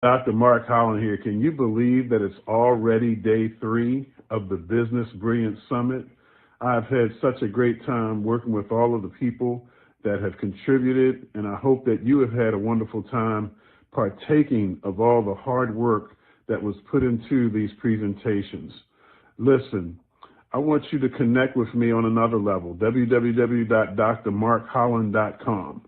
Dr. Mark Holland here. Can you believe that it's already day 3 of the Business Brilliance Summit? I've had such a great time working with all of the people that have contributed, and I hope that you have had a wonderful time partaking of all the hard work that was put into these presentations. Listen, I want you to connect with me on another level, www.drmarkholland.com,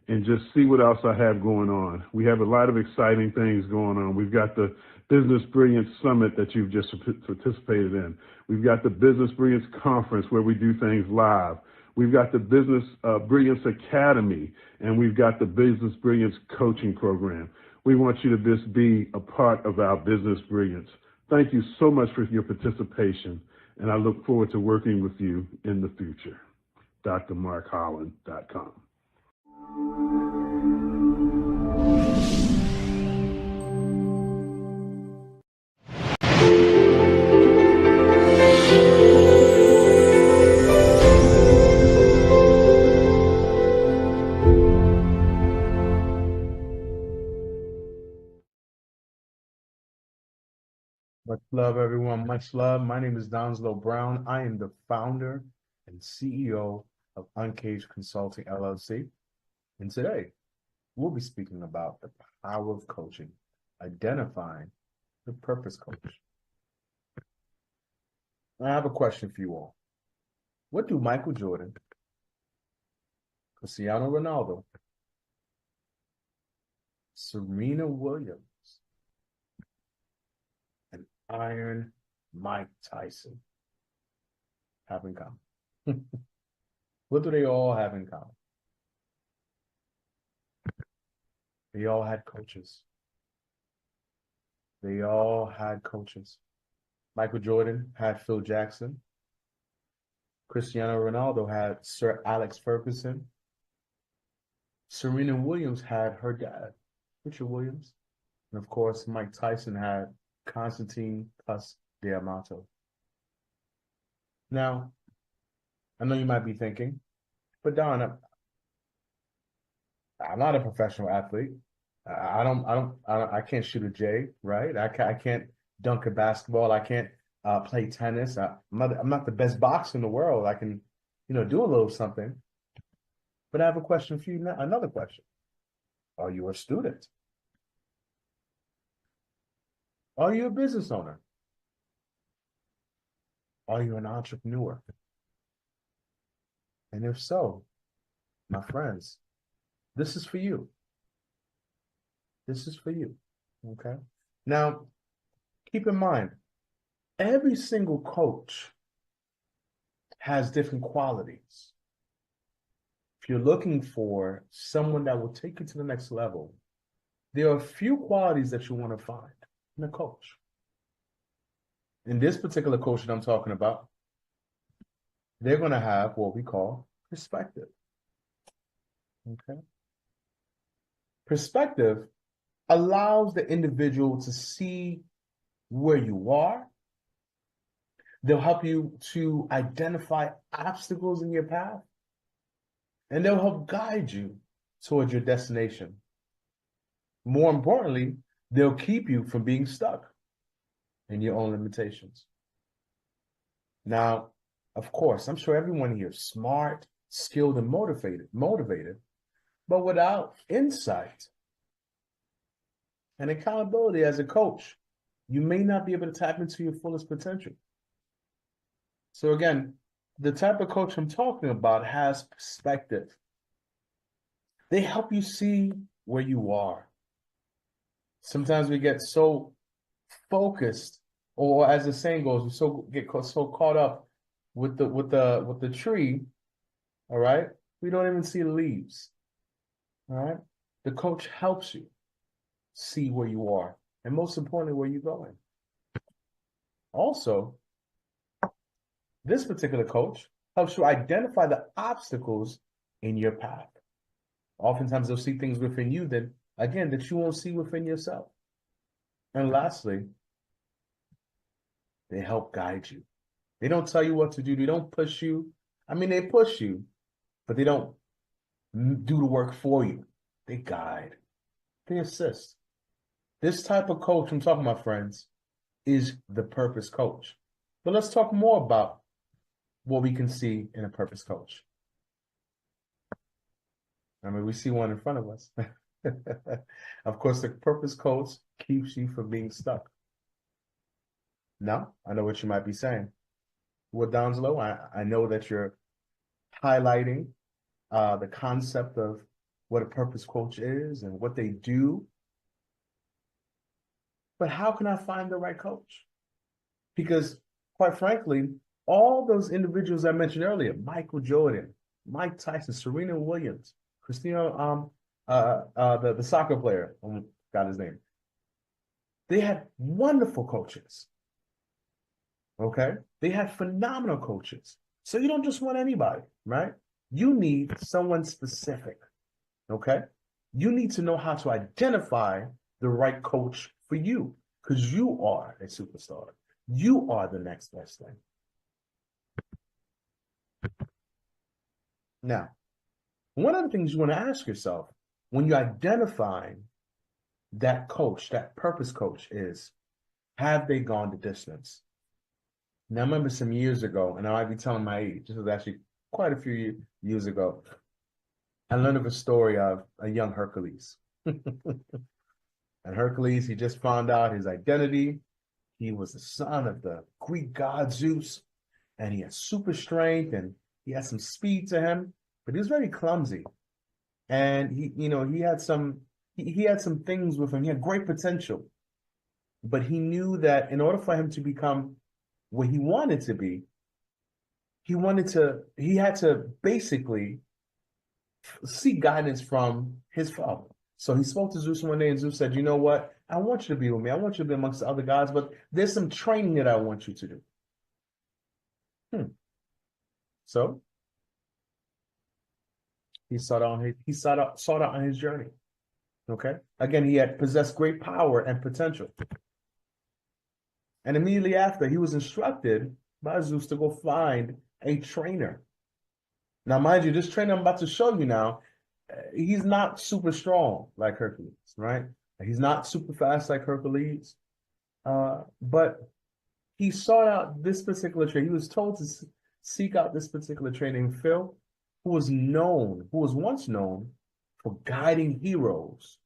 and just see what else I have going on. We have a lot of exciting things going on. We've got the Business Brilliance Summit that you've just participated in. We've got the Business Brilliance Conference where we do things live. We've got the Business Brilliance Academy, and we've got the Business Brilliance Coaching Program. We want you to just be a part of our Business Brilliance. Thank you so much for your participation, and I look forward to working with you in the future. drmarkholland.com. Much love, everyone. Much love. My name is Donzelo Brown. I am the founder and CEO of Uncaged Consulting, LLC. And today, we'll be speaking about the power of coaching, identifying the purpose coach. I have a question for you all. What do Michael Jordan, Cristiano Ronaldo, Serena Williams, and Iron Mike Tyson have in common? What do they all have in common? They all had coaches. They all had coaches. Michael Jordan had Phil Jackson. Cristiano Ronaldo had Sir Alex Ferguson. Serena Williams had her dad, Richard Williams. And of course, Mike Tyson had Constantine Cus D'Amato. Now, I know you might be thinking, but Don, I'm not a professional athlete. I can't shoot a J, right? I can't dunk a basketball. I can't play tennis. I'm not the best boxer in the world. I can, do a little something. But I have a question for you now. Another question. Are you a student? Are you a business owner? Are you an entrepreneur? And if so, my friends, this is for you. This is for you, okay? Now, keep in mind, every single coach has different qualities. If you're looking for someone that will take you to the next level, there are a few qualities that you want to find in a coach. In this particular coach that I'm talking about, they're going to have what we call perspective, okay? Perspective allows the individual to see where you are. They'll help you to identify obstacles in your path, and they'll help guide you towards your destination. More importantly, they'll keep you from being stuck in your own limitations. Now, of course, I'm sure everyone here is smart, skilled, and motivated, but without insight and accountability as a coach, you may not be able to tap into your fullest potential. So again, the type of coach I'm talking about has perspective. They help you see where you are. Sometimes we get so focused, or as the saying goes, we get so caught up with the tree, all right? We don't even see the leaves, all right? The coach helps you see where you are, and most importantly, where you're going. Also, this particular coach helps you identify the obstacles in your path. Oftentimes, they'll see things within you that you won't see within yourself. And lastly, they help guide you. They don't tell you what to do. They don't push you. I mean, they push you, but they don't do the work for you. They guide. They assist. This type of coach I'm talking about, friends, is the purpose coach. But let's talk more about what we can see in a purpose coach. I mean, we see one in front of us. Of course, the purpose coach keeps you from being stuck. Now, I know what you might be saying. Well, Donslow, I know that you're highlighting the concept of what a purpose coach is and what they do. But how can I find the right coach? Because quite frankly, all those individuals I mentioned earlier, Michael Jordan, Mike Tyson, Serena Williams, Christina, the soccer player, got his name. They had wonderful coaches. Okay? They had phenomenal coaches. So you don't just want anybody, right? You need someone specific. Okay? You need to know how to identify the right coach for you because you are a superstar. You are the next best thing. Now, one of the things you want to ask yourself when you identify that coach, that purpose coach, is have they gone the distance? Now, I remember some years ago, and I might be telling my age, this was actually quite a few years ago, I learned of a story of a young Hercules. And Hercules, he just found out his identity. He was the son of the Greek god Zeus, and he had super strength, and he had some speed to him, but he was very clumsy. And he had some things with him. He had great potential, but he knew that in order for him to become what he wanted to be, he had to basically seek guidance from his father. So he spoke to Zeus one day, and Zeus said, "You know what? I want you to be with me. I want you to be amongst the other gods, but there's some training that I want you to do." So he sought out on his journey. Okay. Again, he had possessed great power and potential. And immediately after, he was instructed by Zeus to go find a trainer. Now, mind you, this trainer I'm about to show you now, he's not super strong like Hercules, right? He's not super fast like Hercules, but he sought out this particular trainer. He was told to seek out this particular trainer named Phil, who was once known for guiding heroes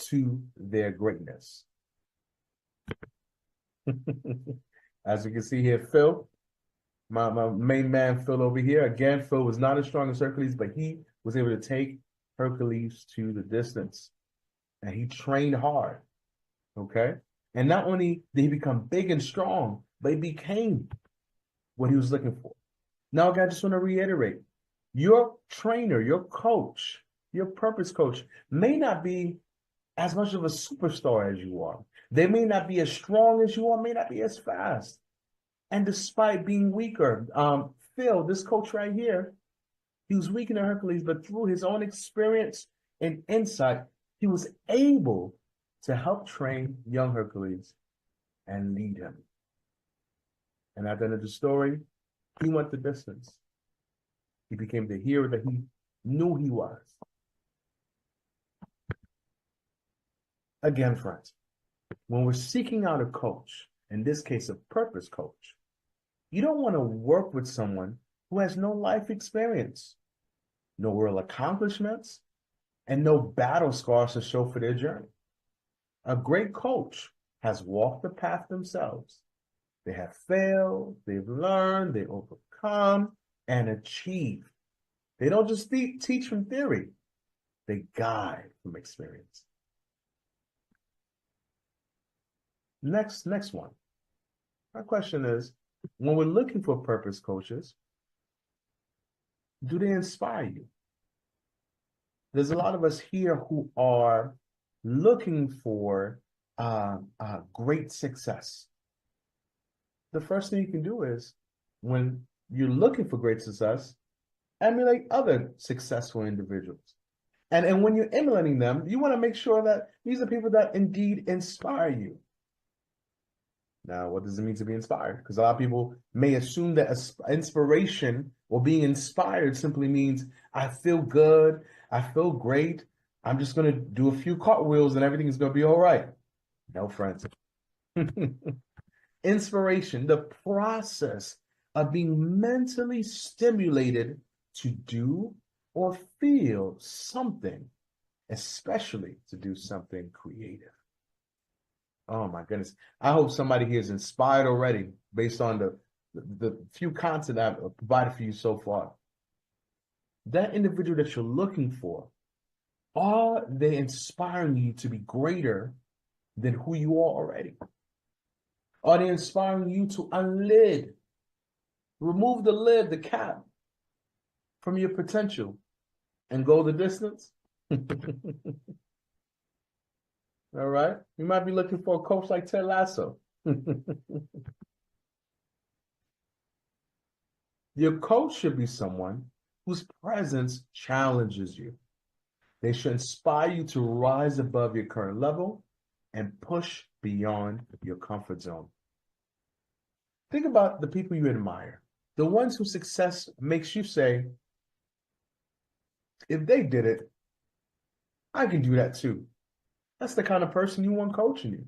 to their greatness. As you can see here, Phil, my main man, Phil over here. Again, Phil was not as strong as Hercules, but he was able to take Hercules to the distance. And he trained hard, okay? And not only did he become big and strong, but he became what he was looking for. Now, I just want to reiterate, your trainer, your coach, your purpose coach may not be as much of a superstar as you are. They may not be as strong as you are, may not be as fast. And despite being weaker, Phil, this coach right here, he was weaker than Hercules, but through his own experience and insight, he was able to help train young Hercules and lead him. And at the end of the story, he went the distance. He became the hero that he knew he was. Again, friends, when we're seeking out a coach, in this case, a purpose coach, you don't want to work with someone who has no life experience, no real accomplishments, and no battle scars to show for their journey. A great coach has walked the path themselves. They have failed, they've learned, they overcome, and achieve. They don't just teach from theory, they guide from experience. Next one. My question is, when we're looking for purpose coaches, do they inspire you? There's a lot of us here who are looking for great success. The first thing you can do is, when you're looking for great success, emulate other successful individuals. And when you're emulating them, you want to make sure that these are people that indeed inspire you. Now, what does it mean to be inspired? Because a lot of people may assume that inspiration or being inspired simply means I feel good, I feel great, I'm just going to do a few cartwheels and everything is going to be all right. No friends. Inspiration, the process of being mentally stimulated to do or feel something, especially to do something creative. Oh my goodness. I hope somebody here is inspired already based on the few content I've provided for you so far. That individual that you're looking for, are they inspiring you to be greater than who you are already? Are they inspiring you to unlid, remove the lid, the cap from your potential and go the distance? All right. You might be looking for a coach like Ted Lasso. Your coach should be someone whose presence challenges you. They should inspire you to rise above your current level and push beyond your comfort zone. Think about the people you admire, the ones whose success makes you say, if they did it, I can do that too. That's the kind of person you want coaching you.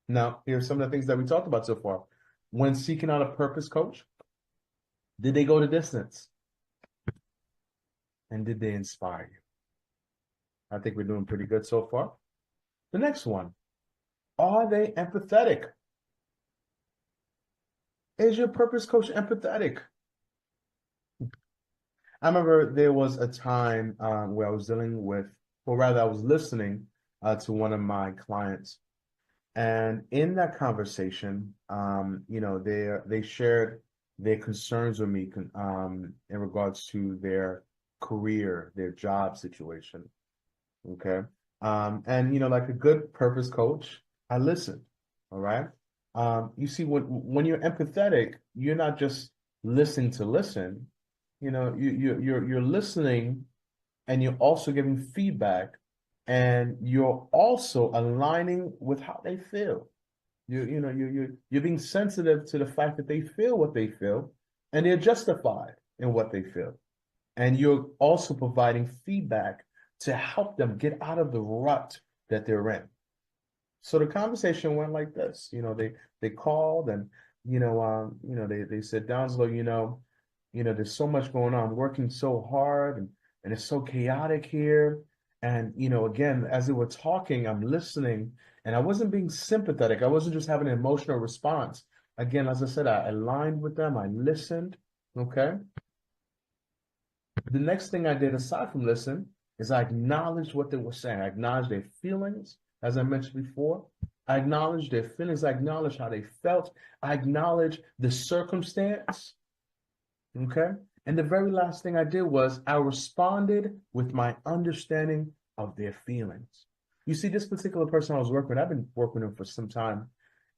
Now, here's some of the things that we talked about so far. When seeking out a purpose coach, did they go the distance? And did they inspire you? I think we're doing pretty good so far. The next one, are they empathetic? Is your purpose coach empathetic? I remember there was a time where I was dealing with, or rather I was listening to one of my clients. And in that conversation, they shared their concerns with me in regards to their career, their job situation. Okay. Like a good purpose coach, I listened. All right. You see, when you're empathetic, you're not just listening to listen. You're listening, and you're also giving feedback, and you're also aligning with how they feel. You're being sensitive to the fact that they feel what they feel, and they're justified in what they feel, and you're also providing feedback to help them get out of the rut that they're in. So the conversation went like this. They called, and they said, Downslow, there's so much going on. I'm working so hard, and it's so chaotic here. And again, as they were talking, I'm listening, and I wasn't being sympathetic. I wasn't just having an emotional response. Again, as I said, I aligned with them. I listened. Okay. The next thing I did, aside from listen, is I acknowledged what they were saying. I acknowledged their feelings, as I mentioned before. I acknowledged their feelings. I acknowledged how they felt. I acknowledged the circumstance. Okay. And the very last thing I did was I responded with my understanding of their feelings. You see, this particular person I was working with, I've been working with them for some time,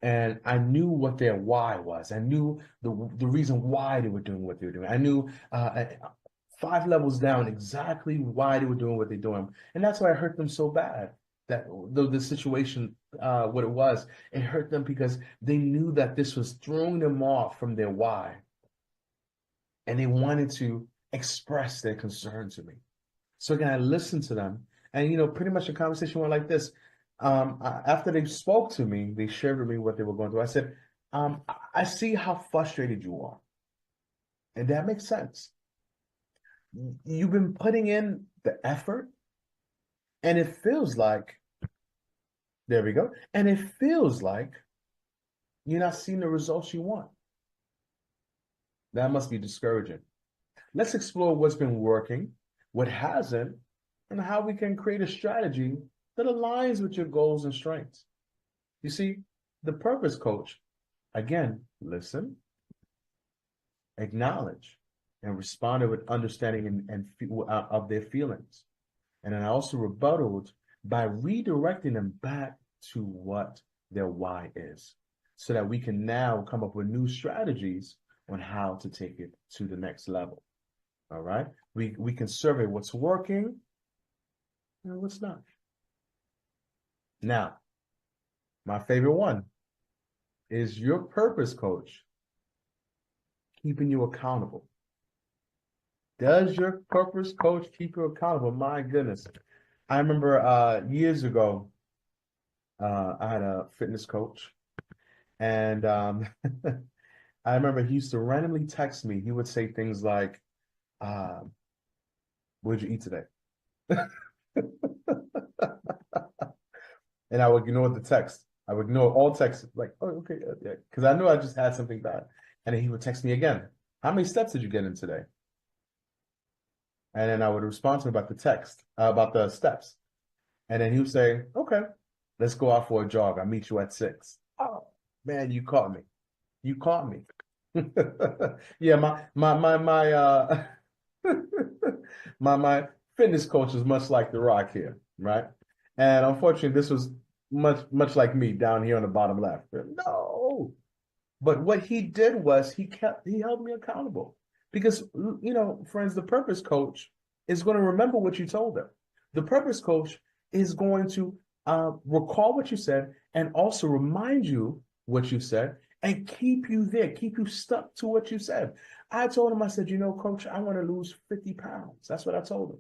and I knew what their why was. I knew the reason why they were doing what they were doing. I knew 5 levels down exactly why they were doing what they're doing. And that's why it hurt them so bad. That the situation, what it was, it hurt them because they knew that this was throwing them off from their why. And they wanted to express their concern to me. So again, I listened to them. And, pretty much the conversation went like this. After they spoke to me, they shared with me what they were going through. I said, I see how frustrated you are. And that makes sense. You've been putting in the effort, and it feels like, there we go. And it feels like you're not seeing the results you want. That must be discouraging. Let's explore what's been working, what hasn't, and how we can create a strategy that aligns with your goals and strengths. You see, the purpose coach, again, listen, acknowledge, and responded with understanding of their feelings. And then I also rebutted by redirecting them back to what their why is, so that we can now come up with new strategies on how to take it to the next level. All right? We can survey what's working and what's not. Now, my favorite one is your purpose coach keeping you accountable. Does your purpose coach keep you accountable? My goodness. I remember years ago, I had a fitness coach, and I remember he used to randomly text me. He would say things like, uh, "What did you eat today?" And I would ignore the text. I would ignore all texts, like, "Oh, okay, yeah," because I knew I just had something bad. And then he would text me again. "How many steps did you get in today?" And then I would respond to him about the text, about the steps. And then he would say, "Okay, let's go out for a jog. I'll meet you at 6." Oh, man, you caught me. You caught me. Yeah, my fitness coach is much like The Rock here, right? And unfortunately, this was much like me down here on the bottom left. No, but what he did was he held me accountable because friends, the purpose coach is going to remember what you told them. The purpose coach is going to recall what you said and also remind you what you said and keep you there, keep you stuck to what you said. I told him, I said, coach, I want to lose 50 pounds. That's what I told him.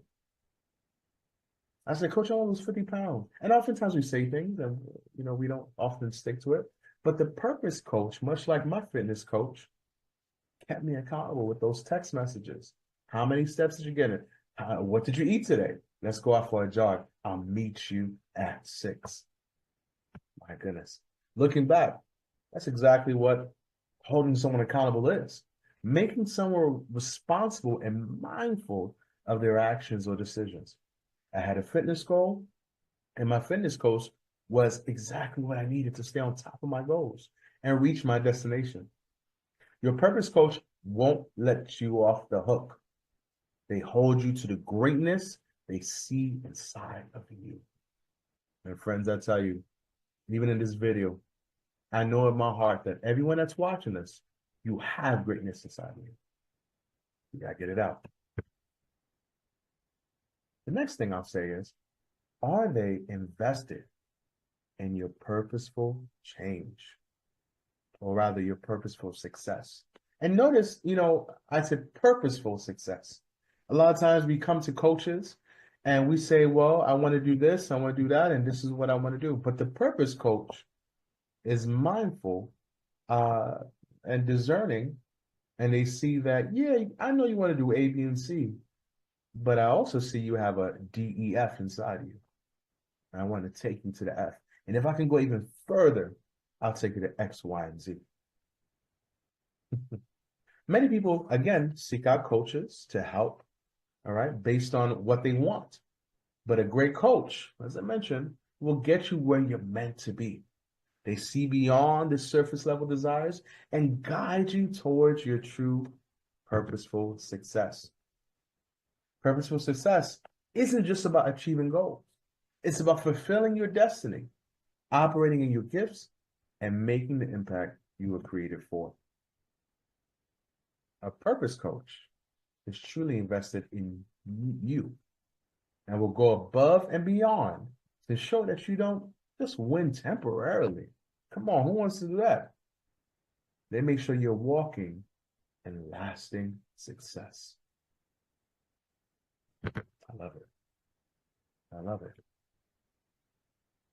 I said, coach, I want to lose 50 pounds. And oftentimes we say things and, we don't often stick to it. But the purpose coach, much like my fitness coach, kept me accountable with those text messages. How many steps did you get in? What did you eat today? Let's go out for a jog. I'll meet you at 6. My goodness. Looking back, that's exactly what holding someone accountable is. Making someone responsible and mindful of their actions or decisions. I had a fitness goal, and my fitness coach was exactly what I needed to stay on top of my goals and reach my destination. Your purpose coach won't let you off the hook. They hold you to the greatness they see inside of you. And friends, I tell you, even in this video, I know in my heart that everyone that's watching this, you have greatness inside of you. You gotta get it out. The next thing I'll say is, are they invested in your purposeful change? Or rather, your purposeful success? And notice, I said purposeful success. A lot of times we come to coaches and we say, well, I want to do this, I want to do that, and this is what I want to do. But the purpose coach is mindful and discerning, and they see that, yeah, I know you want to do A, B, and C, but I also see you have a D, E, F inside of you. And I want to take you to the F. And if I can go even further, I'll take you to X, Y, and Z. Many people, again, seek out coaches to help, all right, based on what they want. But a great coach, as I mentioned, will get you where you're meant to be. They see beyond the surface level desires and guide you towards your true purposeful success. Purposeful success isn't just about achieving goals. It's about fulfilling your destiny, operating in your gifts, and making the impact you were created for. A purpose coach is truly invested in you and will go above and beyond to show that you don't just win temporarily. Come on, who wants to do that? They make sure you're walking in lasting success. I love it. I love it.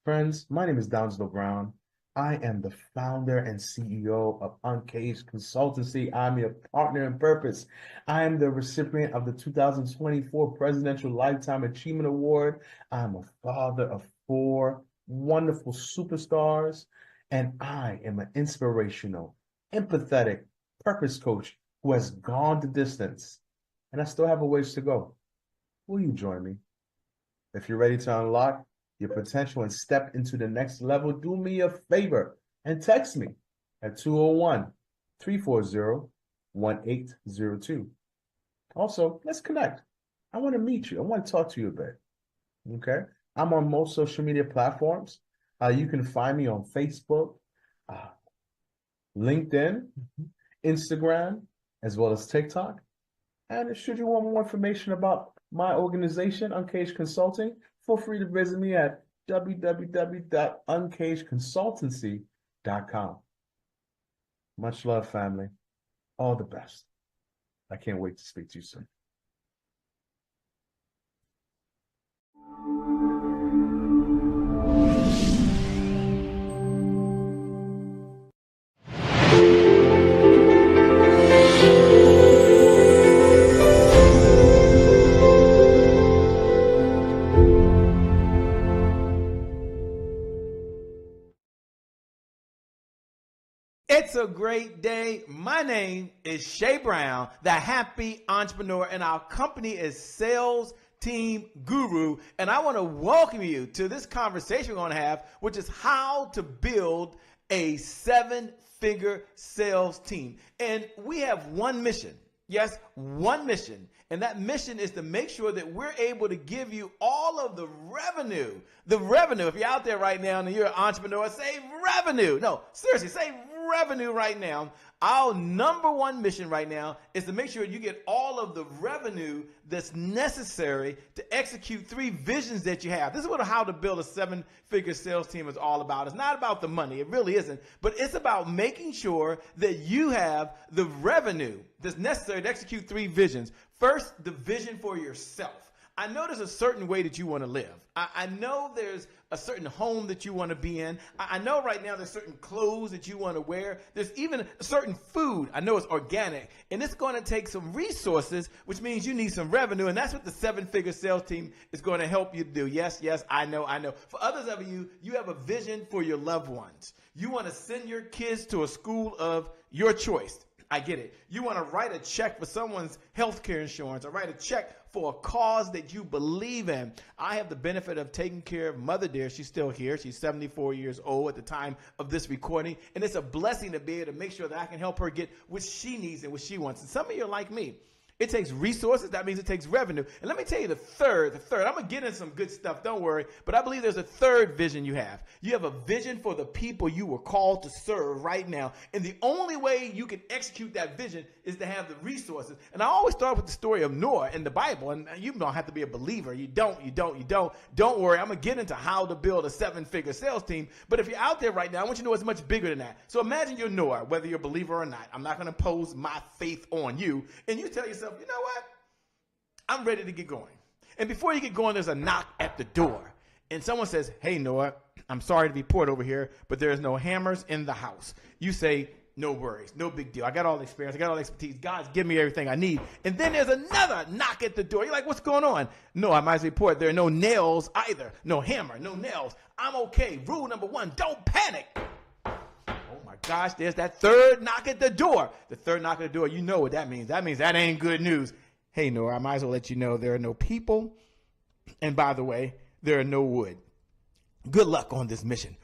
Friends, my name is Downslow Brown. I am the founder and CEO of Uncaged Consultancy. I'm your partner in purpose. I am the recipient of the 2024 Presidential Lifetime Achievement Award. I'm a father of 4 wonderful superstars, and I am an inspirational, empathetic purpose coach who has gone the distance, and I still have a ways to go. Will you join me? If you're ready to unlock your potential and step into the next level, do me a favor and text me at 201-340-1802. Also, let's connect. I want to meet you. I want to talk to you a bit. Okay? I'm on most social media platforms. You can find me on Facebook, LinkedIn, Instagram, as well as TikTok. And should you want more information about my organization, Uncaged Consulting, feel free to visit me at www.uncagedconsultancy.com. Much love, family. All the best. I can't wait to speak to you soon. It's a great day. My name is Shay Brown, the happy entrepreneur, and our company is Sales Team Guru. And I want to welcome you to this conversation we're going to have, which is how to build a 7-figure sales team. And we have one mission. Yes, one mission. And that mission is to make sure that we're able to give you all of the revenue. The revenue. If you're out there right now and you're an entrepreneur, say revenue. No, seriously, say revenue right now. Our number one mission right now is to make sure you get all of the revenue that's necessary to execute 3 visions that you have. This is what how to build a 7-figure sales team is all about. It's not about the money. It really isn't. But it's about making sure that you have the revenue that's necessary to execute 3 visions. First, the vision for yourself. I know there's a certain way that you want to live. I know there's a certain home that you want to be in. I know right now there's certain clothes that you want to wear. There's even a certain food. I know it's organic. And it's going to take some resources, which means you need some revenue. And that's what the 7-figure sales team is going to help you do. Yes, I know. For others of you, you have a vision for your loved ones. You want to send your kids to a school of your choice. I get it. You want to write a check for someone's health care insurance or write a check for a cause that you believe in. I have the benefit of taking care of Mother Dear. She's still here. She's 74 years old at the time of this recording. And it's a blessing to be able to make sure that I can help her get what she needs and what she wants. And some of you are like me. It takes resources. That means it takes revenue. And let me tell you the third. I'm going to get into some good stuff. Don't worry. But I believe there's a third vision you have. You have a vision for the people you were called to serve right now. And the only way you can execute that vision is to have the resources. And I always start with the story of Noah in the Bible. And you don't have to be a believer. You don't. Don't worry. I'm going to get into how to build a 7-figure sales team. But if you're out there right now, I want you to know it's much bigger than that. So imagine you're Noah, whether you're a believer or not. I'm not going to impose my faith on you. And you tell yourself, you know what? I'm ready to get going. And before you get going, there's a knock at the door. And someone says, hey, Noah, I'm sorry to be poured over here, but there's no hammers in the house. You say, no worries, no big deal. I got all the experience. I got all the expertise. God's given me everything I need. And then there's another knock at the door. You're like, what's going on? No, I might report there are no nails either. No hammer, no nails. I'm okay. Rule number 1, don't panic. Oh my gosh, there's that third knock at the door. The third knock at the door, you know what that means. That means that ain't good news. Hey, Noah, I might as well let you know there are no people. And by the way, there are no wood. Good luck on this mission.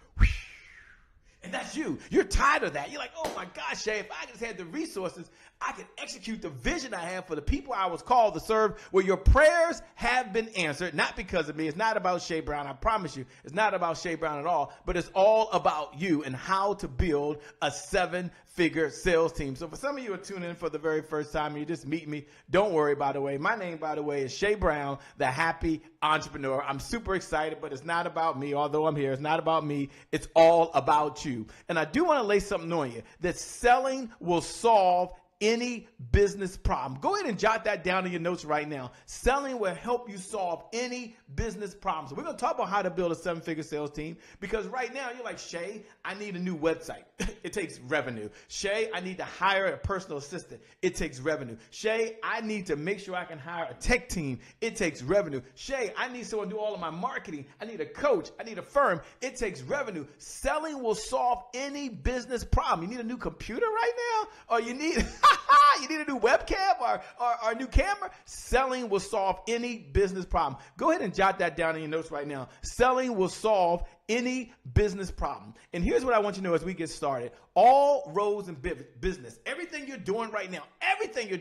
And that's you. You're tired of that. You're like, oh my gosh, Shay, if I just had the resources, I could execute the vision I have for the people I was called to serve. Well, your prayers have been answered, not because of me. It's not about Shay Brown. I promise you. It's not about Shay Brown at all, but it's all about you and how to build a 7-figure sales team. So for some of you who are tuning in for the very first time and you just meet me, don't worry, by the way. My name, by the way, is Shay Brown, the happy entrepreneur. I'm super excited, but it's not about me. Although I'm here, it's not about me. It's all about you. And I do want to lay something on you that selling will solve any business problem. Go ahead and jot that down in your notes right now. Selling will help you solve any business problem. So we're going to talk about how to build a 7-figure sales team, because right now you're like, Shay, I need a new website. It takes revenue. Shay, I need to hire a personal assistant. It takes revenue. Shay, I need to make sure I can hire a tech team. It takes revenue. Shay, I need someone to do all of my marketing. I need a coach. I need a firm. It takes revenue. Selling will solve any business problem. You need a new computer right now? Or you need a new webcam or a new camera? Selling will solve any business problem. Go ahead and jot that down in your notes right now. Selling will solve any business problem. And here's what I want you to know as we get started. All roads in business, everything you're doing right now, everything you're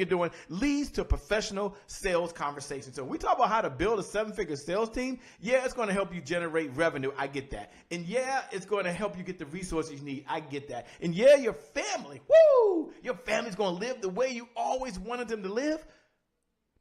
doing leads to professional sales conversations. So we talk about how to build a 7-figure sales team. Yeah, it's going to help you generate revenue. I get that. And yeah, it's going to help you get the resources you need. I get that. And yeah, your family's going to live the way you always wanted them to live.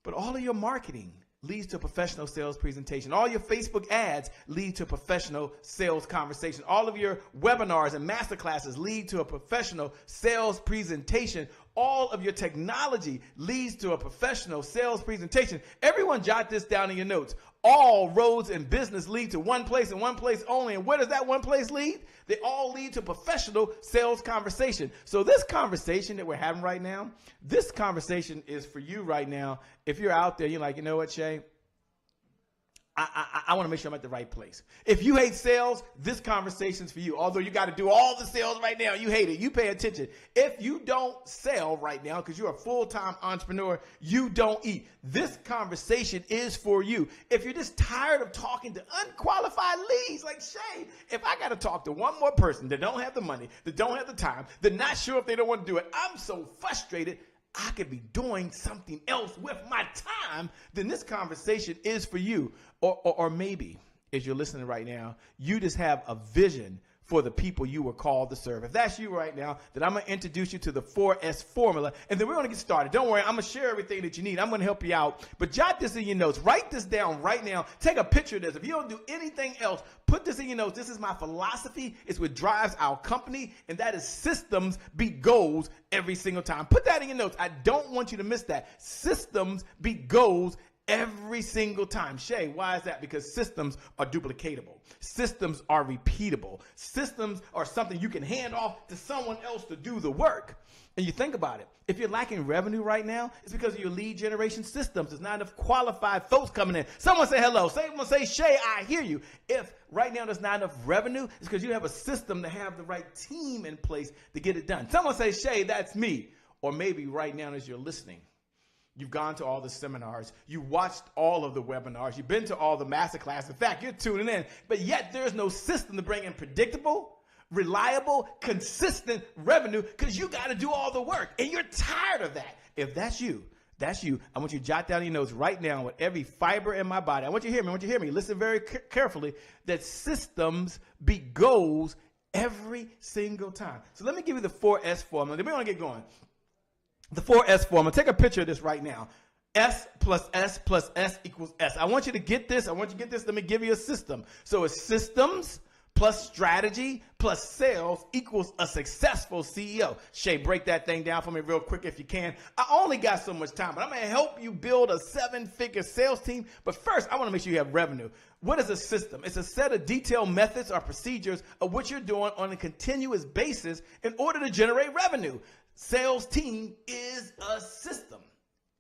But all of your marketing leads to a professional sales presentation. All your Facebook ads lead to a professional sales conversation. All of your webinars and masterclasses lead to a professional sales presentation. All of your technology leads to a professional sales presentation. Everyone jot this down in your notes. All roads in business lead to one place and one place only. And where does that one place lead? They all lead to professional sales conversation. So this conversation that we're having right now, this conversation is for you right now. If you're out there, you're like, you know what, Shay? I want to make sure I'm at the right place. If you hate sales, this conversation's for you. Although you got to do all the sales right now, you hate it. You pay attention. If you don't sell right now because you're a full-time entrepreneur, you don't eat. This conversation is for you. If you're just tired of talking to unqualified leads, like Shay, if I got to talk to one more person that don't have the money, that don't have the time, that not sure if they don't want to do it, I'm so frustrated. I could be doing something else with my time, then this conversation is for you. Or maybe, as you're listening right now, you just have a vision for the people you were called to serve. If that's you right now, then I'm going to introduce you to the 4S formula, and then we're going to get started. Don't worry, I'm going to share everything that you need. I'm going to help you out, but jot this in your notes. Write this down right now. Take a picture of this. If you don't do anything else, put this in your notes. This is my philosophy. It's what drives our company, and that is systems beat goals every single time. Put that in your notes. I don't want you to miss that. Systems beat goals every single time. Shay, why is that? Because systems are duplicatable. Systems are repeatable. Systems are something you can hand off to someone else to do the work. And you think about it. If you're lacking revenue right now, it's because of your lead generation systems. There's not enough qualified folks coming in. Someone say hello. Someone say, Shay, I hear you. If right now there's not enough revenue, it's because you have a system to have the right team in place to get it done. Someone say, Shay, that's me. Or maybe right now as you're listening, you've gone to all the seminars. You watched all of the webinars. You've been to all the masterclass. In fact, you're tuning in, but yet there's no system to bring in predictable, reliable, consistent revenue because you got to do all the work and you're tired of that. If that's you, that's you. I want you to jot down your notes right now with every fiber in my body. I want you to hear me. I want you to hear me. Listen very carefully that systems beat goals every single time. So let me give you the 4S formula. Then we're going to get going. The 4S formula. Take a picture of this right now. S plus S plus S equals S. I want you to get this. I want you to get this. Let me give you a system. So it's systems plus strategy plus sales equals a successful CEO. Shay, break that thing down for me real quick if you can. I only got so much time, but I'm going to help you build a 7-figure sales team. But first, I want to make sure you have revenue. What is a system? It's a set of detailed methods or procedures of what you're doing on a continuous basis in order to generate revenue. Sales team is a system.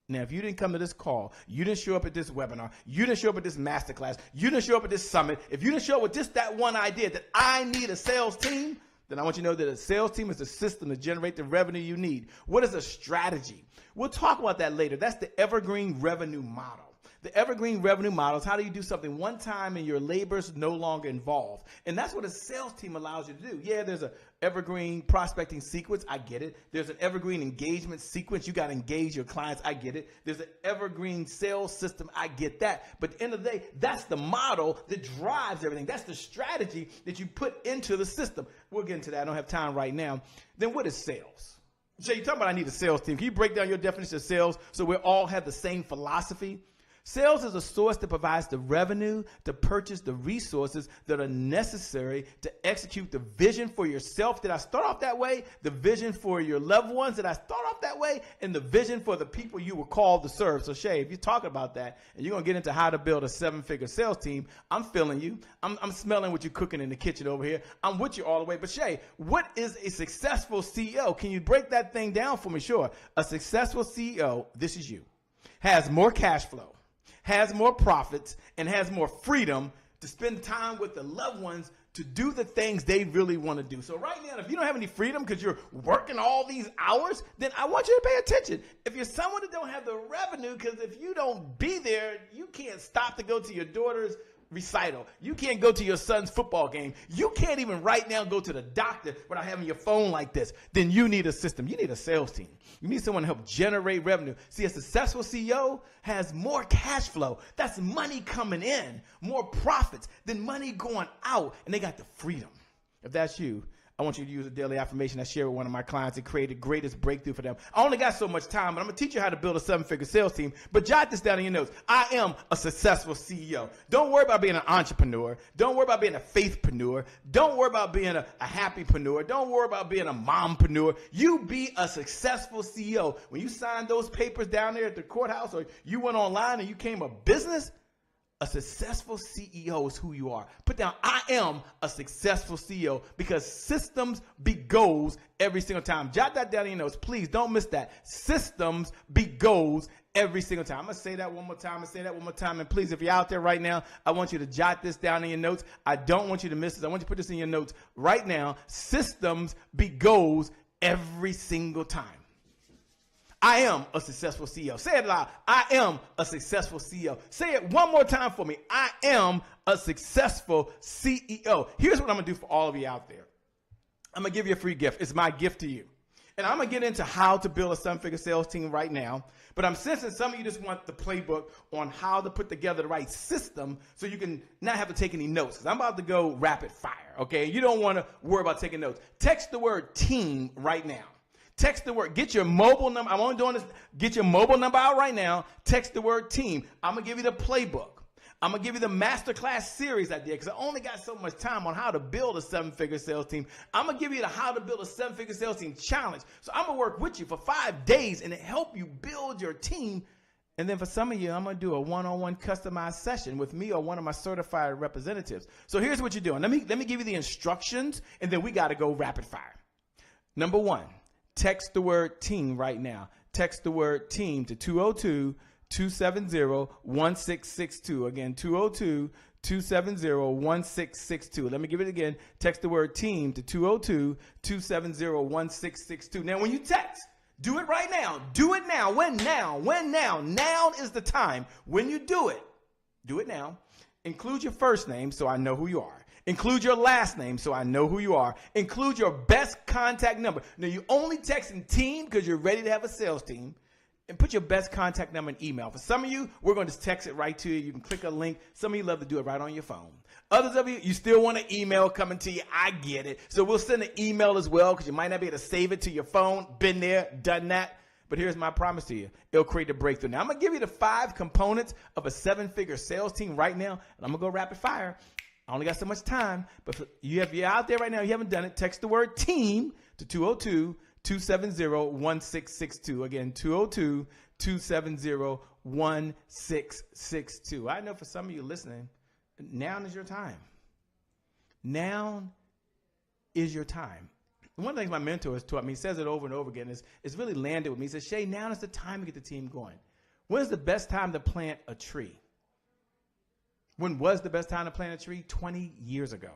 Now, if you didn't come to this call, you didn't show up at this webinar, you didn't show up at this masterclass, you didn't show up at this summit, if you didn't show up with just that one idea that I need a sales team, then I want you to know that a sales team is a system to generate the revenue you need. What is a strategy? We'll talk about that later. That's the evergreen revenue model. The evergreen revenue model is how do you do something one time and your labor's no longer involved. And that's what a sales team allows you to do. Yeah, there's an evergreen prospecting sequence. I get it. There's an evergreen engagement sequence. You got to engage your clients. I get it. There's an evergreen sales system. I get that. But at the end of the day, that's the model that drives everything. That's the strategy that you put into the system. We'll get into that. I don't have time right now. Then what is sales? Jay, you're talking about I need a sales team. Can you break down your definition of sales so we all have the same philosophy? Sales is a source that provides the revenue to purchase the resources that are necessary to execute the vision for yourself. Did I start off that way? The vision for your loved ones. Did I start off that way? And the vision for the people you were called to serve. So Shay, if you're talking about that and you're going to get into how to build a 7-figure sales team, I'm feeling you. I'm smelling what you're cooking in the kitchen over here. I'm with you all the way. But Shay, what is a successful CEO? Can you break that thing down for me? Sure. A successful CEO, this is you, has more cash flow, has more profits, and has more freedom to spend time with the loved ones to do the things they really want to do. So right now, if you don't have any freedom because you're working all these hours, then I want you to pay attention. If you're someone that don't have the revenue, because if you don't be there, you can't stop to go to your daughter's recital. You can't go to your son's football game. You can't even right now go to the doctor without having your phone like this. Then you need a system. You need a sales team. You need someone to help generate revenue. See, a successful CEO has more cash flow. That's money coming in, more profits than money going out, and they got the freedom. If that's you, I want you to use a daily affirmation I share with one of my clients and create the greatest breakthrough for them. I only got so much time, but I'm going to teach you how to build a 7-figure sales team. But jot this down in your notes. I am a successful CEO. Don't worry about being an entrepreneur. Don't worry about being a faithpreneur. Don't worry about being a happypreneur. Don't worry about being a mompreneur. You be a successful CEO. When you signed those papers down there at the courthouse or you went online and you came a business, A successful CEO is who you are. Put down, I am a successful CEO, because systems beat goals every single time. Jot that down in your notes. Please don't miss that. Systems beat goals every single time. I'm going to say that one more time. And please, if you're out there right now, I want you to jot this down in your notes. I don't want you to miss this. I want you to put this in your notes right now. Systems beat goals every single time. I am a successful CEO. Say it loud. I am a successful CEO. Say it one more time for me. I am a successful CEO. Here's what I'm going to do for all of you out there. I'm going to give you a free gift. It's my gift to you. And I'm going to get into how to build a seven-figure sales team right now. But I'm sensing some of you just want the playbook on how to put together the right system so you can not have to take any notes. Because I'm about to go rapid fire, okay? You don't want to worry about taking notes. Text the word team right now. Text the word, get your mobile number. I'm only doing this. Get your mobile number out right now. Text the word team. I'm going to give you the playbook. I'm going to give you the masterclass series I did, because I only got so much time on how to build a seven-figure sales team. I'm going to give you the how to build a seven-figure sales team challenge. So I'm going to work with you for 5 days and help you build your team. And then for some of you, I'm going to do a one-on-one customized session with me or one of my certified representatives. So here's what you're doing. Let me give you the instructions, and then we got to go rapid fire. Number 1. Text the word team right now. Text the word team to 202-270-1662. Again, 202-270-1662. Let me give it again. Text the word team to 202-270-1662. Now, when you text, do it right now. Do it now. When now? When now? Now is the time. When you do it now. Include your first name so I know who you are. Include your last name so I know who you are. Include your best contact number. Now, you only texting team because you're ready to have a sales team. And put your best contact number and email. For some of you, we're going to text it right to you. You can click a link. Some of you love to do it right on your phone. Others of you, you still want an email coming to you. I get it. So we'll send an email as well, because you might not be able to save it to your phone. Been there, done that. But here's my promise to you. It'll create a breakthrough. Now, I'm going to give you the 5 components of a seven-figure sales team right now. And I'm going to go rapid fire. I only got so much time, but if you're out there right now, you haven't done it, text the word team to 202-270-1662. Again, 202-270-1662. I know for some of you listening, now is your time. Now is your time. One of the things my mentor has taught me, he says it over and over again, it's really landed with me. He says, Shay, now is the time to get the team going. When's the best time to plant a tree? When was the best time to plant a tree? 20 years ago.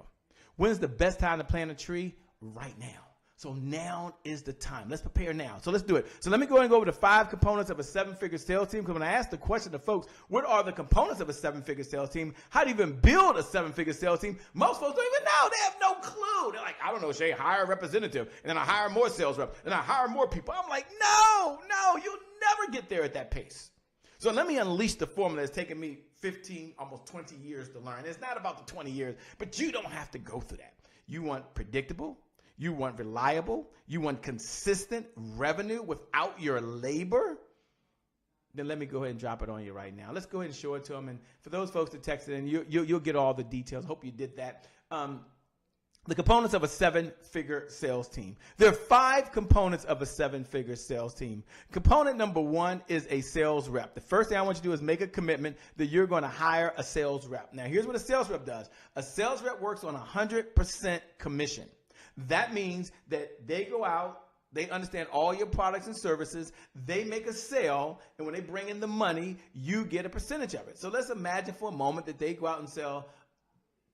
When's the best time to plant a tree? Right now. So now is the time. Let's prepare now. So let's do it. So let me go ahead and go over the 5 components of a seven-figure sales team. Because when I ask the question to folks, what are the components of a seven-figure sales team? How do you even build a seven-figure sales team? Most folks don't even know. They have no clue. They're like, I don't know, Shay, hire a representative. And then I hire more sales reps. And I hire more people. I'm like, no, you'll never get there at that pace. So let me unleash the formula that's taken me 15, almost 20 years to learn. It's not about the 20 years, but you don't have to go through that. You want predictable. You want reliable. You want consistent revenue without your labor. Then let me go ahead and drop it on you right now. Let's go ahead and show it to them. And for those folks that texted in, you'll get all the details. Hope you did that. The components of a seven-figure sales team. There are 5 components of a seven-figure sales team. Component number 1 is a sales rep. The first thing I want you to do is make a commitment that you're going to hire a sales rep. Now, here's what a sales rep does. A sales rep works on 100% commission. That means that they go out, they understand all your products and services, they make a sale, and when they bring in the money, you get a percentage of it. So let's imagine for a moment that they go out and sell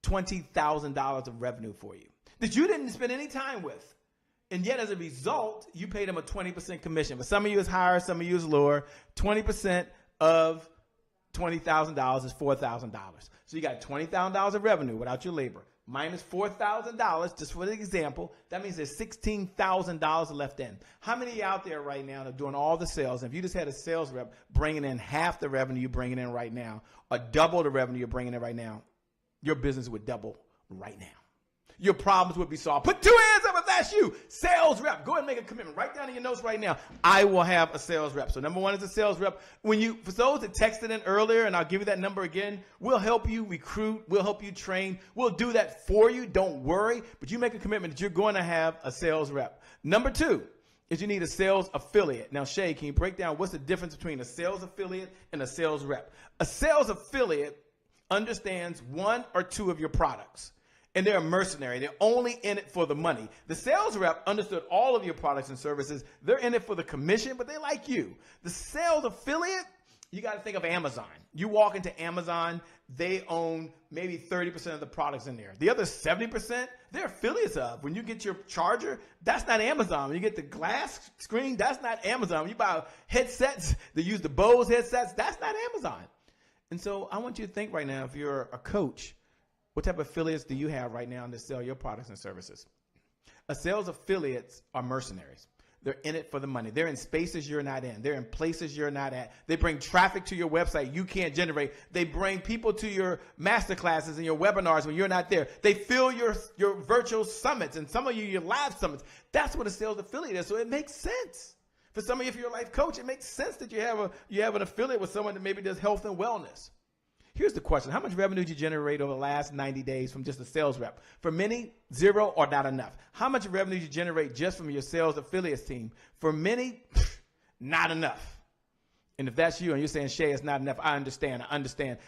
$20,000 of revenue for you that you didn't spend any time with. And yet, as a result, you paid them a 20% commission. But some of you is higher, some of you is lower. 20% of $20,000 is $4,000. So you got $20,000 of revenue without your labor. Minus $4,000, just for the example, that means there's $16,000 left in. How many out there right now are doing all the sales? And if you just had a sales rep bringing in half the revenue you're bringing in right now, or double the revenue you're bringing in right now, your business would double right now. Your problems would be solved. Put 2 hands up if that's you. Sales rep. Go ahead and make a commitment. Write down in your notes right now. I will have a sales rep. So number 1 is a sales rep. For those that texted in earlier, and I'll give you that number again, we'll help you recruit. We'll help you train. We'll do that for you. Don't worry. But you make a commitment that you're going to have a sales rep. Number 2 is you need a sales affiliate. Now, Shay, can you break down what's the difference between a sales affiliate and a sales rep? A sales affiliate understands one or two of your products. And they're a mercenary. They're only in it for the money. The sales rep understood all of your products and services. They're in it for the commission, but they like you. The sales affiliate, you got to think of Amazon. You walk into Amazon, they own maybe 30% of the products in there. The other 70%, they're affiliates of. When you get your charger, that's not Amazon. When you get the glass screen, that's not Amazon. When you buy headsets, they use the Bose headsets, that's not Amazon. And so I want you to think right now, if you're a coach, what type of affiliates do you have right now to sell your products and services? A sales affiliates are mercenaries. They're in it for the money. They're in spaces you're not in. They're in places you're not at. They bring traffic to your website you can't generate. They bring people to your masterclasses and your webinars when you're not there. They fill your virtual summits, and some of you, your live summits. That's what a sales affiliate is. So it makes sense. For some of you, if you're a life coach, it makes sense that you have an affiliate with someone that maybe does health and wellness. Here's the question. How much revenue did you generate over the last 90 days from just a sales rep? For many, zero or not enough. How much revenue did you generate just from your sales affiliates team? For many, not enough. And if that's you and you're saying, Shay, it's not enough, I understand.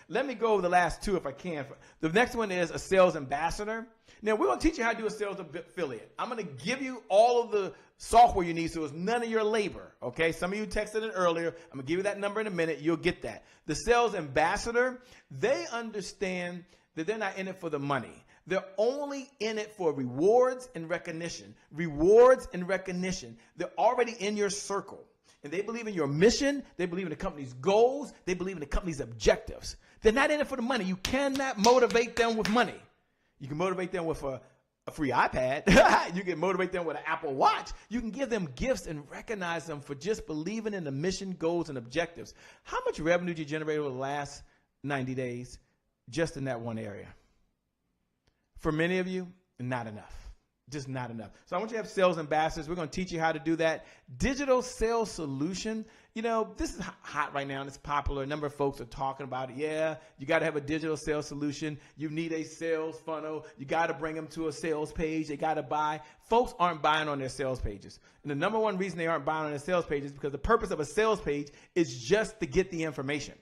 Let me go over the last two if I can. The next one is a sales ambassador. Now, we're going to teach you how to do a sales affiliate. I'm going to give you all of the software you need so it's none of your labor, okay? Some of you texted it earlier. I'm going to give you that number in a minute. You'll get that. The sales ambassador, they understand that they're not in it for the money. They're only in it for rewards and recognition. Rewards and recognition. They're already in your circle. And they believe in your mission. They believe in the company's goals. They believe in the company's objectives. They're not in it for the money. You cannot motivate them with money. You can motivate them with a free iPad. You can motivate them with an Apple Watch. You can give them gifts and recognize them for just believing in the mission, goals, and objectives. How much revenue did you generate over the last 90 days just in that one area? For many of you, not enough. Just not enough. So I want you to have sales ambassadors. We're going to teach you how to do that. Digital sales solution. You know, this is hot right now and it's popular. A number of folks are talking about it. Yeah, you got to have a digital sales solution. You need a sales funnel. You got to bring them to a sales page. They got to buy. Folks aren't buying on their sales pages. And the number one reason they aren't buying on their sales pages is because the purpose of a sales page is just to get the information.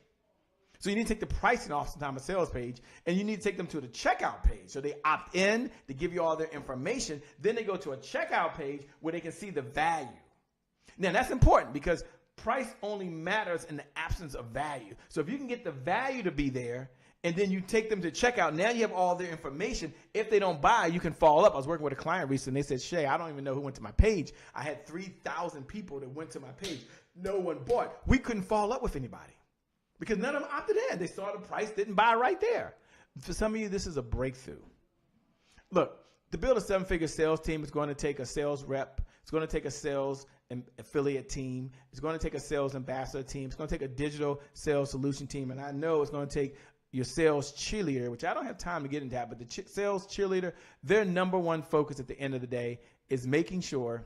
So you need to take the pricing off sometimes a sales page, and you need to take them to the checkout page. So they opt in, they give you all their information. Then they go to a checkout page where they can see the value. Now that's important because price only matters in the absence of value. So if you can get the value to be there, and then you take them to checkout, now you have all their information. If they don't buy, you can follow up. I was working with a client recently. They said, Shay, I don't even know who went to my page. I had 3,000 people that went to my page. No one bought. We couldn't follow up with anybody. Because none of them opted in. They saw the price, didn't buy right there. For some of you, this is a breakthrough. Look, to build a seven-figure sales team, it's going to take a sales rep. It's going to take a sales and affiliate team. It's going to take a sales ambassador team. It's going to take a digital sales solution team. And I know it's going to take your sales cheerleader, which I don't have time to get into that, but the sales cheerleader, their number one focus at the end of the day is making sure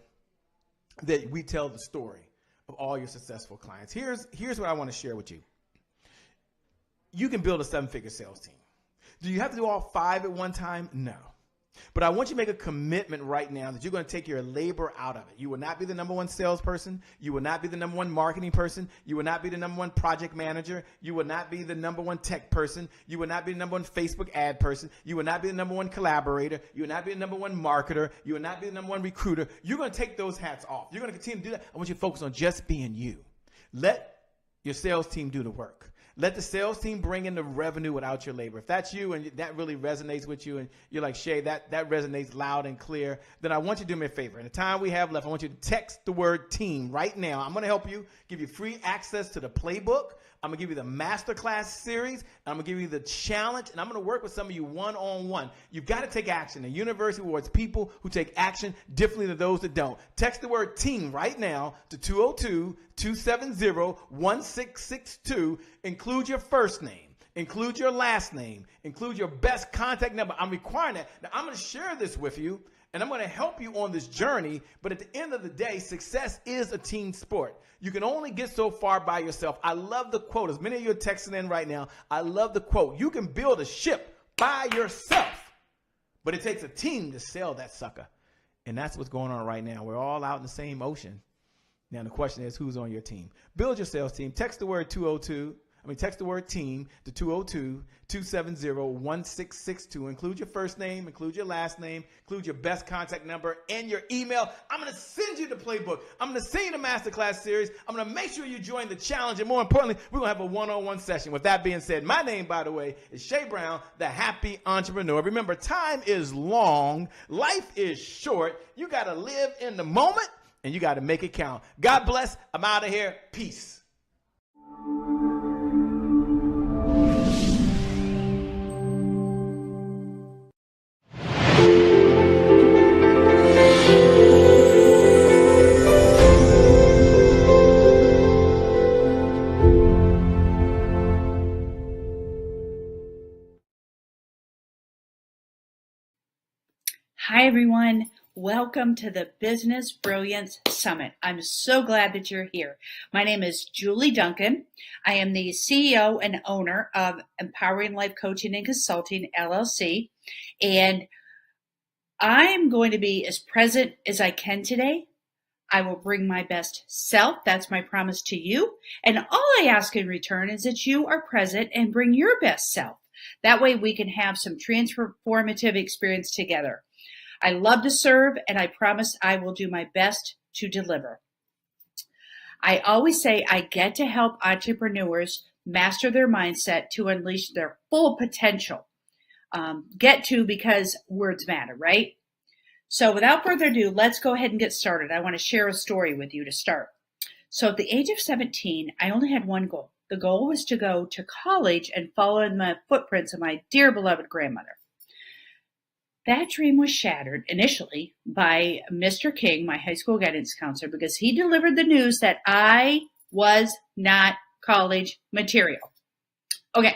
that we tell the story of all your successful clients. Here's what I want to share with you. You can build a seven-figure sales team. Do you have to do all five at one time? No. But I want you to make a commitment right now that you're going to take your labor out of it. You will not be the number one salesperson. You will not be the number one marketing person. You will not be the number one project manager. You will not be the number one tech person. You will not be the number one Facebook ad person. You will not be the number one collaborator. You will not be the number one marketer. You will not be the number one recruiter. You're going to take those hats off. You're going to continue to do that. I want you to focus on just being you. Let your sales team do the work. Let the sales team bring in the revenue without your labor. If that's you and that really resonates with you and you're like, Shay, that resonates loud and clear, then I want you to do me a favor. In the time we have left, I want you to text the word team right now. I'm going to help you, give you free access to the playbook. I'm going to give you the masterclass series. I'm going to give you the challenge, and I'm going to work with some of you one-on-one. You've got to take action. The university rewards people who take action differently than those that don't. Text the word team right now to 202-270-1662. Include your first name. Include your last name. Include your best contact number. I'm requiring that. Now, I'm going to share this with you, and I'm going to help you on this journey. But at the end of the day, success is a team sport. You can only get so far by yourself. I love the quote. As many of you are texting in right now, I love the quote. You can build a ship by yourself, but it takes a team to sail that sucker. And that's what's going on right now. We're all out in the same ocean. Now, the question is, who's on your team? Build your sales team. Text the word 202. Text the word team to 202-270-1662. Include your first name, include your last name, include your best contact number and your email. I'm going to send you the playbook. I'm going to send you the masterclass series. I'm going to make sure you join the challenge. And more importantly, we're going to have a one-on-one session. With that being said, my name, by the way, is Shay Brown, the Happy Entrepreneur. Remember, time is long. Life is short. You got to live in the moment and you got to make it count. God bless. I'm out of here. Peace. Hi, everyone. Welcome to the Business Brilliance Summit. I'm so glad that you're here. My name is Julie Duncan. I am the CEO and owner of Empowering Life Coaching and Consulting, LLC. And I'm going to be as present as I can today. I will bring my best self. That's my promise to you. And all I ask in return is that you are present and bring your best self. That way we can have some transformative experience together. I love to serve, and I promise I will do my best to deliver. I always say I get to help entrepreneurs master their mindset to unleash their full potential. Because words matter, right? So without further ado, let's go ahead and get started. I want to share a story with you to start. So at the age of 17, I only had one goal. The goal was to go to college and follow in the footprints of my dear beloved grandmother. That dream was shattered initially by Mr. King, my high school guidance counselor, because he delivered the news that I was not college material. Okay,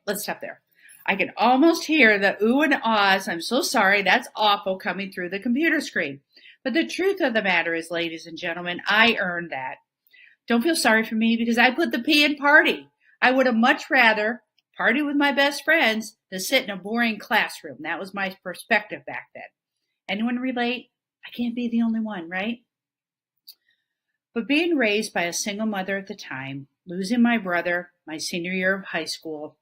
let's stop there. I can almost hear the ooh and ahs. I'm so sorry. That's awful coming through the computer screen. But the truth of the matter is, ladies and gentlemen, I earned that. Don't feel sorry for me because I put the P in party. I would have much rather party with my best friends than sit in a boring classroom. That was my perspective back then. Anyone relate? I can't be the only one, right? But being raised by a single mother at the time, losing my brother my senior year of high school,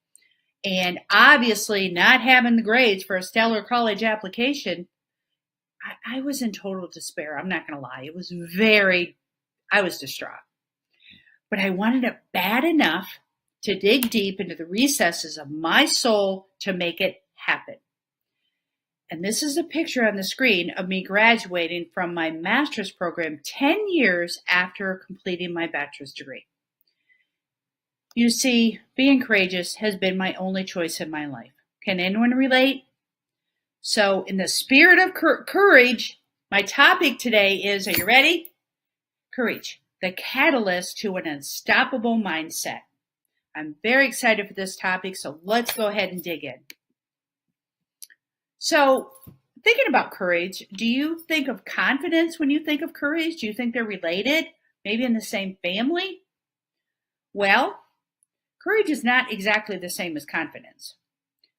and obviously not having the grades for a stellar college application, I was in total despair. I'm not going to lie. I was distraught. But I wanted it bad enough to dig deep into the recesses of my soul to make it happen. And this is a picture on the screen of me graduating from my master's program 10 years after completing my bachelor's degree. You see, being courageous has been my only choice in my life. Can anyone relate? So in the spirit of courage, my topic today is, are you ready? Courage, the catalyst to an unstoppable mindset. I'm very excited for this topic, so let's go ahead and dig in. So, thinking about courage, do you think of confidence when you think of courage? Do you think they're related? Maybe in the same family? Well, courage is not exactly the same as confidence.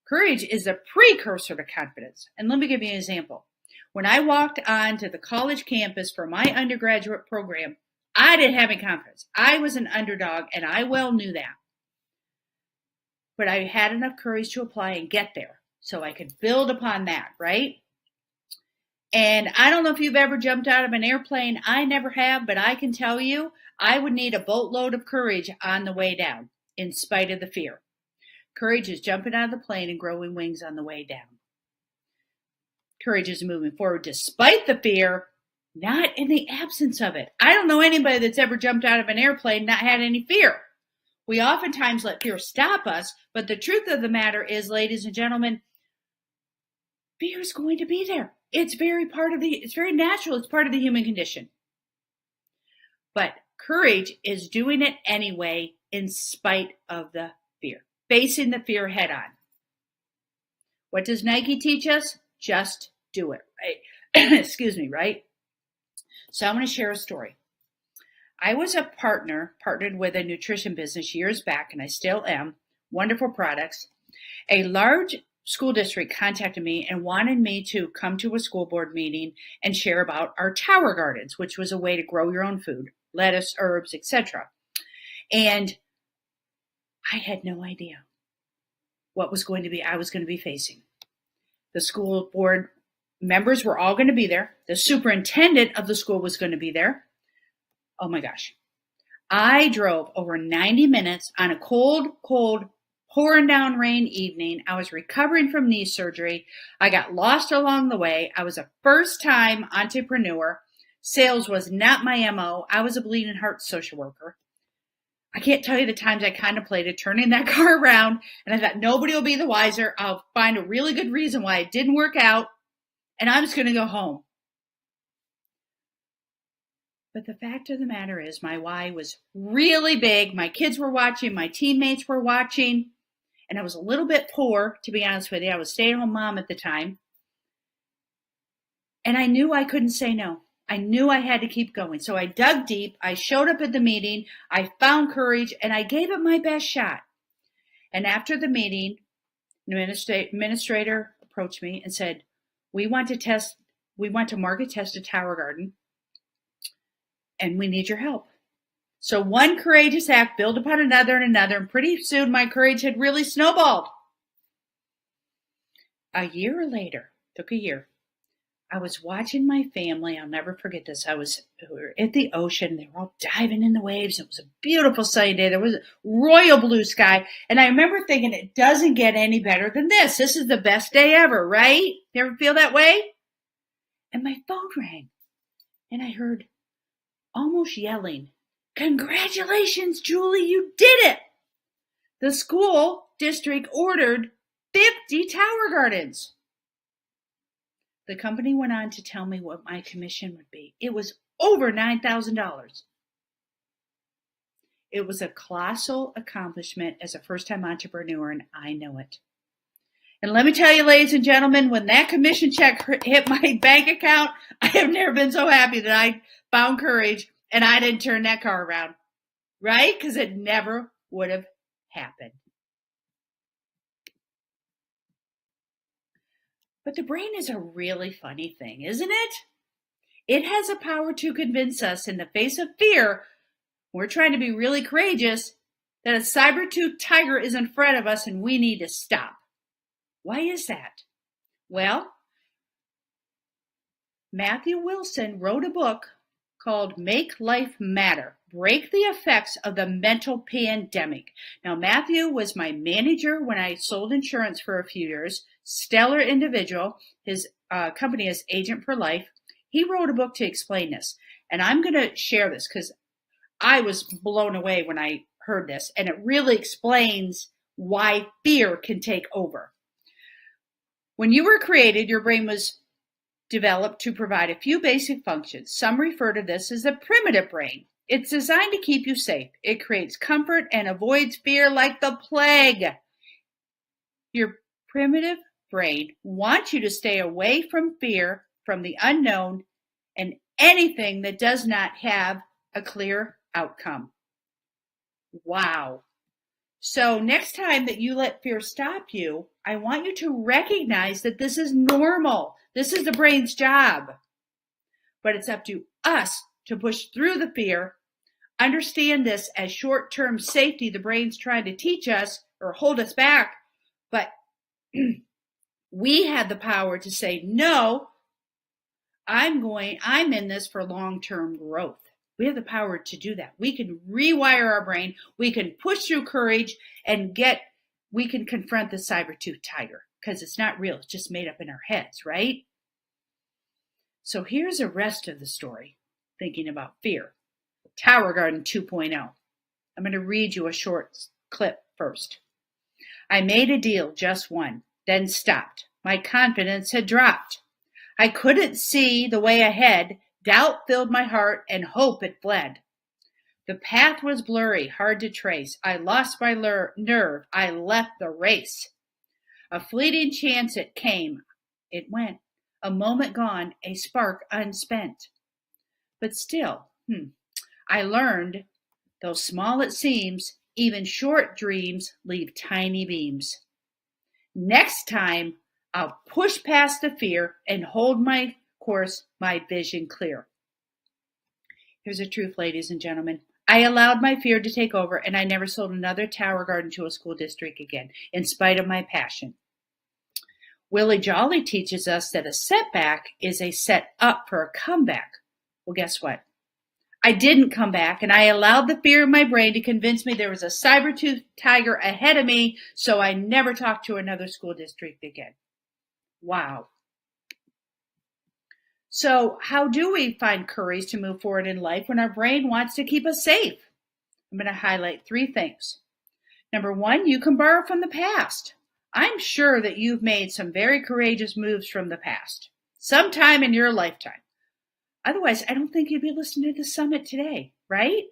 Courage is a precursor to confidence. And let me give you an example. When I walked onto the college campus for my undergraduate program, I didn't have any confidence. I was an underdog, and I well knew that. But I had enough courage to apply and get there so I could build upon that, right? And I don't know if you've ever jumped out of an airplane. I never have, but I can tell you I would need a boatload of courage on the way down in spite of the fear. Courage is jumping out of the plane and growing wings on the way down. Courage is moving forward despite the fear, not in the absence of it. I don't know anybody that's ever jumped out of an airplane and not had any fear. We oftentimes let fear stop us, but the truth of the matter is, ladies and gentlemen, fear is going to be there. It's very natural. It's part of the human condition. But courage is doing it anyway in spite of the fear, facing the fear head on. What does Nike teach us? Just do it, right? Excuse me, right? So I'm going to share a story. I was partnered with a nutrition business years back, and I still am. Wonderful products. A large school district contacted me and wanted me to come to a school board meeting and share about our tower gardens, which was a way to grow your own food, lettuce, herbs, etc. And I had no idea what I was going to be facing. The school board members were all going to be there. The superintendent of the school was going to be there. Oh my gosh. I drove over 90 minutes on a cold, pouring down rain evening. I was recovering from knee surgery. I got lost along the way. I was a first-time entrepreneur. Sales was not my MO. I was a bleeding heart social worker. I can't tell you the times I contemplated turning that car around, and I thought nobody will be the wiser. I'll find a really good reason why it didn't work out, and I'm just going to go home. But the fact of the matter is my why was really big. My kids were watching. My teammates were watching. And I was a little bit poor, to be honest with you. I was a stay-at-home mom at the time. And I knew I couldn't say no. I knew I had to keep going. So I dug deep. I showed up at the meeting. I found courage, and I gave it my best shot. And after the meeting, the administrator approached me and said, we want to market test a tower garden, and we need your help. So one courageous act built upon another and another, and pretty soon my courage had really snowballed. A year later, took a year, I was watching my family. I'll never forget this. We were at the ocean. They were all diving in the waves. It was a beautiful sunny day. There was a royal blue sky. And I remember thinking, it doesn't get any better than this. This is the best day ever, right? You ever feel that way? And my phone rang, and I heard almost yelling, "Congratulations, Julie, you did it!" The school district ordered 50 tower gardens. The company went on to tell me what my commission would be. It was over $9,000. It was a colossal accomplishment as a first-time entrepreneur, and I know it. And let me tell you, ladies and gentlemen, when that commission check hit my bank account, I have never been so happy that I found courage and I didn't turn that car around, right? Because it never would have happened. But the brain is a really funny thing, isn't it? It has a power to convince us in the face of fear, we're trying to be really courageous, that a saber-toothed tiger is in front of us and we need to stop. Why is that? Well, Matthew Wilson wrote a book called Make Life Matter, Break the Effects of the Mental Pandemic. Now, Matthew was my manager when I sold insurance for a few years. Stellar individual. His company is Agent for Life. He wrote a book to explain this. And I'm going to share this because I was blown away when I heard this. And it really explains why fear can take over. When you were created, your brain was developed to provide a few basic functions. Some refer to this as the primitive brain. It's designed to keep you safe. It creates comfort and avoids fear like the plague. Your primitive brain wants you to stay away from fear, from the unknown, and anything that does not have a clear outcome. Wow. So next time that you let fear stop you, I want you to recognize that this is normal. This is the brain's job. But it's up to us to push through the fear, understand this as short-term safety the brain's trying to teach us or hold us back. But we have the power to say, no, I'm in this for long-term growth. We have the power to do that. We can rewire our brain. We can push through courage and we can confront the saber-toothed tiger because it's not real. It's just made up in our heads, right? So here's the rest of the story, thinking about fear. Tower Garden 2.0. I'm going to read you a short clip first. I made a deal, just one, then stopped. My confidence had dropped. I couldn't see the way ahead. Doubt filled my heart and hope it fled. The path was blurry, hard to trace. I lost my nerve. I left the race. A fleeting chance it came. It went. A moment gone, a spark unspent. But still, I learned, though small it seems, even short dreams leave tiny beams. Next time, I'll push past the fear and hold my course, my vision clear. Here's the truth, ladies and gentlemen. I allowed my fear to take over, and I never sold another tower garden to a school district again, in spite of my passion. Willie Jolly teaches us that a setback is a set up for a comeback. Well, guess what? I didn't come back, and I allowed the fear in my brain to convince me there was a saber-toothed tiger ahead of me, so I never talked to another school district again. Wow. So how do we find courage to move forward in life when our brain wants to keep us safe? I'm going to highlight 3 things. Number 1, you can borrow from the past. I'm sure that you've made some very courageous moves from the past, sometime in your lifetime. Otherwise, I don't think you'd be listening to the summit today, right?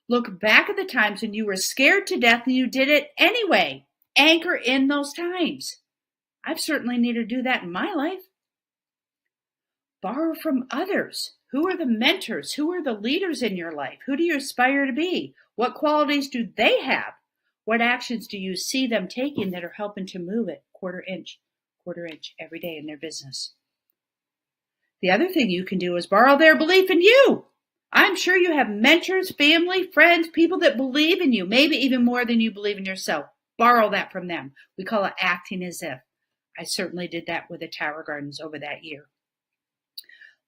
Look back at the times when you were scared to death and you did it anyway. Anchor in those times. I've certainly needed to do that in my life. Borrow from others. Who are the mentors? Who are the leaders in your life? Who do you aspire to be? What qualities do they have? What actions do you see them taking that are helping to move it quarter inch every day in their business? The other thing you can do is borrow their belief in you. I'm sure you have mentors, family, friends, people that believe in you, maybe even more than you believe in yourself. Borrow that from them. We call it acting as if. I certainly did that with the Tower Gardens over that year.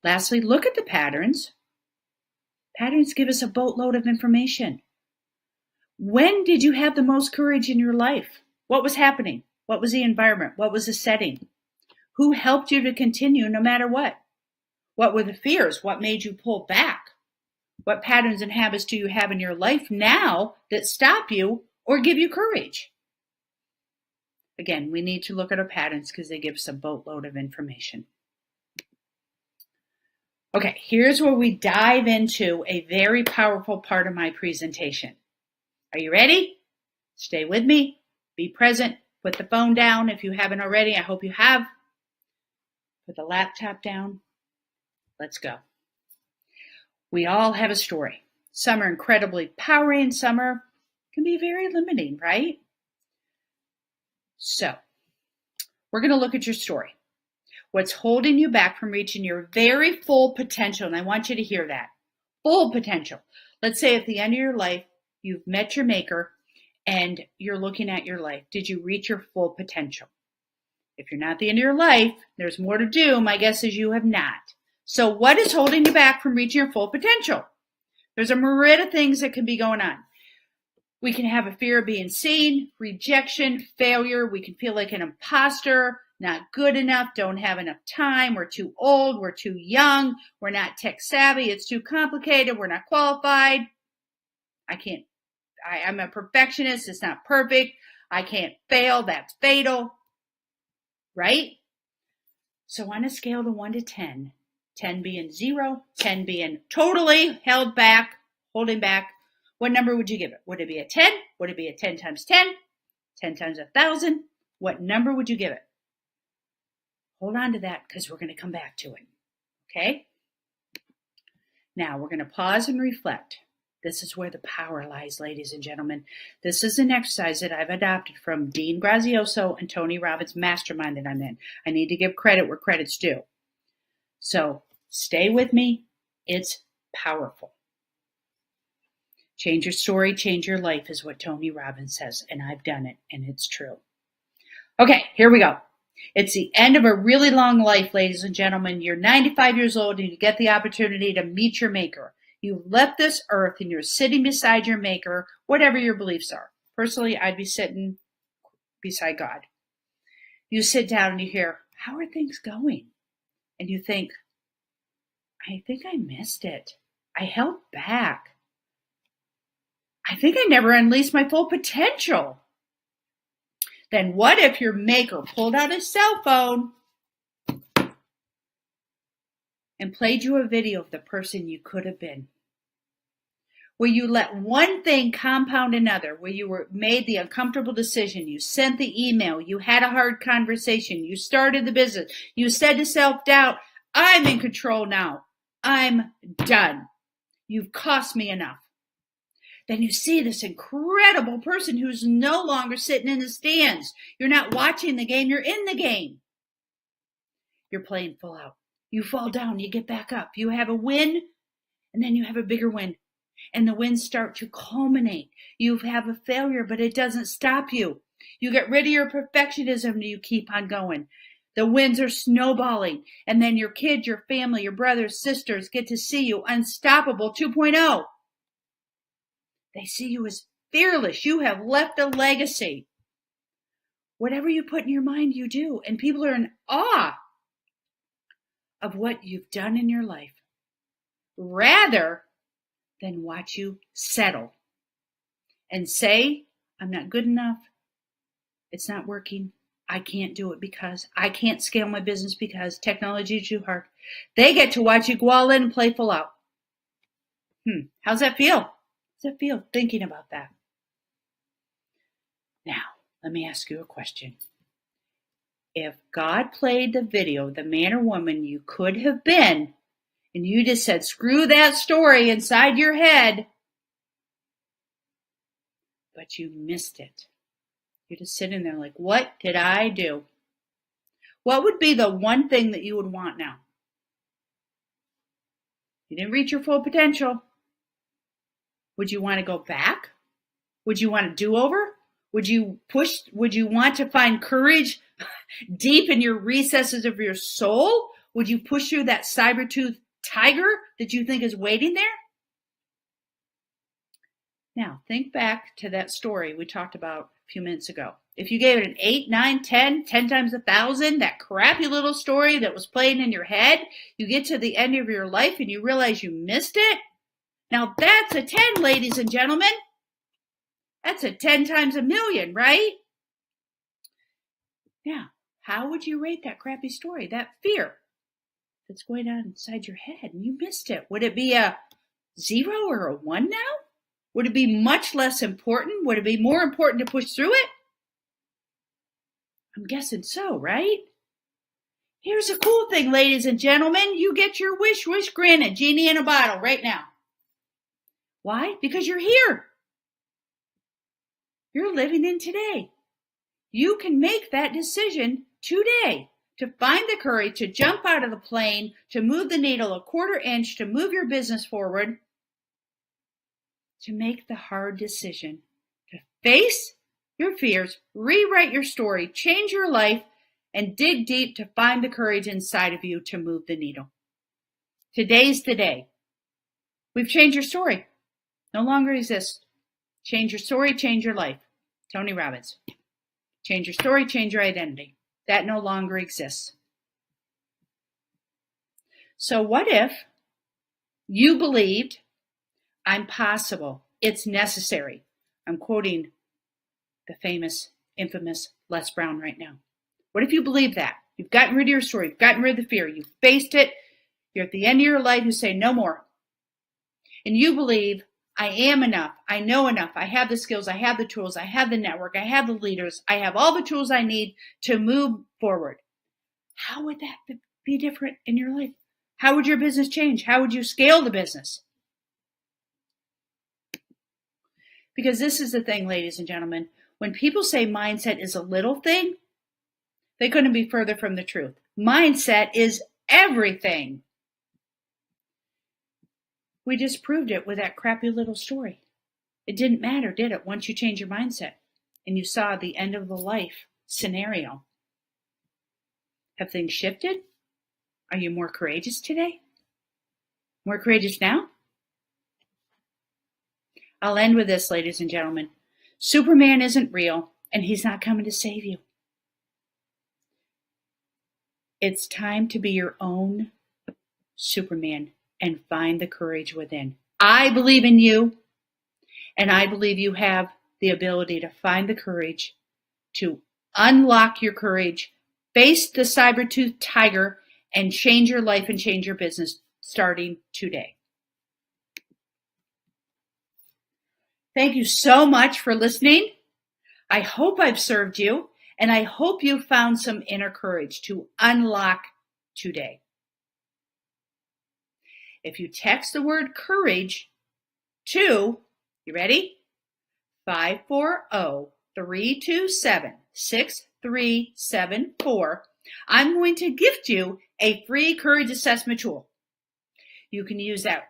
Lastly, look at the patterns. Patterns give us a boatload of information. When did you have the most courage in your life? What was happening? What was the environment? What was the setting? Who helped you to continue no matter what? What were the fears? What made you pull back? What patterns and habits do you have in your life now that stop you or give you courage? Again, we need to look at our patterns because they give us a boatload of information. Okay, here's where we dive into a very powerful part of my presentation. Are you ready? Stay with me. Be present. Put the phone down if you haven't already. I hope you have. Put the laptop down. Let's go. We all have a story. Some are incredibly empowering. Some can be very limiting, right? So, we're going to look at your story. What's holding you back from reaching your very full potential? And I want you to hear that. Full potential. Let's say at the end of your life, you've met your maker and you're looking at your life. Did you reach your full potential? If you're not at the end of your life, there's more to do. My guess is you have not. So what is holding you back from reaching your full potential? There's a myriad of things that can be going on. We can have a fear of being seen, rejection, failure. We can feel like an imposter, not good enough, don't have enough time. We're too old. We're too young. We're not tech savvy. It's too complicated. We're not qualified. I'm a perfectionist. It's not perfect. I can't fail. That's fatal. Right? So on a scale of 1 to 10, 10 being 0, 10 being totally held back, holding back, what number would you give it? Would it be a 10? Would it be a 10 times 10? 10 times 1,000? What number would you give it? Hold on to that because we're going to come back to it. Okay? Now we're going to pause and reflect. This is where the power lies, ladies and gentlemen. This is an exercise that I've adopted from Dean Grazioso and Tony Robbins' mastermind that I'm in. I need to give credit where credit's due. So stay with me. It's powerful. Change your story, change your life is what Tony Robbins says, and I've done it, and it's true. Okay, here we go. It's the end of a really long life, ladies and gentlemen. You're 95 years old and you get the opportunity to meet your maker. You've left this earth and you're sitting beside your maker, whatever your beliefs are. Personally, I'd be sitting beside God. You sit down and you hear, how are things going? And you think, I think I missed it. I held back. I think I never unleashed my full potential. Then what if your maker pulled out his cell phone and played you a video of the person you could have been? Where you let one thing compound another, where you made the uncomfortable decision, you sent the email, you had a hard conversation, you started the business, you said to self-doubt, I'm in control now. I'm done. You've cost me enough. Then you see this incredible person who's no longer sitting in the stands. You're not watching the game, you're in the game. You're playing full out. You fall down, you get back up. You have a win, and then you have a bigger win. and the wins start to culminate. You have a failure, but it doesn't stop you. You get rid of your perfectionism and you keep on going. The wins are snowballing, and then your kids, your family, your brothers, sisters get to see you unstoppable 2.0. They see you as fearless. You have left a legacy. Whatever you put in your mind, you do. And people are in awe of what you've done in your life, rather than watch you settle and say, I'm not good enough. It's not working. I can't do it because I can't scale my business because technology is too hard. They get to watch you go all in and play full out. How's that feel? How's that feel thinking about that? Now, let me ask you a question. If God played the video, the man or woman you could have been, and you just said, screw that story inside your head, but you missed it. You're just sitting there like, what did I do? What would be the one thing that you would want now? You didn't reach your full potential. Would you want to go back? Would you want a do-over? Would you want to find courage deep in your recesses of your soul? Would you push through that saber-toothed tiger that you think is waiting there? Now, think back to that story we talked about a few minutes ago. If you gave it an 8, 9, 10 times 1,000, that crappy little story that was playing in your head, you get to the end of your life and you realize you missed it. Now that's a 10, ladies and gentlemen. That's a 10 times a million, right? Now, how would you rate that crappy story, that fear that's going on inside your head and you missed it? Would it be a 0 or a 1 now? Would it be much less important? Would it be more important to push through it? I'm guessing so, right? Here's a cool thing, ladies and gentlemen. You get your wish granted, genie in a bottle right now. Why? Because you're here. You're living in today. You can make that decision today to find the courage to jump out of the plane, to move the needle a quarter inch, to move your business forward, to make the hard decision, to face your fears, rewrite your story, change your life, and dig deep to find the courage inside of you to move the needle. Today's the day. We've changed your story. No longer exists. Change your story, change your life. Tony Robbins. Change your story, change your identity. That no longer exists. So what if you believed, I'm possible, it's necessary? I'm quoting the famous, infamous Les Brown right now. What if you believe that? You've gotten rid of your story, you've gotten rid of the fear, you've faced it, you're at the end of your life, you say no more. And you believe, I am enough, I know enough, I have the skills, I have the tools, I have the network, I have the leaders, I have all the tools I need to move forward. How would that be different in your life? How would your business change? How would you scale the business? Because this is the thing, ladies and gentlemen. When people say mindset is a little thing, they couldn't be further from the truth. Mindset is everything. We just proved it with that crappy little story. It didn't matter, did it? Once you change your mindset and you saw the end of the life scenario. Have things shifted? Are you more courageous today? More courageous now? I'll end with this, ladies and gentlemen. Superman isn't real, and he's not coming to save you. It's time to be your own Superman and find the courage within. I believe in you, and I believe you have the ability to find the courage to unlock your courage, face the saber-toothed tiger, and change your life and change your business starting today. Thank you so much for listening. I hope I've served you, and I hope you found some inner courage to unlock today. If you text the word courage to, you ready? 540-327-6374, I'm going to gift you a free courage assessment tool. You can use that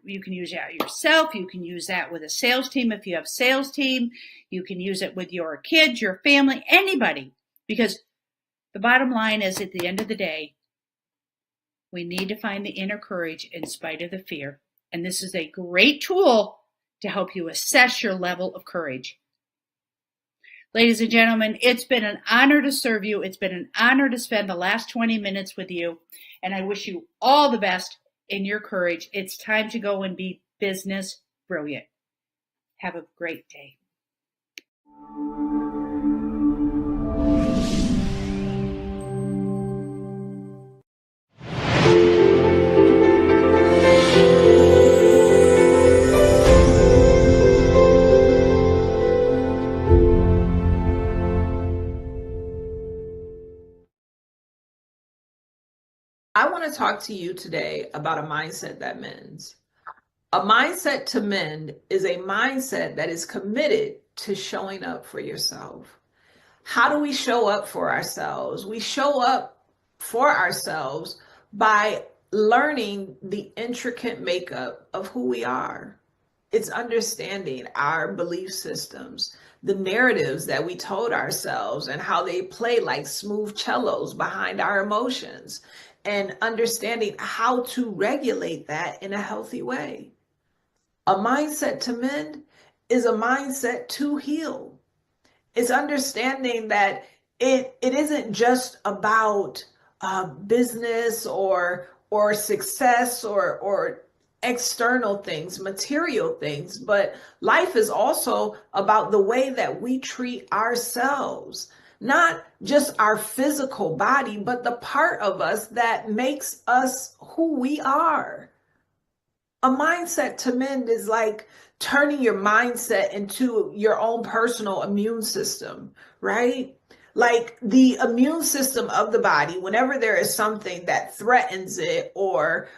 you can use that yourself. You can use that with a sales team if you have a sales team. You can use it with your kids, your family, anybody. Because the bottom line is, at the end of the day, we need to find the inner courage in spite of the fear. And this is a great tool to help you assess your level of courage. Ladies and gentlemen, it's been an honor to serve you. It's been an honor to spend the last 20 minutes with you. And I wish you all the best in your courage. It's time to go and be business brilliant. Have a great day. I want to talk to you today about a mindset that mends. A mindset to mend is a mindset that is committed to showing up for yourself. How do we show up for ourselves? We show up for ourselves by learning the intricate makeup of who we are. It's understanding our belief systems, the narratives that we told ourselves, and how they play like smooth cellos behind our emotions, and understanding how to regulate that in a healthy way. A mindset to mend is a mindset to heal. It's understanding that it isn't just about business or success or external things, material things, but life is also about the way that we treat ourselves. Not just our physical body, but the part of us that makes us who we are. A mindset to mend is like turning your mindset into your own personal immune system, right? Like the immune system of the body, whenever there is something that threatens it or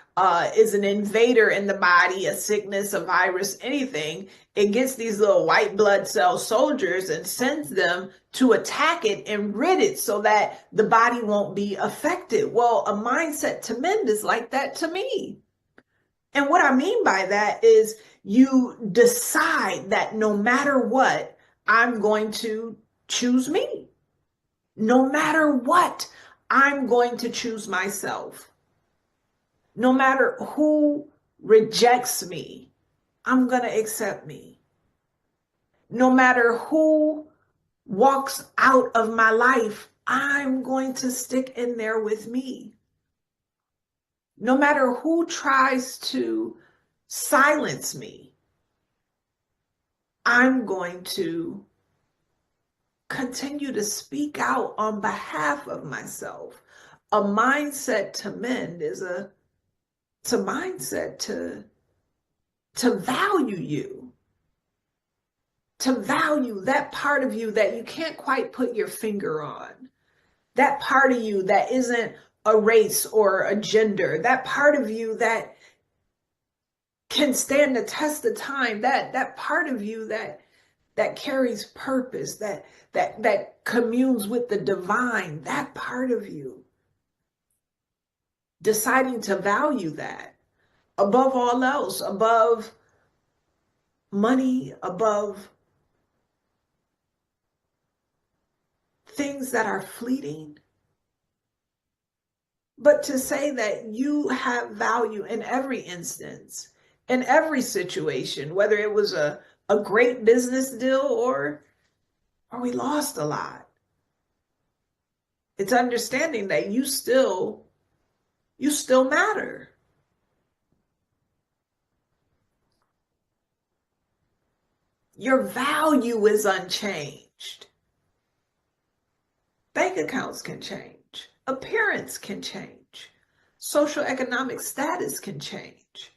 is an invader in the body, a sickness, a virus, anything, it gets these little white blood cell soldiers and sends them to attack it and rid it so that the body won't be affected. Well, a mindset to mend is like that to me. And what I mean by that is you decide that no matter what, I'm going to choose me. No matter what, I'm going to choose myself. No matter who rejects me, I'm going to accept me. No matter who walks out of my life, I'm going to stick in there with me. No matter who tries to silence me, I'm going to continue to speak out on behalf of myself. A mindset to mend is it's a mindset to value you, to value that part of you that you can't quite put your finger on, that part of you that isn't a race or a gender, that part of you that can stand the test of time, that part of you that carries purpose, that communes with the divine, that part of you. Deciding to value that above all else, above money, above things that are fleeting. But to say that you have value in every instance, in every situation, whether it was a great business deal or we lost a lot. It's understanding that you still matter. Your value is unchanged. Bank accounts can change. Appearance can change. Social economic status can change.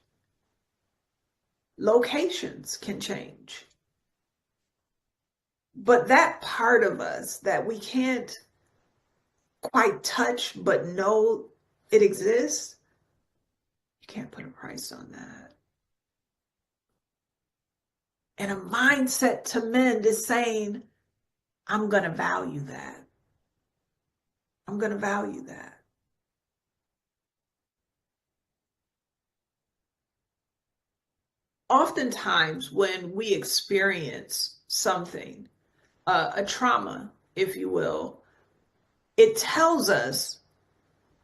Locations can change. But that part of us that we can't quite touch but know it exists, you can't put a price on that. And a mindset to mend is saying, I'm going to value that. I'm going to value that. oftentimes when we experience something, a trauma, if you will, it tells us,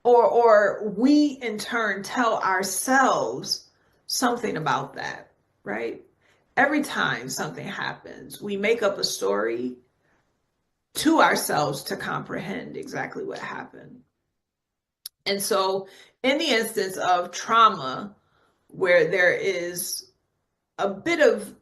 or we in turn tell ourselves something about that, right? Every time something happens, we make up a story to ourselves to comprehend exactly what happened. And so, in the instance of trauma, where there is a bit of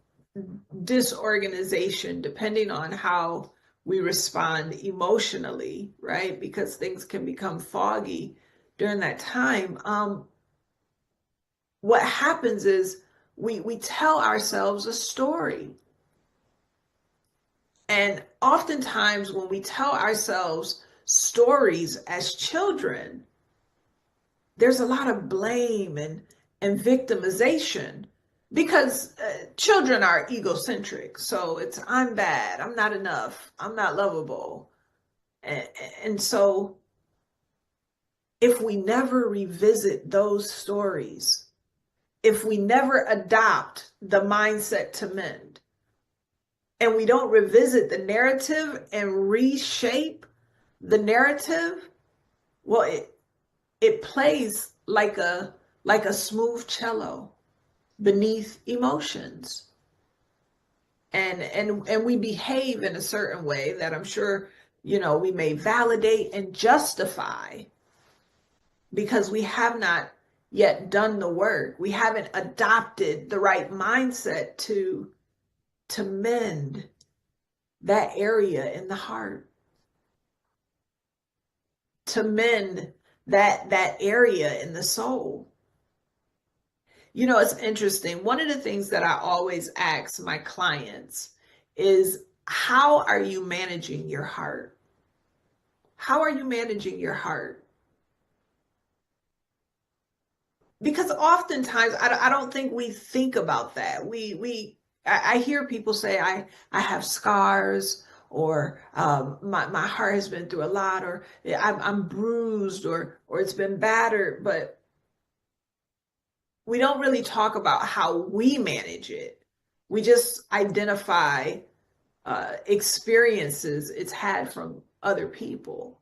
disorganization, depending on how we respond emotionally, right? Because things can become foggy during that time. What happens is we tell ourselves a story. And oftentimes when we tell ourselves stories as children, there's a lot of blame and victimization because children are egocentric. So it's, I'm bad, I'm not enough, I'm not lovable. And so if we never revisit those stories, if we never adopt the mindset to mend, and we don't revisit the narrative and reshape the narrative, well, it plays like a smooth cello beneath emotions. And we behave in a certain way that I'm sure, we may validate and justify because we have not yet done the work. We haven't adopted the right mindset to mend that area in the heart, to mend that area in the soul. It's interesting. One of the things that I always ask my clients is, how are you managing your heart? How are you managing your heart? Because oftentimes I don't think we think about that. I hear people say, I have scars, or my heart has been through a lot, or I'm bruised, or it's been battered, but we don't really talk about how we manage it. We just identify experiences it's had from other people.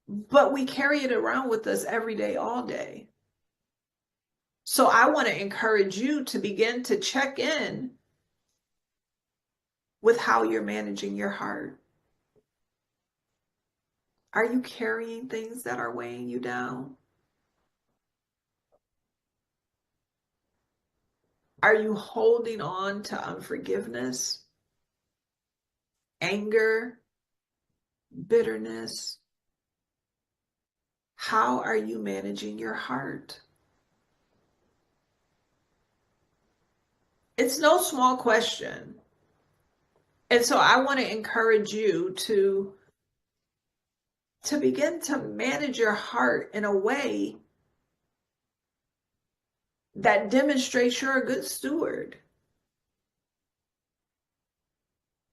But we carry it around with us every day, all day. So I want to encourage you to begin to check in with how you're managing your heart. Are you carrying things that are weighing you down? Are you holding on to unforgiveness, anger, bitterness? How are you managing your heart? It's no small question. And so I want to encourage you to begin to manage your heart in a way that demonstrates you're a good steward.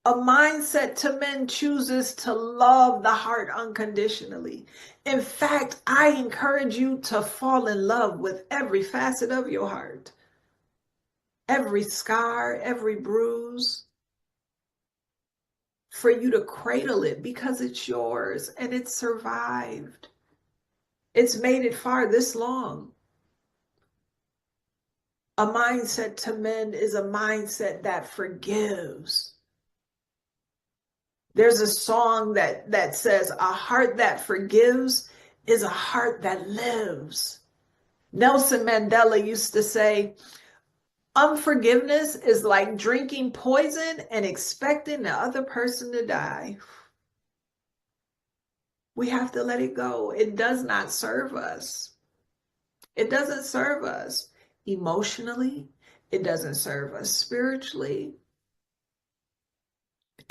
A mindset to mend chooses to love the heart unconditionally. In fact, I encourage you to fall in love with every facet of your heart, every scar, every bruise, for you to cradle it because it's yours and it's survived. It's made it far this long. A mindset to mend is a mindset that forgives. There's a song that says, a heart that forgives is a heart that lives. Nelson Mandela used to say, unforgiveness is like drinking poison and expecting the other person to die. We have to let it go. It does not serve us. It doesn't serve us emotionally. It doesn't serve us spiritually.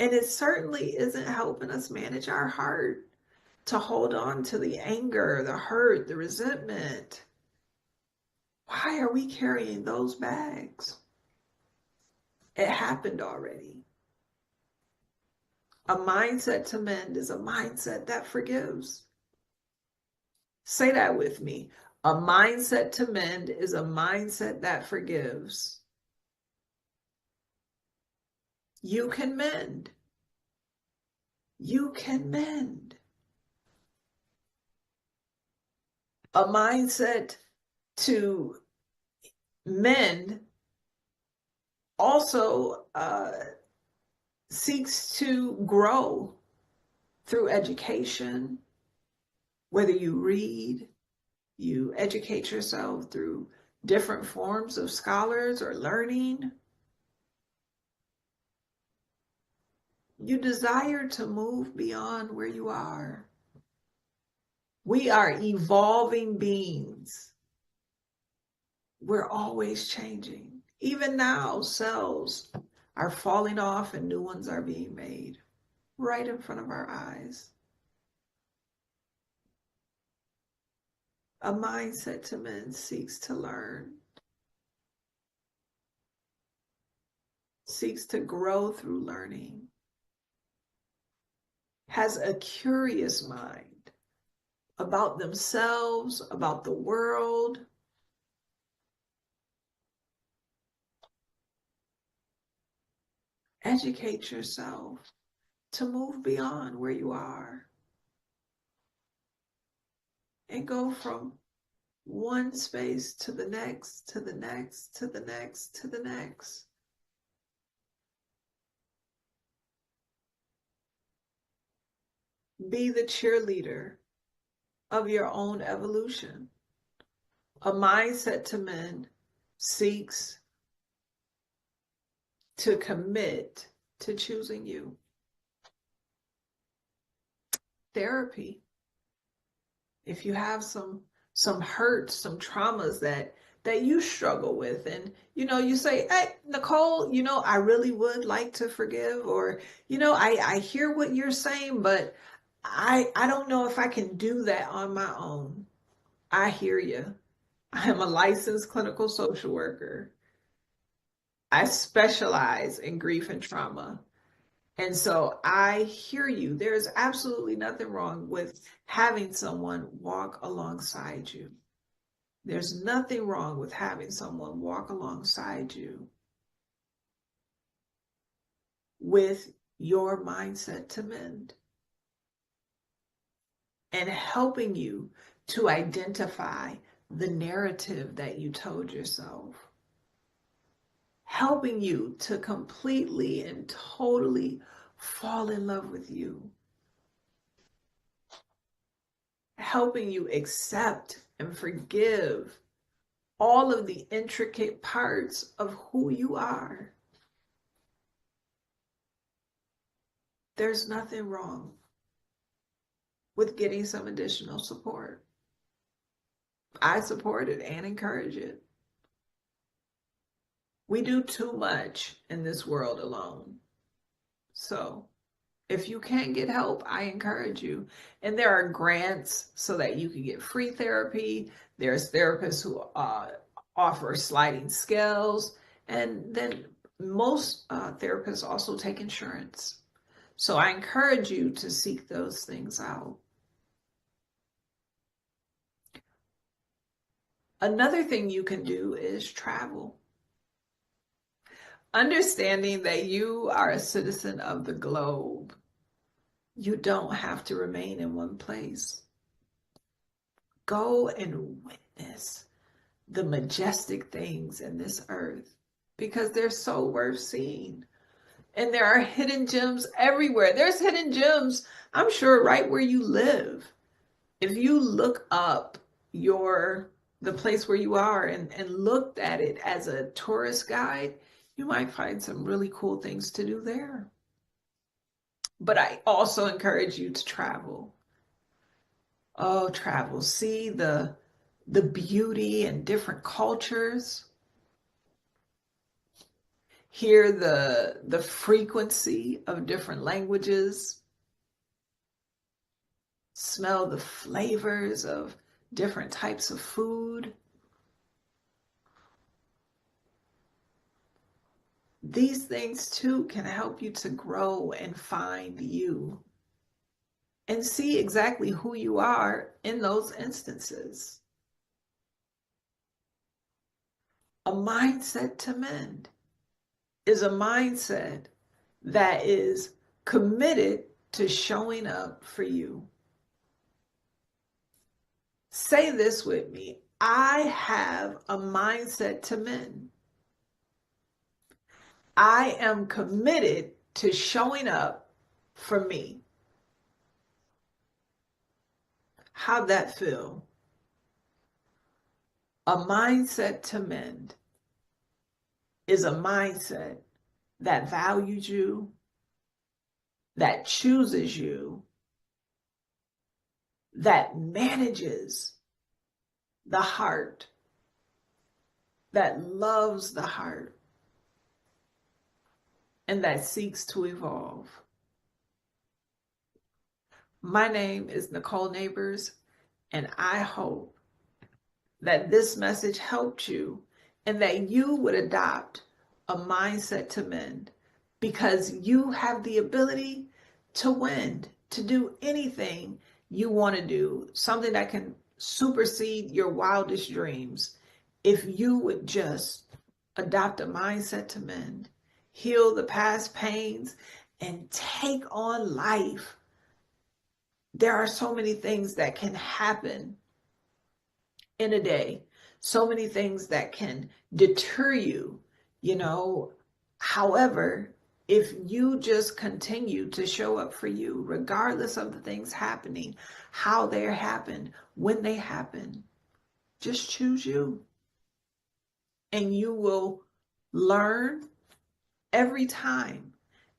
And it certainly isn't helping us manage our heart, to hold on to the anger, the hurt, the resentment. Why are we carrying those bags? It happened already. A mindset to mend is a mindset that forgives. Say that with me. A mindset to mend is a mindset that forgives. You can mend. You can mend. A mindset to mend also seeks to grow through education, whether you read, you educate yourself through different forms of scholars or learning. You desire to move beyond where you are. We are evolving beings. We're always changing. Even now, cells are falling off and new ones are being made right in front of our eyes. A mindset to mend seeks to learn, seeks to grow through learning, has a curious mind about themselves, about the world. Educate yourself to move beyond where you are and go from one space to the next, to the next, to the next, to the next. Be the cheerleader of your own evolution. A mindset to mend seeks to commit to choosing you. Therapy. If you have some hurts, some traumas that you struggle with, and you say, hey, Nicole, I really would like to forgive, or I hear what you're saying, but I don't know if I can do that on my own. I hear you. I am a licensed clinical social worker. I specialize in grief and trauma. And so I hear you. There's absolutely nothing wrong with having someone walk alongside you. There's nothing wrong with having someone walk alongside you with your mindset to mend and helping you to identify the narrative that you told yourself, helping you to completely and totally fall in love with you, helping you accept and forgive all of the intricate parts of who you are. There's nothing wrong with getting some additional support. I support it and encourage it. We do too much in this world alone. So if you can't get help, I encourage you. And there are grants so that you can get free therapy. There's therapists who offer sliding scales. And then most therapists also take insurance. So I encourage you to seek those things out. Another thing you can do is travel. Understanding that you are a citizen of the globe. You don't have to remain in one place. Go and witness the majestic things in this earth because they're so worth seeing. And there are hidden gems everywhere. There's hidden gems, I'm sure, right where you live. If you look up the place where you are and looked at it as a tourist guide, you might find some really cool things to do there. But I also encourage you to travel. Oh, travel. See the beauty in different cultures. Hear the frequency of different languages. Smell the flavors of different types of food. These things too can help you to grow and find you and see exactly who you are in those instances. A mindset to mend is a mindset that is committed to showing up for you. Say this with me. I have a mindset to mend. I am committed to showing up for me. How'd that feel? A mindset to mend is a mindset that values you, that chooses you, that manages the heart, that loves the heart, and that seeks to evolve. My name is Nicole Neighbors, and I hope that this message helped you and that you would adopt a mindset to mend, because you have the ability to win, to do anything you want to do, something that can supersede your wildest dreams. If you would just adopt a mindset to mend, heal the past pains, and take on life. There are so many things that can happen in a day, so many things that can deter you, However, if you just continue to show up for you, regardless of the things happening, how they happen, when they happen, just choose you. And you will learn every time.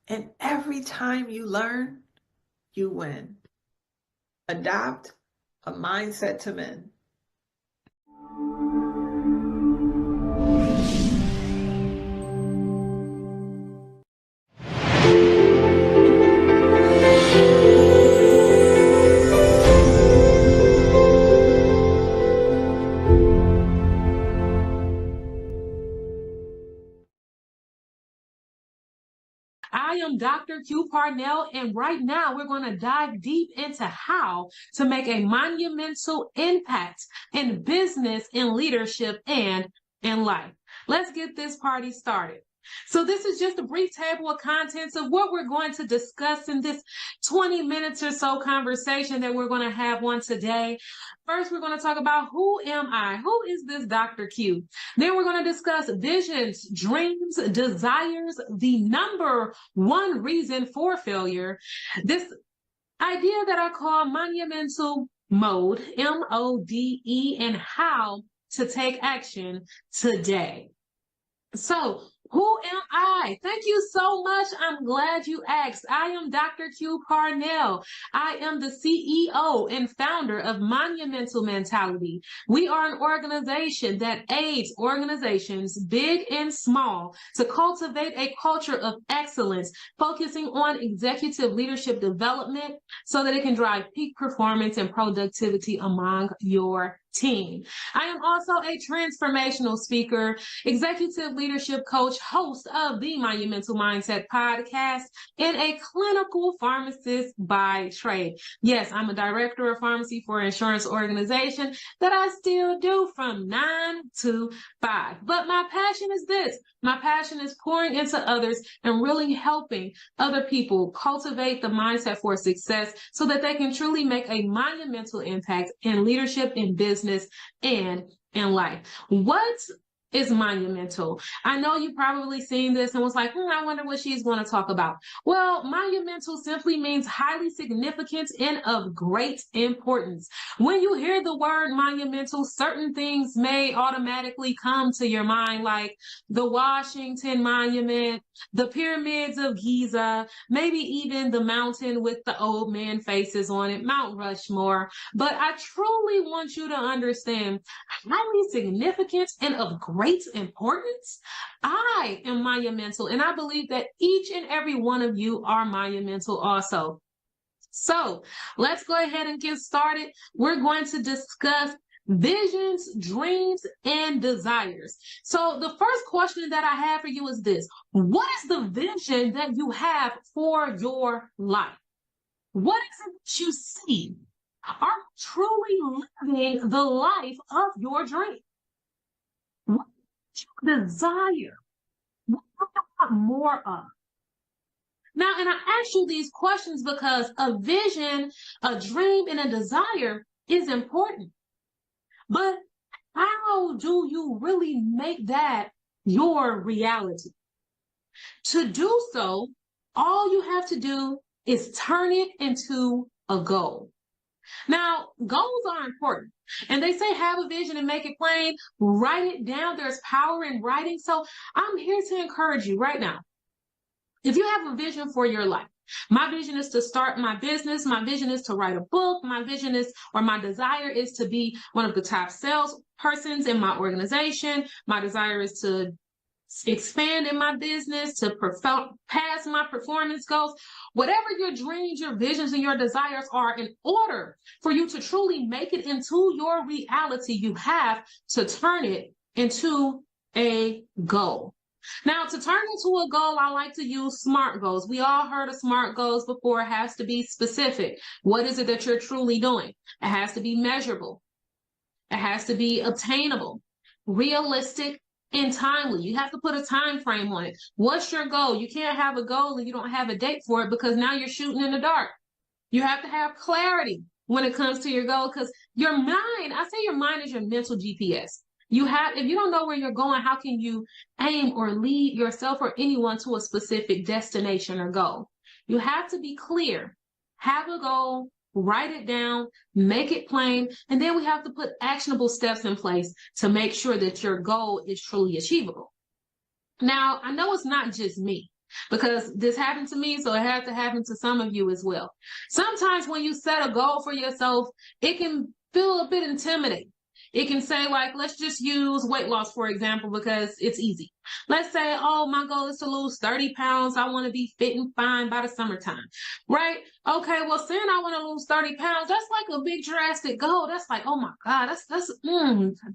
And every time you learn, you win. Adopt a mindset to mend. I am Dr. Q Parnell, and right now we're going to dive deep into how to make a monumental impact in business, in leadership, and in life. Let's get this party started. So this is just a brief table of contents of what we're going to discuss in this 20 minutes or so conversation that we're going to have on today. First, we're going to talk about who am I? Who is this Dr. Q? Then we're going to discuss visions, dreams, desires, the number one reason for failure. This idea that I call monumental mode, MODE, and how to take action today. So, who am I? Thank you so much. I'm glad you asked. I am Dr. Q Parnell. I am the CEO and founder of Monumental Mentality. We are an organization that aids organizations, big and small, to cultivate a culture of excellence, focusing on executive leadership development so that it can drive peak performance and productivity among your team. I am also a transformational speaker, executive leadership coach, host of the Monumental Mindset podcast, and a clinical pharmacist by trade. Yes, I'm a director of pharmacy for an insurance organization that I still do from 9 to 5. But my passion is this. My passion is pouring into others and really helping other people cultivate the mindset for success so that they can truly make a monumental impact in leadership, in business, and in life. What is monumental? I know you've probably seen this and was like, I wonder what she's going to talk about. Well, monumental simply means highly significant and of great importance. When you hear the word monumental, certain things may automatically come to your mind, like the Washington Monument, the pyramids of Giza, maybe even the mountain with the old man faces on it, Mount Rushmore. But I truly want you to understand, highly significant and of great importance, I am monumental, and I believe that each and every one of you are monumental also. So let's go ahead and get started. We're going to discuss visions, dreams, and desires. So the first question that I have for you is this: what is the vision that you have for your life? What is it that you see? Are you truly living the life of your dream? What desire, what do you want more of? Now, and I ask you these questions because a vision, a dream, and a desire is important. But how do you really make that your reality? To do so, all you have to do is turn it into a goal. Now, goals are important. And they say have a vision and make it plain, write it down. There's power in writing. So I'm here to encourage you right now. If you have a vision for your life, my vision is to start my business. My vision is to write a book. My vision is, or my desire is to be one of the top sales persons in my organization. My desire is to expand in my business, to pass my performance goals. Whatever your dreams, your visions, and your desires are, in order for you to truly make it into your reality, you have to turn it into a goal. Now, to turn into a goal, I like to use SMART goals. We all heard of SMART goals before. It has to be specific. What is it that you're truly doing? It has to be measurable. It has to be obtainable, realistic, and timely. You have to put a time frame on it. What's your goal? You can't have a goal and you don't have a date for it, because now you're shooting in the dark. You have to have clarity when it comes to your goal, because your mind, I say your mind is your mental GPS. If you don't know where you're going, how can you aim or lead yourself or anyone to a specific destination or goal? You have to be clear, have a goal, write it down, make it plain, and then we have to put actionable steps in place to make sure that your goal is truly achievable. Now, I know it's not just me, because this happened to me, so it had to happen to some of you as well. Sometimes when you set a goal for yourself, it can feel a bit intimidating. It can say, like, let's just use weight loss, for example, because it's easy. Let's say, oh, my goal is to lose 30 pounds. I want to be fit and fine by the summertime, right? Okay, well, saying I want to lose 30 pounds, that's like a big drastic goal. That's like, oh my God, that's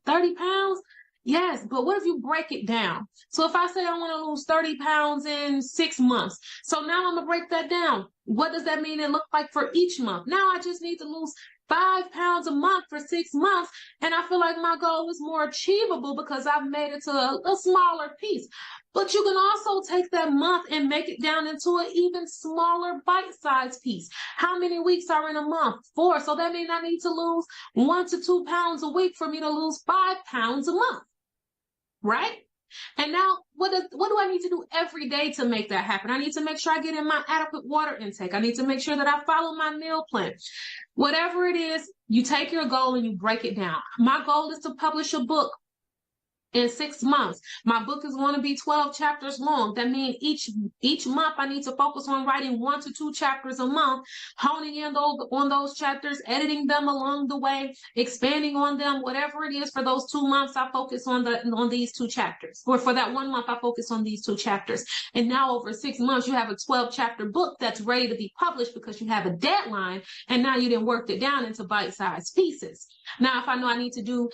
30 pounds. Yes, but what if you break it down? So if I say I want to lose 30 pounds in 6 months, so now I'm going to break that down. What does that mean it look like for each month? Now I just need to lose 5 pounds a month for 6 months. And I feel like my goal is more achievable because I've made it to a smaller piece. But you can also take that month and make it down into an even smaller bite-sized piece. How many weeks are in a month? 4. So that means I need to lose 1 to 2 pounds a week for me to lose 5 pounds a month, right? And now, what do I need to do every day to make that happen? I need to make sure I get in my adequate water intake. I need to make sure that I follow my meal plan. Whatever it is, you take your goal and you break it down. My goal is to publish a book in 6 months. My book is going to be 12 chapters long. That means each month I need to focus on writing 1 to 2 chapters a month, honing in on those chapters, editing them along the way, expanding on them. Whatever it is, for those 2 months, I focus on these 2 chapters. Or for that 1 month, I focus on these 2 chapters. And now over 6 months, you have a 12-chapter book that's ready to be published because you have a deadline, and now you didn't work it down into bite-sized pieces. Now, if I know I need to do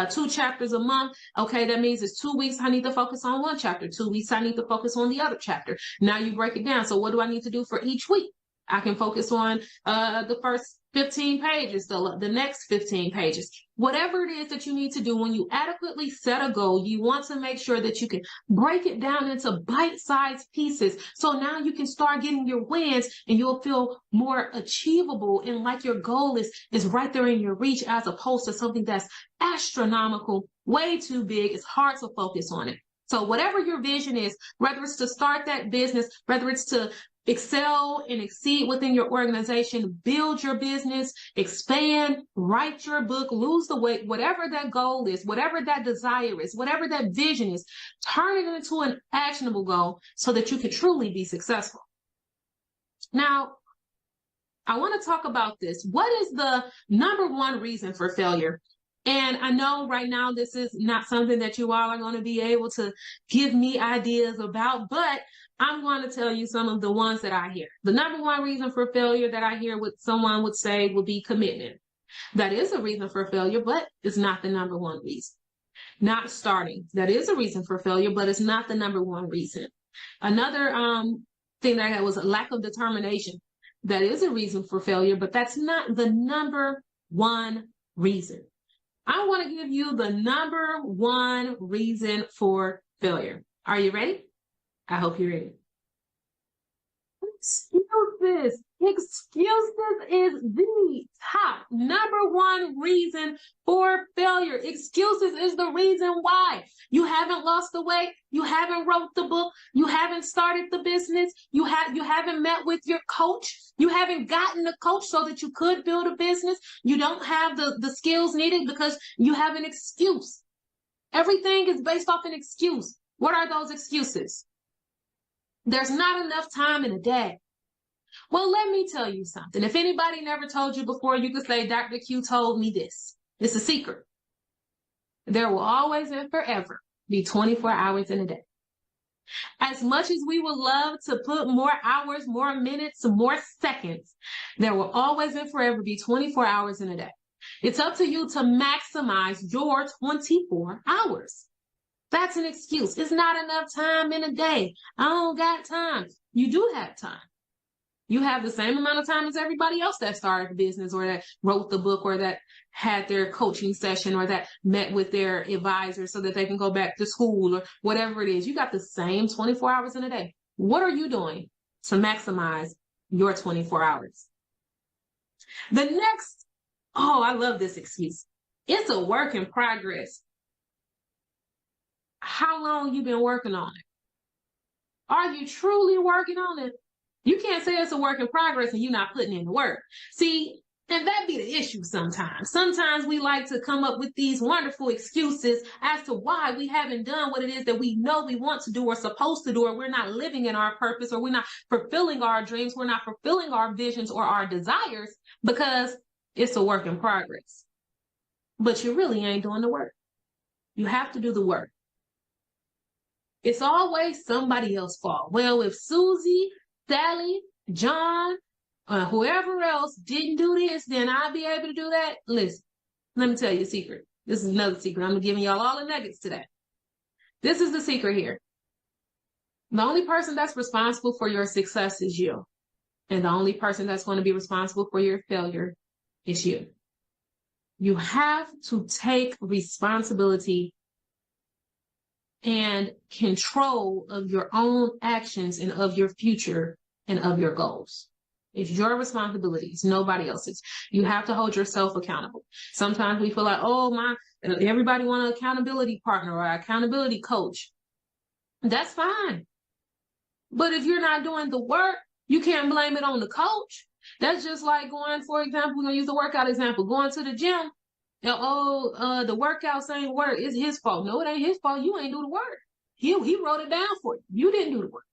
2 chapters a month, okay, that means it's 2 weeks I need to focus on 1 chapter, 2 weeks I need to focus on the other chapter. Now you break it down. So what do I need to do for each week? I can focus on the first 15 pages, the next 15 pages. Whatever it is that you need to do, when you adequately set a goal, you want to make sure that you can break it down into bite-sized pieces. So now you can start getting your wins and you'll feel more achievable and like your goal is right there in your reach, as opposed to something that's astronomical, way too big. It's hard to focus on it. So whatever your vision is, whether it's to start that business, whether it's to excel and exceed within your organization, build your business, expand, write your book, lose the weight, whatever that goal is, whatever that desire is, whatever that vision is, turn it into an actionable goal so that you can truly be successful. Now, I want to talk about this. What is the number one reason for failure? And I know right now this is not something that you all are going to be able to give me ideas about, but I'm going to tell you some of the ones that I hear. The number one reason for failure that I hear what someone would say would be commitment. That is a reason for failure, but it's not the number one reason. Not starting. That is a reason for failure, but it's not the number one reason. Another thing that I had was a lack of determination. That is a reason for failure, but that's not the number one reason. I want to give you the number one reason for failure. Are you ready? I hope you're ready. Excuses. Excuses is the top number one reason for failure. Excuses is the reason why you haven't lost the weight, you haven't wrote the book, you haven't started the business, you haven't met with your coach, you haven't gotten a coach so that you could build a business, you don't have the skills needed because you have an excuse. Everything is based off an excuse. What are those excuses? There's not enough time in a day. Well, let me tell you something. If anybody never told you before, you could say, Dr. Q told me this. It's a secret. There will always and forever be 24 hours in a day. As much as we would love to put more hours, more minutes, more seconds, there will always and forever be 24 hours in a day. It's up to you to maximize your 24 hours. That's an excuse. It's not enough time in a day. I don't got time. You do have time. You have the same amount of time as everybody else that started the business or that wrote the book or that had their coaching session or that met with their advisor so that they can go back to school or whatever it is. You got the same 24 hours in a day. What are you doing to maximize your 24 hours? The next, I love this excuse. It's a work in progress. How long you been working on it? Are you truly working on it? You can't say it's a work in progress and you're not putting in the work. See, and that be the issue sometimes. Sometimes we like to come up with these wonderful excuses as to why we haven't done what it is that we know we want to do or supposed to do, or we're not living in our purpose, or we're not fulfilling our dreams, we're not fulfilling our visions or our desires because it's a work in progress. But you really ain't doing the work. You have to do the work. It's always somebody else's fault. Well, if Susie, Sally, John, whoever else didn't do this, then I'll be able to do that. Listen, let me tell you a secret. This is another secret. I'm giving y'all all the nuggets today. This is the secret here. The only person that's responsible for your success is you. And the only person that's going to be responsible for your failure is you. You have to take responsibility and control of your own actions and of your future and of your goals. It's your responsibility. It's nobody else's. You have to hold yourself accountable. Sometimes we feel like, everybody want an accountability partner or an accountability coach. That's fine. But if you're not doing the work, you can't blame it on the coach. That's just like going, for example, we're going to use the workout example, going to the gym. The workouts ain't work. It's his fault. No, it ain't his fault. You ain't do the work. He wrote it down for you. You didn't do the work.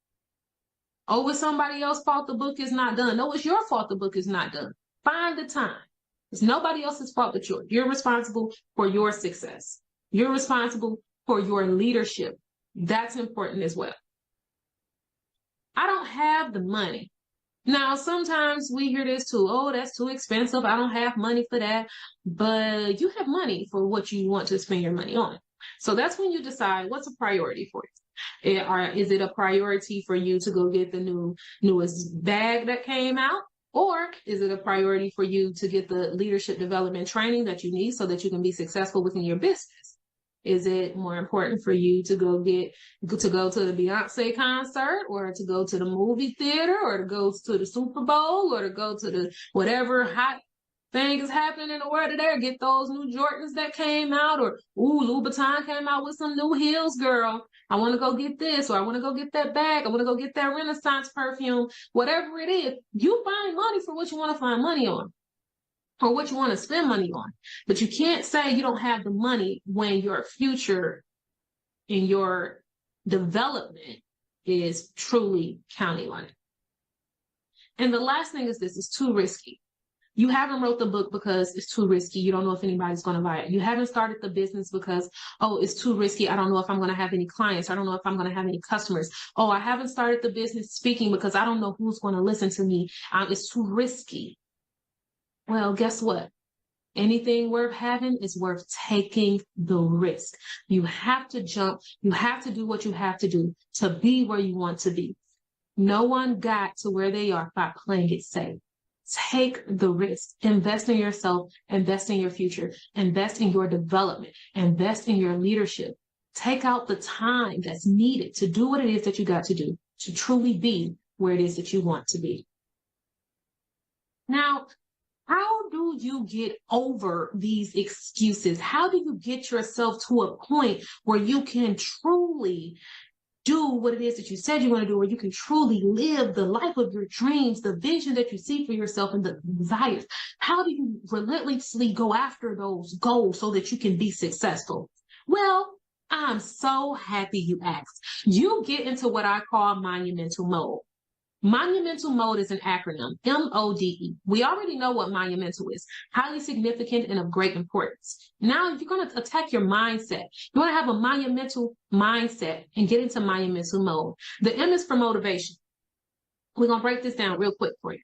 Oh, it's somebody else's fault the book is not done. No, it's your fault the book is not done. Find the time. It's nobody else's fault but yours. You're responsible for your success. You're responsible for your leadership. That's important as well. I don't have the money. Now, sometimes we hear this too. Oh, that's too expensive. I don't have money for that. But you have money for what you want to spend your money on. So that's when you decide what's a priority for you. Is it a priority for you to go get the newest bag that came out? Or is it a priority for you to get the leadership development training that you need so that you can be successful within your business? Is it more important for you to go to the Beyonce concert, or to go to the movie theater, or to go to the Super Bowl, or to go to the whatever hot thing is happening in the world today, or get those new Jordans that came out, or Louboutin came out with some new heels, girl. I want to go get this, or I want to go get that bag. I want to go get that Renaissance perfume. Whatever it is, you find money for what you want to find money on, or what you want to spend money on. But you can't say you don't have the money when your future and your development is truly counting on it. And the last thing is this: it's too risky. You haven't wrote the book because it's too risky. You don't know if anybody's going to buy it. You haven't started the business because, it's too risky. I don't know if I'm going to have any clients. I don't know if I'm going to have any customers. I haven't started the business speaking because I don't know who's going to listen to me. It's too risky. Well, guess what? Anything worth having is worth taking the risk. You have to jump. You have to do what you have to do to be where you want to be. No one got to where they are by playing it safe. Take the risk. Invest in yourself, invest in your future, invest in your development, invest in your leadership. Take out the time that's needed to do what it is that you got to do to truly be where it is that you want to be. Now, how do you get over these excuses? How do you get yourself to a point where you can truly do what it is that you said you want to do, where you can truly live the life of your dreams, the vision that you see for yourself and the desires? How do you relentlessly go after those goals so that you can be successful? Well, I'm so happy you asked. You get into what I call monumental mode. Monumental mode is an acronym, MODE. We already know what monumental is, highly significant and of great importance. Now, if you're going to attack your mindset, you want to have a monumental mindset and get into monumental mode. The M is for motivation. We're going to break this down real quick for you.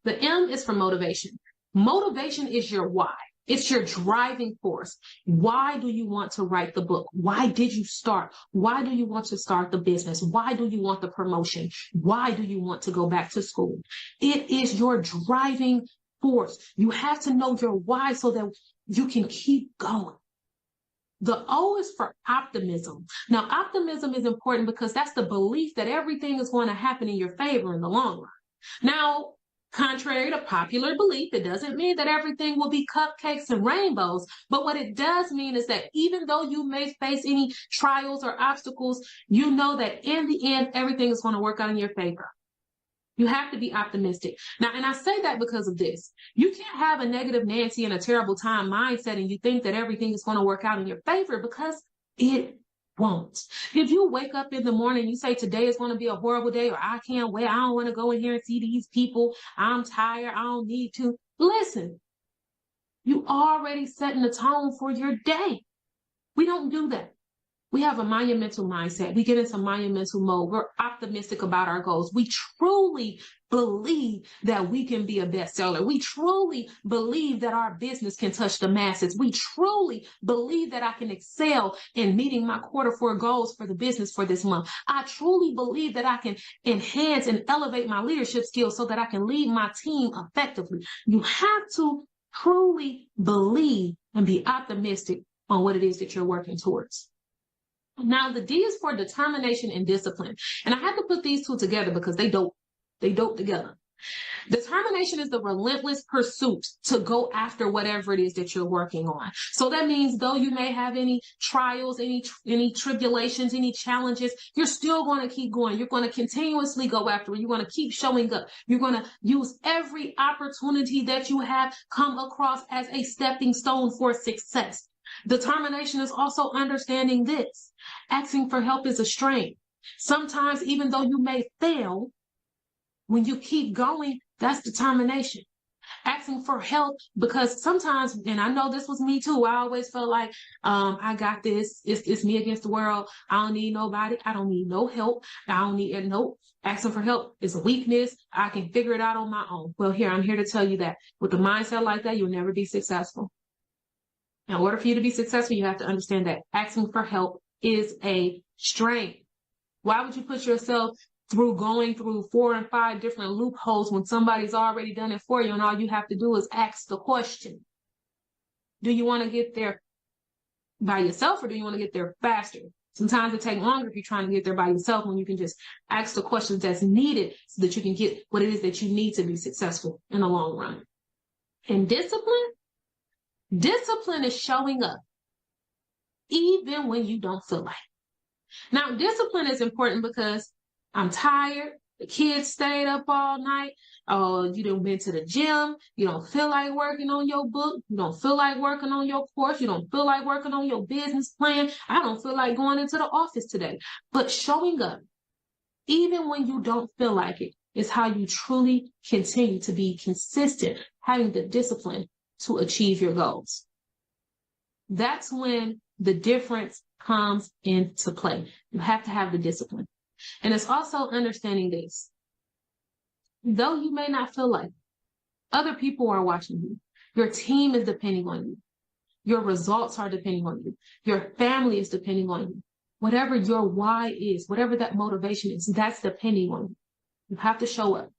The M is for motivation. Motivation is your why. It's your driving force. Why do you want to write the book? Why did you start? Why do you want to start the business? Why do you want the promotion? Why do you want to go back to school? It is your driving force. You have to know your why so that you can keep going. The O is for optimism. Now, optimism is important because that's the belief that everything is going to happen in your favor in the long run. Now, contrary to popular belief, it doesn't mean that everything will be cupcakes and rainbows. But what it does mean is that even though you may face any trials or obstacles, you know that in the end, everything is going to work out in your favor. You have to be optimistic. Now, and I say that because of this. You can't have a negative Nancy and a terrible time mindset and you think that everything is going to work out in your favor, because it won't. If you wake up in the morning, you say today is going to be a horrible day, or I can't wait, I don't want to go in here and see these people, I'm tired, I don't need to. Listen, you already setting the tone for your day. We don't do that. We have a monumental mindset. We get into monumental mode. We're optimistic about our goals. We truly believe that we can be a bestseller. We truly believe that our business can touch the masses. We truly believe that I can excel in meeting my Q4 goals for the business for this month. I truly believe that I can enhance and elevate my leadership skills so that I can lead my team effectively. You have to truly believe and be optimistic on what it is that you're working towards. Now, the D is for determination and discipline. And I had to put these two together because they dope together. Determination is the relentless pursuit to go after whatever it is that you're working on. So that means though you may have any trials, any tribulations, any challenges, you're still going to keep going. You're going to continuously go after it. You're going to keep showing up. You're going to use every opportunity that you have come across as a stepping stone for success. Determination is also understanding this. Asking for help is a strength. Sometimes, even though you may fail, when you keep going, that's determination. Asking for help, because sometimes, and I know this was me too, I always felt like, I got this. It's me against the world. I don't need nobody. I don't need no help. I don't need no. Asking for help is a weakness. I can figure it out on my own. Well, I'm here to tell you that with a mindset like that, you'll never be successful. In order for you to be successful, you have to understand that asking for help is a strength. Why would you put yourself through going through 4 and 5 different loopholes when somebody's already done it for you and all you have to do is ask the question? Do you want to get there by yourself or do you want to get there faster? Sometimes it takes longer if you're trying to get there by yourself when you can just ask the questions that's needed so that you can get what it is that you need to be successful in the long run. And discipline is showing up even when you don't feel like it. Now, discipline is important because I'm tired. The kids stayed up all night. You done been to the gym. You don't feel like working on your book. You don't feel like working on your course. You don't feel like working on your business plan. I don't feel like going into the office today. But showing up, even when you don't feel like it, is how you truly continue to be consistent, having the discipline to achieve your goals. That's when the difference comes into play. You have to have the discipline. And it's also understanding this. Though you may not feel like it, other people are watching you. Your team is depending on you. Your results are depending on you. Your family is depending on you. Whatever your why is, whatever that motivation is, that's depending on you. You have to show up,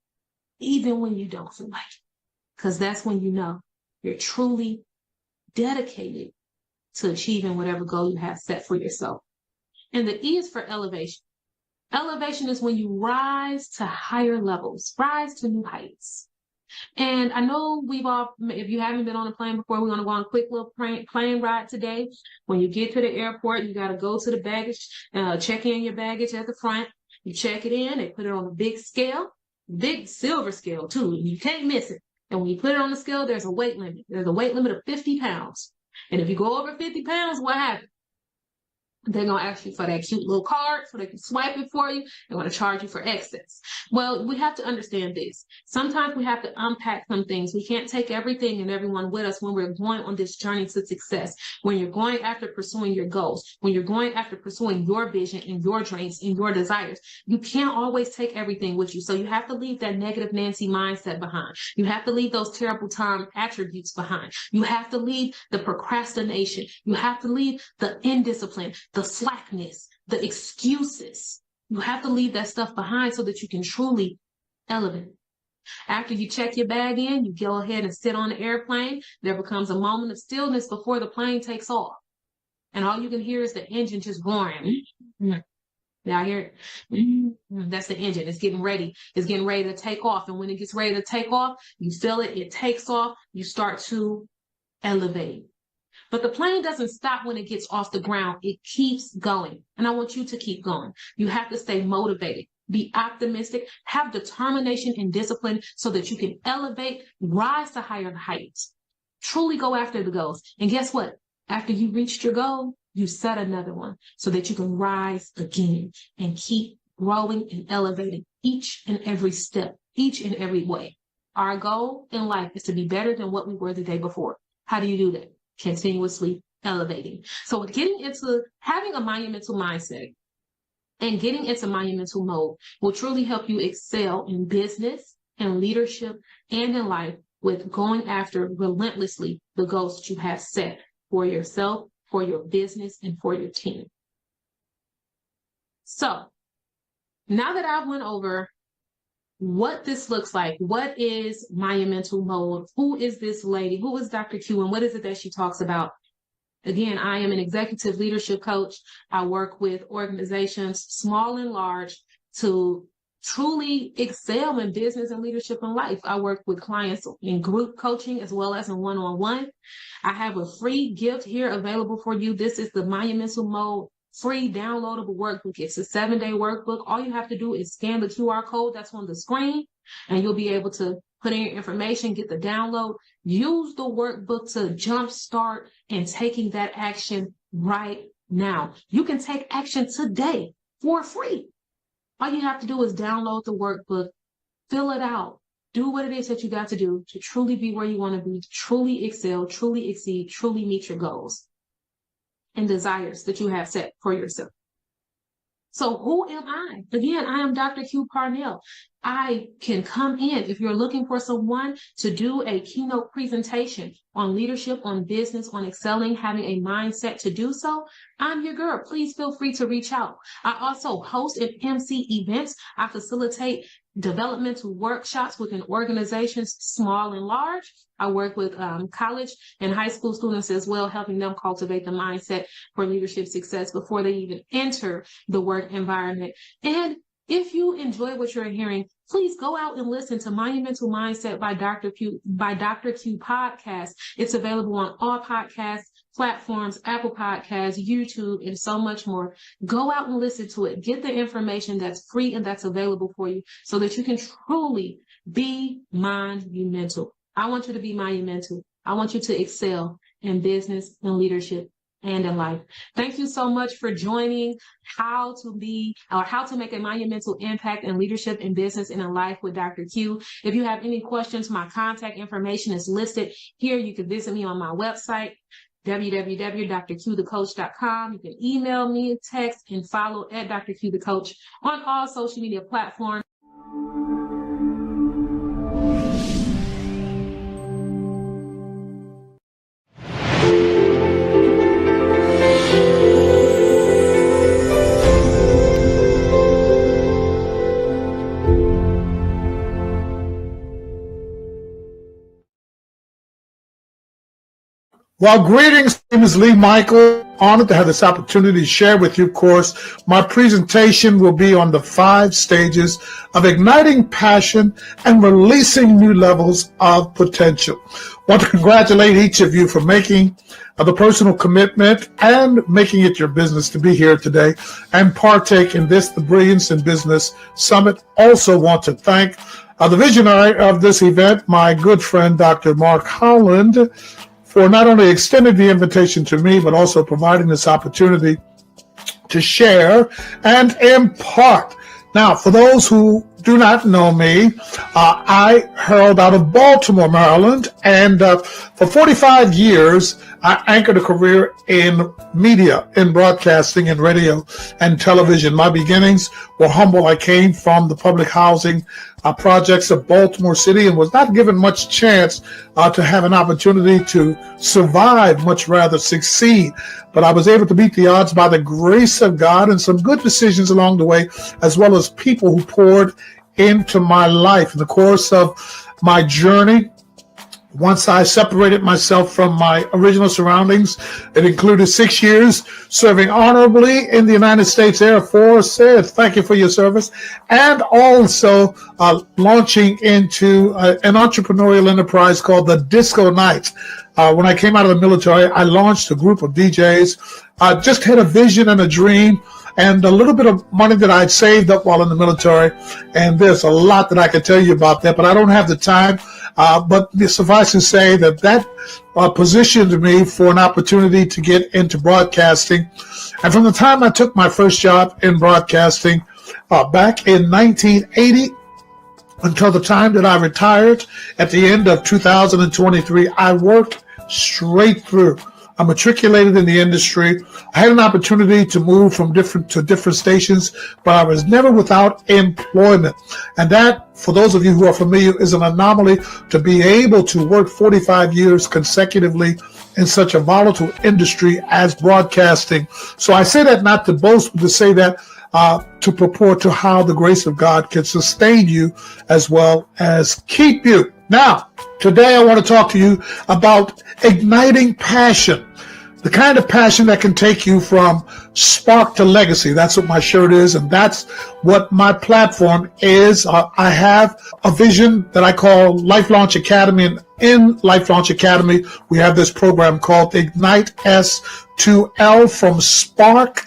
even when you don't feel like it. because that's when you know you're truly dedicated to achieving whatever goal you have set for yourself. And the E is for elevation. Elevation is when you rise to higher levels, rise to new heights. And I know if you haven't been on a plane before, we're going to go on a quick little plane ride today. When you get to the airport, you got to go to the baggage, check in your baggage at the front. You check it in, they put it on a big scale, big silver scale too. You can't miss it. And when you put it on the scale, there's a weight limit. There's a weight limit of 50 pounds. And if you go over 50 pounds, what happens? They're going to ask you for that cute little card so they can swipe it for you. They're going to charge you for excess. Well, we have to understand this. Sometimes we have to unpack some things. We can't take everything and everyone with us when we're going on this journey to success. When you're going after pursuing your goals, when you're going after pursuing your vision and your dreams and your desires, you can't always take everything with you. So you have to leave that negative Nancy mindset behind. You have to leave those terrible time attributes behind. You have to leave the procrastination. You have to leave the indiscipline, the slackness, the excuses. You have to leave that stuff behind so that you can truly elevate. After you check your bag in, you go ahead and sit on the airplane. There becomes a moment of stillness before the plane takes off. And all you can hear is the engine just roaring. Now hear it? That's the engine. It's getting ready. It's getting ready to take off. And when it gets ready to take off, you feel it. It takes off. You start to elevate. But the plane doesn't stop when it gets off the ground. It keeps going. And I want you to keep going. You have to stay motivated, be optimistic, have determination and discipline so that you can elevate, rise to higher heights, truly go after the goals. And guess what? After you reached your goal, you set another one so that you can rise again and keep growing and elevating each and every step, each and every way. Our goal in life is to be better than what we were the day before. How do you do that? Continuously elevating. So getting into having a monumental mindset and getting into monumental mode will truly help you excel in business and leadership and in life with going after relentlessly the goals that you have set for yourself, for your business, and for your team. So now that I've went over what this looks like, what is monumental mode, who is this lady, who is Dr. Q, and what is it that she talks about? Again, I am an executive leadership coach. I work with organizations, small and large, to truly excel in business and leadership in life. I work with clients in group coaching as well as in one-on-one. I have a free gift here available for you. This is the Monumental Mode free downloadable workbook. It's a 7-day workbook. All you have to do is scan the QR code that's on the screen, and you'll be able to put in your information, get the download, use the workbook to jumpstart and taking that action right now. You can take action today for free. All you have to do is download the workbook, fill it out, do what it is that you got to do to truly be where you want to be, to truly excel, truly exceed, truly meet your goals and desires that you have set for yourself. So who am I? Again, I am Dr. Q Parnell. I can come in if you're looking for someone to do a keynote presentation on leadership, on business, on excelling, having a mindset to do so. I'm your girl. Please feel free to reach out. I also host and MC events. I facilitate developmental workshops within organizations, small and large. I work with college and high school students as well, helping them cultivate the mindset for leadership success before they even enter the work environment. And if you enjoy what you're hearing, please go out and listen to Monumental Mindset by Dr. Q podcast. It's available on all podcast platforms, Apple Podcasts, YouTube, and so much more. Go out and listen to it. Get the information that's free and that's available for you so that you can truly be monumental. I want you to be monumental. I want you to excel in business and leadership and in life. Thank you so much for joining how to make a monumental impact in leadership in business and in life with Dr. Q. If you have any questions, my contact information is listed here. You can visit me on my website, www.drqthecoach.com. You can email me, text, and follow at Dr. Q the Coach on all social media platforms. Well, greetings. My name is Lee Michael. Honored to have this opportunity to share with you, of course. My presentation will be on the 5 stages of igniting passion and releasing new levels of potential. I want to congratulate each of you for making the personal commitment and making it your business to be here today and partake in this, the Brilliance in Business Summit. Also want to thank the visionary of this event, my good friend, Dr. Mark Holland, for not only extending the invitation to me, but also providing this opportunity to share and impart. Now, for those who do not know me, I hailed out of Baltimore, Maryland, and for 45 years, I anchored a career in media, in broadcasting, in radio and television. My beginnings were humble. I came from the public housing projects of Baltimore City and was not given much chance to have an opportunity to survive, much rather succeed. But I was able to beat the odds by the grace of God and some good decisions along the way, as well as people who poured into my life. In the course of my journey, once I separated myself from my original surroundings, it included 6 years serving honorably in the United States Air Force. Thank you for your service. And also launching into an entrepreneurial enterprise called the Disco Nights. When I came out of the military, I launched a group of DJs. I just had a vision and a dream and a little bit of money that I'd saved up while in the military. And there's a lot that I could tell you about that, but I don't have the time. But suffice to say that positioned me for an opportunity to get into broadcasting. And from the time I took my first job in broadcasting back in 1980 until the time that I retired at the end of 2023, I worked straight through. I matriculated in the industry. I had an opportunity to move from different stations, but I was never without employment. And that, for those of you who are familiar, is an anomaly to be able to work 45 years consecutively in such a volatile industry as broadcasting. So I say that not to boast, but to say that to purport to how the grace of God can sustain you as well as keep you. Now, today I want to talk to you about igniting passion. The kind of passion that can take you from spark to legacy. That's what my shirt is, and that's what my platform is. I have a vision that I call Life Launch Academy, and in Life Launch Academy, we have this program called Ignite S2L, from spark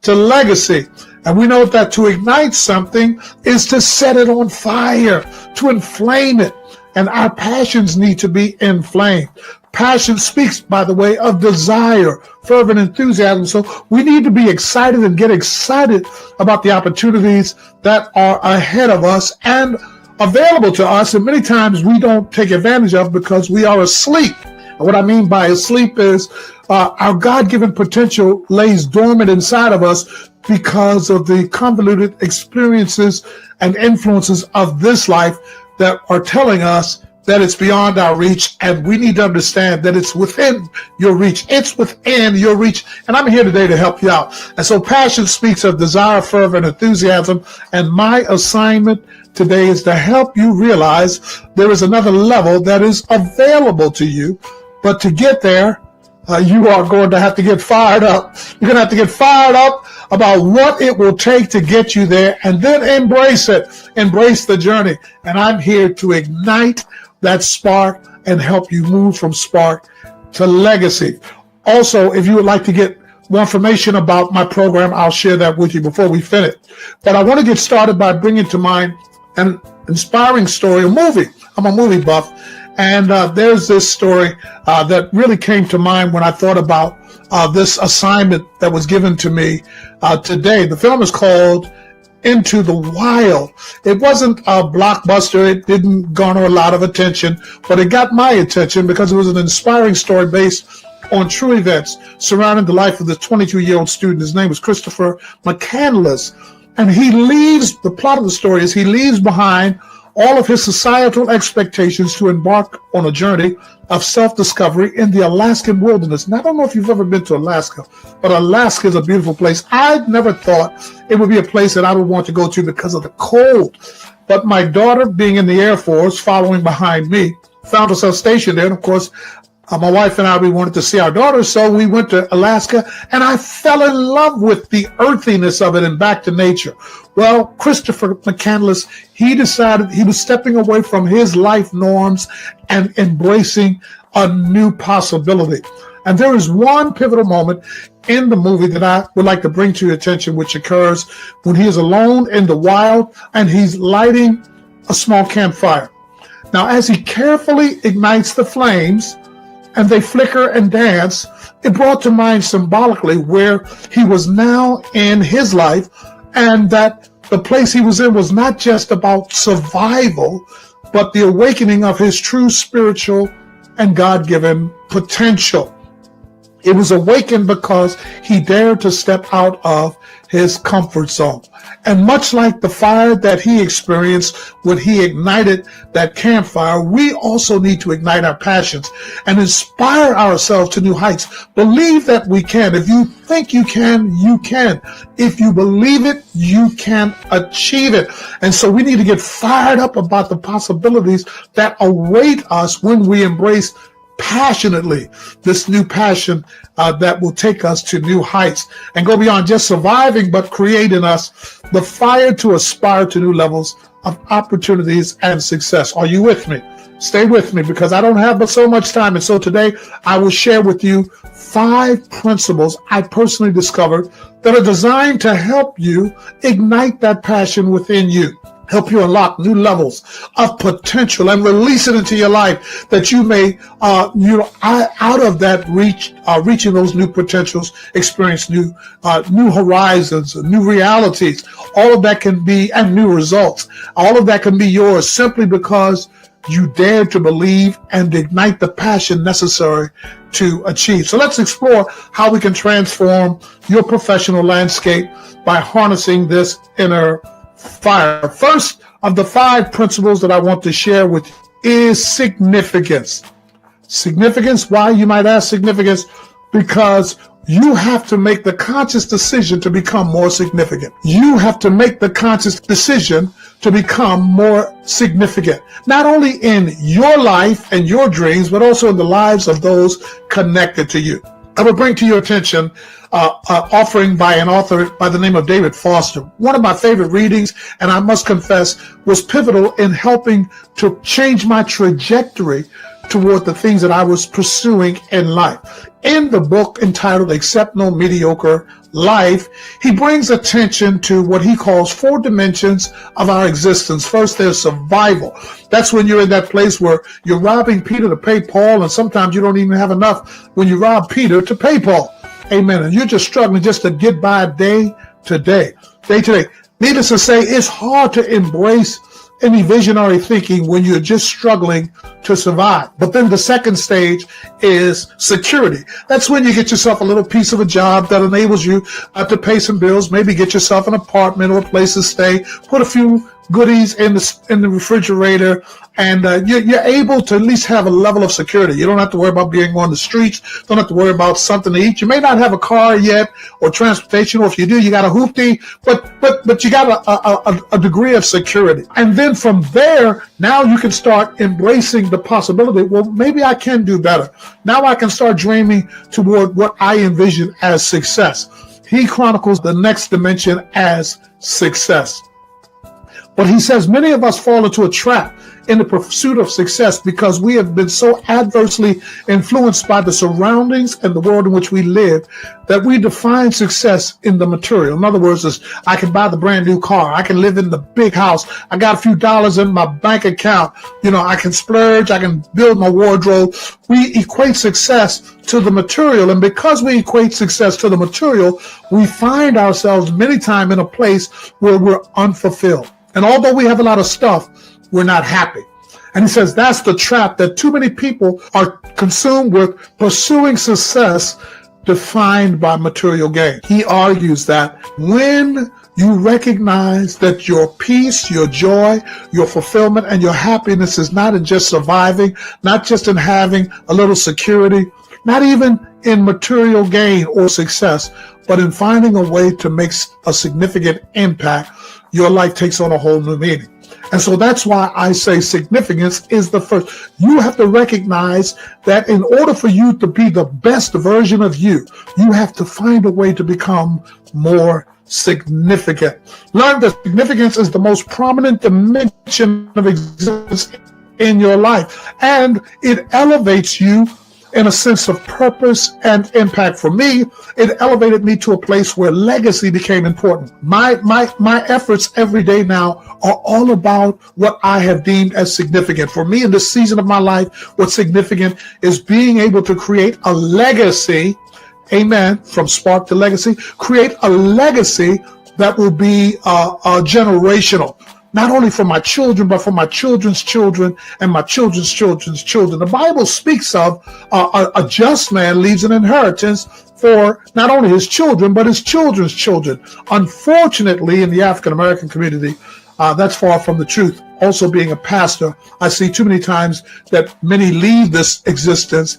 to legacy. And we know that to ignite something is to set it on fire, to inflame it. And our passions need to be inflamed. Passion speaks, by the way, of desire, fervent enthusiasm. So we need to be excited and get excited about the opportunities that are ahead of us and available to us. And many times we don't take advantage of because we are asleep. And what I mean by asleep is our God-given potential lays dormant inside of us because of the convoluted experiences and influences of this life that are telling us that it's beyond our reach, and we need to understand that it's within your reach. It's within your reach, and I'm here today to help you out. And so passion speaks of desire, fervor, and enthusiasm, and my assignment today is to help you realize there is another level that is available to you, but to get there, you are going to have to get fired up. You're going to have to get fired up about what it will take to get you there, and then embrace it. Embrace the journey. And I'm here to ignite that spark and help you move from spark to legacy. Also, if you would like to get more information about my program, I'll share that with you before we finish. But I want to get started by bringing to mind an inspiring story, a movie. I'm a movie buff. And there's this story that really came to mind when I thought about this assignment that was given to me today. The film is called Into the Wild. It wasn't a blockbuster. It didn't garner a lot of attention, but it got my attention because it was an inspiring story based on true events surrounding the life of the 22-year-old student. His name was Christopher McCandless. And the plot of the story is he leaves behind all of his societal expectations to embark on a journey of self-discovery in the Alaskan wilderness. And I don't know if you've ever been to Alaska, but Alaska is a beautiful place. I never thought it would be a place that I would want to go to because of the cold. But my daughter, being in the Air Force, following behind me, found herself stationed there. And of course, My wife and I, we wanted to see our daughter, so we went to Alaska, and I fell in love with the earthiness of it and back to nature. Well, Christopher McCandless, he decided he was stepping away from his life norms and embracing a new possibility. And there is one pivotal moment in the movie that I would like to bring to your attention, which occurs when he is alone in the wild and he's lighting a small campfire. Now, as he carefully ignites the flames, and they flicker and dance, it brought to mind symbolically where he was now in his life, and that the place he was in was not just about survival, but the awakening of his true spiritual and God-given potential. It was awakened because he dared to step out of his comfort zone. And much like the fire that he experienced when he ignited that campfire, we also need to ignite our passions and inspire ourselves to new heights. Believe that we can. If you think you can, you can. If you believe it, you can achieve it. And so we need to get fired up about the possibilities that await us when we embrace passionately this new passion that will take us to new heights and go beyond just surviving, but create in us the fire to aspire to new levels of opportunities and success. Are you with me? Stay with me, because I don't have but so much time. And so today I will share with you 5 principles I personally discovered that are designed to help you ignite that passion within you, help you unlock new levels of potential and release it into your life, that you may, out of that reaching those new potentials, experience new horizons, new realities. All of that can be, and new results. All of that can be yours simply because you dare to believe and ignite the passion necessary to achieve. So let's explore how we can transform your professional landscape by harnessing this inner fire. First of the 5 principles that I want to share with you is significance. Significance. Why, you might ask? Significance because you have to make the conscious decision to become more significant. You have to make the conscious decision to become more significant, not only in your life and your dreams, but also in the lives of those connected to you. I will bring to your attention offering by an author by the name of David Foster. One of my favorite readings, and I must confess, was pivotal in helping to change my trajectory toward the things that I was pursuing in life. In the book entitled Accept No Mediocre Life, he brings attention to what he calls 4 dimensions of our existence. First, there's survival. That's when you're in that place where you're robbing Peter to pay Paul, and sometimes you don't even have enough when you rob Peter to pay Paul. Amen. And you're just struggling just to get by day to day. Needless to say, it's hard to embrace any visionary thinking when you're just struggling to survive. But then the second stage is security. That's when you get yourself a little piece of a job that enables you to pay some bills, maybe get yourself an apartment or a place to stay, put a few goodies in the refrigerator, and you're able to at least have a level of security. You don't have to worry about being on the streets. Don't have to worry about something to eat. You may not have a car yet or transportation, or if you do, you got a hoopty, but you got a degree of security. And then from there, now you can start embracing the possibility, well, maybe I can do better. Now I can start dreaming toward what I envision as success. He chronicles the next dimension as success. But he says many of us fall into a trap in the pursuit of success because we have been so adversely influenced by the surroundings and the world in which we live that we define success in the material. In other words, I can buy the brand new car. I can live in the big house. I got a few dollars in my bank account. I can splurge. I can build my wardrobe. We equate success to the material. And because we equate success to the material, we find ourselves many times in a place where we're unfulfilled. And although we have a lot of stuff, we're not happy. And he says that's the trap that too many people are consumed with, pursuing success defined by material gain. He argues that when you recognize that your peace, your joy, your fulfillment, and your happiness is not in just surviving, not just in having a little security, not even in material gain or success, but in finding a way to make a significant impact, your life takes on a whole new meaning. And so that's why I say significance is the first. You have to recognize that in order for you to be the best version of you, you have to find a way to become more significant. Learn that significance is the most prominent dimension of existence in your life, and it elevates you in a sense of purpose and impact. For me, it elevated me to a place where legacy became important. My efforts every day now are all about what I have deemed as significant. For me, in this season of my life, what's significant is being able to create a legacy, amen, from spark to legacy, create a legacy that will be generational. Not only for my children, but for my children's children and my children's children's children. The Bible speaks of a just man leaves an inheritance for not only his children, but his children's children. Unfortunately, in the African American community, that's far from the truth. Also, being a pastor, I see too many times that many leave this existence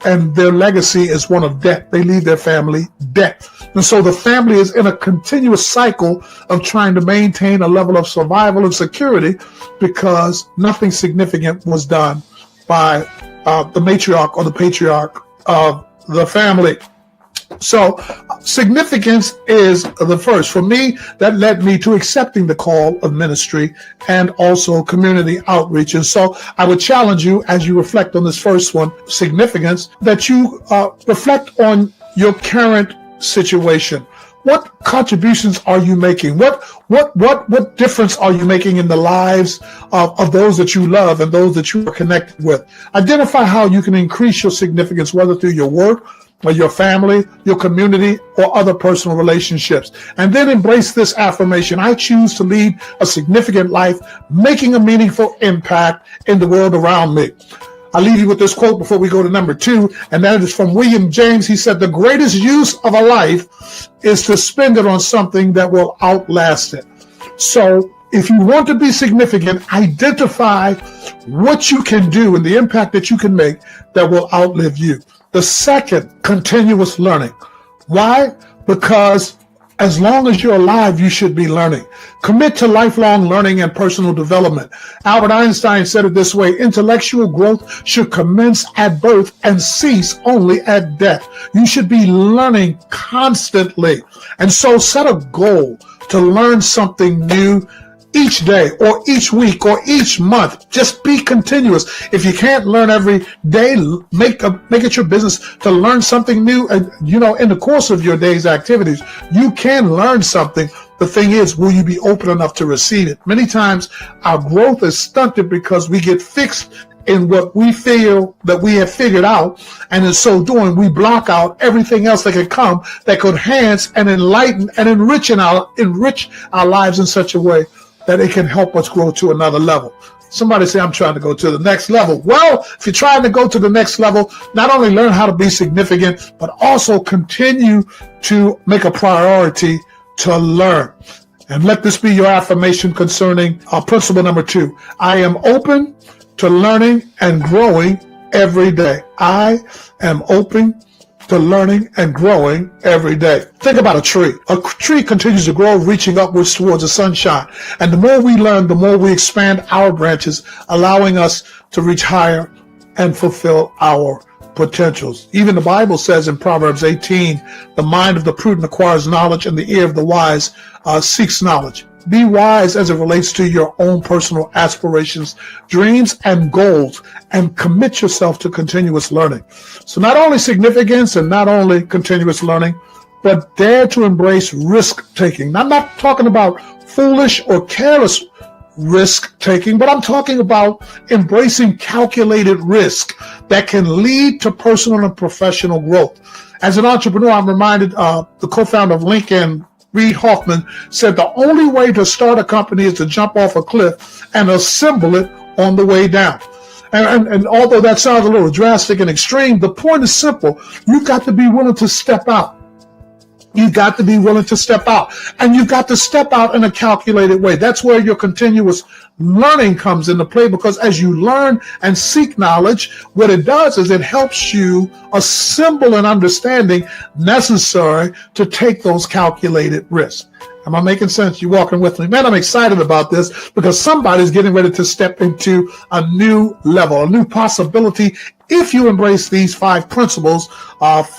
and their legacy is one of debt. They leave their family debt. And so the family is in a continuous cycle of trying to maintain a level of survival and security because nothing significant was done by the matriarch or the patriarch of the family. So significance is the first. For me, that led me to accepting the call of ministry and also community outreach. And so I would challenge you as you reflect on this first one, significance, that you reflect on your current situation. What contributions are you making? What difference are you making in the lives of those that you love and those that you are connected with? Identify how you can increase your significance, whether through your work, or your family, your community, or other personal relationships. And then embrace this affirmation: I choose to lead a significant life, making a meaningful impact in the world around me. I'll leave you with this quote before we go to number 2, and that is from William James. He said, the greatest use of a life is to spend it on something that will outlast it. So if you want to be significant, identify what you can do and the impact that you can make that will outlive you. The second, continuous learning. Why? Because as long as you're alive, you should be learning. Commit to lifelong learning and personal development. Albert Einstein said it this way: intellectual growth should commence at birth and cease only at death. You should be learning constantly. And so set a goal to learn something new each day or each week or each month. Just be continuous. If you can't learn every day, make it your business to learn something new. And in the course of your day's activities, you can learn something. The thing is, will you be open enough to receive it? Many times our growth is stunted because we get fixed in what we feel that we have figured out, and in so doing, we block out everything else that could come that could enhance and enlighten and enrich our lives in such a way that it can help us grow to another level. Somebody say, I'm trying to go to the next level. Well, if you're trying to go to the next level, not only learn how to be significant, but also continue to make a priority to learn. And let this be your affirmation concerning principle number 2. I am open to learning and growing every day. I am open to learning and growing every day. Think about a tree. A tree continues to grow, reaching upwards towards the sunshine. And the more we learn, the more we expand our branches, allowing us to reach higher and fulfill our potentials. Even the Bible says in Proverbs 18, the mind of the prudent acquires knowledge, and the ear of the wise seeks knowledge. Be wise as it relates to your own personal aspirations, dreams, and goals, and commit yourself to continuous learning. So not only significance and not only continuous learning, but dare to embrace risk-taking. I'm not talking about foolish or careless risk-taking, but I'm talking about embracing calculated risk that can lead to personal and professional growth. As an entrepreneur, I'm reminded the co-founder of Lincoln, Reid Hoffman, said the only way to start a company is to jump off a cliff and assemble it on the way down. And although that sounds a little drastic and extreme, the point is simple. You've got to be willing to step out. You've got to be willing to step out. And you've got to step out in a calculated way. That's where your continuous learning comes into play, because as you learn and seek knowledge, what it does is it helps you assemble an understanding necessary to take those calculated risks. Am I making sense? You walking with me? Man, I'm excited about this because somebody's getting ready to step into a new level, a new possibility if you embrace these 5 principles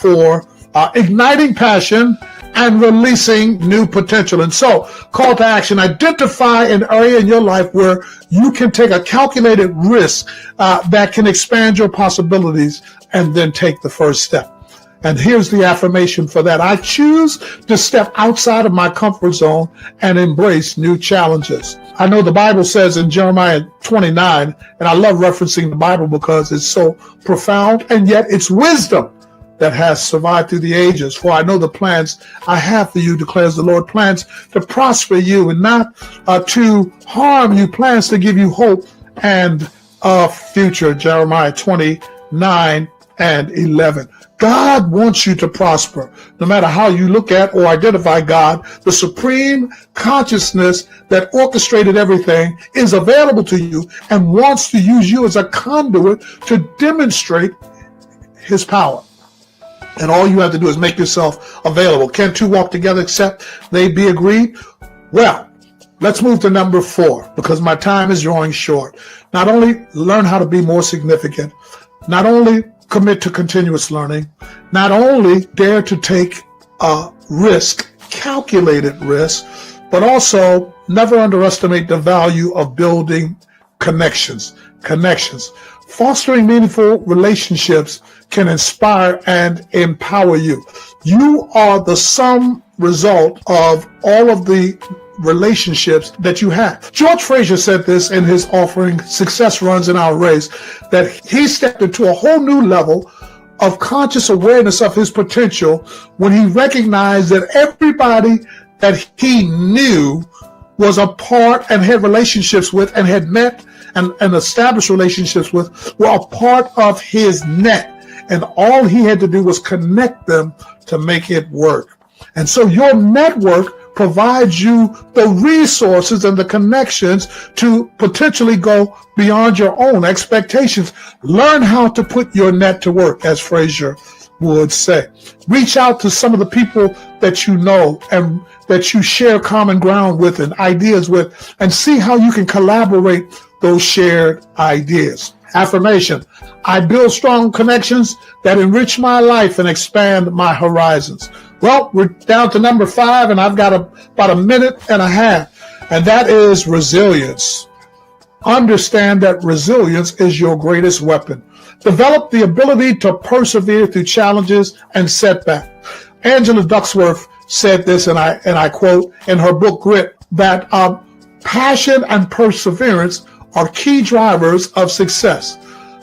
for igniting passion and releasing new potential. And so, call to action: identify an area in your life where you can take a calculated risk that can expand your possibilities, and then take the first step. And here's the affirmation for that: I choose to step outside of my comfort zone and embrace new challenges. I know the Bible says in Jeremiah 29, and I love referencing the Bible because it's so profound, and yet it's wisdom that has survived through the ages. For I know the plans I have for you, declares the Lord, plans to prosper you and not to harm you, plans to give you hope and a future. Jeremiah 29 and 11. God wants you to prosper. No matter how you look at or identify God, the supreme consciousness that orchestrated everything is available to you and wants to use you as a conduit to demonstrate his power. And all you have to do is make yourself available. Can 2 walk together except they be agreed? Well, let's move to number 4 because my time is drawing short. Not only learn how to be more significant, not only commit to continuous learning, not only dare to take a risk, calculated risk, but also never underestimate the value of building connections. Fostering meaningful relationships can inspire and empower you. You are the sum result of all of the relationships that you have. George Fraser said this in his offering, Success Runs in Our Race, that he stepped into a whole new level of conscious awareness of his potential when he recognized that everybody that he knew was a part and had relationships with and had met and established relationships with were a part of his net. And all he had to do was connect them to make it work. And so your network provides you the resources and the connections to potentially go beyond your own expectations. Learn how to put your net to work, as Fraser would say. Reach out to some of the people that you know and that you share common ground with and ideas with, and see how you can collaborate those shared ideas. Affirmation: I build strong connections that enrich my life and expand my horizons. Well, we're down to number 5, and I've got about a minute and a half, and that is resilience. Understand that resilience is your greatest weapon. Develop the ability to persevere through challenges and setbacks. Angela Duckworth said this, and I quote in her book Grit, that passion and perseverance are key drivers of success.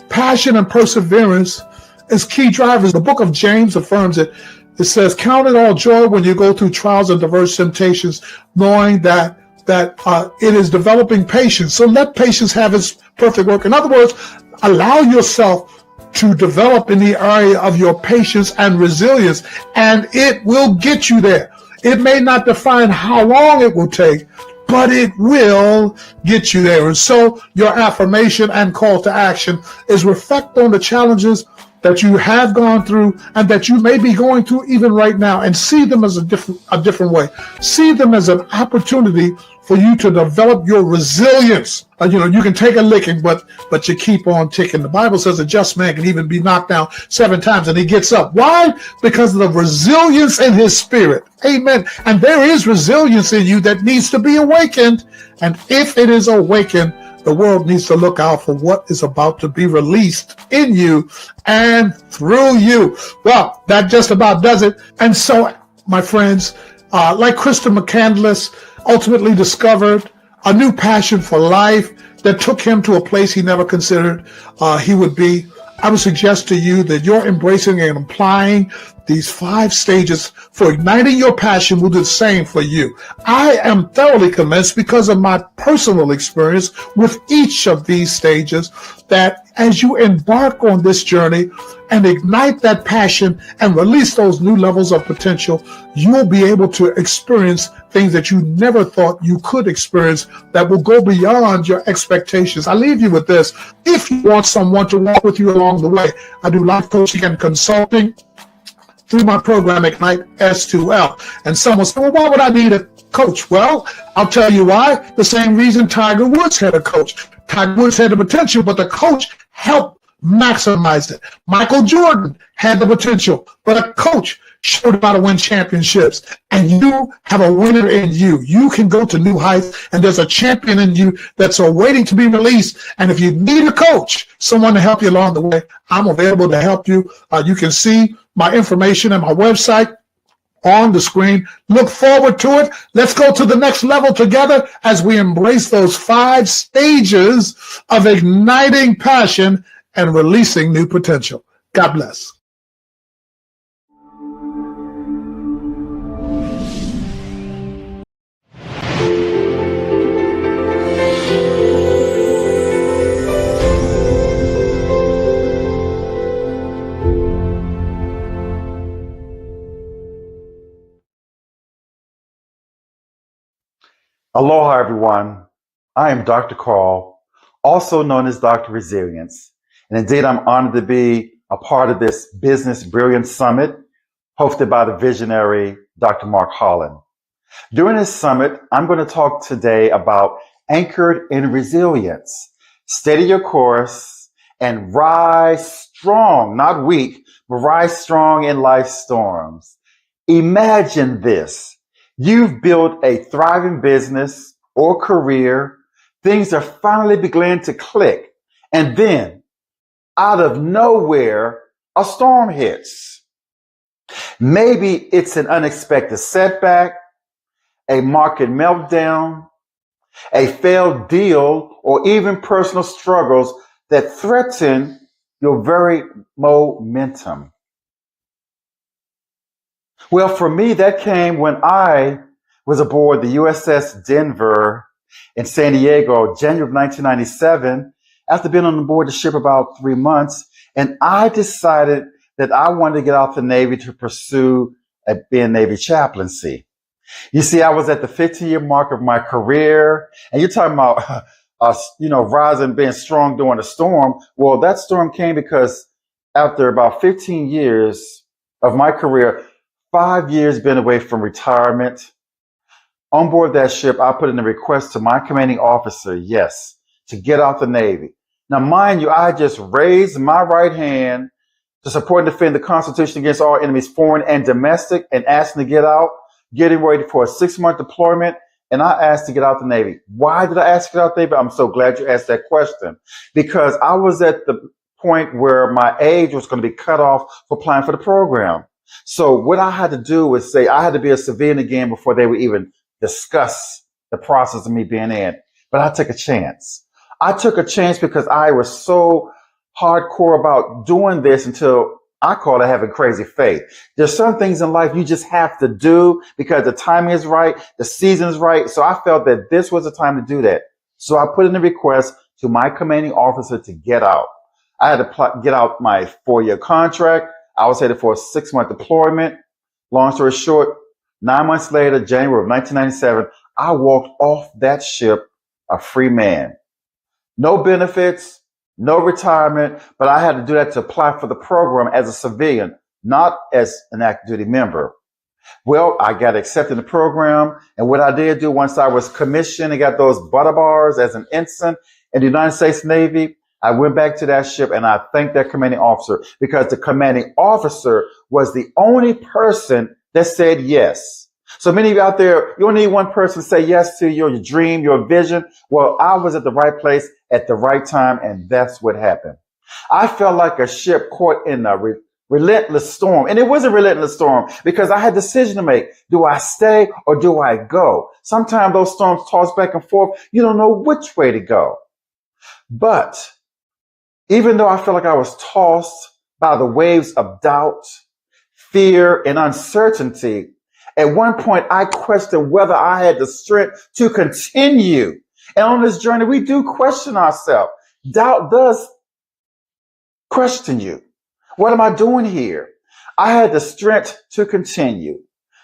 Passion and perseverance is key drivers. The book of James affirms it. It says, count it all joy when you go through trials and diverse temptations, knowing that it is developing patience. So let patience have its perfect work. In other words, allow yourself to develop in the area of your patience and resilience, and it will get you there. It may not define how long it will take, but it will get you there. And so your affirmation and call to action is reflect on the challenges that you have gone through and that you may be going through even right now, and see them as a different way. See them as an opportunity for you to develop your resilience. You can take a licking, but you keep on ticking. The Bible says a just man can even be knocked down 7 times and he gets up. Why? Because of the resilience in his spirit. Amen. And there is resilience in you that needs to be awakened. And if it is awakened, the world needs to look out for what is about to be released in you and through you. Well, that just about does it. And so, my friends, like Christopher McCandless ultimately discovered a new passion for life that took him to a place he never considered he would be, I would suggest to you that you're embracing and applying these 5 stages for igniting your passion will do the same for you. I am thoroughly convinced, because of my personal experience with each of these stages, that as you embark on this journey and ignite that passion and release those new levels of potential, you will be able to experience things that you never thought you could experience that will go beyond your expectations. I leave you with this. If you want someone to walk with you along the way, I do life coaching and consulting. through my program, Ignite S2L. And someone said, well, why would I need a coach? Well, I'll tell you why. The same reason Tiger Woods had a coach. Tiger Woods had the potential, but the coach helped maximize it. Michael Jordan had the potential, but a coach showed him how to win championships. And you have a winner in you. You can go to new heights, and there's a champion in you that's waiting to be released. And if you need a coach, someone to help you along the way, I'm available to help you. You can see my information at my website on the screen. Look forward to it. Let's go to the next level together as we embrace those 5 stages of igniting passion and releasing new potential. God bless. Aloha, everyone. I am Dr. Carl, also known as Dr. Resilience. And indeed, I'm honored to be a part of this Business Brilliance Summit hosted by the visionary Dr. Mark Holland. During this summit, I'm going to talk today about anchored in resilience. Steady your course and rise strong, not weak, but rise strong in life's storms. Imagine this. You've built a thriving business or career. Things are finally beginning to click. And then, out of nowhere, a storm hits. Maybe it's an unexpected setback, a market meltdown, a failed deal, or even personal struggles that threaten your very momentum. Well, for me, that came when I was aboard the USS Denver in San Diego, January of 1997, after being on board the ship about 3 months. And I decided that I wanted to get out the Navy to pursue being Navy chaplaincy. You see, I was at the 15-year mark of my career, and you're talking about, rising, being strong during a storm. Well, that storm came because after about 15 years of my career, 5 years been away from retirement. On board that ship, I put in a request to my commanding officer, yes, to get out the Navy. Now, mind you, I just raised my right hand to support and defend the Constitution against all enemies, foreign and domestic, and asking to get out, getting ready for a 6-month deployment, and I asked to get out the Navy. Why did I ask to get out the Navy? I'm so glad you asked that question, because I was at the point where my age was going to be cut off for applying for the program. So what I had to do was say I had to be a civilian again before they would even discuss the process of me being in. But I took a chance. I took a chance because I was so hardcore about doing this until I call it having crazy faith. There's some things in life you just have to do because the timing is right, the season is right. So I felt that this was the time to do that. So I put in a request to my commanding officer to get out. I had to get out my 4-year contract. I was headed for a 6-month deployment. Long story short, 9 months later, January of 1997, I walked off that ship a free man. No benefits, no retirement, but I had to do that to apply for the program as a civilian, not as an active duty member. Well, I got accepted in the program, and what I did do once I was commissioned and got those butter bars as an ensign in the United States Navy, I went back to that ship and I thanked that commanding officer because the commanding officer was the only person that said yes. So many of you out there, you only need one person to say yes to your dream, your vision. Well, I was at the right place at the right time, and that's what happened. I felt like a ship caught in a relentless storm. And it was a relentless storm because I had a decision to make. Do I stay or do I go? Sometimes those storms toss back and forth. You don't know which way to go. But even though I felt like I was tossed by the waves of doubt, fear, and uncertainty, at one point I questioned whether I had the strength to continue. And on this journey, we do question ourselves. Doubt does question you. What am I doing here? I had the strength to continue.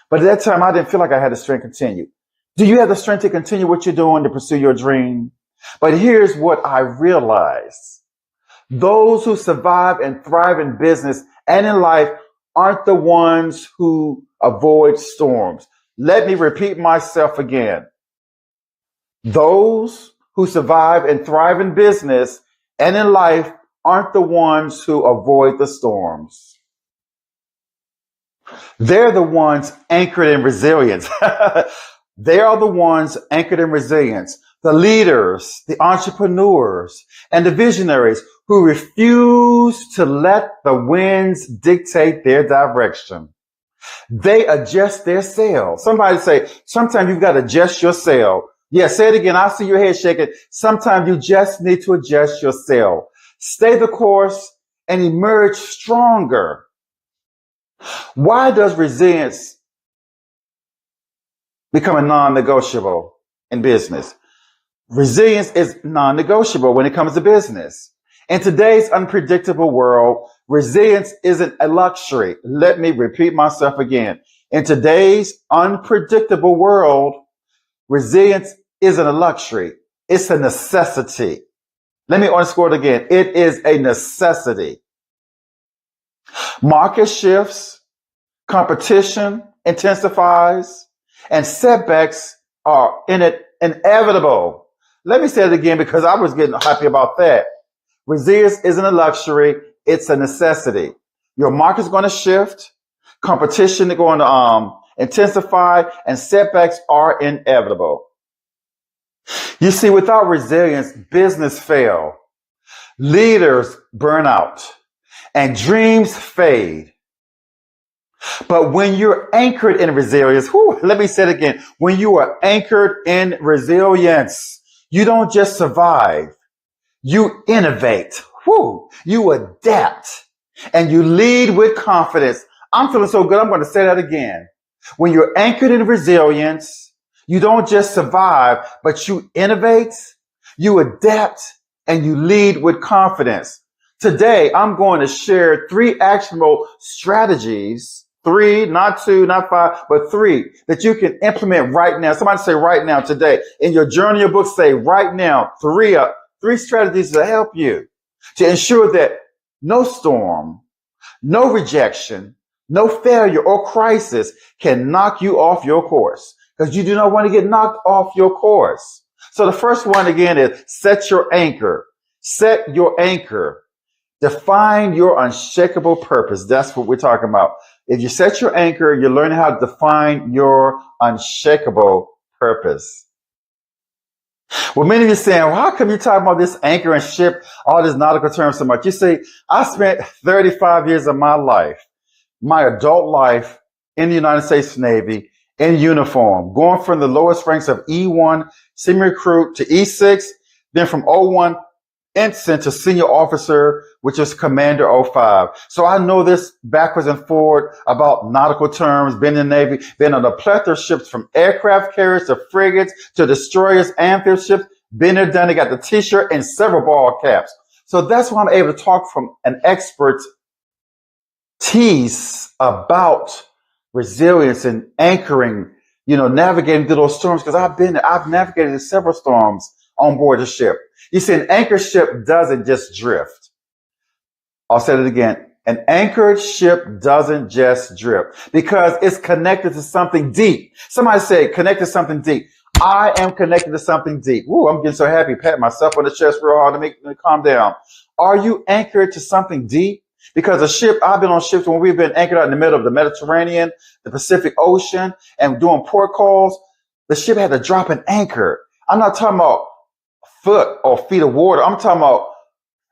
But at that time, I didn't feel like I had the strength to continue. Do you have the strength to continue what you're doing to pursue your dream? But here's what I realized. Those who survive and thrive in business and in life aren't the ones who avoid storms. Let me repeat myself again. Those who survive and thrive in business and in life aren't the ones who avoid the storms. They're the ones anchored in resilience. They are the ones anchored in resilience. The leaders, the entrepreneurs, and the visionaries who refuse to let the winds dictate their direction. They adjust their sail. Somebody say, sometimes you've got to adjust your sail. Yeah, say it again. I see your head shaking. Sometimes you just need to adjust your sail. Stay the course and emerge stronger. Why does resilience become a non-negotiable in business? Resilience is non-negotiable when it comes to business. In today's unpredictable world, resilience isn't a luxury. Let me repeat myself again. In today's unpredictable world, resilience isn't a luxury. It's a necessity. Let me underscore it again. It is a necessity. Market shifts, competition intensifies, and setbacks are inevitable. Let me say it again because I was getting happy about that. Resilience isn't a luxury. It's a necessity. Your market's going to shift. Competition is going to intensify, and setbacks are inevitable. You see, without resilience, business fail, leaders burn out, and dreams fade. But when you're anchored in resilience, let me say it again. When you are anchored in resilience, you don't just survive. You innovate. You adapt, and you lead with confidence. I'm feeling so good. I'm going to say that again. When you're anchored in resilience, you don't just survive, but you innovate, you adapt, and you lead with confidence. Today, I'm going to share 3 actionable strategies, 3, not 2, not 5, but 3 that you can implement right now. Somebody say right now today. In your journal, your book, say right now, 3 strategies to help you to ensure that no storm, no rejection, no failure or crisis can knock you off your course, because you do not want to get knocked off your course. So the first one again is set your anchor. Set your anchor. Define your unshakable purpose. That's what we're talking about. If you set your anchor, you're learning how to define your unshakable purpose. Well, many of you are saying, well, how come you talk about this anchor and ship, all this nautical terms so much? You see, I spent 35 years of my life, my adult life in the United States Navy in uniform, going from the lowest ranks of E1 senior recruit to E6, then from O1 ensign to senior officer, which is Commander 05. So I know this backwards and forward about nautical terms, been in the Navy, been on a plethora of ships from aircraft carriers to frigates to destroyers, amphibious, been there, done it, got the t-shirt and several ball caps. So that's why I'm able to talk from an expertise about resilience and anchoring, navigating through those storms, because I've navigated several storms on board the ship. You see, an anchored ship doesn't just drift. I'll say it again. An anchored ship doesn't just drift because it's connected to something deep. Somebody say connected to something deep. I am connected to something deep. Ooh, I'm getting so happy, patting myself on the chest real hard to make me calm down. Are you anchored to something deep? Because I've been on ships when we've been anchored out in the middle of the Mediterranean, the Pacific Ocean, and doing port calls. The ship had to drop an anchor. I'm not talking about foot or feet of water. I'm talking about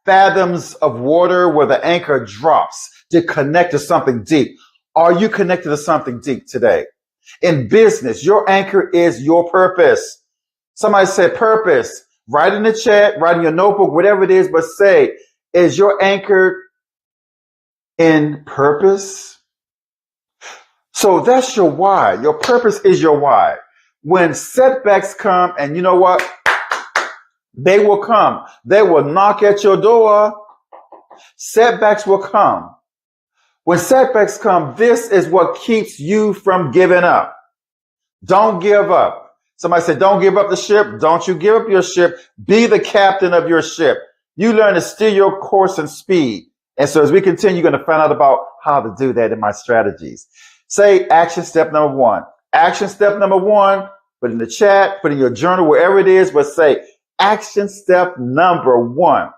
fathoms of water where the anchor drops to connect to something deep. Are you connected to something deep today? In business, your anchor is your purpose. Somebody said purpose. Write in the chat, write in your notebook, whatever it is, but say, is your anchor in purpose? So that's your why. Your purpose is your why. When setbacks come, and you know what? They will come. They will knock at your door. Setbacks will come. When setbacks come, this is what keeps you from giving up. Don't give up. Somebody said, don't give up the ship. Don't you give up your ship. Be the captain of your ship. You learn to steer your course and speed. And so as we continue, you're going to find out about how to do that in my strategies. Say action step number one. Action step number one, put in the chat, put in your journal, wherever it is, but say action step number one.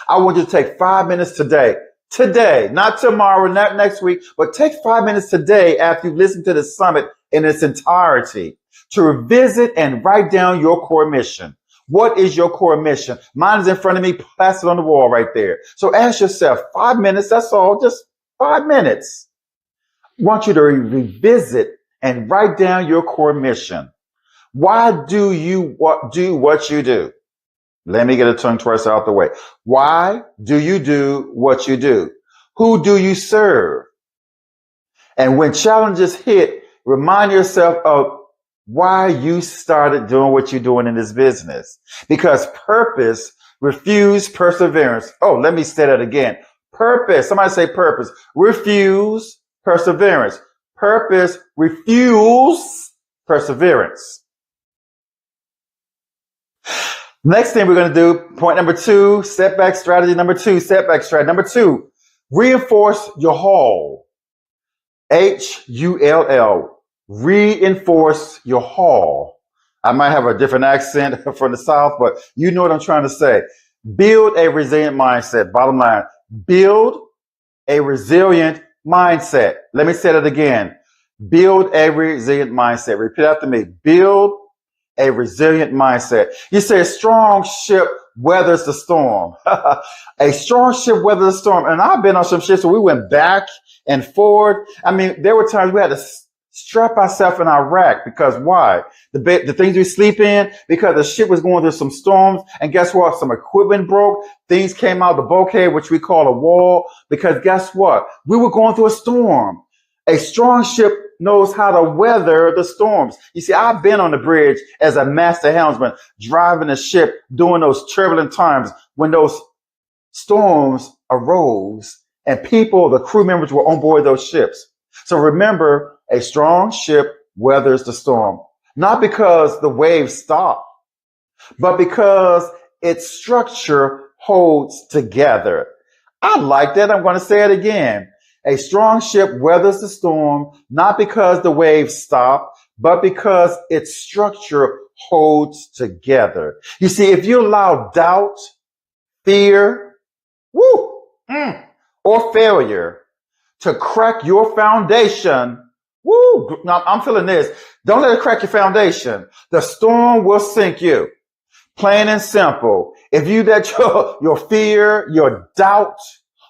I want you to take 5 minutes today. Today, not tomorrow, not next week, but take 5 minutes today after you listen to the summit in its entirety to revisit and write down your core mission. What is your core mission? Mine is in front of me, plastered on the wall right there. So ask yourself, 5 minutes, that's all, just 5 minutes. I want you to revisit and write down your core mission. Why do you do what you do? Let me get a tongue twister out the way. Why do you do what you do? Who do you serve? And when challenges hit, remind yourself of why you started doing what you're doing in this business. Because purpose refuse perseverance. Oh, let me say that again. Purpose. Somebody say purpose. Refuse perseverance. Purpose refuse perseverance. Next thing we're going to do, point number 2, setback strategy number 2, setback strategy number 2, reinforce your haul. Hull. Reinforce your haul. I might have a different accent from the South, but you know what I'm trying to say. Build a resilient mindset. Bottom line, build a resilient mindset. Let me say that again. Build a resilient mindset. Repeat after me. Build a resilient mindset. You say a strong ship weathers the storm. A strong ship weathers the storm. And I've been on some ships where we went back and forward. I mean, there were times we had to strap ourselves in our rack because why? The things we sleep in, because the ship was going through some storms. And guess what? Some equipment broke. Things came out the bulkhead, which we call a wall, because guess what? We were going through a storm. A strong ship knows how to weather the storms. You see, I've been on the bridge as a master helmsman, driving a ship during those turbulent times when those storms arose and people, the crew members were on board those ships. So remember, a strong ship weathers the storm, not because the waves stop, but because its structure holds together. I like that. I'm going to say it again. A strong ship weathers the storm, not because the waves stop, but because its structure holds together. You see, if you allow doubt, fear, or failure to crack your foundation, now I'm feeling this. Don't let it crack your foundation. The storm will sink you. Plain and simple. If you let your fear, your doubt,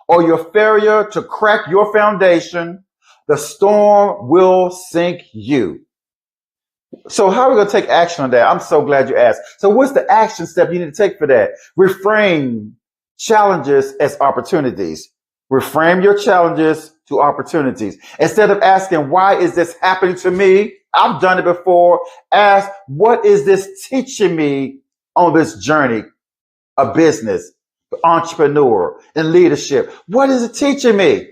or your failure to crack your foundation, the storm will sink you. So how are we going to take action on that? I'm so glad you asked. So what's the action step you need to take for that? Reframe challenges as opportunities. Reframe your challenges to opportunities. Instead of asking, why is this happening to me? I've done it before. Ask, what is this teaching me on this journey of business, entrepreneur, and leadership? What is it teaching me?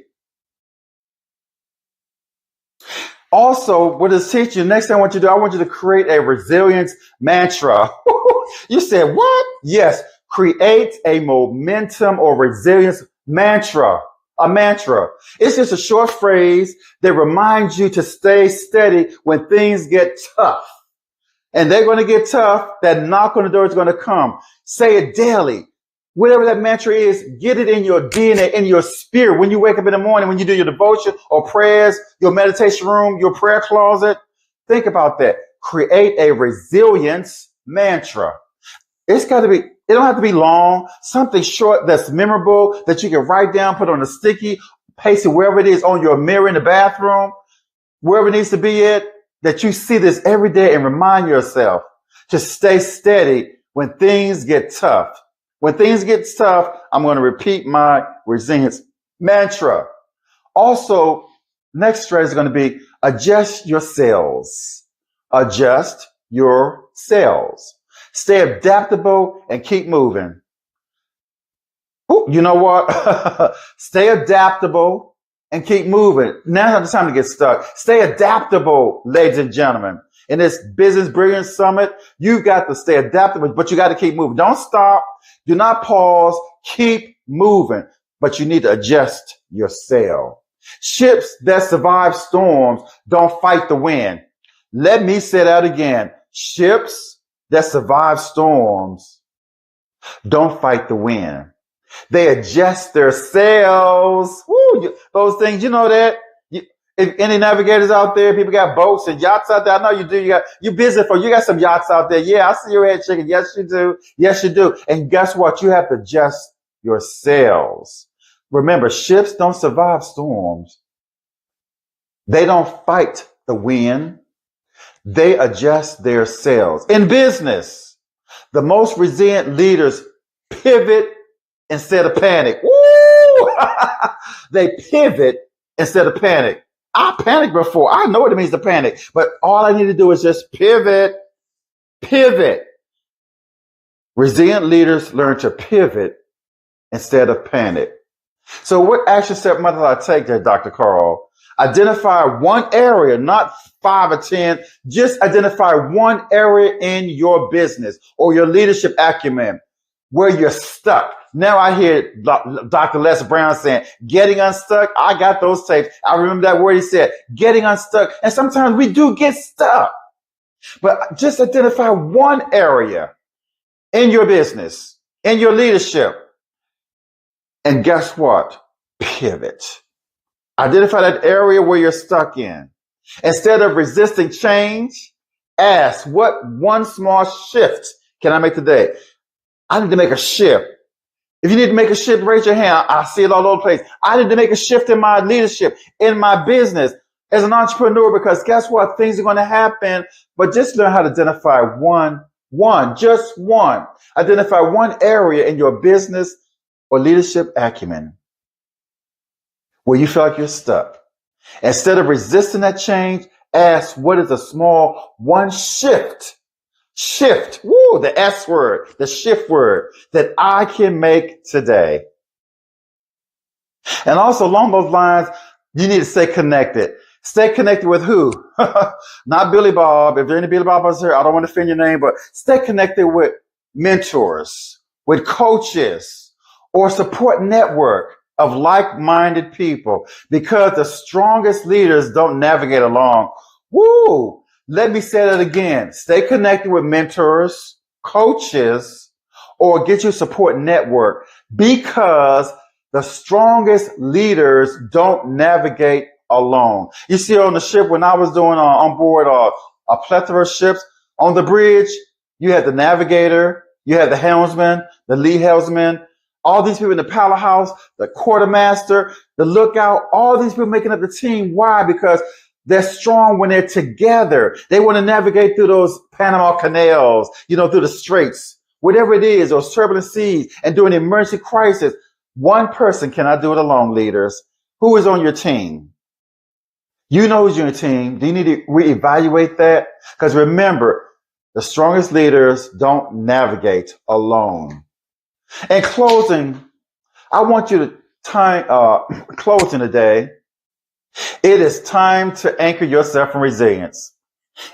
Also, what is teaching you? Next thing I want you to do, I want you to create a resilience mantra. You said, what? Yes, create a momentum or resilience mantra. A mantra. It's just a short phrase that reminds you to stay steady when things get tough. And they're going to get tough. That knock on the door is going to come. Say it daily. Whatever that mantra is, get it in your DNA, in your spirit. When you wake up in the morning, when you do your devotion or prayers, your meditation room, your prayer closet, think about that. Create a resilience mantra. It's got to be, it don't have to be long, something short that's memorable that you can write down, put on a sticky, paste it wherever it is on your mirror in the bathroom, wherever it needs to be at, that you see this every day and remind yourself to stay steady when things get tough. When things get tough, I'm going to repeat my resilience mantra. Also, next strategy is going to be adjust your sales. Adjust your sales. Stay adaptable and keep moving. Ooh, you know what? Stay adaptable and keep moving. Now's the time to get stuck. Stay adaptable, ladies and gentlemen. In this Business Brilliance Summit, you got to stay adaptable, but you got to keep moving. Don't stop. Do not pause. Keep moving. But you need to adjust your sail. Ships that survive storms don't fight the wind. Let me say that again. Ships that survive storms don't fight the wind. They adjust their sails. Woo, those things, you know that? If any navigators out there, people got boats and yachts out there. I know you do. You busy you got some yachts out there. Yeah, I see your head shaking. Yes, you do. Yes, you do. And guess what? You have to adjust your sails. Remember, ships don't survive storms. They don't fight the wind. They adjust their sails. In business, the most resilient leaders pivot instead of panic. Woo! They pivot instead of panic. I panicked before. I know what it means to panic, but all I need to do is just pivot. Resilient leaders learn to pivot instead of panic. So what action step must I take there, Dr. Carl? Identify one area, not 5 or 10. Just identify one area in your business or your leadership acumen where you're stuck. Now I hear Dr. Les Brown saying, getting unstuck. I got those tapes. I remember that word he said, getting unstuck. And sometimes we do get stuck. But just identify one area in your business, in your leadership. And guess what? Pivot. Identify that area where you're stuck in. Instead of resisting change, ask, what one small shift can I make today? I need to make a shift. If you need to make a shift, raise your hand. I see it all over the place. I need to make a shift in my leadership, in my business, as an entrepreneur, because guess what? Things are going to happen, but just learn how to identify just one. Identify one area in your business or leadership acumen where you feel like you're stuck. Instead of resisting that change, ask, what is a small one shift, the S word, the shift word that I can make today? And also along those lines, you need to stay connected. Stay connected with who? Not Billy Bob. If there are any Billy Bobbers here, I don't want to offend your name, but stay connected with mentors, with coaches, or support network of like-minded people, because the strongest leaders don't navigate alone. Woo! Let me say that again. Stay connected with mentors, coaches, or get your support network, because the strongest leaders don't navigate alone. You see, on the ship, when I was doing on board a plethora of ships, on the bridge, you had the navigator, you had the helmsman, the lead helmsman, all these people in the powerhouse, the quartermaster, the lookout, all these people making up the team. Why? Because they're strong when they're together. They want to navigate through those Panama canals, through the straits, whatever it is, those turbulent seas, and during an emergency crisis. One person cannot do it alone, leaders. Who is on your team? You know who's on your team. Do you need to reevaluate that? Because remember, the strongest leaders don't navigate alone. In closing, I want you to closing today. It is time to anchor yourself in resilience.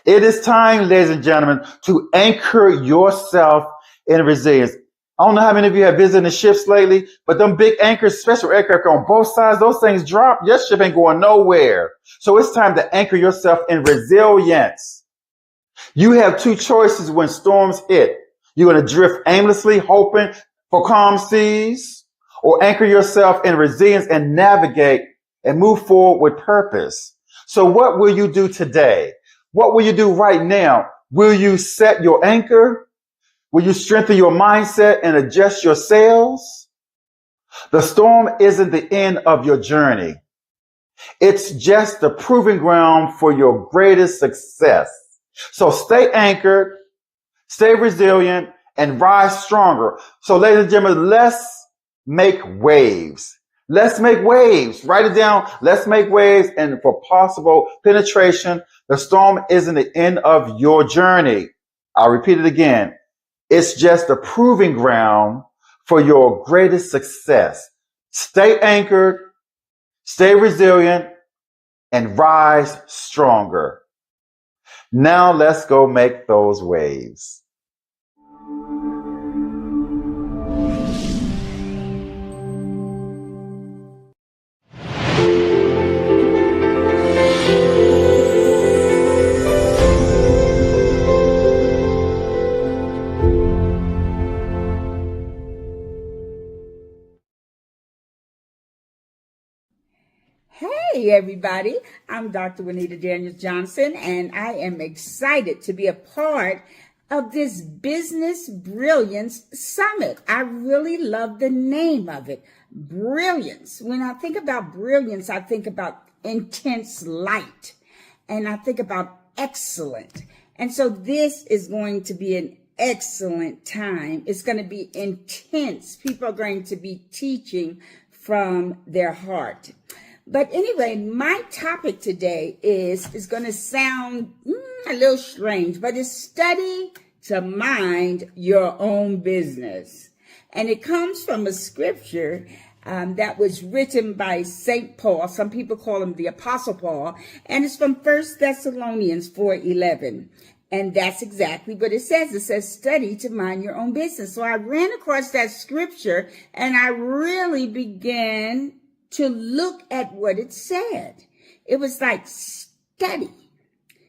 It is time, ladies and gentlemen, to anchor yourself in resilience. I don't know how many of you have visited the ships lately, but them big anchors, special aircraft on both sides, those things drop. Your ship ain't going nowhere. So it's time to anchor yourself in resilience. You have two choices when storms hit. You're going to drift aimlessly, hoping for calm seas, or anchor yourself in resilience and navigate and move forward with purpose. So what will you do today? What will you do right now? Will you set your anchor? Will you strengthen your mindset and adjust your sails? The storm isn't the end of your journey. It's just the proving ground for your greatest success. So stay anchored, stay resilient, and rise stronger. So ladies and gentlemen, let's make waves. Let's make waves. Write it down. Let's make waves. And for possible penetration, the storm isn't the end of your journey. I'll repeat it again. It's just the proving ground for your greatest success. Stay anchored, stay resilient, and rise stronger. Now let's go make those waves. Hey, everybody. I'm Dr. Juanita Daniels Johnson, and I am excited to be a part of this Business Brilliance Summit. I really love the name of it, Brilliance. When I think about brilliance, I think about intense light, and I think about excellent. And so this is going to be an excellent time. It's going to be intense. People are going to be teaching from their heart. But anyway, my topic today is going to sound a little strange, but it's study to mind your own business. And it comes from a scripture that was written by St. Paul. Some people call him the Apostle Paul. And it's from 1 Thessalonians 4:11. And that's exactly what it says. It says, study to mind your own business. So I ran across that scripture and I really began to look at what it said. It was like study.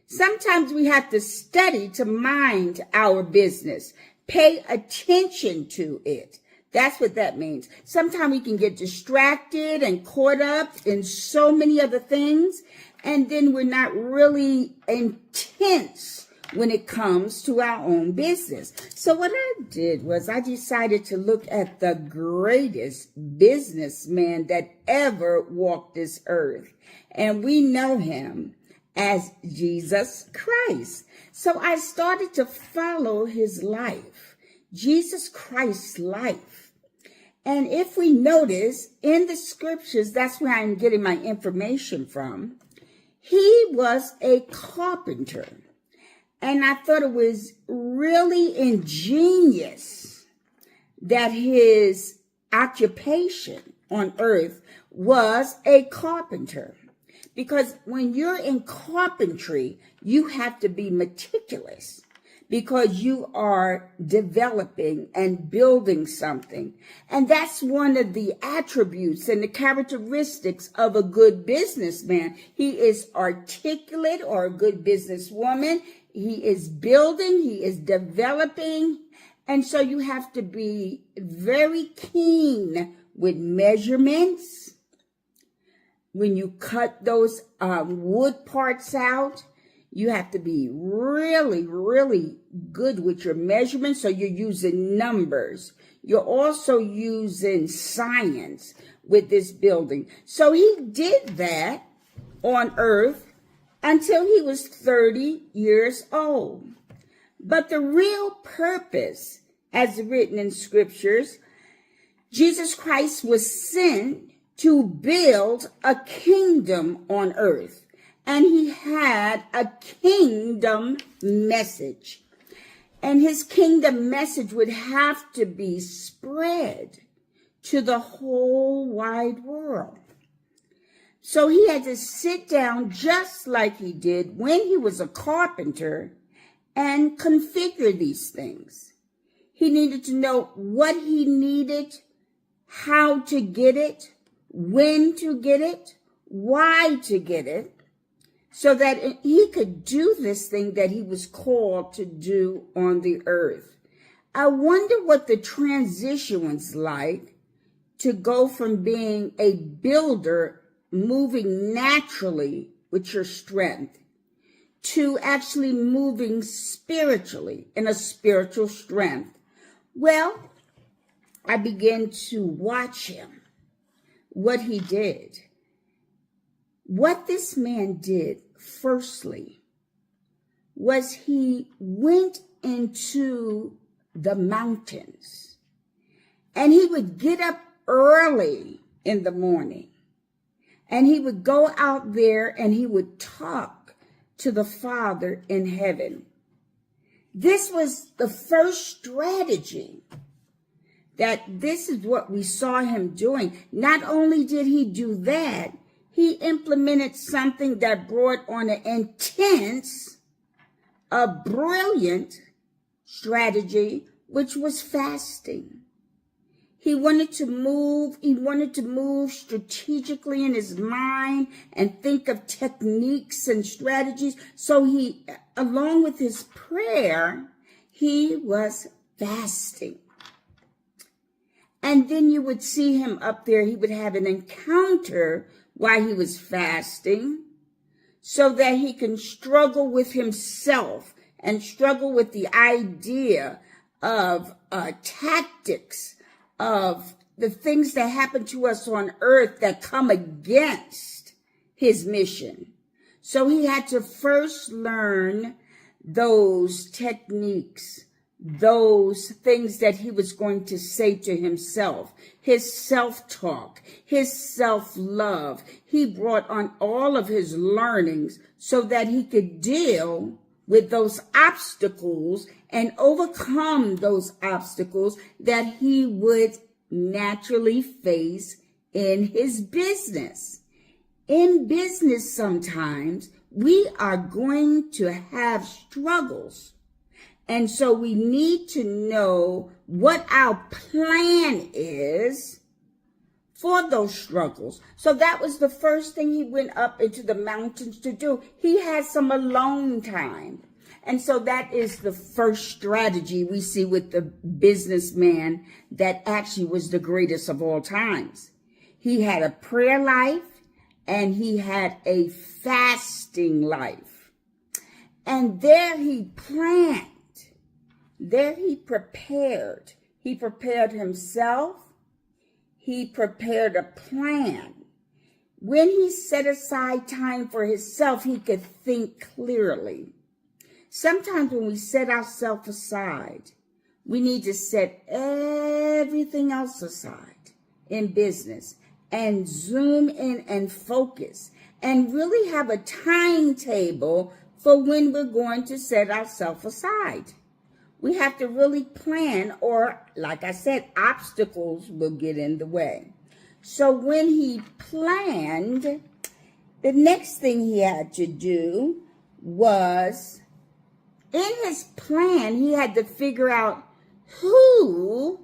Sometimes we have to study to mind our business, pay attention to it. That's what that means. Sometimes we can get distracted and caught up in so many other things, and then we're not really intense when it comes to our own business. So what I did was I decided to look at the greatest businessman that ever walked this earth. And we know him as Jesus Christ. So I started to follow his life, Jesus Christ's life. And if we notice in the scriptures, that's where I'm getting my information from. He was a carpenter. And I thought it was really ingenious that his occupation on earth was a carpenter. Because when you're in carpentry, you have to be meticulous because you are developing and building something. And that's one of the attributes and the characteristics of a good businessman. He is articulate, or a good businesswoman. He is building, he is developing. And so you have to be very keen with measurements. When you cut those wood parts out, you have to be really, really good with your measurements. So you're using numbers. You're also using science with this building. So he did that on earth until he was 30 years old. But the real purpose, as written in scriptures, Jesus Christ was sent to build a kingdom on earth. And he had a kingdom message. And his kingdom message would have to be spread to the whole wide world. So he had to sit down just like he did when he was a carpenter and configure these things. He needed to know what he needed, how to get it, when to get it, why to get it, so that he could do this thing that he was called to do on the earth. I wonder what the transition was like to go from being a builder, moving naturally with your strength, to actually moving spiritually in a spiritual strength. Well, I began to watch him, what he did. What this man did, firstly, was he went into the mountains, and he would get up early in the morning. And he would go out there and he would talk to the Father in heaven. This was the first strategy that this is what we saw him doing. Not only did he do that, he implemented something that brought on an intense, a brilliant strategy, which was fasting. He wanted to move strategically in his mind and think of techniques and strategies. So he, along with his prayer, he was fasting. And then you would see him up there. He would have an encounter while he was fasting, so that he can struggle with himself and struggle with the idea of tactics, of the things that happen to us on earth that come against his mission. So he had to first learn those techniques, those things that he was going to say to himself, his self-talk, his self-love. He brought on all of his learnings so that he could deal with those obstacles and overcome those obstacles that he would naturally face in his business. In business, sometimes we are going to have struggles. And so we need to know what our plan is for those struggles. So that was the first thing he went up into the mountains to do. He had some alone time. And so that is the first strategy we see with the businessman that actually was the greatest of all times. He had a prayer life and he had a fasting life. And there he planned. There he prepared. He prepared himself. He prepared a plan. When he set aside time for himself, he could think clearly. Sometimes when we set ourselves aside, we need to set everything else aside in business and zoom in and focus and really have a timetable for when we're going to set ourselves aside. We have to really plan, or like I said, obstacles will get in the way. So when he planned, the next thing he had to do was, in his plan, he had to figure out who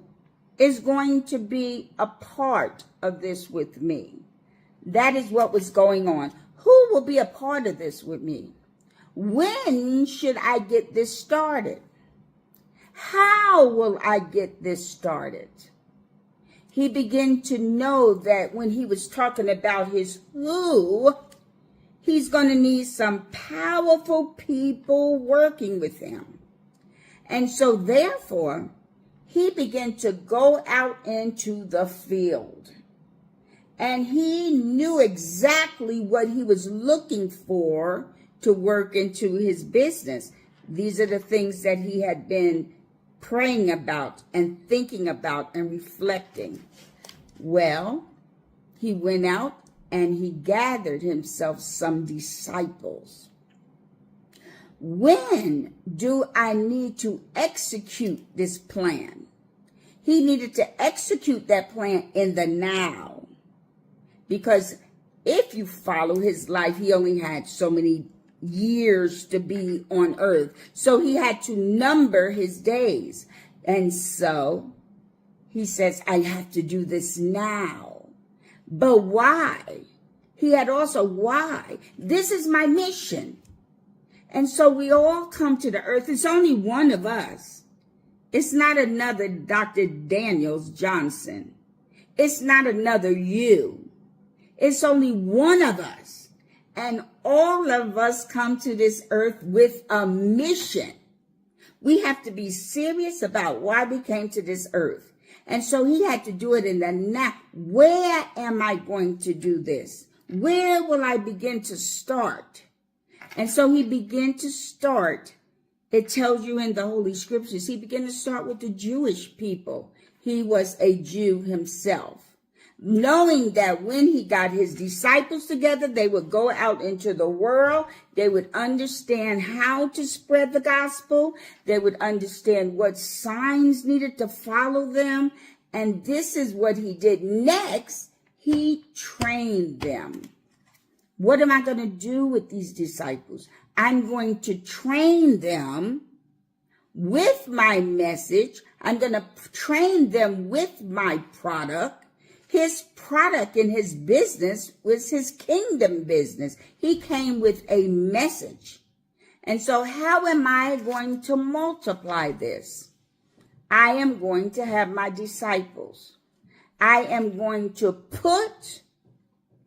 is going to be a part of this with me. That is what was going on. Who will be a part of this with me? When should I get this started? How will I get this started? He began to know that when he was talking about his who, he's going to need some powerful people working with him. And so therefore, he began to go out into the field. And he knew exactly what he was looking for to work into his business. These are the things that he had been praying about and thinking about and reflecting. Well, he went out and he gathered himself some disciples. When do I need to execute this plan? He needed to execute that plan in the now. Because if you follow his life, he only had so many years to be on earth. So he had to number his days. And so he says, I have to do this now. But why? He had also why? This is my mission. And so we all come to the earth. It's only one of us. It's not another Dr. Daniels Johnson. It's not another you. It's only one of us. And all of us come to this earth with a mission. We have to be serious about why we came to this earth. And so he had to do it in the now. Where am I going to do this? Where will I begin to start? And so he began to start. It tells you in the Holy Scriptures, he began to start with the Jewish people. He was a Jew himself. Knowing that when he got his disciples together, they would go out into the world. They would understand how to spread the gospel. They would understand what signs needed to follow them. And this is what he did next. He trained them. What am I going to do with these disciples? I'm going to train them with my message. I'm going to train them with my product. His product in his business was his kingdom business. He came with a message. And so how am I going to multiply this? I am going to have my disciples. I am going to put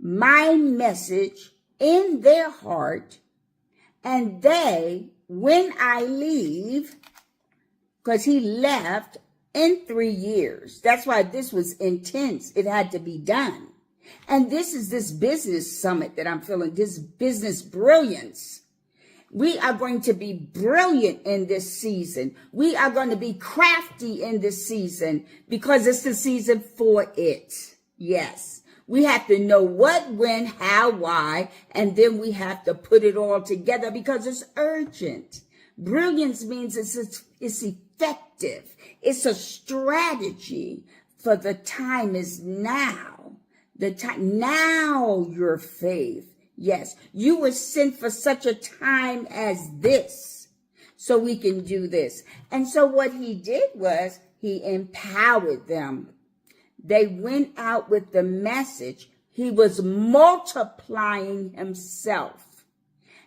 my message in their heart, and they, when I leave, because he left in 3 years. That's why this was intense. It had to be done. And this is this business summit that I'm feeling, this business brilliance. We are going to be brilliant in this season. We are going to be crafty in this season because it's the season for it. Yes. We have to know what, when, how, why, and then we have to put it all together because it's urgent. Brilliance means it's effective. It's a strategy for the time is now. The time now, your faith. Yes, you were sent for such a time as this, so we can do this. And so what he did was he empowered them. They went out with the message. He was multiplying himself.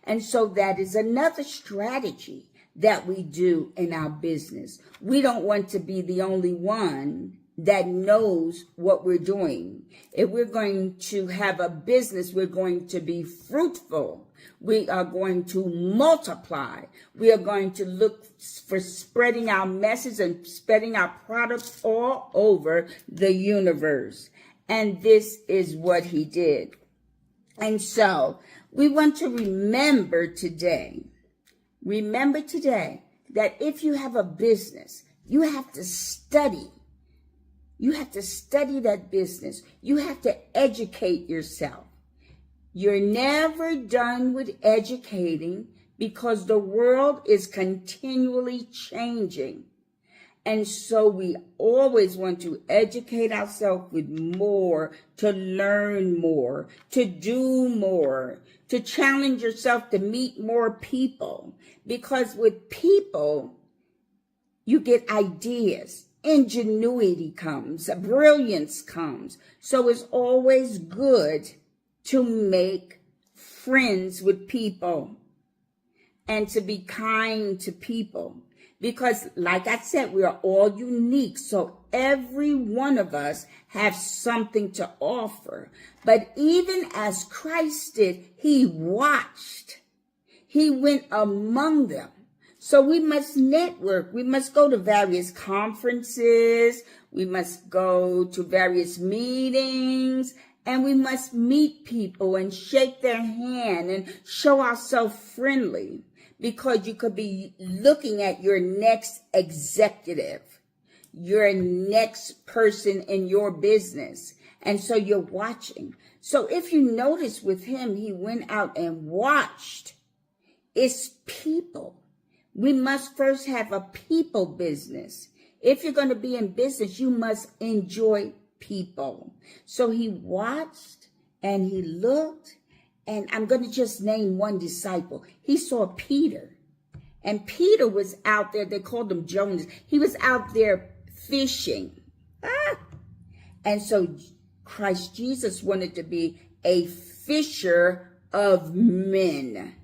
And so that is another strategy that we do in our business. We don't want to be the only one that knows what we're doing. If we're going to have a business, we're going to be fruitful. We are going to multiply. We are going to look for spreading our message and spreading our products all over the universe. And this is what he did. And so we want to remember today that if you have a business, you have to study. You have to study that business. You have to educate yourself. You're never done with educating because the world is continually changing. And so we always want to educate ourselves with more, to learn more, to do more, to challenge yourself to meet more people. Because with people, you get ideas. Ingenuity comes, brilliance comes. So it's always good to make friends with people and to be kind to people. Because like I said, we are all unique. So every one of us has something to offer. But even as Christ did, he watched. He went among them. So we must network. We must go to various conferences. We must go to various meetings. And we must meet people and shake their hand and show ourselves friendly. Because you could be looking at your next executive, your next person in your business. And so you're watching. So if you notice with him, he went out and watched. It's people. We must first have a people business. If you're going to be in business, you must enjoy people. So he watched and he looked, and I'm going to just name one disciple. He saw Peter, and Peter was out there. They called him Jonas. He was out there fishing. And so Christ Jesus wanted to be a fisher of men.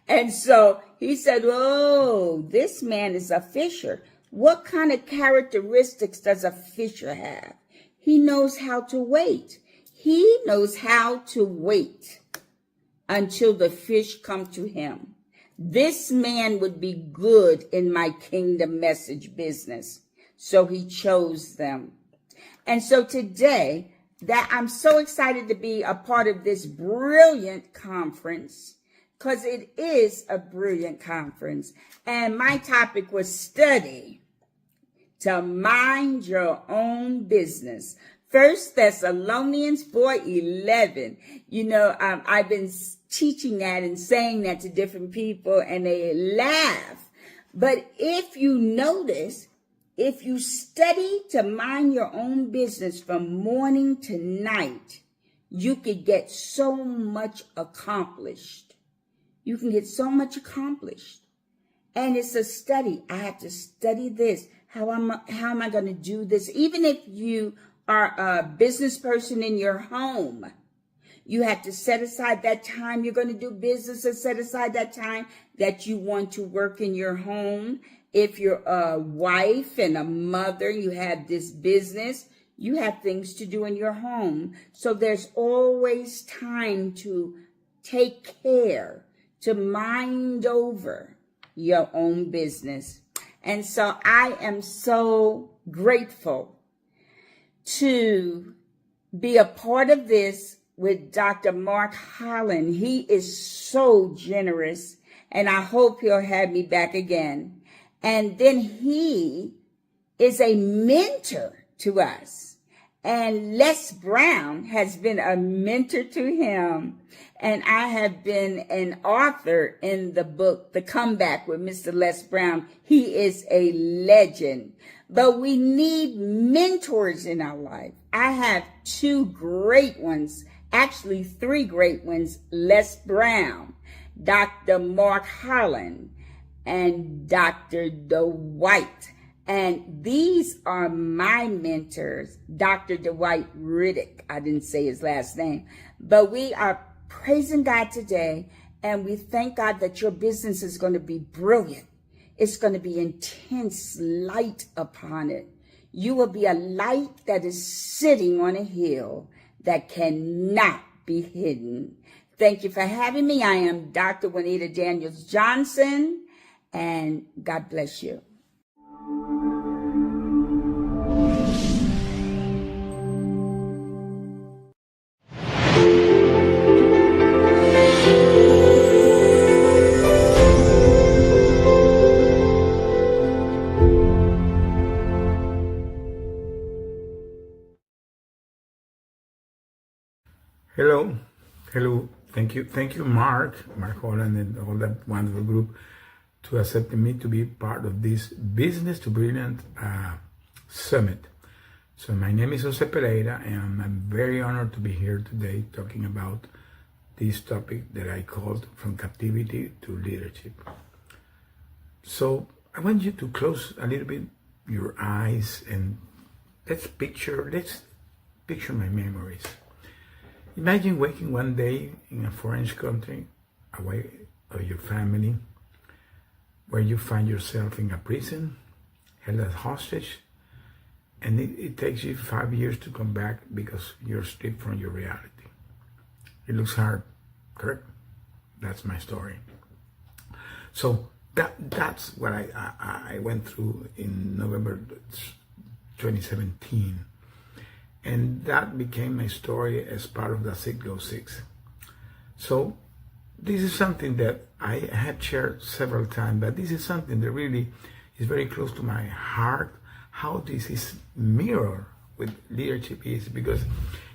And so he said, oh, this man is a fisher. What kind of characteristics does a fisher have? He knows how to wait. He knows how to wait until the fish come to him. This man would be good in my kingdom message business. So he chose them. And so today, that I'm so excited to be a part of this brilliant conference, because it is a brilliant conference. And my topic was study to mind your own business. 1 Thessalonians 4:11. You know, I've been teaching that and saying that to different people, and they laugh. But if you notice, if you study to mind your own business from morning to night, you could get so much accomplished. You can get so much accomplished. And it's a study. I have to study this. How am I going to do this? Even if you are a business person in your home, you have to set aside that time you're going to do business, and set aside that time that you want to work in your home. If you're a wife and a mother, you have this business, You have things to do in your home. So there's always time to take care, to mind over your own business. And so I am so grateful to be a part of this with Dr. Mark Holland. He is so generous, and I hope he'll have me back again. And then he is a mentor to us. And Les Brown has been a mentor to him. And I have been an author in the book, The Comeback with Mr. Les Brown. He is a legend. But we need mentors in our life. I have two great ones, actually three great ones, Les Brown, Dr. Mark Holland, and Dr. Dwight. And these are my mentors, Dr. Dwight Riddick. I didn't say his last name, but we are praising God today, and we thank God that your business is going to be brilliant. It's going to be intense light upon it. You will be a light that is sitting on a hill that cannot be hidden. Thank you for having me. I am Dr. Juanita Daniels Johnson, and God bless you. Hello. Thank you, Mark Holland, and all that wonderful group to accepting me to be part of this Business to Brilliant Summit. So my name is Jose Pereira, and I'm very honored to be here today talking about this topic that I called From Captivity to Leadership. So I want you to close a little bit your eyes and let's picture my memories. Imagine waking one day in a foreign country, away of your family, where you find yourself in a prison, held as hostage, and it takes you 5 years to come back because you're stripped from your reality. It looks hard, correct? That's my story. So that's what I went through in November 2017. And that became my story as part of the 606. So this is something that I had shared several times, but this is something that really is very close to my heart, how this is mirror with leadership is, because,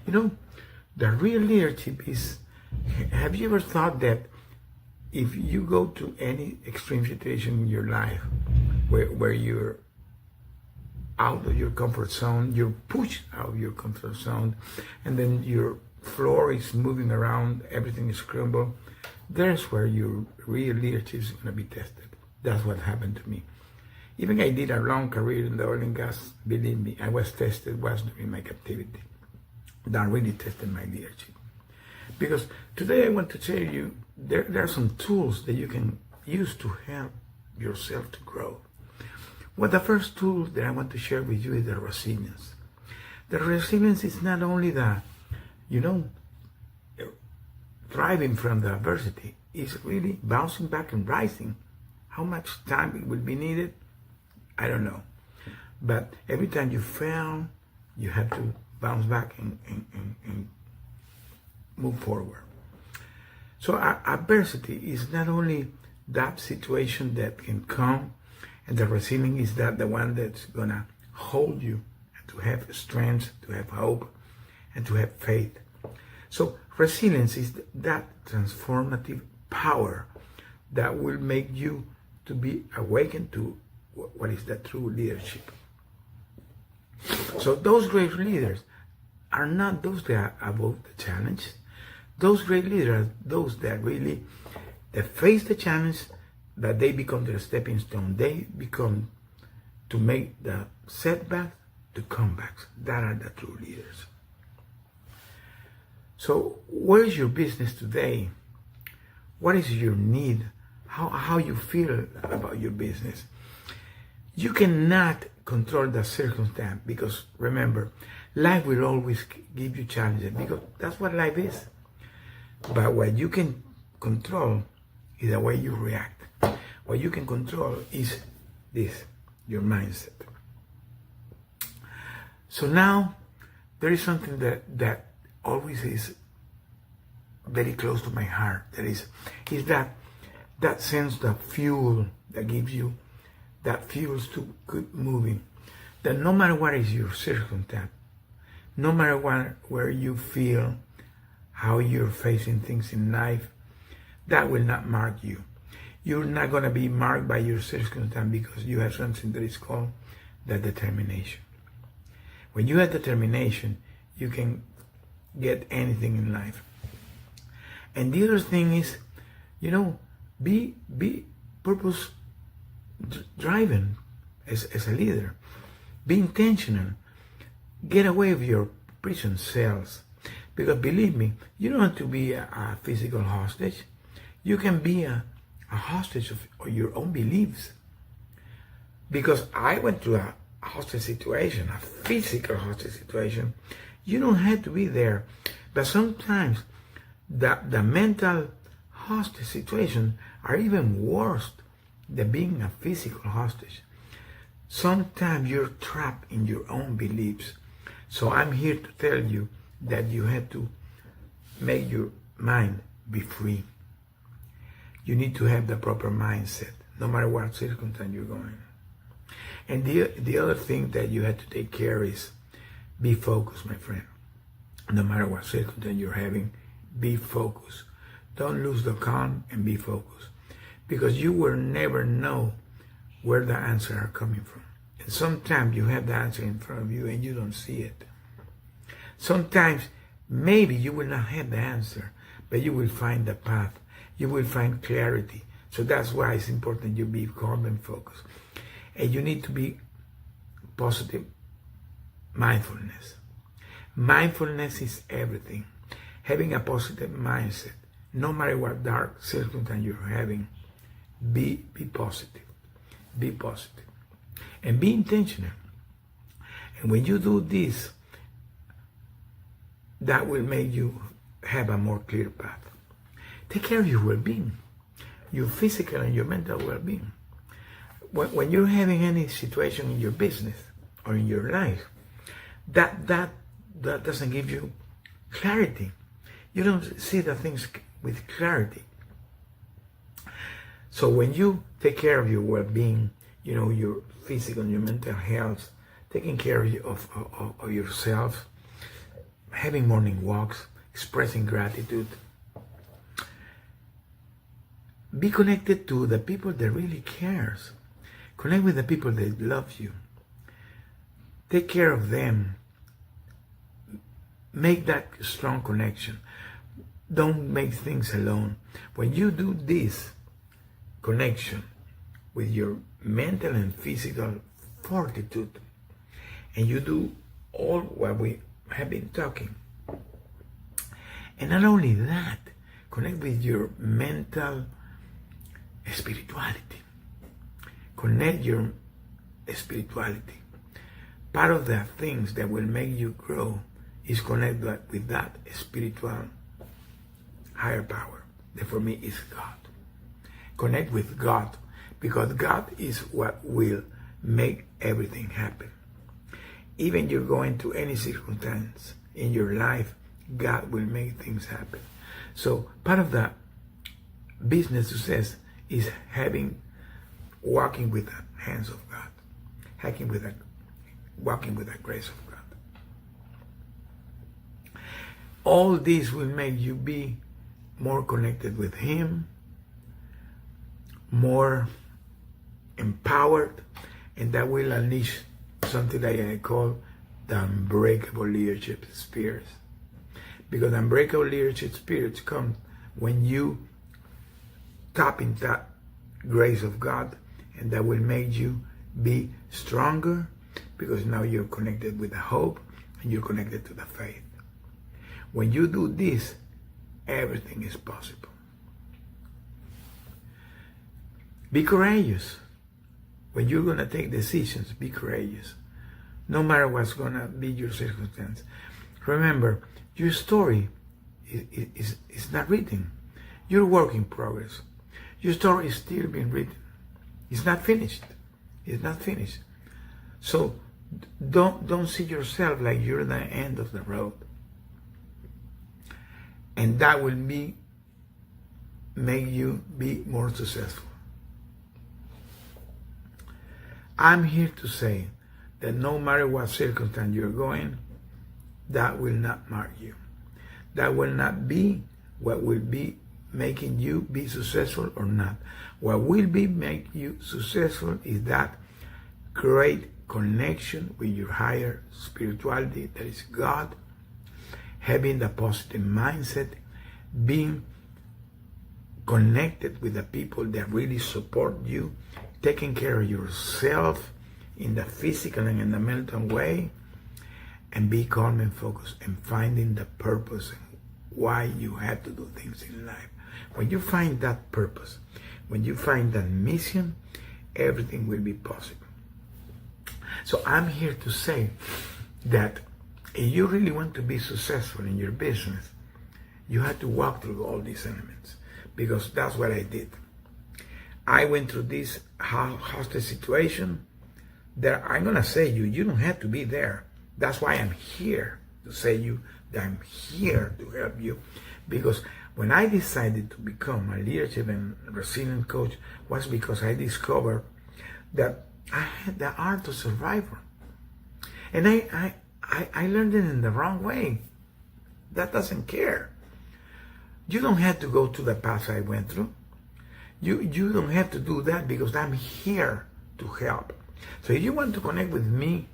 the real leadership is, have you ever thought that if you go to any extreme situation in your life where you're out of your comfort zone, you're pushed out of your comfort zone, and then your floor is moving around, everything is crumbled, there's where your real leadership is going to be tested. That's what happened to me. Even I did a long career in the oil and gas, believe me, I was tested during my captivity. That really tested my leadership. Because today I want to tell you, there are some tools that you can use to help yourself to grow. Well, the first tool that I want to share with you is the resilience. The resilience is not only the, thriving from the adversity, it's really bouncing back and rising. How much time it will be needed, I don't know. But every time you fail, you have to bounce back and move forward. So adversity is not only that situation that can come, and the resilience is that the one that's gonna hold you and to have strength, to have hope, and to have faith. So resilience is that transformative power that will make you to be awakened to what is the true leadership. So those great leaders are not those that are above the challenge. Those great leaders are those that really that face the challenge, that they become their stepping stone. They become to make the setbacks to comebacks. That are the true leaders. So where is your business today? What is your need? How you feel about your business? You cannot control the circumstance, because remember, life will always give you challenges, because that's what life is. But what you can control is the way you react. What you can control is this, your mindset. So now there is something that always is very close to my heart. Is that sense, the fuel that gives you, that fuels to keep moving. That no matter what is your circumstance, no matter where you feel, how you're facing things in life, that will not mark you. You're not going to be marked by your circumstance, because you have something that is called the determination. When you have determination, you can get anything in life. And the other thing is, be purpose driven as a leader. Be intentional. Get away with your prison cells. Because believe me, you don't have to be a physical hostage. You can be a hostage of your own beliefs. Because I went through a hostage situation, a physical hostage situation. You don't have to be there. But sometimes the mental hostage situations are even worse than being a physical hostage. Sometimes you're trapped in your own beliefs. So I'm here to tell you that you have to make your mind be free. You need to have the proper mindset, no matter what circumstance you're going. And the other thing that you have to take care is be focused, my friend. No matter what circumstance you're having, be focused. Don't lose the calm and be focused. Because you will never know where the answers are coming from. And sometimes you have the answer in front of you and you don't see it. Sometimes maybe you will not have the answer, but you will find the path. You will find clarity. So that's why it's important you be calm and focused. And you need to be positive. Mindfulness. Mindfulness is everything. Having a positive mindset, no matter what dark circumstance you're having, be positive. Be positive. And be intentional. And when you do this, that will make you have a more clear path. Take care of your well-being, your physical and your mental well-being. When you're having any situation in your business or in your life, that doesn't give you clarity. You don't see the things with clarity. So when you take care of your well-being, your physical and your mental health, taking care of yourself, having morning walks, expressing gratitude, be connected to the people that really cares. Connect with the people that love you. Take care of them. Make that strong connection. Don't make things alone. When you do this connection with your mental and physical fortitude, and you do all what we have been talking, and not only that, connect with your mental spirituality. Connect your spirituality. Part of the things that will make you grow is connect with that spiritual higher power that for me is God. Connect with God, because God is what will make everything happen. Even you're going through any circumstance in your life, God will make things happen. So part of the business success is walking with the hands of God, walking with the grace of God. All this will make you be more connected with Him, more empowered, and that will unleash something that I call the unbreakable leadership spirits. Because unbreakable leadership spirits come when you tap into that grace of God, and that will make you be stronger, because now you're connected with the hope and you're connected to the faith. When you do this, everything is possible. Be courageous. when you're going to take decisions, be courageous. No matter what's going to be your circumstance. Remember, your story is not written. You're a work in progress. Your story is still being written. It's not finished. It's not finished. So don't see yourself like you're the end of the road. And that will make you be more successful. I'm here to say that no matter what circumstance you're going, that will not mark you. That will not be what will be making you be successful or not. What will be make you successful is that great connection with your higher spirituality, that is God, having the positive mindset, being connected with the people that really support you, taking care of yourself in the physical and in the mental way, and be calm and focused and finding the purpose and why you have to do things in life. When you find that purpose, when you find that mission, everything will be possible. So I'm here to say that if you really want to be successful in your business, you have to walk through all these elements, because that's what I did. I went through this hostage situation that I'm going to say you don't have to be there. That's why I'm here to say you that I'm here to help you, because when I decided to become a leadership and resilient coach was because I discovered that I had the art of survival. And I learned it in the wrong way. That doesn't care. You don't have to go to the path I went through. You don't have to do that, because I'm here to help. So if you want to connect with me,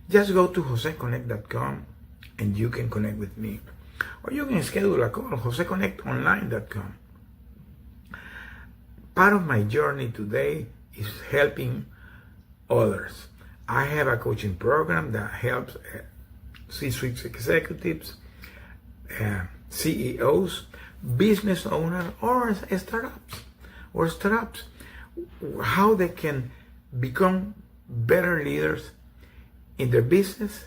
just go to joseconnect.com and you can connect with me. Or you can schedule a call, joseconnectonline.com. Part of my journey today is helping others. I have a coaching program that helps C-suite executives, CEOs, business owners, or startups, how they can become better leaders in their business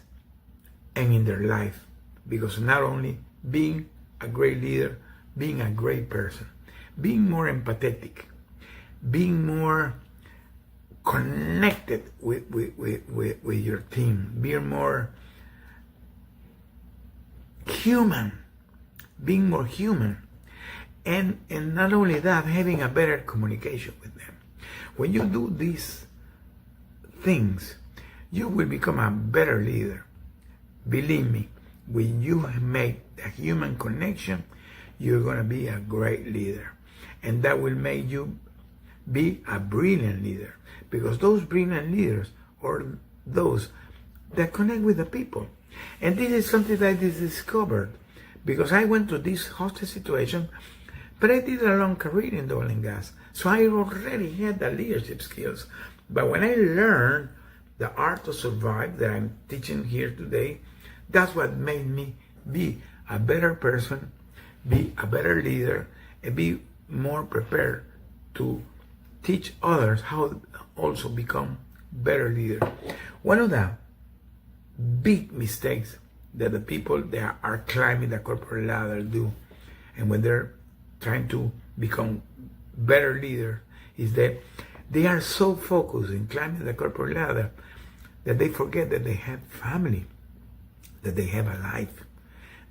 and in their life. Because not only being a great leader, being a great person, being more empathetic, being more connected with your team, being more human, and not only that, having a better communication with them. When you do these things, you will become a better leader. Believe me, when you make a human connection, you're going to be a great leader. And that will make you be a brilliant leader. Because those brilliant leaders are those that connect with the people. And this is something that I discovered, because I went through this hostage situation, but I did a long career in the oil and gas. So I already had the leadership skills. But when I learned the art to survive that I'm teaching here today, that's what made me be a better person, be a better leader, and be more prepared to teach others how to also become better leaders. One of the big mistakes that the people that are climbing the corporate ladder do, and when they're trying to become better leaders, is that they are so focused in climbing the corporate ladder that they forget that they have family, that they have a life,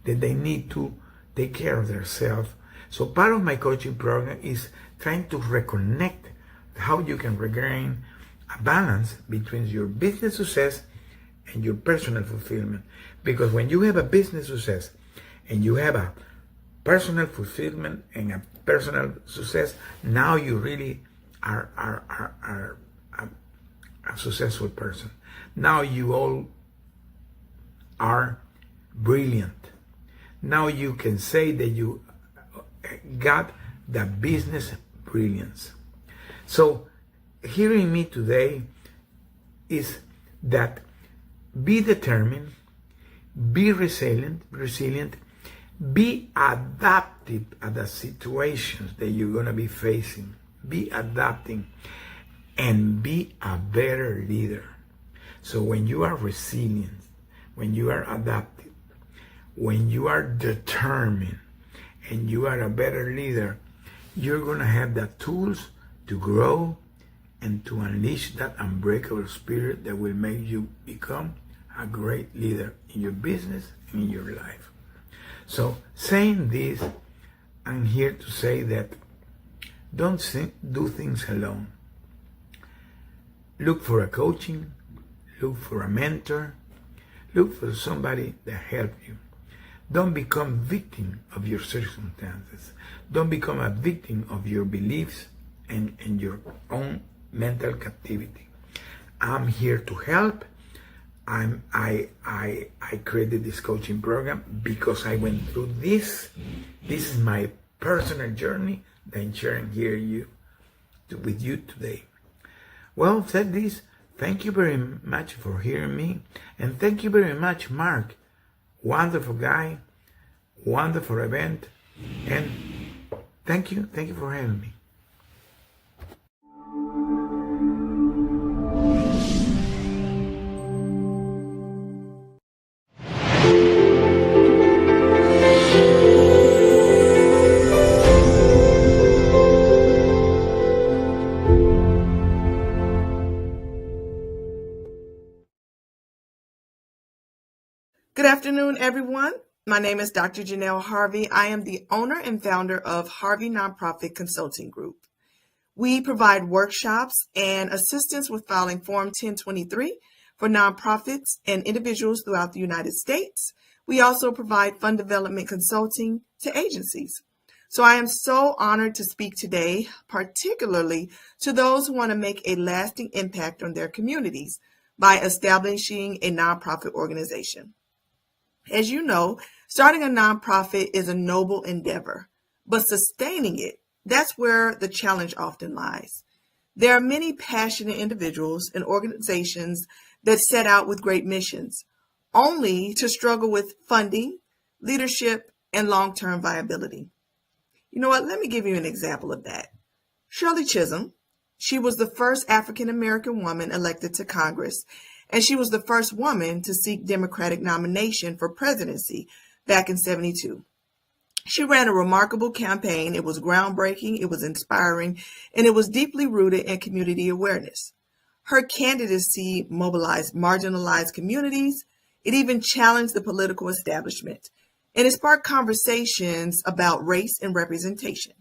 that they need to take care of themselves. So part of my coaching program is trying to reconnect how you can regain a balance between your business success and your personal fulfillment. Because when you have a business success and you have a personal fulfillment and a personal success, now you really are a successful person. Now you all are brilliant. Now you can say that you got the business brilliance. So hearing me today is that be determined, be resilient, be adaptive at the situations that you're going to be facing. Be adapting. and be a better leader. So when you are resilient, when you are adaptive, when you are determined, and you are a better leader, you're going to have the tools to grow and to unleash that unbreakable spirit that will make you become a great leader in your business and in your life. So saying this, I'm here to say that don't do things alone. Look for a coaching, look for a mentor, look for somebody that helps you. Don't become victim of your circumstances. Don't become a victim of your beliefs and your own mental captivity. I'm here to help. I created this coaching program because I went through this. This is my personal journey that I'm sharing here with you today. Well, said this, thank you very much for hearing me, and thank you very much, Mark. Wonderful guy, wonderful event, and thank you for having me. Good afternoon, everyone. My name is Dr. Janelle Harvey. I am the owner and founder of Harvey Nonprofit Consulting Group. We provide workshops and assistance with filing Form 1023 for nonprofits and individuals throughout the United States. We also provide fund development consulting to agencies. So I am so honored to speak today, particularly to those who want to make a lasting impact on their communities by establishing a nonprofit organization. As you know, starting a nonprofit is a noble endeavor, but sustaining it, that's where the challenge often lies. There are many passionate individuals and organizations that set out with great missions, only to struggle with funding, leadership, and long-term viability. You know what? Let me give you an example of that. Shirley Chisholm, she was the first African-American woman elected to Congress, and she was the first woman to seek Democratic nomination for presidency back in '72. She ran a remarkable campaign. It was groundbreaking, it was inspiring, and it was deeply rooted in community awareness. Her candidacy mobilized marginalized communities. It even challenged the political establishment, and it sparked conversations about race and representation.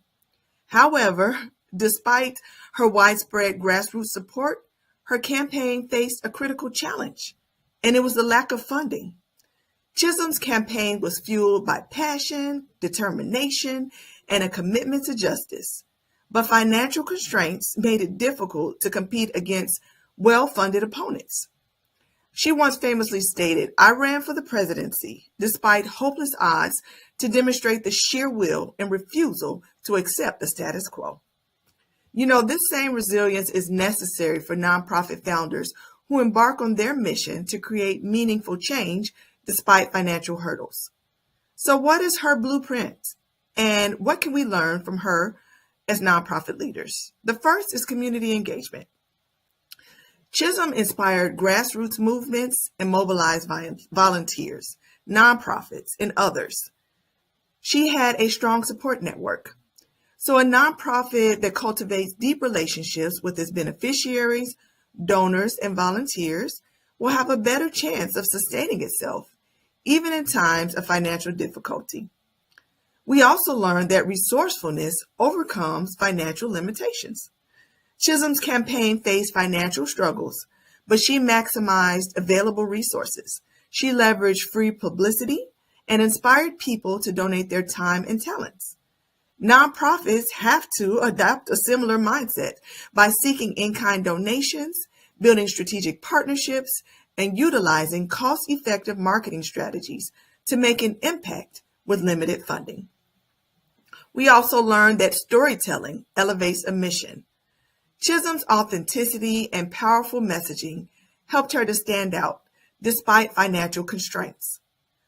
However, despite her widespread grassroots support, her campaign faced a critical challenge, and it was the lack of funding. Chisholm's campaign was fueled by passion, determination, and a commitment to justice, but financial constraints made it difficult to compete against well-funded opponents. She once famously stated, "I ran for the presidency despite hopeless odds to demonstrate the sheer will and refusal to accept the status quo." You know, this same resilience is necessary for nonprofit founders who embark on their mission to create meaningful change despite financial hurdles. So what is her blueprint? And what can we learn from her as nonprofit leaders? The first is community engagement. Chisholm inspired grassroots movements and mobilized volunteers, nonprofits, and others. She had a strong support network. So a nonprofit that cultivates deep relationships with its beneficiaries, donors, and volunteers will have a better chance of sustaining itself, even in times of financial difficulty. We also learned that resourcefulness overcomes financial limitations. Chisholm's campaign faced financial struggles, but she maximized available resources. She leveraged free publicity and inspired people to donate their time and talents. Nonprofits have to adopt a similar mindset by seeking in-kind donations, building strategic partnerships, and utilizing cost-effective marketing strategies to make an impact with limited funding. We also learned that storytelling elevates a mission. Chisholm's authenticity and powerful messaging helped her to stand out despite financial constraints.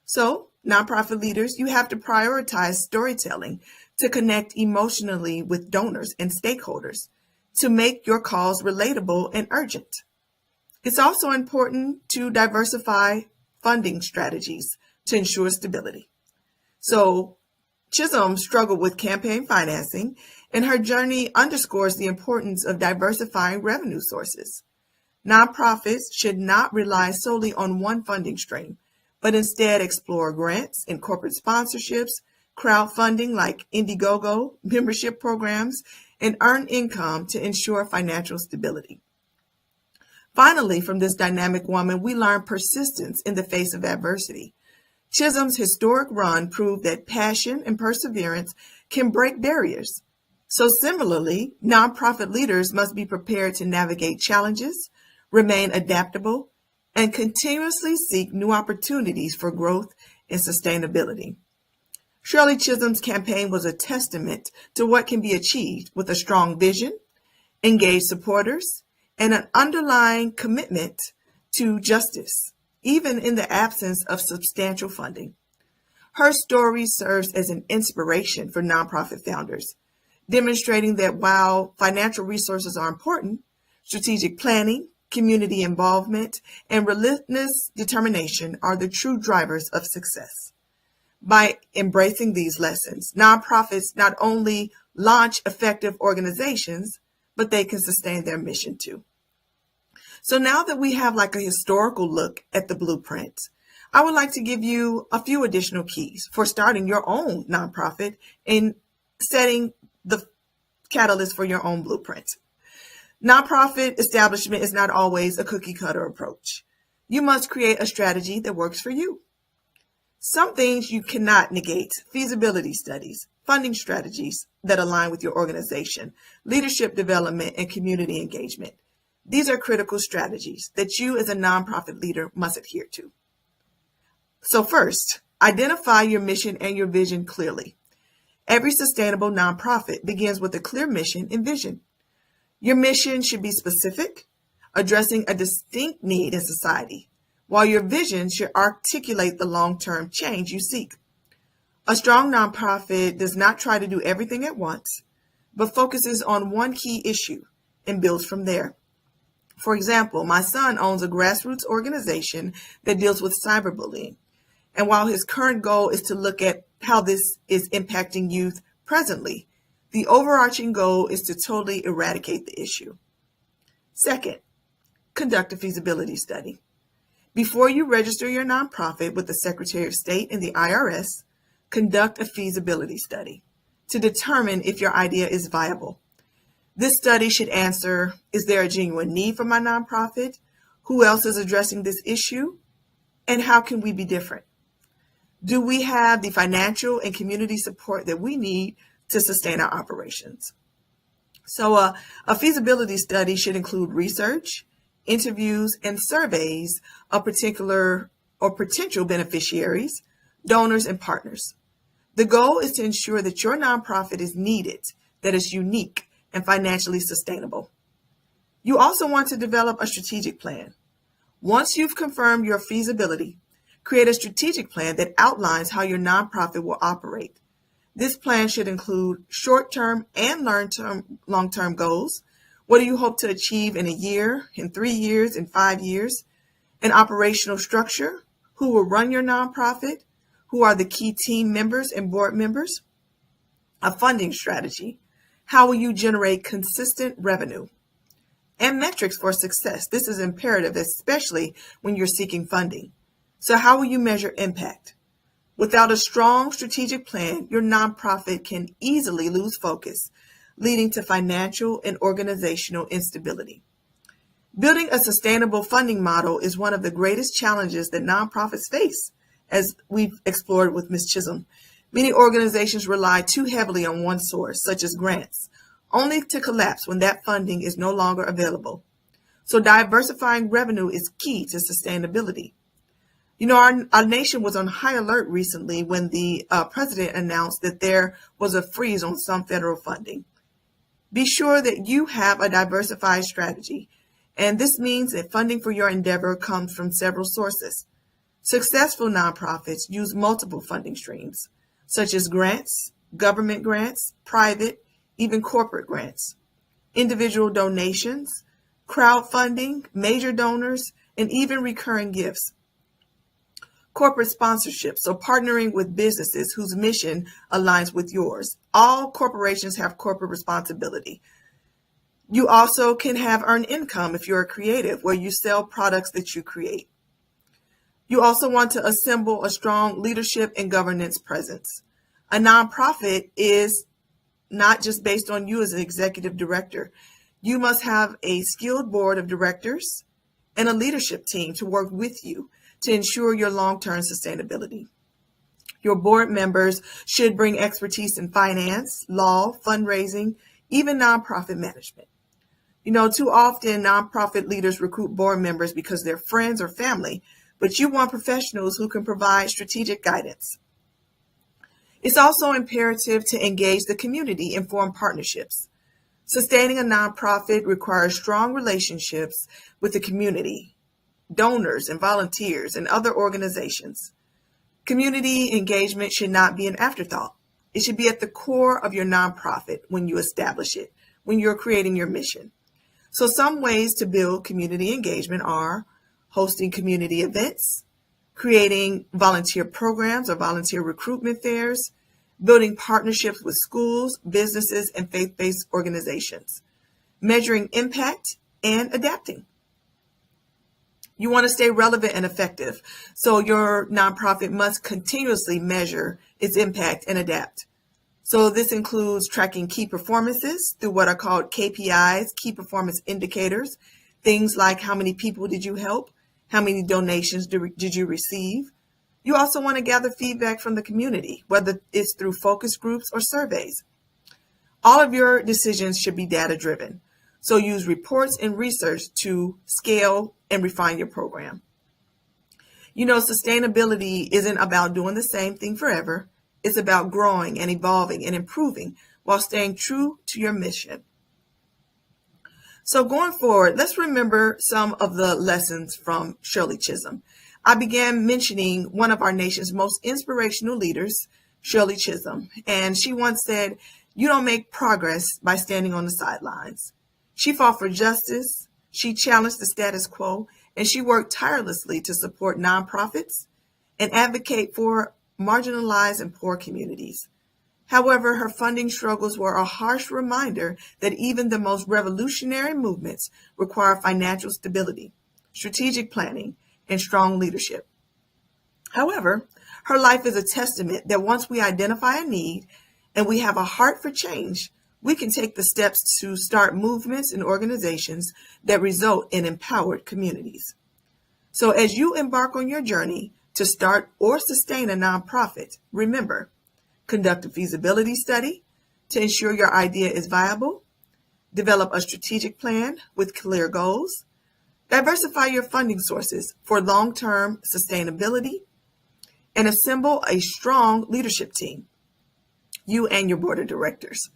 So, nonprofit leaders, you have to prioritize storytelling to connect emotionally with donors and stakeholders, to make your cause relatable and urgent. It's also important to diversify funding strategies to ensure stability. So Chisholm struggled with campaign financing, and her journey underscores the importance of diversifying revenue sources. Nonprofits should not rely solely on one funding stream, but instead explore grants and corporate sponsorships, crowdfunding like Indiegogo, membership programs, and earned income to ensure financial stability. Finally, from this dynamic woman, we learn persistence in the face of adversity. Chisholm's historic run proved that passion and perseverance can break barriers. So similarly, nonprofit leaders must be prepared to navigate challenges, remain adaptable, and continuously seek new opportunities for growth and sustainability. Shirley Chisholm's campaign was a testament to what can be achieved with a strong vision, engaged supporters, and an underlying commitment to justice, even in the absence of substantial funding. Her story serves as an inspiration for nonprofit founders, demonstrating that while financial resources are important, strategic planning, community involvement, and relentless determination are the true drivers of success. By embracing these lessons, nonprofits not only launch effective organizations, but they can sustain their mission too. So now that we have like a historical look at the blueprint, I would like to give you a few additional keys for starting your own nonprofit and setting the catalyst for your own blueprint. Nonprofit establishment is not always a cookie cutter approach. You must create a strategy that works for you. Some things you cannot negate: feasibility studies, funding strategies that align with your organization, leadership development, and community engagement. These are critical strategies that you as a nonprofit leader must adhere to. So first, identify your mission and your vision clearly. Every sustainable nonprofit begins with a clear mission and vision. Your mission should be specific, addressing a distinct need in society, while your vision should articulate the long-term change you seek. A strong nonprofit does not try to do everything at once, but focuses on one key issue and builds from there. For example, my son owns a grassroots organization that deals with cyberbullying. And while his current goal is to look at how this is impacting youth presently, the overarching goal is to totally eradicate the issue. Second, conduct a feasibility study. Before you register your nonprofit with the Secretary of State and the IRS, conduct a feasibility study to determine if your idea is viable. This study should answer, is there a genuine need for my nonprofit? Who else is addressing this issue? And how can we be different? Do we have the financial and community support that we need to sustain our operations? So a feasibility study should include research, interviews, and surveys of particular or potential beneficiaries, donors, and partners. The goal is to ensure that your nonprofit is needed, that is unique, and financially sustainable. You also want to develop a strategic plan. Once you've confirmed your feasibility, create a strategic plan that outlines how your nonprofit will operate. This plan should include short-term and long-term goals. What do you hope to achieve in a year, in 3 years, in 5 years? An operational structure. Who will run your nonprofit? Who are the key team members and board members? A funding strategy. How will you generate consistent revenue? And metrics for success. This is imperative, especially when you're seeking funding. So how will you measure impact? Without a strong strategic plan, your nonprofit can easily lose focus, leading to financial and organizational instability. Building a sustainable funding model is one of the greatest challenges that nonprofits face, as we've explored with Ms. Chisholm. Many organizations rely too heavily on one source, such as grants, only to collapse when that funding is no longer available. So diversifying revenue is key to sustainability. You know, our nation was on high alert recently when the president announced that there was a freeze on some federal funding. Be sure that you have a diversified strategy, and this means that funding for your endeavor comes from several sources. Successful nonprofits use multiple funding streams, such as grants, government grants, private, even corporate grants. individual donations, crowdfunding, major donors, and even recurring gifts. Corporate sponsorships, so partnering with businesses whose mission aligns with yours. All corporations have corporate responsibility. You also can have earned income if you're a creative, where you sell products that you create. You also want to assemble a strong leadership and governance presence. A nonprofit is not just based on you as an executive director. You must have a skilled board of directors and a leadership team to work with you to ensure your long-term sustainability. Your board members should bring expertise in finance, law, fundraising, even nonprofit management. Too often nonprofit leaders recruit board members because they're friends or family, but you want professionals who can provide strategic guidance. It's also imperative to engage the community and form partnerships. Sustaining a nonprofit requires strong relationships with the community, donors and volunteers, and other organizations. Community engagement should not be an afterthought. It should be at the core of your nonprofit when you establish it, when you're creating your mission. So some ways to build community engagement are hosting community events, creating volunteer programs or volunteer recruitment fairs, building partnerships with schools, businesses, and faith-based organizations, measuring impact, and adapting. You want to stay relevant and effective, so your nonprofit must continuously measure its impact and adapt. So this includes tracking key performances through what are called KPIs, key performance indicators, things like how many people did you help, how many donations did you receive. You also want to gather feedback from the community, whether it's through focus groups or surveys. All of your decisions should be data-driven. So use reports and research to scale and refine your program. Sustainability isn't about doing the same thing forever. It's about growing and evolving and improving while staying true to your mission. So going forward, let's remember some of the lessons from Shirley Chisholm. I began mentioning one of our nation's most inspirational leaders, Shirley Chisholm, and she once said, "You don't make progress by standing on the sidelines." She fought for justice, she challenged the status quo, and she worked tirelessly to support nonprofits and advocate for marginalized and poor communities. However, her funding struggles were a harsh reminder that even the most revolutionary movements require financial stability, strategic planning, and strong leadership. However, her life is a testament that once we identify a need and we have a heart for change, we can take the steps to start movements and organizations that result in empowered communities. So as you embark on your journey to start or sustain a nonprofit, remember, conduct a feasibility study to ensure your idea is viable, develop a strategic plan with clear goals, diversify your funding sources for long-term sustainability, and assemble a strong leadership team, you and your board of directors.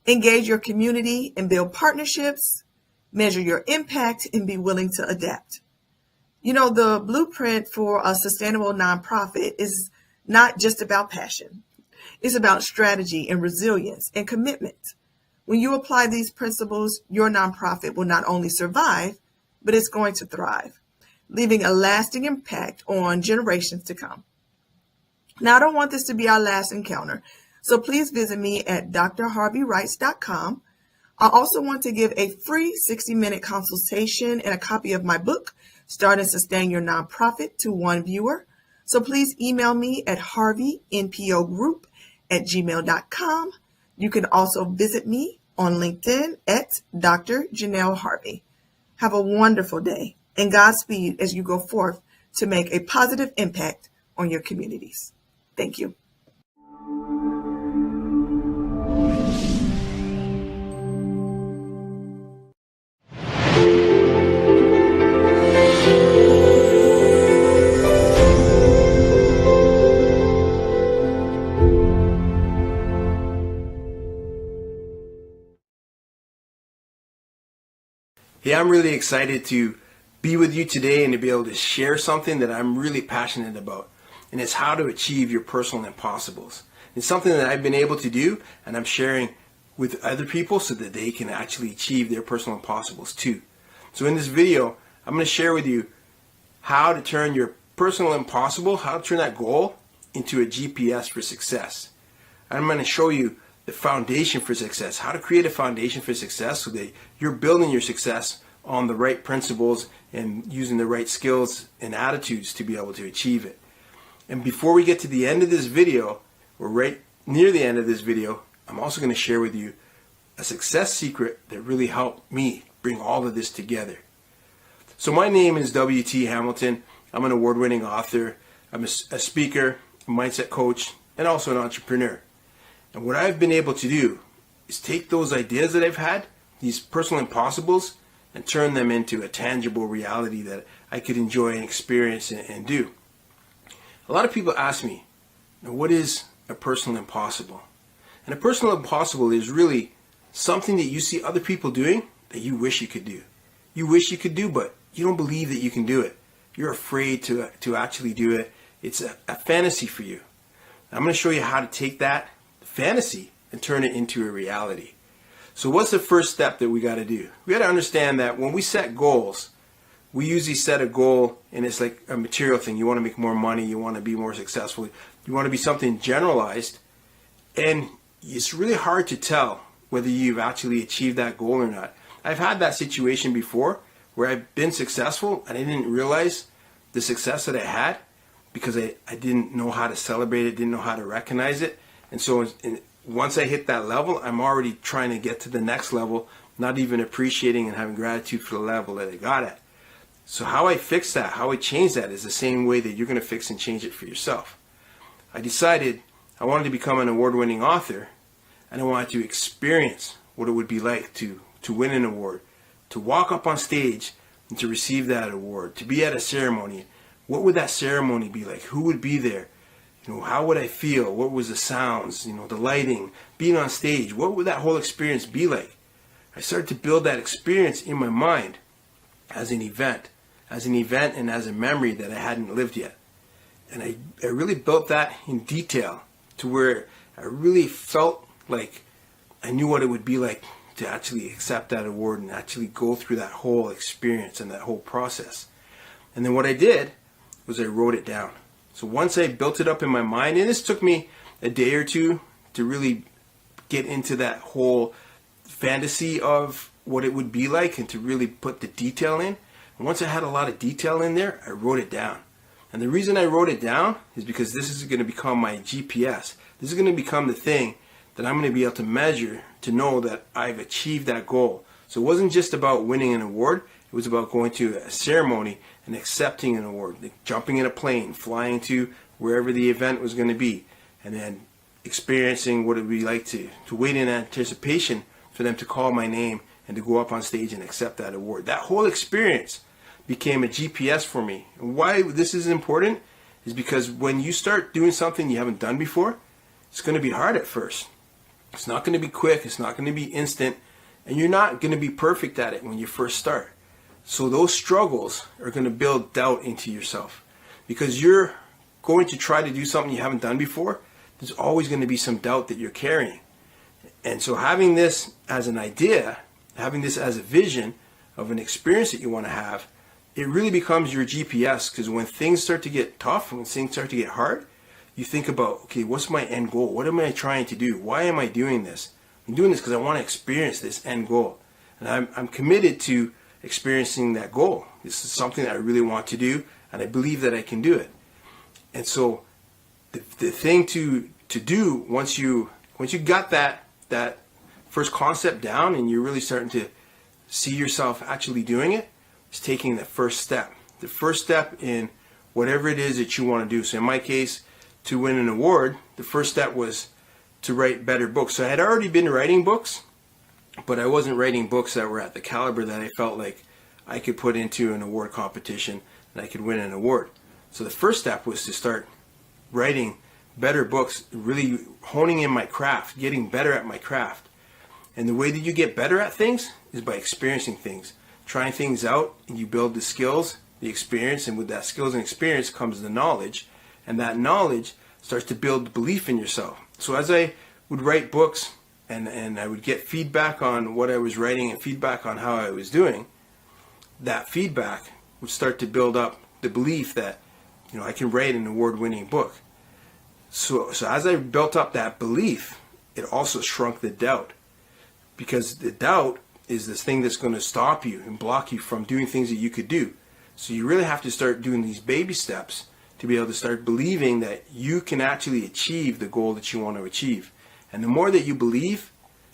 Engage your community and build partnerships, measure your impact, and be willing to adapt. The blueprint for a sustainable nonprofit is not just about passion. It's about strategy and resilience and commitment. When you apply these principles, your nonprofit will not only survive, but it's going to thrive, leaving a lasting impact on generations to come. Now, I don't want this to be our last encounter, so please visit me at drharveyWrites.com. I also want to give a free 60-minute consultation and a copy of my book, Start and Sustain Your Nonprofit, to one viewer. So please email me at harveynpogroup@gmail.com. You can also visit me on LinkedIn at Dr. Janelle Harvey. Have a wonderful day and Godspeed as you go forth to make a positive impact on your communities. Thank you. Hey, I'm really excited to be with you today and to be able to share something that I'm really passionate about. And it's how to achieve your personal impossibles. It's something that I've been able to do, and I'm sharing with other people so that they can actually achieve their personal impossibles too. So in this video, I'm going to share with you how to turn your personal impossible, how to turn that goal into a GPS for success. I'm going to show you the foundation for success, how to create a foundation for success so that you're building your success on the right principles and using the right skills and attitudes to be able to achieve it. And before we get to the end of this video, or right near the end of this video, I'm also going to share with you a success secret that really helped me bring all of this together. So my name is W.T. Hamilton. I'm an award-winning author. I'm a speaker, a mindset coach, and also an entrepreneur. And what I've been able to do is take those ideas that I've had, these personal impossibles, and turn them into a tangible reality that I could enjoy and experience and do. A lot of people ask me, what is a personal impossible? And a personal impossible is really something that you see other people doing that you wish you could do. You wish you could do, but you don't believe that you can do it. You're afraid to actually do it. It's a fantasy for you. I'm going to show you how to take that fantasy and turn it into a reality. So what's the first step that we got to do? We got to understand that when we set goals, we usually set a goal and it's like a material thing. You want to make more money, you want to be more successful, you want to be something generalized, and it's really hard to tell whether you've actually achieved that goal or not. I've had that situation before where I've been successful and I didn't realize the success that I had because I didn't know how to celebrate it, didn't know how to recognize it. And so once I hit that level, I'm already trying to get to the next level, not even appreciating and having gratitude for the level that I got at. So how I fix that, how I change that is the same way that you're going to fix and change it for yourself. I decided I wanted to become an award-winning author, and I wanted to experience what it would be like to win an award, to walk up on stage and to receive that award, to be at a ceremony. What would that ceremony be like? Who would be there? How would I feel? What was the sounds? The lighting, being on stage. What would that whole experience be like? I started to build that experience in my mind as an event and as a memory that I hadn't lived yet. And I really built that in detail to where I really felt like I knew what it would be like to actually accept that award and actually go through that whole experience and that whole process. And then what I did was I wrote it down. So once I built it up in my mind, and this took me a day or two to really get into that whole fantasy of what it would be like and to really put the detail in. And once I had a lot of detail in there, I wrote it down. And the reason I wrote it down is because this is going to become my GPS. This is going to become the thing that I'm going to be able to measure to know that I've achieved that goal. So it wasn't just about winning an award. It was about going to a ceremony and accepting an award, like jumping in a plane, flying to wherever the event was going to be, and then experiencing what it would be like to wait in anticipation for them to call my name and to go up on stage and accept that award. That whole experience became a GPS for me. And why this is important is because when you start doing something you haven't done before, it's going to be hard at first. It's not going to be quick. It's not going to be instant. And you're not going to be perfect at it when you first start. So those struggles are going to build doubt into yourself. Because you're going to try to do something you haven't done before, there's always going to be some doubt that you're carrying. And so having this as an idea, having this as a vision of an experience that you want to have, it really becomes your GPS. Because when things start to get tough, when things start to get hard, you think about, okay, what's my end goal? What am I trying to do? Why am I doing this? I'm doing this because I want to experience this end goal. And I'm committed to experiencing that goal. This is something that I really want to do, and I believe that I can do it. And so the thing to do once you got that first concept down and you're really starting to see yourself actually doing it, is taking the first step. The first step in whatever it is that you want to do. So in my case, to win an award, the first step was to write better books. So I had already been writing books, but I wasn't writing books that were at the caliber that I felt like I could put into an award competition and I could win an award. So the first step was to start writing better books, really honing in my craft, getting better at my craft. And the way that you get better at things is by experiencing things, trying things out, and you build the skills, the experience, and with that skills and experience comes the knowledge, and that knowledge starts to build belief in yourself. So as I would write books and I would get feedback on what I was writing and feedback on how I was doing, that feedback would start to build up the belief that, I can write an award-winning book. So as I built up that belief, it also shrunk the doubt, because the doubt is this thing that's going to stop you and block you from doing things that you could do. So you really have to start doing these baby steps to be able to start believing that you can actually achieve the goal that you want to achieve. And the more that you believe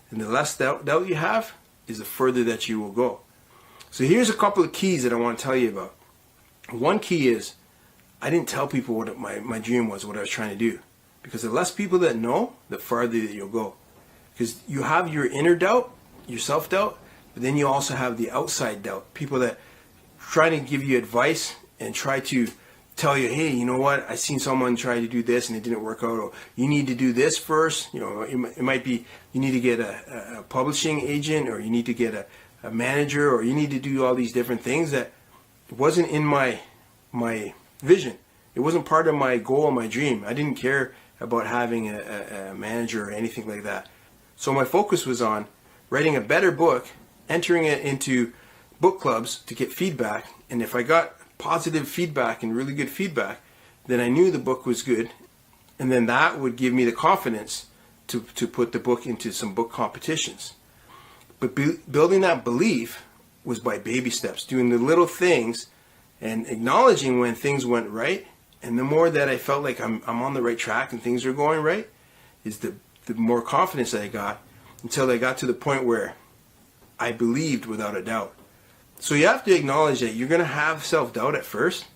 and the less doubt you have, is the further that you will go. So here's a couple of keys that I want to tell you about. One key is, I didn't tell people what my dream was, what I was trying to do. Because the less people that know, the farther that you'll go. Because you have your inner doubt, your self-doubt, but then you also have the outside doubt. People that try to give you advice and try to tell you, hey, you know what, I seen someone try to do this and it didn't work out, or you need to do this first. It might be you need to get a publishing agent, or you need to get a manager, or you need to do all these different things that wasn't in my vision. It wasn't part of my goal, my dream. I didn't care about having a manager or anything like that. So my focus was on writing a better book, entering it into book clubs to get feedback, and if I got positive feedback and really good feedback, then I knew the book was good, and then that would give me the confidence to put the book into some book competitions. But building that belief was by baby steps, doing the little things and acknowledging when things went right. And the more that I felt like I'm on the right track and things are going right, is the more confidence that I got, until I got to the point where I believed without a doubt. So you have to acknowledge that you're going to have self-doubt at first,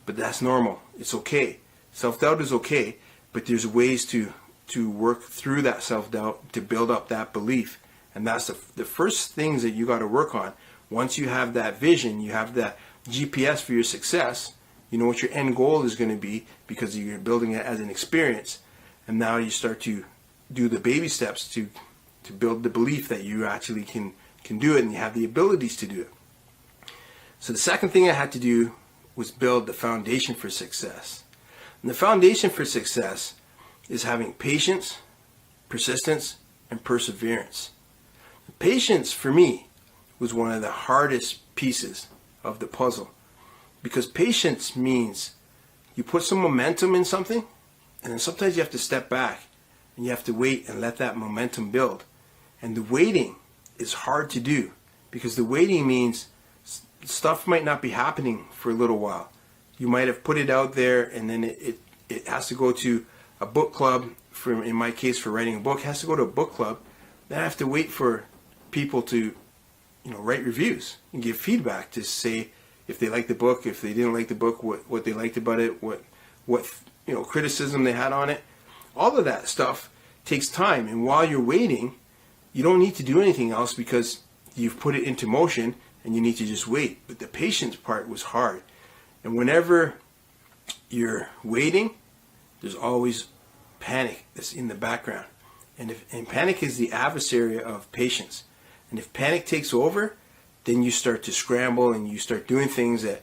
but that's normal. It's okay. Self-doubt is okay, but there's ways to work through that self-doubt to build up that belief. And that's the first things that you got to work on. Once you have that vision, you have that GPS for your success, you know what your end goal is going to be, because you're building it as an experience. And now you start to do the baby steps to build the belief that you actually can do it and you have the abilities to do it. So the second thing I had to do was build the foundation for success. And the foundation for success is having patience, persistence, and perseverance. Patience, for me, was one of the hardest pieces of the puzzle, because patience means you put some momentum in something, and then sometimes you have to step back and you have to wait and let that momentum build. And the waiting is hard to do, because the waiting means stuff might not be happening for a little while. You might have put it out there, and then it has to go to a book club. In my case, for writing a book, it has to go to a book club. Then I have to wait for people to write reviews and give feedback to say if they liked the book, if they didn't like the book, what they liked about it, what criticism they had on it. All of that stuff takes time, and while you're waiting, you don't need to do anything else, because you've put it into motion and you need to just wait. But the patience part was hard. And whenever you're waiting, there's always panic that's in the background. And panic is the adversary of patience. And if panic takes over, then you start to scramble and you start doing things that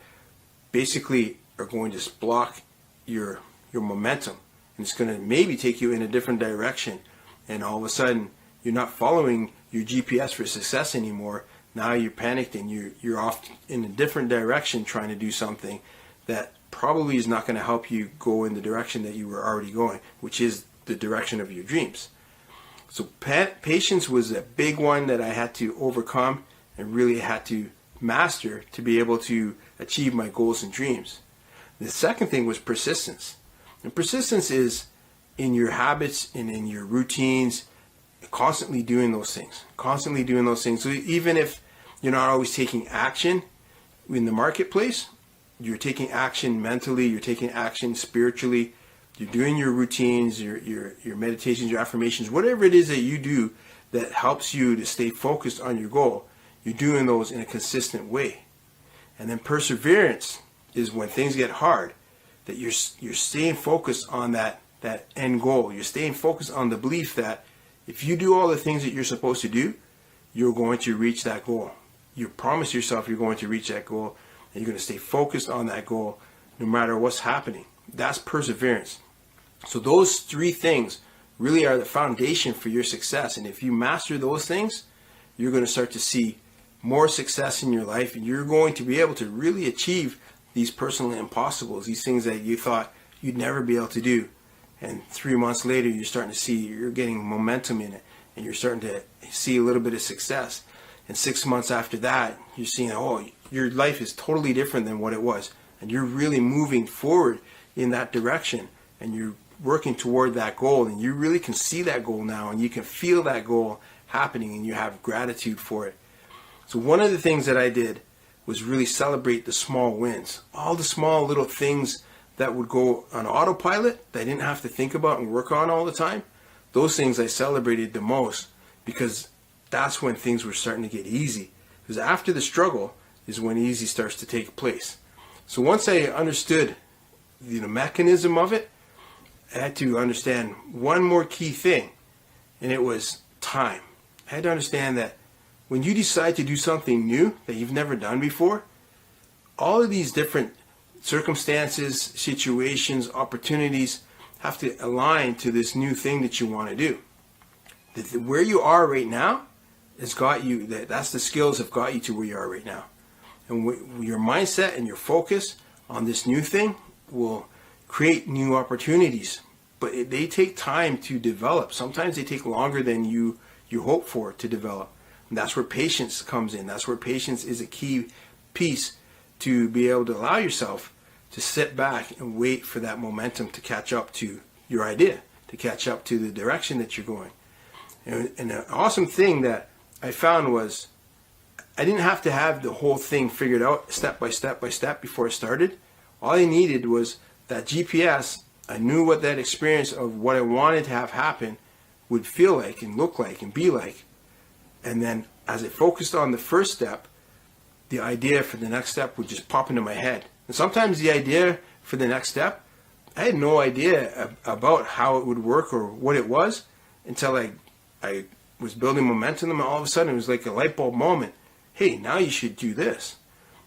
basically are going to block your momentum. And it's going to maybe take you in a different direction. And all of a sudden, you're not following your GPS for success anymore. Now you're panicked and you're off in a different direction trying to do something that probably is not going to help you go in the direction that you were already going, which is the direction of your dreams. So patience was a big one that I had to overcome and really had to master to be able to achieve my goals and dreams. The second thing was persistence. And persistence is in your habits and in your routines, constantly doing those things. So even if you're not always taking action in the marketplace, you're taking action mentally, you're taking action spiritually, you're doing your routines, your meditations, your affirmations, whatever it is that you do that helps you to stay focused on your goal, you're doing those in a consistent way. And then perseverance is when things get hard, that you're staying focused on that end goal. You're staying focused on the belief that if you do all the things that you're supposed to do, you're going to reach that goal. You promise yourself you're going to reach that goal, and you're going to stay focused on that goal no matter what's happening. That's perseverance. So those three things really are the foundation for your success. And if you master those things, you're going to start to see more success in your life, and you're going to be able to really achieve these personal impossibles, these things that you thought you'd never be able to do. And 3 months later, you're starting to see you're getting momentum in it, and you're starting to see a little bit of success. And 6 months after that, you're seeing, oh, your life is totally different than what it was. And you're really moving forward in that direction, and you're working toward that goal, and you really can see that goal now, and you can feel that goal happening, and you have gratitude for it. So one of the things that I did was really celebrate the small wins, all the small little things that would go on autopilot that I didn't have to think about and work on all the time. Those things I celebrated the most, because that's when things were starting to get easy. Because after the struggle is when easy starts to take place. So once I understood the mechanism of it, I had to understand one more key thing, and it was time. I had to understand that when you decide to do something new that you've never done before, all of these different circumstances, situations, opportunities have to align to this new thing that you want to do. Where you are right now has got you, that's the skills have got you to where you are right now. And your mindset and your focus on this new thing will create new opportunities. But they take time to develop. Sometimes they take longer than you hope for to develop. And that's where patience comes in. That's where patience is a key piece to be able to allow yourself to sit back and wait for that momentum to catch up to your idea, to catch up to the direction that you're going. And an awesome thing that I found was I didn't have to have the whole thing figured out step by step by step before I started. All I needed was that GPS. I knew what that experience of what I wanted to have happen would feel like and look like and be like. And then as I focused on the first step, the idea for the next step would just pop into my head. And sometimes the idea for the next step, I had no idea about how it would work or what it was until I was building momentum, and all of a sudden it was like a light bulb moment. Hey, now you should do this.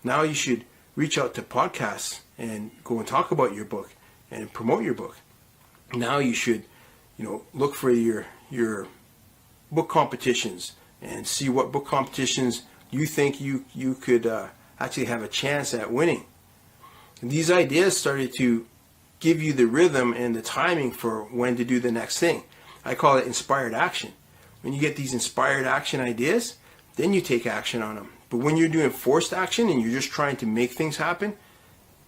Now you should reach out to podcasts and go and talk about your book and promote your book. Now you should, look for your book competitions and see what book competitions you think you could actually have a chance at winning. And these ideas started to give you the rhythm and the timing for when to do the next thing. I call it inspired action. When you get these inspired action ideas, then you take action on them. But when you're doing forced action and you're just trying to make things happen,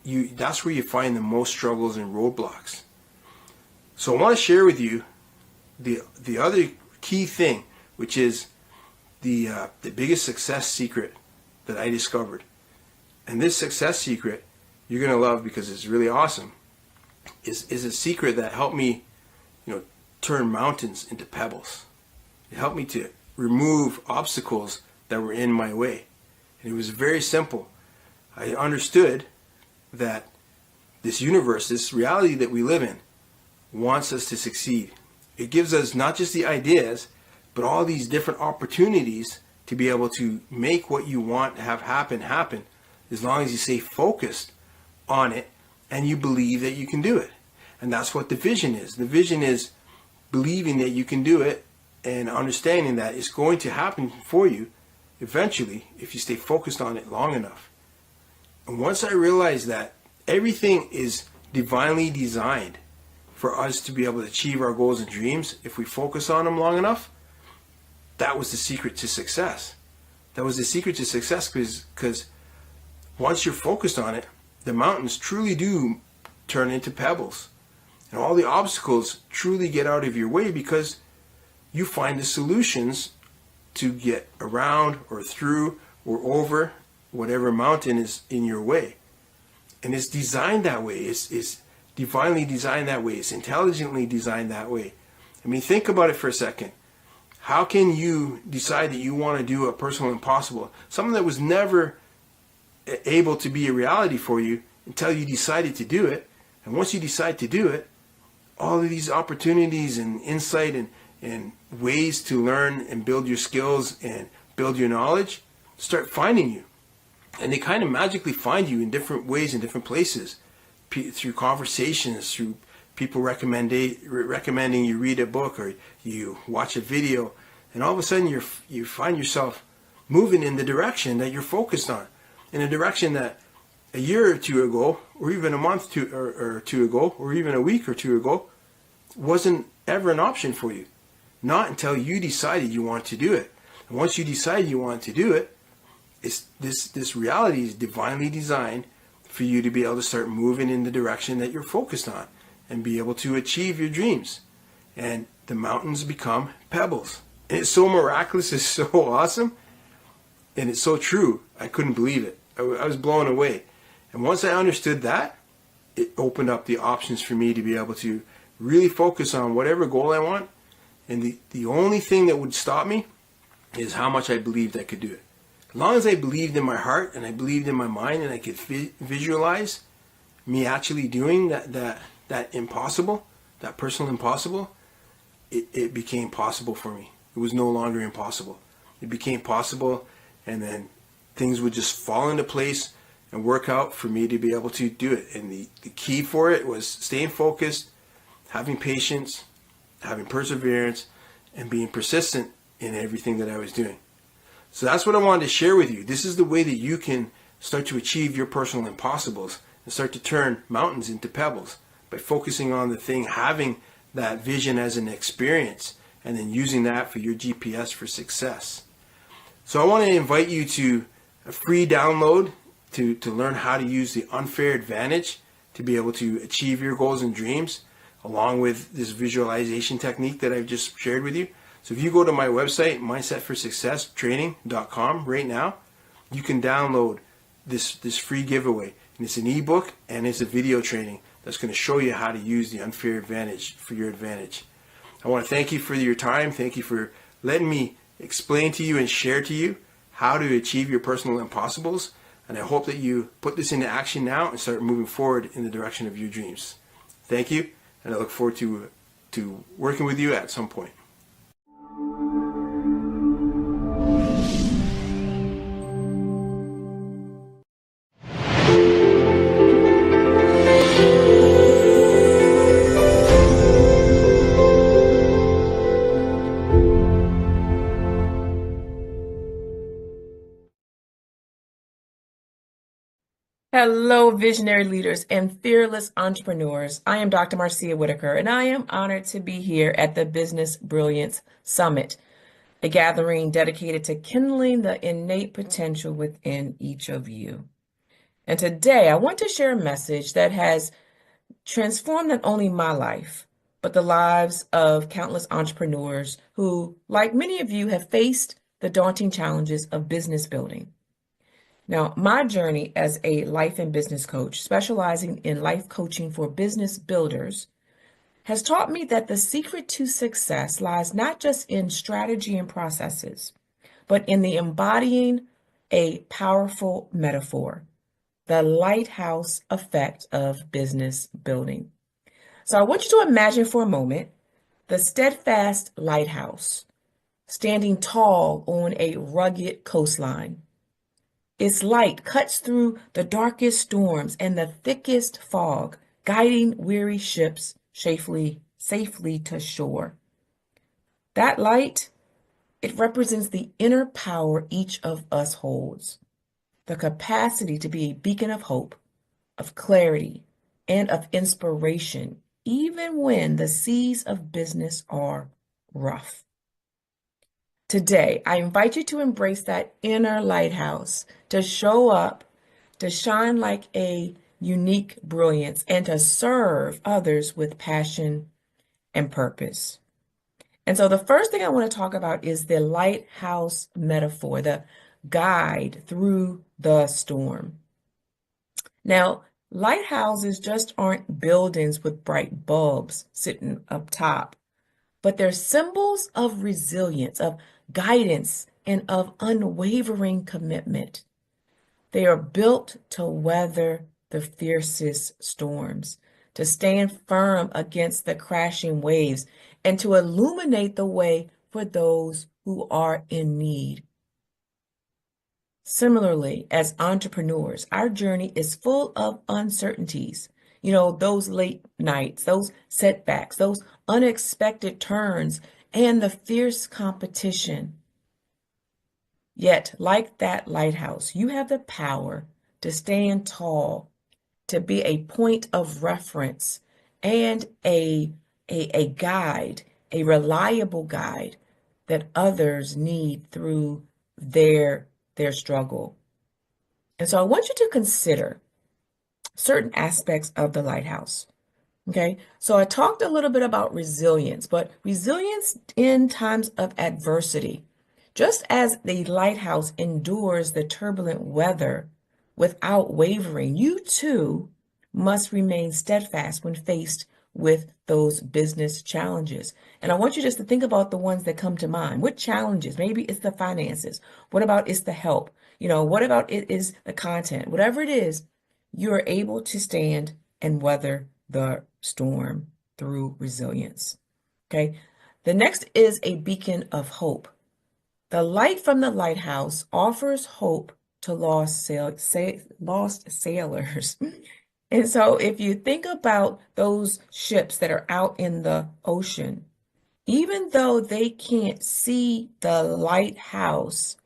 that's where you find the most struggles and roadblocks. So I want to share with you the other key thing, which is the biggest success secret that I discovered. And this success secret you're going to love because it's really awesome. Is a secret that helped me, turn mountains into pebbles. It helped me to remove obstacles that were in my way. And it was very simple. I understood that this universe, this reality that we live in, wants us to succeed. It gives us not just the ideas, but all these different opportunities to be able to make what you want to have happen, as long as you stay focused on it and you believe that you can do it. And that's what the vision is. The vision is believing that you can do it and understanding that it's going to happen for you eventually if you stay focused on it long enough. And once I realized that everything is divinely designed for us to be able to achieve our goals and dreams if we focus on them long enough, that was the secret to success. That was the secret to success because once you're focused on it, the mountains truly do turn into pebbles. And all the obstacles truly get out of your way because you find the solutions to get around or through or over whatever mountain is in your way. And it's designed that way. It's divinely designed that way. It's intelligently designed that way. I mean, think about it for a second. How can you decide that you want to do a personal impossible, something that was never able to be a reality for you until you decided to do it? And once you decide to do it, all of these opportunities and insight and ways to learn and build your skills and build your knowledge start finding you. And they kind of magically find you in different ways in different places, through conversations, through people recommending you read a book or you watch a video, and all of a sudden you find yourself moving in the direction that you're focused on, in a direction that a year or two ago, or even a month or two ago, or even a week or two ago, wasn't ever an option for you. Not until you decided you want to do it. And once you decide you want to do it, this reality is divinely designed for you to be able to start moving in the direction that you're focused on and be able to achieve your dreams. And the mountains become pebbles. And it's so miraculous, it's so awesome, and it's so true. I couldn't believe it. I was blown away. And once I understood that, it opened up the options for me to be able to really focus on whatever goal I want. And the only thing that would stop me is how much I believed I could do it. As long as I believed in my heart and I believed in my mind and I could visualize me actually doing that impossible, that personal impossible, it became possible for me. It was no longer impossible. It became possible, and then things would just fall into place and work out for me to be able to do it. And the key for it was staying focused, having patience, having perseverance, and being persistent in everything that I was doing. So that's what I wanted to share with you. This is the way that you can start to achieve your personal impossibles and start to turn mountains into pebbles by focusing on the thing, having that vision as an experience, and then using that for your GPS for success. So I want to invite you to a free download to learn how to use the unfair advantage to be able to achieve your goals and dreams, along with this visualization technique that I've just shared with you. So if you go to my website, mindsetforsuccesstraining.com right now, you can download this free giveaway. And it's an ebook and it's a video training that's going to show you how to use the unfair advantage for your advantage. I want to thank you for your time. Thank you for letting me explain to you and share to you how to achieve your personal impossibles. And I hope that you put this into action now and start moving forward in the direction of your dreams. Thank you, and I look forward to working with you at some point. Hello, visionary leaders and fearless entrepreneurs. I am Dr. Marcia Whitaker, and I am honored to be here at the Business Brilliance Summit, a gathering dedicated to kindling the innate potential within each of you. And today, I want to share a message that has transformed not only my life, but the lives of countless entrepreneurs who, like many of you, have faced the daunting challenges of business building. Now, my journey as a life and business coach, specializing in life coaching for business builders, has taught me that the secret to success lies not just in strategy and processes, but in the embodying a powerful metaphor, the lighthouse effect of business building. So I want you to imagine for a moment the steadfast lighthouse standing tall on a rugged coastline. Its light cuts through the darkest storms and the thickest fog, guiding weary ships safely to shore. That light, it represents the inner power each of us holds, the capacity to be a beacon of hope, of clarity, and of inspiration, even when the seas of business are rough. Today, I invite you to embrace that inner lighthouse, to show up, to shine like a unique brilliance, and to serve others with passion and purpose. And so the first thing I want to talk about is the lighthouse metaphor, the guide through the storm. Now, lighthouses just aren't buildings with bright bulbs sitting up top, but they're symbols of resilience, of guidance, and of unwavering commitment. They are built to weather the fiercest storms, to stand firm against the crashing waves, and to illuminate the way for those who are in need. Similarly, as entrepreneurs, our journey is full of uncertainties. those late nights, those setbacks, those unexpected turns, and the fierce competition. Yet, like that lighthouse, you have the power to stand tall, to be a point of reference and a guide, a reliable guide that others need through their struggle. And so I want you to consider certain aspects of the lighthouse. Okay, so I talked a little bit about resilience, but resilience in times of adversity. Just as the lighthouse endures the turbulent weather without wavering, you too must remain steadfast when faced with those business challenges. And I want you just to think about the ones that come to mind. What challenges? Maybe it's the finances. What about it's the help? What about it is the content? Whatever it is, you're able to stand and weather the storm through resilience. Okay. The next is a beacon of hope. The light from the lighthouse offers hope to lost sailors. And so if you think about those ships that are out in the ocean, even though they can't see the lighthouse,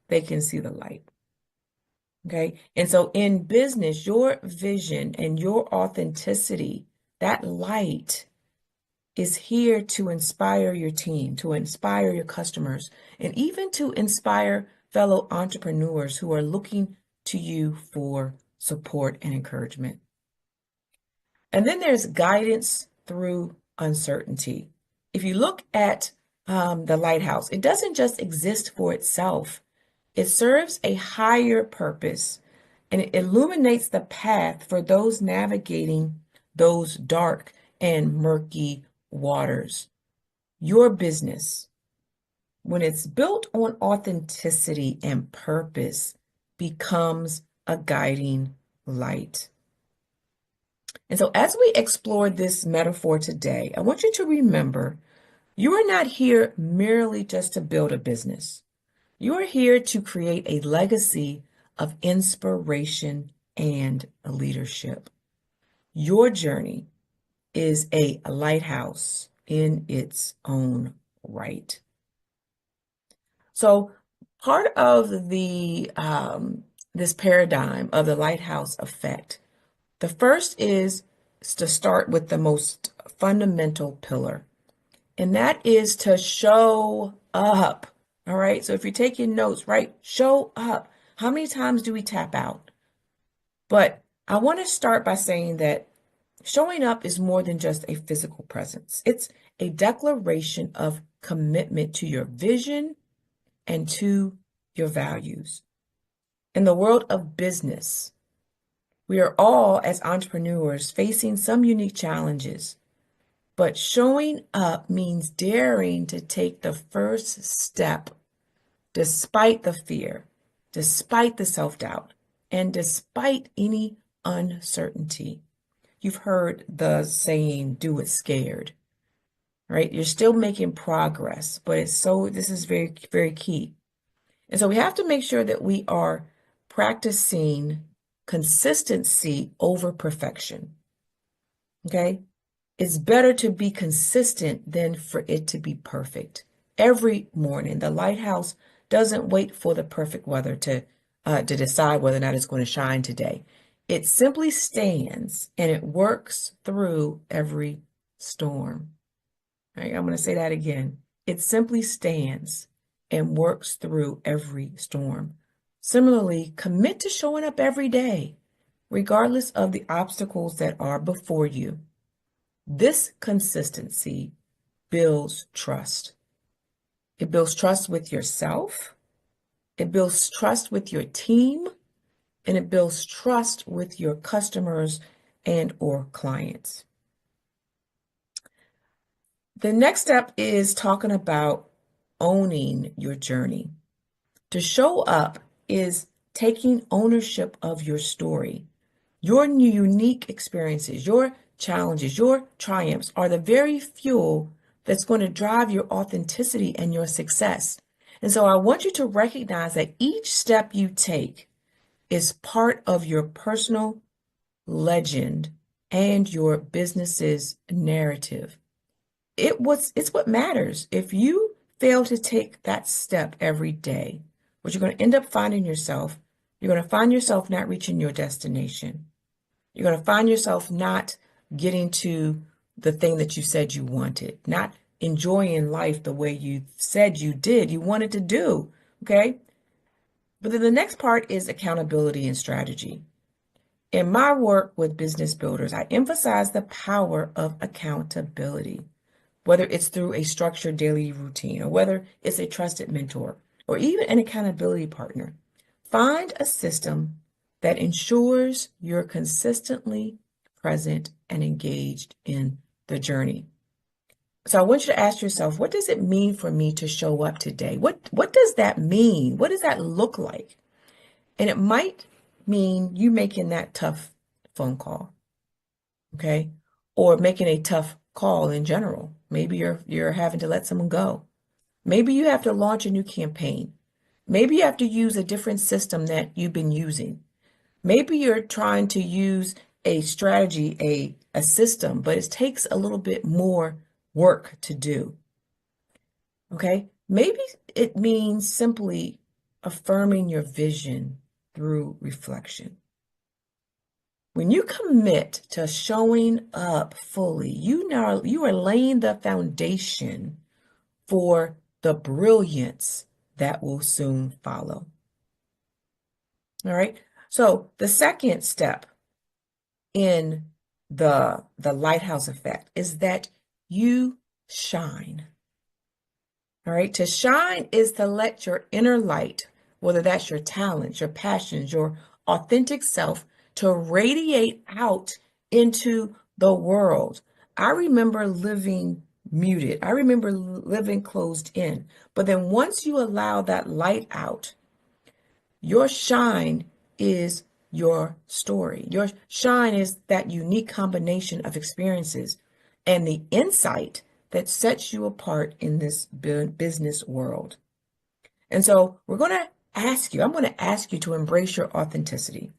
they can see the light. Okay. And so in business, your vision and your authenticity, that light is here to inspire your team, to inspire your customers, and even to inspire fellow entrepreneurs who are looking to you for support and encouragement. And then there's guidance through uncertainty. If you look at the lighthouse, it doesn't just exist for itself. It serves a higher purpose, and it illuminates the path for those navigating those dark and murky waters. Your business, when it's built on authenticity and purpose, becomes a guiding light. And so as we explore this metaphor today, I want you to remember you are not here merely just to build a business. You are here to create a legacy of inspiration and leadership. Your journey is a lighthouse in its own right. So part of the this paradigm of the lighthouse effect, the first is to start with the most fundamental pillar, and that is to show up. All right. So if you're taking notes, right, show up. How many times do we tap out? But I want to start by saying that showing up is more than just a physical presence. It's a declaration of commitment to your vision and to your values. In the world of business, we are all, as entrepreneurs, facing some unique challenges. But showing up means daring to take the first step despite the fear, despite the self-doubt, and despite any uncertainty. You've heard the saying, do it scared, right? You're still making progress, but this is very, very key. And so we have to make sure that we are practicing consistency over perfection. Okay? It's better to be consistent than for it to be perfect. Every morning, the lighthouse doesn't wait for the perfect weather to decide whether or not it's going to shine today. It simply stands and it works through every storm. Right? I'm going to say that again. It simply stands and works through every storm. Similarly, commit to showing up every day, regardless of the obstacles that are before you. This consistency builds trust. It builds trust with yourself. It builds trust with your team, and it builds trust with your customers and or clients. The next step is talking about owning your journey. To show up is taking ownership of your story. Your unique experiences, your challenges, your triumphs are the very fuel that's going to drive your authenticity and your success. And so I want you to recognize that each step you take is part of your personal legend and your business's narrative. It's what matters. If you fail to take that step every day, what you're going to end up finding yourself, you're going to find yourself not reaching your destination. You're going to find yourself not getting to the thing that you said you wanted, not enjoying life the way you said you wanted to do. Okay. But then the next part is accountability and strategy. In my work with business builders, I emphasize the power of accountability, whether it's through a structured daily routine or whether it's a trusted mentor or even an accountability partner. Find a system that ensures you're consistently present and engaged in the journey. So I want you to ask yourself, what does it mean for me to show up today? What does that mean? What does that look like? And it might mean you making that tough phone call, okay? Or making a tough call in general. Maybe you're having to let someone go. Maybe you have to launch a new campaign. Maybe you have to use a different system that you've been using. Maybe you're trying to use a strategy, a system, but it takes a little bit more work to do. Okay? Maybe it means simply affirming your vision through reflection. When you commit to showing up fully, you are laying the foundation for the brilliance that will soon follow. All right. So the second step in the lighthouse effect is that you shine. All right. To shine is to let your inner light, whether that's your talents, your passions, your authentic self, to radiate out into the world. I remember living muted. I remember living closed in. But then once you allow that light out, your shine is your story. Your shine is that unique combination of experiences and the insight that sets you apart in this business world. And so I'm going to ask you to embrace your authenticity.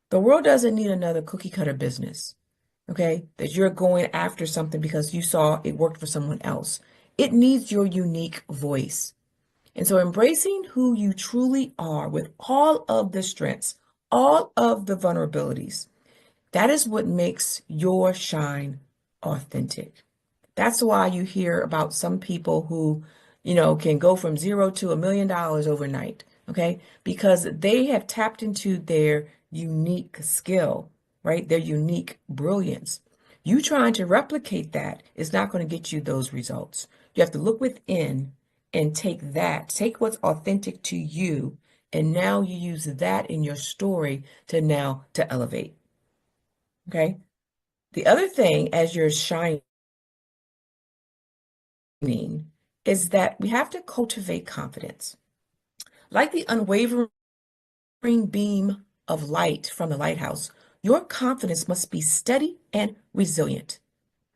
The world doesn't need another cookie cutter business, okay? That you're going after something because you saw it worked for someone else. It needs your unique voice. And so embracing who you truly are with all of the strengths, all of the vulnerabilities, that is what makes your shine authentic. That's why you hear about some people who, can go from zero to $1 million overnight, okay? Because they have tapped into their unique skill, right? Their unique brilliance. You trying to replicate that is not going to get you those results. You have to look within and take what's authentic to you, and now you use that in your story to elevate. Okay? The other thing as you're shining is that we have to cultivate confidence. Like the unwavering beam of light from the lighthouse, your confidence must be steady and resilient.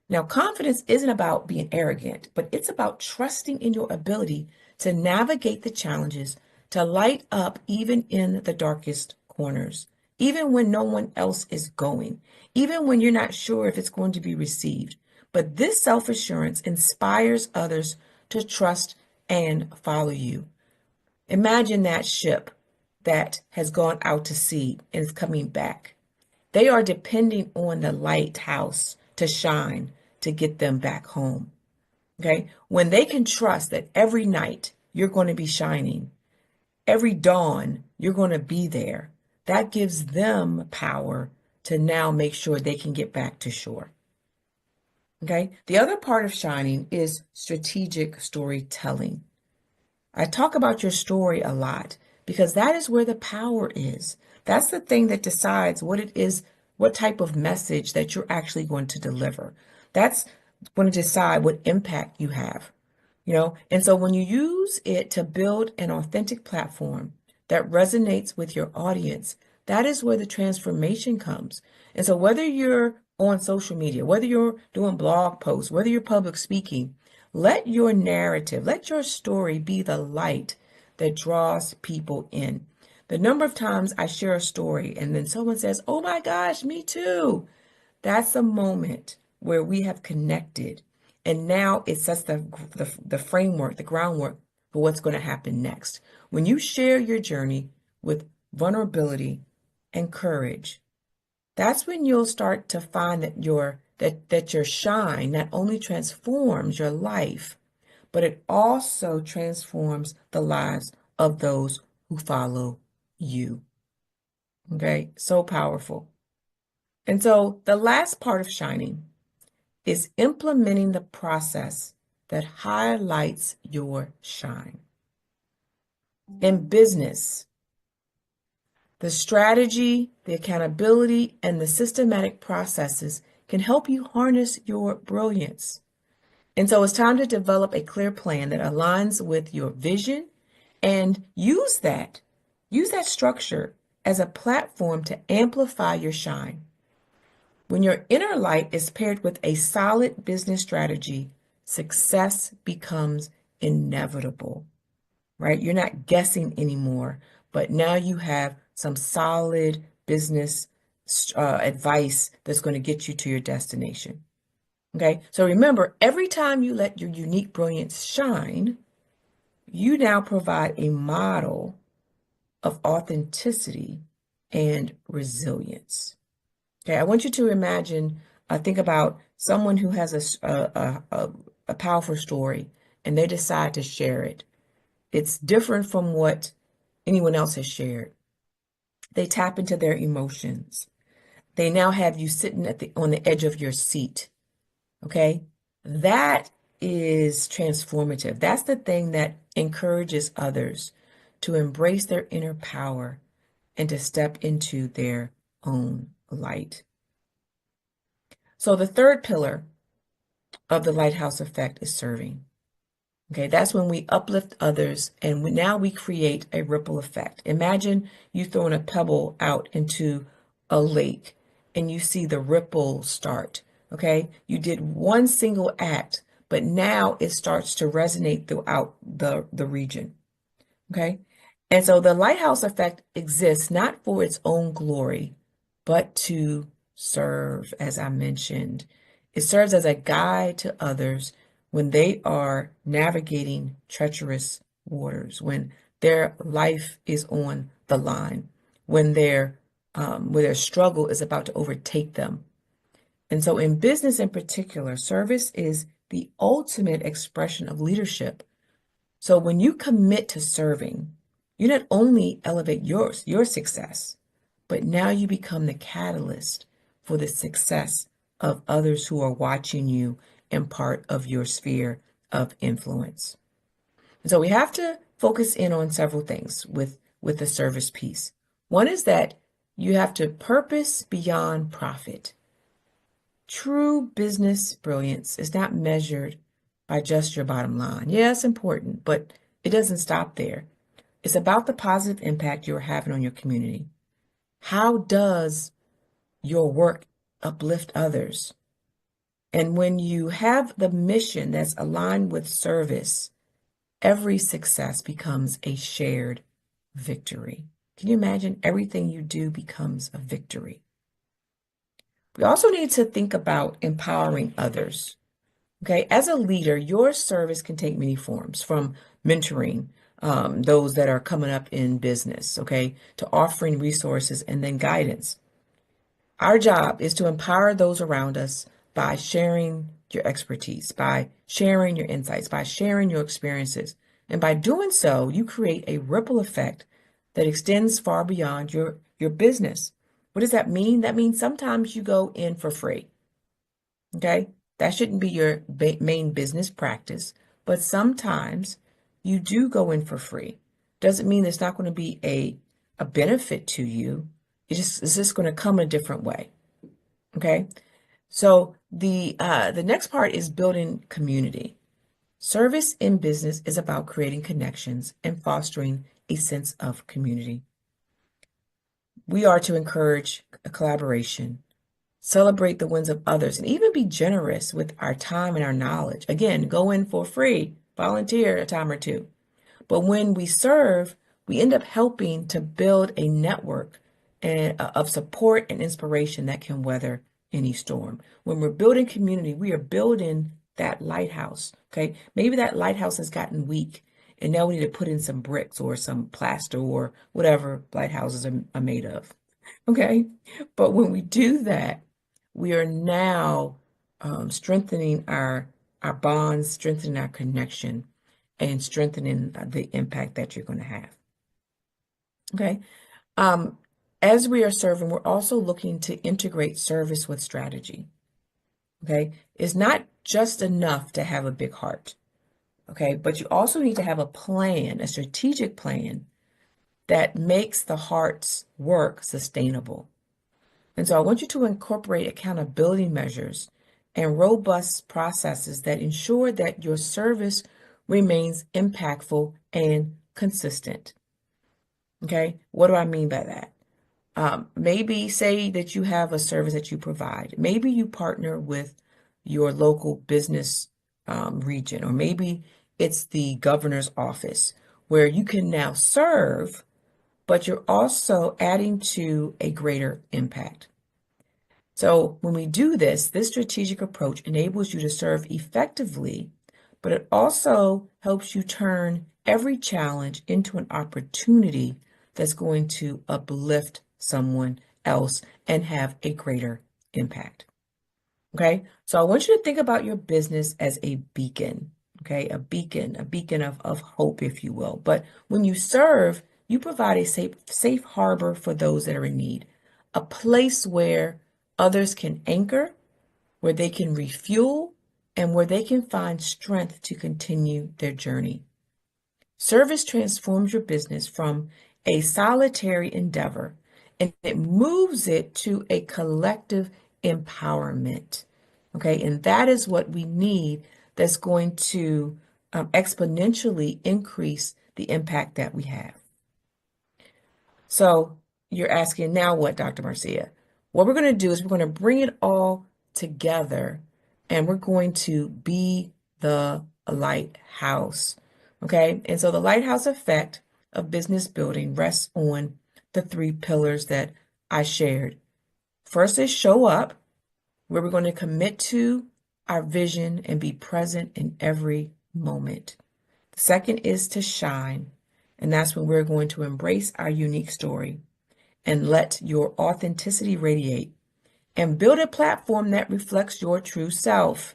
Now, confidence isn't about being arrogant, but it's about trusting in your ability to navigate the challenges, to light up even in the darkest corners, even when no one else is going, even when you're not sure if it's going to be received. But this self-assurance inspires others to trust and follow you. Imagine that ship that has gone out to sea and is coming back. They are depending on the lighthouse to shine to get them back home. Okay? When they can trust that every night you're going to be shining, every dawn you're going to be there, that gives them power to now make sure they can get back to shore. Okay? The other part of shining is strategic storytelling. I talk about your story a lot because that is where the power is. That's the thing that decides what it is, what type of message that you're actually going to deliver. That's going to decide what impact you have, And so when you use it to build an authentic platform that resonates with your audience, that is where the transformation comes. And so whether you're on social media, whether you're doing blog posts, whether you're public speaking, let your narrative, let your story be the light that draws people in. The number of times I share a story and then someone says, "Oh my gosh, me too." That's a moment where we have connected, and now it sets the framework, the groundwork for what's going to happen next. When you share your journey with vulnerability and courage, that's when you'll start to find that your shine not only transforms your life, but it also transforms the lives of those who follow you. Okay, so powerful. And so the last part of shining is implementing the process that highlights your shine. In business, the strategy, the accountability, and the systematic processes can help you harness your brilliance. And so it's time to develop a clear plan that aligns with your vision and use that structure as a platform to amplify your shine. When your inner light is paired with a solid business strategy, success becomes inevitable, right? You're not guessing anymore, but now you have some solid business advice that's going to get you to your destination. Okay, so remember, every time you let your unique brilliance shine, you now provide a model of authenticity and resilience. Okay, I want you to imagine, think about someone who has a powerful story and they decide to share it. It's different from what anyone else has shared. They tap into their emotions. They now have you sitting on the edge of your seat. Okay, that is transformative. That's the thing that encourages others to embrace their inner power and to step into their own light. So the third pillar of the lighthouse effect is serving. Okay, that's when we uplift others and now we create a ripple effect. Imagine you throwing a pebble out into a lake and you see the ripple start. Okay, you did one single act, but now it starts to resonate throughout the region. Okay, and so the lighthouse effect exists not for its own glory, but to serve, as I mentioned. It serves as a guide to others when they are navigating treacherous waters, when their life is on the line, when their struggle is about to overtake them. And so in business in particular, service is the ultimate expression of leadership. So when you commit to serving, you not only elevate your success, but now you become the catalyst for the success of others who are watching you and part of your sphere of influence. And so we have to focus in on several things with the service piece. One is that you have to purpose beyond profit. True business brilliance is not measured by just your bottom line. Yeah, it's important, but it doesn't stop there. It's about the positive impact you're having on your community. How does your work uplift others? And when you have the mission that's aligned with service, every success becomes a shared victory. Can you imagine? Everything you do becomes a victory. We also need to think about empowering others. Okay, as a leader, your service can take many forms, from mentoring those that are coming up in business, okay, to offering resources and then guidance. Our job is to empower those around us by sharing your expertise, by sharing your insights, by sharing your experiences. And by doing so, you create a ripple effect that extends far beyond your business. What does that mean? That means sometimes you go in for free. Okay? That shouldn't be your main business practice, but sometimes you do go in for free. Doesn't mean there's not going to be a benefit to you. It's just going to come a different way. Okay? So the next part is building community. Service in business is about creating connections and fostering a sense of community. We are to encourage a collaboration, celebrate the wins of others, and even be generous with our time and our knowledge. Again, go in for free, volunteer a time or two. But when we serve, we end up helping to build a network of support and inspiration that can weather any storm. When we're building community, we are building that lighthouse, okay? Maybe that lighthouse has gotten weak, and now we need to put in some bricks or some plaster or whatever lighthouses are made of, okay? But when we do that, we are now strengthening our bonds, strengthening our connection, and strengthening the impact that you're going to have, okay? As we are serving, we're also looking to integrate service with strategy, okay? It's not just enough to have a big heart, okay? But you also need to have a plan, a strategic plan that makes the heart's work sustainable. And so I want you to incorporate accountability measures and robust processes that ensure that your service remains impactful and consistent. Okay, what do I mean by that? Maybe say that you have a service that you provide. Maybe you partner with your local business region, or maybe it's the governor's office where you can now serve, but you're also adding to a greater impact. So when we do this, this strategic approach enables you to serve effectively, but it also helps you turn every challenge into an opportunity that's going to uplift someone else and have a greater impact. Okay, so I want you to think about your business as a beacon, okay, a beacon of hope, if you will. But when you serve, you provide a safe harbor for those that are in need, a place where others can anchor, where they can refuel, and where they can find strength to continue their journey. Service transforms your business from a solitary endeavor, and it moves it to a collective empowerment. Okay, and that is what we need, that's going to exponentially increase the impact that we have. So you're asking, now what, Dr. Marcia? What we're going to do is we're going to bring it all together, and we're going to be the lighthouse. Okay, and so the lighthouse effect of business building rests on the 3 pillars that I shared. First is show up, where we're going to commit to our vision and be present in every moment. The second is to shine, and that's when we're going to embrace our unique story and let your authenticity radiate and build a platform that reflects your true self.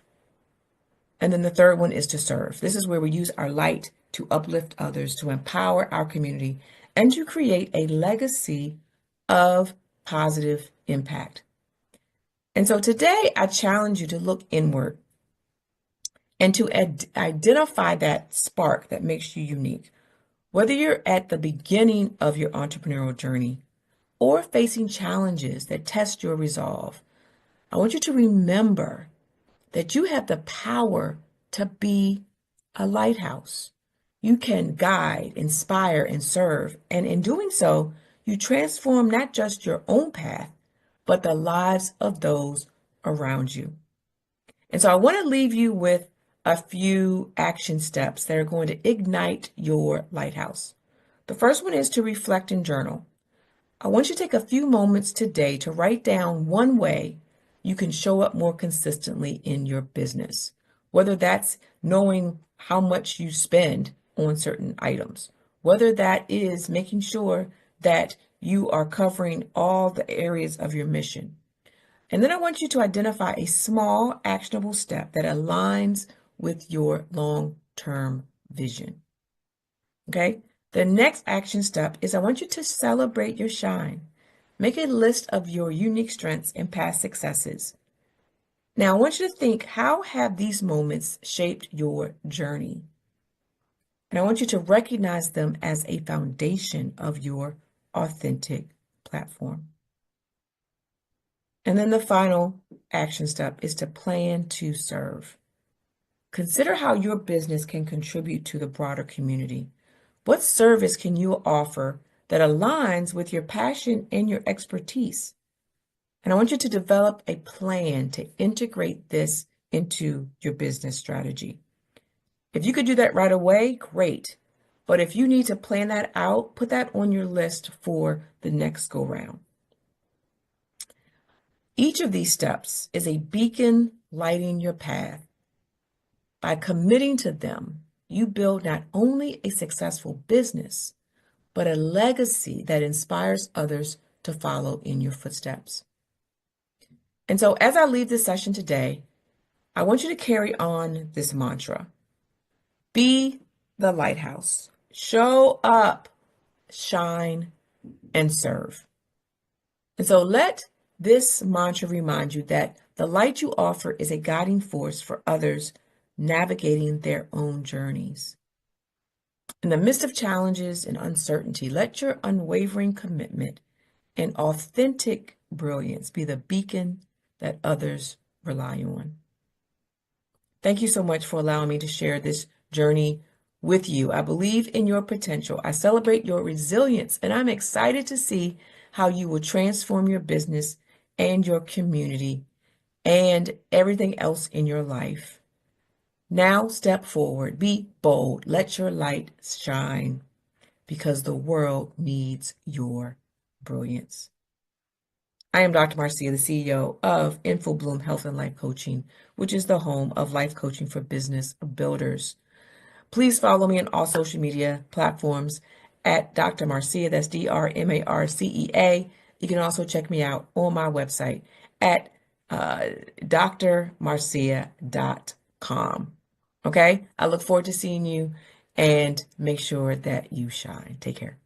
And then the third one is to serve. This is where we use our light to uplift others, to empower our community, and to create a legacy of positive impact. And so today I challenge you to look inward and to identify that spark that makes you unique. Whether you're at the beginning of your entrepreneurial journey or facing challenges that test your resolve, I want you to remember that you have the power to be a lighthouse. You can guide, inspire, and serve. And in doing so, you transform not just your own path, but the lives of those around you. And so I want to leave you with a few action steps that are going to ignite your lighthouse. The first one is to reflect and journal. I want you to take a few moments today to write down one way you can show up more consistently in your business, whether that's knowing how much you spend on certain items, whether that is making sure that you are covering all the areas of your mission. And then I want you to identify a small, actionable step that aligns with your long-term vision. Okay? The next action step is I want you to celebrate your shine. Make a list of your unique strengths and past successes. Now, I want you to think, how have these moments shaped your journey? And I want you to recognize them as a foundation of your authentic platform. And then the final action step is to plan to serve. Consider how your business can contribute to the broader community. What service can you offer that aligns with your passion and your expertise? And I want you to develop a plan to integrate this into your business strategy. If you could do that right away, great. But if you need to plan that out, put that on your list for the next go round. Each of these steps is a beacon lighting your path. By committing to them, you build not only a successful business, but a legacy that inspires others to follow in your footsteps. And so as I leave this session today, I want you to carry on this mantra. Be the lighthouse. Show up, shine, and serve. And so let this mantra remind you that the light you offer is a guiding force for others navigating their own journeys. In the midst of challenges and uncertainty, let your unwavering commitment and authentic brilliance be the beacon that others rely on. Thank you so much for allowing me to share this journey with you. I believe in your potential. I celebrate your resilience, and I'm excited to see how you will transform your business and your community and everything else in your life. Now step forward, be bold, let your light shine, because the world needs your brilliance. I am Dr. Marcia, the CEO of InfoBloom Health and Life Coaching, which is the home of life coaching for business builders. Please follow me on all social media platforms at Dr. Marcia, that's DrMarcea. You can also check me out on my website at drmarcia.com. Okay? I look forward to seeing you, and make sure that you shine. Take care.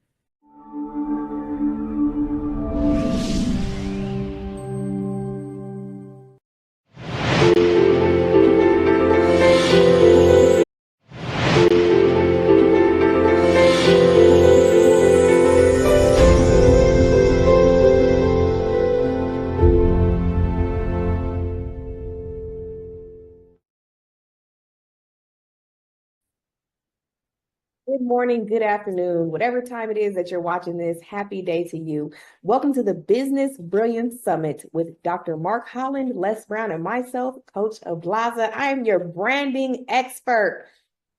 Good morning, good afternoon, whatever time it is that you're watching this, happy day to you. Welcome to the Business Brilliance Summit with Dr. Mark Holland, Les Brown, and myself, Coach Ablaza. I am your branding expert.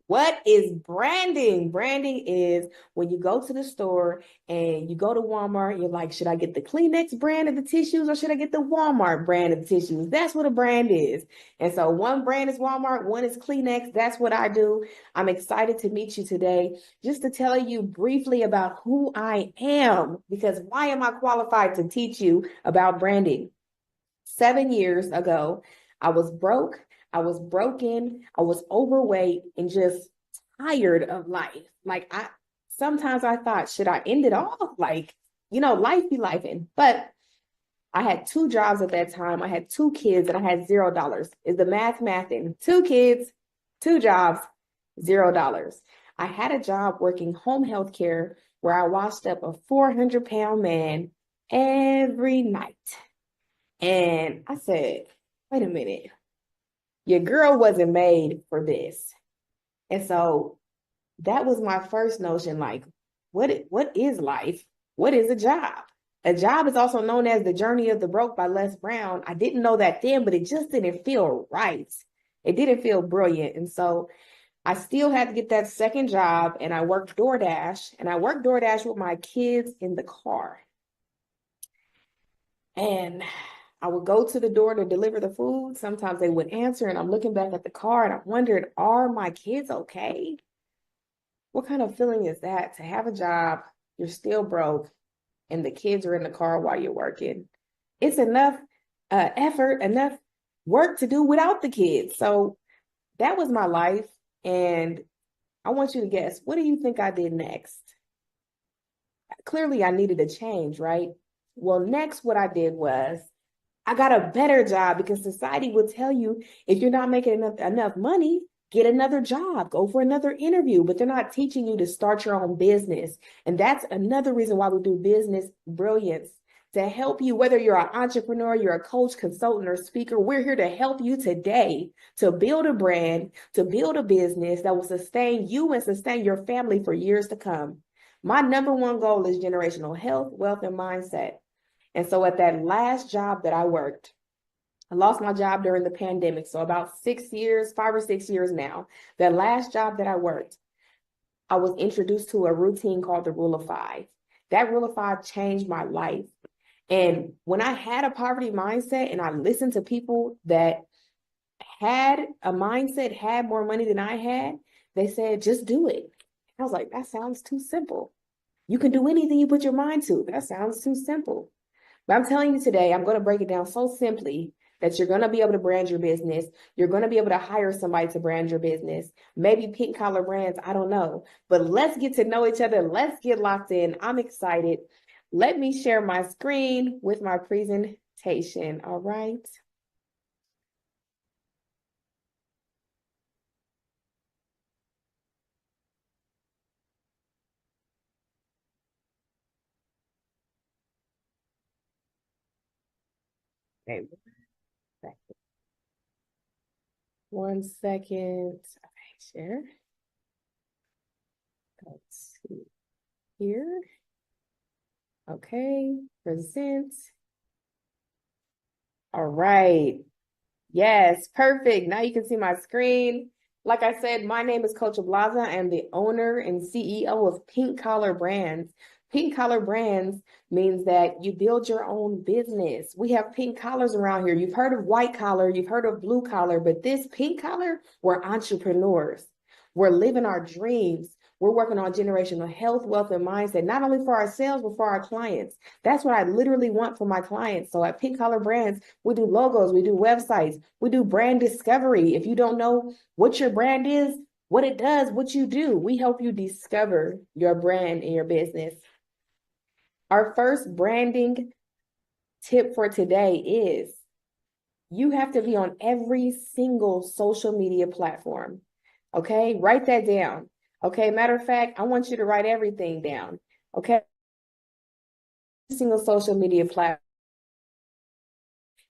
What is branding? Branding is when you go to the store and you go to Walmart, you're like, should I get the Kleenex brand of the tissues or should I get the Walmart brand of the tissues? That's what a brand is. And so one brand is Walmart, one is Kleenex. That's what I do. I'm excited to meet you today just to tell you briefly about who I am, because why am I qualified to teach you about branding? 7 years ago, I was broke. I was broken, I was overweight, and just tired of life. Like sometimes I thought, should I end it all? Like, life be lifing. But I had 2 jobs at that time. I had 2 kids and I had $0. Is the mathing? 2 kids, 2 jobs, $0. I had a job working home health care where I washed up a 400-pound man every night. And I said, wait a minute. Your girl wasn't made for this. And so that was my first notion, like, what is life? What is a job? A job is also known as The Journey of the Broke by Les Brown. I didn't know that then, but it just didn't feel right. It didn't feel brilliant. And so I still had to get that second job, and I worked DoorDash, with my kids in the car. And I would go to the door to deliver the food. Sometimes they would answer, and I'm looking back at the car and I wondered, are my kids okay? What kind of feeling is that to have a job, you're still broke, and the kids are in the car while you're working? It's enough effort, enough work to do without the kids. So that was my life. And I want you to guess, what do you think I did next? Clearly, I needed a change, right? Well, next, what I did was I got a better job, because society will tell you if you're not making enough money, get another job, go for another interview, but they're not teaching you to start your own business. And that's another reason why we do Business Brilliance, to help you, whether you're an entrepreneur, you're a coach, consultant, or speaker. We're here to help you today to build a brand, to build a business that will sustain you and sustain your family for years to come. My number one goal is generational health, wealth, and mindset. And so at that last job that I worked, I lost my job during the pandemic. So about 6 years, 5 or 6 years now, that last job that I worked, I was introduced to a routine called the Rule of 5. That Rule of 5 changed my life. And when I had a poverty mindset and I listened to people that had a mindset, had more money than I had, they said, just do it. I was like, that sounds too simple. You can do anything you put your mind to. That sounds too simple. But I'm telling you today, I'm going to break it down so simply that you're going to be able to brand your business. You're going to be able to hire somebody to brand your business. Maybe pink collar brands, I don't know. But let's get to know each other. Let's get locked in. I'm excited. Let me share my screen with my presentation. All right. Okay. 1 second. Okay, share. Let's see here. Okay, present. All right. Yes, perfect. Now you can see my screen. Like I said, my name is Coach Blaza. I am the owner and CEO of Pink Collar Brands. Pink Collar Brands means that you build your own business. We have pink collars around here. You've heard of white collar, you've heard of blue collar, but this pink collar, we're entrepreneurs. We're living our dreams. We're working on generational health, wealth, and mindset, not only for ourselves, but for our clients. That's what I literally want for my clients. So at Pink Collar Brands, we do logos, we do websites, we do brand discovery. If you don't know what your brand is, what it does, what you do, we help you discover your brand and your business. Our first branding tip for today is you have to be on every single social media platform. Okay, write that down. Okay, matter of fact, I want you to write everything down. Okay, single social media platform.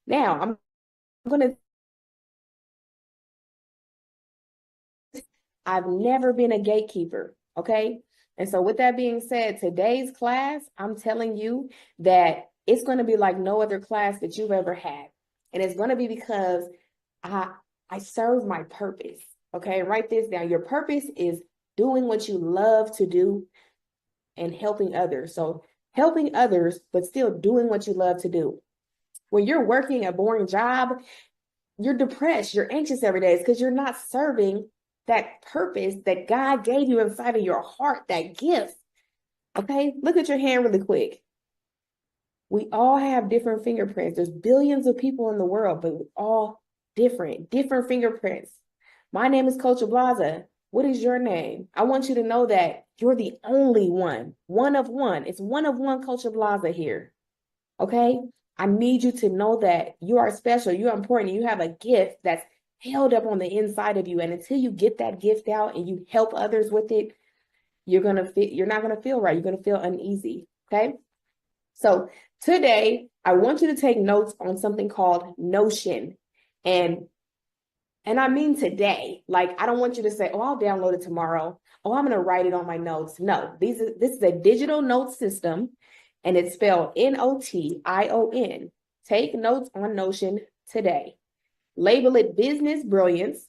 Now, I'm going to I've never been a gatekeeper, okay? And so with that being said, today's class, I'm telling you that it's going to be like no other class that you've ever had. And it's going to be because I serve my purpose, okay? Write this down. Your purpose is doing what you love to do and helping others. So helping others, but still doing what you love to do. When you're working a boring job, you're depressed, you're anxious every day. It's because you're not serving that purpose that God gave you inside of your heart, that gift. Okay, look at your hand really quick. We all have different fingerprints. There's billions of people in the world, but we're all different fingerprints. My name is Coach Blaza. What is your name? I want you to know that you're the only one of one. It's one of one Coach Blaza here. Okay, I need you to know that you are special, you are important, you have a gift that's held up on the inside of you. And until you get that gift out and you help others with it, you're not gonna feel right. You're gonna feel uneasy. Okay. So today I want you to take notes on something called Notion. And I mean today. Like, I don't want you to say, oh, I'll download it tomorrow. Oh, I'm gonna write it on my notes. No, this is a digital note system, and it's spelled Notion. Take notes on Notion today. Label it Business Brilliance.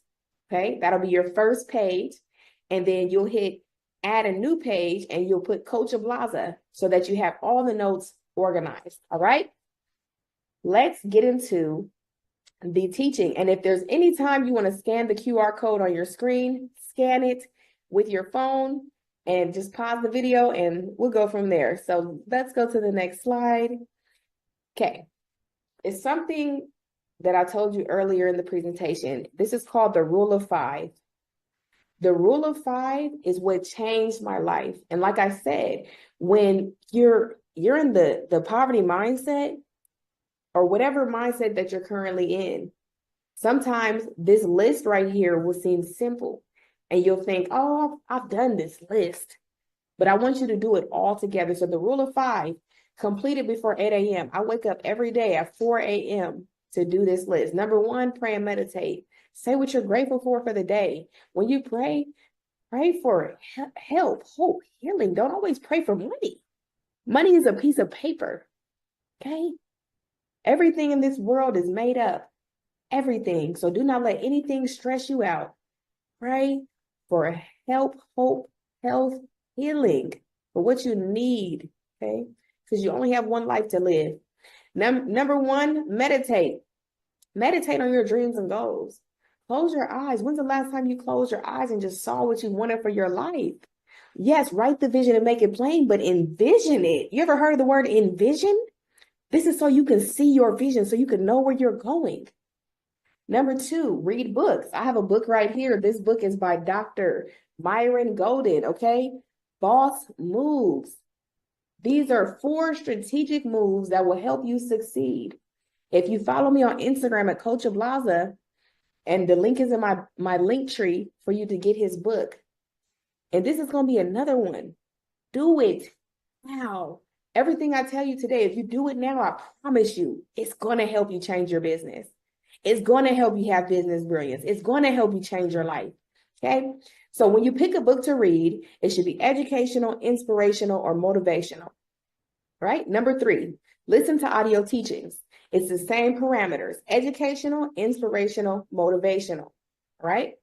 Okay, that'll be your first page. And then you'll hit add a new page and you'll put Coach Blaza so that you have all the notes organized. All right, let's get into the teaching. And if there's any time you want to scan the QR code on your screen, scan it with your phone and just pause the video and we'll go from there. So let's go to the next slide. Okay, it's something that I told you earlier in the presentation. This is called the Rule of 5. The Rule of 5 is what changed my life. And like I said, when you're in the poverty mindset or whatever mindset that you're currently in, sometimes this list right here will seem simple and you'll think, oh, I've done this list, but I want you to do it all together. So the Rule of 5, complete it before 8 a.m. I wake up every day at 4 a.m. to do this list. Number 1, pray and meditate. Say what you're grateful for the day. When you pray for help, hope, healing. Don't always pray for money. Money is a piece of paper, okay? Everything in this world is made up, everything. So do not let anything stress you out. Pray for help, hope, health, healing, for what you need, okay? Because you only have one life to live. Number one, meditate. Meditate on your dreams and goals. Close your eyes. When's the last time you closed your eyes and just saw what you wanted for your life? Yes, write the vision and make it plain, but envision it. You ever heard of the word envision? This is so you can see your vision, so you can know where you're going. Number two, read books. I have a book right here. This book is by Dr. Myron Golden, okay? Boss Moves. These are 4 strategic moves that will help you succeed. If you follow me on Instagram at Coach Ablaza, and the link is in my link tree for you to get his book. And this is going to be another one. Do it now. Everything I tell you today, if you do it now, I promise you, it's going to help you change your business. It's going to help you have business brilliance. It's going to help you change your life. Okay. So when you pick a book to read, it should be educational, inspirational, or motivational. Right? Number 3, listen to audio teachings. It's the same parameters: educational, inspirational, motivational. Right?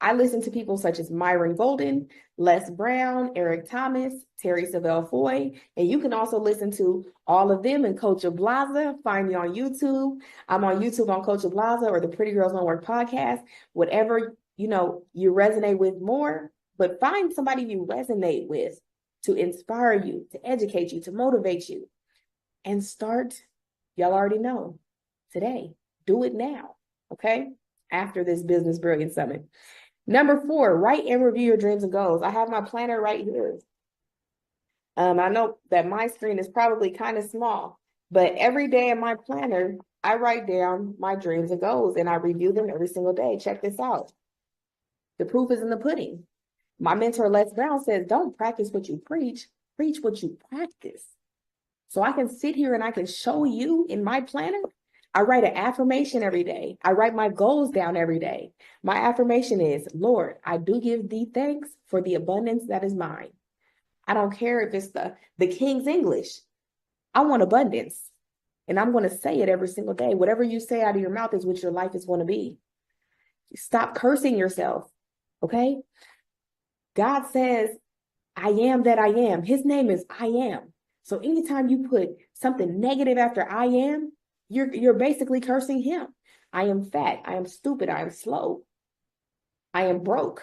I listen to people such as Myron Golden, Les Brown, Eric Thomas, Terry Savelle Foy, and you can also listen to all of them in Coach Ablaza. Find me on YouTube. I'm on YouTube on Coach Ablaza or the Pretty Girls Don't Work podcast. Whatever you resonate with more, but find somebody you resonate with to inspire you, to educate you, to motivate you, and start. Y'all already know today. Do it now. Okay. After this Business Brilliance Summit. Number 4, write and review your dreams and goals. I have my planner right here. I know that my screen is probably kind of small, but every day in my planner, I write down my dreams and goals and I review them every single day. Check this out. The proof is in the pudding. My mentor, Les Brown, says, don't practice what you preach, preach what you practice. So I can sit here and I can show you in my planner. I write an affirmation every day. I write my goals down every day. My affirmation is, Lord, I do give thee thanks for the abundance that is mine. I don't care if it's the King's English. I want abundance. And I'm going to say it every single day. Whatever you say out of your mouth is what your life is going to be. Stop cursing yourself. Okay? God says, I am that I am. His name is I am. So anytime you put something negative after I am, you're basically cursing him. I am fat. I am stupid. I am slow. I am broke.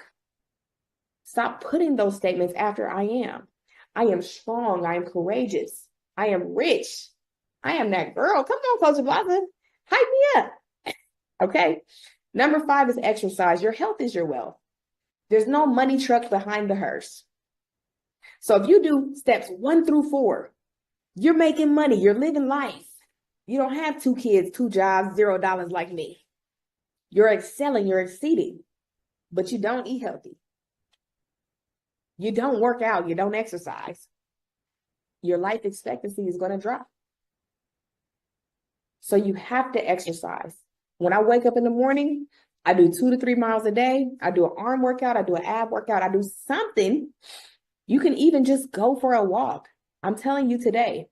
Stop putting those statements after I am. I am strong. I am courageous. I am rich. I am that girl. Come on, Coach Ablaza. Hype me up. Okay. Number 5 is exercise. Your health is your wealth. There's no money truck behind the hearse. So if you do steps 1 through 4, you're making money. You're living life. You don't have 2 kids, 2 jobs, $0 like me. You're excelling, you're exceeding, but you don't eat healthy. You don't work out, you don't exercise. Your life expectancy is going to drop. So you have to exercise. When I wake up in the morning, I do 2 to 3 miles a day. I do an arm workout. I do an ab workout. I do something. You can even just go for a walk. I'm telling you today,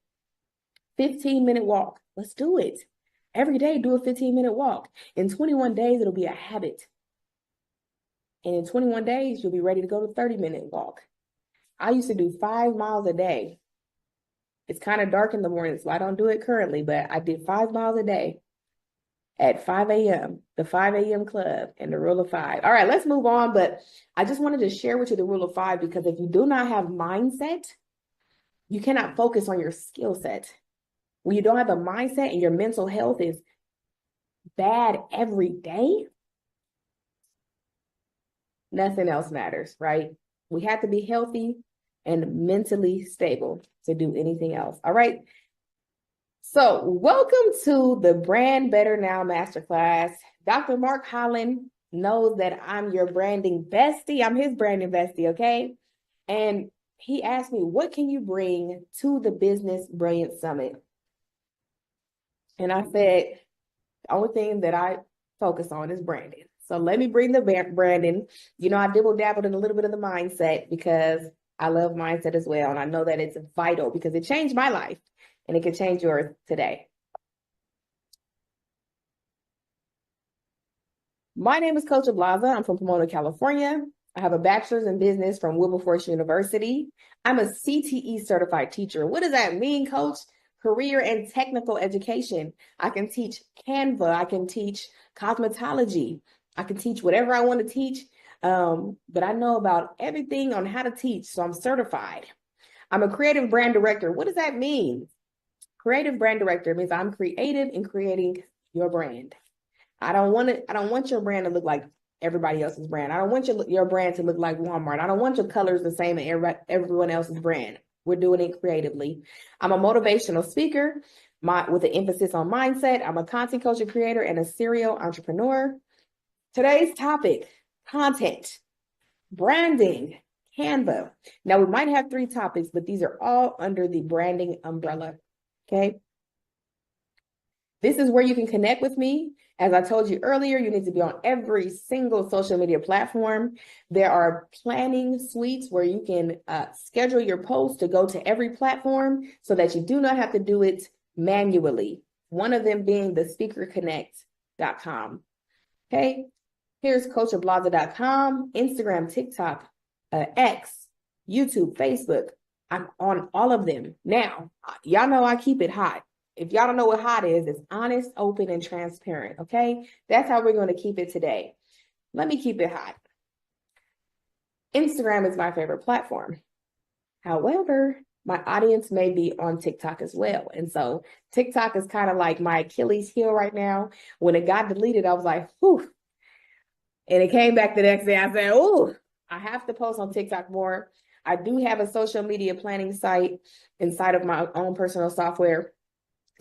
15-minute walk. Let's do it. Every day, do a 15-minute walk. In 21 days, it'll be a habit. And in 21 days, you'll be ready to go to 30-minute walk. I used to do 5 miles a day. It's kind of dark in the morning, so I don't do it currently, but I did 5 miles a day at 5 a.m., the 5 a.m. club and the rule of 5. All right, let's move on. But I just wanted to share with you the rule of 5, because if you do not have mindset, you cannot focus on your skill set. When you don't have a mindset and your mental health is bad every day, nothing else matters, right? We have to be healthy and mentally stable to do anything else. All right. So welcome to the Brand Better Now Masterclass. Dr. Mark Holland knows that I'm your branding bestie. I'm his branding bestie, okay? And he asked me, what can you bring to the Business Brilliance Summit? And I said, the only thing that I focus on is branding. So let me bring the branding. You know, I dabbled in a little bit of the mindset because I love mindset as well. And I know that it's vital because it changed my life and it can change yours today. My name is Coach Ablaza. I'm from Pomona, California. I have a bachelor's in business from Wilberforce University. I'm a CTE certified teacher. What does that mean, Coach? career and technical education. I can teach Canva. I can teach cosmetology. I can teach whatever I want to teach. But I know about everything on how to teach, so I'm certified. I'm a creative brand director. What does that mean? Creative brand director means I'm creative in creating your brand. I don't want your brand to look like everybody else's brand. I don't want your brand to look like Walmart. I don't want your colors the same as everyone else's brand. We're doing it creatively. I'm a motivational speaker with an emphasis on mindset. I'm a content coach and creator and a serial entrepreneur. Today's topic, content, branding, Canva. Now, we might have 3 topics, but these are all under the branding umbrella, okay? This is where you can connect with me. As I told you earlier, you need to be on every single social media platform. There are planning suites where you can schedule your posts to go to every platform so that you do not have to do it manually. One of them being the speakerconnect.com. Okay, here's coachofblaza.com, Instagram, TikTok, X, YouTube, Facebook. I'm on all of them. Now, y'all know I keep it hot. If y'all don't know what hot is, it's honest, open, and transparent, okay? That's how we're going to keep it today. Let me keep it hot. Instagram is my favorite platform. However, my audience may be on TikTok as well. And so TikTok is kind of like my Achilles heel right now. When it got deleted, I was like, whew. And it came back the next day. I said, oh, I have to post on TikTok more. I do have a social media planning site inside of my own personal software.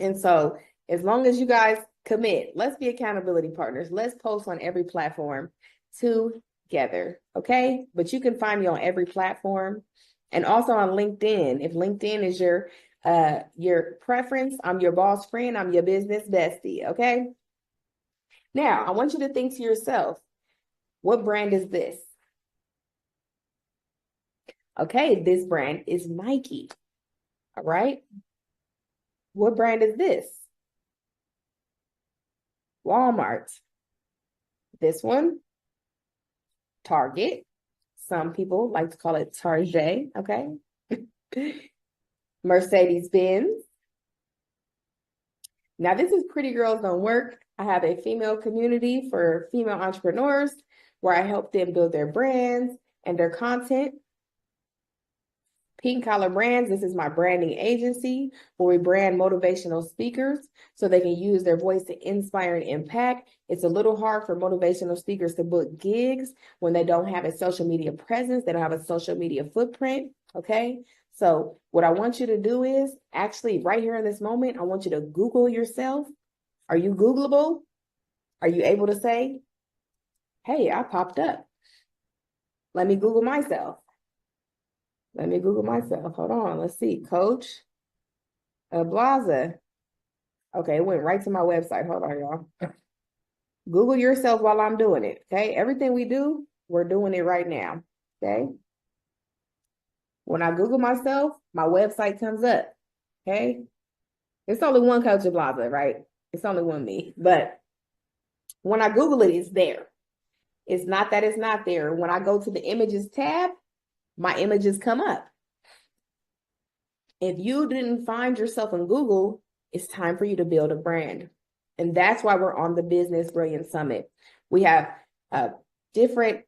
And so as long as you guys commit, let's be accountability partners. Let's post on every platform together, okay? But you can find me on every platform and also on LinkedIn. If LinkedIn is your preference, I'm your boss friend. I'm your business bestie, okay? Now, I want you to think to yourself, what brand is this? Okay, this brand is Nike, all right? What brand is this? Walmart. This one, Target. Some people like to call it Target, okay? Mercedes-Benz. Now, this is Pretty Girls Don't Work. I have a female community for female entrepreneurs where I help them build their brands and their content. Pink Collar Brands, this is my branding agency where we brand motivational speakers so they can use their voice to inspire and impact. It's a little hard for motivational speakers to book gigs when they don't have a social media presence, they don't have a social media footprint, okay? So what I want you to do is actually right here in this moment, I want you to Google yourself. Are you Googleable? Are you able to say, hey, I popped up. Let me Google myself. Let me Google myself. Hold on. Let's see. Coach Blaza. Okay, it went right to my website. Hold on, y'all. Google yourself while I'm doing it. Okay. Everything we do, we're doing it right now. Okay. When I Google myself, my website comes up. Okay. It's only one Coach Blaza, right? It's only one me. But when I Google it, it's there. It's not that it's not there. When I go to the images tab, my images come up. If you didn't find yourself in Google, it's time for you to build a brand. And that's why we're on the Business Brilliance Summit. We have different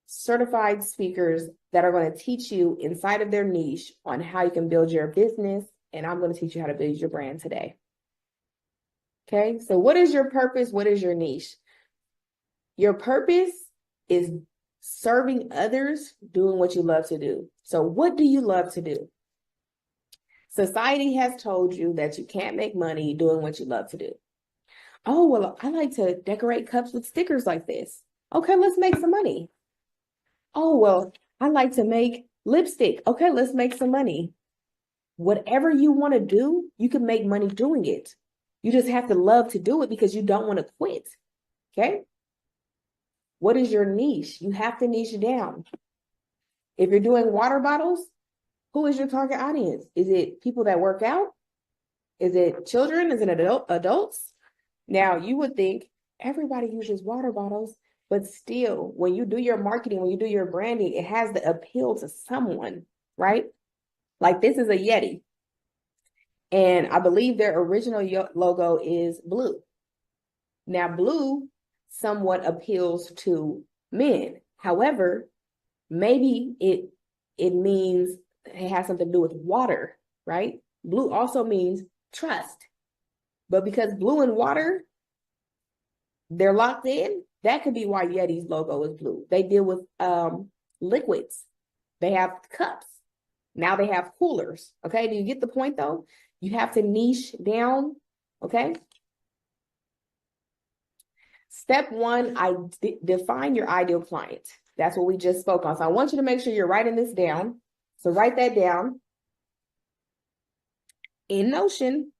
certified speakers that are going to teach you inside of their niche on how you can build your business. And I'm going to teach you how to build your brand today. Okay, so what is your purpose? What is your niche? Your purpose is serving others, doing what you love to do. So what do you love to do? Society has told you that you can't make money doing what you love to do. Oh, well, I like to decorate cups with stickers like this. Okay, let's make some money. Oh, well, I like to make lipstick. Okay, let's make some money. Whatever you want to do, you can make money doing it. You just have to love to do it because you don't want to quit. Okay? What is your niche? You have to niche down. If you're doing water bottles, who is your target audience? Is it people that work out? Is it children? Is it adults? Now, you would think everybody uses water bottles, but still, when you do your marketing, when you do your branding, it has the appeal to someone, right? Like this is a Yeti. And I believe their original logo is blue. Now, blue somewhat appeals to men. However, maybe it means it has something to do with water, right? Blue also means trust. But because blue and water, they're locked in, that could be why Yeti's logo is blue. They deal with liquids. They have cups. Now they have coolers. Okay, do you get the point though? You have to niche down. Okay. Step one, define your ideal client. That's what we just spoke on. So I want you to make sure you're writing this down. So write that down. In Notion,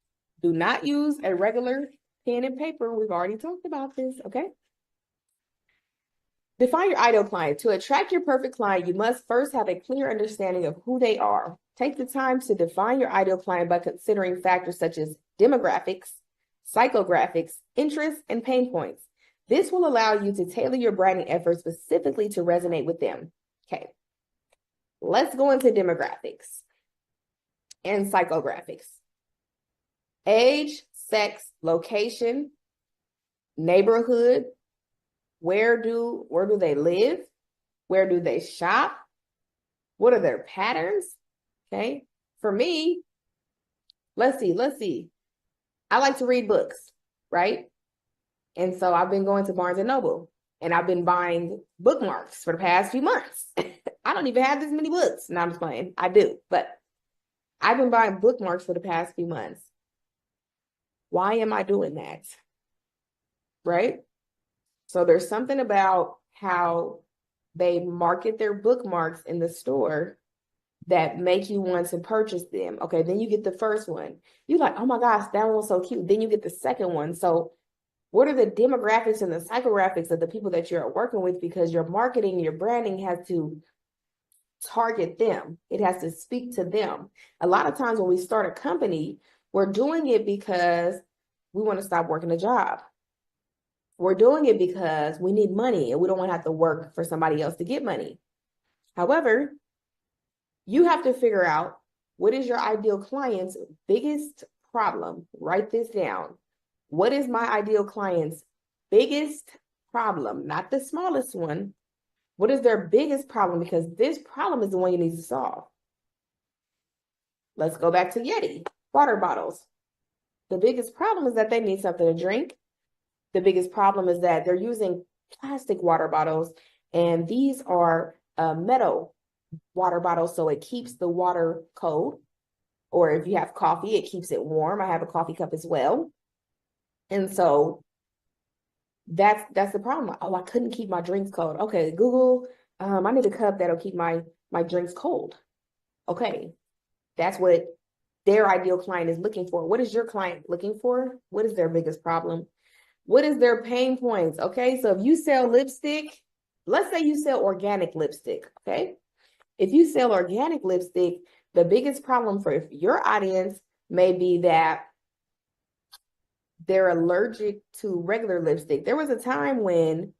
do not use a regular pen and paper. We've already talked about this, okay? Define your ideal client. To attract your perfect client, you must first have a clear understanding of who they are. Take the time to define your ideal client by considering factors such as demographics, psychographics, interests, and pain points. This will allow you to tailor your branding efforts specifically to resonate with them. Okay, let's go into demographics and psychographics. Age, sex, location, neighborhood, where do they live? Where do they shop? What are their patterns? Okay, for me, let's see. I like to read books, right? And so I've been going to Barnes and Noble and I've been buying bookmarks for the past few months. I don't even have this many books. No, I'm just playing. I do, but I've been buying bookmarks for the past few months. Why am I doing that? Right? So there's something about how they market their bookmarks in the store that make you want to purchase them. Okay, then you get the first one. You're like, oh my gosh, that one was so cute. Then you get the second one. So what are the demographics and the psychographics of the people that you're working with? Because your marketing, your branding has to target them. It has to speak to them. A lot of times when we start a company, we're doing it because we want to stop working a job. We're doing it because we need money and we don't want to have to work for somebody else to get money. However, you have to figure out what is your ideal client's biggest problem. Write this down. What is my ideal client's biggest problem? Not the smallest one. What is their biggest problem? Because this problem is the one you need to solve. Let's go back to Yeti, water bottles. The biggest problem is that they need something to drink. The biggest problem is that they're using plastic water bottles, and these are metal water bottles, so it keeps the water cold. Or if you have coffee, it keeps it warm. I have a coffee cup as well. And so that's the problem. Oh, I couldn't keep my drinks cold. Okay, Google, I need a cup that'll keep my drinks cold. Okay, that's what their ideal client is looking for. What is your client looking for? What is their biggest problem? What is their pain points? Okay, so if you sell lipstick, let's say you sell organic lipstick, okay? If you sell organic lipstick, the biggest problem for your audience may be that they're allergic to regular lipstick. There was a time when,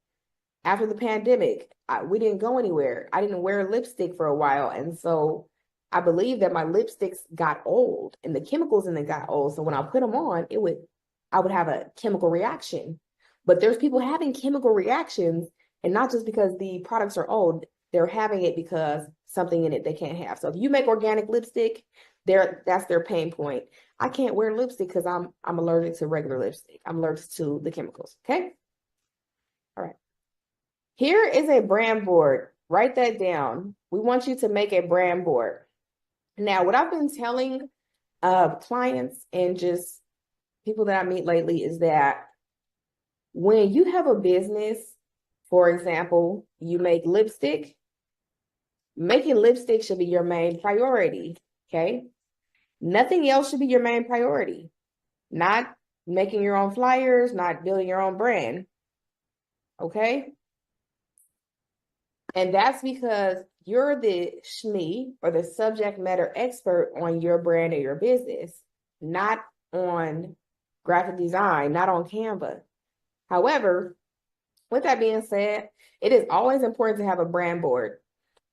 after the pandemic, we didn't go anywhere. I didn't wear lipstick for a while. And so I believe that my lipsticks got old and the chemicals in them got old. So when I put them on, I would have a chemical reaction. But there's people having chemical reactions, and not just because the products are old, they're having it because something in it they can't have. So if you make organic lipstick, that's their pain point. I can't wear lipstick because I'm allergic to regular lipstick. I'm allergic to the chemicals. Okay. All right. Here is a brand board. Write that down. We want you to make a brand board. Now, what I've been telling clients and just people that I meet lately is that when you have a business, for example, you make lipstick, making lipstick should be your main priority. Okay. Nothing else should be your main priority. Not making your own flyers, not building your own brand. Okay. And that's because you're the SME or the subject matter expert on your brand or your business, not on graphic design, not on Canva. However, with that being said, it is always important to have a brand board.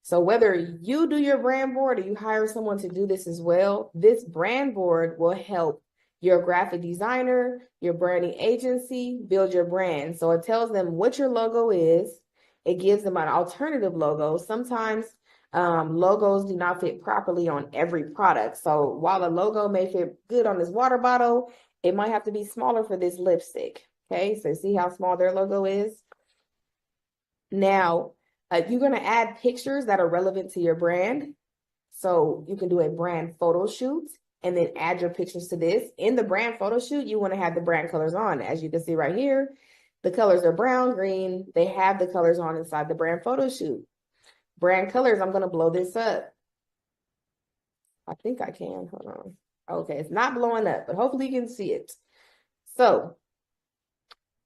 So whether you do your brand board or you hire someone to do this as well, this brand board will help your graphic designer, your branding agency build your brand. So it tells them what your logo is. It gives them an alternative logo. Sometimes logos do not fit properly on every product. So while a logo may fit good on this water bottle, it might have to be smaller for this lipstick. Okay, so see how small their logo is? Now, you're going to add pictures that are relevant to your brand. So you can do a brand photo shoot and then add your pictures to this. In the brand photo shoot, you want to have the brand colors on. As you can see right here, the colors are brown, green. They have the colors on inside the brand photo shoot. Brand colors, I'm going to blow this up. I think I can. Hold on. Okay, it's not blowing up, but hopefully you can see it. So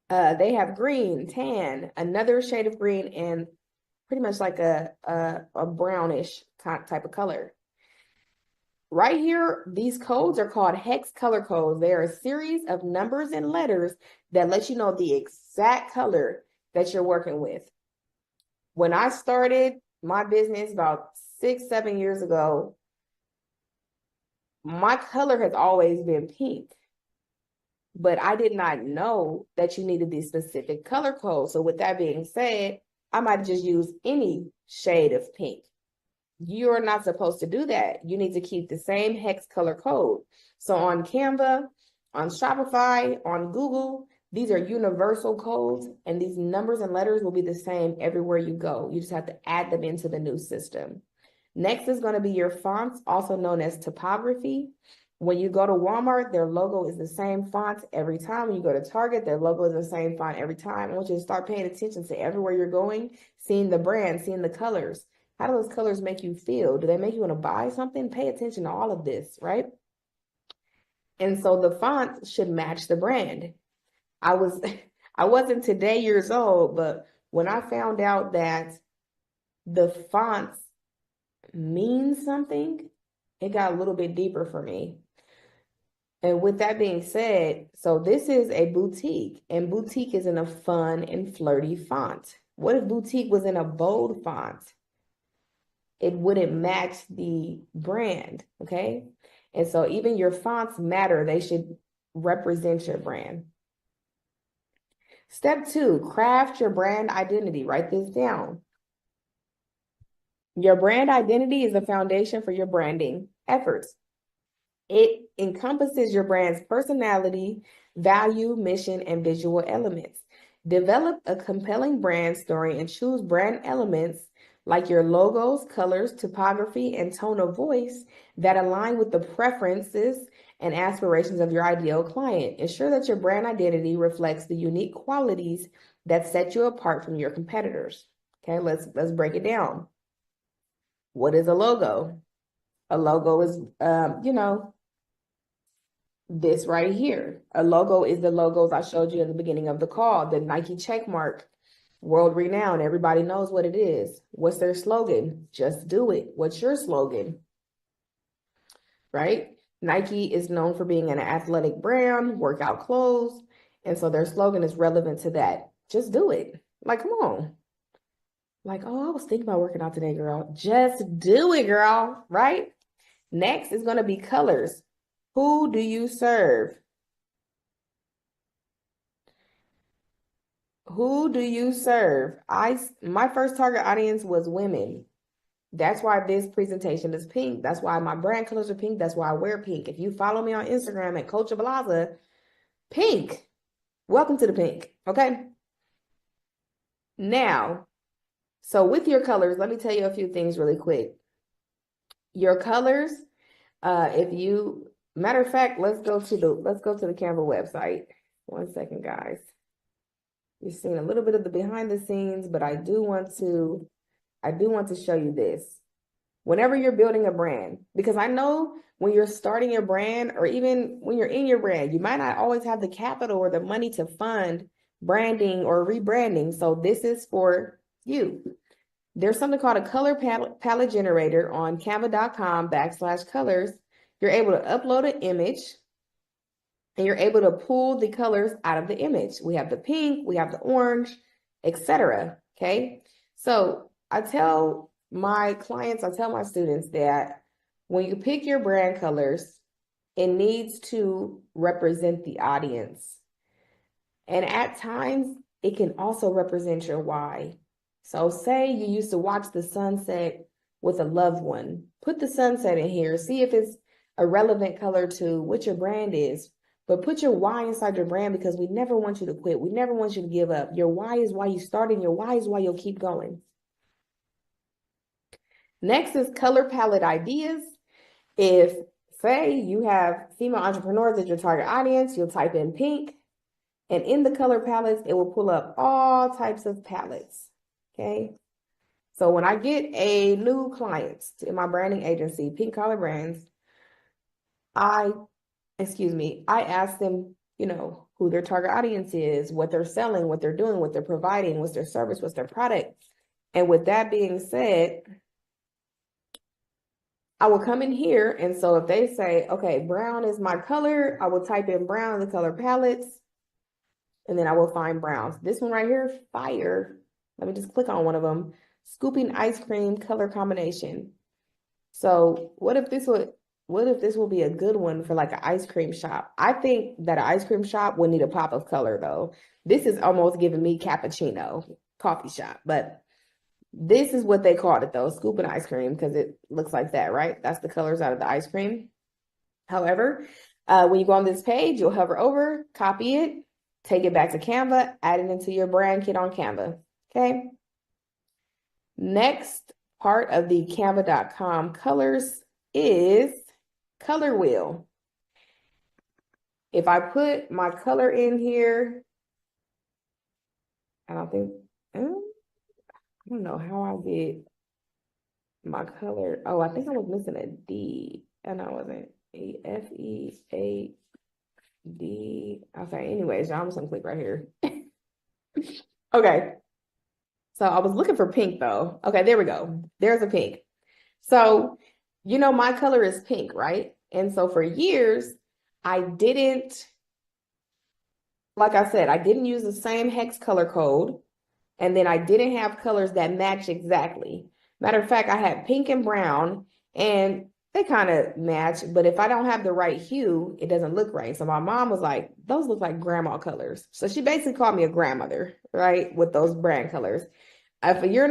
they have green, tan, another shade of green, and pretty much like a brownish type of color. Right here, these codes are called hex color codes. They are a series of numbers and letters that let you know the exact color that you're working with. When I started my business about 6-7 years ago, my color has always been pink. But I did not know that you needed these specific color codes. So with that being said, I might just use any shade of pink. You're not supposed to do that. You need to keep the same hex color code. So on Canva, on Shopify, on Google, these are universal codes, and these numbers and letters will be the same everywhere you go. You just have to add them into the new system. Next is going to be your fonts, also known as typography. When you go to Walmart, their logo is the same font every time. When you go to Target, their logo is the same font every time. I want you to start paying attention to everywhere you're going, seeing the brand, seeing the colors. How do those colors make you feel? Do they make you want to buy something? Pay attention to all of this, right? And so the font should match the brand. I wasn't today years old, but when I found out that the fonts mean something, it got a little bit deeper for me. And with that being said, so this is a boutique, and boutique is in a fun and flirty font. What if boutique was in a bold font? It wouldn't match the brand, okay? And so even your fonts matter. They should represent your brand. Step 2, craft your brand identity. Write this down. Your brand identity is a foundation for your branding efforts. It encompasses your brand's personality, value, mission, and visual elements. Develop a compelling brand story and choose brand elements like your logos, colors, typography, and tone of voice that align with the preferences and aspirations of your ideal client. Ensure that your brand identity reflects the unique qualities that set you apart from your competitors. Okay, let's break it down. What is a logo? A logo is, this right here. A logo is the logos I showed you in the beginning of the call, the Nike check mark, world renowned. Everybody knows what it is. What's their slogan? Just do it. What's your slogan? Right? Nike is known for being an athletic brand, workout clothes. And so their slogan is relevant to that. Just do it. Like, come on. Like, oh, I was thinking about working out today, girl. Just do it, girl. Right? Next is going to be colors. Who do you serve? Who do you serve? My first target audience was women. That's why this presentation is pink. That's why my brand colors are pink. That's why I wear pink. If you follow me on Instagram at Coach of Blaza, pink. Welcome to the pink. Okay. Now, so with your colors, let me tell you a few things really quick. Your colors, matter of fact, let's go to the Canva website. 1 second, guys. You're seeing a little bit of the behind the scenes, but I do want to show you this. Whenever you're building a brand, because I know when you're starting your brand, or even when you're in your brand, you might not always have the capital or the money to fund branding or rebranding. So this is for you. There's something called a color palette generator on canva.com/colors. You're able to upload an image and you're able to pull the colors out of the image. We have the pink, we have the orange, etc. Okay. So I tell my clients, I tell my students that when you pick your brand colors, it needs to represent the audience. And at times, it can also represent your why. So say you used to watch the sunset with a loved one. Put the sunset in here. See if it's a relevant color to what your brand is. But put your why inside your brand, because we never want you to quit. We never want you to give up. Your why is why you started. Your why is why you'll keep going. Next is color palette ideas. If, say, you have female entrepreneurs as your target audience, you'll type in pink. And in the color palettes, it will pull up all types of palettes. Okay. So when I get a new client in my branding agency, Pink Collar Brands, I ask them, who their target audience is, what they're selling, what they're doing, what they're providing, what's their service, what's their product. And with that being said, I will come in here. And so if they say, okay, brown is my color, I will type in brown in the color palettes, and then I will find browns. This one right here, fire. Let me just click on one of them. Scooping ice cream color combination. So what if this will be a good one for like an ice cream shop? I think that an ice cream shop would need a pop of color though. This is almost giving me cappuccino coffee shop, but this is what they called it though, scooping ice cream, because it looks like that, right? That's the colors out of the ice cream. However, when you go on this page, you'll hover over, copy it, take it back to Canva, add it into your brand kit on Canva, okay? Next part of the canva.com colors is color wheel. If I put my color in here, I don't know how I did my color. Oh, I think I was missing a D, and I wasn't. F-E-A-D. Okay, anyways, y'all, I'm just gonna click right here. Okay. So I was looking for pink though. Okay, there we go. There's a pink. So, my color is pink, right? And so for years, I didn't use the same hex color code. And then I didn't have colors that match exactly. Matter of fact, I had pink and brown, and they kind of match, but if I don't have the right hue, it doesn't look right. So my mom was like, those look like grandma colors. So she basically called me a grandmother, right? With those brand colors. If your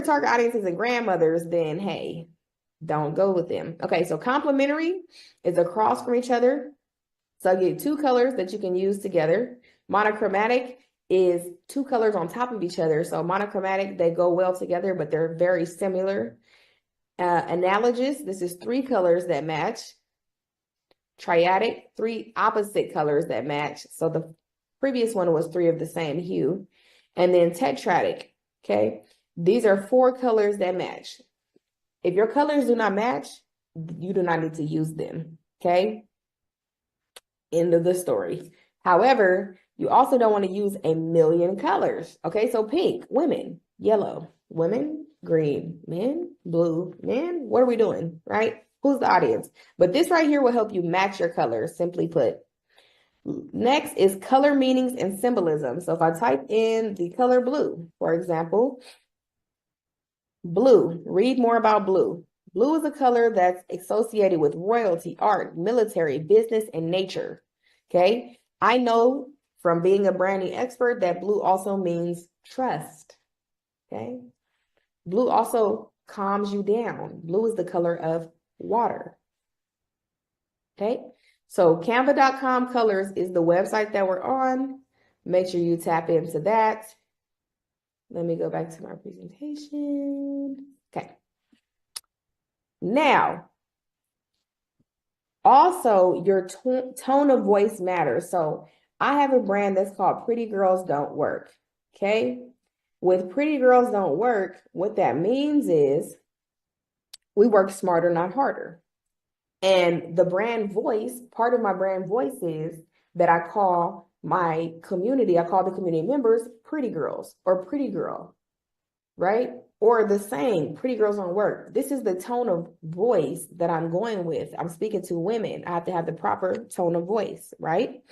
target audience isn't grandmothers, then hey, don't go with them. Okay, so complementary is across from each other. So I get two colors that you can use together. Monochromatic is two colors on top of each other. So monochromatic, they go well together, but they're very similar. Analogous, this is three colors that match. Triadic, three opposite colors that match. So the previous one was three of the same hue. And then tetradic, okay? These are four colors that match. If your colors do not match, you do not need to use them, okay? End of the story. However, you also don't want to use a million colors, okay? So pink, women, yellow, women, green, men, blue, men, what are we doing, right? Who's the audience? But this right here will help you match your colors, simply put. Next is color meanings and symbolism. So if I type in the color blue, for example, blue, read more about blue. Blue is a color that's associated with royalty, art, military, business, and nature, okay? I know from being a branding expert that blue also means trust, okay? Blue also calms you down. Blue is the color of water, okay? So canva.com colors is the website that we're on. Make sure you tap into that. Let me go back to my presentation. Okay. Now, also your tone of voice matters. So I have a brand that's called Pretty Girls Don't Work, okay? With Pretty Girls Don't Work, what that means is we work smarter, not harder. And the brand voice, part of my brand voice is that I call my community, I call the community members pretty girls or pretty girl, right? Or the saying, pretty girls don't work. This is the tone of voice that I'm going with. I'm speaking to women. I have to have the proper tone of voice, right?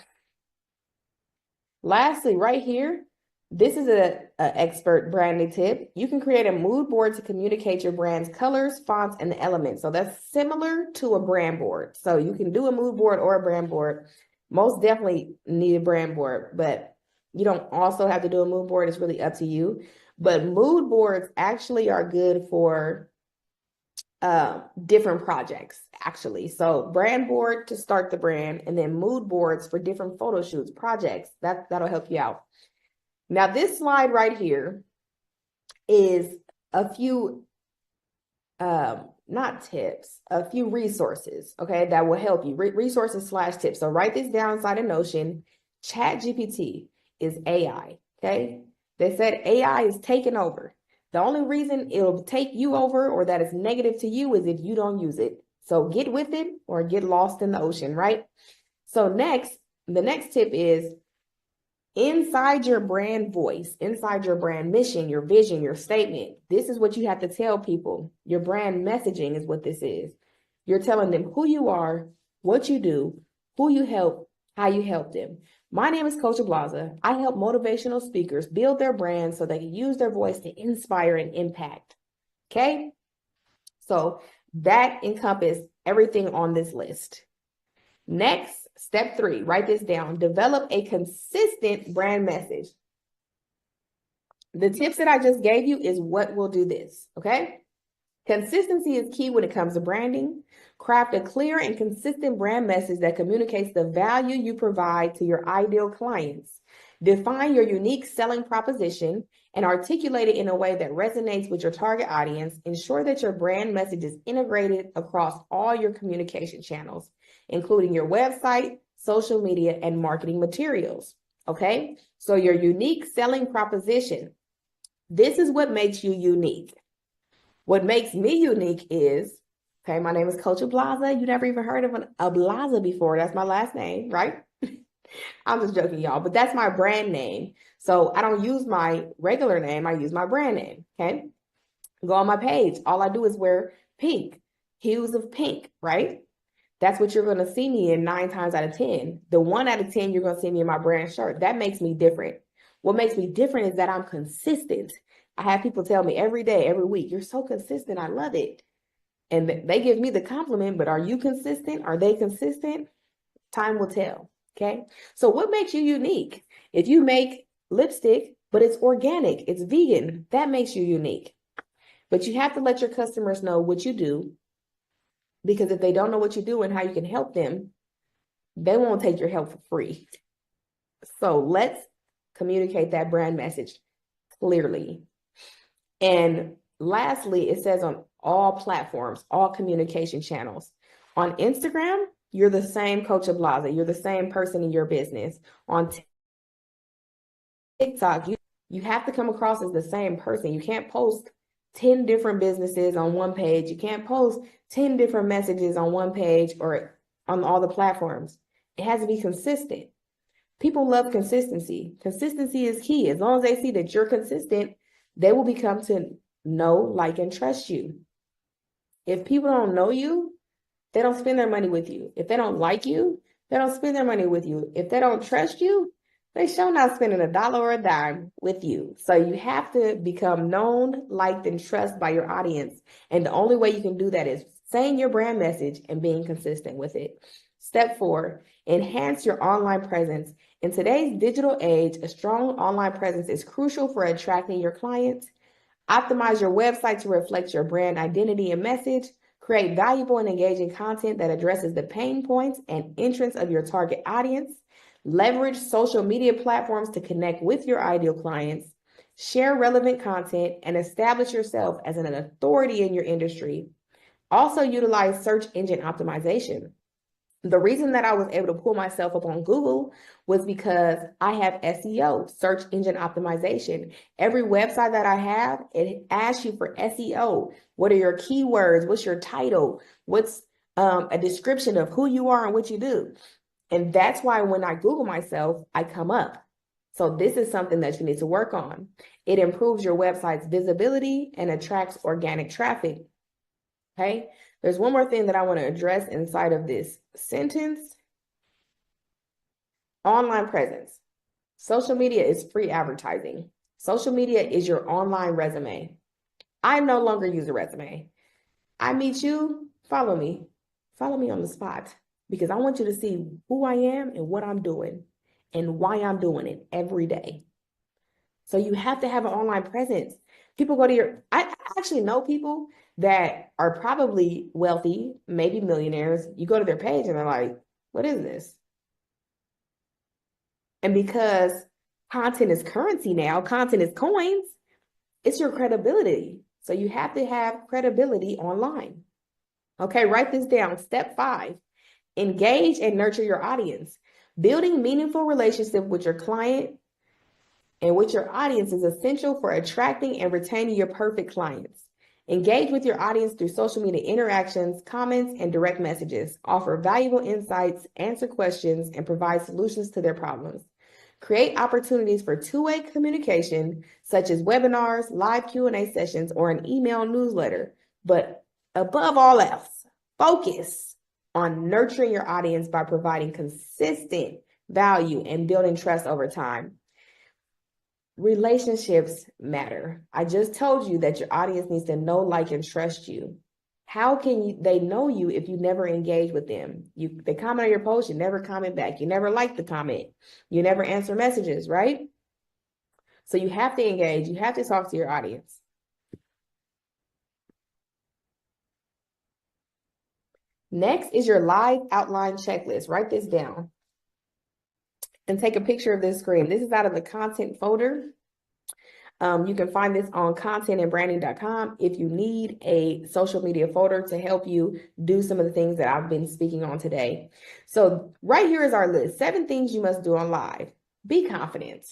Lastly, right here, This is a expert branding tip. You can create a mood board to communicate your brand's colors, fonts, and elements. So that's similar to a brand board. So you can do a mood board or a brand board. Most definitely need a brand board, but you don't also have to do a mood board. It's really up to you. But mood boards actually are good for different projects, actually. So brand board to start the brand, and then mood boards for different photo shoots, projects. That'll help you out. Now, this slide right here is a few, not tips, a few resources, okay, that will help you. Resources / tips. So write this down inside of Notion. ChatGPT is AI, okay? They said AI is taking over. The only reason it'll take you over or that it's negative to you is if you don't use it. So get with it or get lost in the ocean, right? So the next tip is inside your brand voice, inside your brand mission, your vision, your statement. This is what you have to tell people. Your brand messaging is what this is. You're telling them who you are, what you do, who you help, how you help them. My name is Coach Ablaza. I help motivational speakers build their brand so they can use their voice to inspire and impact. Okay? So that encompasses everything on this list. Next, step 3, write this down. Develop a consistent brand message. The tips that I just gave you is what will do this, okay? Consistency is key when it comes to branding. Craft a clear and consistent brand message that communicates the value you provide to your ideal clients. Define your unique selling proposition and articulate it in a way that resonates with your target audience. Ensure that your brand message is integrated across all your communication channels, including your website, social media, and marketing materials. Okay, so your unique selling proposition. This is what makes you unique. What makes me unique is, okay, my name is Coach Ablaza. You never even heard of an Ablaza before. That's my last name, right? I'm just joking, y'all, but that's my brand name. So I don't use my regular name. I use my brand name, okay? Go on my page. All I do is wear pink, hues of pink, right? That's what you're going to see me in 9 times out of 10. The 1 out of 10, you're going to see me in my brand shirt. That makes me different. What makes me different is that I'm consistent. I have people tell me every day, every week, you're so consistent. I love it. And they give me the compliment, but are you consistent? Are they consistent? Time will tell. Okay. So what makes you unique? If you make lipstick, but it's organic, it's vegan, that makes you unique. But you have to let your customers know what you do, because if they don't know what you do and how you can help them, they won't take your help for free. So let's communicate that brand message clearly. And lastly, it says on all platforms, all communication channels. On Instagram, you're the same Coach Ablaza. You're the same person in your business. On TikTok, you have to come across as the same person. You can't post 10 different businesses on one page. You can't post 10 different messages on one page or on all the platforms. It has to be consistent. People love consistency. Consistency is key. As long as they see that you're consistent, they will become to know, like, and trust you. If people don't know you, they don't spend their money with you. If they don't like you, they don't spend their money with you. If they don't trust you, they sure not spending a dollar or a dime with you. So you have to become known, liked, and trusted by your audience. And the only way you can do that is saying your brand message and being consistent with it. Step 4, enhance your online presence. In today's digital age, a strong online presence is crucial for attracting your clients. Optimize your website to reflect your brand identity and message. Create valuable and engaging content that addresses the pain points and interests of your target audience. Leverage social media platforms to connect with your ideal clients. Share relevant content and establish yourself as an authority in your industry. Also utilize search engine optimization. The reason that I was able to pull myself up on Google was because I have SEO, search engine optimization. Every website that I have, it asks you for SEO. What are your keywords? What's your title? What's a description of who you are and what you do? And that's why when I Google myself, I come up. So this is something that you need to work on. It improves your website's visibility and attracts organic traffic. Okay. There's one more thing that I want to address inside of this sentence. Online presence. Social media is free advertising. Social media is your online resume. I no longer use a resume. I meet you, follow me. Follow me on the spot because I want you to see who I am and what I'm doing and why I'm doing it every day. So you have to have an online presence. People go to your, I actually know people that are probably wealthy, maybe millionaires. You go to their page and they're like, what is this? And because content is currency now, content is coins, it's your credibility. So you have to have credibility online. Okay, write this down. Step 5, engage and nurture your audience. Building meaningful relationship with your client and with your audience is essential for attracting and retaining your perfect clients. Engage with your audience through social media interactions, comments, and direct messages. Offer valuable insights, answer questions, and provide solutions to their problems. Create opportunities for two-way communication, such as webinars, live Q&A sessions, or an email newsletter. But above all else, focus on nurturing your audience by providing consistent value and building trust over time. Relationships matter. I just told you that your audience needs to know, like, and trust you. How can they know you if you never engage with them? They comment on your post, you never comment back. You never like the comment. You never answer messages, right? So you have to engage. You have to talk to your audience. Next is your live outline checklist. Write this down and take a picture of this screen. This is out of the content folder. You can find this on contentandbranding.com if you need a social media folder to help you do some of the things that I've been speaking on today. So right here is our list. 7 things you must do on live. Be confident.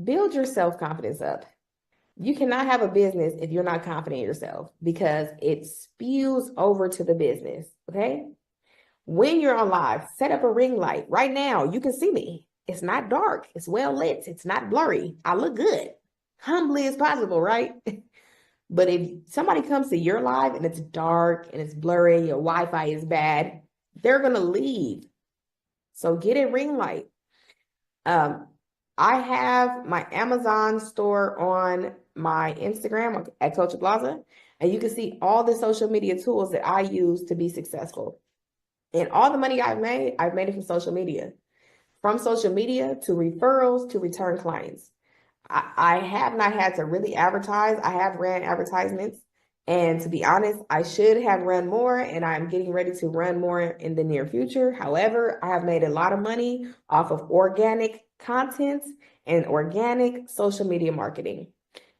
Build your self-confidence up. You cannot have a business if you're not confident in yourself because it spews over to the business, okay? When you're on live, set up a ring light. Right now, you can see me. It's not dark. It's well lit. It's not blurry. I look good. Humbly as possible, right? But if somebody comes to your live and it's dark and it's blurry, your Wi-Fi is bad, they're going to leave. So get a ring light. I have my Amazon store on my Instagram at Coach Plaza, and you can see all the social media tools that I use to be successful. And all the money I've made it from social media. From social media to referrals to return clients. I have not had to really advertise. I have ran advertisements. And to be honest, I should have run more, and I'm getting ready to run more in the near future. However, I have made a lot of money off of organic content and organic social media marketing.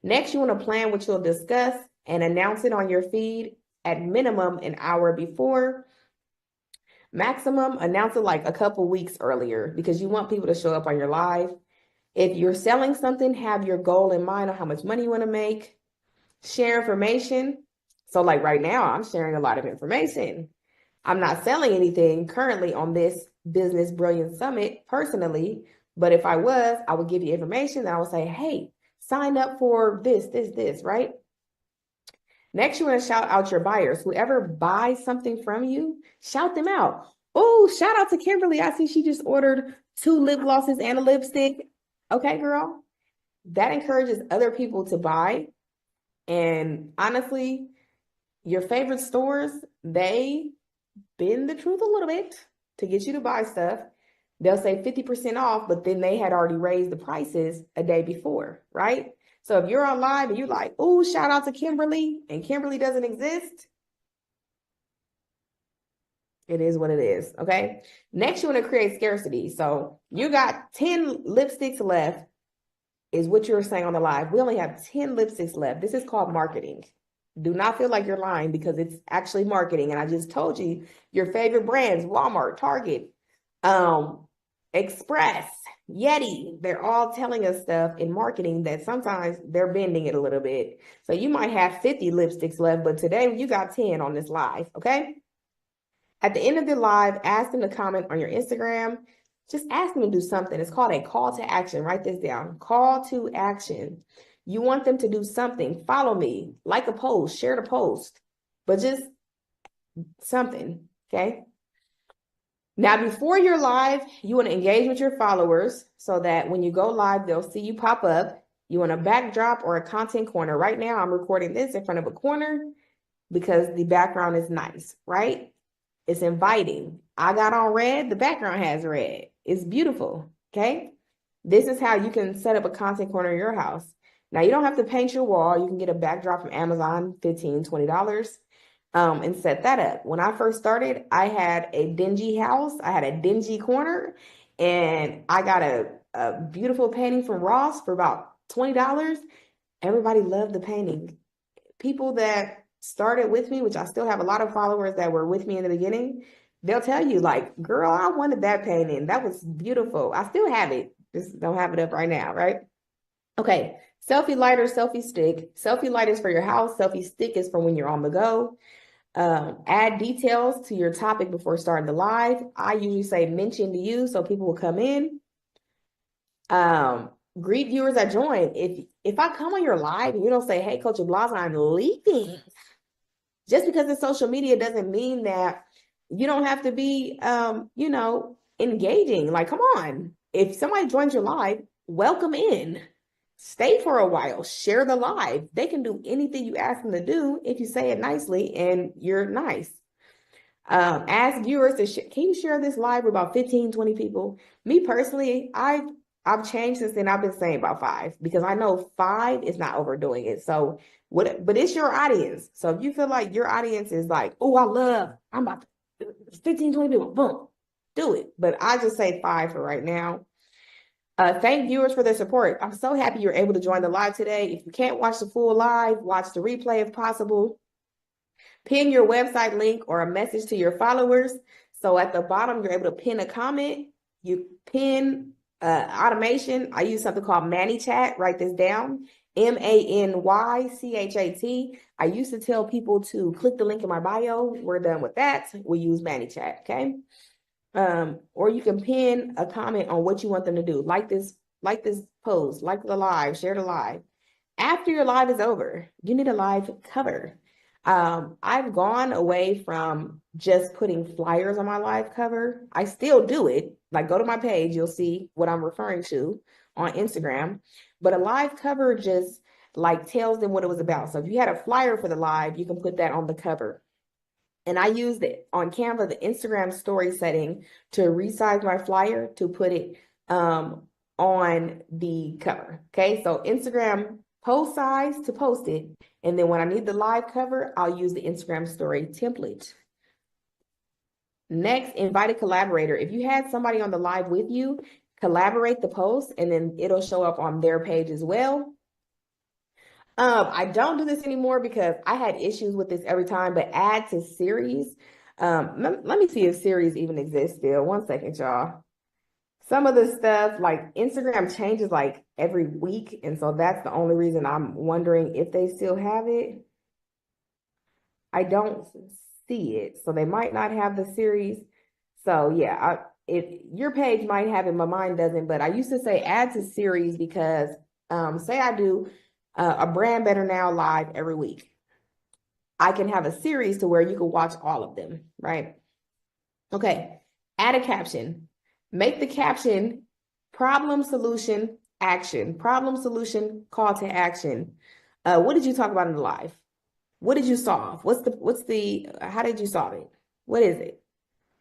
Next, you want to plan what you'll discuss and announce it on your feed at minimum an hour before. Maximum, announce it like a couple weeks earlier because you want people to show up on your live. If you're selling something, have your goal in mind on how much money you want to make. Share information. So like right now, I'm sharing a lot of information. I'm not selling anything currently on this Business Brilliance Summit personally, but if I was, I would give you information and I would say, hey, sign up for this, right? Next, you want to shout out your buyers. Whoever buys something from you, shout them out. Oh, shout out to Kimberly. I see she just ordered 2 lip glosses and a lipstick. Okay, girl. That encourages other people to buy. And honestly, your favorite stores, they bend the truth a little bit to get you to buy stuff. They'll say 50% off, but then they had already raised the prices a day before, right? So if you're on live and you're like, oh, shout out to Kimberly, and Kimberly doesn't exist, it is what it is, okay? Next, you want to create scarcity. So you got 10 lipsticks left is what you were saying on the live. We only have 10 lipsticks left. This is called marketing. Do not feel like you're lying because it's actually marketing. And I just told you your favorite brands, Walmart, Target, Express, Yeti, they're all telling us stuff in marketing that sometimes they're bending it a little bit. So you might have 50 lipsticks left, but today you got 10 on this live, okay? At the end of the live, ask them to comment on your Instagram. Just ask them to do something. It's called a call to action. Write this down. Call to action. You want them to do something. Follow me, like a post, share the post, but just something, okay? Now, before you're live, you want to engage with your followers so that when you go live, they'll see you pop up. You want a backdrop or a content corner. Right now, I'm recording this in front of a corner because the background is nice, right? It's inviting. I got on red. The background has red. It's beautiful, okay? This is how you can set up a content corner in your house. Now, you don't have to paint your wall. You can get a backdrop from Amazon, $15, $20. And set that up. When I first started, I had a dingy house. I had a dingy corner, and I got a beautiful painting from Ross for about $20. Everybody loved the painting. People that started with me, which I still have a lot of followers that were with me in the beginning, they'll tell you like, girl, I wanted that painting. That was beautiful. I still have it. Just don't have it up right now, right? Okay. Selfie lighter, selfie stick. Selfie light is for your house. Selfie stick is for when you're on the go. Add details to your topic before starting the live. I usually say mention to you so people will come in. Greet viewers that join. If I come on your live and you don't say, hey, Coach Blaza, I'm leaving. Just because it's social media doesn't mean that you don't have to be, engaging. Like, come on. If somebody joins your live, welcome in. Stay for a while, share the live. They can do anything you ask them to do if you say it nicely and you're nice. Ask viewers to can you share this live with about 15, 20 people? Me personally, I've changed since then. I've been saying about 5 because I know 5 is not overdoing it. So but it's your audience. So if you feel like your audience is like, oh, I'm about to 15, 20 people, boom, do it. But I just say 5 for right now. Thank viewers for their support. I'm so happy you're able to join the live today. If you can't watch the full live, watch the replay if possible. Pin your website link or a message to your followers. So at the bottom, you're able to pin a comment. You pin automation. I use something called ManyChat. Write this down. ManyChat. I used to tell people to click the link in my bio. We're done with that. We use ManyChat, okay? Or you can pin a comment on what you want them to do. Like this post, like the live, share the live. After your live is over, you need a live cover. I've gone away from just putting flyers on my live cover. I still do it. Like, go to my page, you'll see what I'm referring to on Instagram. But a live cover just like tells them what it was about. So if you had a flyer for the live, you can put that on the cover. And I used it on Canva, the Instagram story setting, to resize my flyer to put it on the cover. Okay, so Instagram post size to post it. And then when I need the live cover, I'll use the Instagram story template. Next, invite a collaborator. If you had somebody on the live with you, collaborate the post and then it'll show up on their page as well. I don't do this anymore because I had issues with this every time, but add to series. Let me see if series even exists still. 1 second, y'all. Some of the stuff like Instagram changes like every week. And so that's the only reason I'm wondering if they still have it. I don't see it. So they might not have the series. So yeah, if your page might have it, my mine doesn't, but I used to say add to series because say I do a Brand Better Now live every week. I can have a series to where you can watch all of them, right? Okay, add a caption. Make the caption problem, solution, action. Problem, solution, call to action. What did you talk about in the live? What did you solve? How did you solve it? What is it?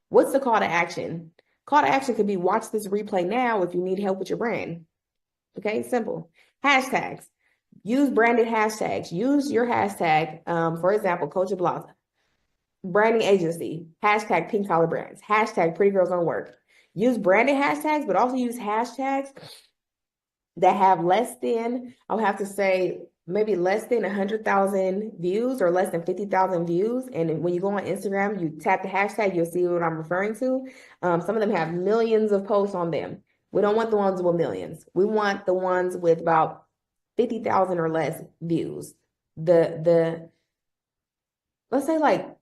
What's the call to action? Call to action could be watch this replay now if you need help with your brand. Okay, simple. Hashtags. Use branded hashtags. Use your hashtag. For example, Coach Blaza. Branding agency. Hashtag pink collar brands. Hashtag pretty girls on work. Use branded hashtags, but also use hashtags that have less than, I'll have to say, maybe less than 100,000 views or less than 50,000 views. And when you go on Instagram, you tap the hashtag, you'll see what I'm referring to. Some of them have millions of posts on them. We don't want the ones with millions. We want the ones with about 50,000 or less views. Let's say like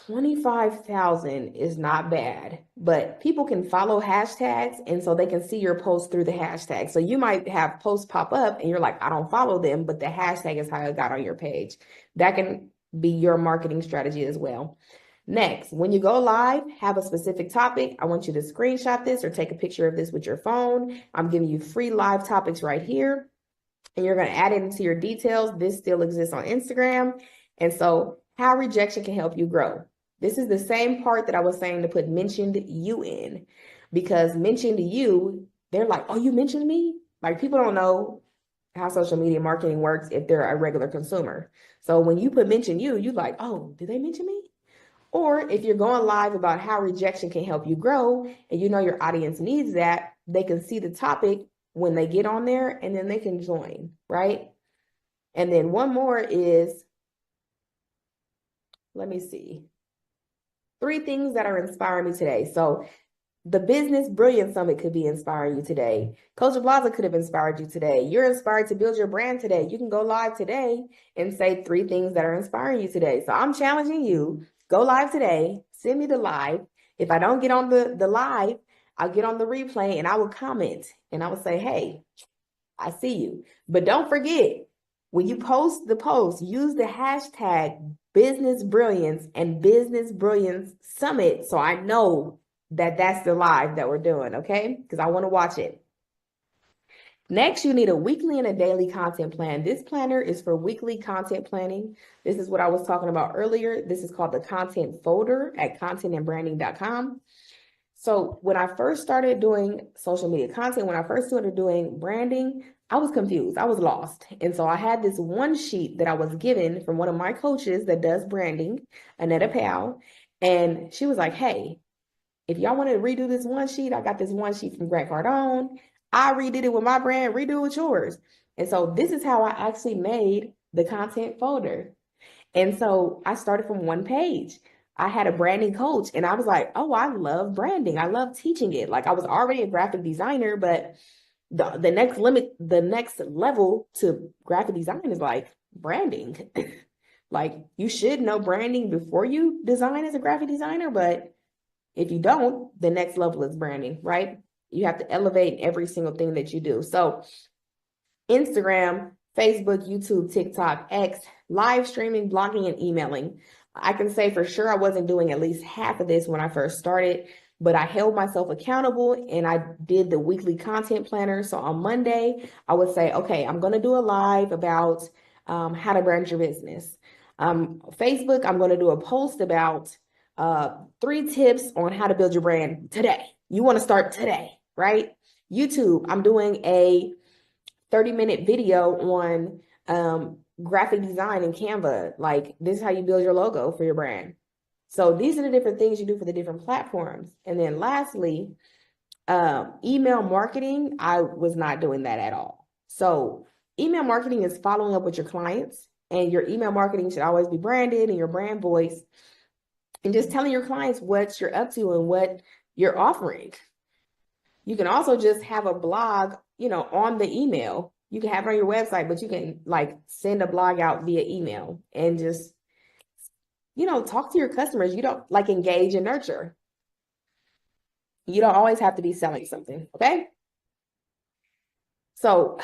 25,000 is not bad, but people can follow hashtags and so they can see your post through the hashtag. So you might have posts pop up and you're like, I don't follow them, but the hashtag is how it got on your page. That can be your marketing strategy as well. Next, when you go live, have a specific topic. I want you to screenshot this or take a picture of this with your phone. I'm giving you free live topics right here. And you're going to add it into your details. This still exists on Instagram. And so how rejection can help you grow. This is the same part that I was saying to put mentioned you in, because mentioned you, they're like, oh, you mentioned me? Like, people don't know how social media marketing works if they're a regular consumer. So when you put mention you, you're like, oh, did they mention me? Or if you're going live about how rejection can help you grow and you know your audience needs that, they can see the topic when they get on there and then they can join, right? And then one more is, let me see, 3 things that are inspiring me today. So the Business Brilliance Summit could be inspiring you today. Coach of Plaza could have inspired you today. You're inspired to build your brand today. You can go live today and say 3 things that are inspiring you today. So I'm challenging you, go live today, send me the live. If I don't get on the live, I'll get on the replay and I will comment and I will say, hey, I see you. But don't forget, when you post the post, use the hashtag Business Brilliance and Business Brilliance Summit so I know that that's the live that we're doing, okay? Because I want to watch it. Next, you need a weekly and a daily content plan. This planner is for weekly content planning. This is what I was talking about earlier. This is called the content folder at contentandbranding.com. So when I first started doing social media content, when I first started doing branding, I was confused. I was lost. And so I had this one sheet that I was given from one of my coaches that does branding, Anetta Powell. And she was like, hey, if y'all want to redo this one sheet, I got this one sheet from Grant Cardone. I redid it with my brand, redo it with yours. And so this is how I actually made the content folder. And so I started from one page. I had a branding coach and I was like, oh, I love branding. I love teaching it. Like, I was already a graphic designer, but the next level to graphic design is like branding. Like, you should know branding before you design as a graphic designer, but if you don't, the next level is branding, right? You have to elevate every single thing that you do. So Instagram, Facebook, YouTube, TikTok, X, live streaming, blogging, and emailing. I can say for sure I wasn't doing at least half of this when I first started, but I held myself accountable and I did the weekly content planner. So on Monday, I would say, okay, I'm going to do a live about how to brand your business. Facebook, I'm going to do a post about 3 tips on how to build your brand today. You want to start today, right? YouTube, I'm doing a 30-minute video on graphic design in Canva. Like, this is how you build your logo for your brand. So these are the different things you do for the different platforms. And then lastly, email marketing, I was not doing that at all. So email marketing is following up with your clients, and your email marketing should always be branded and your brand voice, and just telling your clients what you're up to and what you're offering. You can also just have a blog, on the email. You can have it on your website, but you can send a blog out via email and just, talk to your customers. You don't engage and nurture. You don't always have to be selling something. Okay. So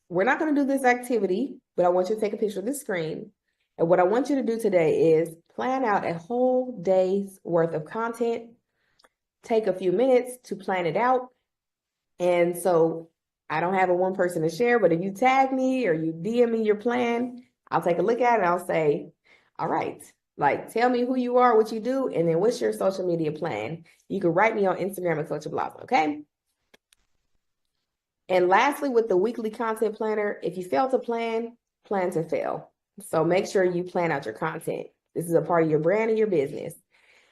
we're not going to do this activity, but I want you to take a picture of this screen. And what I want you to do today is plan out a whole day's worth of content. Take a few minutes to plan it out. And so I don't have a one person to share, but if you tag me or you DM me your plan, I'll take a look at it. And I'll say, all right, tell me who you are, what you do, and then what's your social media plan? You can write me on Instagram at Coach of Plaza, okay? And lastly, with the weekly content planner, if you fail to plan to fail. So make sure you plan out your content. This is a part of your brand and your business.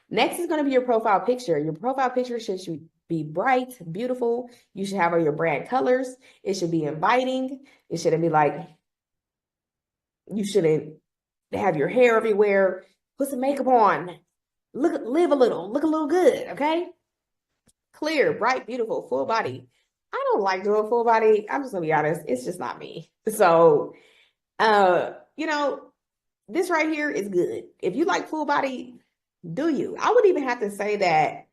Next is going to be your profile picture. Your profile picture should be bright, beautiful. You should have all your brand colors. It should be inviting. It shouldn't be you shouldn't have your hair everywhere. Put some makeup on. Live a little. Look a little good, okay? Clear, bright, beautiful, full body. I don't like doing full body. I'm just going to be honest. It's just not me. So, this right here is good. If you like full body, do you? I would even have to say that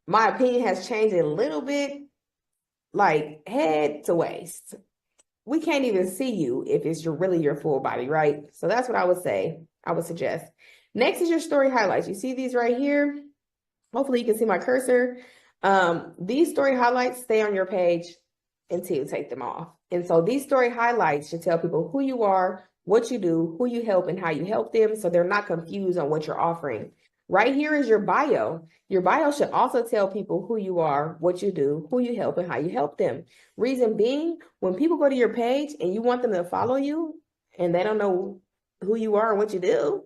my opinion has changed a little bit, head to waist. We can't even see you if it's really your full body, right? So that's what I would say. I would suggest. Next is your story highlights. You see these right here? Hopefully you can see my cursor. These story highlights stay on your page until you take them off. And so these story highlights should tell people who you are, what you do, who you help, and how you help them, so they're not confused on what you're offering. Right here is your bio. Your bio should also tell people who you are, what you do, who you help, and how you help them. Reason being, when people go to your page and you want them to follow you and they don't know who you are and what you do,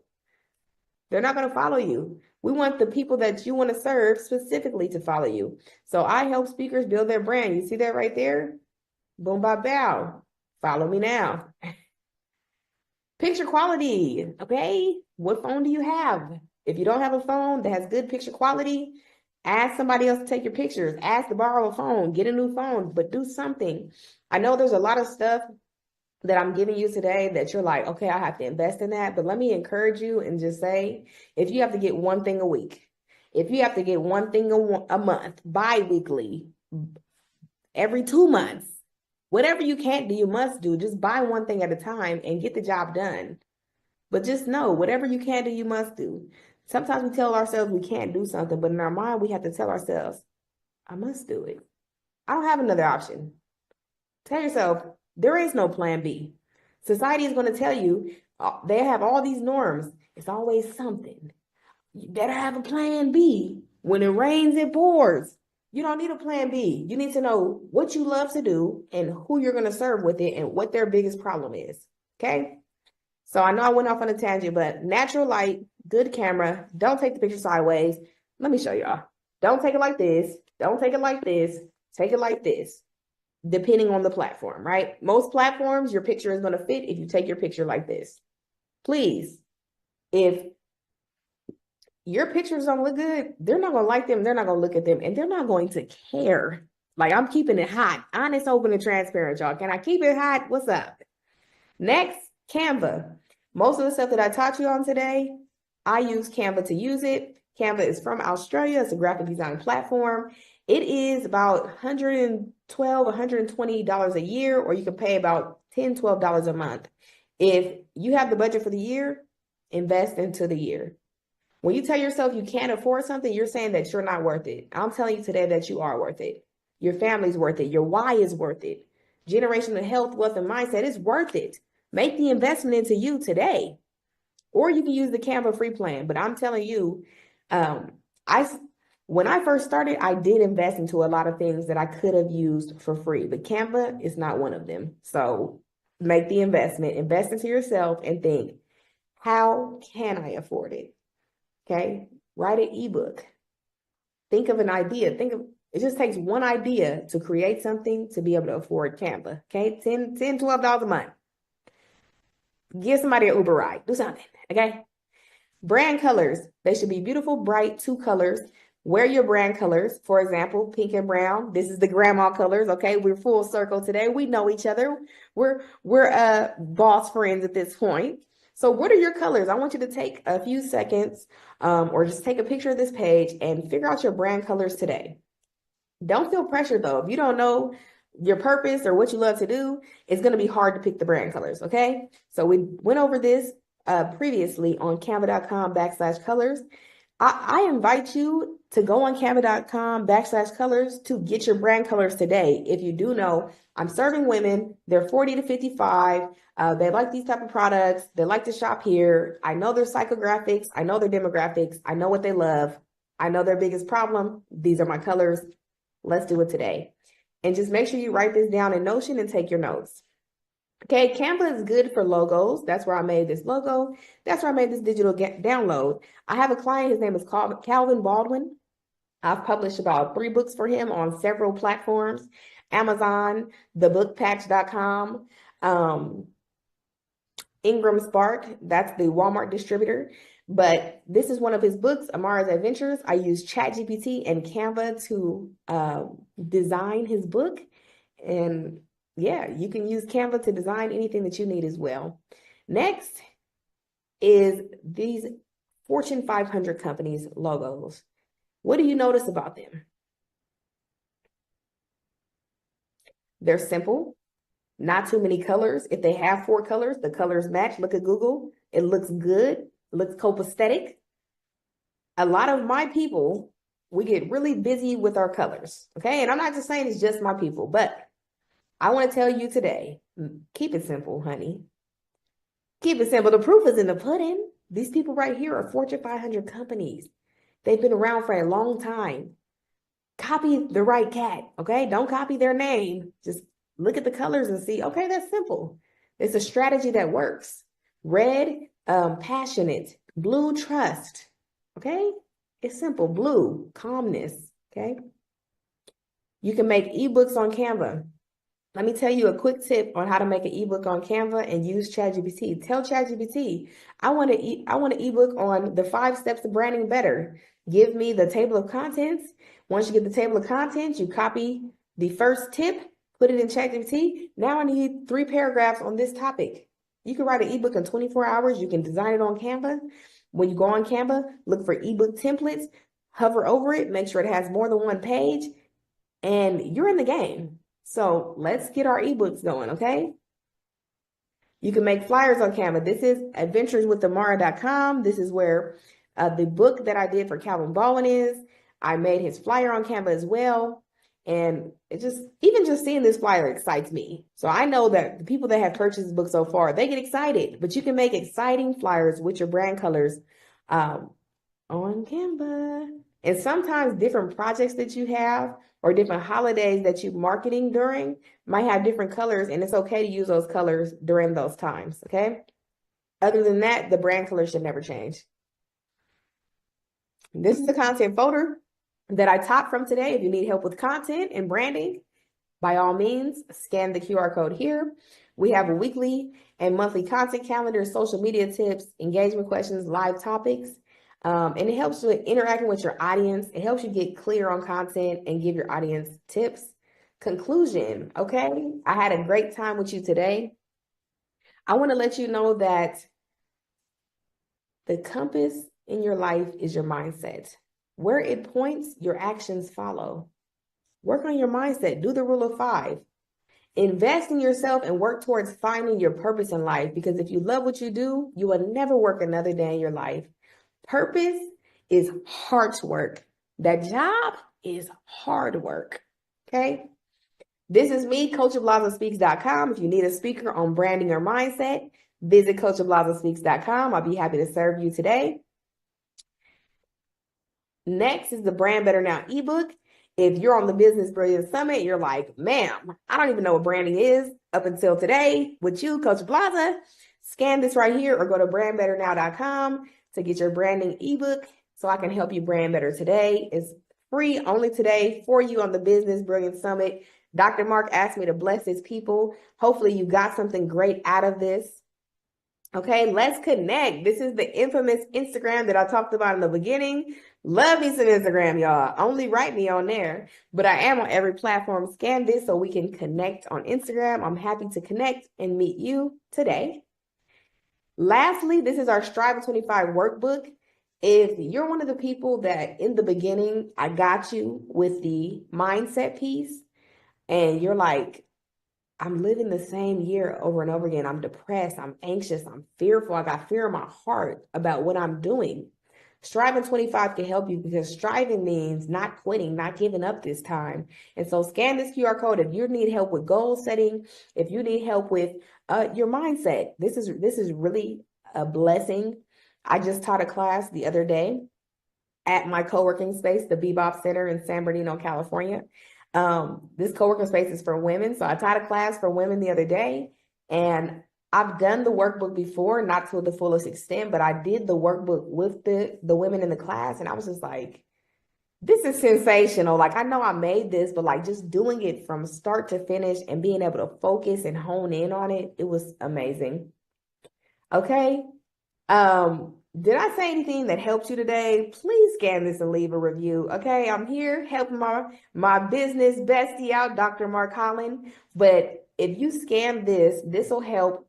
they're not going to follow you. We want the people that you want to serve specifically to follow you. So I help speakers build their brand. You see that right there? Boom, bop, bow. Follow me now. Picture quality, okay? What phone do you have? If you don't have a phone that has good picture quality, ask somebody else to take your pictures. Ask to borrow a phone. Get a new phone, but do something. I know there's a lot of stuff that I'm giving you today that you're like, okay, I have to invest in that. But let me encourage you and just say, if you have to get one thing a week, if you have to get one thing a month, bi-weekly, every 2 months, whatever you can't do, you must do. Just buy one thing at a time and get the job done. But just know, whatever you can do, you must do. Sometimes we tell ourselves we can't do something, but in our mind, we have to tell ourselves, I must do it. I don't have another option. Tell yourself, there is no plan B. Society is going to tell you, they have all these norms. It's always something. You better have a plan B. When it rains, it pours. You don't need a plan B. You need to know what you love to do and who you're going to serve with it and what their biggest problem is. Okay? So I know I went off on a tangent, but natural light, good camera. Don't take the picture sideways. Let me show y'all. Don't take it like this. Don't take it like this. Take it like this, depending on the platform, right? Most platforms, your picture is going to fit if you take your picture like this. Please, if your pictures don't look good, they're not going to like them. They're not going to look at them, and they're not going to care. Like, I'm keeping it hot, honest, open, and transparent, y'all. Can I keep it hot? What's up? Next, Canva. Most of the stuff that I taught you on today, I use Canva to use it. Canva is from Australia. It's a graphic design platform. It is about $112, $120 a year, or you can pay about $10, $12 a month. If you have the budget for the year, invest into the year. When you tell yourself you can't afford something, you're saying that you're not worth it. I'm telling you today that you are worth it. Your family's worth it. Your why is worth it. Generational health, wealth, and mindset is worth it. Make the investment into you today. Or you can use the Canva free plan. But I'm telling you, when I first started, I did invest into a lot of things that I could have used for free. But Canva is not one of them. So make the investment. Invest into yourself and think, how can I afford it? Okay? Write an ebook. Think of an idea. It just takes one idea to create something to be able to afford Canva. Okay? $10, $12 a month. Give somebody an Uber ride. Do something. Okay? Brand colors. They should be beautiful, bright, 2 colors. Wear your brand colors. For example, pink and brown. This is the grandma colors. Okay? We're full circle today. We know each other. We're boss friends at this point. So what are your colors? I want you to take a few seconds or just take a picture of this page and figure out your brand colors today. Don't feel pressure though. If you don't know your purpose or what you love to do, it's going to be hard to pick the brand colors, okay? So we went over this previously on canva.com/colors. I invite you to go on canva.com/colors to get your brand colors today. If you do know, I'm serving women. They're 40 to 55. They like these type of products. They like to shop here. I know their psychographics. I know their demographics. I know what they love. I know their biggest problem. These are my colors. Let's do it today. And just make sure you write this down in Notion and take your notes. Okay, Canva is good for logos. That's where I made this logo. That's where I made this digital download. I have a client, his name is Calvin Baldwin. I've published about 3 books for him on several platforms, Amazon, thebookpatch.com, Ingram Spark, that's the Walmart distributor. But this is one of his books, Amara's Adventures. I used ChatGPT and Canva to design his book. And yeah, you can use Canva to design anything that you need as well. Next is these Fortune 500 companies' logos. What do you notice about them? They're simple, not too many colors. If they have 4 colors, the colors match. Look at Google. It looks good. looks copacetic. A lot of my people, we get really busy with our colors, okay? And I'm not just saying it's just my people, but I want to tell you today, keep it simple, honey. Keep it simple. The proof is in the pudding. These people right here are Fortune 500 companies. They've been around for a long time. Copy the right cat, okay? Don't copy their name. Just look at the colors and see, okay, that's simple. It's a strategy that works. Red, passionate. Blue, trust, okay? It's simple. Blue, calmness, okay? You can make ebooks on Canva. Let me tell you a quick tip on how to make an ebook on Canva and use ChatGPT. Tell ChatGPT, I want an ebook on the 5 steps to branding better. Give me the table of contents. Once you get the table of contents, you copy the first tip, put it in ChatGPT. Now I need 3 paragraphs on this topic. You can write an ebook in 24 hours. You can design it on Canva. When you go on Canva, look for ebook templates, hover over it, make sure it has more than 1 page, and you're in the game. So let's get our ebooks going, okay? You can make flyers on Canva. This is adventureswithamara.com. This is where the book that I did for Calvin Baldwin is. I made his flyer on Canva as well. And it even just seeing this flyer excites me. So I know that the people that have purchased this book so far, they get excited. But you can make exciting flyers with your brand colors on Canva. And sometimes different projects that you have or different holidays that you're marketing during might have different colors, and it's okay to use those colors during those times, okay? Other than that, the brand color should never change. This is the content folder that I taught from today. If you need help with content and branding, by all means, scan the QR code here. We have a weekly and monthly content calendar, social media tips, engagement questions, live topics. And it helps you interacting with your audience. It helps you get clear on content and give your audience tips. Conclusion, okay? I had a great time with you today. I want to let you know that the compass in your life is your mindset. Where it points, your actions follow. Work on your mindset. Do the rule of 5. Invest in yourself and work towards finding your purpose in life, because if you love what you do, you will never work another day in your life. Purpose is hard work. That job is hard work. Okay? This is me, coachofblazaspeaks.com. If you need a speaker on branding or mindset, visit coachofblazaspeaks.com. I'll be happy to serve you today. Next is the Brand Better Now ebook. If you're on the Business Brilliance Summit, you're like, ma'am, I don't even know what branding is up until today with you, Coach Blaza. Scan this right here or go to brandbetternow.com to get your branding ebook so I can help you brand better today. It's free only today for you on the Business Brilliance Summit. Dr. Mark asked me to bless his people. Hopefully you got something great out of this. Okay, let's connect. This is the infamous Instagram that I talked about in the beginning. Love me some Instagram, y'all. Only write me on there. But I am on every platform. Scan this so we can connect on Instagram. I'm happy to connect and meet you today. Lastly, this is our Strive 25 workbook. If you're one of the people that in the beginning, I got you with the mindset piece, and you're like, I'm living the same year over and over again. I'm depressed. I'm anxious. I'm fearful. I got fear in my heart about what I'm doing. Striving 25 can help you, because striving means not quitting, not giving up this time. And so scan this QR code if you need help with goal setting, if you need help with your mindset. This is really a blessing. I just taught a class the other day at my co-working space, the Bebop Center in San Bernardino, California. This co-working space is for women. So I taught a class for women the other day, and I've done the workbook before, not to the fullest extent, but I did the workbook with the women in the class. And I was just like, this is sensational. Like, I know I made this, but like just doing it from start to finish and being able to focus and hone in on it, it was amazing. Okay. Did I say anything that helped you today? Please scan this and leave a review. Okay, I'm here helping my business bestie out, Dr. Mark Holland. But if you scan this will help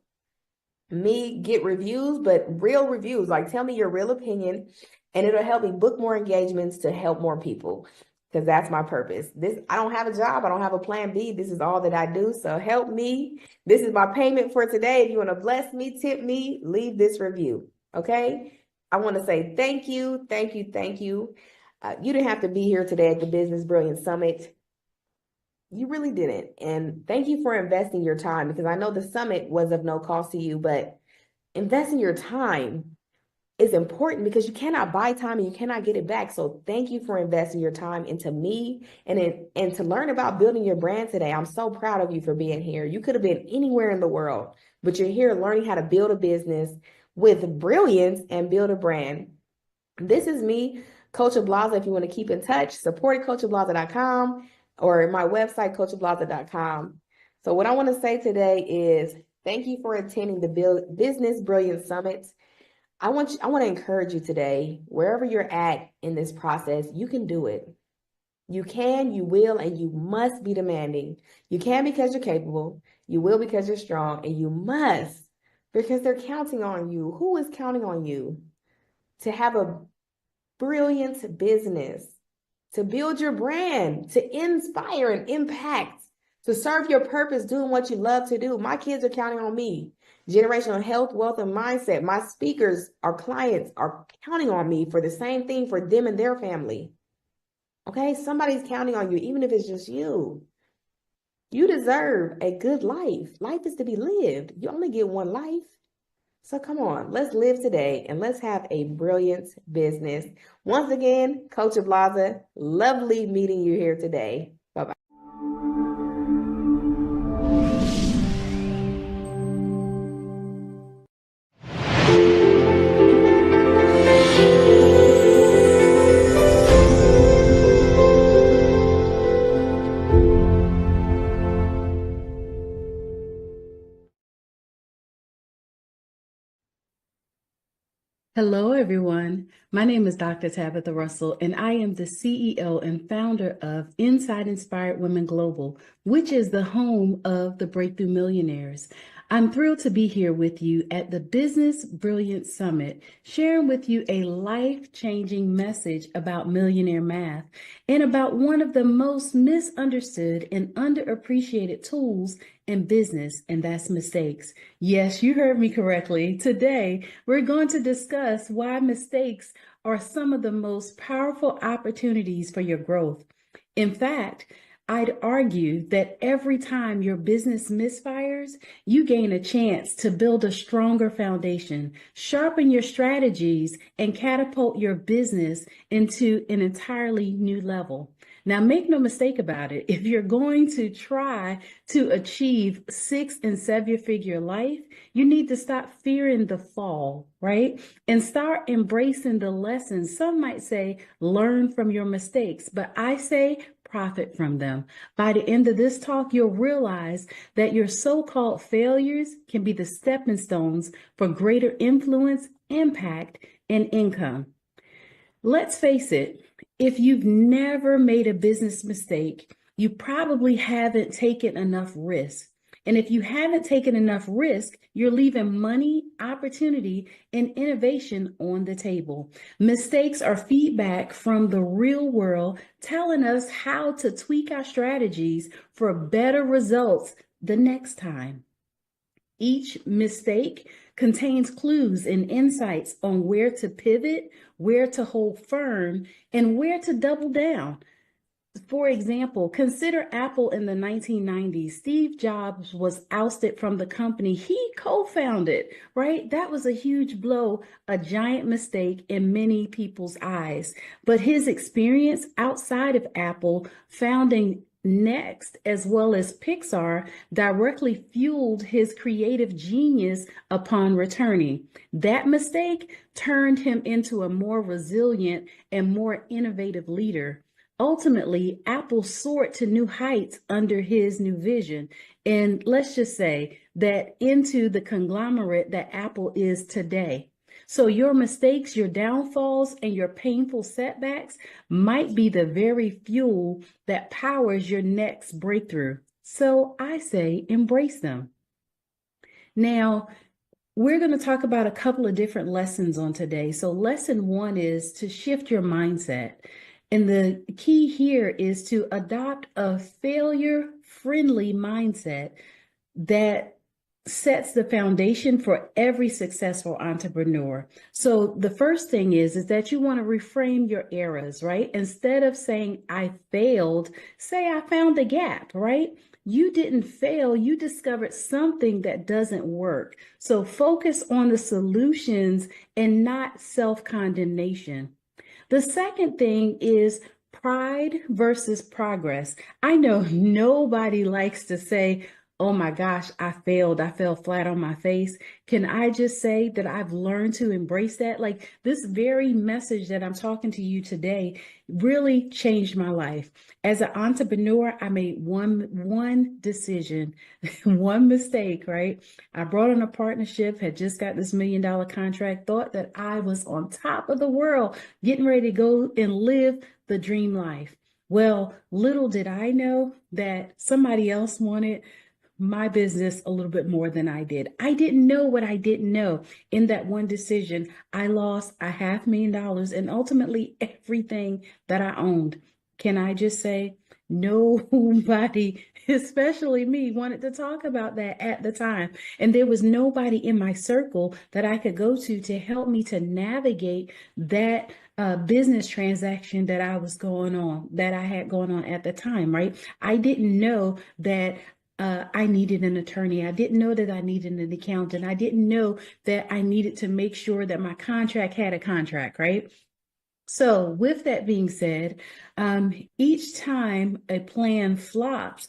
me get reviews, but real reviews. Like, tell me your real opinion, and it'll help me book more engagements to help more people, because that's my purpose. I don't have a job. I don't have a plan B. This is all that I do. So help me. This is my payment for today. If you want to bless me, tip me, leave this review. Okay. I want to say thank you, thank you, thank you. You didn't have to be here today at the Business Brilliance Summit. You really didn't. And thank you for investing your time, because I know the summit was of no cost to you, but investing your time is important because you cannot buy time and you cannot get it back. So thank you for investing your time into me and to learn about building your brand today. I'm so proud of you for being here. You could have been anywhere in the world, but you're here learning how to build a business with brilliance and build a brand. This is me, Coach Ablaza. If you want to keep in touch, support at coachablaza.com or my website, coachablaza.com. So what I want to say today is thank you for attending the Business Brilliance Summit. I want to encourage you today, wherever you're at in this process, you can do it. You can, you will, and you must be demanding. You can because you're capable. You will because you're strong, and you must because they're counting on you. Who is counting on you to have a brilliant business, to build your brand, to inspire and impact, to serve your purpose, doing what you love to do? My kids are counting on me. Generational health, wealth, and mindset. My speakers, our clients are counting on me for the same thing for them and their family. Okay, somebody's counting on you, even if it's just you. You deserve a good life. Life is to be lived. You only get one life. So come on, let's live today and let's have a brilliant business. Once again, Coach Ablaza, lovely meeting you here today. Bye-bye. Hello, everyone. My name is Dr. Tabitha Russell, and I am the CEO and founder of Inside Inspired Women Global, which is the home of the Breakthrough Millionaires. I'm thrilled to be here with you at the Business Brilliance Summit, sharing with you a life-changing message about millionaire math and about one of the most misunderstood and underappreciated tools in business, and that's mistakes. Yes, you heard me correctly. Today, we're going to discuss why mistakes are some of the most powerful opportunities for your growth. In fact, I'd argue that every time your business misfires, you gain a chance to build a stronger foundation, sharpen your strategies, and catapult your business into an entirely new level. Now, make no mistake about it. If you're going to try to achieve 6- and 7-figure life, you need to stop fearing the fall, right? And start embracing the lessons. Some might say, learn from your mistakes, but I say, profit from them. By the end of this talk, you'll realize that your so-called failures can be the stepping stones for greater influence, impact, and income. Let's face it, if you've never made a business mistake, you probably haven't taken enough risk. And if you haven't taken enough risk, you're leaving money, opportunity, and innovation on the table. Mistakes are feedback from the real world telling us how to tweak our strategies for better results the next time. Each mistake contains clues and insights on where to pivot, where to hold firm, and where to double down. For example, consider Apple in the 1990s. Steve Jobs was ousted from the company he co-founded, right? That was a huge blow, a giant mistake in many people's eyes. But his experience outside of Apple, founding Next, as well as Pixar, directly fueled his creative genius upon returning. That mistake turned him into a more resilient and more innovative leader. Ultimately, Apple soared to new heights under his new vision. And let's just say that into the conglomerate that Apple is today. So your mistakes, your downfalls, and your painful setbacks might be the very fuel that powers your next breakthrough. So I say embrace them. Now, we're going to talk about a couple of different lessons on today. So lesson 1 is to shift your mindset. And the key here is to adopt a failure-friendly mindset that sets the foundation for every successful entrepreneur. So the first thing is that you want to reframe your errors, right? Instead of saying I failed, say I found a gap, right? You didn't fail, you discovered something that doesn't work. So focus on the solutions and not self-condemnation. The second thing is pride versus progress. I know nobody likes to say, oh my gosh, I failed. I fell flat on my face. Can I just say that I've learned to embrace that? Like this very message that I'm talking to you today really changed my life. As an entrepreneur, I made one decision, one mistake, right? I brought in a partnership, had just got this $1 million contract, thought that I was on top of the world, getting ready to go and live the dream life. Well, little did I know that somebody else wanted my business a little bit more than I did. I didn't know what I didn't know. In that one decision, I lost $500,000 and ultimately everything that I owned. Can I just say, nobody, especially me, wanted to talk about that at the time. And there was nobody in my circle that I could go to help me to navigate that business transaction that I had going on at the time, right? I didn't know that I needed an attorney. I didn't know that I needed an accountant. I didn't know that I needed to make sure that my contract had a contract, right? So with that being said, each time a plan flops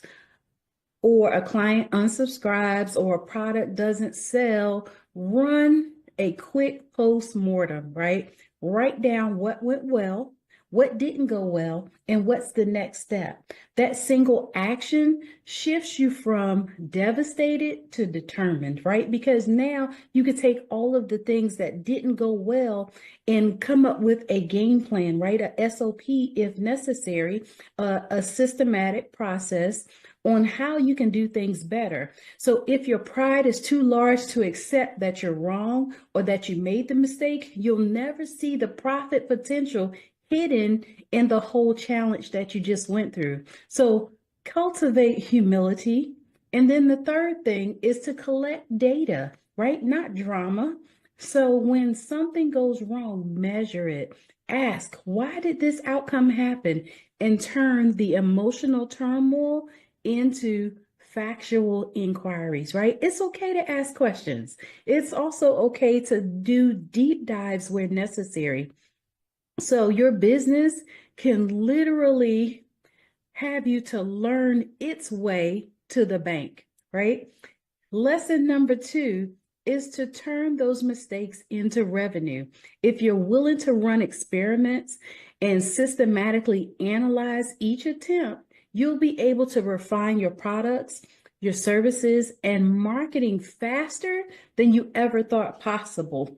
or a client unsubscribes or a product doesn't sell, run a quick post-mortem, right? Write down what went well, what didn't go well, and what's the next step. That single action shifts you from devastated to determined, right? Because now you could take all of the things that didn't go well and come up with a game plan, right? A SOP if necessary, a systematic process on how you can do things better. So if your pride is too large to accept that you're wrong or that you made the mistake, you'll never see the profit potential hidden in the whole challenge that you just went through. So cultivate humility. And then the third thing is to collect data, right? Not drama. So when something goes wrong, measure it. Ask, why did this outcome happen? And turn the emotional turmoil into factual inquiries, right? It's okay to ask questions. It's also okay to do deep dives where necessary. So your business can literally have you to learn its way to the bank, right? Lesson number 2 is to turn those mistakes into revenue. If you're willing to run experiments and systematically analyze each attempt, you'll be able to refine your products, your services, and marketing faster than you ever thought possible.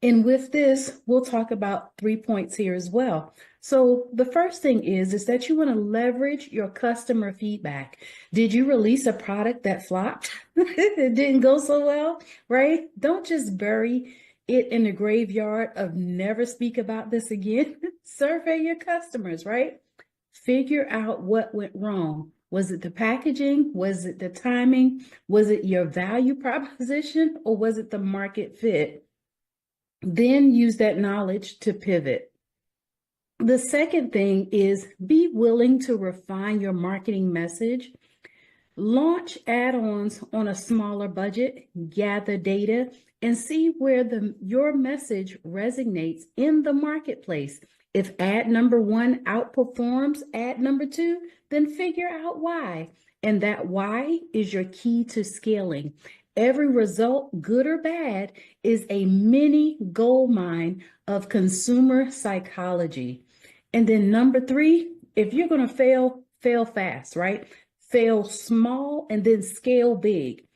And with this, we'll talk about 3 points here as well. So the first thing is that you want to leverage your customer feedback. Did you release a product that flopped? It didn't go so well, right? Don't just bury it in the graveyard of never speak about this again. Survey your customers, right? Figure out what went wrong. Was it the packaging? Was it the timing? Was it your value proposition? Or was it the market fit? Then use that knowledge to pivot. The second thing is be willing to refine your marketing message. Launch add-ons on a smaller budget, gather data, and see where your message resonates in the marketplace. If ad number 1 outperforms ad number 2, then figure out why. And that why is your key to scaling. Every result, good or bad, is a mini gold mine of consumer psychology. And then number 3, if you're going to fail, fail fast, right? Fail small and then scale big.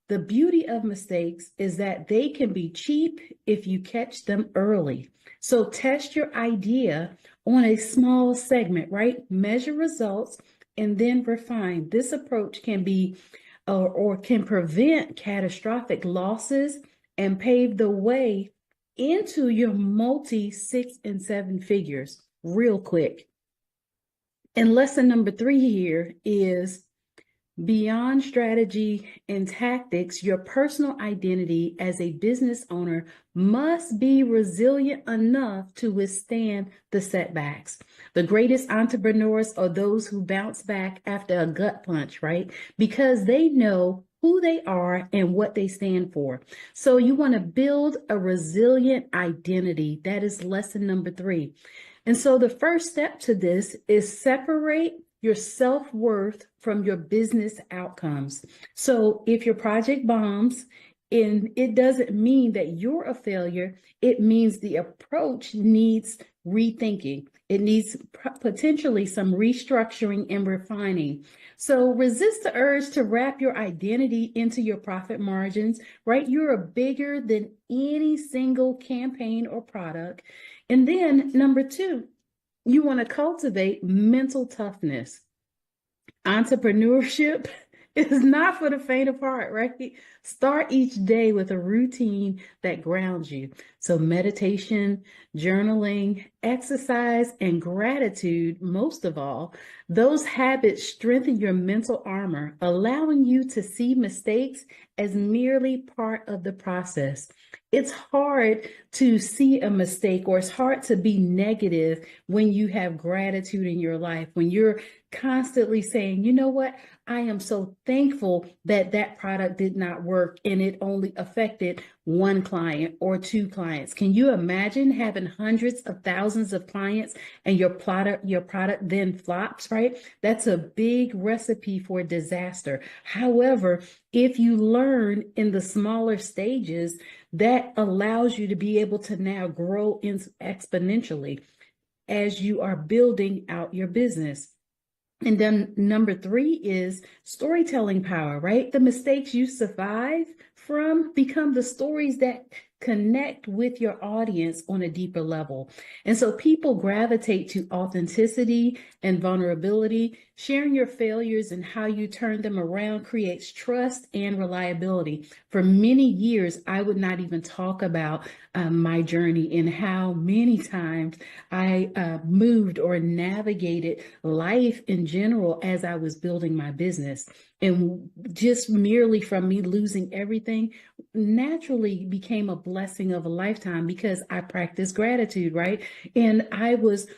The beauty of mistakes is that they can be cheap if you catch them early. So test your idea on a small segment, right? Measure results and then refine. This approach can be or can prevent catastrophic losses and pave the way into your multi 6 and 7 figures real quick. And lesson number 3 here is Beyond strategy and tactics, your personal identity as a business owner must be resilient enough to withstand the setbacks. The greatest entrepreneurs are those who bounce back after a gut punch, right? Because they know who they are and what they stand for. So you want to build a resilient identity. That is lesson number 3. And so the first step to this is separate your self-worth from your business outcomes. So if your project bombs, and it doesn't mean that you're a failure, it means the approach needs rethinking. It needs potentially some restructuring and refining. So resist the urge to wrap your identity into your profit margins, right? You are bigger than any single campaign or product. And then number 2, you want to cultivate mental toughness. Entrepreneurship is not for the faint of heart, right? Start each day with a routine that grounds you. So meditation, journaling, exercise, and gratitude, most of all, those habits strengthen your mental armor, allowing you to see mistakes as merely part of the process. It's hard to see a mistake, or it's hard to be negative when you have gratitude in your life, when you're constantly saying, you know what, I am so thankful that that product did not work and it only affected 1 client or 2 clients. Can you imagine having hundreds of thousands of clients and your product then flops, right? That's a big recipe for disaster. However, if you learn in the smaller stages, that allows you to be able to now grow exponentially as you are building out your business. And then number 3 is storytelling power, right? The mistakes you survive from become the stories that connect with your audience on a deeper level. And so people gravitate to authenticity and vulnerability. Sharing your failures and how you turn them around creates trust and reliability. For many years, I would not even talk about my journey and how many times I moved or navigated life in general as I was building my business. And just merely from me losing everything naturally became a blessing of a lifetime because I practiced gratitude, right? And I was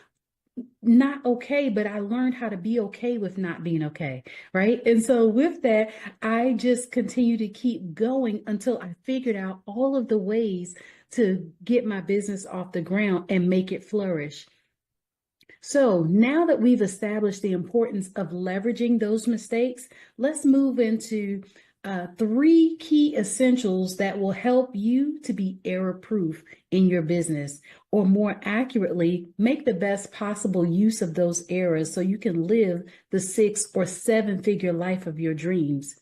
not okay, but I learned how to be okay with not being okay, right? And so with that, I just continue to keep going until I figured out all of the ways to get my business off the ground and make it flourish. So now that we've established the importance of leveraging those mistakes, let's move into 3 key essentials that will help you to be error-proof in your business, or more accurately, make the best possible use of those errors so you can live the 6 or 7-figure life of your dreams.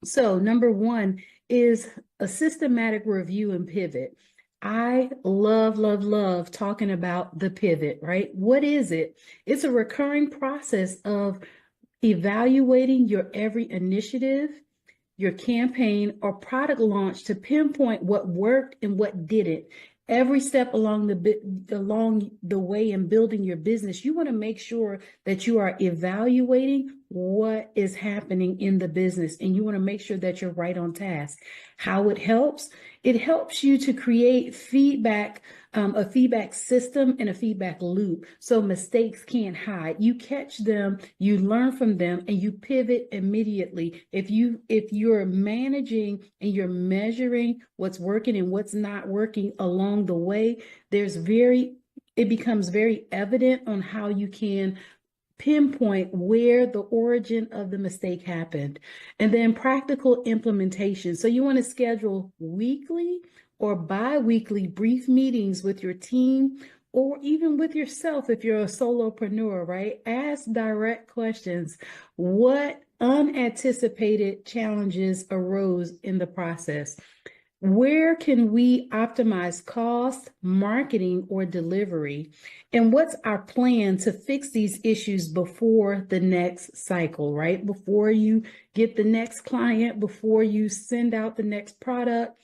So number 1 is a systematic review and pivot. I love talking about the pivot, right? What is it? It's a recurring process of evaluating your every initiative, your campaign, or product launch to pinpoint what worked and what didn't. Every step along the way in building your business, you want to make sure that you are evaluating what is happening in the business, and you want to make sure that you're right on task. How it helps? It helps you to create feedback, a feedback system and a feedback loop, so mistakes can't hide. You catch them, you learn from them, and you pivot immediately. If you're managing and you're measuring what's working and what's not working along the way, it becomes very evident on how you can pinpoint where the origin of the mistake happened. And then practical implementation. So you want to schedule weekly or bi-weekly brief meetings with your team, or even with yourself if you're a solopreneur, right? Ask direct questions. What unanticipated challenges arose in the process? Where can we optimize cost, marketing, or delivery? And what's our plan to fix these issues before the next cycle, right? Before you get the next client, before you send out the next product,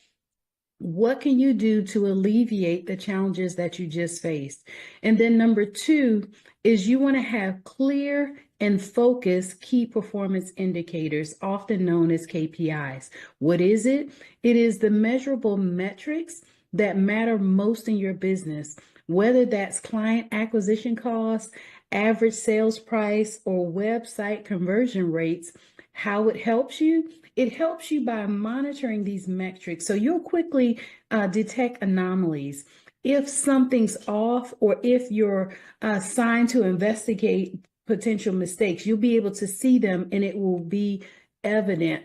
what can you do to alleviate the challenges that you just faced? And then number 2 is you want to have clear and focus key performance indicators, often known as KPIs. What is it? It is the measurable metrics that matter most in your business, whether that's client acquisition costs, average sales price, or website conversion rates. How it helps you? It helps you by monitoring these metrics so you'll quickly detect anomalies. If something's off or if you're assigned to investigate potential mistakes, you'll be able to see them and it will be evident.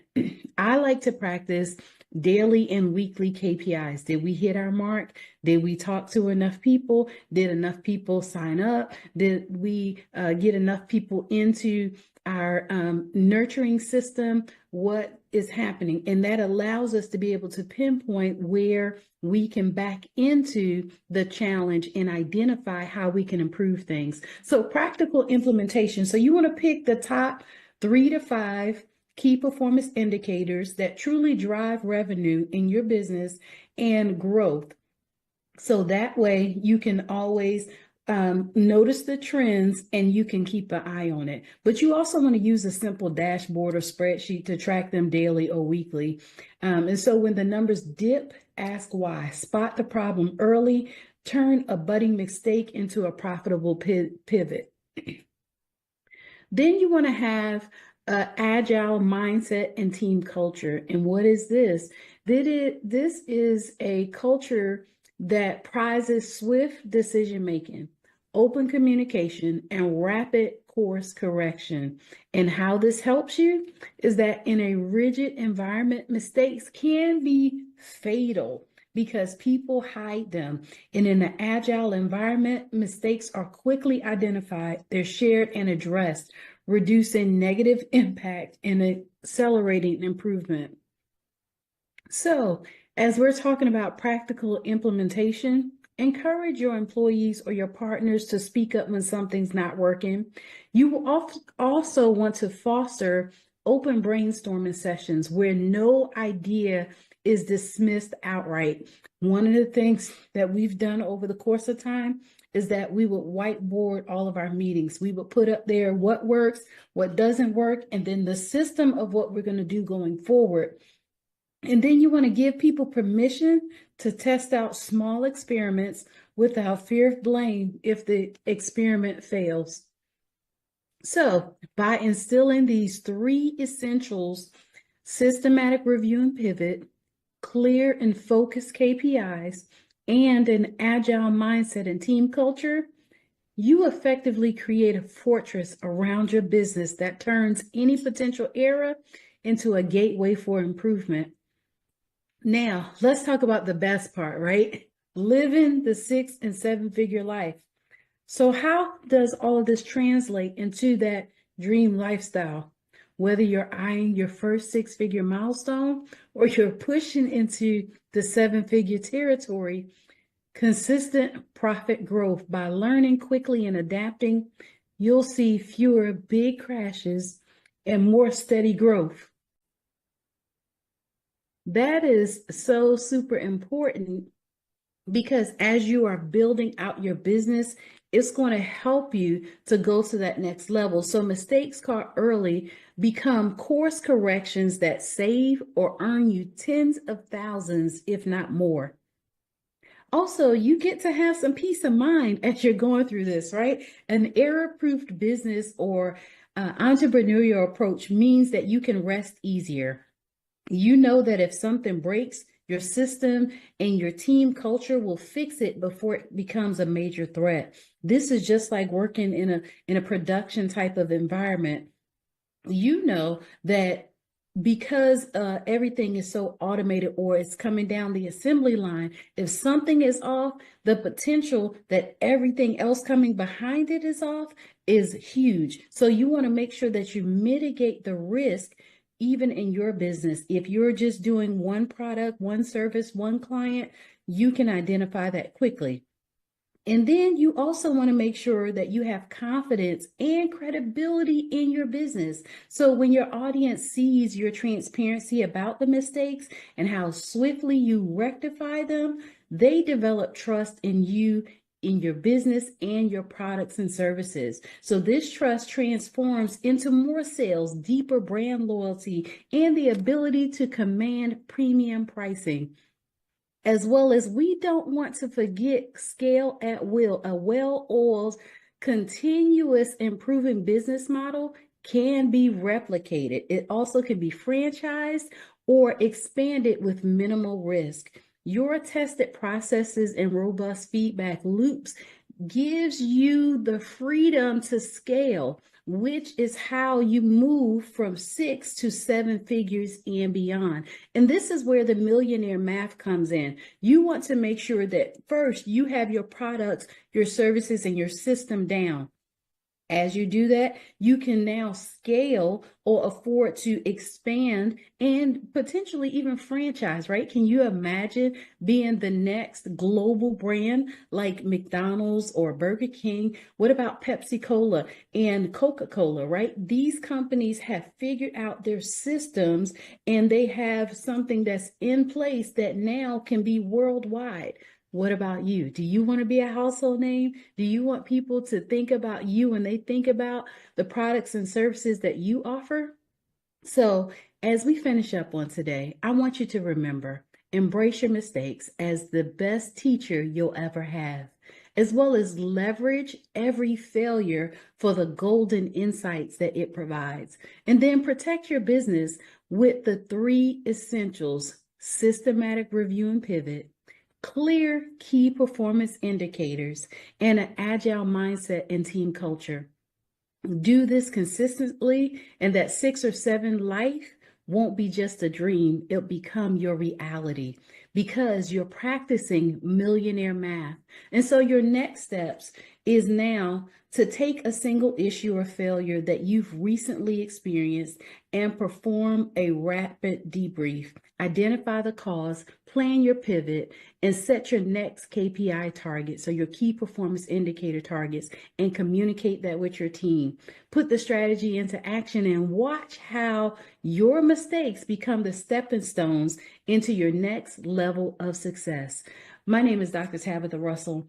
I like to practice daily and weekly KPIs. Did we hit our mark? Did we talk to enough people? Did enough people sign up? Did we get enough people into our nurturing system? What is happening? And that allows us to be able to pinpoint where we can back into the challenge and identify how we can improve things. So practical implementation. So you want to pick the top 3 to 5 key performance indicators that truly drive revenue in your business and growth. So that way you can always notice the trends and you can keep an eye on it. But you also want to use a simple dashboard or spreadsheet to track them daily or weekly. And so when the numbers dip, ask why. Spot the problem early. Turn a budding mistake into a profitable pivot. Then you want to have an agile mindset and team culture. And what is this? This is a culture that prizes swift decision-making, open communication, and rapid course correction. And how this helps you is that in a rigid environment, mistakes can be fatal because people hide them. And in an agile environment, mistakes are quickly identified, they're shared and addressed, reducing negative impact and accelerating improvement. So, as we're talking about practical implementation, encourage your employees or your partners to speak up when something's not working. You will also want to foster open brainstorming sessions where no idea is dismissed outright. One of the things that we've done over the course of time is that we would whiteboard all of our meetings. We would put up there what works, what doesn't work, and then the system of what we're going to do going forward. And then you want to give people permission to test out small experiments without fear of blame if the experiment fails. So by instilling these 3 essentials, systematic review and pivot, clear and focused KPIs, and an agile mindset and team culture, you effectively create a fortress around your business that turns any potential error into a gateway for improvement. Now, let's talk about the best part, right? Living the 6- and 7-figure life. So how does all of this translate into that dream lifestyle? Whether you're eyeing your first 6-figure milestone or you're pushing into the 7-figure territory, consistent profit growth by learning quickly and adapting, you'll see fewer big crashes and more steady growth. That is so super important because as you are building out your business, it's going to help you to go to that next level. So mistakes caught early become course corrections that save or earn you tens of thousands, if not more. Also, you get to have some peace of mind as you're going through this, right? An error-proofed business or entrepreneurial approach means that you can rest easier. You know that if something breaks, your system and your team culture will fix it before it becomes a major threat. This is just like working in a production type of environment. You know that because everything is so automated or it's coming down the assembly line, if something is off, the potential that everything else coming behind it is off is huge. So you want to make sure that you mitigate the risk even in your business. If you're just doing one product, one service, one client, you can identify that quickly. And then you also want to make sure that you have confidence and credibility in your business. So when your audience sees your transparency about the mistakes and how swiftly you rectify them, they develop trust in you in your business and your products and services. So this trust transforms into more sales, deeper brand loyalty, and the ability to command premium pricing. As well as, we don't want to forget scale at will. A well-oiled, continuous improving business model can be replicated. It also can be franchised or expanded with minimal risk. Your tested processes and robust feedback loops gives you the freedom to scale, which is how you move from 6 to 7 figures and beyond. And this is where the millionaire math comes in. You want to make sure that first you have your products, your services, and your system down. As you do that, you can now scale or afford to expand and potentially even franchise, right? Can you imagine being the next global brand like McDonald's or Burger King? What about Pepsi Cola and Coca-Cola, right? These companies have figured out their systems and they have something that's in place that now can be worldwide. What about you? Do you want to be a household name? Do you want people to think about you when they think about the products and services that you offer? So as we finish up on today, I want you to remember, embrace your mistakes as the best teacher you'll ever have, as well as leverage every failure for the golden insights that it provides. And then protect your business with the 3 essentials: systematic review and pivot, clear key performance indicators, and an agile mindset and team culture. Do this consistently, and that 6 or 7 life won't be just a dream. It'll become your reality because you're practicing millionaire math. And so your next steps is now to take a single issue or failure that you've recently experienced and perform a rapid debrief. Identify the cause, plan your pivot, and set your next KPI target, so your key performance indicator targets, and communicate that with your team. Put the strategy into action and watch how your mistakes become the stepping stones into your next level of success. My name is Dr. Tabitha Russell,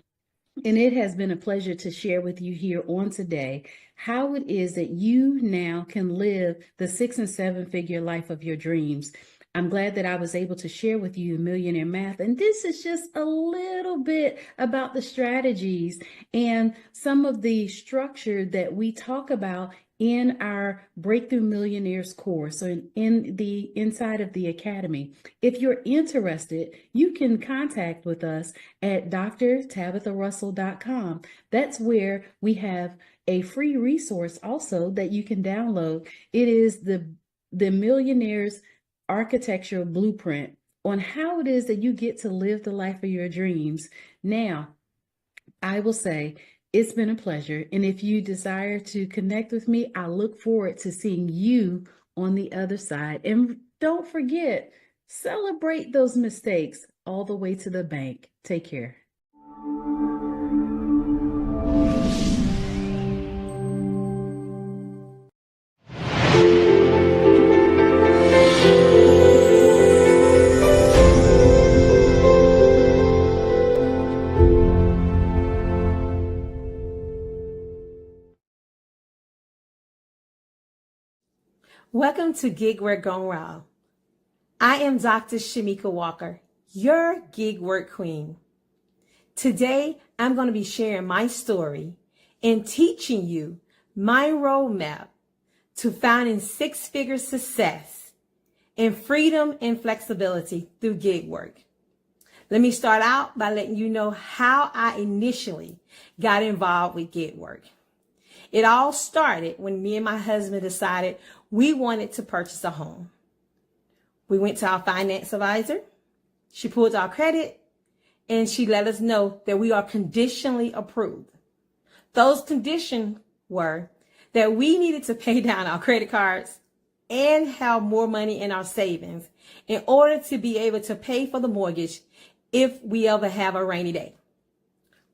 and it has been a pleasure to share with you here on today how it is that you now can live the 6 and 7 figure life of your dreams. I'm glad that I was able to share with you Millionaire Math. And this is just a little bit about the strategies and some of the structure that we talk about in our Breakthrough Millionaires course, or in the inside of the Academy. If you're interested, you can contact with us at drtabitharussell.com. That's where we have a free resource also that you can download. It is the Millionaires Architectural Blueprint on how it is that you get to live the life of your dreams. Now, I will say, it's been a pleasure. And if you desire to connect with me, I look forward to seeing you on the other side. And don't forget, celebrate those mistakes all the way to the bank. Take care. Welcome to Gig Work Gone Wild. I am Dr. Shamika Walker, your gig work queen. Today, I'm going to be sharing my story and teaching you my roadmap to finding 6-figure success and freedom and flexibility through gig work. Let me start out by letting you know how I initially got involved with gig work. It all started when me and my husband decided we wanted to purchase a home. We went to our finance advisor. She pulled our credit and she let us know that we are conditionally approved. Those conditions were that we needed to pay down our credit cards and have more money in our savings in order to be able to pay for the mortgage if we ever have a rainy day.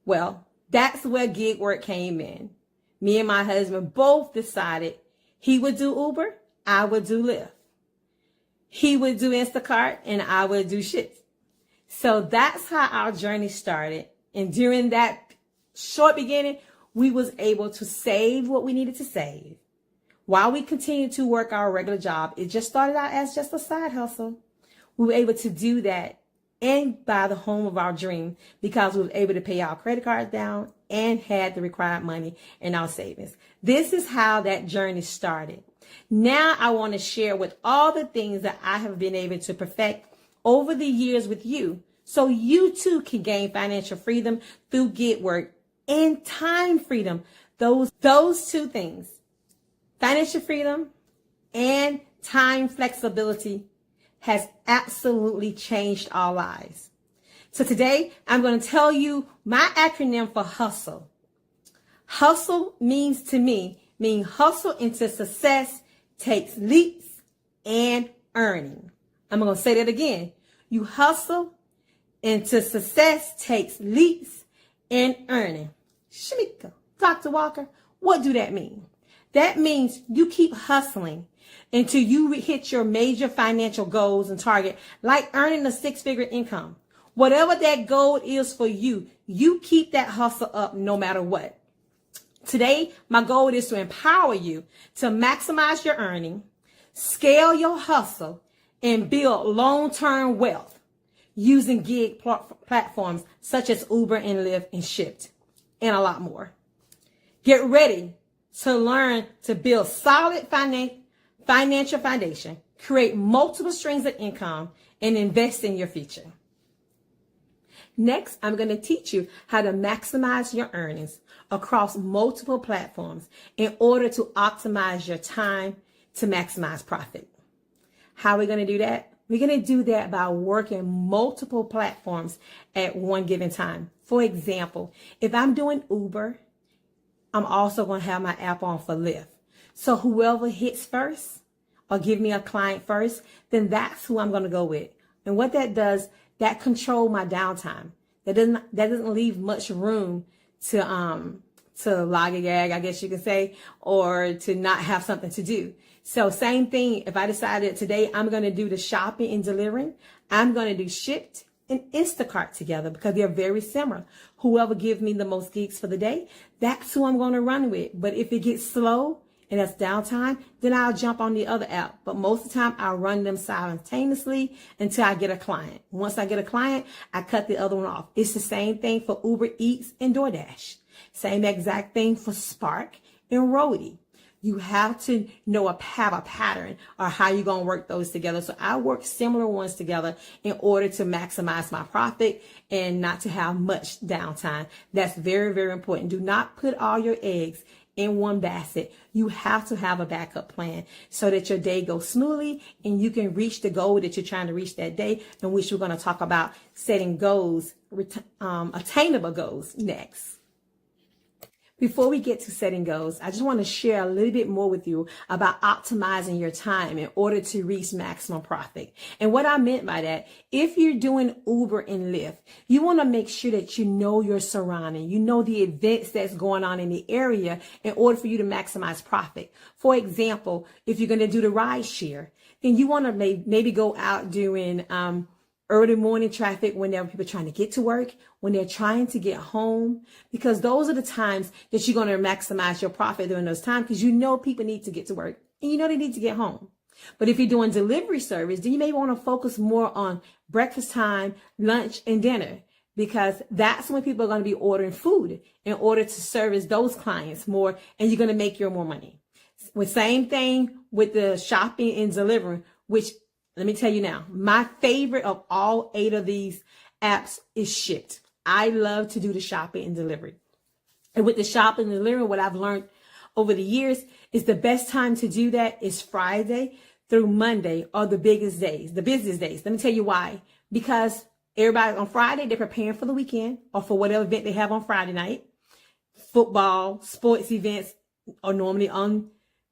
Well, that's where gig work came in. Me and my husband both decided he would do Uber, I would do Lyft. He would do Instacart, and I would do Shipt. So that's how our journey started. And during that short beginning, we was able to save what we needed to save while we continued to work our regular job. It just started out as just a side hustle. We were able to do that and buy the home of our dream because we were able to pay our credit cards down and had the required money in our savings. This is how that journey started. Now I want to share with all the things that I have been able to perfect over the years with you, so you too can gain financial freedom through gig work and time freedom. Those two things, financial freedom and time flexibility, has absolutely changed our lives. So today I'm going to tell you my acronym for hustle. Hustle means hustle into success takes leaps and earning. I'm going to say that again. You hustle into success takes leaps and earning. Shamika, Dr. Walker, what do that mean? That means you keep hustling until you hit your major financial goals and target, like earning a six-figure income. Whatever that goal is for you, you keep that hustle up no matter what. Today, my goal is to empower you to maximize your earning, scale your hustle, and build long-term wealth using gig platforms such as Uber and Lyft and Shipt, and a lot more. Get ready to learn to build solid financial foundation, create multiple streams of income, and invest in your future. Next, I'm going to teach you how to maximize your earnings across multiple platforms in order to optimize your time to maximize profit. How are we going to do that? We're going to do that by working multiple platforms at one given time. For example, if I'm doing Uber, I'm also going to have my app on for Lyft. So whoever hits first or give me a client first, then that's who I'm going to go with. And what that does, that control my downtime. That doesn't leave much room to lollygag, I guess you could say, or to not have something to do. So same thing, if I decided today I'm going to do the shopping and delivering, I'm going to do Shipt and Instacart together because they're very similar. Whoever gives me the most gigs for the day, that's who I'm going to run with. But if it gets slow and that's downtime, then I'll jump on the other app. But most of the time, I'll run them simultaneously until I get a client. Once I get a client, I cut the other one off. It's the same thing for Uber Eats and DoorDash. Same exact thing for Spark and Roadie. You have to have a pattern or how you're going to work those together. So I work similar ones together in order to maximize my profit and not to have much downtime. That's very, very important. Do not put all your eggs in one basket. You have to have a backup plan so that your day goes smoothly and you can reach the goal that you're trying to reach that day, in which we're going to talk about setting goals, attainable goals next. Before we get to setting goals, I just want to share a little bit more with you about optimizing your time in order to reach maximum profit. And what I meant by that, if you're doing Uber and Lyft, you want to make sure that you know your surrounding, you know the events that's going on in the area in order for you to maximize profit. For example, if you're going to do the ride share, then you want to maybe go out during early morning traffic whenever people are trying to get to work, when they're trying to get home, because those are the times that you're going to maximize your profit during those times, because you know people need to get to work and you know they need to get home. But if you're doing delivery service, then you may want to focus more on breakfast time, lunch, and dinner, because that's when people are going to be ordering food in order to service those clients more, and you're going to make your more money. The same thing with the shopping and delivering, which, let me tell you now, my favorite of all 8 of these apps is Shipt. I love to do the shopping and delivery. And with the shopping and delivery, what I've learned over the years is the best time to do that is Friday through Monday are the busiest days. Let me tell you why. Because everybody on Friday, they're preparing for the weekend or for whatever event they have on Friday night. Football, sports events are normally on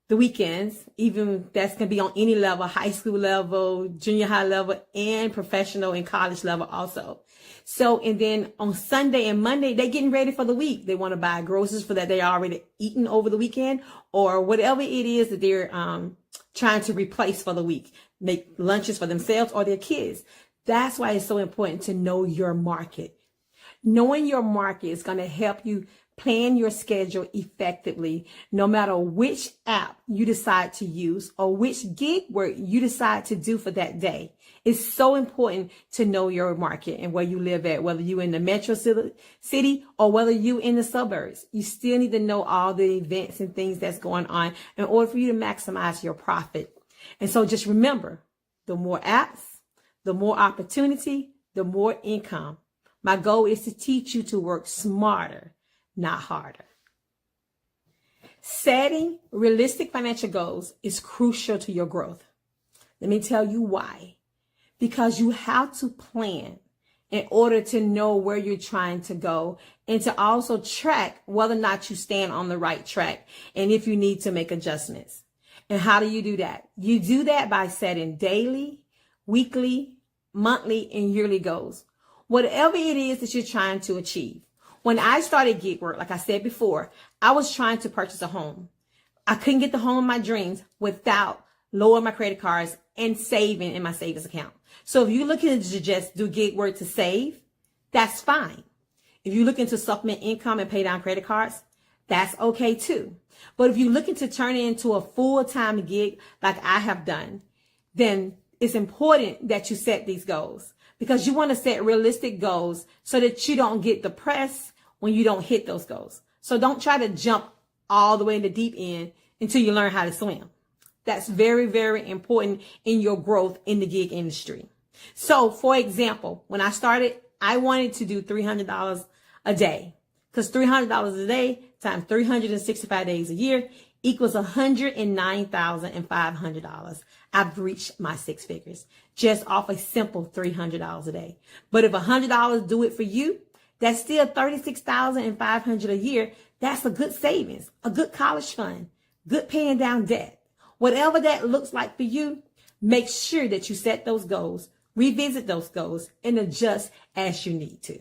the weekends, even that's going to be on any level, high school level, junior high level, and professional and college level also. So, and then on Sunday and Monday, they're getting ready for the week. They want to buy groceries for that they already eaten over the weekend, or whatever it is that they're trying to replace for the week, make lunches for themselves or their kids. That's why it's so important to know your market. Knowing your market is going to help you plan your schedule effectively, no matter which app you decide to use or which gig work you decide to do for that day. It's so important to know your market and where you live at, whether you're in the metro city or whether you're in the suburbs. You still need to know all the events and things that's going on in order for you to maximize your profit. And so just remember, the more apps, the more opportunity, the more income. My goal is to teach you to work smarter, not harder. Setting realistic financial goals is crucial to your growth. Let me tell you why. Because you have to plan in order to know where you're trying to go and to also track whether or not you stand on the right track and if you need to make adjustments. And how do you do that? You do that by setting daily, weekly, monthly, and yearly goals. Whatever it is that you're trying to achieve. When I started gig work, like I said before, I was trying to purchase a home. I couldn't get the home of my dreams without lowering my credit cards and saving in my savings account. So if you're looking to just do gig work to save, that's fine. If you're looking to supplement income and pay down credit cards, that's okay too. But if you're looking to turn it into a full-time gig like I have done, then it's important that you set these goals because you want to set realistic goals so that you don't get depressed when you don't hit those goals. So don't try to jump all the way in the deep end until you learn how to swim. That's very, very important in your growth in the gig industry. So, for example, when I started, I wanted to do $300 a day because $300 a day times 365 days a year equals $109,500. I've reached my six figures just off a simple $300 a day. But if $100 do it for you, that's still $36,500 a year. That's a good savings, a good college fund, good paying down debt. Whatever that looks like for you, make sure that you set those goals, revisit those goals, and adjust as you need to.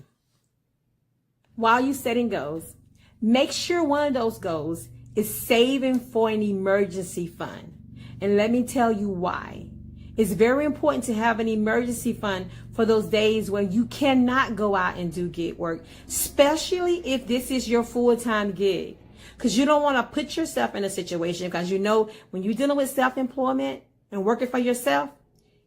While you're setting goals, make sure one of those goals is saving for an emergency fund. And let me tell you why. It's very important to have an emergency fund for those days when you cannot go out and do gig work, especially if this is your full-time gig. Because you don't want to put yourself in a situation because you know when you're dealing with self-employment and working for yourself,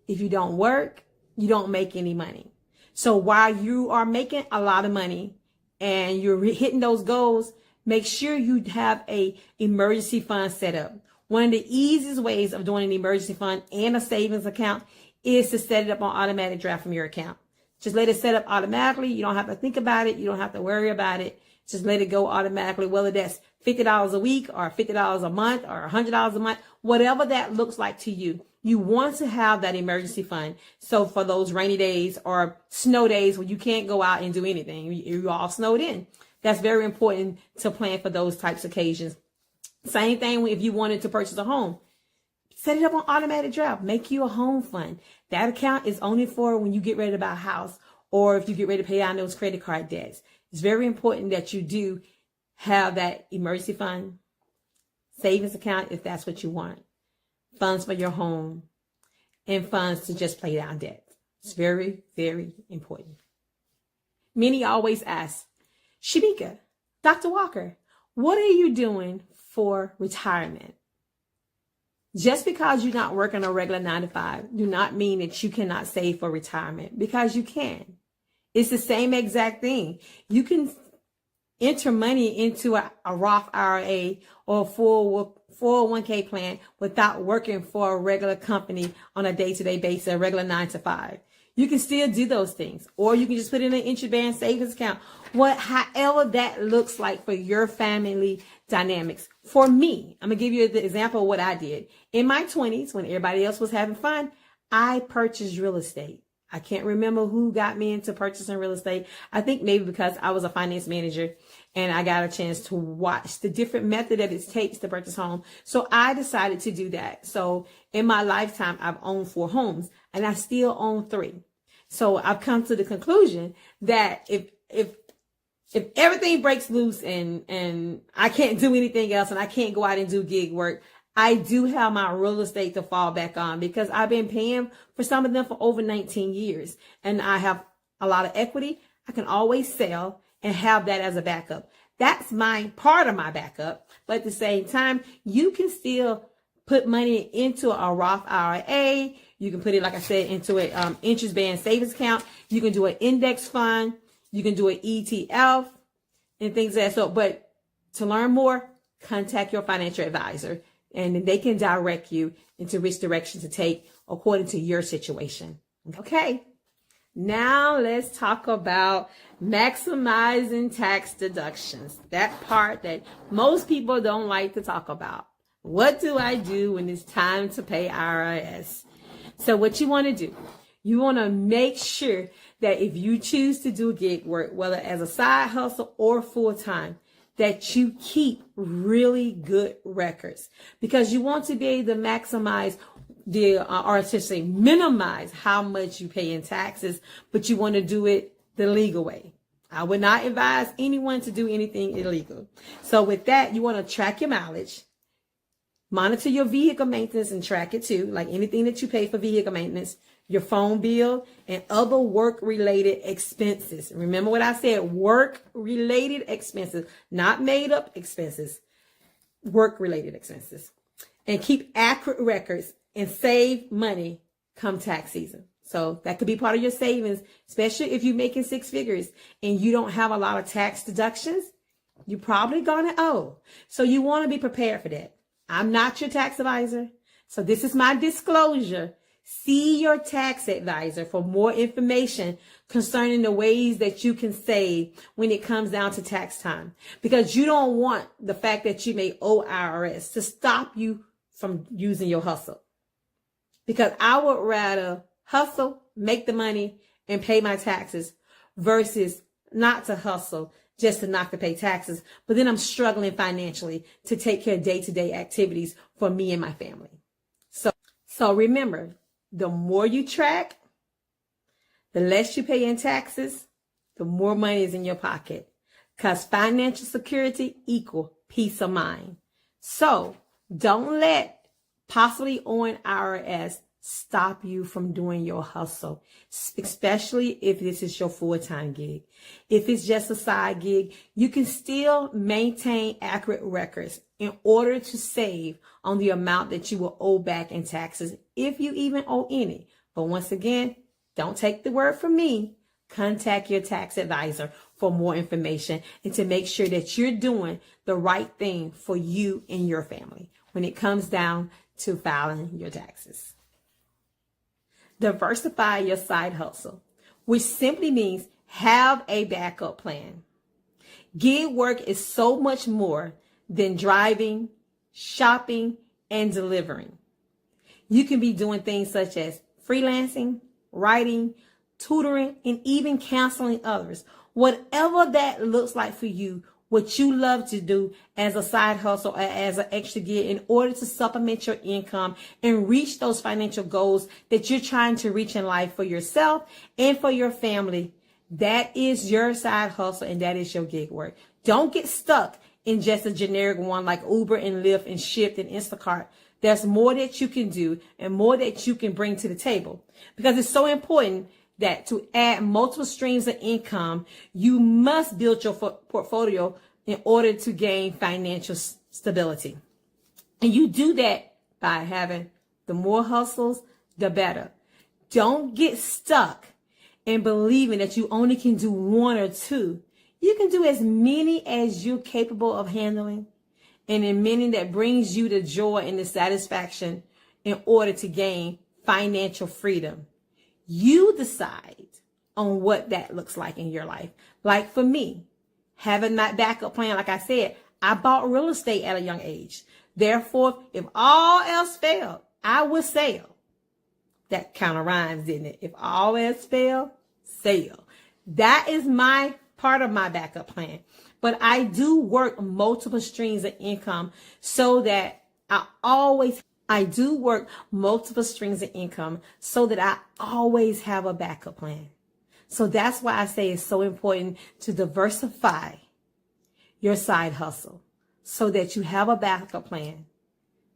if you don't work, you don't make any money. So while you are making a lot of money and you're hitting those goals, make sure you have a emergency fund set up. One of the easiest ways of doing an emergency fund and a savings account is to set it up on automatic draft from your account. Just let it set up automatically. You don't have to think about it. You don't have to worry about it. Just let it go automatically, whether that's $50 a week or $50 a month or $100 a month, whatever that looks like to you. You want to have that emergency fund. So for those rainy days or snow days when you can't go out and do anything, you're all snowed in. That's very important to plan for those types of occasions. Same thing if you wanted to purchase a home. Set it up on automatic draft. Make you a home fund. That account is only for when you get ready to buy a house or if you get ready to pay down those credit card debts. It's very important that you do have that emergency fund, savings account if that's what you want, funds for your home, and funds to just pay down debt. It's very, very important. Many always ask, Shamika, Dr. Walker, what are you doing for retirement? Just because you're not working a regular 9-to-5 do not mean that you cannot save for retirement, because you can. It's the same exact thing. You can enter money into a Roth IRA or a 401k plan without working for a regular company on a day-to-day basis, a regular 9-to-5. You can still do those things, or you can just put it in an interest-bearing savings account. However that looks like for your family dynamics. For me, I'm gonna give you the example of what I did. In my 20s, when everybody else was having fun, I purchased real estate. I can't remember who got me into purchasing real estate. I think maybe because I was a finance manager and I got a chance to watch the different method that it takes to purchase home. So I decided to do that. So in my lifetime, I've owned 4 homes and I still own 3. So I've come to the conclusion that if everything breaks loose and I can't do anything else and I can't go out and do gig work, I do have my real estate to fall back on because I've been paying for some of them for over 19 years and I have a lot of equity. I can always sell and have that as a backup. That's my part of my backup. But at the same time, you can still put money into a Roth IRA. You can put it, like I said, into an interest-bearing savings account. You can do an index fund. You can do an ETF and things like that. So, but to learn more, contact your financial advisor, and they can direct you into which direction to take according to your situation. Okay. Now let's talk about maximizing tax deductions. That part that most people don't like to talk about. What do I do when it's time to pay IRS? So what you want to do, you want to make sure that if you choose to do gig work, whether as a side hustle or full-time, that you keep really good records, because you want to be able to maximize or to say minimize how much you pay in taxes, but you want to do it the legal way. I would not advise anyone to do anything illegal. So with that, you want to track your mileage, monitor your vehicle maintenance and track it too, like anything that you pay for vehicle maintenance, your phone bill, and other work-related expenses. Remember what I said, work-related expenses, not made-up expenses, work-related expenses. And keep accurate records and save money come tax season. So that could be part of your savings, especially if you're making six figures and you don't have a lot of tax deductions. You're probably going to owe. So you want to be prepared for that. I'm not your tax advisor, so this is my disclosure. See your tax advisor for more information concerning the ways that you can save when it comes down to tax time, because you don't want the fact that you may owe IRS to stop you from using your hustle. Because I would rather hustle, make the money, and pay my taxes versus not to hustle just to not to pay taxes, but then I'm struggling financially to take care of day-to-day activities for me and my family. So remember, the more you track, the less you pay in taxes, the more money is in your pocket, because financial security equals peace of mind. So don't let possibly owing IRS stop you from doing your hustle, especially if this is your full-time gig. If it's just a side gig, you can still maintain accurate records in order to save on the amount that you will owe back in taxes, if you even owe any. But once again, don't take the word from me. Contact your tax advisor for more information and to make sure that you're doing the right thing for you and your family when it comes down to filing your taxes. Diversify your side hustle, which simply means have a backup plan. Gig work is so much more than driving, shopping, and delivering. You can be doing things such as freelancing, writing, tutoring, and even counseling others. Whatever that looks like for you, what you love to do as a side hustle or as an extra gig in order to supplement your income and reach those financial goals that you're trying to reach in life for yourself and for your family. That is your side hustle and that is your gig work. Don't get stuck in just a generic one like Uber and Lyft and Shipt and Instacart. There's more that you can do and more that you can bring to the table, because it's so important that to add multiple streams of income, you must build your portfolio in order to gain financial stability. And you do that by having the more hustles, the better. Don't get stuck in believing that you only can do one or two. You can do as many as you're capable of handling, and in many that brings you the joy and the satisfaction in order to gain financial freedom. You decide on what that looks like in your life. Like for me, having that backup plan, like I said, I bought real estate at a young age. Therefore, if all else failed, I would sell. That kind of rhymes, didn't it? If all else failed, sell. That is my part of my backup plan. But I do work multiple streams of income so that I always have a backup plan. So that's why I say it's so important to diversify your side hustle so that you have a backup plan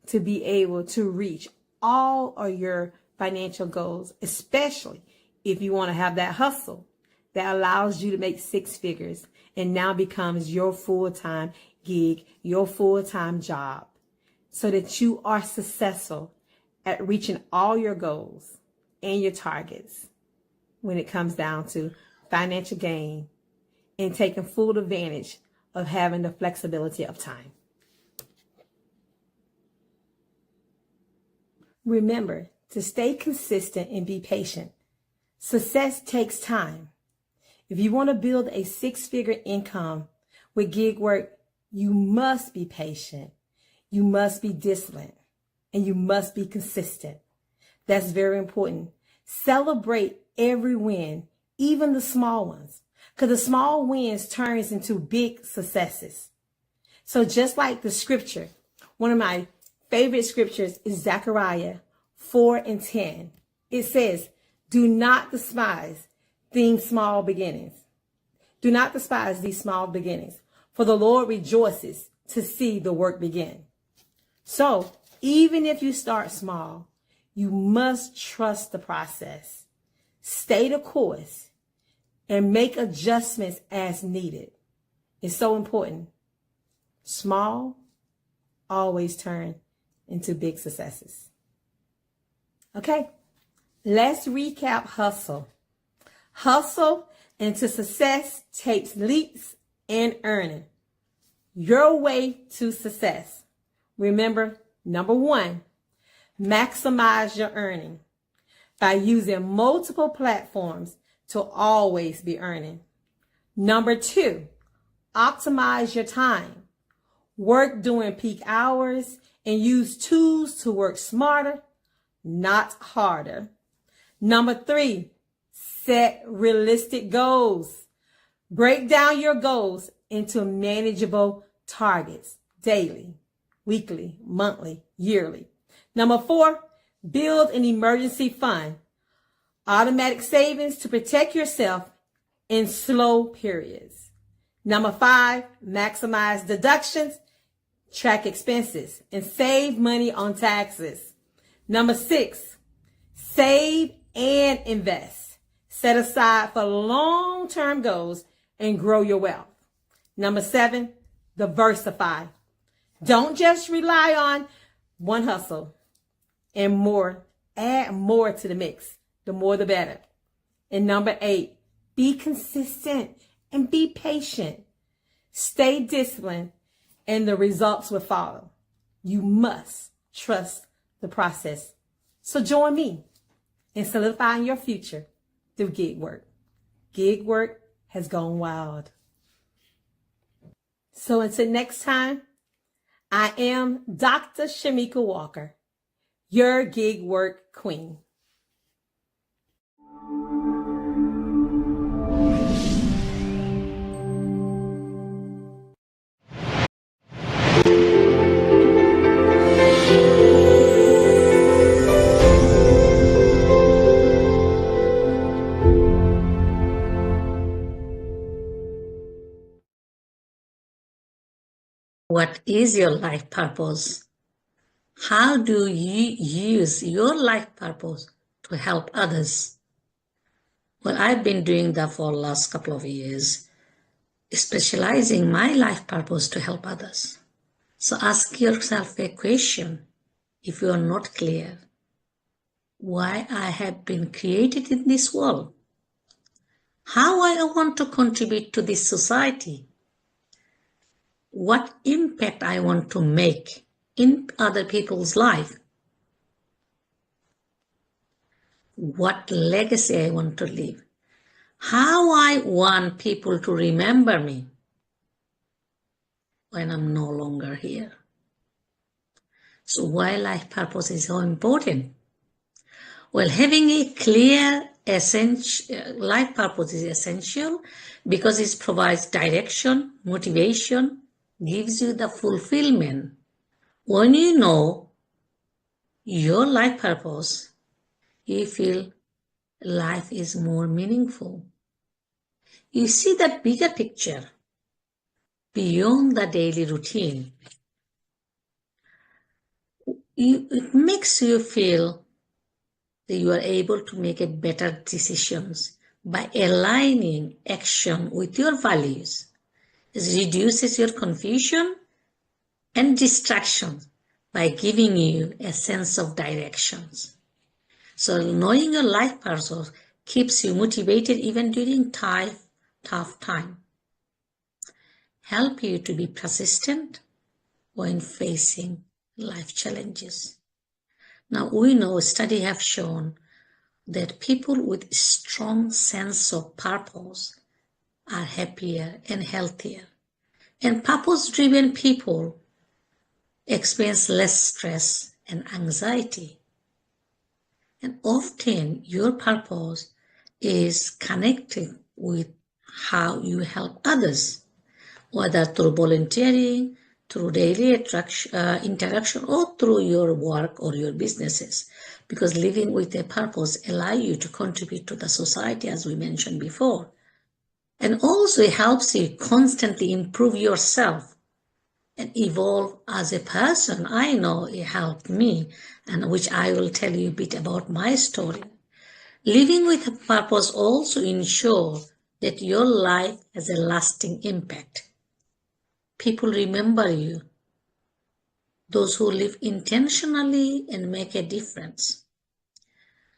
to be able to reach all of your financial goals, especially if you want to have that hustle that allows you to make six figures and now becomes your full-time gig, your full-time job, so that you are successful at reaching all your goals and your targets when it comes down to financial gain and taking full advantage of having the flexibility of time. Remember to stay consistent and be patient. Success takes time. If you want to build a six-figure income with gig work, you must be patient. You must be disciplined, and you must be consistent. That's very important. Celebrate every win, even the small ones, because the small wins turns into big successes. So just like the scripture, one of my favorite scriptures is Zechariah 4:10. It says, do not despise these small beginnings. Do not despise these small beginnings, for the Lord rejoices to see the work begin. So even if you start small, you must trust the process, stay the course, and make adjustments as needed. It's so important. Small always turn into big successes. Okay, let's recap hustle. Hustle into success takes leaps and earning. Your way to success. Remember, number one, maximize your earning by using multiple platforms to always be earning. Number two, optimize your time. Work during peak hours and use tools to work smarter, not harder. Number three, set realistic goals. Break down your goals into manageable targets daily, weekly, monthly, yearly. Number four, build an emergency fund. Automatic savings to protect yourself in slow periods. Number five, maximize deductions, track expenses, and save money on taxes. Number six, save and invest. Set aside for long-term goals and grow your wealth. Number seven, diversify. Don't just rely on one hustle and more. Add more to the mix. The more, the better. And number eight, be consistent and be patient. Stay disciplined and the results will follow. You must trust the process. So join me in solidifying your future through gig work. Gig work has gone wild. So until next time, I am Dr. Shamika Walker, your gig work queen. What is your life purpose? How do you use your life purpose to help others? Well, I've been doing that for the last couple of years, specializing my life purpose to help others. So ask yourself a question if you are not clear. Why I have been created in this world? How I want to contribute to this society? What impact I want to make in other people's life? What legacy I want to leave? How I want people to remember me when I'm no longer here. So why life purpose is so important? Well, having a clear life purpose is essential because it provides direction, motivation, gives you the fulfillment. When you know your life purpose, you feel life is more meaningful. You see the bigger picture beyond the daily routine. It makes you feel that you are able to make better decisions, by aligning action with your values. It reduces your confusion and distraction by giving you a sense of directions. So knowing your life purpose keeps you motivated even during tough time. Help you to be persistent when facing life challenges. Now we know studies have shown that people with strong sense of purpose are happier and healthier. And purpose-driven people experience less stress and anxiety. And often your purpose is connected with how you help others, whether through volunteering, through daily interaction, or through your work or your businesses. Because living with a purpose allows you to contribute to the society, as we mentioned before. And also it helps you constantly improve yourself and evolve as a person. I know it helped me, and which I will tell you a bit about my story. Living with a purpose also ensures that your life has a lasting impact. People remember you, those who live intentionally and make a difference.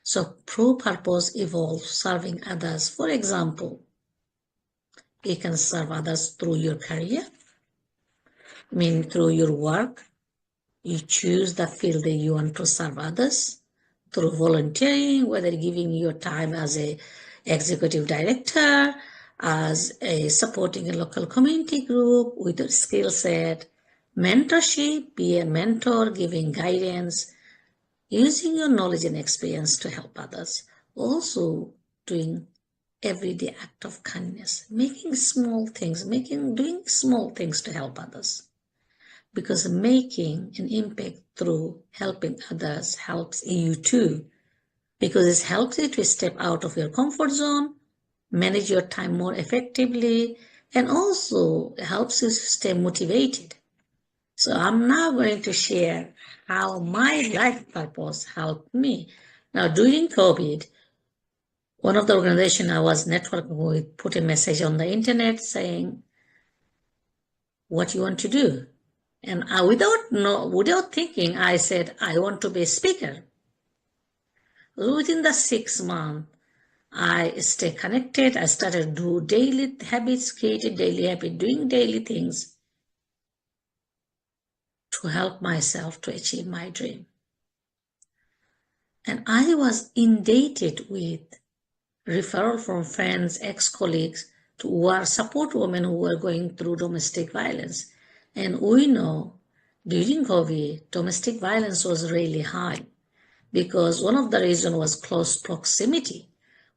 So true purpose involves serving others. For example, you can serve others through your career, through your work. You choose the field that you want to serve others, through volunteering, whether giving your time as a executive director, as a supporting a local community group with your skill set, mentorship, be a mentor, giving guidance, using your knowledge and experience to help others. Also doing everyday act of kindness, doing small things to help others. Because making an impact through helping others helps you too. Because it helps you to step out of your comfort zone, manage your time more effectively, and also helps you to stay motivated. So I'm now going to share how my life purpose helped me. Now during COVID, one of the organizations I was networking with put a message on the internet saying, what you want to do? And without thinking, I said, I want to be a speaker. Within the 6 months, I stay connected. I started do daily habits, created daily habit, doing daily things to help myself to achieve my dream. And I was inundated with referral from friends, ex-colleagues who are support women who were going through domestic violence. And we know during COVID, domestic violence was really high because one of the reasons was close proximity,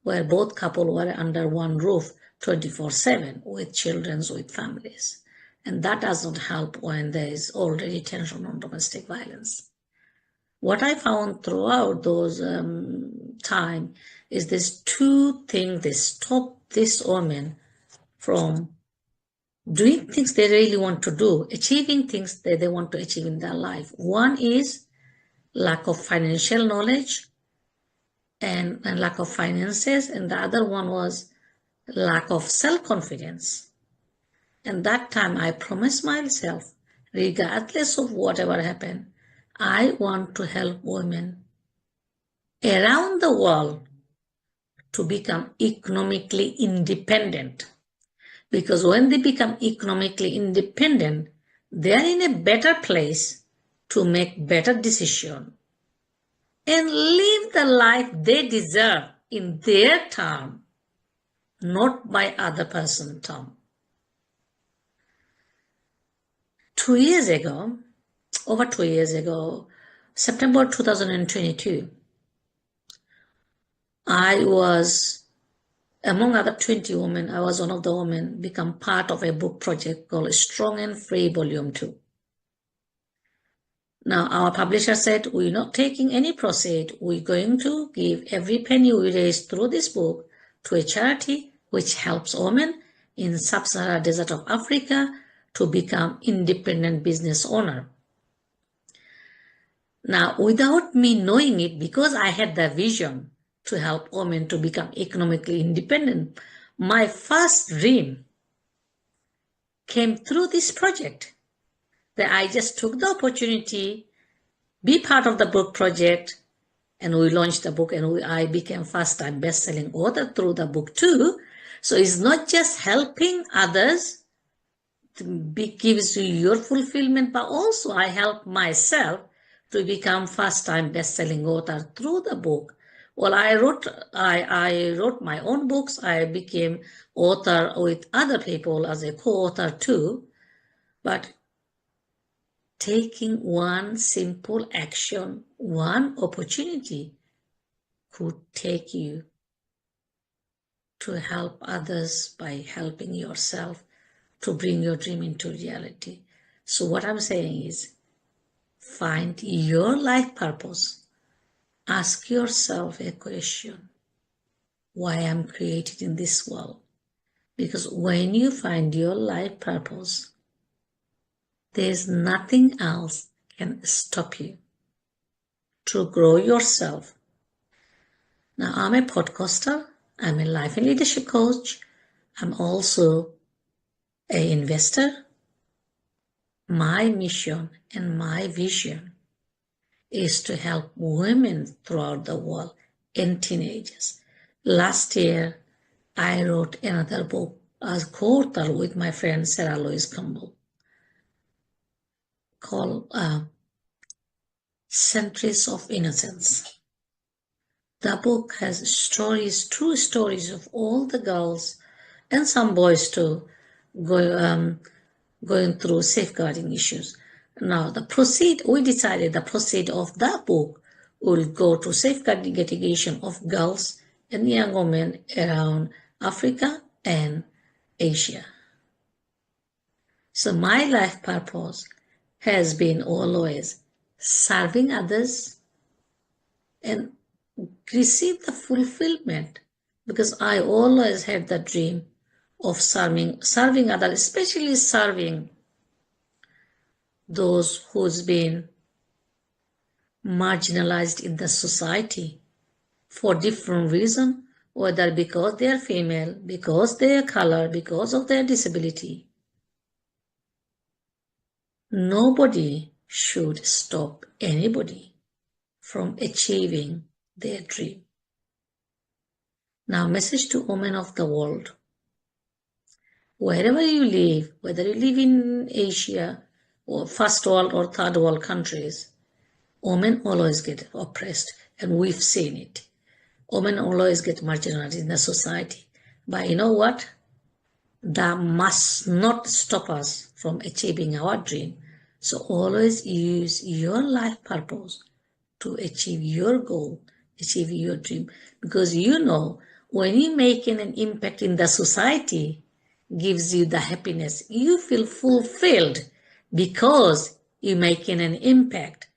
where both couples were under one roof 24/7 with children, with families. And that doesn't help when there is already tension on domestic violence. What I found throughout those time is these two things that stop this woman from doing things they really want to do, achieving things that they want to achieve in their life. One is lack of financial knowledge and lack of finances, and the other one was lack of self-confidence. And that time I promised myself, regardless of whatever happened, I want to help women around the world to become economically independent. Because when they become economically independent, they are in a better place to make better decisions and live the life they deserve in their term, not by other person's term. 2 years ago, over 2 years ago, September 2022, I was, among other 20 women, I was one of the women become part of a book project called Strong and Free Volume 2. Now, our publisher said, we're not taking any proceed. We're going to give every penny we raise through this book to a charity which helps women in sub-Saharan desert of Africa to become independent business owner. Now, without me knowing it, because I had the vision, to help women to become economically independent. My first dream came through this project, that I just took the opportunity, be part of the book project, and we launched the book, and I became first-time best-selling author through the book too. So it's not just helping others gives you your fulfillment, but also I help myself to become first-time best-selling author through the book. Well, I wrote my own books. I became author with other people as a co-author too. But taking one simple action, one opportunity could take you to help others by helping yourself to bring your dream into reality. So what I'm saying is, find your life purpose. Ask yourself a question: why I'm created in this world? Because when you find your life purpose, there's nothing else can stop you to grow yourself. Now, I'm a podcaster. I'm a life and leadership coach. I'm also an investor. My mission and my vision is to help women throughout the world and teenagers. Last year, I wrote another book as co-author with my friend Sarah Louise Campbell called Centuries of Innocence. The book has stories, true stories of all the girls and some boys too going through safeguarding issues. Now, we decided the proceed of that book will go to safeguarding education of girls and young women around Africa and Asia. So my life purpose has been always serving others and receive the fulfillment, because I always had the dream of serving others, especially serving those who's been marginalized in the society for different reasons, whether because they are female, because they are color, because of their disability. Nobody should stop anybody from achieving their dream. Now, message to women of the world. Wherever you live, whether you live in Asia or first world or third world countries, women always get oppressed, and we've seen it. Women always get marginalized in the society. But you know what? That must not stop us from achieving our dream. So always use your life purpose to achieve your goal, achieve your dream. Because you know, when you're making an impact in the society, gives you the happiness. You feel fulfilled because you're making an impact.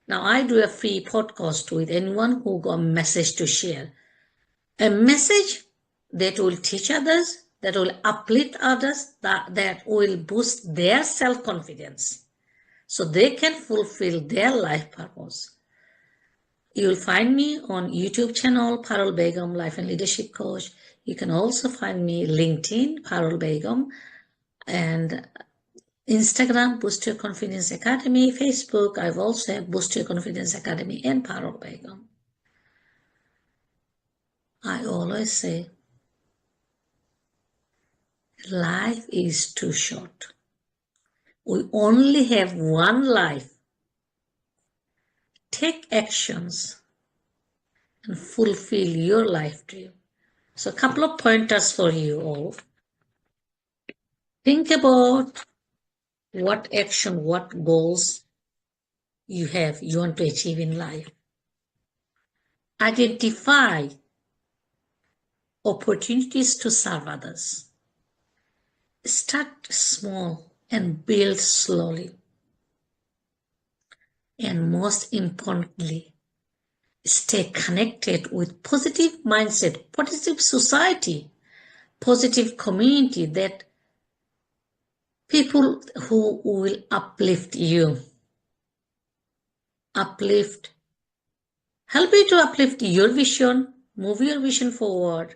Now, I do a free podcast with anyone who got a message to share. A message that will teach others, that will uplift others, that will boost their self-confidence so they can fulfill their life purpose. You'll find me on YouTube channel, Parul Begum, Life and Leadership Coach. You can also find me LinkedIn, Parul Begum, and Instagram, Boost Your Confidence Academy, Facebook. I've also have Boost Your Confidence Academy and Parul Begum. I always say, life is too short. We only have one life. Take actions and fulfill your life dream. So a couple of pointers for you all. Think about what action, what goals you want to achieve in life. Identify opportunities to serve others. Start small and build slowly. And most importantly, stay connected with positive mindset, positive society, positive community, that people who will uplift you, help you to uplift your vision, move your vision forward.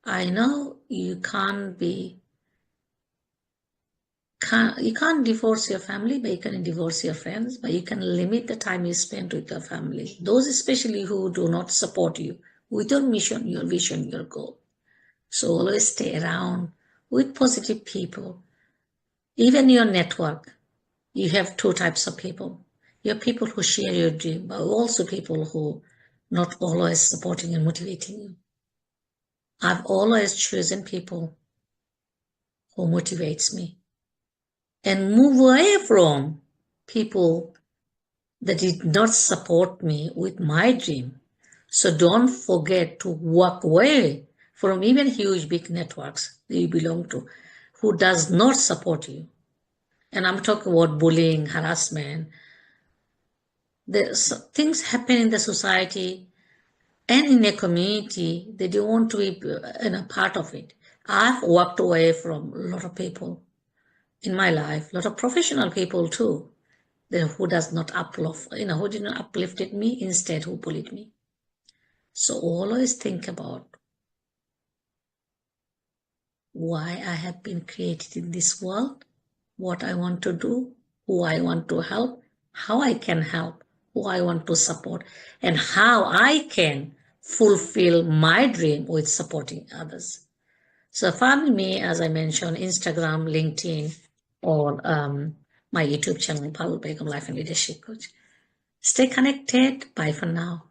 I know you can't divorce your family, but you can divorce your friends, but you can limit the time you spend with your family. Those especially who do not support you with your mission, your vision, your goal. So always stay around with positive people. Even your network, you have two types of people. You have people who share your dream, but also people who not always supporting and motivating you. I've always chosen people who motivates me and move away from people that did not support me with my dream. So don't forget to walk away from even huge big networks that you belong to who does not support you. And I'm talking about bullying, harassment. There's things happen in the society and in a community that you want to be a part of it. I've walked away from a lot of people in my life, a lot of professional people too, who does not uplift, who did not uplifted me, instead who bullied me. So always think about why I have been created in this world, what I want to do, who I want to help, how I can help, who I want to support, and how I can fulfill my dream with supporting others. So find me, as I mentioned, Instagram, LinkedIn, or my YouTube channel, Paul Begum Life and Leadership Coach. Stay connected. Bye for now.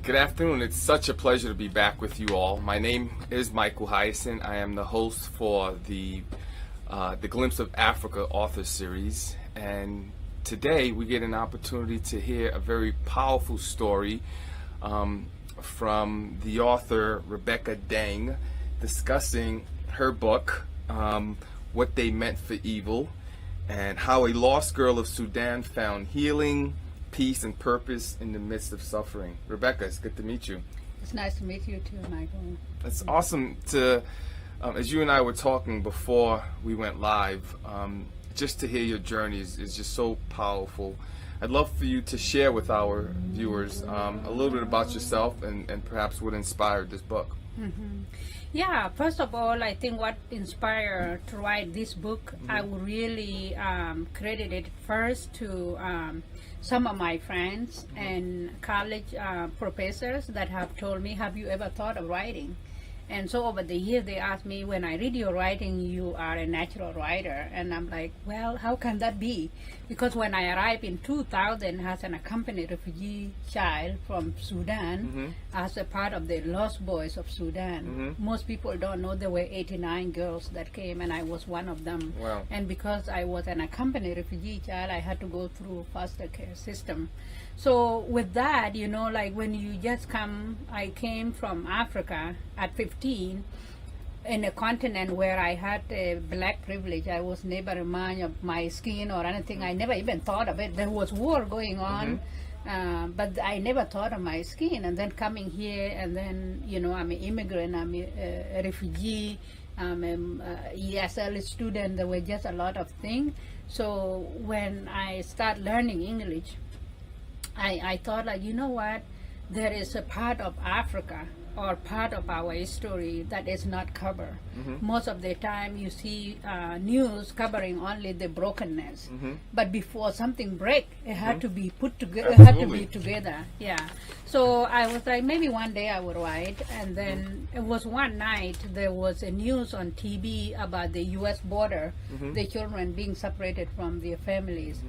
Good afternoon. It's such a pleasure to be back with you all. My name is Michael Hyacinth. I am the host for the Glimpse of Africa author series, and today we get an opportunity to hear a very powerful story from the author Rebecca Deng, discussing her book, What They Meant for Evil, and how a lost girl of Sudan found healing, peace, and purpose in the midst of suffering. Rebecca, it's good to meet you. It's nice to meet you too, Michael. It's awesome to, as you and I were talking before we went live, just to hear your journey is just so powerful. I'd love for you to share with our viewers a little bit about yourself and perhaps what inspired this book. Mm-hmm. Yeah, first of all, I think what inspired to write this book, I would really credit it first to some of my friends and college professors that have told me, have you ever thought of writing? And so over the years, they asked me, when I read your writing, you are a natural writer. And I'm like, well, how can that be? Because when I arrived in 2000 as an accompanied refugee child from Sudan, as a part of the Lost Boys of Sudan, most people don't know there were 89 girls that came, and I was one of them. Wow. And because I was an accompanied refugee child, I had to go through foster care system. So with that, you know, like when you just come, I came from Africa at 15 in a continent where I had a black privilege. I was never a man of my skin or anything. I never even thought of it. There was war going on, but I never thought of my skin. And then coming here, and then, you know, I'm an immigrant, I'm a refugee, I'm an ESL student. There were just a lot of things. So when I start learning English, I thought, like, you know what, there is a part of Africa or part of our history that is not covered. Most of the time you see news covering only the brokenness, but before something break, it had to be put together. It had to be together. Yeah. So I was like, maybe one day I would write. And then it was one night, there was a news on TV about the U.S. border, the children being separated from their families.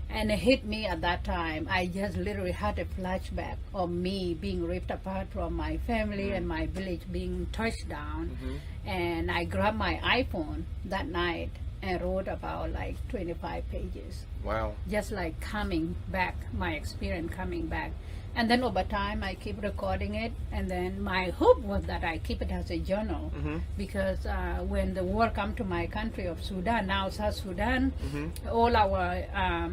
And it hit me at that time. I just literally had a flashback of me being ripped apart from my family and my village being touched down. And I grabbed my iPhone that night and wrote about like 25 pages. Wow. Just like coming back, my experience coming back. And then over time, I keep recording it. And then my hope was that I keep it as a journal. Because when the war come to my country of Sudan, now South Sudan, all our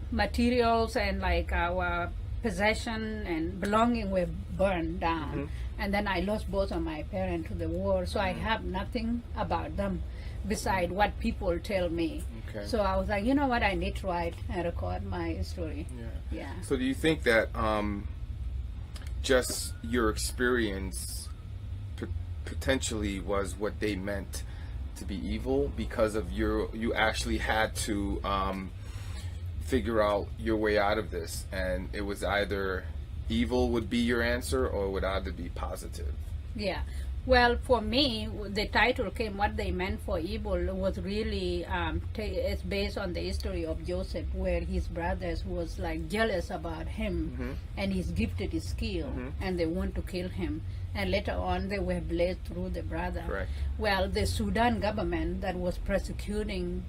materials and like our possession and belonging were burned down. And then I lost both of my parents to the war. So I have nothing about them beside what people tell me. Okay. So I was like, you know what, I need to write and record my story. Yeah. So do you think that just your experience potentially was what they meant to be evil, because of you actually had to figure out your way out of this, and it was either evil would be your answer or it would either be positive? Yeah. Well, for me, the title came, what they meant for evil was really, it's based on the history of Joseph, where his brothers was like jealous about him and his gifted skill, and they want to kill him. And later on, they were blessed through the brother. Correct. Well, the Sudan government that was persecuting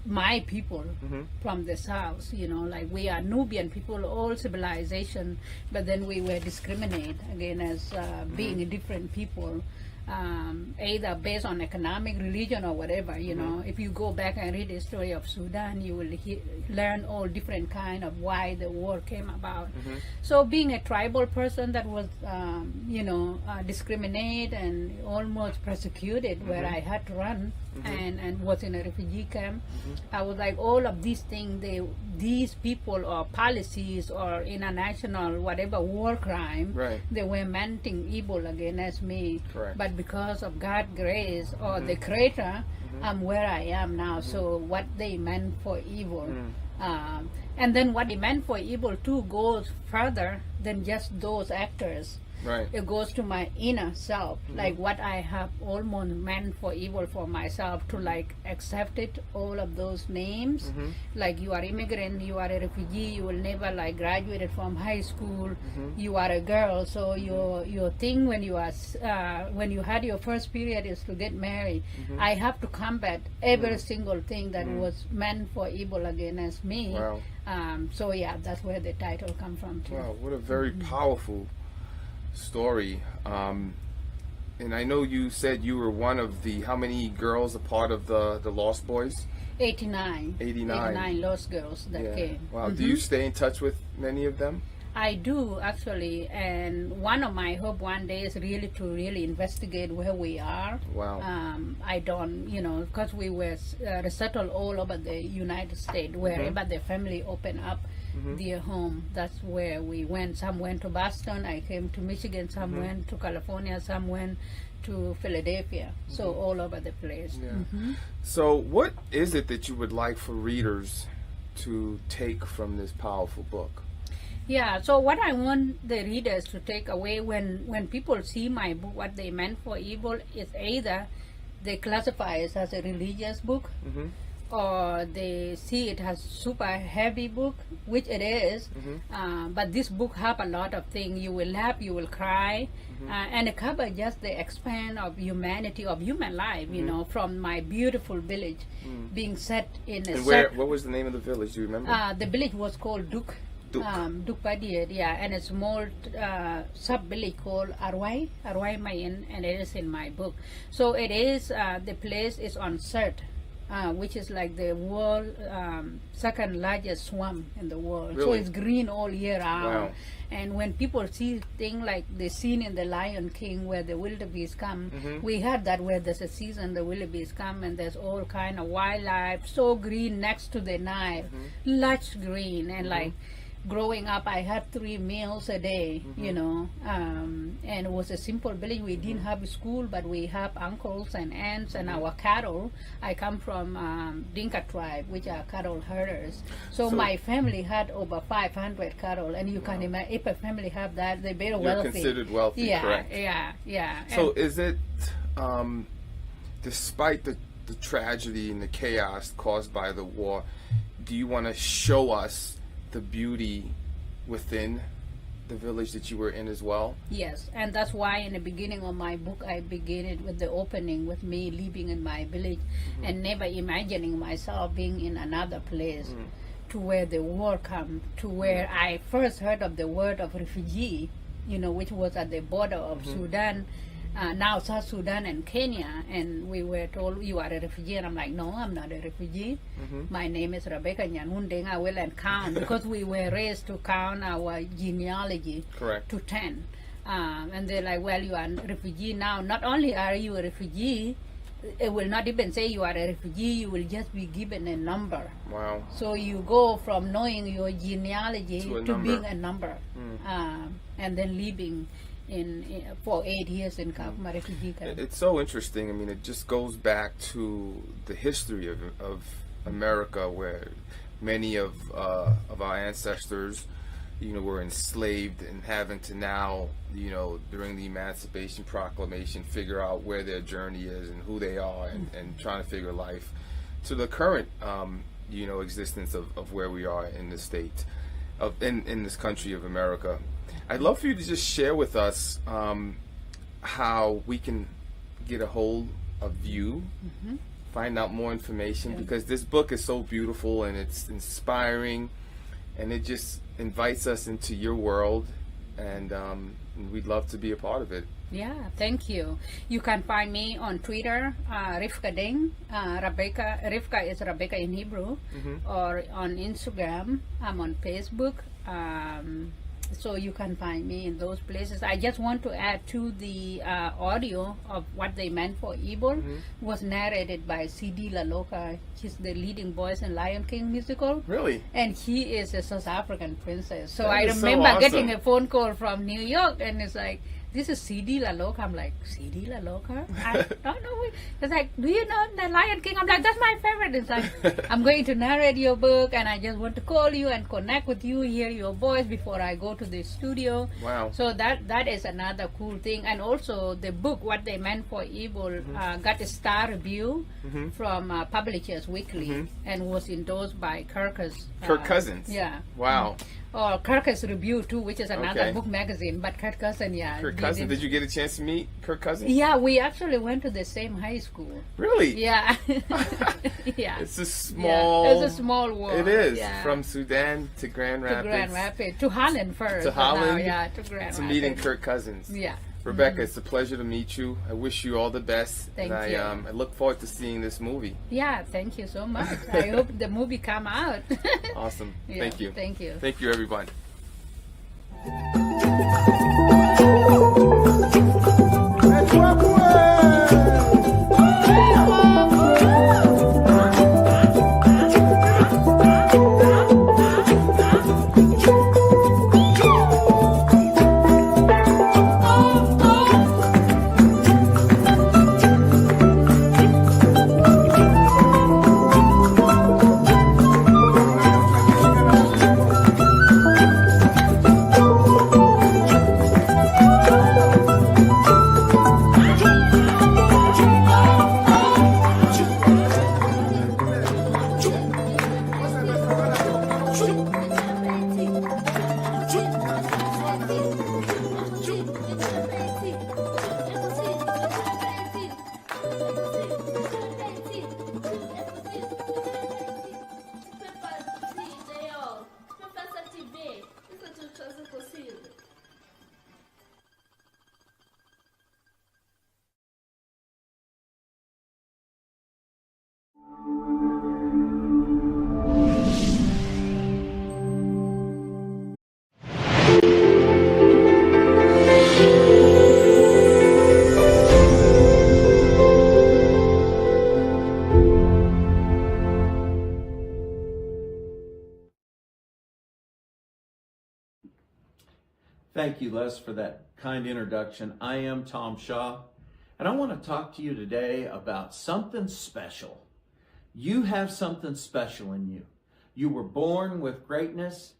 my people from the south, you know, like we are Nubian people, all civilization, but then we were discriminated again as being different people, either based on economic, religion, or whatever, you know. If you go back and read the story of Sudan, you will learn all different kind of why the war came about. So being a tribal person that was, you know, discriminated and almost persecuted, where I had to run and was in a refugee camp, I was like, all of these things, these people or policies or international whatever war crime, they were meanting evil against me. But because of God's grace or the Creator, I'm where I am now. So what they meant for evil, and then what they meant for evil too goes further than just those actors. It goes to my inner self, like what I have almost meant for evil for myself, to like accept it, all of those names. Like you are immigrant, you are a refugee, you will never like graduated from high school, you are a girl, so your thing when you are when you had your first period is to get married. I have to combat every single thing that was meant for evil against me. Wow. So yeah, that's where the title come from too. Wow, what a very powerful story. And I know you said you were one of the, how many girls a part of the Lost Boys? 89 lost girls that came. Wow. Do you stay in touch with many of them? I do, actually, and one of my hope one day is really to investigate where we are. Wow. I don't, you know, because we were resettled all over the United States, wherever the family opened up their home, that's where we went. Some went to Boston, I came to Michigan, some went to California, some went to Philadelphia, so all over the place. So what is it that you would like for readers to take from this powerful book? Yeah, so what I want the readers to take away when people see my book, what they meant for evil, is either they classify it as a religious book, or they see it as super heavy book, which it is. But this book have a lot of things. You will laugh, you will cry, and it cover just the expand of humanity, of human life. You know, from my beautiful village being set in a. And what was the name of the village? Do you remember? The village was called Duk Padiet, and a small sub-village called Arwai Mayan, and it is in my book. So it is, the place is on Sirte, which is like the world second largest swamp in the world. Really? So it's green all year round. Wow. And when people see things like the scene in The Lion King where the wildebeest come, we had that where there's a season the wildebeest come and there's all kind of wildlife, so green next to the Nile, lush green, and like growing up, I had 3 meals a day, you know, and it was a simple village. We didn't have school, but we have uncles and aunts and our cattle. I come from Dinka tribe, which are cattle herders. So my family had over 500 cattle, and you can imagine if a family have that, they're very wealthy. You're considered wealthy, correct? Yeah. So is it, despite the tragedy and the chaos caused by the war, do you want to show us the beauty within the village that you were in as well? Yes, and that's why in the beginning of my book I begin it with the opening with me living in my village and never imagining myself being in another place to where the war come, to where I first heard of the word of refugee, you know, which was at the border of Sudan, now South Sudan and Kenya, and we were told you are a refugee, and I'm like, no, I'm not a refugee. My name is Rebecca Nyanundeng. I will and count because we were raised to count our genealogy to 10. And they're like, well, you are a refugee now. Not only are you a refugee, it will not even say you are a refugee, you will just be given a number. Wow. So you go from knowing your genealogy to being a number, and then living for 8 years in Kakuma refugee camp. It's so interesting. I mean, it just goes back to the history of America, where many of our ancestors, you know, were enslaved and having to now, you know, during the Emancipation Proclamation, figure out where their journey is and who they are, and trying to figure life to the current, you know, existence of where we are in the state in this country of America. I'd love for you to just share with us how we can get a hold of you, find out more information, because this book is so beautiful and it's inspiring, and it just invites us into your world, and we'd love to be a part of it. Yeah, thank you. You can find me on Twitter, Rivka Deng. Rebecca, Rivka is Rebecca in Hebrew, or on Instagram. I'm on Facebook. So you can find me in those places. I just want to add to the audio of What They Meant for Evil was narrated by C.D. LaLoca. He's the leading voice in Lion King musical. Really? And he is a South African princess. So That I is so remember awesome. getting a phone call from New York, and it's like, this is C.D. LaLoca. I'm like, C.D. LaLoca? I don't know. It's like, do you know the Lion King? I'm like, that's my favorite. It's like, I'm going to narrate your book, and I just want to call you and connect with you, hear your voice before I go to the studio. Wow. So that is another cool thing. And also the book, What They Meant for Evil, got a star review from Publishers Weekly and was endorsed by Kirkus. Kirk Cousins? Yeah. Wow. Or Kirkus Review too, which is another Okay. book magazine, but Kirk Cousins, yeah. Kirk Cousins. Did you get a chance to meet Kirk Cousins? Yeah, we actually went to the same high school. Really? Yeah. Yeah. It's a small. Yeah, it's a small world. It is. Yeah. From Sudan to Grand Rapids. To Grand Rapids. To Holland first. To but now, Holland. yeah, to Grand To Rapids. meeting Kirk Cousins. Yeah. Rebecca, it's a pleasure to meet you. I wish you all the best. Thank and you. I look forward to seeing this movie. Yeah, thank you so much. I hope the movie come out. Awesome. Yeah, Thank you. Thank you. Thank you, everyone. Thank you, Les, for that kind introduction. I am Tom Shaw, and I want to talk to you today about something special. You have something special in you. You were born with greatness,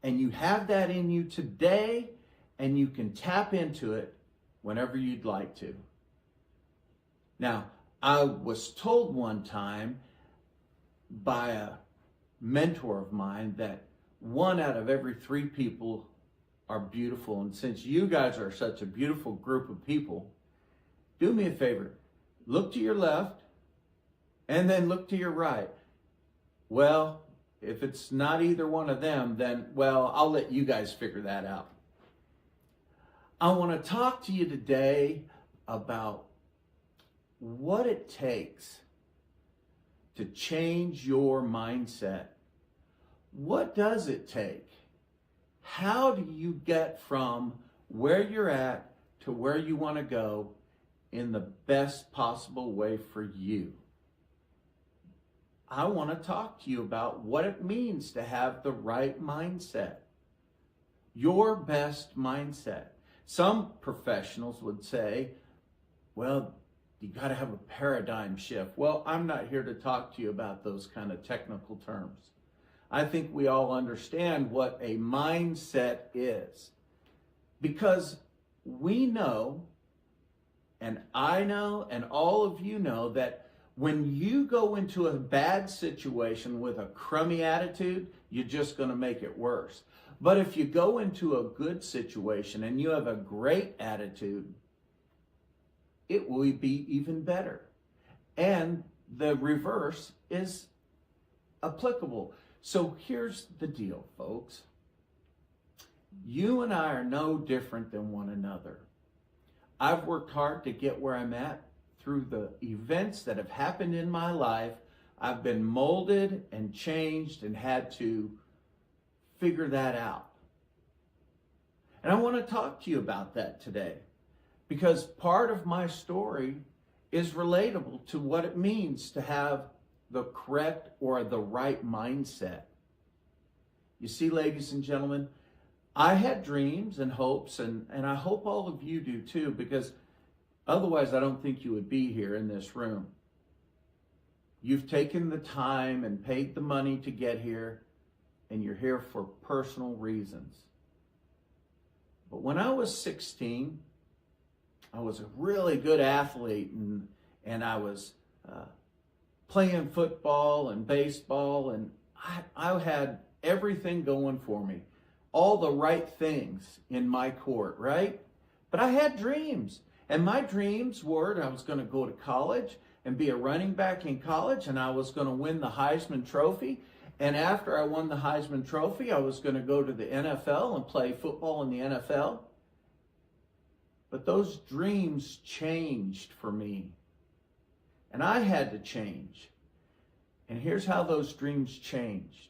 and you have that in you today, and you can tap into it whenever you'd like to. Now, I was told one time by a mentor of mine that 1 out of every 3 people are beautiful. And since you guys are such a beautiful group of people, do me a favor. Look to your left and then look to your right. Well, if it's not either one of them, then, well, I'll let you guys figure that out. I want to talk to you today about what it takes to change your mindset. What does it take? How do you get from where you're at to where you want to go in the best possible way for you? I want to talk to you about what it means to have the right mindset, your best mindset. Some professionals would say, well, you got to have a paradigm shift. Well, I'm not here to talk to you about those kind of technical terms. I think we all understand what a mindset is, because we know, and I know, and all of you know, that when you go into a bad situation with a crummy attitude, you're just going to make it worse. But if you go into a good situation and you have a great attitude, it will be even better. And the reverse is applicable. So here's the deal, folks. You and I are no different than one another. I've worked hard to get where I'm at through the events that have happened in my life. I've been molded and changed and had to figure that out. And I want to talk to you about that today, because part of my story is relatable to what it means to have the correct or the right mindset. You see, ladies and gentlemen, I had dreams and hopes, and I hope all of you do too, because otherwise I don't think you would be here in this room. You've taken the time and paid the money to get here, and you're here for personal reasons. But when I was 16, I was a really good athlete, and I was playing football and baseball, and I had everything going for me. All the right things in my court, right? But I had dreams. And my dreams were I was going to go to college and be a running back in college, and I was going to win the Heisman Trophy. And after I won the Heisman Trophy, I was going to go to the NFL and play football in the NFL. But those dreams changed for me. And I had to change. And here's how those dreams changed.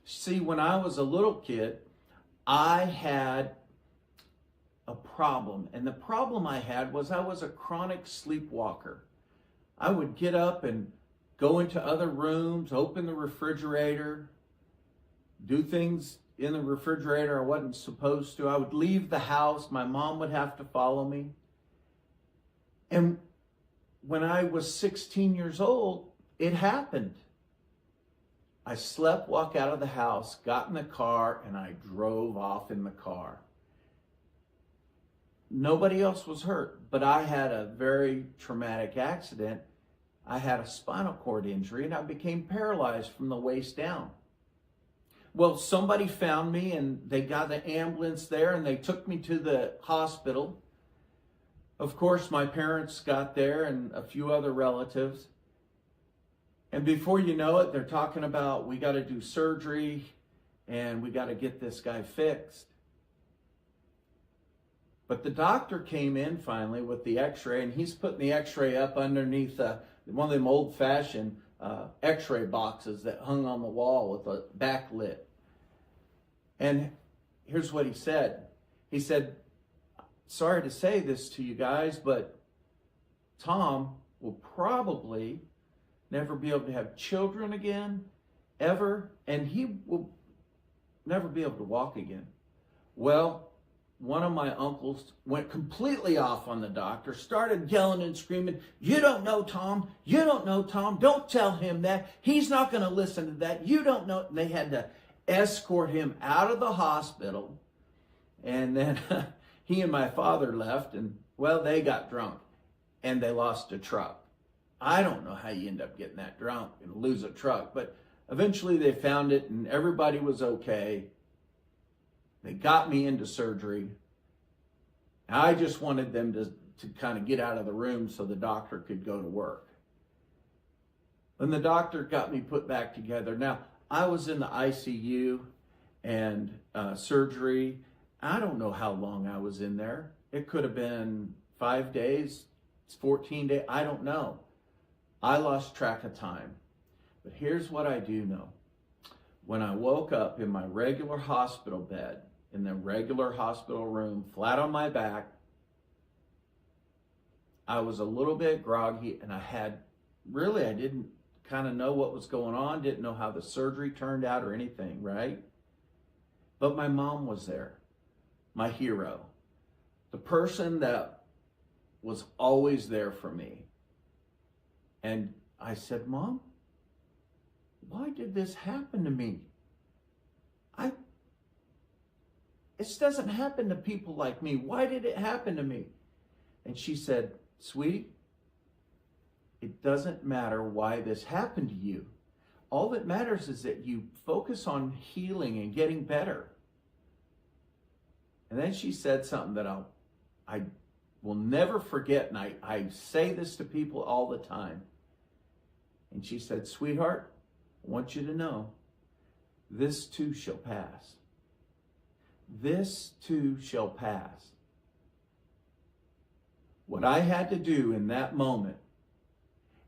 See, when I was a little kid, I had a problem. And the problem I had was I was a chronic sleepwalker. I would get up and go into other rooms, open the refrigerator, do things in the refrigerator I wasn't supposed to. I would leave the house. My mom would have to follow me. And when I was 16 years old, it happened. I slept, walked out of the house, got in the car, and I drove off in the car. Nobody else was hurt, but I had a very traumatic accident. I had a spinal cord injury, and I became paralyzed from the waist down. Well, somebody found me, and they got the ambulance there, and they took me to the hospital. Of course, my parents got there and a few other relatives. And before you know it, they're talking about, we got to do surgery and we got to get this guy fixed. But the doctor came in finally with the x-ray, and he's putting the x-ray up underneath one of them old-fashioned x-ray boxes that hung on the wall with a backlit. And here's what he said. He said, sorry to say this to you guys, but Tom will probably never be able to have children again, ever, and he will never be able to walk again. Well, one of my uncles went completely off on the doctor, started yelling and screaming, you don't know Tom, you don't know Tom, don't tell him that, he's not going to listen to that, you don't know. And they had to escort him out of the hospital, and then he and my father left, and well, they got drunk, and they lost a truck. I don't know how you end up getting that drunk and lose a truck, but Eventually they found it and everybody was okay. They got me into surgery. I just wanted them to kind of get out of the room so the doctor could go to work. When the doctor got me put back together, now I was in the ICU and surgery. I don't know how long I was in there. It could have been 5 days, 14 days, I don't know. I lost track of time. But here's what I do know. When I woke up in my regular hospital bed, in the regular hospital room, flat on my back, I was a little bit groggy and I didn't kind of know what was going on, didn't know how the surgery turned out or anything, right? But my mom was there, my hero, the person that was always there for me. And I said, Mom, why did this happen to me? This doesn't happen to people like me. Why did it happen to me? And she said, sweetie, it doesn't matter why this happened to you. All that matters is that you focus on healing and getting better. And then she said something that I will never forget, and I say this to people all the time. And she said, sweetheart, I want you to know, this too shall pass. This too shall pass. What I had to do in that moment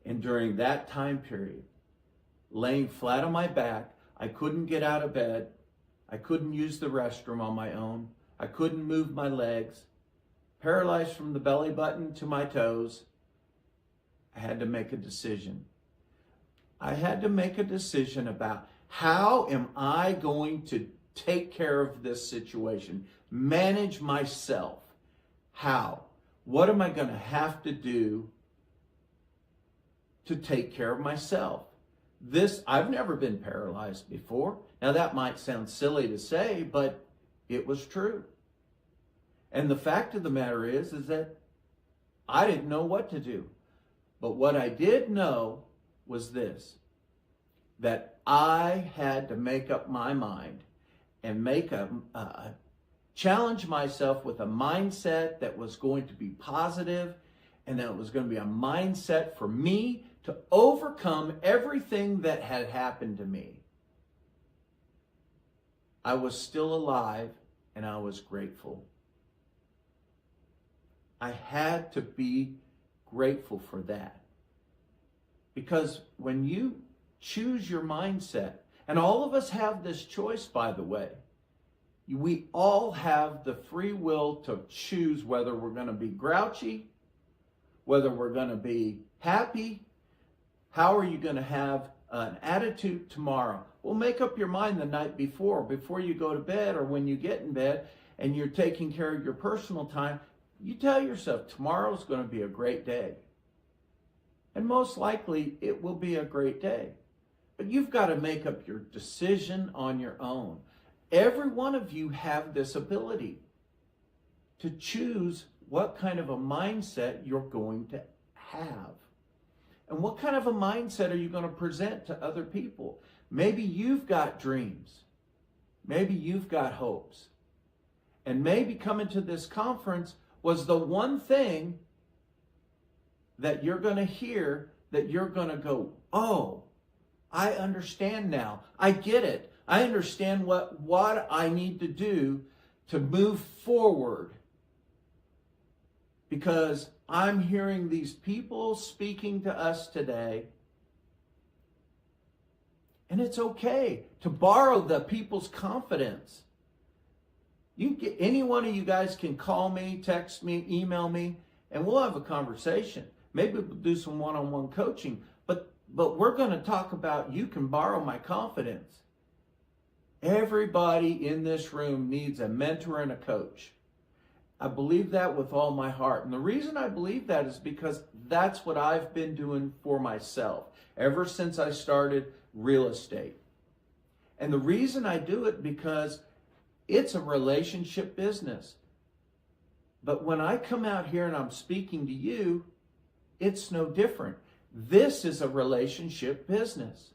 and during that time period, laying flat on my back, I couldn't get out of bed. I couldn't use the restroom on my own. I couldn't move my legs. Paralyzed from the belly button to my toes. I had to make a decision. I had to make a decision about how am I going to take care of this situation, manage myself. How? What am I going to have to do to take care of myself? I've never been paralyzed before. Now that might sound silly to say, but it was true. And the fact of the matter is that I didn't know what to do. But what I did know was this, that I had to make up my mind and challenge myself with a mindset that was going to be positive, and that it was going to be a mindset for me to overcome everything that had happened to me. I was still alive and I was grateful. I had to be grateful for that. Because when you choose your mindset, and all of us have this choice, by the way, we all have the free will to choose whether we're going to be grouchy, whether we're going to be happy. How are you going to have an attitude tomorrow? Well, make up your mind the night before you go to bed, or when you get in bed and you're taking care of your personal time. You tell yourself tomorrow's going to be a great day. And most likely it will be a great day. But you've got to make up your decision on your own. Every one of you have this ability to choose what kind of a mindset you're going to have. And what kind of a mindset are you going to present to other people? Maybe you've got dreams. Maybe you've got hopes. And maybe coming to this conference was the one thing that you're going to hear that you're going to go, oh, I understand now. I get it. I understand what I need to do to move forward. Because I'm hearing these people speaking to us today. And it's okay to borrow the people's confidence. Any one of you guys can call me, text me, email me, and we'll have a conversation. Maybe we'll do some one-on-one coaching. But we're going to talk about you can borrow my confidence. Everybody in this room needs a mentor and a coach. I believe that with all my heart. And the reason I believe that is because that's what I've been doing for myself ever since I started real estate. And the reason I do it because it's a relationship business. But when I come out here and I'm speaking to you, it's no different. This is a relationship business.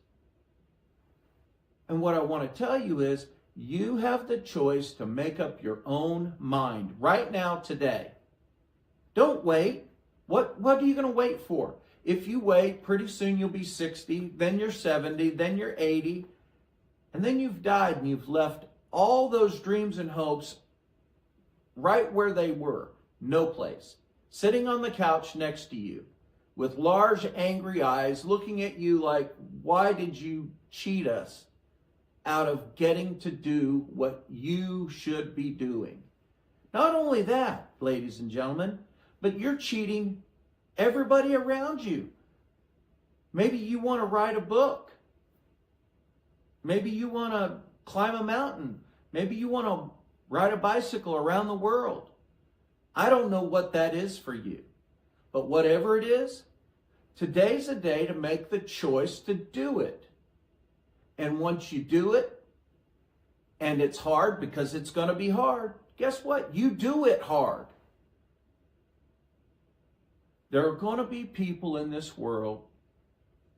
And what I want to tell you is you have the choice to make up your own mind right now, today. Don't wait. What are you going to wait for? If you wait, pretty soon you'll be 60, then you're 70, then you're 80, and then you've died and you've left all those dreams and hopes right where they were, no place, sitting on the couch next to you with large angry eyes looking at you like, why did you cheat us out of getting to do what you should be doing? Not only that, ladies and gentlemen, but you're cheating everybody around you. Maybe you want to write a book. Maybe you want to climb a mountain. Maybe you want to ride a bicycle around the world. I don't know what that is for you. But whatever it is, today's a day to make the choice to do it. And once you do it, and it's hard because it's going to be hard, guess what? You do it hard. There are going to be people in this world,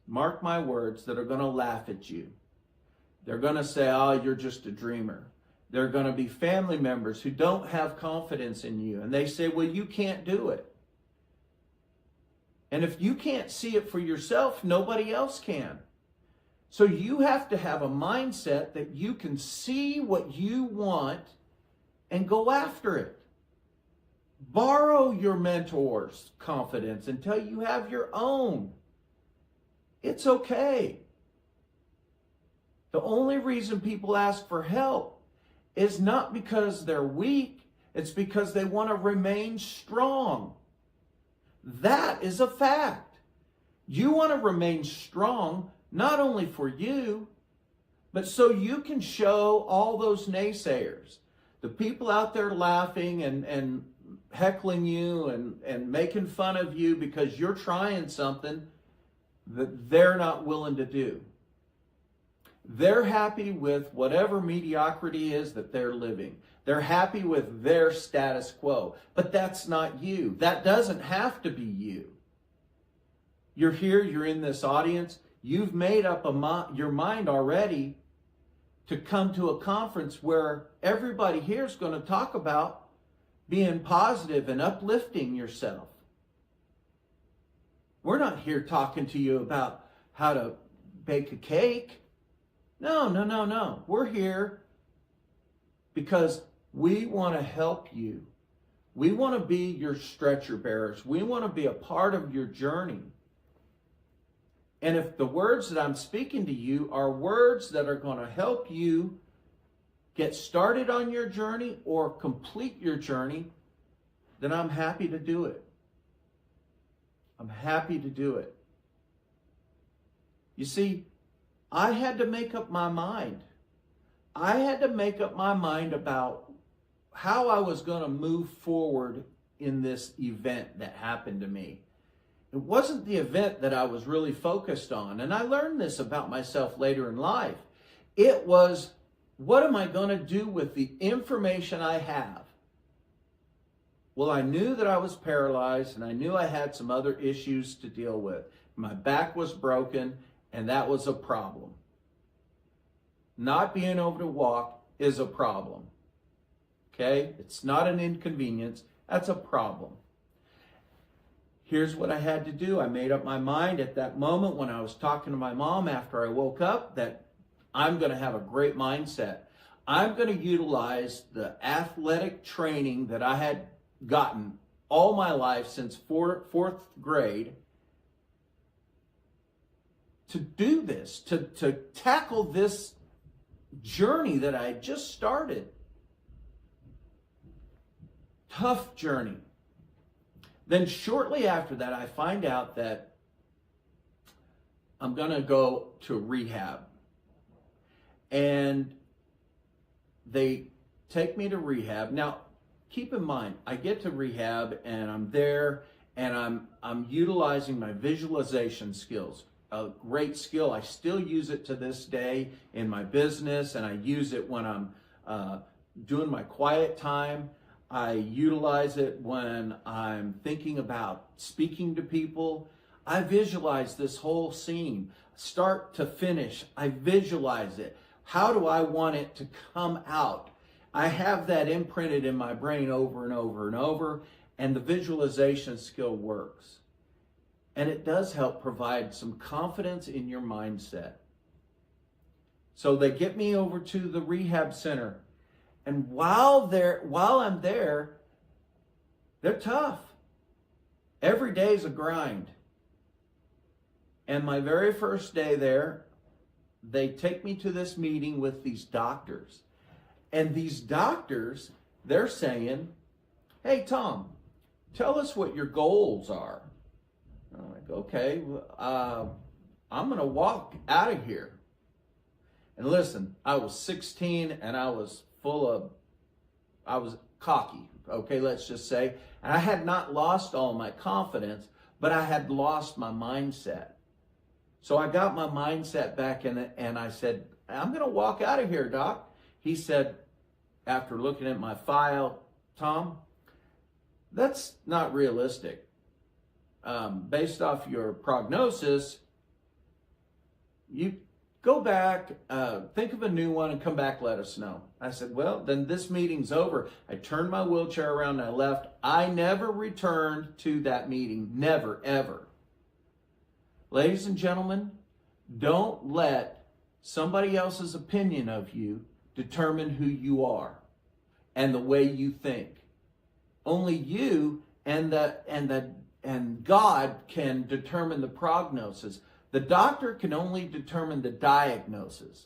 mark my words, that are going to laugh at you. They're going to say, oh, you're just a dreamer. There are going to be family members who don't have confidence in you. And they say, well, you can't do it. And if you can't see it for yourself, nobody else can. So you have to have a mindset that you can see what you want and go after it. Borrow your mentor's confidence until you have your own. It's okay. The only reason people ask for help is not because they're weak. It's because they want to remain strong. That is a fact. You want to remain strong, not only for you, but so you can show all those naysayers, the people out there laughing and heckling you and making fun of you because you're trying something that they're not willing to do. They're happy with whatever mediocrity is that they're living. They're happy with their status quo. But that's not you. That doesn't have to be you. You're here, you're in this audience. You've made up your mind already to come to a conference where everybody here is going to talk about being positive and uplifting yourself. We're not here talking to you about how to bake a cake. No. We're here because we want to help you. We want to be your stretcher bearers. We want to be a part of your journey. And if the words that I'm speaking to you are words that are going to help you get started on your journey or complete your journey, then I'm happy to do it. I'm happy to do it. You see, I had to make up my mind. I had to make up my mind about how I was going to move forward in this event that happened to me. It wasn't the event that I was really focused on, and I learned this about myself later in life. It was, what am I going to do with the information I have? Well, I knew that I was paralyzed, and I knew I had some other issues to deal with. My back was broken, and that was a problem. Not being able to walk is a problem. Okay? It's not an inconvenience. That's a problem. Here's what I had to do. I made up my mind at that moment when I was talking to my mom after I woke up that I'm going to have a great mindset. I'm going to utilize the athletic training that I had gotten all my life since fourth grade to do this, to tackle this journey that I had just started. Tough journey. Then shortly after that, I find out that I'm going to go to rehab. And they take me to rehab. Now, keep in mind, I get to rehab and I'm there and I'm utilizing my visualization skills. A great skill. I still use it to this day in my business, and I use it when I'm doing my quiet time. I utilize it when I'm thinking about speaking to people. I visualize this whole scene, start to finish. I visualize it. How do I want it to come out? I have that imprinted in my brain over and over and over, and the visualization skill works. And it does help provide some confidence in your mindset. So they get me over to the rehab center. And while I'm there, they're tough. Every day is a grind. And my very first day there, they take me to this meeting with these doctors. And these doctors, they're saying, hey, Tom, tell us what your goals are. I'm like, okay, I'm going to walk out of here. And listen, I was 16 and I was cocky, okay, let's just say. And I had not lost all my confidence, but I had lost my mindset. So I got my mindset back in it, and I said, I'm going to walk out of here, Doc. He said, after looking at my file, Tom, that's not realistic. Based off your prognosis, you go back, think of a new one, and come back, let us know. I said, well, then this meeting's over. I turned my wheelchair around and I left. I never returned to that meeting. Never, ever. Ladies and gentlemen, don't let somebody else's opinion of you determine who you are and the way you think. Only you and God can determine the prognosis. The doctor can only determine the diagnosis.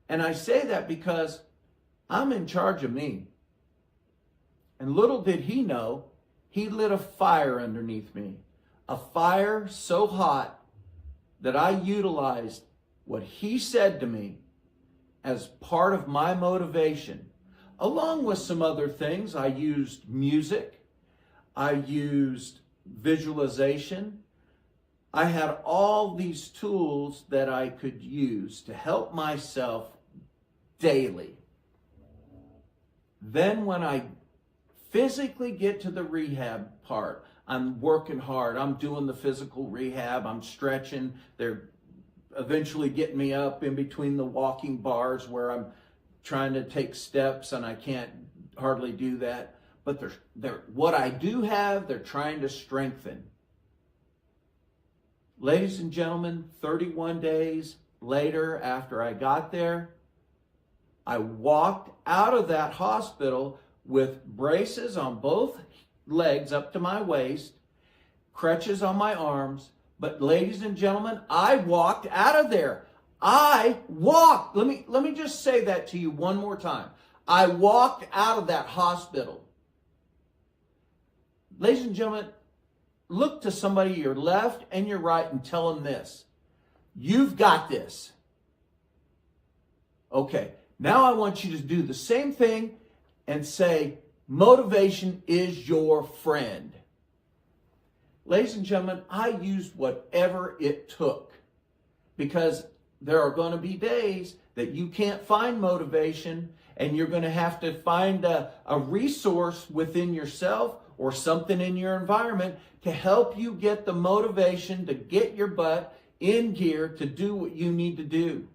And I say that because I'm in charge of me. And little did he know, he lit a fire underneath me. A fire so hot that I utilized what he said to me as part of my motivation. Along with some other things, I used music, I used visualization. I had all these tools that I could use to help myself daily. Then when I physically get to the rehab part, I'm working hard. I'm doing the physical rehab. I'm stretching. They're eventually getting me up in between the walking bars where I'm trying to take steps and I can't hardly do that. But what I do have, they're trying to strengthen. Ladies and gentlemen, 31 days later after I got there, I walked out of that hospital with braces on both legs up to my waist, crutches on my arms. But ladies and gentlemen, I walked out of there. I walked. Let me just say that to you one more time. I walked out of that hospital. Ladies and gentlemen, look to somebody your left and your right and tell them this. You've got this. Okay, now I want you to do the same thing and say, motivation is your friend. Ladies and gentlemen, I used whatever it took because there are going to be days that you can't find motivation and you're going to have to find a resource within yourself or something in your environment to help you get the motivation to get your butt in gear to do what you need to do.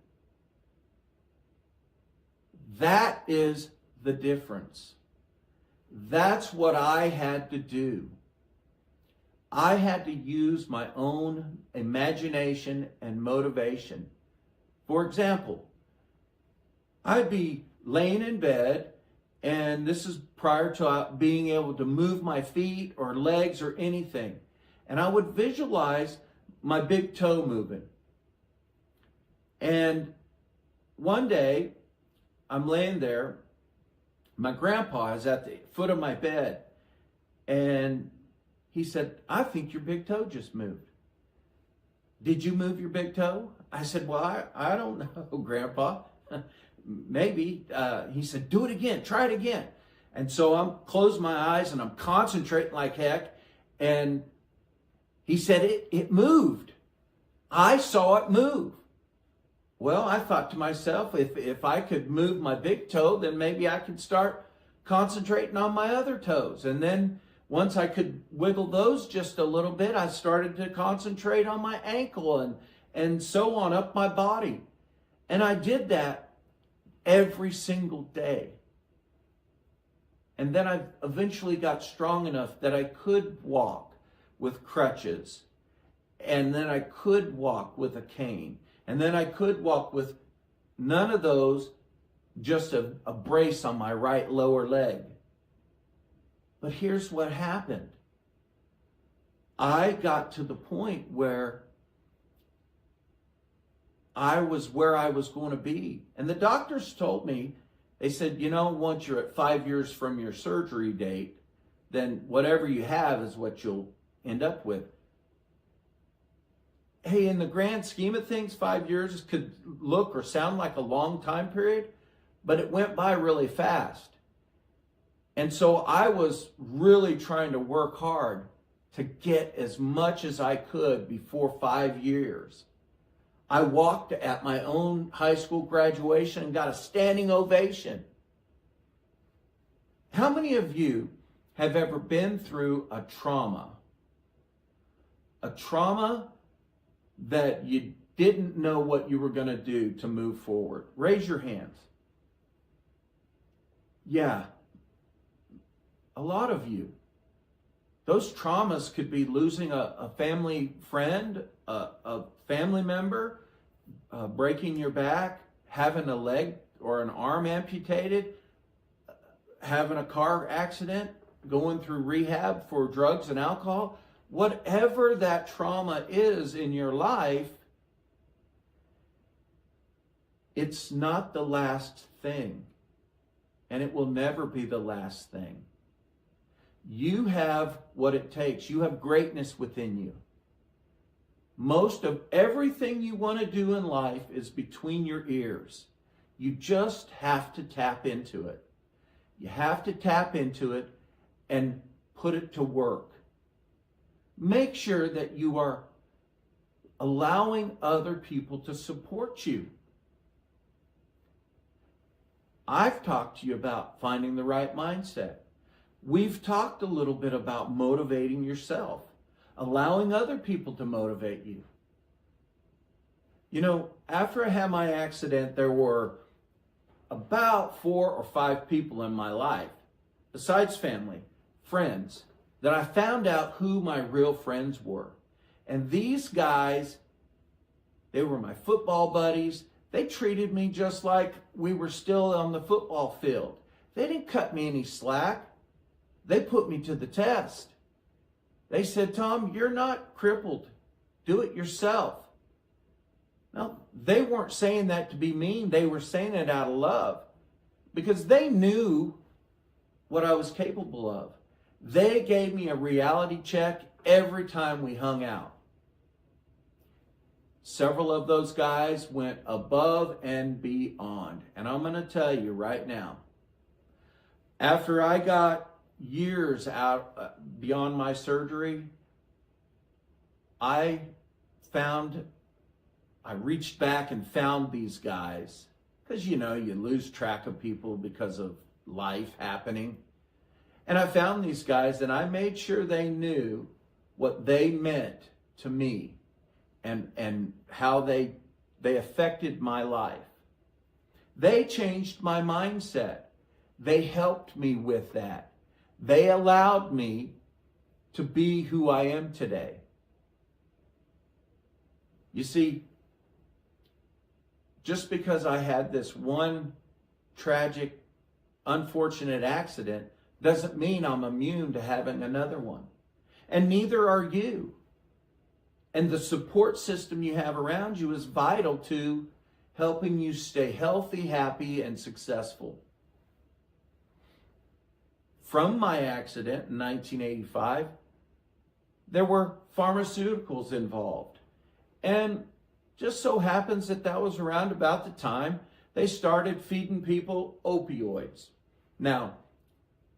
That is the difference. That's what I had to do. I had to use my own imagination and motivation. For example, I'd be laying in bed, and this is prior to being able to move my feet or legs or anything. And I would visualize my big toe moving. And one day, I'm laying there. My grandpa is at the foot of my bed. And he said, I think your big toe just moved. Did you move your big toe? I said, well, I don't know, Grandpa. Maybe. He said, do it again. Try it again. And so I'm closing my eyes and I'm concentrating like heck. And he said, it moved. I saw it move. Well, I thought to myself, if I could move my big toe, then maybe I could start concentrating on my other toes. And then once I could wiggle those just a little bit, I started to concentrate on my ankle and so on up my body. And I did that every single day. And then I eventually got strong enough that I could walk with crutches. And then I could walk with a cane. And then I could walk with none of those, just a brace on my right lower leg. But here's what happened. I got to the point where I was where I was going to be. And the doctors told me, they said, you know, once you're at 5 years from your surgery date, then whatever you have is what you'll end up with. Hey, in the grand scheme of things, 5 years could look or sound like a long time period, but it went by really fast. And so I was really trying to work hard to get as much as I could before 5 years. I walked at my own high school graduation and got a standing ovation. How many of you have ever been through a trauma? A trauma that you didn't know what you were going to do to move forward? Raise your hands. Yeah, a lot of you. Those traumas could be losing a family friend, a family member, breaking your back, having a leg or an arm amputated, having a car accident, going through rehab for drugs and alcohol. Whatever that trauma is in your life, it's not the last thing, and it will never be the last thing. You have what it takes. You have greatness within you. Most of everything you want to do in life is between your ears. You just have to tap into it. You have to tap into it and put it to work. Make sure that you are allowing other people to support you. I've talked to you about finding the right mindset. We've talked a little bit about motivating yourself, allowing other people to motivate you. You know, after I had my accident, there were about 4 or 5 people in my life, besides family, friends, that I found out who my real friends were. And these guys, they were my football buddies. They treated me just like we were still on the football field. They didn't cut me any slack. They put me to the test. They said, Tom, you're not crippled. Do it yourself. Now, they weren't saying that to be mean. They were saying it out of love because they knew what I was capable of. They gave me a reality check every time we hung out. Several of those guys went above and beyond. And I'm going to tell you right now, after I got years out beyond my surgery, I reached back and found these guys because, you know, you lose track of people because of life happening. And I found these guys and I made sure they knew what they meant to me and how they affected my life. They changed my mindset. They helped me with that. They allowed me to be who I am today. You see, just because I had this one tragic, unfortunate accident doesn't mean I'm immune to having another one. And neither are you. And the support system you have around you is vital to helping you stay healthy, happy, and successful. From my accident in 1985, there were pharmaceuticals involved. And just so happens that that was around about the time they started feeding people opioids. Now,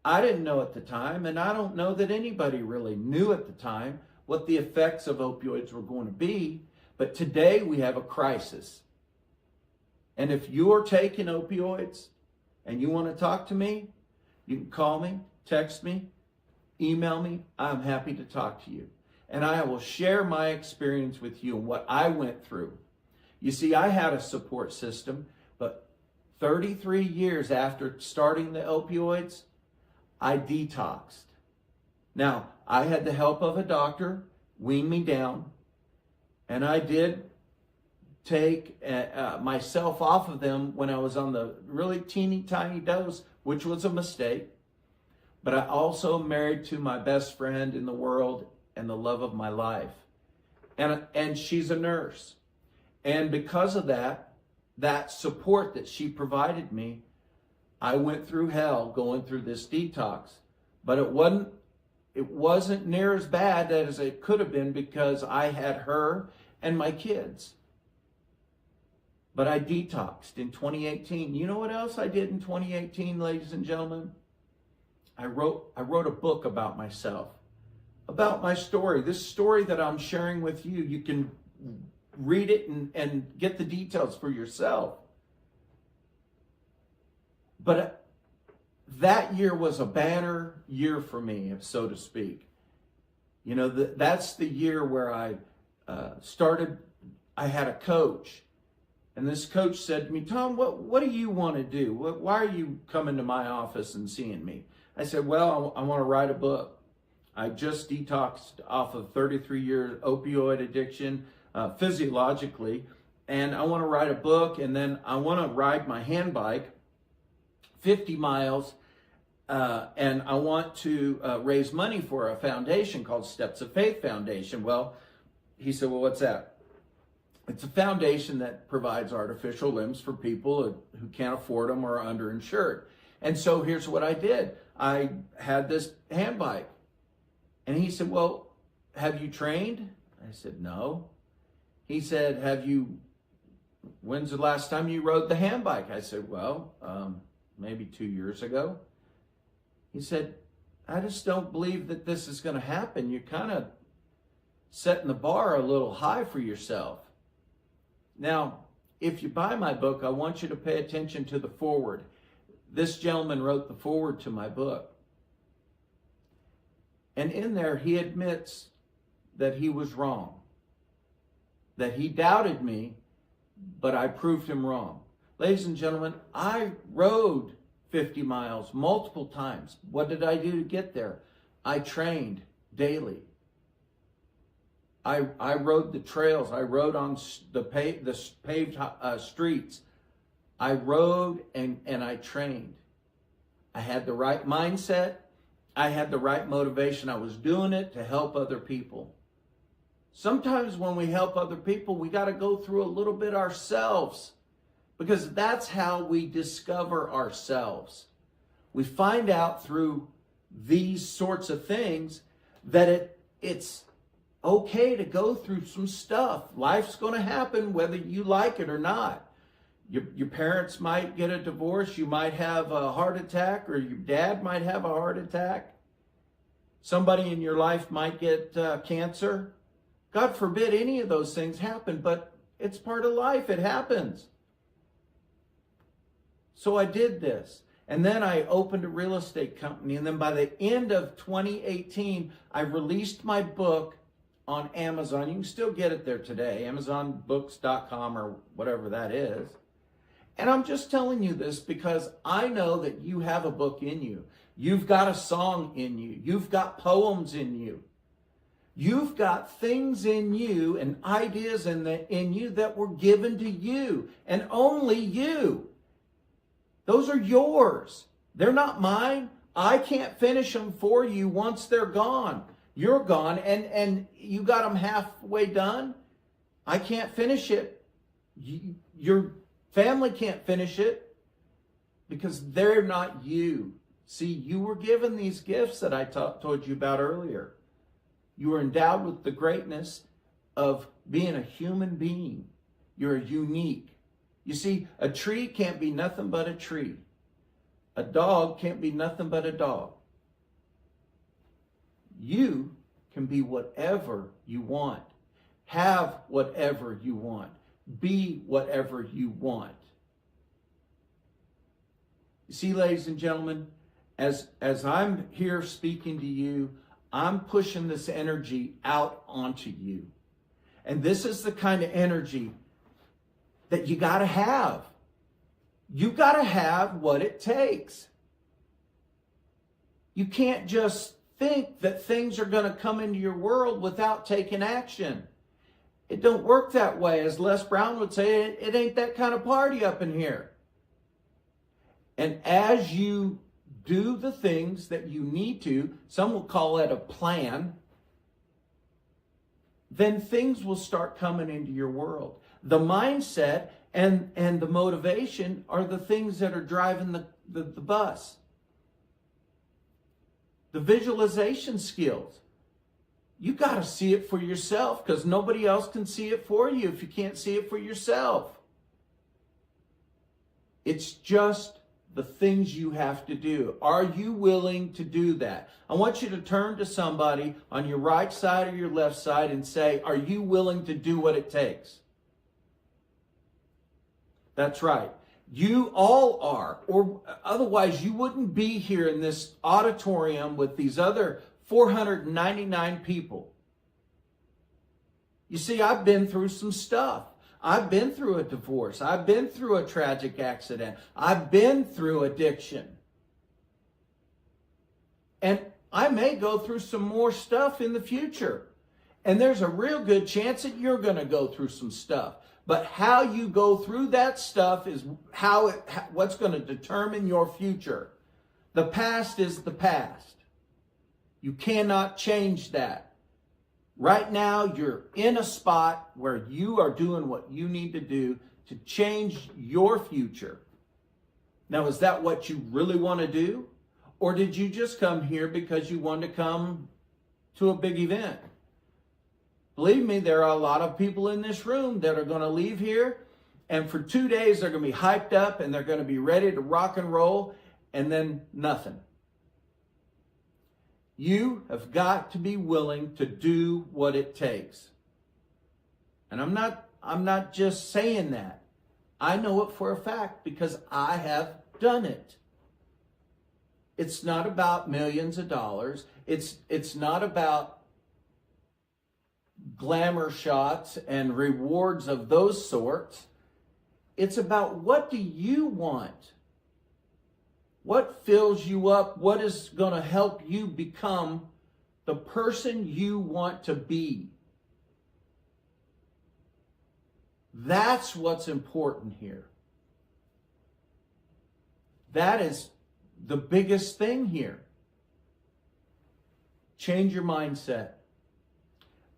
I didn't know at the time, and I don't know that anybody really knew at the time what the effects of opioids were going to be, but today we have a crisis. And if you're taking opioids and you want to talk to me, you can call me, text me, email me. I'm happy to talk to you. And I will share my experience with you and what I went through. You see, I had a support system, but 33 years after starting the opioids, I detoxed. Now, I had the help of a doctor, wean me down, and I did take myself off of them when I was on the really teeny tiny dose, which was a mistake. But I also married to my best friend in the world and the love of my life. And she's a nurse. And because of that support that she provided me, I went through hell going through this detox. But it wasn't near as bad as it could have been because I had her and my kids. But I detoxed in 2018. You know what else I did in 2018, ladies and gentlemen? I wrote a book about myself, about my story. This story that I'm sharing with you, you can read it and get the details for yourself. But that year was a banner year for me, so to speak. You know, that's the year where I had a coach. And this coach said to me, Tom, what do you want to do? Why are you coming to my office and seeing me? I said, well, I want to write a book. I just detoxed off of 33 years opioid addiction physiologically, and I want to write a book, and then I want to ride my hand bike 50 miles, and I want to raise money for a foundation called Steps of Faith Foundation. Well, he said, well, what's that? It's a foundation that provides artificial limbs for people who can't afford them or are underinsured. And so here's what I did. I had this hand bike. And he said, well, have you trained? I said, no. He said, when's the last time you rode the hand bike? I said, well, maybe 2 years ago. He said, I just don't believe that this is going to happen. You're kind of setting the bar a little high for yourself. Now, if you buy my book, I want you to pay attention to the foreword. This gentleman wrote the foreword to my book. And in there, he admits that he was wrong, that he doubted me, but I proved him wrong. Ladies and gentlemen, I rode 50 miles multiple times. What did I do to get there? I trained daily. I rode the trails. I rode on the paved streets. I rode and I trained. I had the right mindset. I had the right motivation. I was doing it to help other people. Sometimes when we help other people, we got to go through a little bit ourselves, because that's how we discover ourselves. We find out through these sorts of things that it's okay to go through some stuff. Life's going to happen whether you like it or not. Your parents might get a divorce. You might have a heart attack, or your dad might have a heart attack. Somebody in your life might get cancer. God forbid any of those things happen, but it's part of life. It happens. So I did this. And then I opened a real estate company. And then by the end of 2018, I released my book on Amazon. You can still get it there today, amazonbooks.com or whatever that is. And I'm just telling you this because I know that you have a book in you. You've got a song in you. You've got poems in you. You've got things in you and ideas in you that were given to you, and only you. Those are yours. They're not mine. I can't finish them for you once they're gone. You're gone, and you got them halfway done. I can't finish it. Your family can't finish it because they're not you. See, you were given these gifts that I told you about earlier. You were endowed with the greatness of being a human being. You're unique. You see, a tree can't be nothing but a tree. A dog can't be nothing but a dog. You can be whatever you want. Have whatever you want. Be whatever you want. You see, ladies and gentlemen, as I'm here speaking to you, I'm pushing this energy out onto you. And this is the kind of energy that you got to have. You got to have what it takes. You can't just think that things are going to come into your world without taking action. It don't work that way. As Les Brown would say, it ain't that kind of party up in here. And as you do the things that you need to, some will call it a plan, then things will start coming into your world. The mindset and the motivation are the things that are driving the bus. The visualization skills. You got to see it for yourself, because nobody else can see it for you if you can't see it for yourself. It's just the things you have to do. Are you willing to do that? I want you to turn to somebody on your right side or your left side and say, are you willing to do what it takes? That's right. You all are, or otherwise you wouldn't be here in this auditorium with these other 499 people. You see, I've been through some stuff. I've been through a divorce. I've been through a tragic accident. I've been through addiction. And I may go through some more stuff in the future. And there's a real good chance that you're going to go through some stuff. But how you go through that stuff is what's going to determine your future. The past is the past. You cannot change that. Right now, you're in a spot where you are doing what you need to do to change your future. Now, is that what you really want to do? Or did you just come here because you wanted to come to a big event? Believe me, there are a lot of people in this room that are going to leave here, and for 2 days, they're going to be hyped up and they're going to be ready to rock and roll, and then nothing. You have got to be willing to do what it takes. And I'm not just saying that. I know it for a fact because I have done it. It's not about millions of dollars. It's not about glamour shots and rewards of those sorts. It's about, what do you want? What fills you up? What is going to help you become the person you want to be? That's what's important here. That is the biggest thing here. Change your mindset.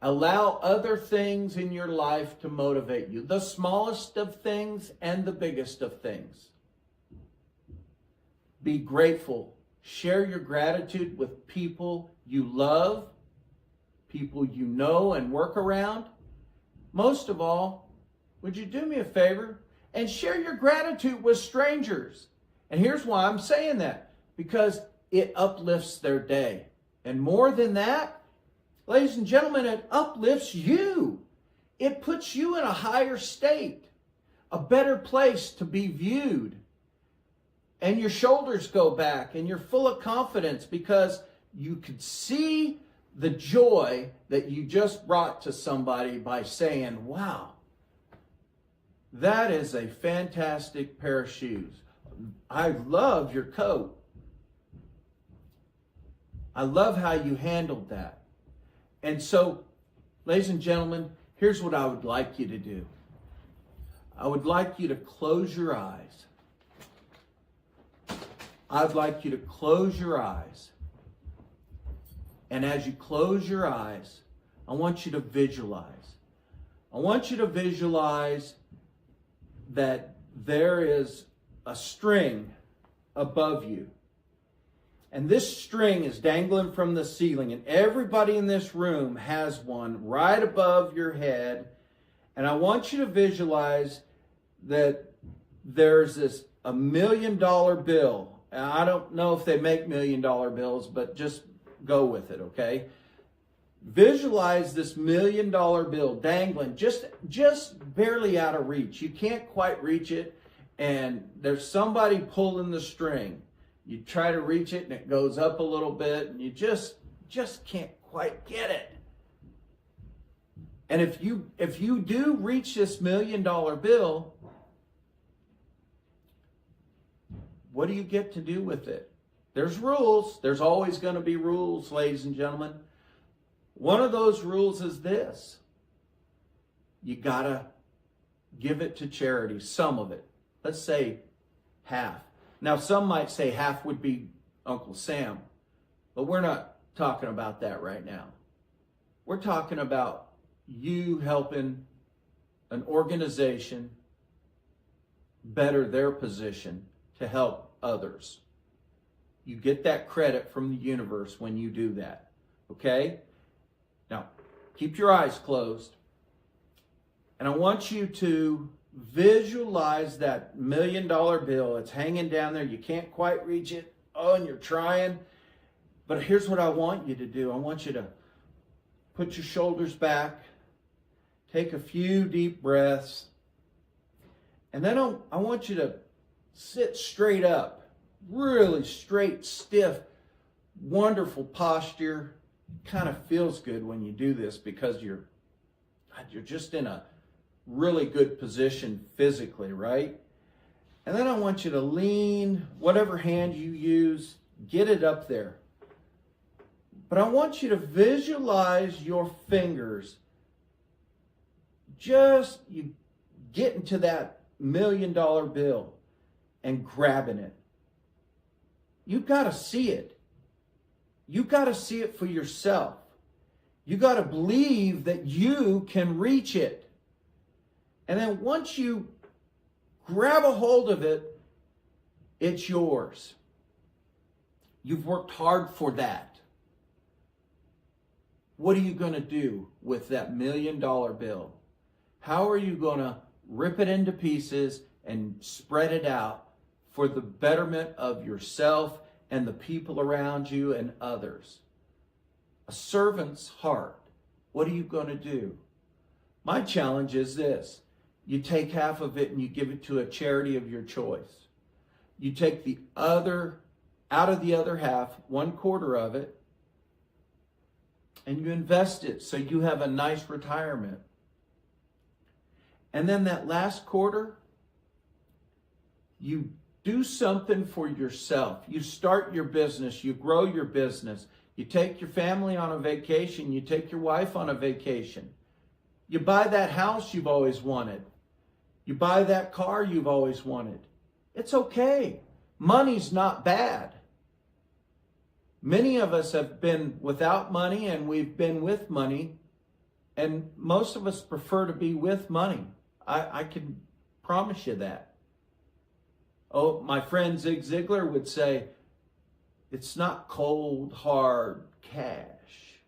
Allow other things in your life to motivate you. The smallest of things and the biggest of things. Be grateful. Share your gratitude with people you love, people you know and work around. Most of all, would you do me a favor and share your gratitude with strangers? And here's why I'm saying that. Because it uplifts their day. And more than that, ladies and gentlemen, it uplifts you. It puts you in a higher state, a better place to be viewed. And your shoulders go back and you're full of confidence because you could see the joy that you just brought to somebody by saying, wow, that is a fantastic pair of shoes. I love your coat. I love how you handled that. And so, ladies and gentlemen, here's what I would like you to do. I would like you to close your eyes. I'd like you to close your eyes. And as you close your eyes, I want you to visualize. I want you to visualize that there is a string above you. And this string is dangling from the ceiling. And everybody in this room has one right above your head. And I want you to visualize that there's this $1 million bill. And I don't know if they make $1 million bills, but just go with it, okay? Visualize this $1 million bill dangling just barely out of reach. You can't quite reach it, and there's somebody pulling the string. You try to reach it, and it goes up a little bit, and you just can't quite get it. And if you do reach this $1 million bill, what do you get to do with it? There's rules. There's always going to be rules, ladies and gentlemen. One of those rules is this. You got to give it to charity, some of it. Let's say half. Now, some might say half would be Uncle Sam, but we're not talking about that right now. We're talking about you helping an organization better their position to help others. You get that credit from the universe when you do that, okay? Now, keep your eyes closed. And I want you to visualize that $1 million bill. It's hanging down there. You can't quite reach it. Oh, and you're trying. But here's what I want you to do. I want you to put your shoulders back. Take a few deep breaths. And then I want you to sit straight up. Really straight, stiff, wonderful posture. Kind of feels good when you do this because you're just in a really good position physically, right? And then I want you to lean, whatever hand you use, get it up there. But I want you to visualize your fingers just you getting to that $1 million bill and grabbing it. You've got to see it. You've got to see it for yourself. You got to believe that you can reach it. And then once you grab a hold of it, it's yours. You've worked hard for that. What are you going to do with that $1 million bill? How are you going to rip it into pieces and spread it out for the betterment of yourself and the people around you and others? A servant's heart. What are you going to do? My challenge is this. You take half of it and you give it to a charity of your choice. You take the other, out of the other half, 1/4 of it, and you invest it so you have a nice retirement. And then that last quarter, you do something for yourself. You start your business. You grow your business. You take your family on a vacation. You take your wife on a vacation. You buy that house you've always wanted. You buy that car you've always wanted. It's okay. Money's not bad. Many of us have been without money and we've been with money. And most of us prefer to be with money. I can promise you that. Oh, my friend Zig Ziglar would say, it's not cold, hard cash.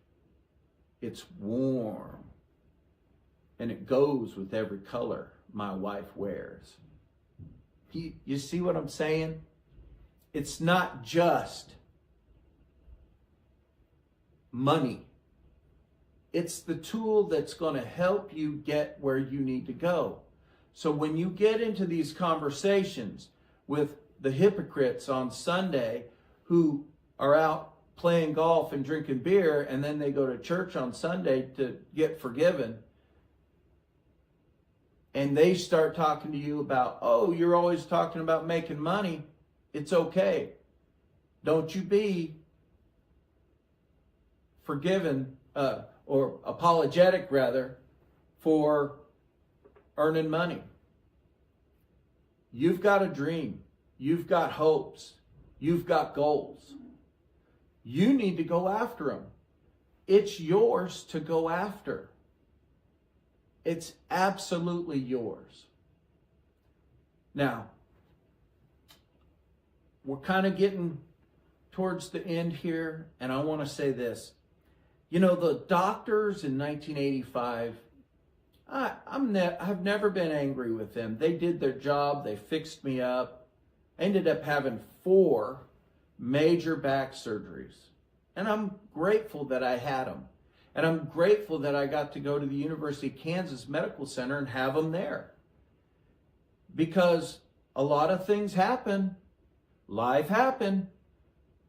It's warm. And it goes with every color my wife wears. You see what I'm saying? It's not just money. It's the tool that's going to help you get where you need to go. So when you get into these conversations with the hypocrites on Sunday who are out playing golf and drinking beer and then they go to church on Sunday to get forgiven, and they start talking to you about, oh, you're always talking about making money, it's okay. Don't you be forgiven, or apologetic rather, for earning money. You've got a dream. You've got hopes. You've got goals. You need to go after them. It's yours to go after. It's absolutely yours. Now, we're kind of getting towards the end here, and I want to say this. You know, the doctors in 1985, I've never been angry with them. They did their job. They fixed me up. I ended up having 4 major back surgeries. And I'm grateful that I had them. And I'm grateful that I got to go to the University of Kansas Medical Center and have them there. Because a lot of things happen. Life happened.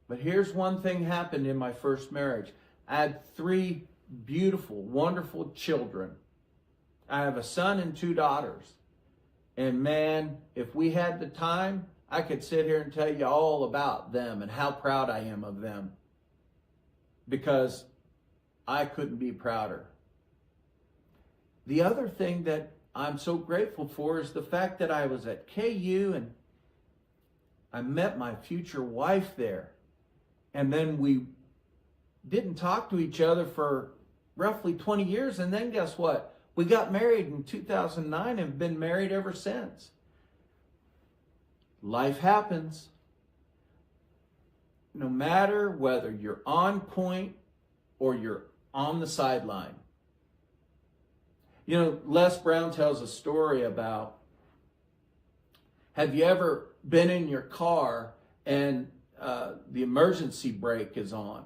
But here's one thing happened in my first marriage. I had 3 beautiful, wonderful children. I have a son and 2 daughters. And man, if we had the time, I could sit here and tell you all about them and how proud I am of them, because I couldn't be prouder. The other thing that I'm so grateful for is the fact that I was at KU and I met my future wife there. And then we didn't talk to each other for roughly 20 years. And then guess what? We got married in 2009 and have been married ever since. Life happens. No matter whether you're on point or you're on the sideline. You know, Les Brown tells a story about, have you ever been in your car and the emergency brake is on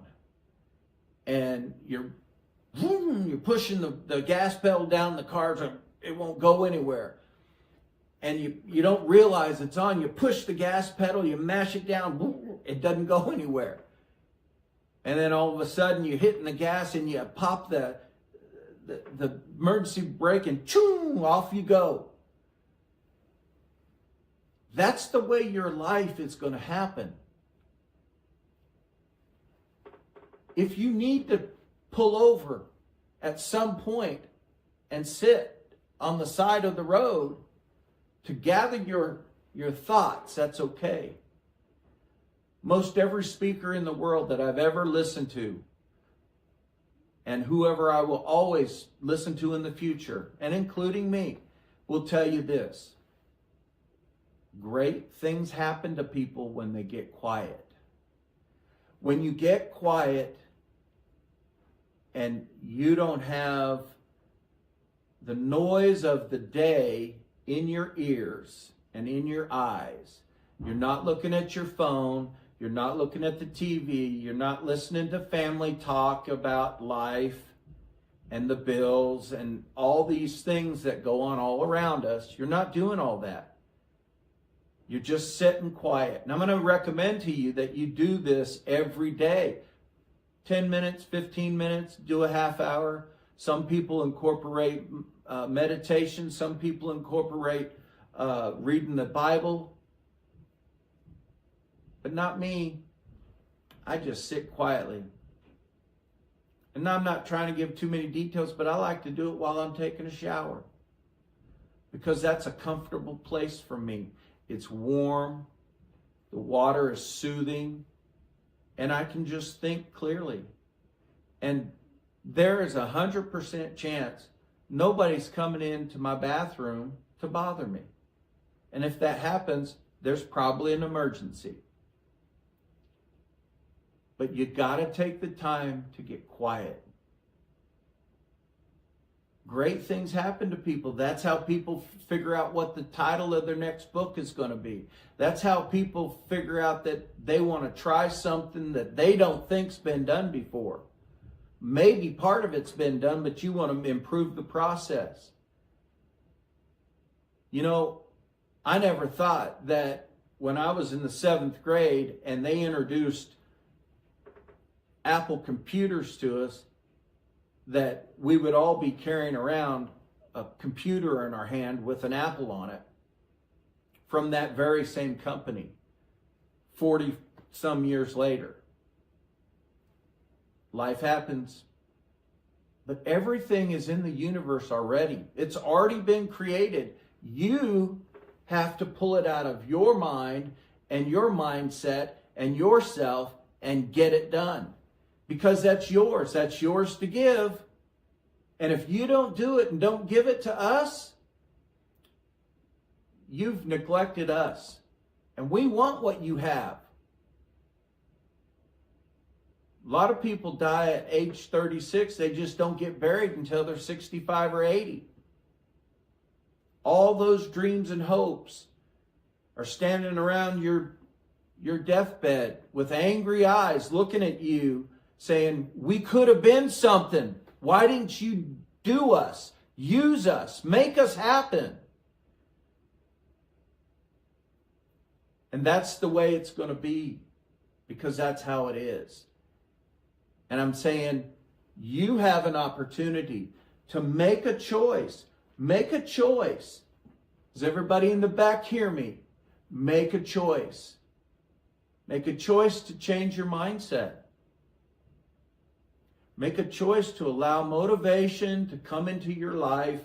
and you're pushing the gas pedal down, the car, it won't go anywhere. And you don't realize it's on. You push the gas pedal, you mash it down, it doesn't go anywhere. And then all of a sudden you're hitting the gas and you pop the emergency brake and choo, off you go. That's the way your life is going to happen. If you need to pull over at some point and sit on the side of the road to gather your thoughts, that's okay. Most every speaker in the world that I've ever listened to, and whoever I will always listen to in the future, and including me, will tell you this. Great things happen to people when they get quiet. When you get quiet and you don't have the noise of the day in your ears and in your eyes, you're not looking at your phone, you're not looking at the TV, you're not listening to family talk about life and the bills and all these things that go on all around us. You're not doing all that. You're just sitting quiet. And I'm going to recommend to you that you do this every day. 10 minutes, 15 minutes, do a half hour. Some people incorporate meditation. Some people incorporate reading the Bible. But not me. I just sit quietly. And I'm not trying to give too many details, but I like to do it while I'm taking a shower. Because that's a comfortable place for me. It's warm. The water is soothing. And I can just think clearly. And there is 100% chance nobody's coming into my bathroom to bother me. And if that happens, there's probably an emergency. But you got to take the time to get quiet. Great things happen to people. That's how people figure out what the title of their next book is going to be. That's how people figure out that they want to try something that they don't think's been done before. Maybe part of it's been done, but you want to improve the process. You know, I never thought that when I was in the 7th grade and they introduced Apple computers to us, that we would all be carrying around a computer in our hand with an Apple on it from that very same company 40 some years later. Life happens. But everything is in the universe already. It's already been created. You have to pull it out of your mind and your mindset and yourself and get it done. Because that's yours. That's yours to give. And if you don't do it and don't give it to us, you've neglected us. And we want what you have. A lot of people die at age 36. They just don't get buried until they're 65 or 80. All those dreams and hopes are standing around your deathbed with angry eyes looking at you saying, we could have been something. Why didn't you do us? Use us. Make us happen. And that's the way it's going to be, because that's how it is. And I'm saying, you have an opportunity to make a choice. Make a choice. Does everybody in the back hear me? make a choice. Make a choice to change your mindset. Make a choice to allow motivation to come into your life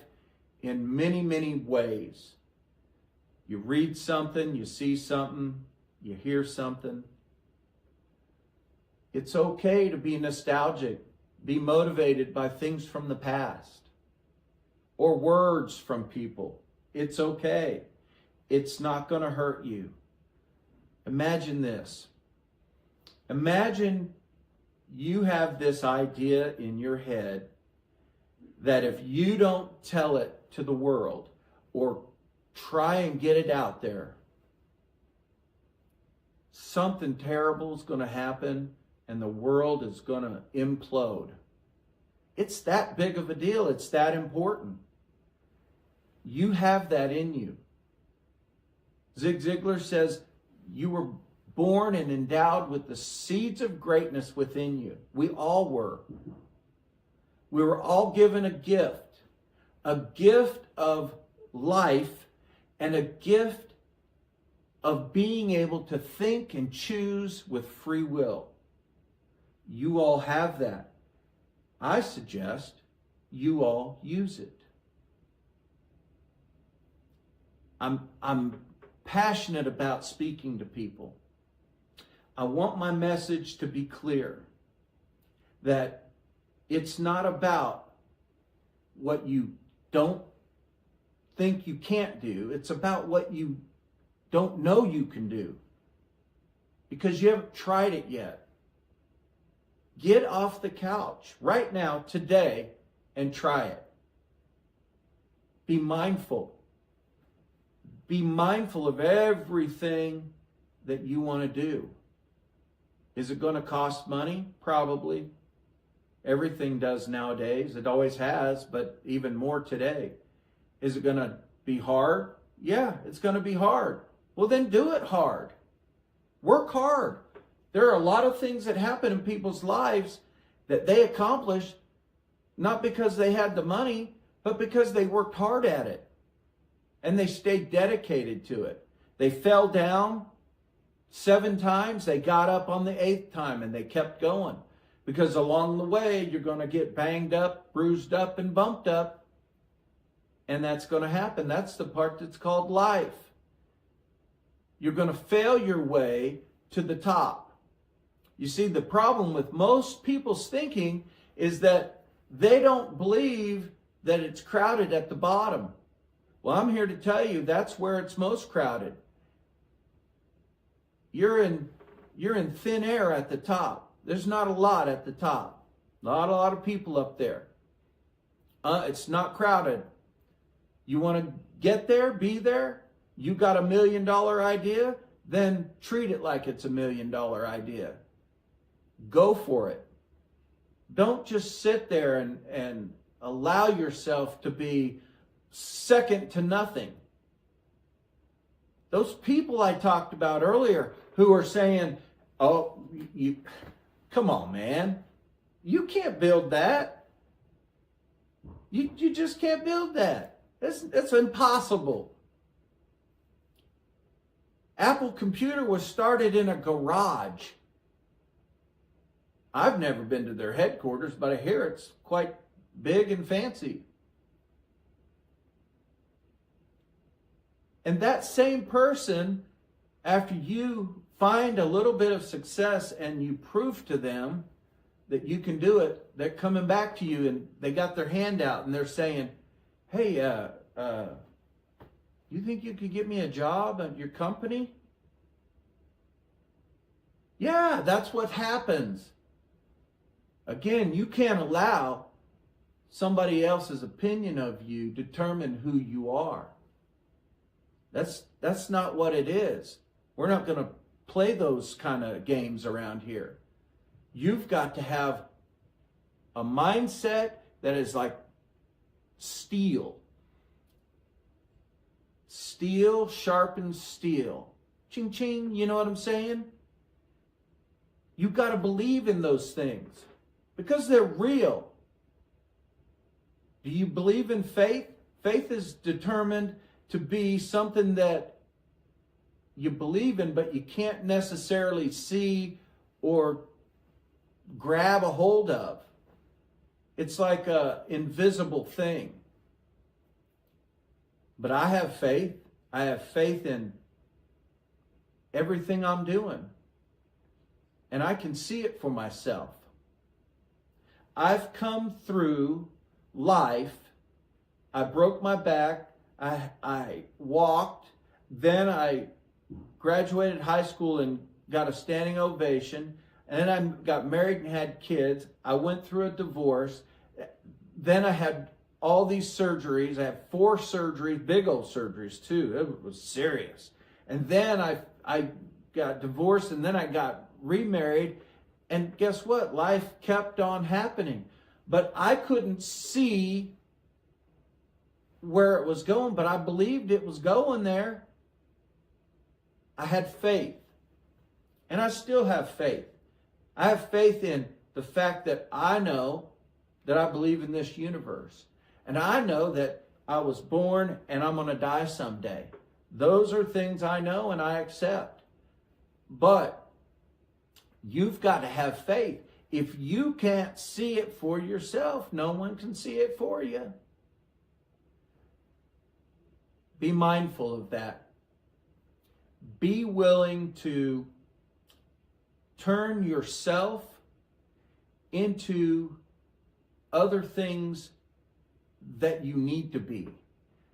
in many, many ways. You read something, you see something, you hear something. It's okay to be nostalgic, be motivated by things from the past or words from people. It's okay. It's not going to hurt you. Imagine this. Imagine you have this idea in your head that if you don't tell it to the world or try and get it out there, something terrible is going to happen and the world is going to implode. It's that big of a deal. It's that important. You have that in you. Zig Ziglar says you were born and endowed with the seeds of greatness within you. We all were. We were all given a gift of life and a gift of being able to think and choose with free will. You all have that. I suggest you all use it. I'm passionate about speaking to people. I want my message to be clear that it's not about what you don't think you can't do. It's about what you don't know you can do because you haven't tried it yet. Get off the couch right now, today, and try it. Be mindful. Be mindful of everything that you want to do. Is it going to cost money? Probably. Everything does nowadays. It always has, but even more today. Is it going to be hard? Yeah, it's going to be hard. Well, then do it hard. Work hard. There are a lot of things that happen in people's lives that they accomplish not because they had the money, but because they worked hard at it. And they stayed dedicated to it. They fell down 7 times. They got up on the 8th time and they kept going. Because along the way, you're going to get banged up, bruised up, and bumped up. And that's going to happen. That's the part that's called life. You're going to fail your way to the top. You see, the problem with most people's thinking is that they don't believe that it's crowded at the bottom. Well, I'm here to tell you that's where it's most crowded. You're in thin air at the top. There's not a lot at the top. Not a lot of people up there. It's not crowded. You want to get there, be there? You got $1 million idea? Then treat it like it's $1 million idea. Go for it. Don't just sit there and allow yourself to be second to nothing. Those people I talked about earlier who are saying, oh, come on, man. You can't build that. You just can't build that. That's impossible. Apple Computer was started in a garage. I've never been to their headquarters, but I hear it's quite big and fancy. And that same person, after you find a little bit of success and you prove to them that you can do it, they're coming back to you and they got their hand out and they're saying, hey, you think you could get me a job at your company? Yeah, that's what happens. Again, you can't allow somebody else's opinion of you determine who you are. That's not what it is. We're not going to play those kind of games around here. You've got to have a mindset that is like steel. Steel sharpens steel. Ching ching, you know what I'm saying? You've got to believe in those things because they're real. Do you believe in faith? Faith is determined to be something that you believe in, but you can't necessarily see or grab a hold of. It's like an invisible thing. But I have faith. I have faith in everything I'm doing. And I can see it for myself. I've come through life. I broke my back. I walked. Then I graduated high school and got a standing ovation. And then I got married and had kids. I went through a divorce. Then I had all these surgeries. I had 4 surgeries, big old surgeries too. It was serious. And then I got divorced, and then I got remarried. And guess what? Life kept on happening. But I couldn't see where it was going, but I believed it was going there. I had faith. And I still have faith. I have faith in the fact that I know that I believe in this universe. And I know that I was born and I'm going to die someday. Those are things I know and I accept. But you've got to have faith. If you can't see it for yourself, no one can see it for you. Be mindful of that. Be willing to turn yourself into other things that you need to be.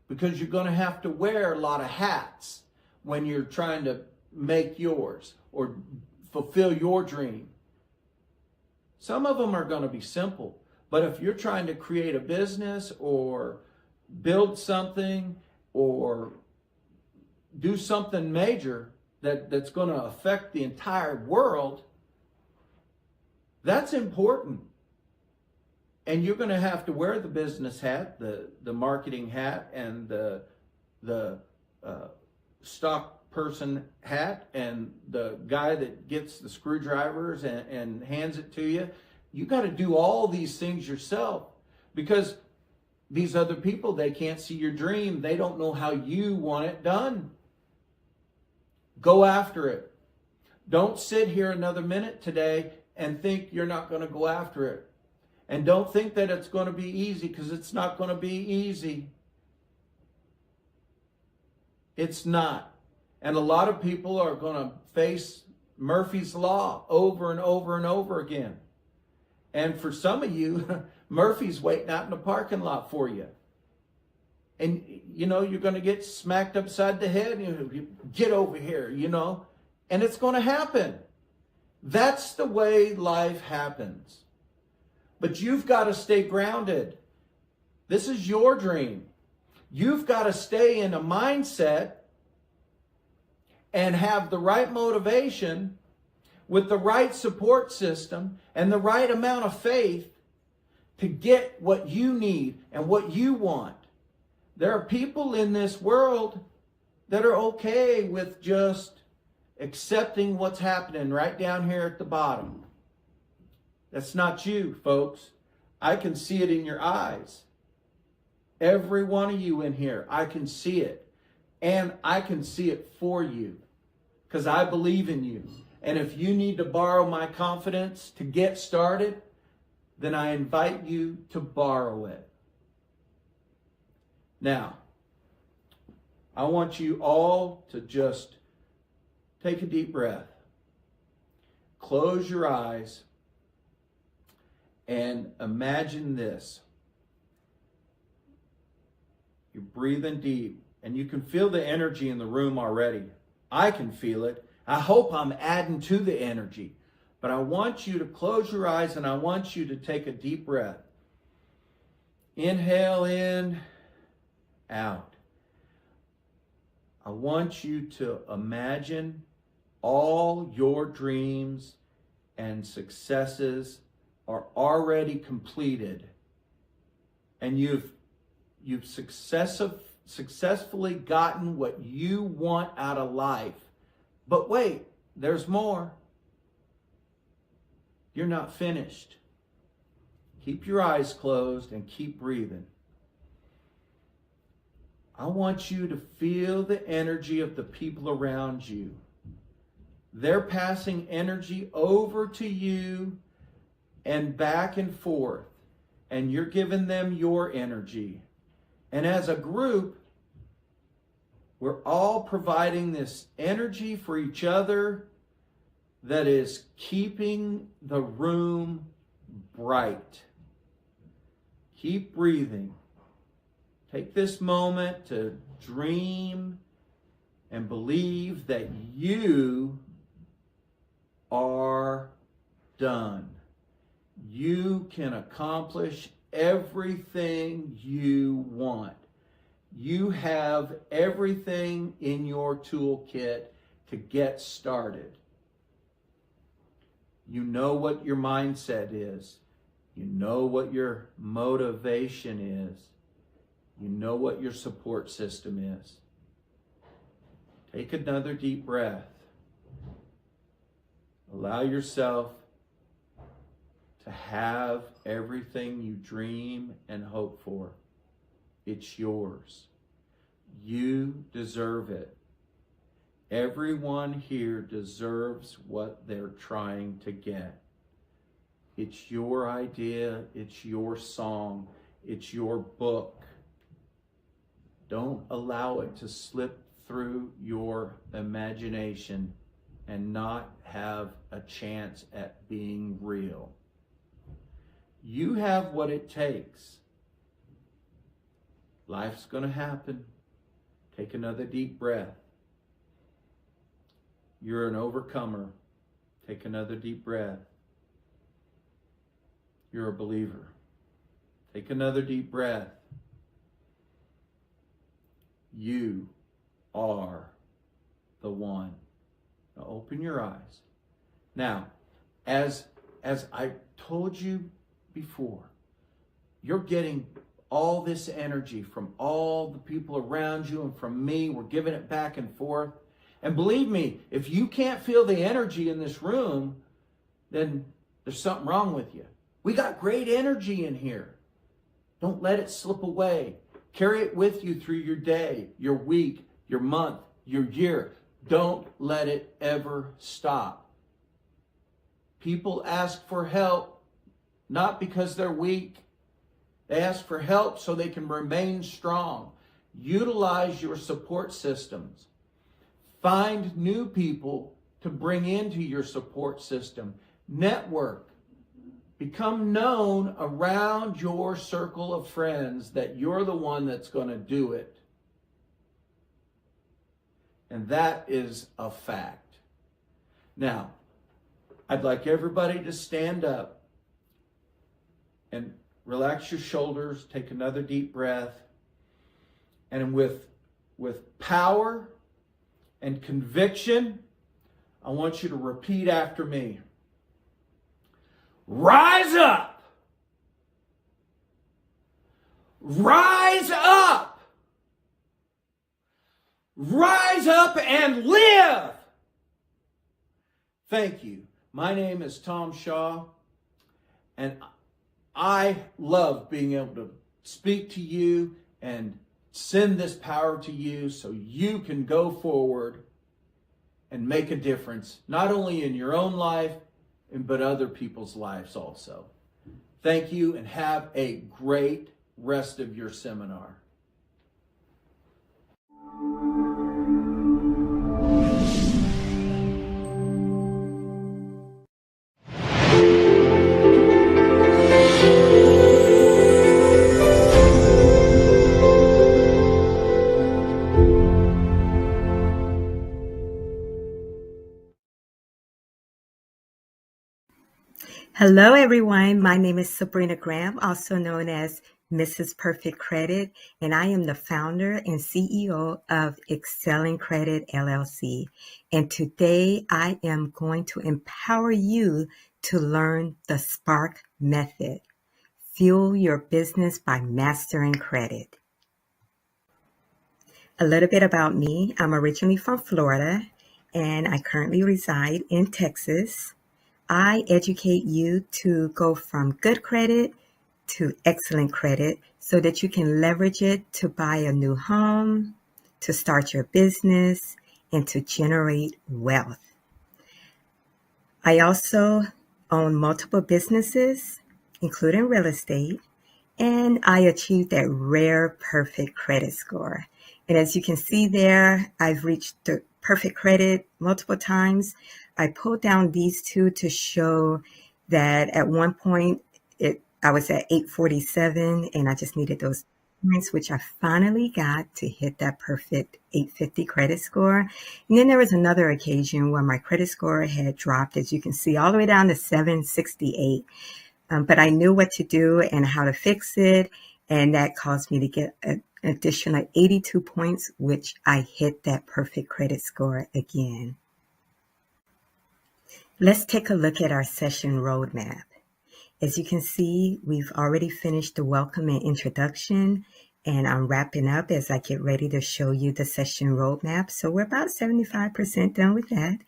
Because you're going to have to wear a lot of hats when you're trying to make yours or fulfill your dream. Some of them are going to be simple. But if you're trying to create a business or build something or do something major that's going to affect the entire world, that's important. And you're going to have to wear the business hat, the marketing hat, and the stock person hat, and the guy that gets the screwdrivers and hands it to you. You got to do all these things yourself, because these other people, they can't see your dream. They don't know how you want it done. Go after it. Don't sit here another minute today and think you're not going to go after it. And don't think that it's going to be easy, because it's not going to be easy. It's not. And a lot of people are going to face Murphy's Law over and over and over again. And for some of you, Murphy's waiting out in the parking lot for you. And, you know, you're going to get smacked upside the head. You get over here, you know. And it's going to happen. That's the way life happens. But you've got to stay grounded. This is your dream. You've got to stay in a mindset and have the right motivation with the right support system and the right amount of faith to get what you need and what you want. There are people in this world that are okay with just accepting what's happening right down here at the bottom. That's not you, folks. I can see it in your eyes. Every one of you in here, I can see it. And I can see it for you, because I believe in you. And if you need to borrow my confidence to get started, then I invite you to borrow it. Now, I want you all to just take a deep breath. Close your eyes and imagine this. You're breathing deep, and you can feel the energy in the room already. I can feel it. I hope I'm adding to the energy. But I want you to close your eyes, and I want you to take a deep breath. Inhale in, out. I want you to imagine all your dreams and successes are already completed, and you've successfully gotten what you want out of life. But wait, there's more. You're not finished. Keep your eyes closed and keep breathing. I want you to feel the energy of the people around you. They're passing energy over to you and back and forth, and you're giving them your energy. And as a group, we're all providing this energy for each other that is keeping the room bright. Keep breathing. Take this moment to dream and believe that you are done. You can accomplish everything you want. You have everything in your toolkit to get started. You know what your mindset is. You know what your motivation is. You know what your support system is. Take another deep breath. Allow yourself to have everything you dream and hope for. It's yours. You deserve it. Everyone here deserves what they're trying to get. It's your idea. It's your song. It's your book. Don't allow it to slip through your imagination and not have a chance at being real. You have what it takes. Life's going to happen. Take another deep breath. You're an overcomer. Take another deep breath. You're a believer. Take another deep breath. You are the one. Now open your eyes. Now, as I told you before, you're getting all this energy from all the people around you and from me. We're giving it back and forth. And believe me, if you can't feel the energy in this room, then there's something wrong with you. We got great energy in here. Don't let it slip away. Carry it with you through your day, your week, your month, your year. Don't let it ever stop. People ask for help, not because they're weak. They ask for help so they can remain strong. Utilize your support systems. Find new people to bring into your support system. Network. Become known around your circle of friends that you're the one that's going to do it. And that is a fact. Now, I'd like everybody to stand up and relax your shoulders, take another deep breath, and with power and conviction, I want you to repeat after me. Rise up! Rise up! Rise up and live! Thank you. My name is Tom Shaw, and I love being able to speak to you and send this power to you so you can go forward and make a difference, not only in your own life, but other people's lives also. Thank you, and have a great rest of your seminar. Hello, everyone. My name is Sabrina Graham, also known as Mrs. Perfect Credit, and I am the founder and CEO of Excelling Credit LLC. And today I am going to empower you to learn the Spark method. Fuel your business by mastering credit. A little bit about me. I'm originally from Florida, and I currently reside in Texas. I educate you to go from good credit to excellent credit so that you can leverage it to buy a new home, to start your business, and to generate wealth. I also own multiple businesses, including real estate, and I achieved that rare perfect credit score. And as you can see there, I've reached the perfect credit multiple times. I pulled down these two to show that at one point I was at 847 and I just needed those points, which I finally got to hit that perfect 850 credit score. And then there was another occasion where my credit score had dropped, as you can see, all the way down to 768. But I knew what to do and how to fix it. And that caused me to get an additional 82 points, which I hit that perfect credit score again. Let's take a look at our session roadmap. As you can see, we've already finished the welcome and introduction, and I'm wrapping up as I get ready to show you the session roadmap. So we're about 75% done with that.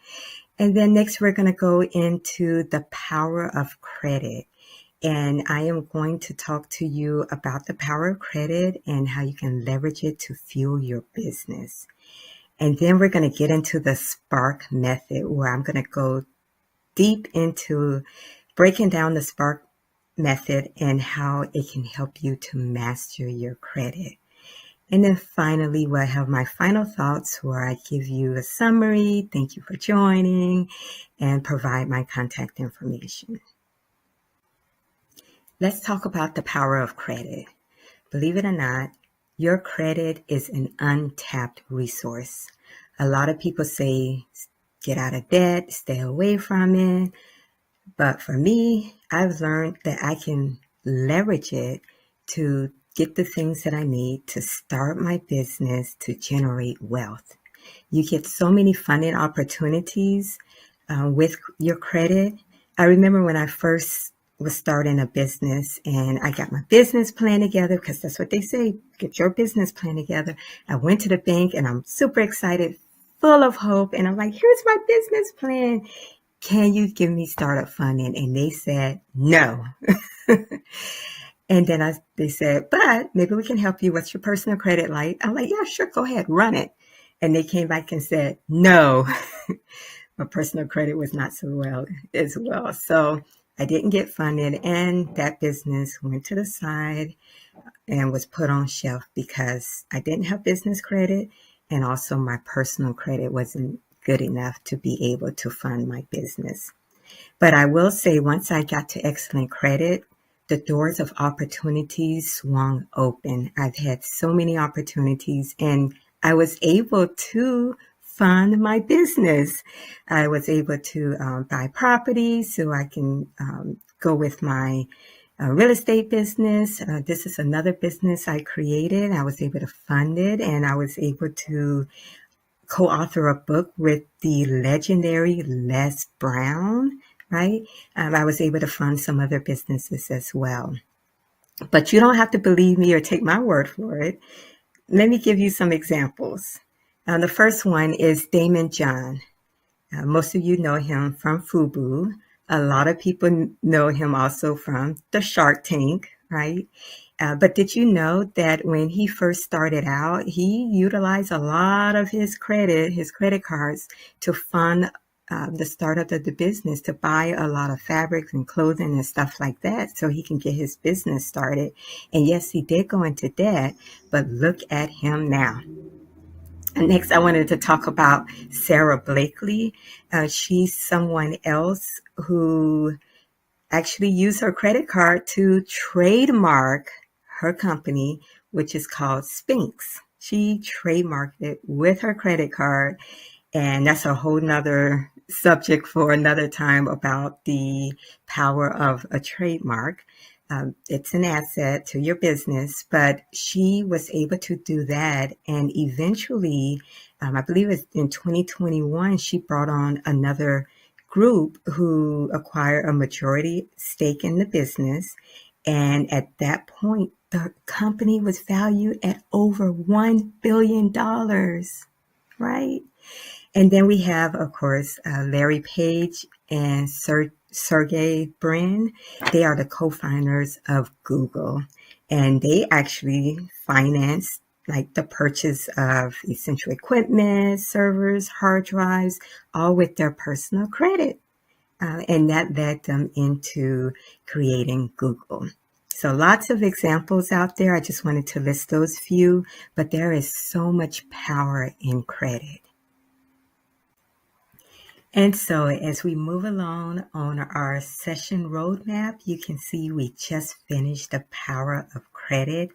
And then next we're going to go into the power of credit. And I am going to talk to you about the power of credit and how you can leverage it to fuel your business. And then we're going to get into the SPARK method, where I'm going to go deep into breaking down the SPARK method and how it can help you to master your credit. And then finally, we'll have my final thoughts where I give you a summary, thank you for joining, and provide my contact information. Let's talk about the power of credit. Believe it or not, your credit is an untapped resource. A lot of people say, get out of debt, stay away from it. But for me, I've learned that I can leverage it to get the things that I need to start my business, to generate wealth. You get so many funding opportunities with your credit. I remember when I first was starting a business and I got my business plan together, because that's what they say, get your business plan together. I went to the bank and I'm super excited, full of hope. And I'm like, here's my business plan. Can you give me startup funding? And they said, no. And then they said, but maybe we can help you. What's your personal credit like? I'm like, yeah, sure. Go ahead, run it. And they came back and said, no, my personal credit was not so well as well. So I didn't get funded, and that business went to the side and was put on shelf because I didn't have business credit, and also my personal credit wasn't good enough to be able to fund my business. But I will say, once I got to excellent credit, the doors of opportunities swung open. I've had so many opportunities, and I was able to fund my business. I was able to buy property so I can go with my real estate business. This is another business I created. I was able to fund it, and I was able to co-author a book with the legendary Les Brown, right? I was able to fund some other businesses as well. But you don't have to believe me or take my word for it. Let me give you some examples. The first one is Damon John. Most of you know him from FUBU. A lot of people know him also from the Shark Tank, right? But did you know that when he first started out, he utilized a lot of his credit cards to fund the startup of the business, to buy a lot of fabrics and clothing and stuff like that so he can get his business started. And yes, he did go into debt, but look at him now. And next, I wanted to talk about Sarah Blakely. She's someone else who actually used her credit card to trademark her company, which is called Sphinx. She trademarked it with her credit card. And that's a whole nother subject for another time about the power of a trademark. It's an asset to your business, but she was able to do that. And eventually, I believe it's in 2021, she brought on another group who acquired a majority stake in the business. And at that point, the company was valued at over $1 billion, right? And then we have, of course, Larry Page and Sergey Brin. They are the co-founders of Google, and they actually financed like the purchase of essential equipment, servers, hard drives, all with their personal credit. And that led them into creating Google. So lots of examples out there. I just wanted to list those few, but there is so much power in credit. And so as we move along on our session roadmap, you can see we just finished the power of credit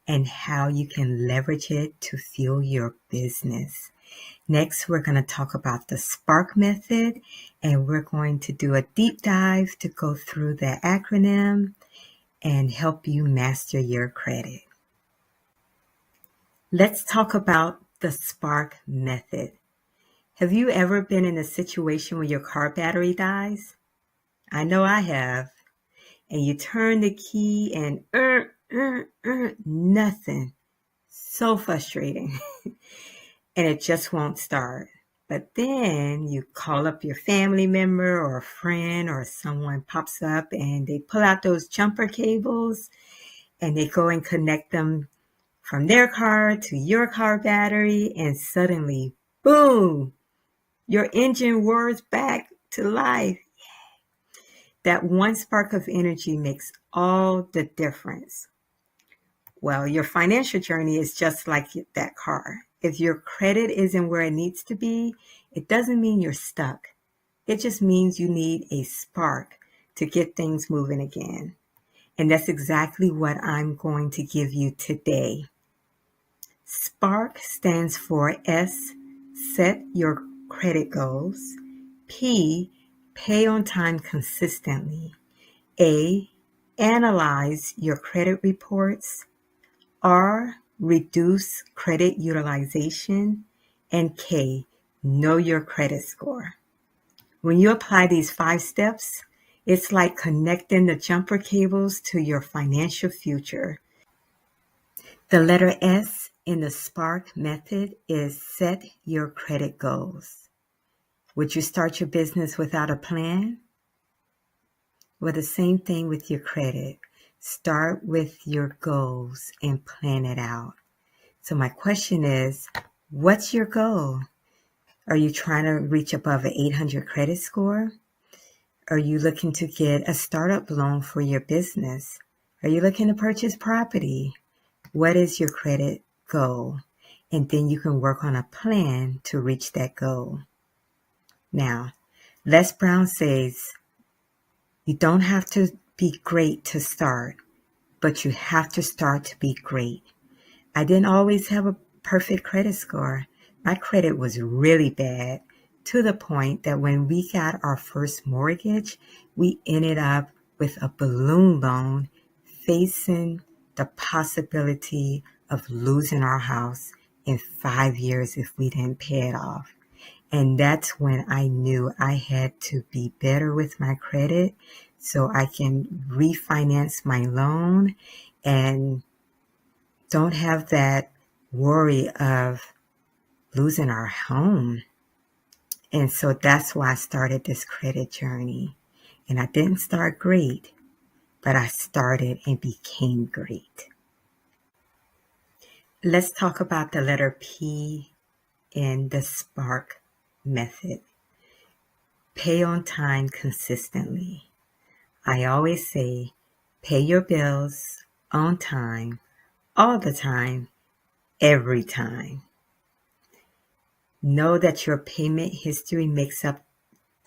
and how you can leverage it to fuel your business. Next, we're going to talk about the SPARK method, and we're going to do a deep dive to go through the acronym and help you master your credit. Let's talk about the SPARK method. Have you ever been in a situation where your car battery dies? I know I have. And you turn the key and nothing. So frustrating. And it just won't start. But then you call up your family member or a friend or someone pops up and they pull out those jumper cables and they go and connect them from their car to your car battery, and suddenly, boom, your engine roars back to life. That one spark of energy makes all the difference. Well, your financial journey is just like that car. If your credit isn't where it needs to be, it doesn't mean you're stuck. It just means you need a spark to get things moving again. And that's exactly what I'm going to give you today. SPARK stands for S, set your credit goals. P, pay on time consistently. A, analyze your credit reports. R, reduce credit utilization. And K, know your credit score. When you apply these 5 steps, it's like connecting the jumper cables to your financial future. The letter S in the SPARK method is set your credit goals. Would you start your business without a plan? Well, the same thing with your credit. Start with your goals and plan it out. So my question is, what's your goal? Are you trying to reach above an 800 credit score? Are you looking to get a startup loan for your business? Are you looking to purchase property? What is your credit goal? And then you can work on a plan to reach that goal. Now, Les Brown says, you don't have to be great to start, but you have to start to be great. I didn't always have a perfect credit score. My credit was really bad, to the point that when we got our first mortgage, we ended up with a balloon loan, facing the possibility of losing our house in 5 years if we didn't pay it off. And that's when I knew I had to be better with my credit so I can refinance my loan and don't have that worry of losing our home. And so that's why I started this credit journey. And I didn't start great, but I started and became great. Let's talk about the letter P in the SPARK method. Pay on time consistently. I always say, pay your bills on time, all the time, every time. Know that your payment history makes up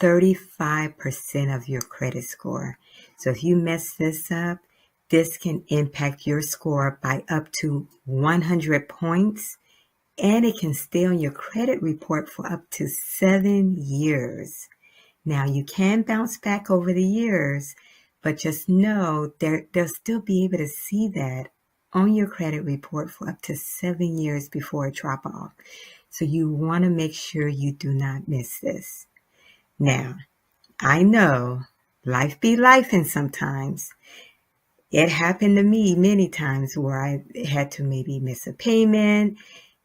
35% of your credit score. So if you mess this up, this can impact your score by up to 100 points, and it can stay on your credit report for up to 7 years. Now, you can bounce back over the years, but just know they'll still be able to see that on your credit report for up to 7 years before it drop off. So you want to make sure you do not miss this. Now, I know life be lifing sometimes. It happened to me many times where I had to maybe miss a payment.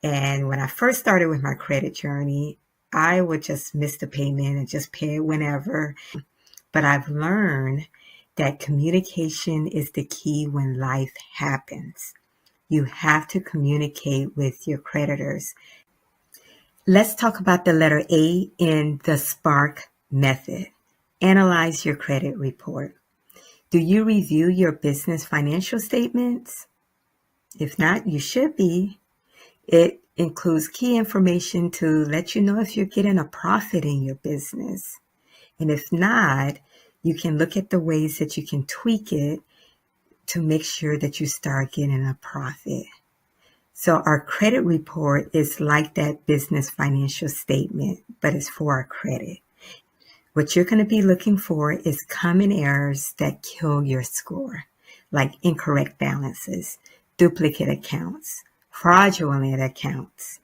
And when I first started with my credit journey, I would just miss the payment and just pay it whenever. but I've learned that communication is the key when life happens. You have to communicate with your creditors. Let's talk about the letter A in the SPARK method. Analyze your credit report. Do you review your business financial statements? If not, you should be. It includes key information to let you know if you're getting a profit in your business. And if not, you can look at the ways that you can tweak it to make sure that you start getting a profit. So our credit report is like that business financial statement, but it's for our credit. What you're going to be looking for is common errors that kill your score, like incorrect balances, duplicate accounts, fraudulent accounts.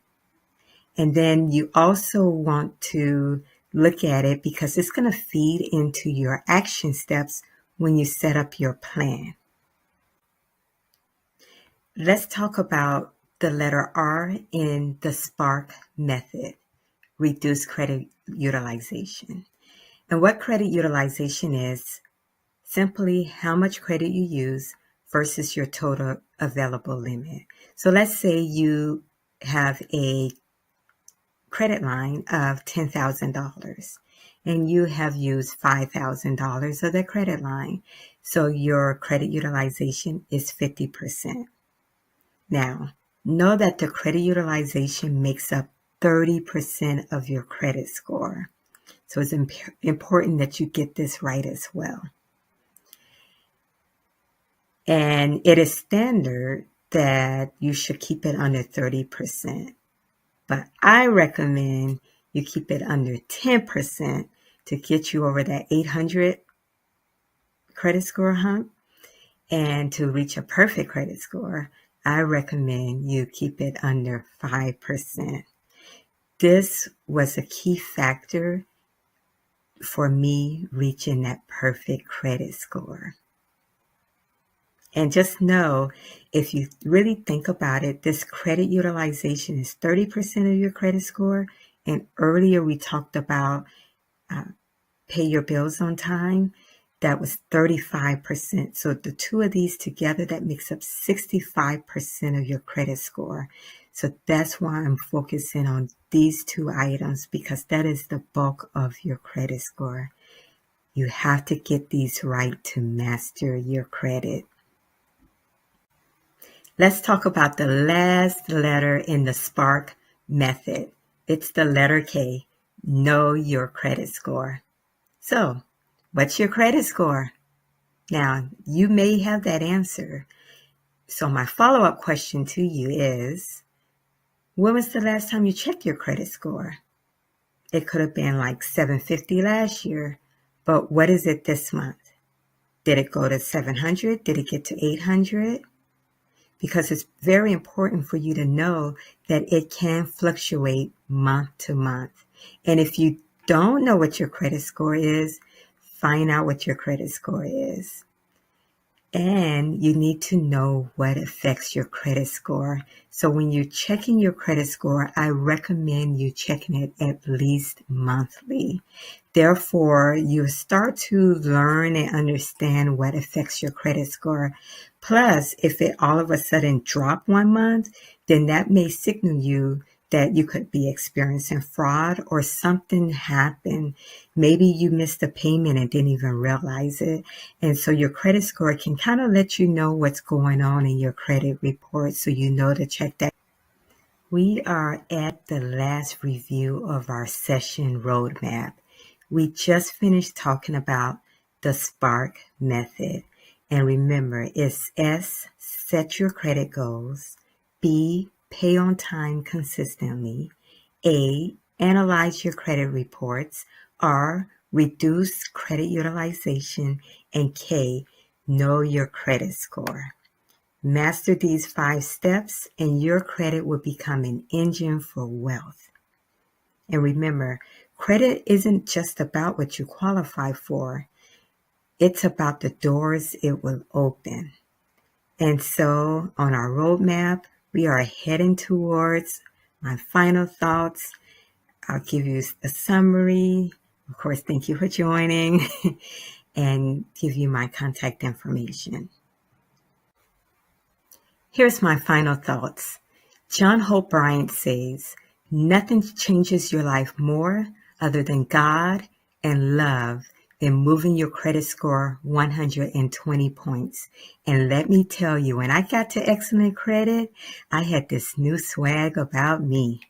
And then you also want to look at it because it's going to feed into your action steps when you set up your plan. Let's talk about the letter R in the SPARK method, reduce credit utilization. And what credit utilization is, simply how much credit you use versus your total available limit. So let's say you have a credit line of $10,000 and you have used $5,000 of that credit line. So your credit utilization is 50%. Now, know that the credit utilization makes up 30% of your credit score. So it's important that you get this right as well. And it is standard that you should keep it under 30%. But I recommend you keep it under 10% to get you over that 800 credit score hump. And to reach a perfect credit score, I recommend you keep it under 5%. This was a key factor for me reaching that perfect credit score. And just know, if you really think about it, this credit utilization is 30% of your credit score. And earlier we talked about pay your bills on time. That was 35%. So the two of these together, that makes up 65% of your credit score. So that's why I'm focusing on these two items, because that is the bulk of your credit score. You have to get these right to master your credit. Let's talk about the last letter in the SPARK method. It's the letter K. Know your credit score. So, what's your credit score? Now, you may have that answer. So my follow-up question to you is, when was the last time you checked your credit score? It could have been like 750 last year, but what is it this month? Did it go to 700? Did it get to 800? Because it's very important for you to know that it can fluctuate month to month. And if you don't know what your credit score is, find out what your credit score is. And you need to know what affects your credit score. So when you're checking your credit score, I recommend you checking it at least monthly. Therefore, you start to learn and understand what affects your credit score. Plus, if it all of a sudden drop 1 month, then that may signal you that you could be experiencing fraud or something happened. Maybe you missed a payment and didn't even realize it. And so your credit score can kind of let you know what's going on in your credit report, so you know to check that. We are at the last review of our session roadmap. We just finished talking about the SPARK method. And remember, it's S, set your credit goals. B, pay on time consistently. A, analyze your credit reports. R, reduce credit utilization. And K, know your credit score. Master these 5 steps and your credit will become an engine for wealth. And remember, credit isn't just about what you qualify for. It's about the doors it will open. And so on our roadmap, we are heading towards my final thoughts. I'll give you a summary. Of course, thank you for joining and give you my contact information. Here's my final thoughts. John Hope Bryant says, nothing changes your life more other than God and love than moving your credit score 120 points. And let me tell you, when I got to excellent credit, I had this new swag about me.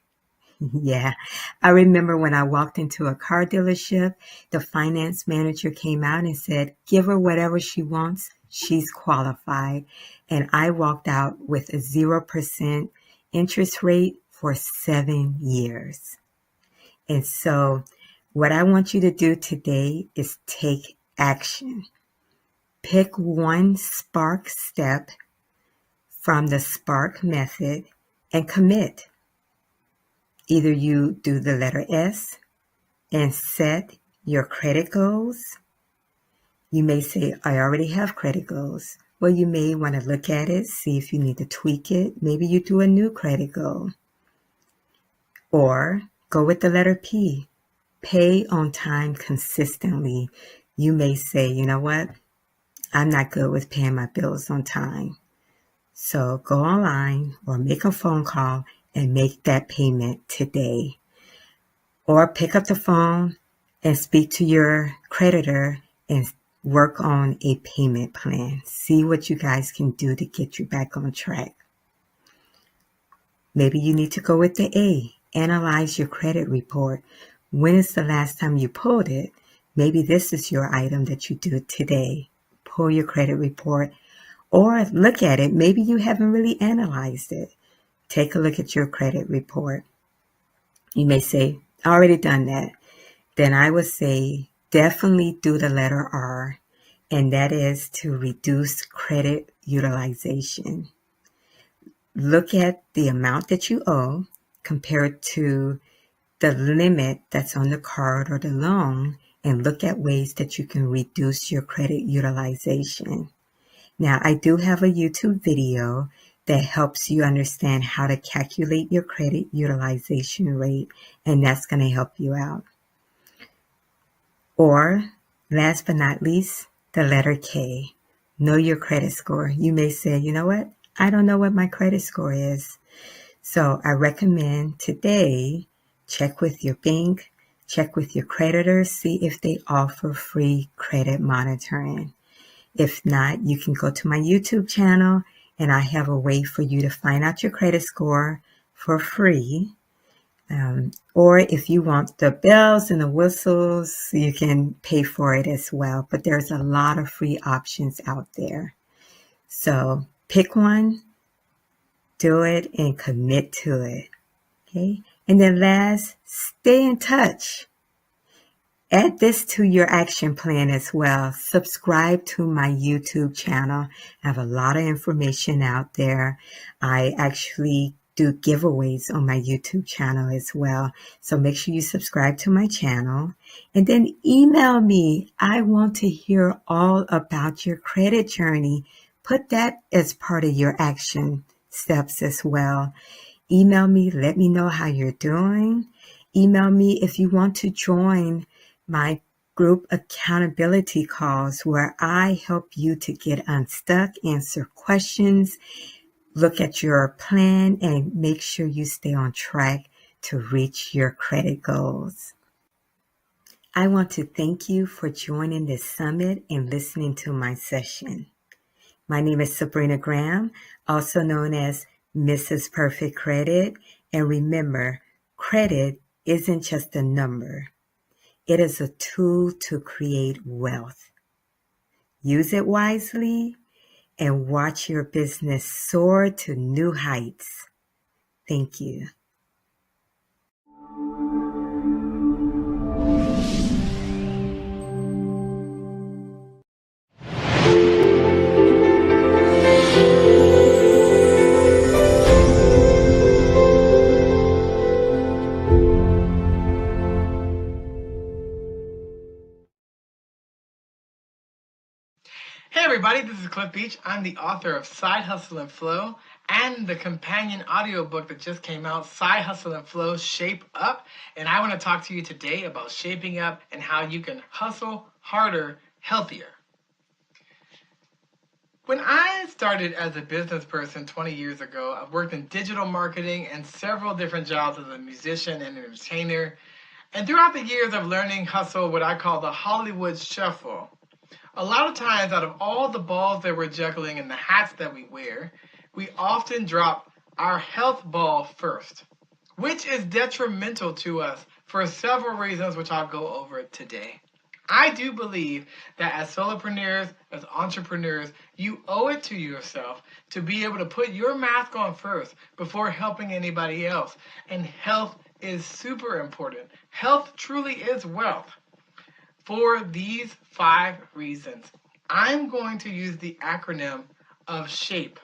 Yeah, I remember when I walked into a car dealership, the finance manager came out and said, give her whatever she wants. She's qualified. And I walked out with a 0% interest rate for 7 years. And so what I want you to do today is take action. Pick one SPARK step from the SPARK method and commit. Either you do the letter S and set your credit goals. You may say, I already have credit goals. Well, you may want to look at it, see if you need to tweak it. Maybe you do a new credit goal. Or go with the letter P. Pay on time consistently. You may say, you know what? I'm not good with paying my bills on time. So go online or make a phone call and make that payment today. Or pick up the phone and speak to your creditor and work on a payment plan. See what you guys can do to get you back on track. Maybe you need to go with the A. Analyze your credit report. When is the last time you pulled it? Maybe this is your item that you do today. Pull your credit report or look at it. Maybe you haven't really analyzed it. Take a look at your credit report. You may say, I already done that. Then I would say definitely do the letter R, and that is to reduce credit utilization. Look at the amount that you owe compared to the limit that's on the card or the loan, and look at ways that you can reduce your credit utilization. Now, I do have a YouTube video that helps you understand how to calculate your credit utilization rate, and that's going to help you out. Or, last but not least, the letter K. Know your credit score. You may say, you know what? I don't know what my credit score is. So I recommend today, check with your bank, check with your creditors, see if they offer free credit monitoring. If not, you can go to my YouTube channel and I have a way for you to find out your credit score for free. Or if you want the bells and the whistles, you can pay for it as well. But there's a lot of free options out there. So pick one, do it, and commit to it. Okay. And then last, stay in touch. Add this to your action plan as well. Subscribe to my YouTube channel. I have a lot of information out there. I actually do giveaways on my YouTube channel as well. So make sure you subscribe to my channel and then email me. I want to hear all about your credit journey. Put that as part of your action steps as well. Email me. Let me know how you're doing. Email me if you want to join my group accountability calls where I help you to get unstuck, answer questions, look at your plan, and make sure you stay on track to reach your credit goals. I want to thank you for joining this summit and listening to my session. My name is Sabrina Graham, also known as Mrs. Perfect Credit. And remember, credit isn't just a number. It is a tool to create wealth. Use it wisely and watch your business soar to new heights. Thank you. Hey everybody, this is Cliff Beach. I'm the author of Side Hustle and Flow, and the companion audiobook that just came out, Side Hustle and Flow, Shape Up. And I want to talk to you today about shaping up and how you can hustle harder, healthier. When I started as a business person 20 years ago, I worked in digital marketing and several different jobs as a musician and entertainer. And throughout the years of learning hustle, what I call the Hollywood shuffle, a lot of times out of all the balls that we're juggling and the hats that we wear, we often drop our health ball first, which is detrimental to us for several reasons, which I'll go over today. I do believe that as solopreneurs, as entrepreneurs, you owe it to yourself to be able to put your mask on first before helping anybody else. And health is super important. Health truly is wealth. For these 5 reasons, I'm going to use the acronym of SHAPE,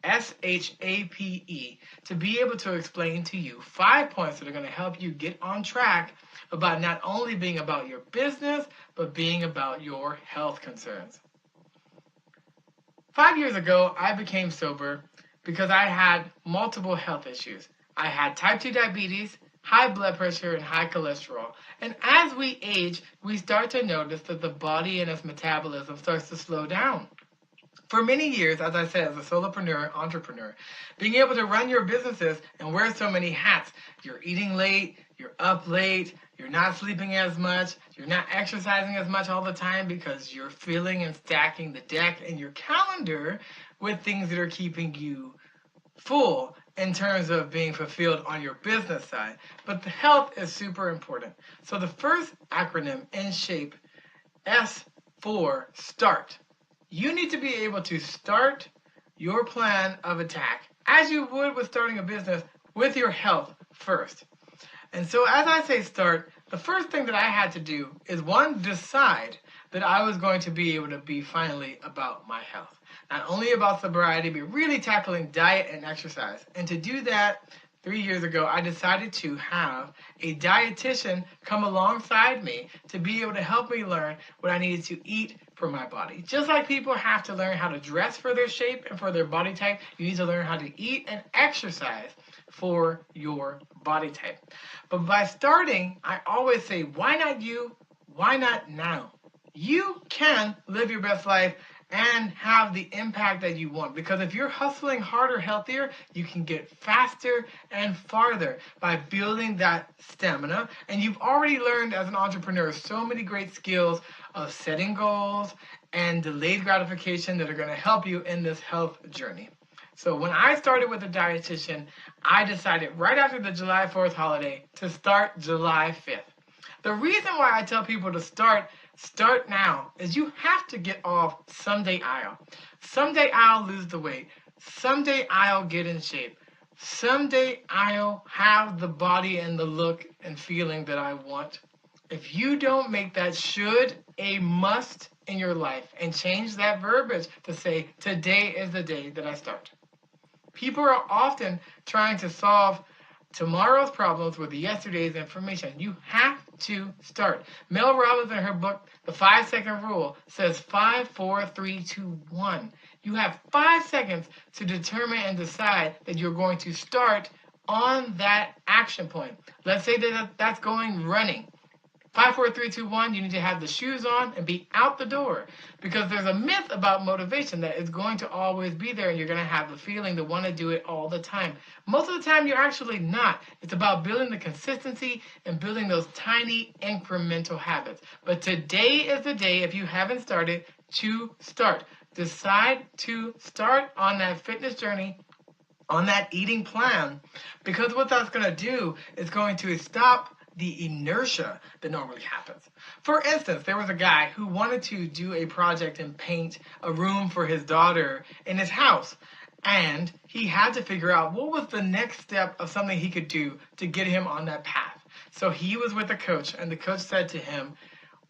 SHAPE, to be able to explain to you 5 points that are going to help you get on track about not only being about your business, but being about your health concerns. 5 years ago, I became sober because I had multiple health issues. I had type 2 diabetes, high blood pressure, and high cholesterol. And as we age, we start to notice that the body and its metabolism starts to slow down. For many years, as I said, as a solopreneur, entrepreneur, being able to run your businesses and wear so many hats, you're eating late, you're up late, you're not sleeping as much, you're not exercising as much all the time because you're filling and stacking the deck in your calendar with things that are keeping you full in terms of being fulfilled on your business side. But the health is super important. So the first acronym in SHAPE, S for START. You need to be able to start your plan of attack, as you would with starting a business, with your health first. And so as I say start, the first thing that I had to do is, 1, decide that I was going to be able to be finally about my health. Not only about sobriety, but really tackling diet and exercise. And to do that, 3 years ago, I decided to have a dietitian come alongside me to be able to help me learn what I needed to eat for my body. Just like people have to learn how to dress for their shape and for their body type, you need to learn how to eat and exercise for your body type. But by starting, I always say, why not you? Why not now? You can live your best life and have the impact that you want. Because if you're hustling harder, healthier, you can get faster and farther by building that stamina. And you've already learned as an entrepreneur so many great skills of setting goals and delayed gratification that are going to help you in this health journey. So when I started with a dietitian, I decided right after the July 4th holiday to start July 5th. The reason why I tell people to start now is you have to get off someday I'll. Someday I'll lose the weight. Someday I'll get in shape. Someday I'll have the body and the look and feeling that I want. If you don't make that should a must in your life and change that verbiage to say, today is the day that I start. People are often trying to solve tomorrow's problems with yesterday's information. You have to start. Mel Robbins in her book, The 5-Second Rule, says 5, 4, 3, 2, 1. You have 5 seconds to determine and decide that you're going to start on that action point. Let's say that that's going running. 5, 4, 3, 2, 1, you need to have the shoes on and be out the door. Because there's a myth about motivation that it's going to always be there and you're going to have the feeling to want to do it all the time. Most of the time, you're actually not. It's about building the consistency and building those tiny incremental habits. But today is the day, if you haven't started, to start. Decide to start on that fitness journey, on that eating plan. Because what that's going to do is going to stop the inertia that normally happens. For instance, there was a guy who wanted to do a project and paint a room for his daughter in his house. And he had to figure out what was the next step of something he could do to get him on that path. So he was with a coach, and the coach said to him,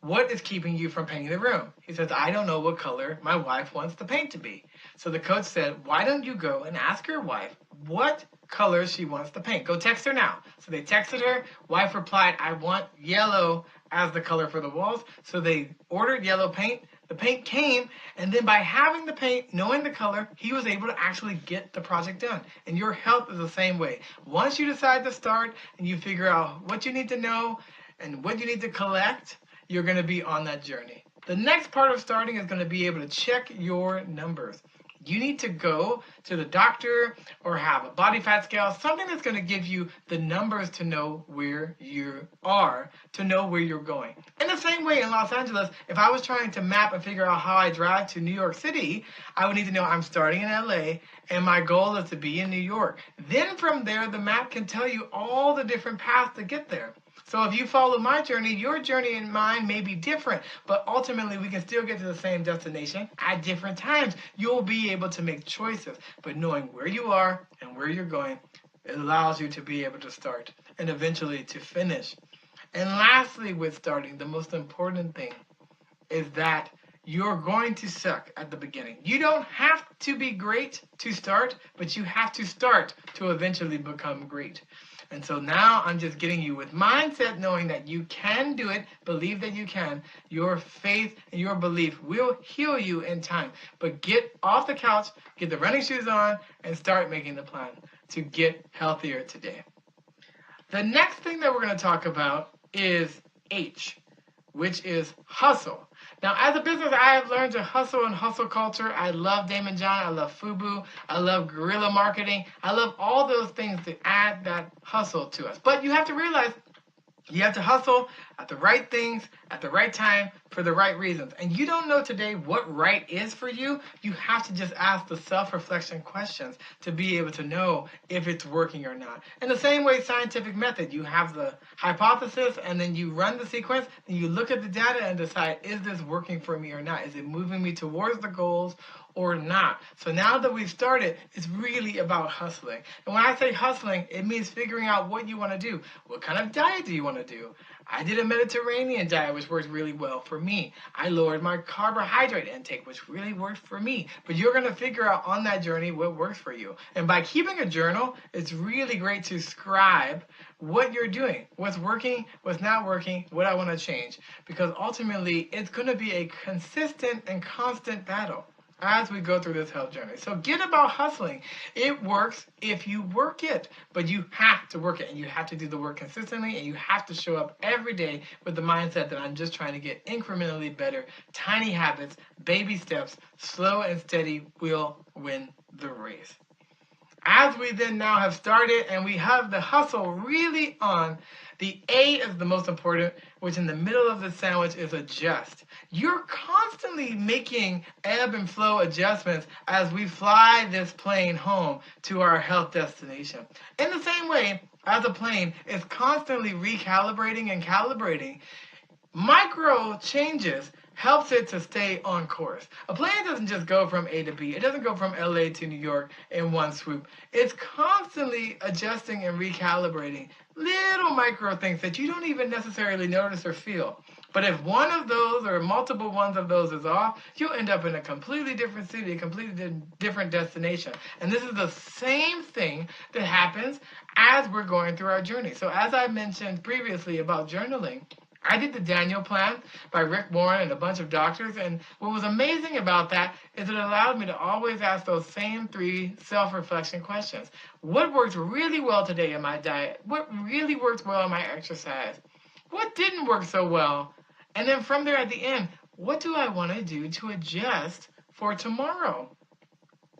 what is keeping you from painting the room? He says, I don't know what color my wife wants the paint to be. So the coach said, why don't you go and ask your wife what color she wants to paint? Go text her now. So they texted her. Wife replied, I want yellow as the color for the walls. So they ordered yellow paint. The paint came, and then by having the paint, knowing the color, he was able to actually get the project done. And your health is the same way. Once you decide to start and you figure out what you need to know and what you need to collect, you're going to be on that journey. The next part of starting is going to be able to check your numbers. You need to go to the doctor or have a body fat scale, something that's going to give you the numbers to know where you are, to know where you're going. In the same way in Los Angeles, if I was trying to map and figure out how I drive to New York City, I would need to know I'm starting in LA and my goal is to be in New York. Then from there, the map can tell you all the different paths to get there. So if you follow my journey, your journey and mine may be different, but ultimately we can still get to the same destination at different times. You'll be able to make choices, but knowing where you are and where you're going, it allows you to be able to start and eventually to finish. And lastly, with starting, the most important thing is that you're going to suck at the beginning. You don't have to be great to start, but you have to start to eventually become great. And so now I'm just getting you with mindset, knowing that you can do it, believe that you can. Your faith and your belief will heal you in time. But get off the couch, get the running shoes on, and start making the plan to get healthier today. The next thing that we're going to talk about is H, which is hustle. Now, as a business, I have learned to hustle and hustle culture. I love Damon John. I love FUBU. I love guerrilla marketing. I love all those things that add that hustle to us. But you have to realize you have to hustle at the right things, at the right time, for the right reasons. And you don't know today what right is for you. You have to just ask the self-reflection questions to be able to know if it's working or not. In the same way, scientific method, you have the hypothesis and then you run the sequence and you look at the data and decide, is this working for me or not? Is it moving me towards the goals or not? So now that we've started, it's really about hustling. And when I say hustling, it means figuring out what you want to do. What kind of diet do you want to do? I did a Mediterranean diet, which worked really well for me. I lowered my carbohydrate intake, which really worked for me. But you're going to figure out on that journey what works for you. And by keeping a journal, it's really great to scribe what you're doing, what's working, what's not working, what I want to change. Because ultimately, it's going to be a consistent and constant battle as we go through this health journey. So get about hustling. It works if you work it, but you have to work it and you have to do the work consistently and you have to show up every day with the mindset that I'm just trying to get incrementally better. Tiny habits, baby steps, slow and steady will win the race. As we then now have started and we have the hustle really on, the A is the most important, which in the middle of the sandwich is adjust. You're constantly making ebb and flow adjustments as we fly this plane home to our health destination. In the same way as a plane is constantly recalibrating and calibrating, micro changes helps it to stay on course. A plane doesn't just go from A to B. It doesn't go from LA to New York in one swoop. It's constantly adjusting and recalibrating little micro things that you don't even necessarily notice or feel. But if one of those or multiple ones of those is off, you'll end up in a completely different city, a completely different destination. And this is the same thing that happens as we're going through our journey. So as I mentioned previously about journaling, I did the Daniel Plan by Rick Warren and a bunch of doctors, and what was amazing about that is it allowed me to always ask those same 3 self-reflection questions. What worked really well today in my diet? What really worked well in my exercise? What didn't work so well? And then from there at the end, what do I want to do to adjust for tomorrow?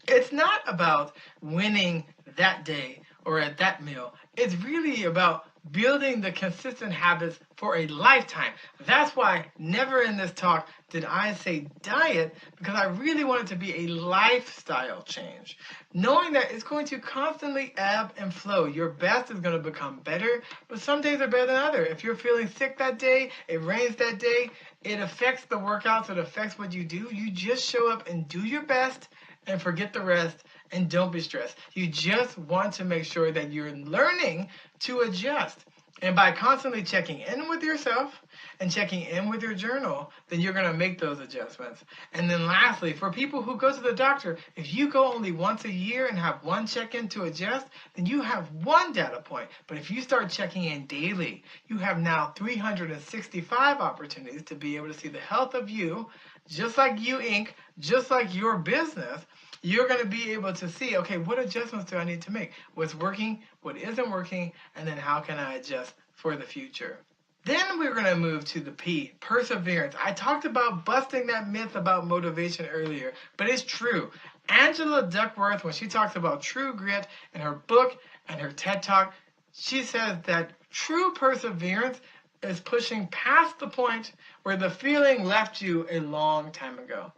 It's not about winning that day or at that meal. It's really about building the consistent habits for a lifetime. That's why never in this talk did I say diet, because I really want it to be a lifestyle change. Knowing that it's going to constantly ebb and flow. Your best is going to become better, but some days are better than others. If you're feeling sick that day, it rains that day, it affects the workouts, it affects what you do. You just show up and do your best and forget the rest, and don't be stressed. You just want to make sure that you're learning to adjust. And by constantly checking in with yourself and checking in with your journal, then you're going to make those adjustments. And then lastly, for people who go to the doctor, if you go only once a year and have one check-in to adjust, then you have one data point. But if you start checking in daily, you have now 365 opportunities to be able to see the health of you, just like you, Inc., just like your business, you're going to be able to see, okay, what adjustments do I need to make? What's working, what isn't working, and then how can I adjust for the future? Then we're going to move to the P, perseverance. I talked about busting that myth about motivation earlier, but it's true. Angela Duckworth, when she talks about true grit in her book and her TED Talk, she says that true perseverance is pushing past the point where the feeling left you a long time ago.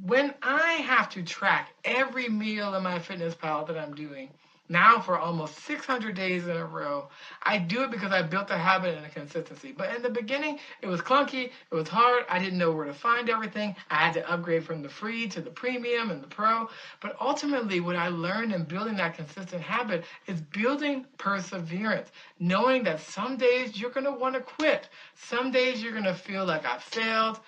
When I have to track every meal in my MyFitnessPal that I'm doing, now for almost 600 days in a row, I do it because I built a habit and a consistency. But in the beginning, it was clunky, it was hard, I didn't know where to find everything. I had to upgrade from the free to the premium and the pro. But ultimately, what I learned in building that consistent habit is building perseverance, knowing that some days you're going to want to quit. Some days you're going to feel like I failed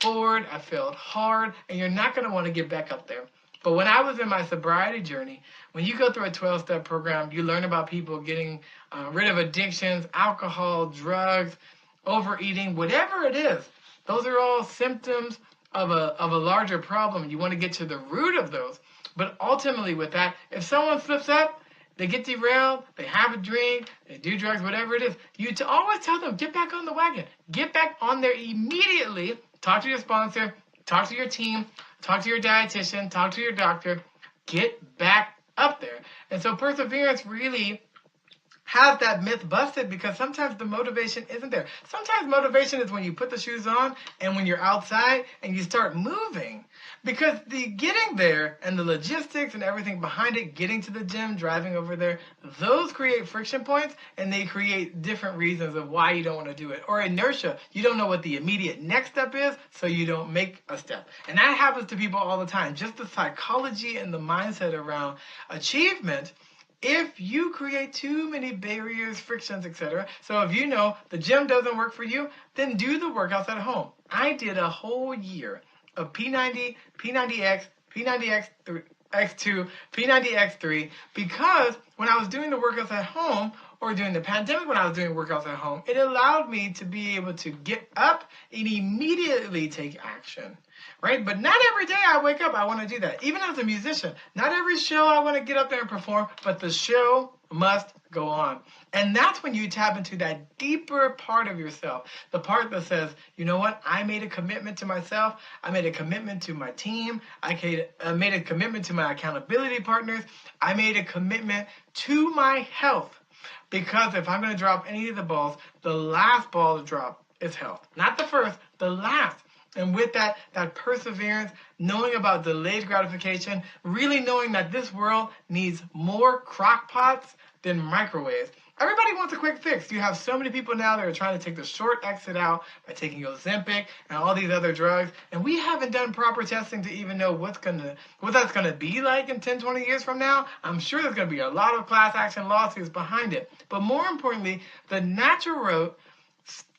forward, I failed hard, and you're not going to want to get back up there. But when I was in my sobriety journey, when you go through a 12-step program, you learn about people getting rid of addictions, alcohol, drugs, overeating, whatever it is. Those are all symptoms of a larger problem. You want to get to the root of those. But ultimately with that, if someone slips up, they get derailed, they have a drink, they do drugs, whatever it is, you always tell them, get back on the wagon. Get back on there immediately. Talk to your sponsor, talk to your team, talk to your dietitian, talk to your doctor. Get back up there. And so perseverance really has that myth busted, because sometimes the motivation isn't there. Sometimes motivation is when you put the shoes on and when you're outside and you start moving. Because the getting there and the logistics and everything behind it, getting to the gym, driving over there, those create friction points, and they create different reasons of why you don't want to do it. Or inertia. You don't know what the immediate next step is, so you don't make a step. And that happens to people all the time. Just the psychology and the mindset around achievement. If you create too many barriers, frictions, etc., so if you know the gym doesn't work for you, then do the workouts at home. I did a whole year of P90, P90X, P90X2, P90X3, because when I was doing the workouts at home, or during the pandemic when I was doing workouts at home, it allowed me to be able to get up and immediately take action, right? But not every day I wake up, I want to do that. Even as a musician, not every show I want to get up there and perform, but the show must go on. And that's when you tap into that deeper part of yourself, the part that says, you know what, I made a commitment to myself, I made a commitment to my team, I made a commitment to my accountability partners, I made a commitment to my health. Because if I'm going to drop any of the balls, the last ball to drop is health. Not the first, the last. And with that perseverance, knowing about delayed gratification, really knowing that this world needs more crock pots than microwaves. Everybody wants a quick fix. You have so many people now that are trying to take the short exit out by taking Ozempic and all these other drugs. And we haven't done proper testing to even know what that's going to be like in 10, 20 years from now. I'm sure there's going to be a lot of class action lawsuits behind it. But more importantly, the natural route,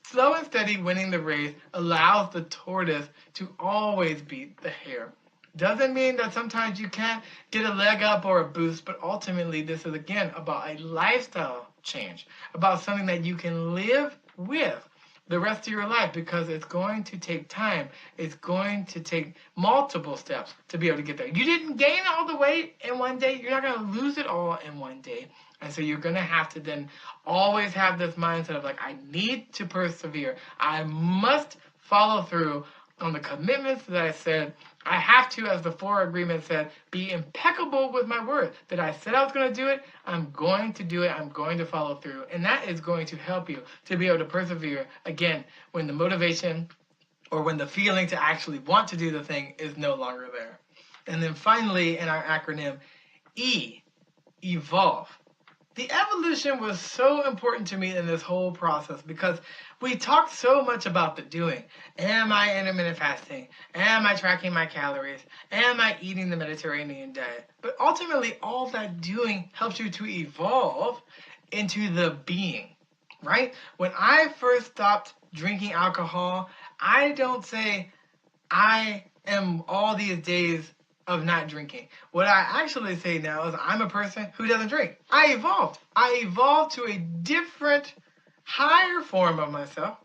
slow and steady winning the race, allows the tortoise to always beat the hare. Doesn't mean that sometimes you can't get a leg up or a boost, but ultimately this is, again, about a lifestyle change, about something that you can live with the rest of your life, because it's going to take time. It's going to take multiple steps to be able to get there. You didn't gain all the weight in one day. You're not going to lose it all in one day. And so you're going to have to then always have this mindset of like, I need to persevere. I must follow through on the commitments that I said. I have to, as the 4 agreement said, be impeccable with my word. That I said I was going to do it, I'm going to do it, I'm going to follow through. And that is going to help you to be able to persevere, again, when the motivation or when the feeling to actually want to do the thing is no longer there. And then finally, in our acronym, E, evolve. The evolution was so important to me in this whole process, because we talked so much about the doing. Am I intermittent fasting? Am I tracking my calories? Am I eating the Mediterranean diet? But ultimately, all that doing helps you to evolve into the being, right? When I first stopped drinking alcohol, I don't say I am all these days of not drinking. What I actually say now is I'm a person who doesn't drink. I evolved. I evolved to a different, higher form of myself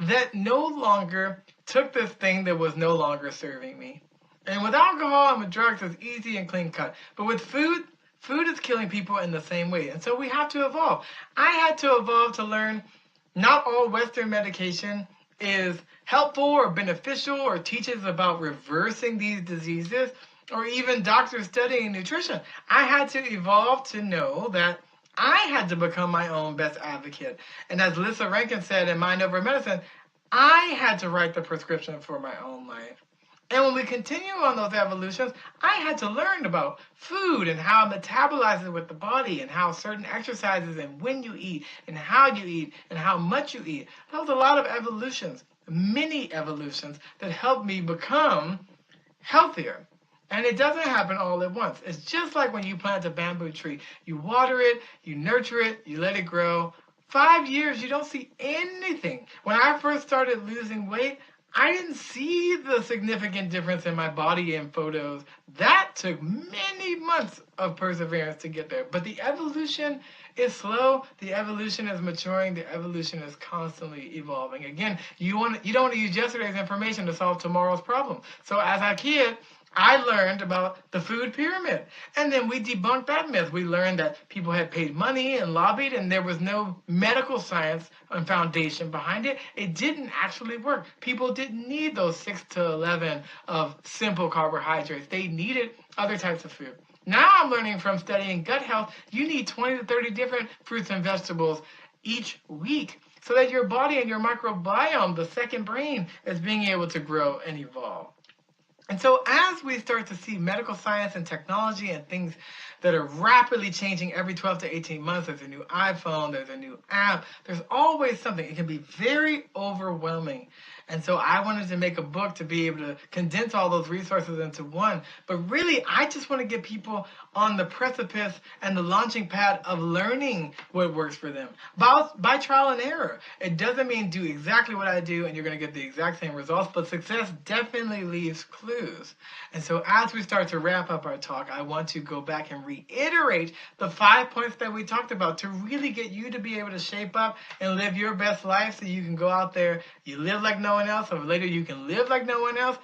that no longer took this thing that was no longer serving me. And with alcohol and with drugs, it's easy and clean cut. But with food, food is killing people in the same way. And so we have to evolve. I had to evolve to learn not all Western medication is helpful or beneficial or teaches about reversing these diseases or even doctors studying nutrition. I had to evolve to know that I had to become my own best advocate. And as Lissa Rankin said in Mind Over Medicine, I had to write the prescription for my own life. And when we continue on those evolutions, I had to learn about food and how it metabolizes with the body and how certain exercises and when you eat and how you eat and how much you eat. That was a lot of evolutions, many evolutions that helped me become healthier. And it doesn't happen all at once. It's just like when you plant a bamboo tree. You water it, you nurture it, you let it grow. 5 years, you don't see anything. When I first started losing weight, I didn't see the significant difference in my body in photos. That took many months of perseverance to get there. But the evolution is slow. The evolution is maturing. The evolution is constantly evolving. Again, you don't want to use yesterday's information to solve tomorrow's problem. So as a kid, I learned about the food pyramid. And then we debunked that myth. We learned that people had paid money and lobbied and there was no medical science and foundation behind it. It didn't actually work. People didn't need those 6 to 11 of simple carbohydrates. They needed other types of food. Now I'm learning from studying gut health, you need 20 to 30 different fruits and vegetables each week so that your body and your microbiome, the second brain, is being able to grow and evolve. And so as we start to see medical science and technology and things that are rapidly changing every 12 to 18 months, there's a new iPhone, there's a new app, there's always something. It can be very overwhelming. And so I wanted to make a book to be able to condense all those resources into one. But really, I just want to get people on the precipice and the launching pad of learning what works for them by trial and error. It doesn't mean do exactly what I do and you're going to get the exact same results, but success definitely leaves clues. And so as we start to wrap up our talk, I want to go back and reiterate the 5 points that we talked about to really get you to be able to shape up and live your best life so you can go out there, you live like no one else, or later you can live like no one else.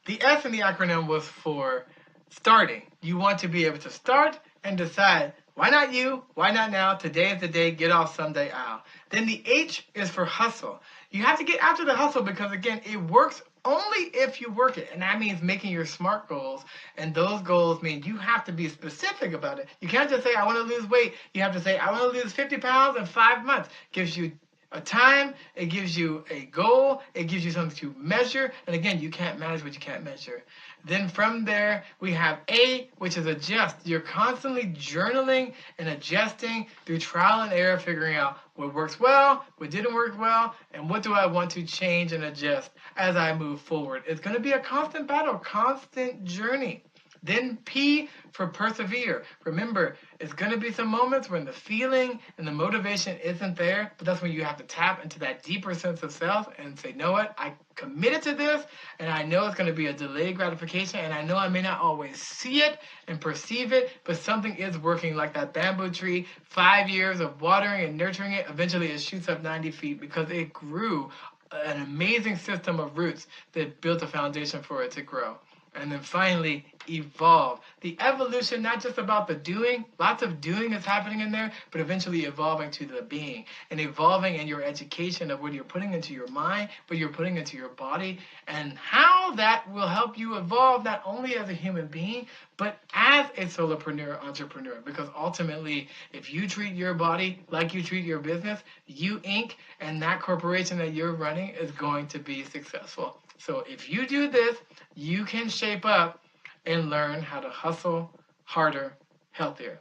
The S in the acronym was for starting. You want to be able to start and decide, why not you? Why not now? Today is the day. Get off someday out. Then the H is for hustle. You have to get after the hustle because, again, it works only if you work it. And that means making your SMART goals. And those goals mean you have to be specific about it. You can't just say, I want to lose weight. You have to say, I want to lose 50 pounds in 5 months. Gives you a time, it gives you a goal, it gives you something to measure, and again, you can't manage what you can't measure. Then from there, we have A, which is adjust. You're constantly journaling and adjusting through trial and error, figuring out what works well, what didn't work well, and what do I want to change and adjust as I move forward. It's going to be a constant battle, constant journey. Then P for persevere. Remember, it's going to be some moments when the feeling and the motivation isn't there, but that's when you have to tap into that deeper sense of self and say, know what, I committed to this, and I know it's going to be a delayed gratification, and I know I may not always see it and perceive it, but something is working like that bamboo tree. 5 years of watering and nurturing it, eventually it shoots up 90 feet because it grew an amazing system of roots that built a foundation for it to grow. And then finally, evolve. The evolution, not just about the doing, lots of doing is happening in there, but eventually evolving to the being and evolving in your education of what you're putting into your mind, what you're putting into your body, and how that will help you evolve not only as a human being, but as a solopreneur, entrepreneur. Because ultimately, if you treat your body like you treat your business, you Inc. and that corporation that you're running is going to be successful. So if you do this, you can shape up and learn how to hustle harder, healthier.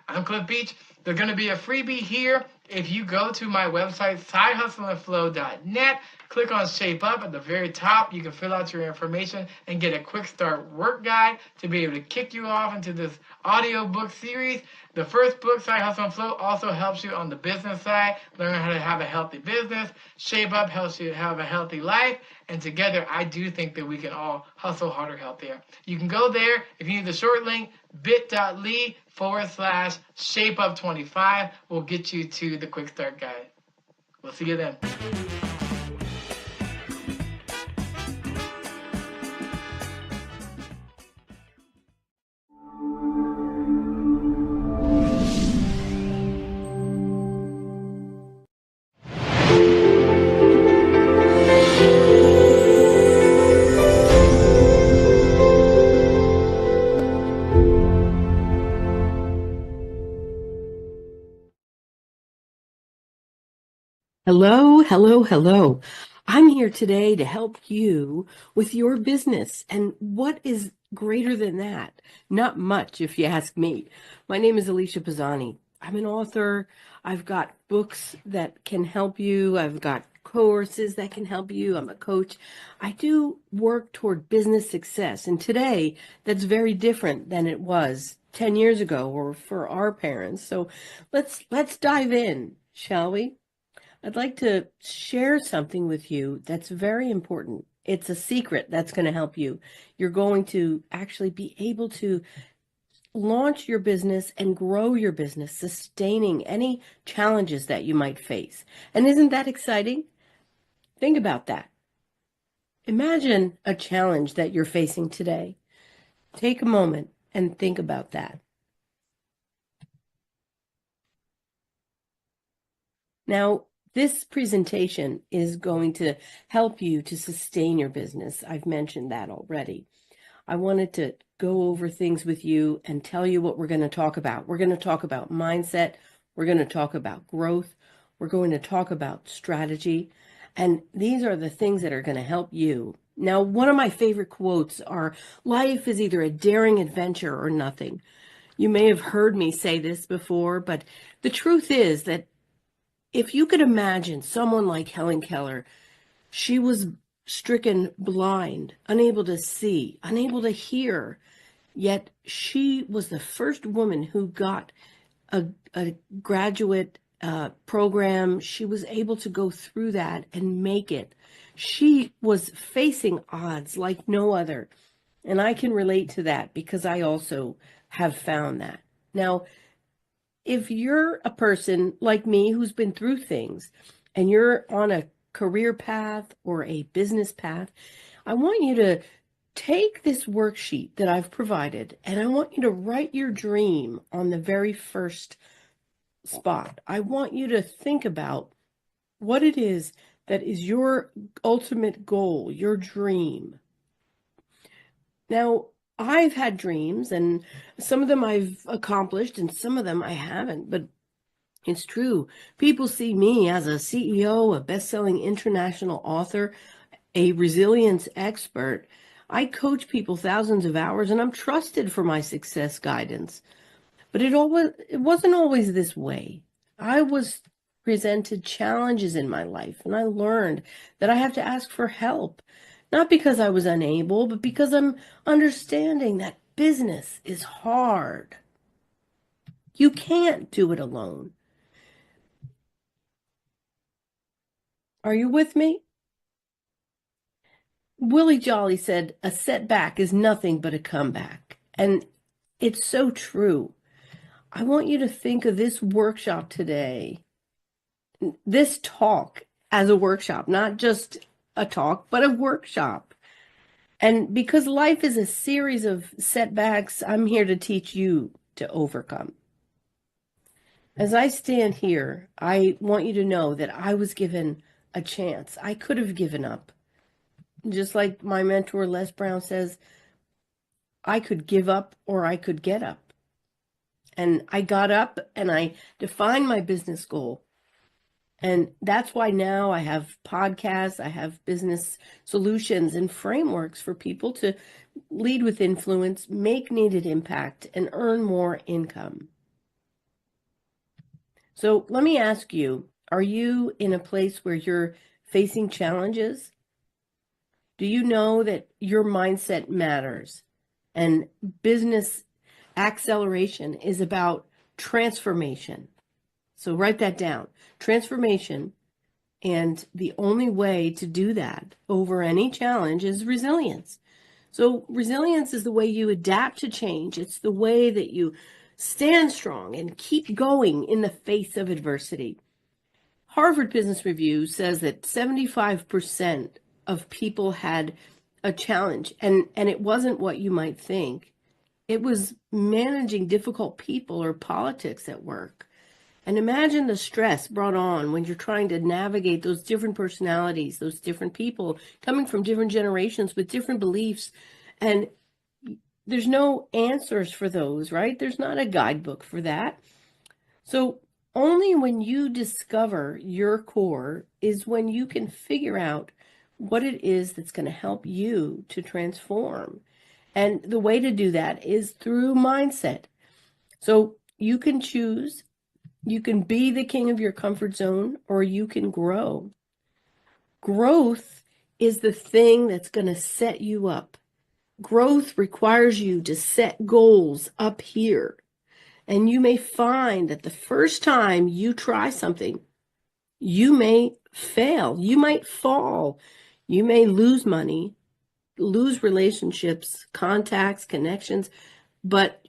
I'm Cliff Beach. There's going to be a freebie here. If you go to my website, sidehustleandflow.net, click on Shape Up at the very top. You can fill out your information and get a quick start work guide to be able to kick you off into this audiobook series. The first book, Side Hustle and Flow, also helps you on the business side, learn how to have a healthy business. Shape Up helps you have a healthy life. And together, I do think that we can all hustle harder, healthier. You can go there. If you need the short link, bit.ly/ShapeUp25 will get you to the quick start guide. We'll see you then. Hello, hello, hello. I'm here today to help you with your business. And what is greater than that? Not much, if you ask me. My name is Alicia Pisani. I'm an author. I've got books that can help you. I've got courses that can help you. I'm a coach. I do work toward business success. And today, that's very different than it was 10 years ago or for our parents. So let's dive in, shall we? I'd like to share something with you that's very important. It's a secret that's going to help you. You're going to actually be able to launch your business and grow your business, sustaining any challenges that you might face. And isn't that exciting? Think about that. Imagine a challenge that you're facing today. Take a moment and think about that. Now, this presentation is going to help you to sustain your business. I've mentioned that already. I wanted to go over things with you and tell you what we're going to talk about. We're going to talk about mindset. We're going to talk about growth. We're going to talk about strategy. And these are the things that are going to help you. Now, one of my favorite quotes are, life is either a daring adventure or nothing. You may have heard me say this before, but the truth is that if you could imagine someone like Helen Keller, she was stricken blind, unable to see, unable to hear, yet she was the first woman who got a graduate program. She was able to go through that and make it. She was facing odds like no other. And I can relate to that because I also have found that. Now, if you're a person like me who's been through things and you're on a career path or a business path, I want you to take this worksheet that I've provided and I want you to write your dream on the very first spot. I want you to think about what it is that is your ultimate goal, your dream. Now, I've had dreams and some of them I've accomplished and some of them I haven't, but it's true. People see me as a CEO, a best-selling international author, a resilience expert. I coach people thousands of hours and I'm trusted for my success guidance. But it wasn't always this way. I was presented challenges in my life and I learned that I have to ask for help. Not because I was unable, but because I'm understanding that business is hard. You can't do it alone. Are you with me? Willie Jolly said, a setback is nothing but a comeback. And it's so true. I want you to think of this workshop today, this talk as a workshop, not just a talk, but a workshop. And because life is a series of setbacks, I'm here to teach you to overcome. As I stand here, I want you to know that I was given a chance. I could have given up. Just like my mentor, Les Brown, says, I could give up or I could get up. And I got up and I defined my business goal. And that's why now I have podcasts, I have business solutions and frameworks for people to lead with influence, make needed impact, and earn more income. So let me ask you, are you in a place where you're facing challenges? Do you know that your mindset matters? And business acceleration is about transformation. So write that down. Transformation. And the only way to do that over any challenge is resilience. So resilience is the way you adapt to change. It's the way that you stand strong and keep going in the face of adversity. Harvard Business Review says that 75% of people had a challenge, and it wasn't what you might think. It was managing difficult people or politics at work. And imagine the stress brought on when you're trying to navigate those different personalities, those different people coming from different generations with different beliefs. And there's no answers for those, right? There's not a guidebook for that. So only when you discover your core is when you can figure out what it is that's going to help you to transform. And the way to do that is through mindset. So you can choose, you can be the king of your comfort zone, or you can grow. Growth is the thing that's going to set you up. Growth requires you to set goals up here. And you may find that the first time you try something, you may fail, you might fall, you may lose money, lose relationships, contacts, connections. But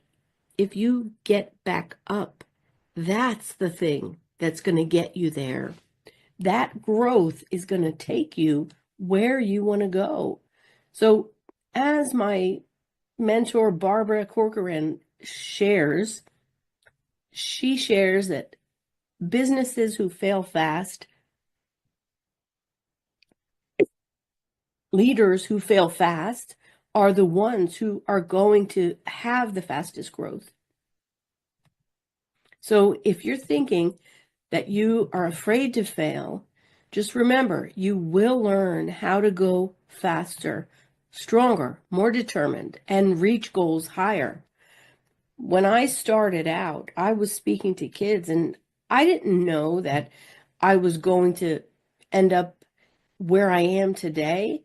if you get back up, that's the thing that's going to get you there. That growth is going to take you where you want to go. So as my mentor, Barbara Corcoran, shares, she shares that businesses who fail fast, leaders who fail fast, are the ones who are going to have the fastest growth. So if you're thinking that you are afraid to fail, just remember, you will learn how to go faster, stronger, more determined, and reach goals higher. When I started out, I was speaking to kids, and I didn't know that I was going to end up where I am today.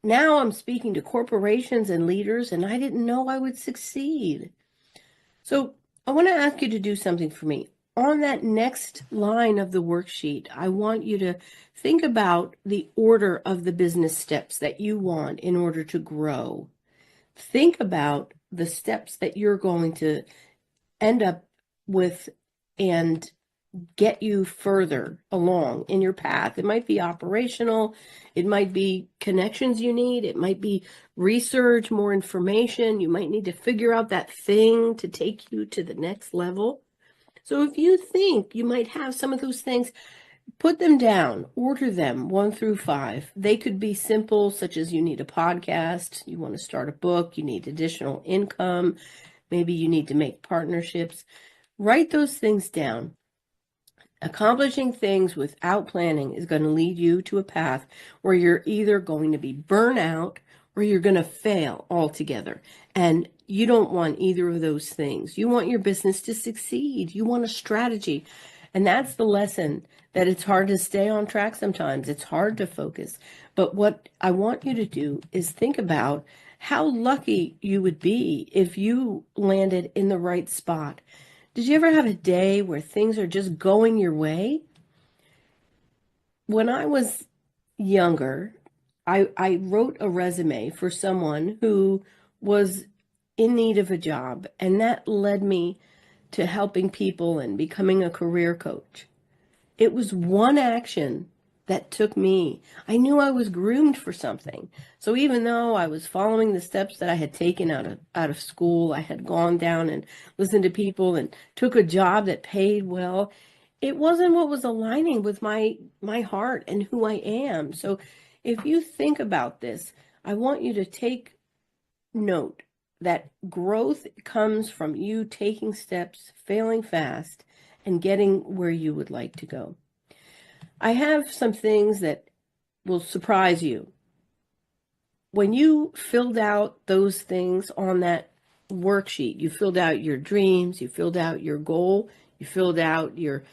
Now I'm speaking to corporations and leaders, and I didn't know I would succeed. So I want to ask you to do something for me. On that next line of the worksheet, I want you to think about the order of the business steps that you want in order to grow. Think about the steps that you're going to end up with and get you further along in your path. It might be operational, it might be connections you need, it might be research, more information. You might need to figure out that thing to take you to the next level. So if you think you might have some of those things, put them down, order them 1 through 5. They could be simple, such as you need a podcast, you want to start a book, you need additional income, maybe you need to make partnerships. Write those things down. Accomplishing things without planning is going to lead you to a path where you're either going to be burnout or you're going to fail altogether. And you don't want either of those things. You want your business to succeed. You want a strategy. And that's the lesson, that it's hard to stay on track sometimes. It's hard to focus. But what I want you to do is think about how lucky you would be if you landed in the right spot. Did you ever have a day where things are just going your way? When I was younger, I wrote a resume for someone who was in need of a job, and that led me to helping people and becoming a career coach. It was one action that took me. I knew I was groomed for something. So even though I was following the steps that I had taken out of school, I had gone down and listened to people and took a job that paid well, it wasn't what was aligning with my heart and who I am. So if you think about this, I want you to take note that growth comes from you taking steps, failing fast, and getting where you would like to go. I have some things that will surprise you. When you filled out those things on that worksheet, you filled out your dreams, you filled out your goal, you filled out your,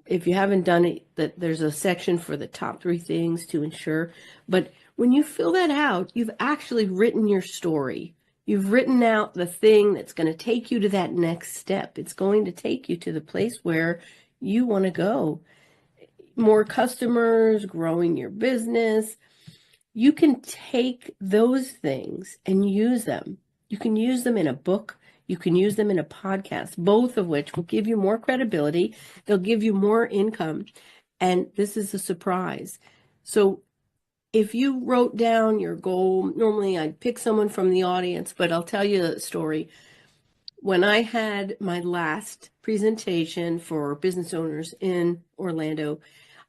if you haven't done it, that there's a section for the top 3 things to ensure. But when you fill that out, you've actually written your story. You've written out the thing that's going to take you to that next step. It's going to take you to the place where you want to go. More customers, growing your business. You can take those things and use them. You can use them in a book. You can use them in a podcast, both of which will give you more credibility. They'll give you more income. And this is a surprise. So if you wrote down your goal, normally I'd pick someone from the audience, but I'll tell you a story. When I had my last presentation for business owners in Orlando,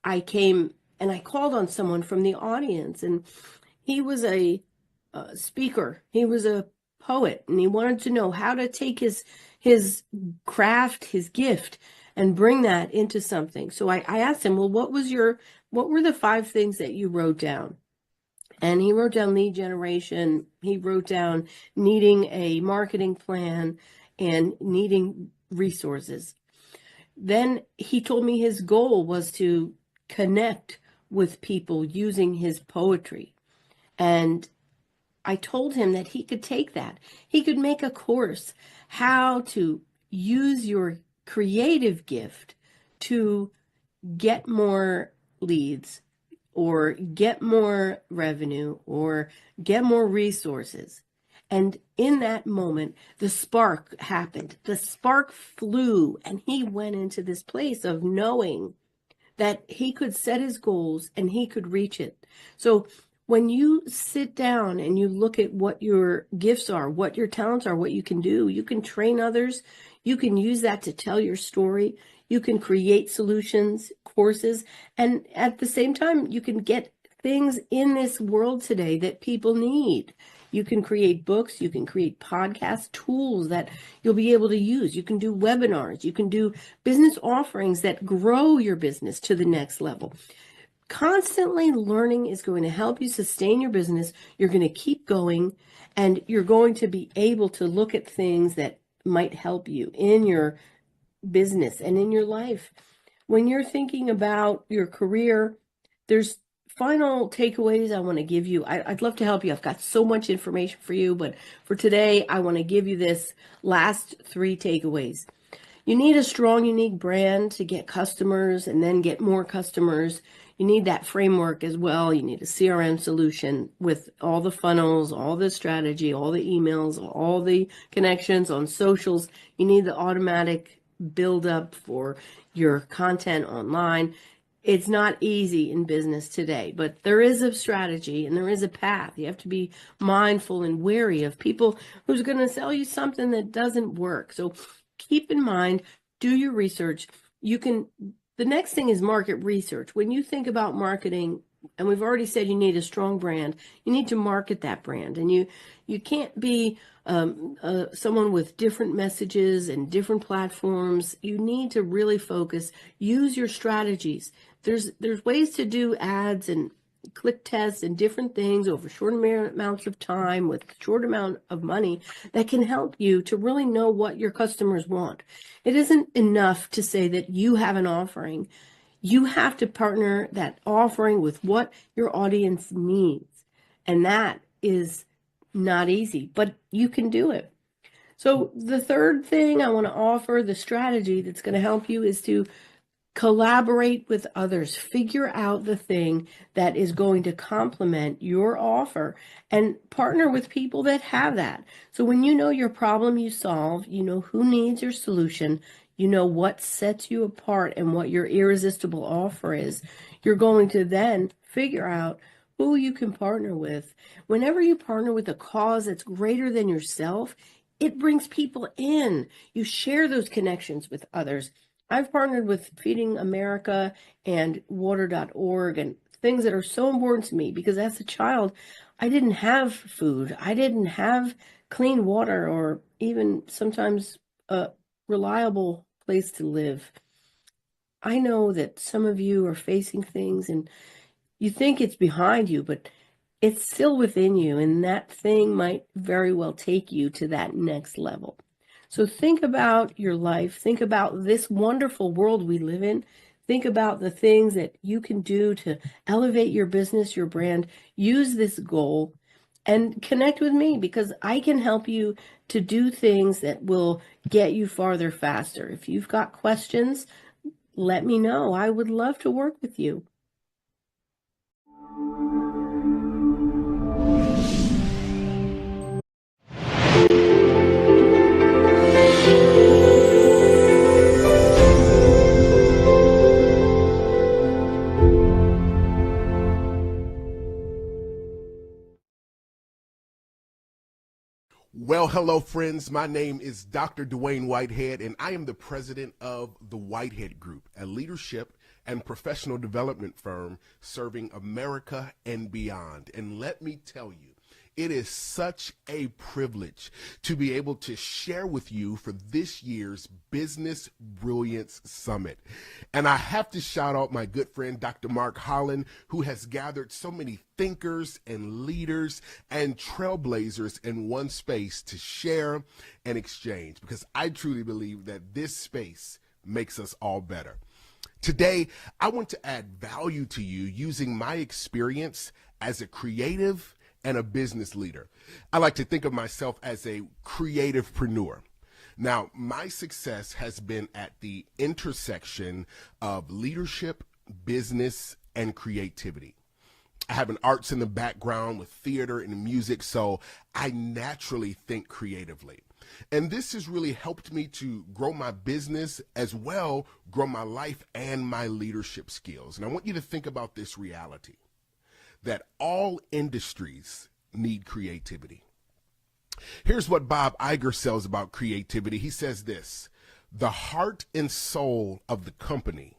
I came and I called on someone from the audience, and he was a speaker. He was a poet, and he wanted to know how to take his craft, his gift, and bring that into something. So I asked him, well, what were the 5 things that you wrote down? And he wrote down lead generation. He wrote down needing a marketing plan and needing resources. Then he told me his goal was to connect with people using his poetry. And I told him that he could take that. He could make a course, how to use your creative gift to get more leads or get more revenue or get more resources. And in that moment, the spark happened. The spark flew, and he went into this place of knowing that he could set his goals and he could reach it. So when you sit down and you look at what your gifts are, what your talents are, what you can do, you can train others. You can use that to tell your story. You can create solutions, courses, and at the same time, you can get things in this world today that people need. You can create books, you can create podcast tools that you'll be able to use. You can do webinars, you can do business offerings that grow your business to the next level. Constantly learning is going to help you sustain your business. You're going to keep going, and you're going to be able to look at things that might help you in your business and in your life. When you're thinking about your career, there's final takeaways I want to give you. I'd love to help you. I've got so much information for you, but for today, I want to give you this last 3 takeaways. You need a strong, unique brand to get customers and then get more customers. You need that framework as well. You need a CRM solution with all the funnels, all the strategy, all the emails, all the connections on socials. You need the automatic build up for your content online. It's not easy in business today, but there is a strategy and there is a path. You have to be mindful and wary of people who's going to sell you something that doesn't work. So keep in mind, do your research. The next thing is market research. When you think about marketing, and we've already said you need a strong brand, you need to market that brand. And you can't be someone with different messages and different platforms. You need to really focus, use your strategies. There's ways to do ads and click tests and different things over short amounts of time with short amount of money that can help you to really know what your customers want. It isn't enough to say that you have an offering. You have to partner that offering with what your audience needs. And that is not easy, but you can do it. So the third thing I want to offer, the strategy that's going to help you, is to collaborate with others. Figure out the thing that is going to complement your offer and partner with people that have that. So when you know your problem you solve, you know who needs your solution, you know what sets you apart and what your irresistible offer is, you're going to then figure out who you can partner with. Whenever you partner with a cause that's greater than yourself, it brings people in. You share those connections with others. I've partnered with Feeding America and water.org and things that are so important to me because as a child, I didn't have food. I didn't have clean water or even sometimes a reliable place to live. I know that some of you are facing things and you think it's behind you, but it's still within you, and that thing might very well take you to that next level. So think about your life. Think about this wonderful world we live in. Think about the things that you can do to elevate your business, your brand. Use this goal and connect with me because I can help you to do things that will get you farther faster. If you've got questions, let me know. I would love to work with you. Well, hello, friends. My name is Dr. Dwayne Whitehead, and I am the president of the Whitehead Group, a leadership and professional development firm serving America and beyond. And let me tell you, It is such a privilege to be able to share with you for this year's Business Brilliance Summit. And I have to shout out my good friend, Dr. Mark Holland, who has gathered so many thinkers and leaders and trailblazers in one space to share and exchange, because I truly believe that this space makes us all better. Today, I want to add value to you using my experience as a creative and a business leader. I like to think of myself as a creativepreneur. Now, my success has been at the intersection of leadership, business, and creativity. I have an arts in the background with theater and music, so I naturally think creatively. And this has really helped me to grow my business as well, grow my life and my leadership skills. And I want you to think about this reality, that all industries need creativity. Here's what Bob Iger says about creativity. He says this: the heart and soul of the company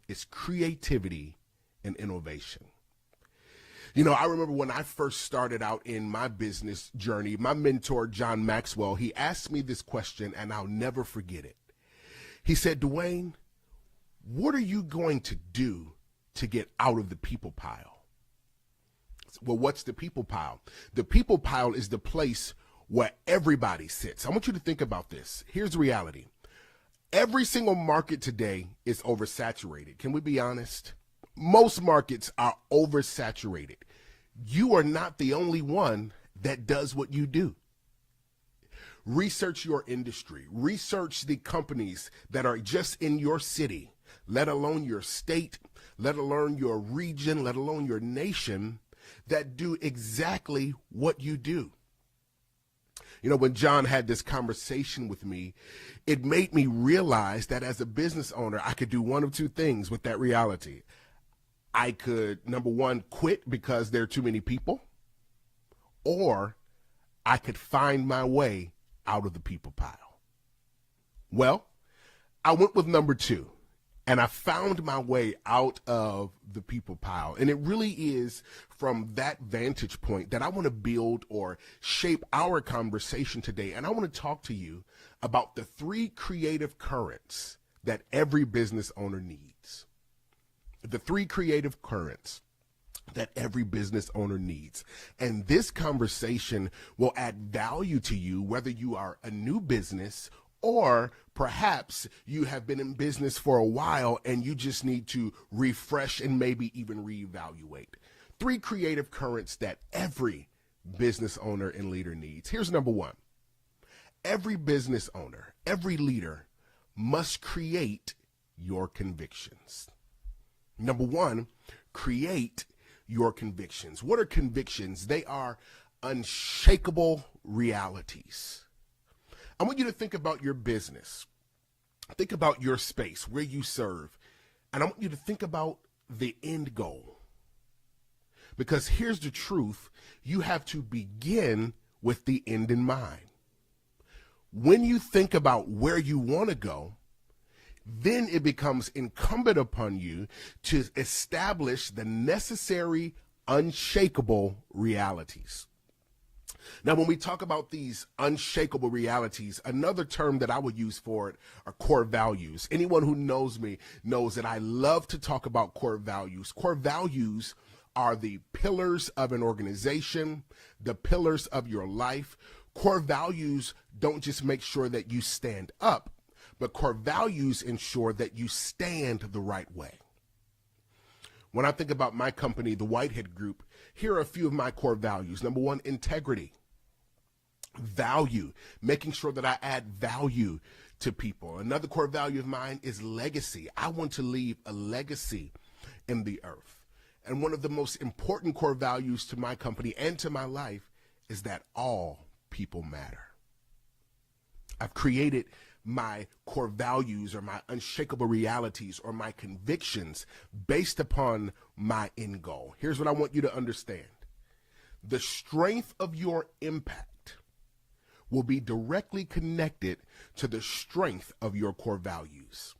is creativity and innovation. You know, I remember when I first started out in my business journey, my mentor, John Maxwell, he asked me this question, and I'll never forget it. He said, Dwayne, what are you going to do to get out of the people pile? Well, what's the people pile? The people pile is the place where everybody sits. I want you to think about this. Here's the reality. Every single market today is oversaturated. Can we be honest? Most markets are oversaturated. You are not the only one that does what you do. Research your industry. Research the companies that are just in your city, let alone your state, let alone your region, let alone your nation, that do exactly what you do. You know, when John had this conversation with me, it made me realize that as a business owner, I could do one of two things with that reality. I could, number one, quit because there are too many people, or I could find my way out of the people pile. Well, I went with number two, and I found my way out of the people pile. And it really is from that vantage point that I want to build or shape our conversation today. And I want to talk to you about the three creative currents that every business owner needs. The three creative currents that every business owner needs. And this conversation will add value to you, whether you are a new business or perhaps you have been in business for a while and you just need to refresh and maybe even reevaluate. Three creative currents that every business owner and leader needs. Here's number one. Every business owner, every leader must create your convictions. Number one, create your convictions. What are convictions? They are unshakable realities. I want you to think about your business. Think about your space, where you serve. And I want you to think about the end goal. Because here's the truth. You have to begin with the end in mind. When you think about where you want to go, then it becomes incumbent upon you to establish the necessary, unshakable realities. Now, when we talk about these unshakable realities, another term that I would use for it are core values. Anyone who knows me knows that I love to talk about core values. Core values are the pillars of an organization, the pillars of your life. Core values don't just make sure that you stand up, but core values ensure that you stand the right way. When I think about my company, the Whitehead Group, here are a few of my core values. Number one, integrity. Value, making sure that I add value to people. Another core value of mine is legacy. I want to leave a legacy in the earth. And one of the most important core values to my company and to my life is that all people matter. I've created my core values or my unshakable realities or my convictions based upon my end goal. Here's what I want you to understand. The strength of your impact will be directly connected to the strength of your core values.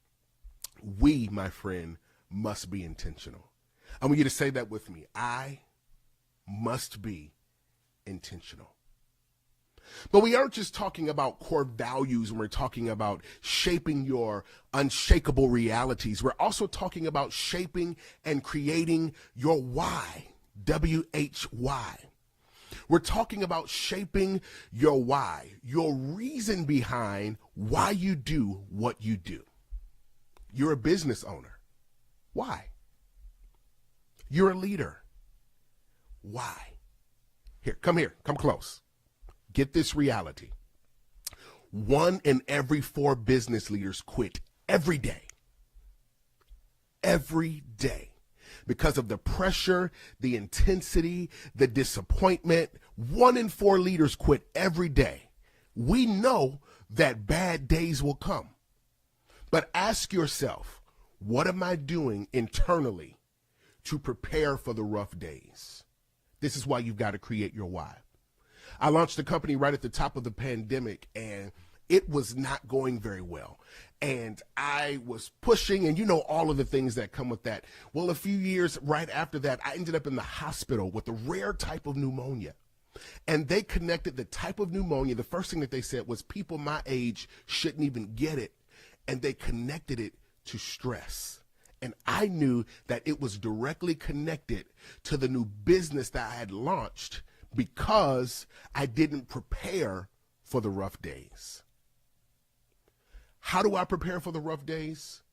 We, my friend, must be intentional. I want you to say that with me. I must be intentional. But we aren't just talking about core values when we're talking about shaping your unshakable realities. We're also talking about shaping and creating your why, W-H-Y. We're talking about shaping your why, your reason behind why you do what you do. You're a business owner. Why? You're a leader. Why? Here, come close. Get this reality. 1 in every 4 business leaders quit every day. Every day. Because of the pressure, the intensity, the disappointment. 1 in 4 leaders quit every day. We know that bad days will come. But ask yourself, what am I doing internally to prepare for the rough days? This is why you've got to create your why. I launched the company right at the top of the pandemic, and it was not going very well. And I was pushing, and you know all of the things that come with that. Well, a few years right after that, I ended up in the hospital with a rare type of pneumonia. And they connected the type of pneumonia. The first thing that they said was people my age shouldn't even get it. And they connected it to stress. And I knew that it was directly connected to the new business that I had launched because I didn't prepare for the rough days. How do I prepare for the rough days?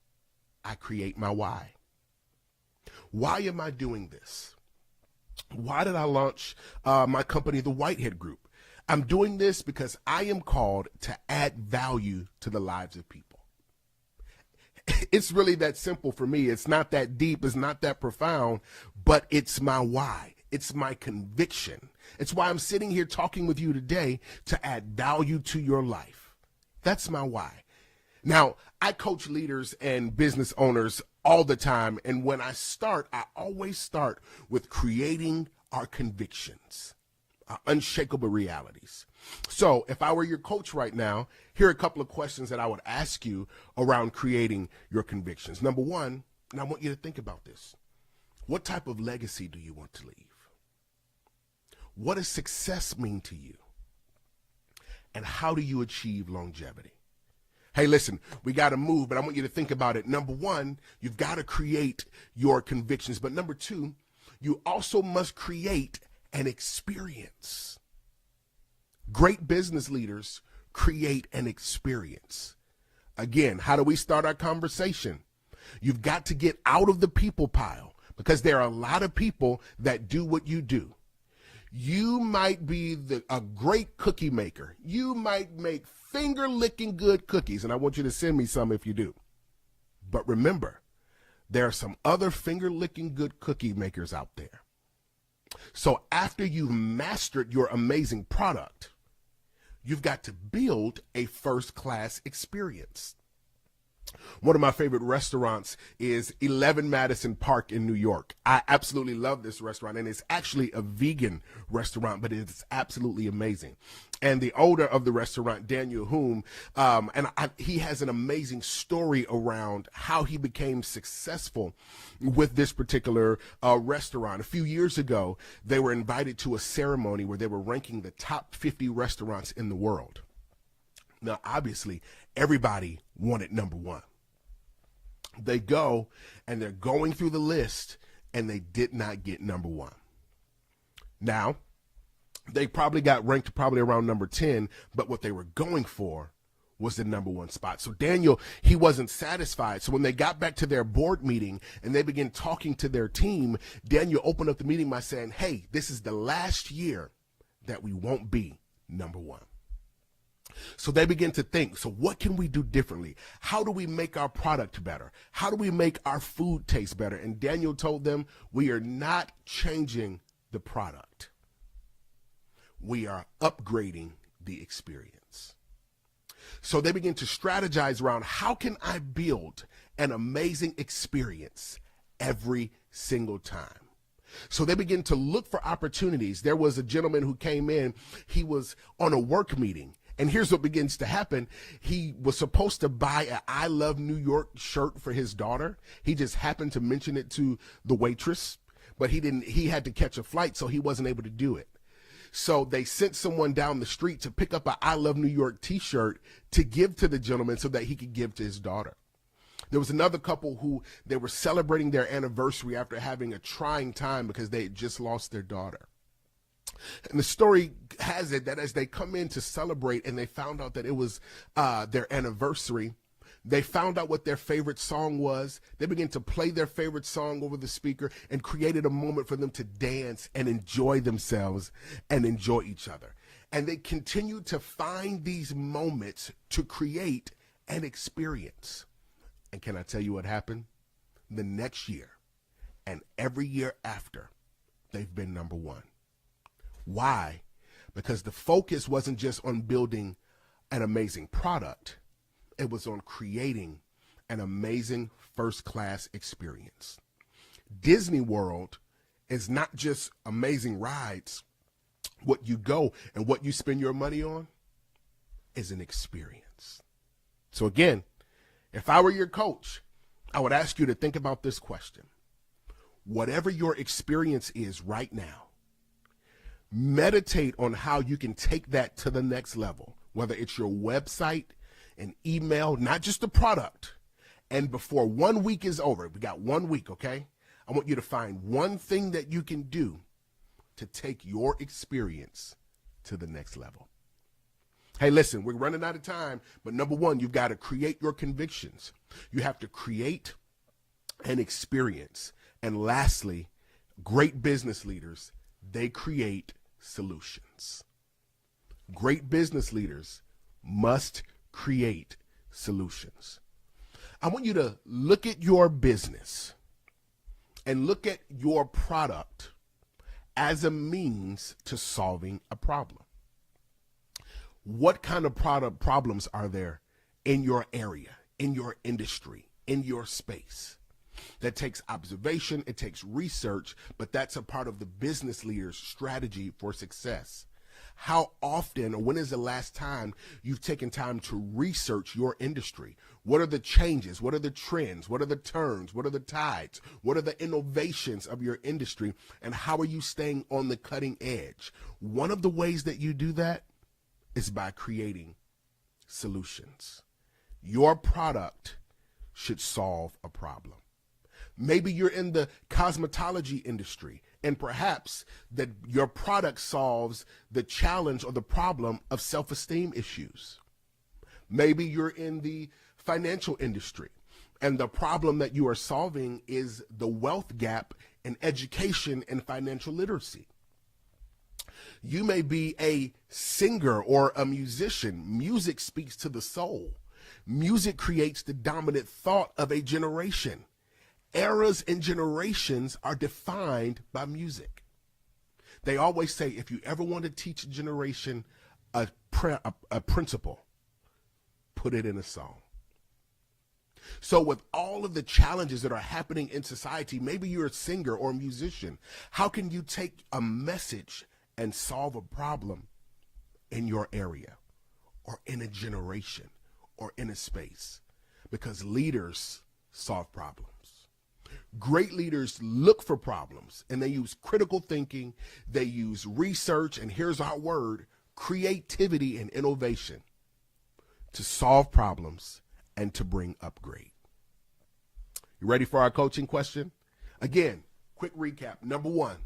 I create my why. Why am I doing this? Why did I launch my company, the Whitehead Group? I'm doing this because I am called to add value to the lives of people. It's really that simple for me. It's not that deep. It's not that profound, but it's my why. It's my conviction. It's why I'm sitting here talking with you today, to add value to your life. That's my why. Now, I coach leaders and business owners all the time, and when I start, I always start with creating our convictions, our unshakable realities. So if I were your coach right now, here are a couple of questions that I would ask you around creating your convictions. Number one, and I want you to think about this. What type of legacy do you want to leave? What does success mean to you? And how do you achieve longevity? Hey, listen, we got to move, but I want you to think about it. Number one, you've got to create your convictions. But number two, you also must create an experience. Great business leaders create an experience. Again, how do we start our conversation? You've got to get out of the people pile, because there are a lot of people that do what you do. You might be a great cookie maker. You might make finger-licking good cookies, and I want you to send me some if you do. But remember, there are some other finger-licking good cookie makers out there. So after you've mastered your amazing product, you've got to build a first-class experience. One of my favorite restaurants is 11 Madison Park in New York. I absolutely love this restaurant, and it's actually a vegan restaurant, but it's absolutely amazing. And the owner of the restaurant, Daniel Hume, he has an amazing story around how he became successful with this particular restaurant. A few years ago, they were invited to a ceremony where they were ranking the top 50 restaurants in the world. Now, obviously, everybody wanted number one. They go and they're going through the list, and they did not get number one. Now, they probably got ranked around number 10, but what they were going for was the number one spot. So Daniel, he wasn't satisfied. So when they got back to their board meeting and they began talking to their team, Daniel opened up the meeting by saying, hey, this is the last year that we won't be number one. So they begin to think, so what can we do differently? How do we make our product better? How do we make our food taste better? And Daniel told them, we are not changing the product. We are upgrading the experience. So they begin to strategize around, how can I build an amazing experience every single time? So they begin to look for opportunities. There was a gentleman who came in, he was on a work meeting. And here's what begins to happen. He was supposed to buy an I Love New York shirt for his daughter. He just happened to mention it to the waitress, but he had to catch a flight, so he wasn't able to do it. So they sent someone down the street to pick up a I Love New York t-shirt to give to the gentleman so that he could give to his daughter. There was another couple who they were celebrating their anniversary after having a trying time because they had just lost their daughter. And the story has it that as they come in to celebrate and they found out that it was their anniversary, they found out what their favorite song was. They began to play their favorite song over the speaker and created a moment for them to dance and enjoy themselves and enjoy each other. And they continued to find these moments to create an experience. And can I tell you what happened? The next year and every year after, they've been number one. Why? Because the focus wasn't just on building an amazing product. It was on creating an amazing first-class experience. Disney World is not just amazing rides. What you go and what you spend your money on is an experience. So again, if I were your coach, I would ask you to think about this question. Whatever your experience is right now, meditate on how you can take that to the next level, whether it's your website, an email, not just the product. And before 1 week is over, we got 1 week, okay? I want you to find one thing that you can do to take your experience to the next level. Hey, listen, we're running out of time, but number one, you've got to create your convictions. You have to create an experience. And lastly, great business leaders, they create solutions. Great business leaders must create solutions. I want you to look at your business and look at your product as a means to solving a problem. What kind of product problems are there in your area, in your industry, in your space? That takes observation, it takes research, but that's a part of the business leader's strategy for success. How often, or when is the last time you've taken time to research your industry? What are the changes? What are the trends? What are the turns? What are the tides? What are the innovations of your industry? And how are you staying on the cutting edge? One of the ways that you do that is by creating solutions. Your product should solve a problem. Maybe you're in the cosmetology industry, and perhaps that your product solves the challenge or the problem of self-esteem issues. Maybe you're in the financial industry, and the problem that you are solving is the wealth gap in education and financial literacy. You may be a singer or a musician. Music speaks to the soul. Music creates the dominant thought of a generation. Eras and generations are defined by music. They always say, if you ever want to teach a generation a principle, put it in a song. So with all of the challenges that are happening in society, maybe you're a singer or a musician. How can you take a message and solve a problem in your area or in a generation or in a space? Because leaders solve problems. Great leaders look for problems, and they use critical thinking, they use research, and here's our word, creativity and innovation to solve problems and to bring upgrade. You ready for our coaching question? Again, quick recap. Number one,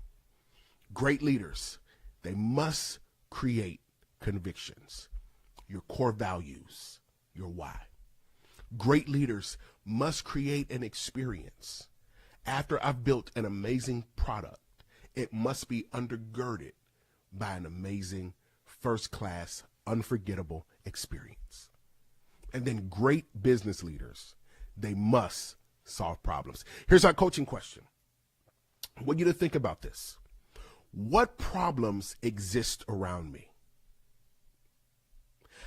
great leaders, they must create convictions, your core values, your why. Great leaders must create an experience. After I've built an amazing product, it must be undergirded by an amazing, first-class, unforgettable experience. And then great business leaders, they must solve problems. Here's our coaching question. I want you to think about this. What problems exist around me?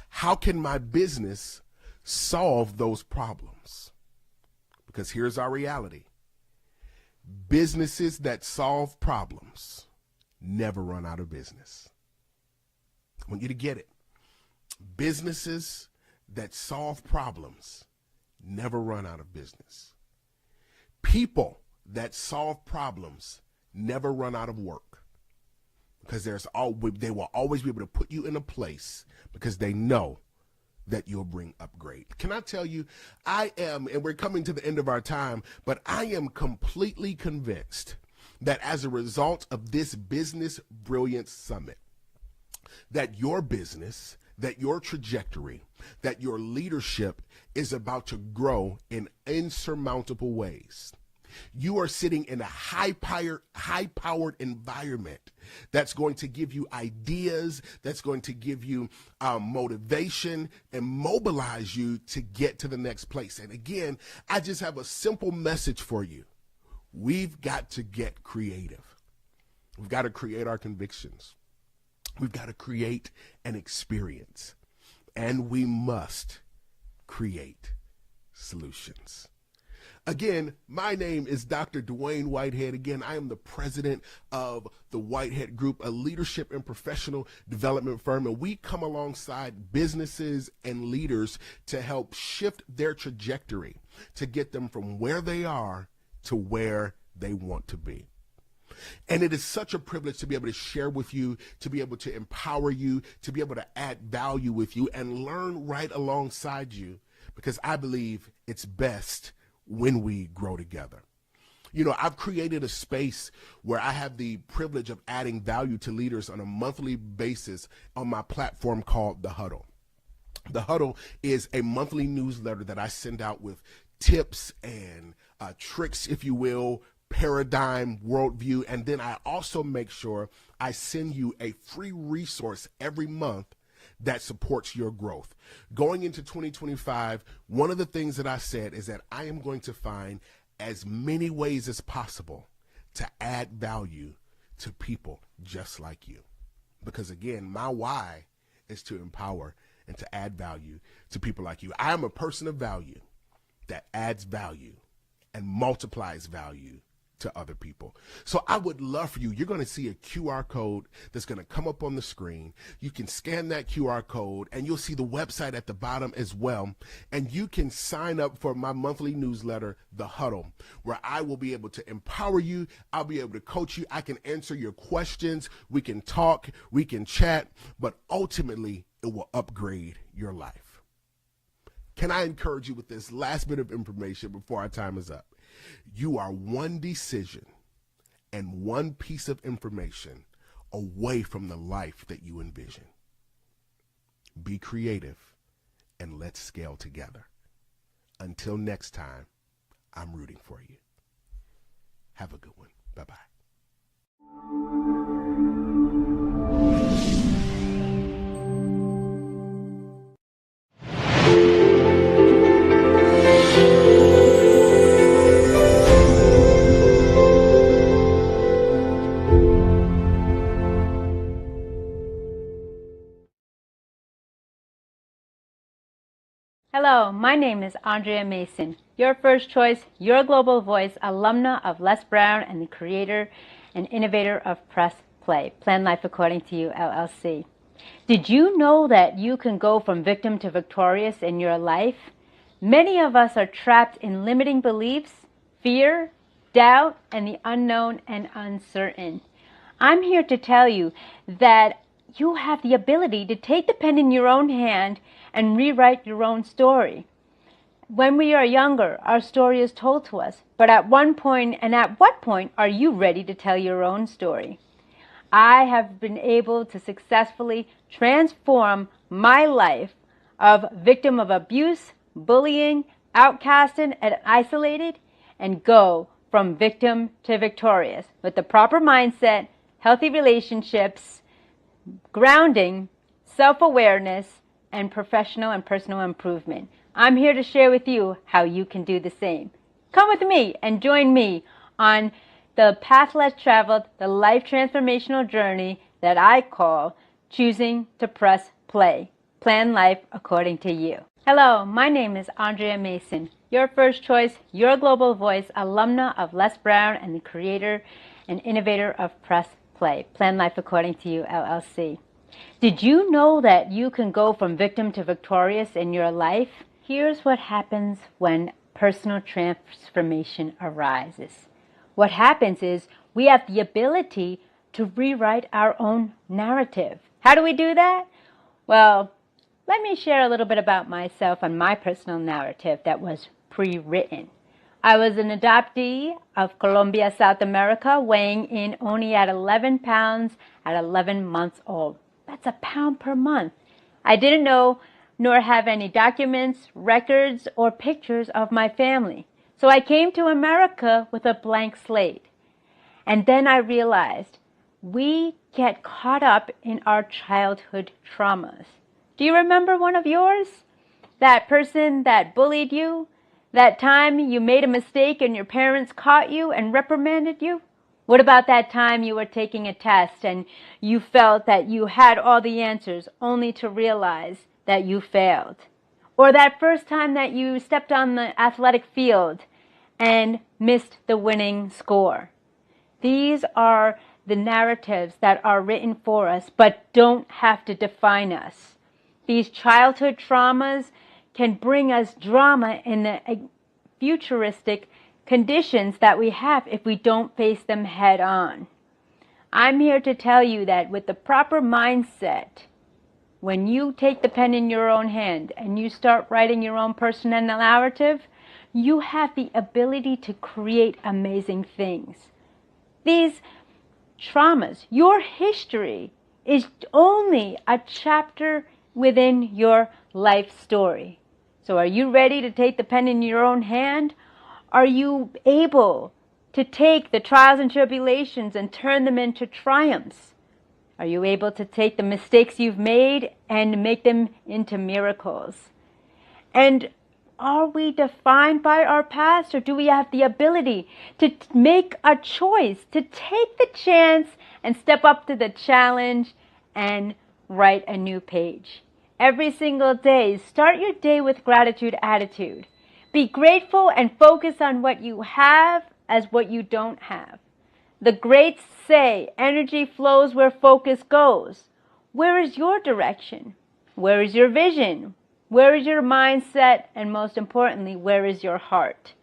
How can my business solve those problems? Because here's our reality. Businesses that solve problems never run out of business. I want you to get it. Businesses that solve problems never run out of business. People that solve problems never run out of work. because they will always be able to put you in a place because they know that you'll bring upgrade. Can I tell you, and we're coming to the end of our time, but I am completely convinced that as a result of this Business Brilliance Summit, that your business, that your trajectory, that your leadership is about to grow in insurmountable ways. You are sitting in a high-powered environment that's going to give you ideas, that's going to give you motivation and mobilize you to get to the next place. And again, I just have a simple message for you. We've got to get creative. We've got to create our convictions. We've got to create an experience. And we must create solutions. Again, my name is Dr. Dwayne Whitehead. Again, I am the president of the Whitehead Group, a leadership and professional development firm, and we come alongside businesses and leaders to help shift their trajectory to get them from where they are to where they want to be. And it is such a privilege to be able to share with you, to be able to empower you, to be able to add value with you and learn right alongside you, because I believe it's best when we grow together. You know, I've created a space where I have the privilege of adding value to leaders on a monthly basis on my platform called The Huddle. The Huddle is a monthly newsletter that I send out with tips and tricks, if you will, paradigm, worldview, and then I also make sure I send you a free resource every month that supports your growth. Going into 2025, one of the things that I said is that I am going to find as many ways as possible to add value to people just like you. Because again, my why is to empower and to add value to people like you. I am a person of value that adds value and multiplies value to other people. So I would love for you, you're going to see a QR code that's going to come up on the screen. You can scan that QR code and you'll see the website at the bottom as well. And you can sign up for my monthly newsletter, The Huddle, where I will be able to empower you. I'll be able to coach you. I can answer your questions. We can talk, we can chat, but ultimately it will upgrade your life. Can I encourage you with this last bit of information before our time is up? You are one decision and one piece of information away from the life that you envision. Be creative and let's scale together. Until next time, I'm rooting for you. Have a good one. Bye-bye. Hello, my name is Andrea Mason, your first choice, your global voice, alumna of Les Brown and the creator and innovator of Press Play, Plan Life According to You, LLC. Did you know that you can go from victim to victorious in your life? Many of us are trapped in limiting beliefs, fear, doubt, and the unknown and uncertain. I'm here to tell you that you have the ability to take the pen in your own hand and rewrite your own story. When we are younger, our story is told to us, but at what point are you ready to tell your own story? I have been able to successfully transform my life of victim of abuse, bullying, outcasted, and isolated, and go from victim to victorious with the proper mindset, healthy relationships, grounding, self-awareness, and professional and personal improvement. I'm here to share with you how you can do the same. Come with me and join me on the path less traveled, the life transformational journey that I call Choosing to Press Play. Plan life according to you. Hello, my name is Andrea Mason, your first choice, your global voice, alumna of Les Brown and the creator and innovator of Press Play. Plan life according to you, LLC. Did you know that you can go from victim to victorious in your life? Here's what happens when personal transformation arises. What happens is we have the ability to rewrite our own narrative. How do we do that? Well, let me share a little bit about myself and my personal narrative that was pre-written. I was an adoptee of Colombia, South America, weighing in only at 11 pounds at 11 months old. That's a pound per month. I didn't know nor have any documents, records, or pictures of my family. So I came to America with a blank slate. And then I realized we get caught up in our childhood traumas. Do you remember one of yours? That person that bullied you? That time you made a mistake and your parents caught you and reprimanded you? What about that time you were taking a test and you felt that you had all the answers only to realize that you failed? Or that first time that you stepped on the athletic field and missed the winning score? These are the narratives that are written for us but don't have to define us. These childhood traumas can bring us drama in the futuristic conditions that we have if we don't face them head on. I'm here to tell you that with the proper mindset, when you take the pen in your own hand and you start writing your own personal narrative, you have the ability to create amazing things. These traumas, your history, is only a chapter within your life story. So are you ready to take the pen in your own hand? Are you able to take the trials and tribulations and turn them into triumphs? Are you able to take the mistakes you've made and make them into miracles? And are we defined by our past, or do we have the ability to make a choice, to take the chance and step up to the challenge and write a new page? Every single day, start your day with gratitude attitude. Be grateful and focus on what you have as what you don't have. The greats say energy flows where focus goes. Where is your direction? Where is your vision? Where is your mindset? And most importantly, where is your heart?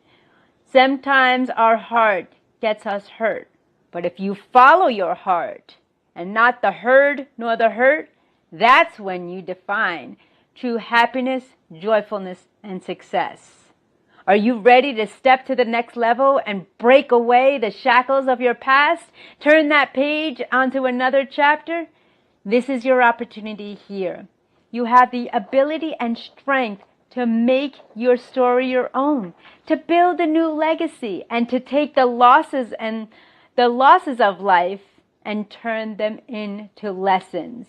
Sometimes our heart gets us hurt. But if you follow your heart and not the herd nor the hurt, that's when you define true happiness, joyfulness, and success. Are you ready to step to the next level and break away the shackles of your past? Turn that page onto another chapter? This is your opportunity here. You have the ability and strength to make your story your own, to build a new legacy, and to take the losses of life and turn them into lessons.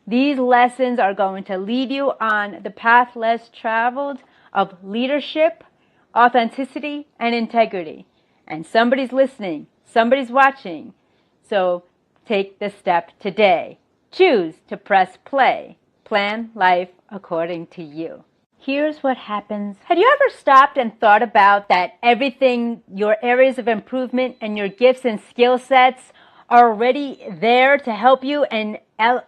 These lessons are going to lead you on the path less traveled of leadership, authenticity, and integrity. And somebody's listening, somebody's watching. So take the step today. Choose to press play. Plan life according to you. Here's what happens. Have you ever stopped and thought about that everything, your areas of improvement and your gifts and skill sets are already there to help you and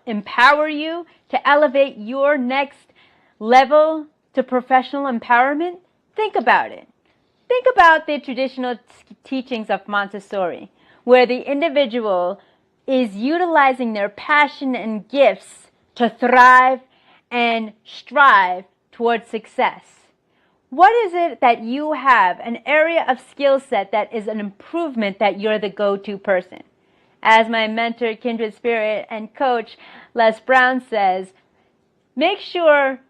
empower you to elevate your next level to professional empowerment? Think about it. Think about the traditional teachings of Montessori, where the individual is utilizing their passion and gifts to thrive and strive towards success. What is it that you have, an area of skill set that is an improvement that you're the go-to person? As my mentor, kindred spirit, and coach Les Brown says, make sure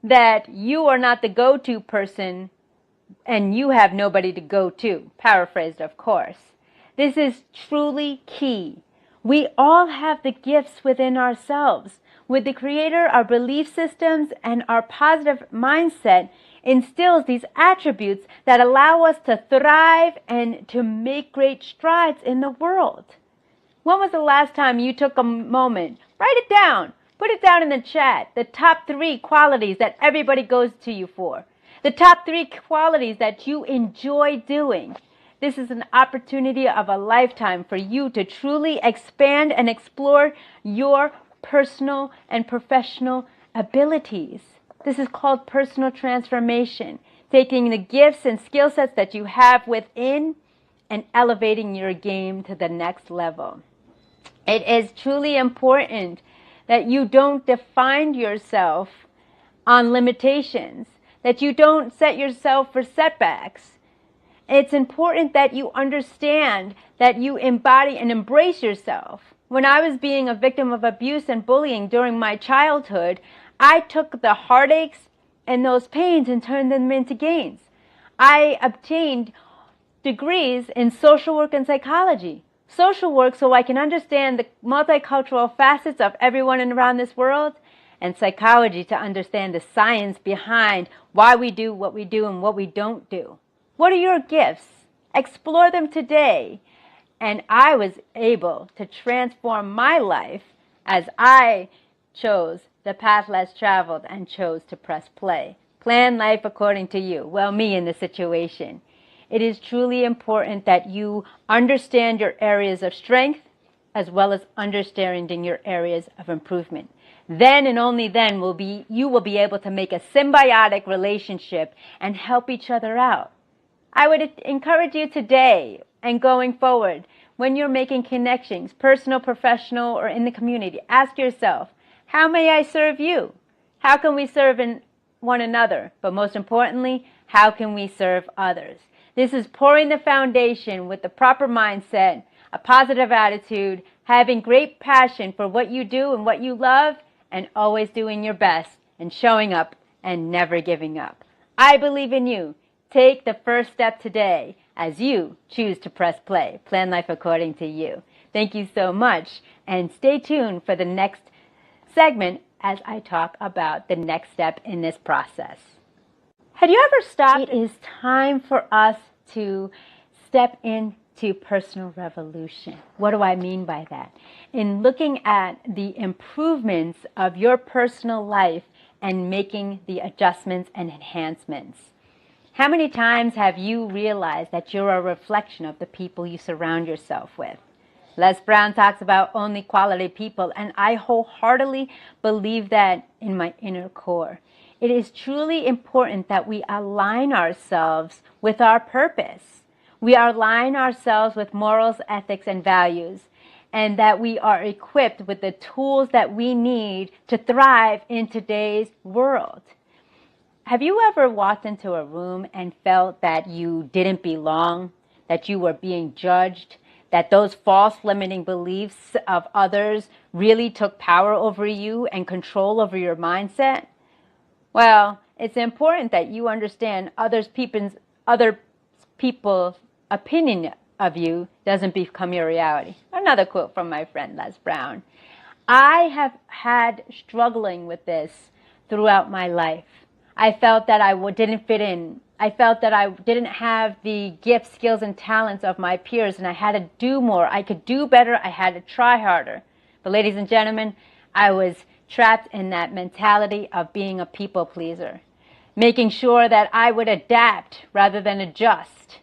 that you are not the go-to person and you have nobody to go to. Paraphrased, of course. This is truly key. We all have the gifts within ourselves. With the Creator, our belief systems and our positive mindset instills these attributes that allow us to thrive and to make great strides in the world. When was the last time you took a moment? Write it down. Put it down in the chat. The top 3 qualities that everybody goes to you for. The top 3 qualities that you enjoy doing. This is an opportunity of a lifetime for you to truly expand and explore your personal and professional abilities. This is called personal transformation. Taking the gifts and skill sets that you have within and elevating your game to the next level. It is truly important that you don't define yourself on limitations, that you don't set yourself for setbacks. It's important that you understand that you embody and embrace yourself. When I was being a victim of abuse and bullying during my childhood, I took the heartaches and those pains and turned them into gains. I obtained degrees in social work and psychology. Social work so I can understand the multicultural facets of everyone around this world, and psychology to understand the science behind why we do what we do and what we don't do. What are your gifts? Explore them today. And I was able to transform my life as I chose the path less traveled and chose to press play. Plan life according to you. Well, me in the situation. It is truly important that you understand your areas of strength as well as understanding your areas of improvement. Then and only then you will be able to make a symbiotic relationship and help each other out. I would encourage you today and going forward, when you're making connections, personal, professional, or in the community, ask yourself, how may I serve you? How can we serve one another? But most importantly, how can we serve others? This is pouring the foundation with the proper mindset, a positive attitude, having great passion for what you do and what you love, and always doing your best and showing up and never giving up. I believe in you. Take the first step today as you choose to press play. Plan life according to you. Thank you so much, and stay tuned for the next segment as I talk about the next step in this process. Had you ever stopped? It is time for us to step into personal revolution. What do I mean by that? In looking at the improvements of your personal life and making the adjustments and enhancements. How many times have you realized that you're a reflection of the people you surround yourself with? Les Brown talks about only quality people, and I wholeheartedly believe that in my inner core. It is truly important that we align ourselves with our purpose. We align ourselves with morals, ethics, and values, and that we are equipped with the tools that we need to thrive in today's world. Have you ever walked into a room and felt that you didn't belong, that you were being judged, that those false limiting beliefs of others really took power over you and control over your mindset? Well, it's important that you understand other people's opinion of you doesn't become your reality. Another quote from my friend Les Brown. I have had struggling with this throughout my life. I felt that I didn't fit in. I felt that I didn't have the gifts, skills, and talents of my peers, and I had to do more. I could do better. I had to try harder. But ladies and gentlemen, I was trapped in that mentality of being a people pleaser, making sure that I would adapt rather than adjust,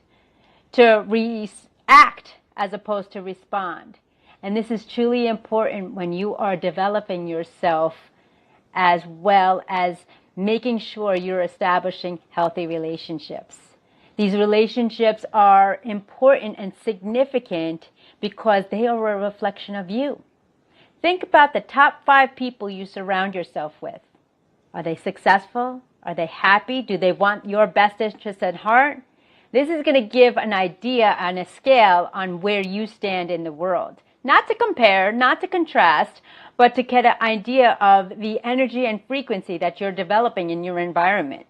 to react as opposed to respond. And this is truly important when you are developing yourself, as well as making sure you're establishing healthy relationships. These relationships are important and significant because they are a reflection of you. Think about the top 5 people you surround yourself with. Are they successful? Are they happy? Do they want your best interest at heart? This is going to give an idea on a scale on where you stand in the world. Not to compare, not to contrast, but to get an idea of the energy and frequency that you're developing in your environment.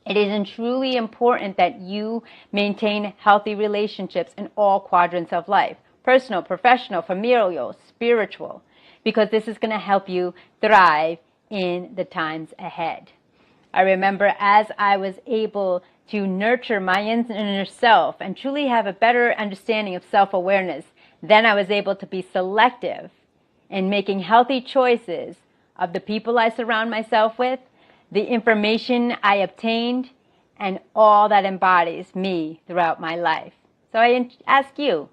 It is truly important that you maintain healthy relationships in all quadrants of life. Personal, professional, familial, spiritual. Because this is going to help you thrive in the times ahead. I remember as I was able to nurture my inner self and truly have a better understanding of self-awareness, then I was able to be selective in making healthy choices of the people I surround myself with, the information I obtained, and all that embodies me throughout my life. So I ask you,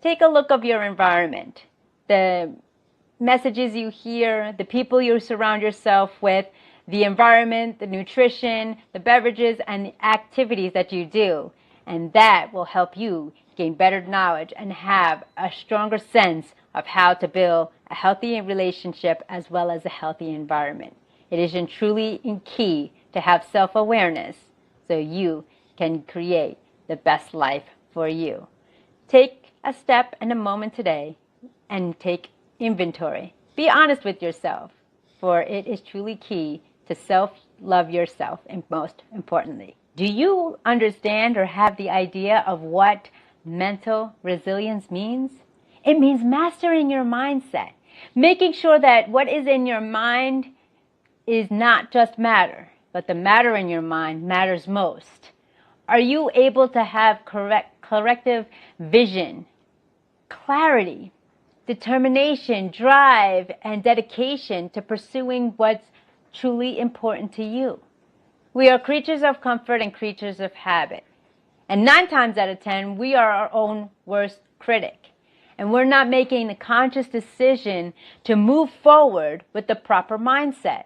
take a look of your environment, the messages you hear, the people you surround yourself with, the environment, the nutrition, the beverages, and the activities that you do. And that will help you gain better knowledge, and have a stronger sense of how to build a healthy relationship as well as a healthy environment. It is truly key to have self-awareness so you can create the best life for you. Take a step and a moment today and take inventory. Be honest with yourself, for it is truly key to self-love yourself, and most importantly. Do you understand or have the idea of what mental resilience means? It means mastering your mindset, making sure that what is in your mind is not just matter, but the matter in your mind matters most. Are you able to have corrective vision, clarity, determination, drive, and dedication to pursuing what's truly important to you? We are creatures of comfort and creatures of habit. And 9 times out of 10, we are our own worst critic. And we're not making the conscious decision to move forward with the proper mindset.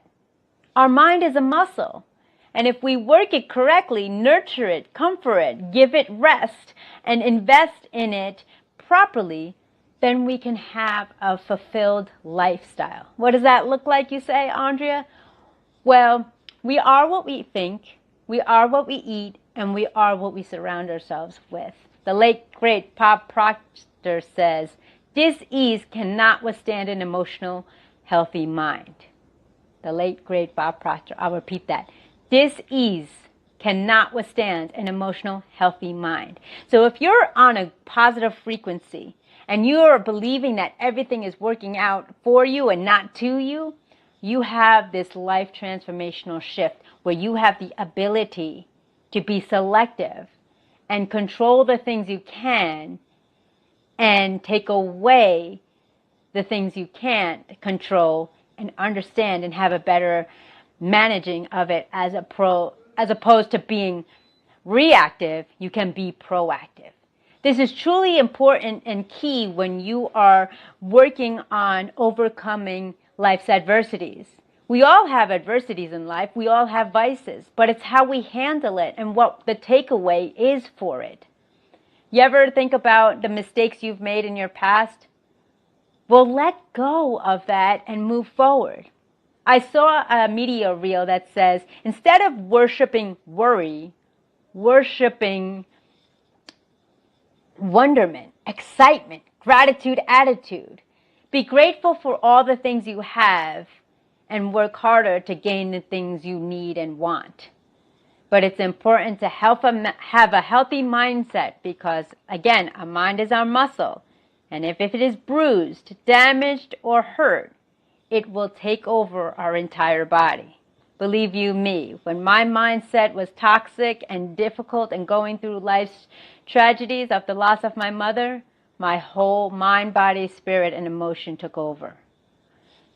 Our mind is a muscle. And if we work it correctly, nurture it, comfort it, give it rest, and invest in it properly, then we can have a fulfilled lifestyle. What does that look like, you say, Andrea? Well, we are what we think, we are what we eat, and we are what we surround ourselves with. The late, great Bob Proctor says, dis-ease cannot withstand an emotional, healthy mind. The late, great Bob Proctor, I'll repeat that. Dis-ease cannot withstand an emotional, healthy mind. So if you're on a positive frequency and you're believing that everything is working out for you and not to you, you have this life transformational shift where you have the ability to be selective and control the things you can and take away the things you can't control and understand and have a better managing of it as opposed to being reactive. You can be proactive. This is truly important and key when you are working on overcoming life's adversities. We all have adversities in life. We all have vices, but it's how we handle it and what the takeaway is for it. You ever think about the mistakes you've made in your past? Well, let go of that and move forward. I saw a media reel that says, instead of worshiping worry, worshiping wonderment, excitement, gratitude, attitude. Be grateful for all the things you have and work harder to gain the things you need and want. But it's important to have a healthy mindset because, again, our mind is our muscle. And if it is bruised, damaged, or hurt, it will take over our entire body. Believe you me, when my mindset was toxic and difficult and going through life's tragedies of the loss of my mother, my whole mind, body, spirit, and emotion took over.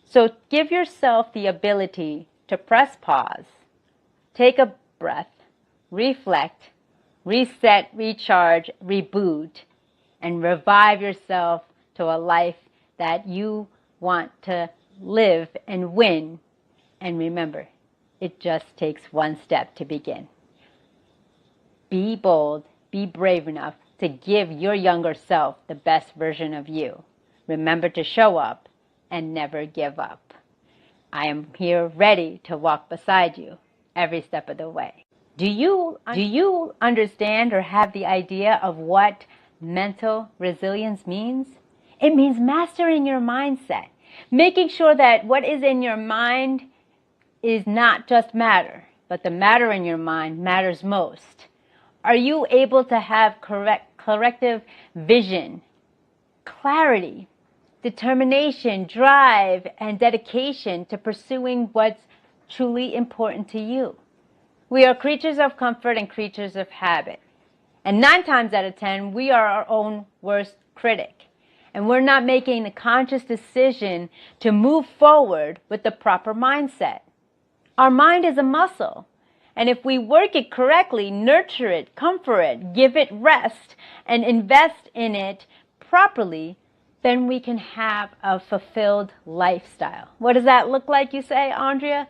So give yourself the ability to press pause, take a breath, reflect, reset, recharge, reboot, and revive yourself to a life that you want to live and win. And remember, it just takes one step to begin. Be bold, be brave enough to give your younger self the best version of you. Remember to show up and never give up. I am here ready to walk beside you every step of the way. Do you understand or have the idea of what mental resilience means? It means mastering your mindset, making sure that what is in your mind is not just matter, but the matter in your mind matters most. Are you able to have corrective vision, clarity, determination, drive, and dedication to pursuing what's truly important to you? We are creatures of comfort and creatures of habit. And 9 times out of 10, we are our own worst critic. And we're not making the conscious decision to move forward with the proper mindset. Our mind is a muscle. And if we work it correctly, nurture it, comfort it, give it rest, and invest in it properly, then we can have a fulfilled lifestyle. What does that look like, you say, Andrea?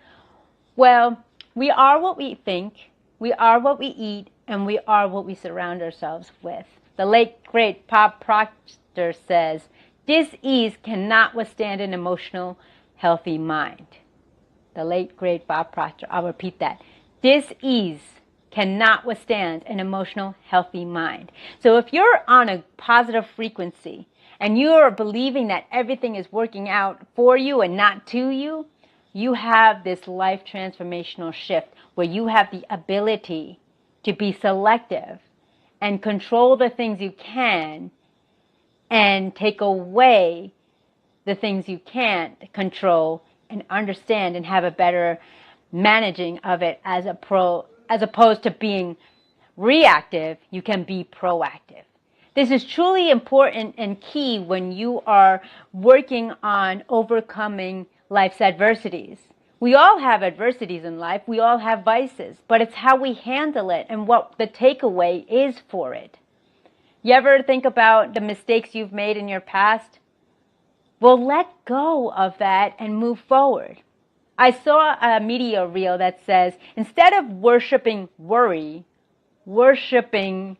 Well, we are what we think, we are what we eat, and we are what we surround ourselves with. The late, great Bob Proctor says, dis-ease cannot withstand an emotional, healthy mind. The late, great Bob Proctor. I'll repeat that. Dis-ease cannot withstand an emotional, healthy mind. So if you're on a positive frequency and you are believing that everything is working out for you and not to you, you have this life transformational shift where you have the ability to be selective and control the things you can and take away the things you can't control and understand and have a better managing of it as opposed to being reactive. You can be proactive. This is truly important and key when you are working on overcoming life's adversities. We all have adversities in life. We all have vices, but it's how we handle it and what the takeaway is for it. You ever think about the mistakes you've made in your past? Well, let go of that and move forward. I saw a media reel that says, instead of worshiping worry, worshiping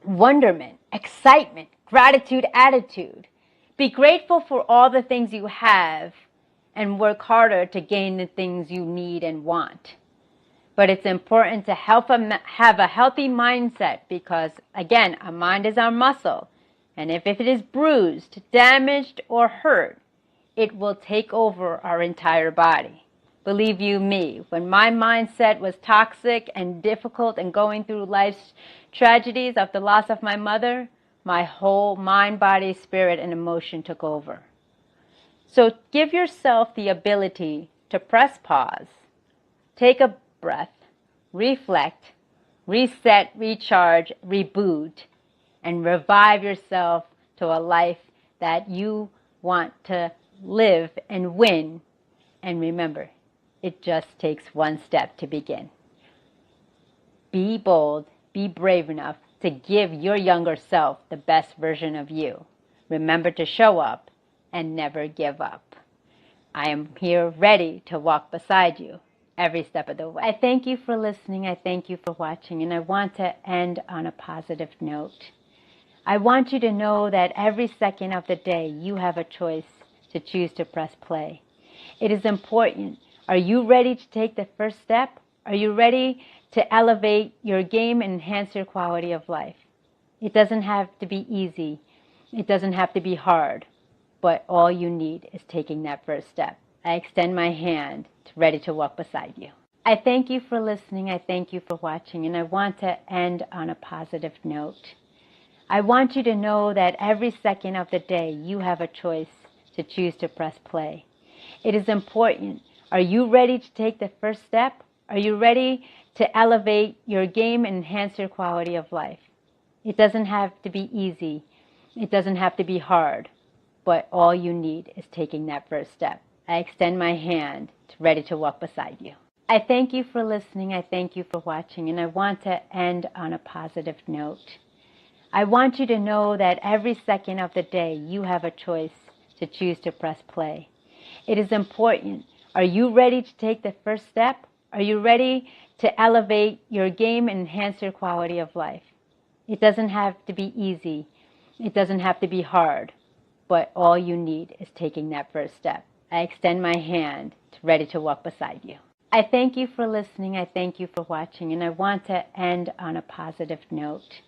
wonderment, excitement, gratitude, attitude. Be grateful for all the things you have and work harder to gain the things you need and want. But it's important to have a healthy mindset because, again, our mind is our muscle. And if it is bruised, damaged, or hurt, it will take over our entire body. Believe you me, when my mindset was toxic and difficult and going through life's tragedies of the loss of my mother, my whole mind, body, spirit, and emotion took over. So give yourself the ability to press pause, take a breath, reflect, reset, recharge, reboot, and revive yourself to a life that you want to live and win. And remember, it just takes one step to begin. Be bold, be brave enough to give your younger self the best version of you. Remember to show up and never give up. I am here ready to walk beside you every step of the way. I thank you for listening. I thank you for watching. And I want to end on a positive note. I want you to know that every second of the day you have a choice to choose to press play. It is important. Are you ready to take the first step? Are you ready to elevate your game and enhance your quality of life? It doesn't have to be easy. It doesn't have to be hard. But all you need is taking that first step. I extend my hand ready to walk beside you. I thank you for listening. I thank you for watching. And I want to end on a positive note. I want you to know that every second of the day you have a choice to choose to press play. It is important. Are you ready to take the first step? Are you ready to elevate your game and enhance your quality of life? It doesn't have to be easy. It doesn't have to be hard. But all you need is taking that first step. I extend my hand ready to walk beside you. I thank you for listening. I thank you for watching. And I want to end on a positive note. I want you to know that every second of the day you have a choice to choose to press play. It is important. Are you ready to take the first step? Are you ready to elevate your game and enhance your quality of life? It doesn't have to be easy. It doesn't have to be hard. But all you need is taking that first step. I extend my hand ready to walk beside you. I thank you for listening. I thank you for watching. And I want to end on a positive note.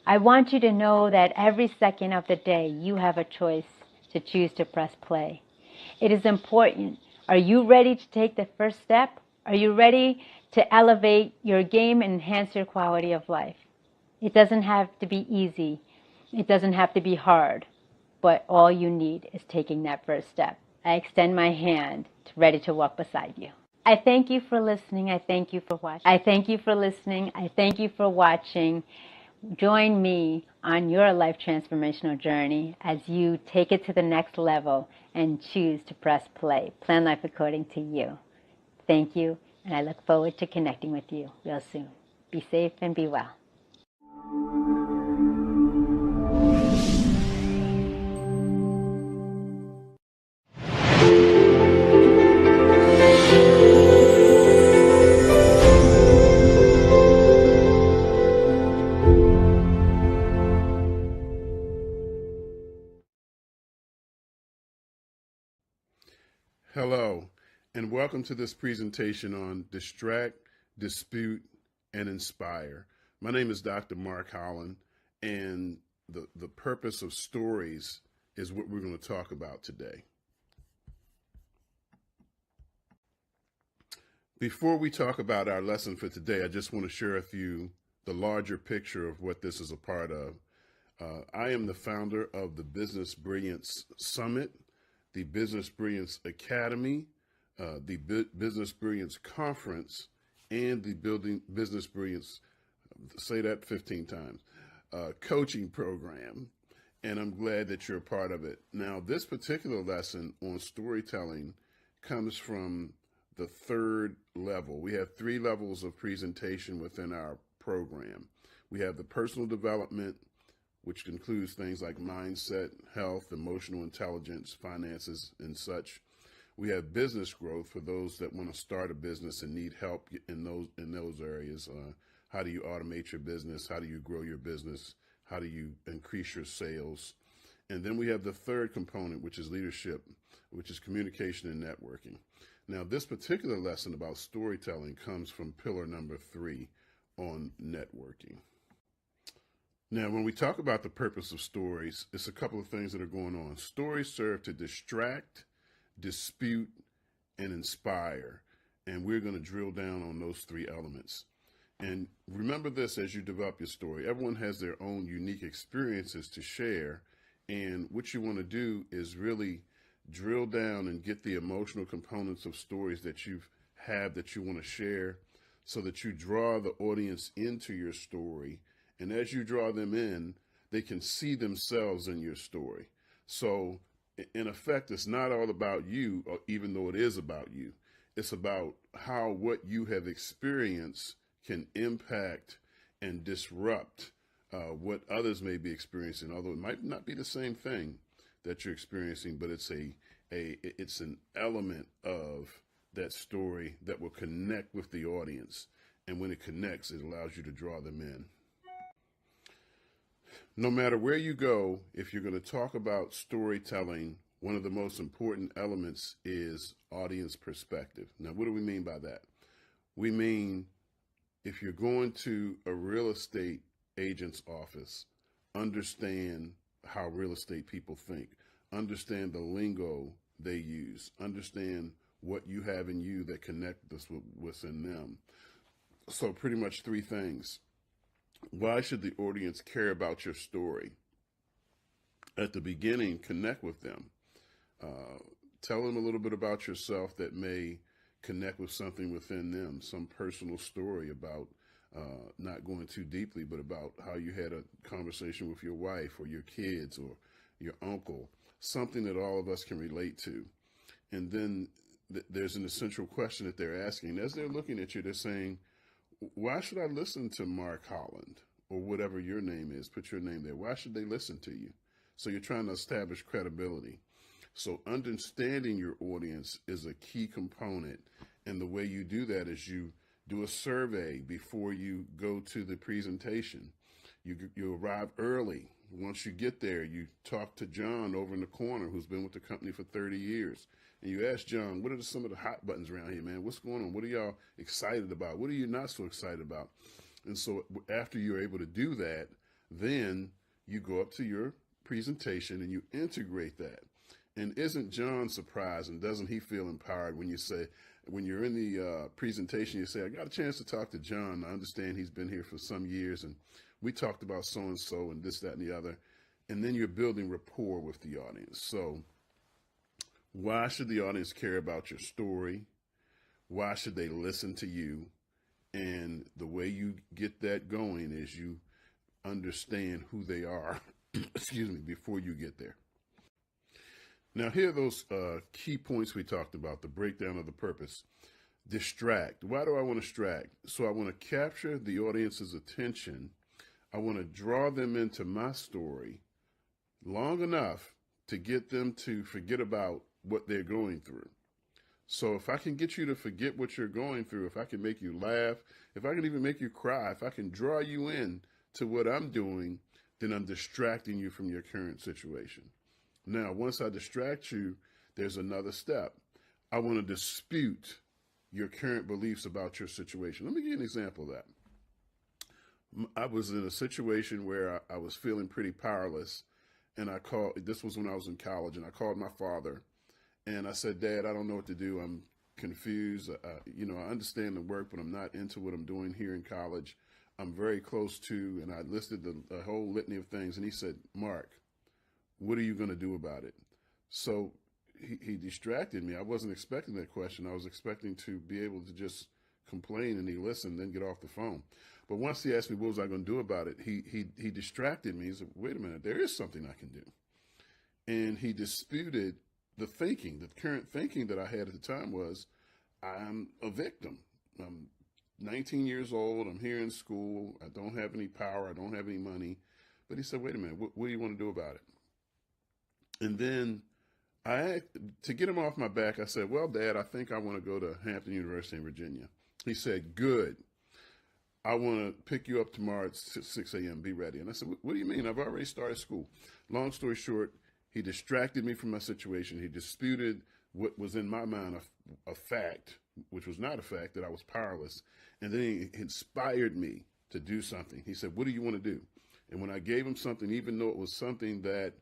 I want you to know that every second of the day you have a choice to choose to press play. It is important. Are you ready to take the first step? Are you ready to elevate your game and enhance your quality of life? It doesn't have to be easy. It doesn't have to be hard. But all you need is taking that first step. I extend my hand ready to walk beside you. I thank you for listening. I thank you for watching. I thank you for listening. I thank you for watching. Join me on your life transformational journey as you take it to the next level and choose to press play. Plan life according to you. Thank you, and I look forward to connecting with you real soon. Be safe and be well. Hello, and welcome to this presentation on Distract, Dispute, and Inspire. My name is Dr. Mark Holland, and the purpose of stories is what we're going to talk about today. Before we talk about our lesson for today, I just want to share with you the larger picture of what this is a part of. I am the founder of the Business Brilliance Summit, the Business Brilliance Academy, the Business Brilliance Conference, and the Business Brilliance, say that 15 times, coaching program. And I'm glad that you're a part of it. Now, this particular lesson on storytelling comes from the third level. We have 3 levels of presentation within our program. We have the personal development, which includes things like mindset, health, emotional intelligence, finances, and such. We have business growth for those that want to start a business and need help in those areas. How do you automate your business? How do you grow your business? How do you increase your sales? And then we have the third component, which is leadership, which is communication and networking. Now, this particular lesson about storytelling comes from pillar number 3 on networking. Now, when we talk about the purpose of stories, it's a couple of things that are going on. Stories serve to distract, dispute, and inspire. And we're going to drill down on those 3 elements. And remember this as you develop your story. Everyone has their own unique experiences to share. And what you want to do is really drill down and get the emotional components of stories that you have that you want to share so that you draw the audience into your story. And as you draw them in, they can see themselves in your story. So in effect, it's not all about you, even though it is about you. It's about how what you have experienced can impact and disrupt what others may be experiencing, although it might not be the same thing that you're experiencing, but it's an element of that story that will connect with the audience. And when it connects, it allows you to draw them in. No matter where you go, if you're going to talk about storytelling, one of the most important elements is audience perspective. Now, what do we mean by that? We mean if you're going to a real estate agent's office, understand how real estate people think, understand the lingo they use, understand what you have in you that connect us with what's in them. So pretty much 3 things. Why should the audience care about your story? At the beginning, connect with them. Tell them a little bit about yourself that may connect with something within them, some personal story about not going too deeply, but about how you had a conversation with your wife or your kids or your uncle, something that all of us can relate to. And then there's an essential question that they're asking. As they're looking at you, they're saying, why should I listen to Mark Holland or whatever your name is? Put your name there. Why should they listen to you? So you're trying to establish credibility. So understanding your audience is a key component. And the way you do that is you do a survey before you go to the presentation. You arrive early. Once you get there, you talk to John over in the corner who's been with the company for 30 years. And you ask John, what are some of the hot buttons around here, man? What's going on? What are y'all excited about? What are you not so excited about? And so after you're able to do that, then you go up to your presentation and you integrate that. And isn't John surprised and doesn't he feel empowered when you say, when you're in the presentation, you say, I got a chance to talk to John. I understand he's been here for some years and we talked about so-and-so and this, that, and the other. And then you're building rapport with the audience. So why should the audience care about your story? Why should they listen to you? And the way you get that going is you understand who they are, excuse me, before you get there. Now, here are those key points we talked about, the breakdown of the purpose. Distract. Why do I want to distract? So I want to capture the audience's attention. I want to draw them into my story long enough to get them to forget about what they're going through. So if I can get you to forget what you're going through, if I can make you laugh, if I can even make you cry, if I can draw you in to what I'm doing, then I'm distracting you from your current situation. Now, once I distract you, there's another step. I want to dispute your current beliefs about your situation. Let me give you an example of that. I was in a situation where I was feeling pretty powerless, and I called, this was when I was in college, and I called my father, and I said, Dad, I don't know what to do. I'm confused. I understand the work, but I'm not into what I'm doing here in college. I'm very close to, and I listed the whole litany of things, and he said, Mark, what are you going to do about it? So he distracted me. I wasn't expecting that question. I was expecting to be able to just complain, and he listened, then get off the phone. But once he asked me what was I going to do about it, he distracted me. He said, wait a minute, there is something I can do. And he disputed the thinking, the current thinking that I had at the time was, I'm a victim. I'm 19 years old. I'm here in school. I don't have any power. I don't have any money. But he said, wait a minute, what do you want to do about it? And then to get him off my back, I said, well, Dad, I think I want to go to Hampton University in Virginia. He said, good. I want to pick you up tomorrow at 6 a.m. Be ready. And I said, what do you mean? I've already started school. Long story short, he distracted me from my situation. He disputed what was in my mind a fact, which was not a fact, that I was powerless. And then he inspired me to do something. He said, what do you want to do? And when I gave him something, even though it was something that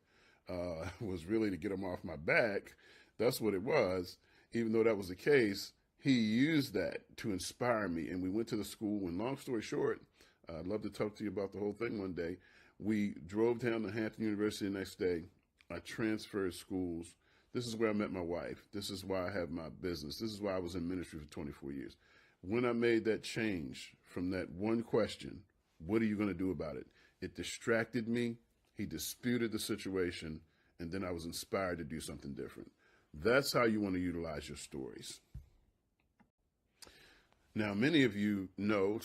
was really to get him off my back, that's what it was. Even though that was the case, he used that to inspire me. And we went to the school, and long story short, I'd love to talk to you about the whole thing one day. We drove down to Hampton University the next day. I transferred schools. This is where I met my wife. This is why I have my business. This is why I was in ministry for 24 years. When I made that change from that one question, what are you going to do about it? It distracted me. He disputed the situation, and then I was inspired to do something different. That's how you want to utilize your stories. Now, many of you know,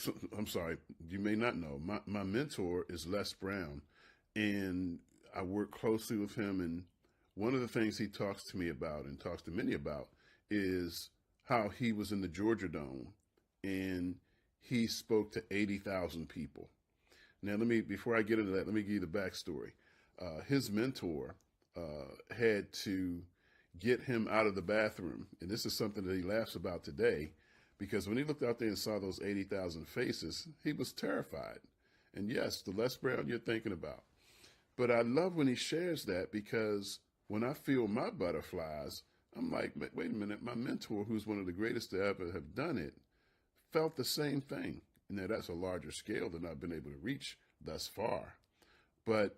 you may not know, my mentor is Les Brown, and I work closely with him, and one of the things he talks to me about and talks to many about is how he was in the Georgia Dome, and he spoke to 80,000 people. Now, before I get into that, let me give you the backstory. His mentor had to get him out of the bathroom, and this is something that he laughs about today, because when he looked out there and saw those 80,000 faces, he was terrified. And yes, the Les Brown you're thinking about. But I love when he shares that, because when I feel my butterflies, I'm like, wait a minute, my mentor, who's one of the greatest to ever have done it, felt the same thing. Now, that's a larger scale than I've been able to reach thus far. But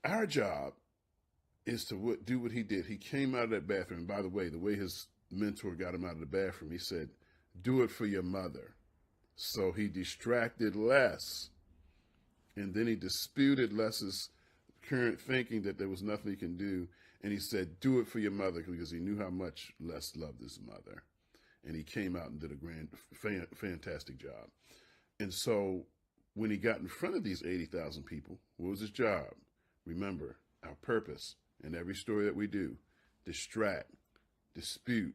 our job is to do what he did. He came out of that bathroom. By the way his mentor got him out of the bathroom, he said, do it for your mother. So he distracted Les. And then he disputed Les's current thinking that there was nothing he can do. And he said, do it for your mother, because he knew how much Les loved his mother. And he came out and did a fantastic job. And so when he got in front of these 80,000 people, what was his job? Remember, our purpose in every story that we do: distract, dispute,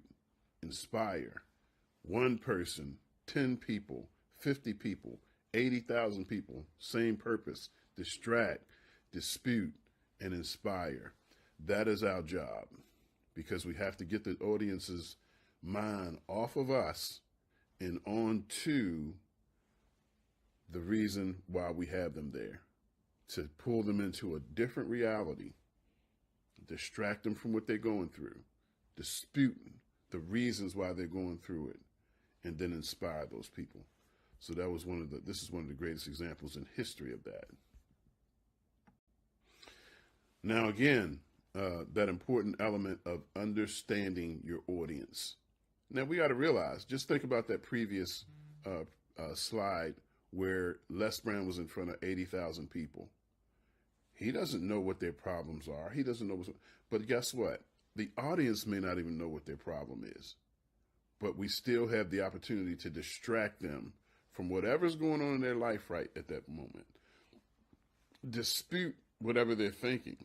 inspire. One person, 10 people, 50 people, 80,000 people, same purpose: distract, dispute, and inspire. That is our job, because we have to get the audience's mind off of us and on to the reason why we have them there, to pull them into a different reality, distract them from what they're going through, dispute the reasons why they're going through it, and then inspire those people. So that was this is one of the greatest examples in history of that. Now, again, that important element of understanding your audience. Now, we got to realize, just think about that previous slide where Les Brown was in front of 80,000 people. He doesn't know what their problems are. He doesn't know but guess what? The audience may not even know what their problem is. But we still have the opportunity to distract them from whatever's going on in their life right at that moment. Dispute whatever they're thinking.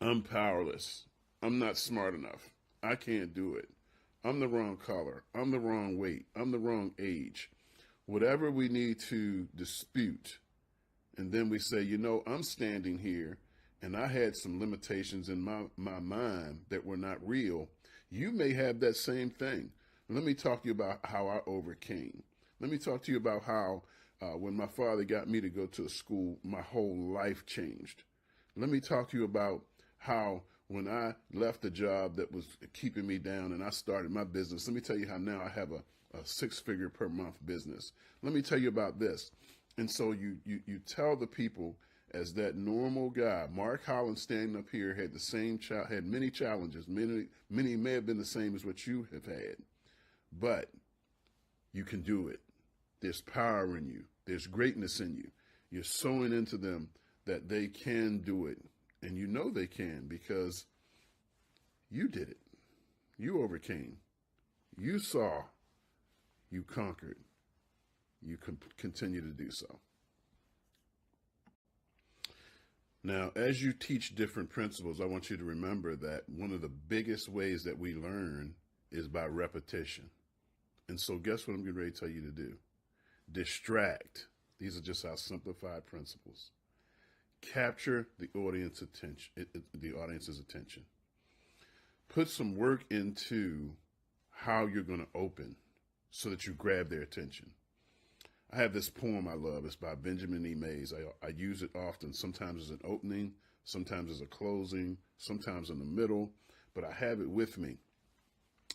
I'm powerless. I'm not smart enough. I can't do it. I'm the wrong color. I'm the wrong weight. I'm the wrong age. Whatever we need to dispute. And then we say, I'm standing here and I had some limitations in my mind that were not real. You may have that same thing. Let me talk to you about how I overcame. Let me talk to you about how when my father got me to go to a school, my whole life changed. Let me talk to you about how when I left the job that was keeping me down and I started my business, let me tell you how now I have a six-figure per month business. Let me tell you about this. And so you tell the people, as that normal guy, Mark Holland standing up here had the same had many challenges. Many may have been the same as what you have had, but you can do it. There's power in you. There's greatness in you. You're sowing into them that they can do it. And you know they can because you did it. You overcame. You saw. You conquered. You continue to do so. Now, as you teach different principles, I want you to remember that one of the biggest ways that we learn is by repetition. And so guess what I'm getting ready to tell you to do? Distract. These are just our simplified principles. Capture the audience's attention. Put some work into how you're going to open so that you grab their attention. I have this poem I love. It's by Benjamin E. Mays. I use it often, sometimes as an opening, sometimes as a closing, sometimes in the middle, but I have it with me.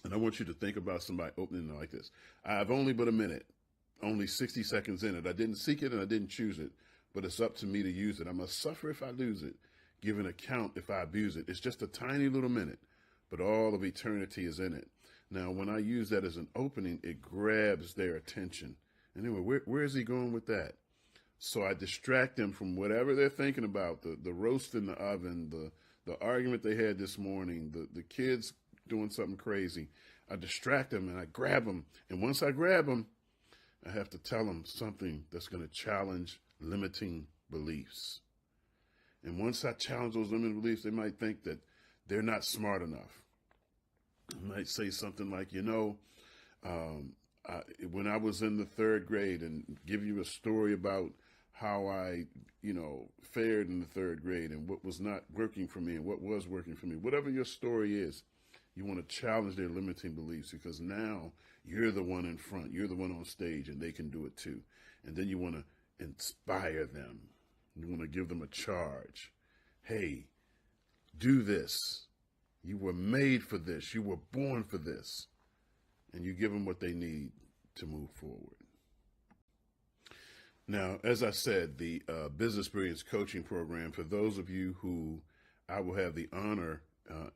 And I want you to think about somebody opening it like this. I have only but a minute, only 60 seconds in it. I didn't seek it and I didn't choose it, but it's up to me to use it. I must suffer if I lose it, give an account if I abuse it. It's just a tiny little minute, but all of eternity is in it. Now, when I use that as an opening, it grabs their attention. Anyway, where is he going with that? So I distract them from whatever they're thinking about, the roast in the oven, the argument they had this morning, the kids doing something crazy. I distract them and I grab them. And once I grab them, I have to tell them something that's going to challenge limiting beliefs. And once I challenge those limiting beliefs, they might think that they're not smart enough. I might say something like, when I was in the third grade, and give you a story about how I, fared in the third grade and what was not working for me and what was working for me. Whatever your story is, you want to challenge their limiting beliefs because now you're the one in front. You're the one on stage and they can do it too. And then you want to inspire them. You want to give them a charge. Hey, do this. You were made for this. You were born for this. And you give them what they need to move forward. Now, as I said, the Business Brilliance Coaching Program, for those of you who I will have the honor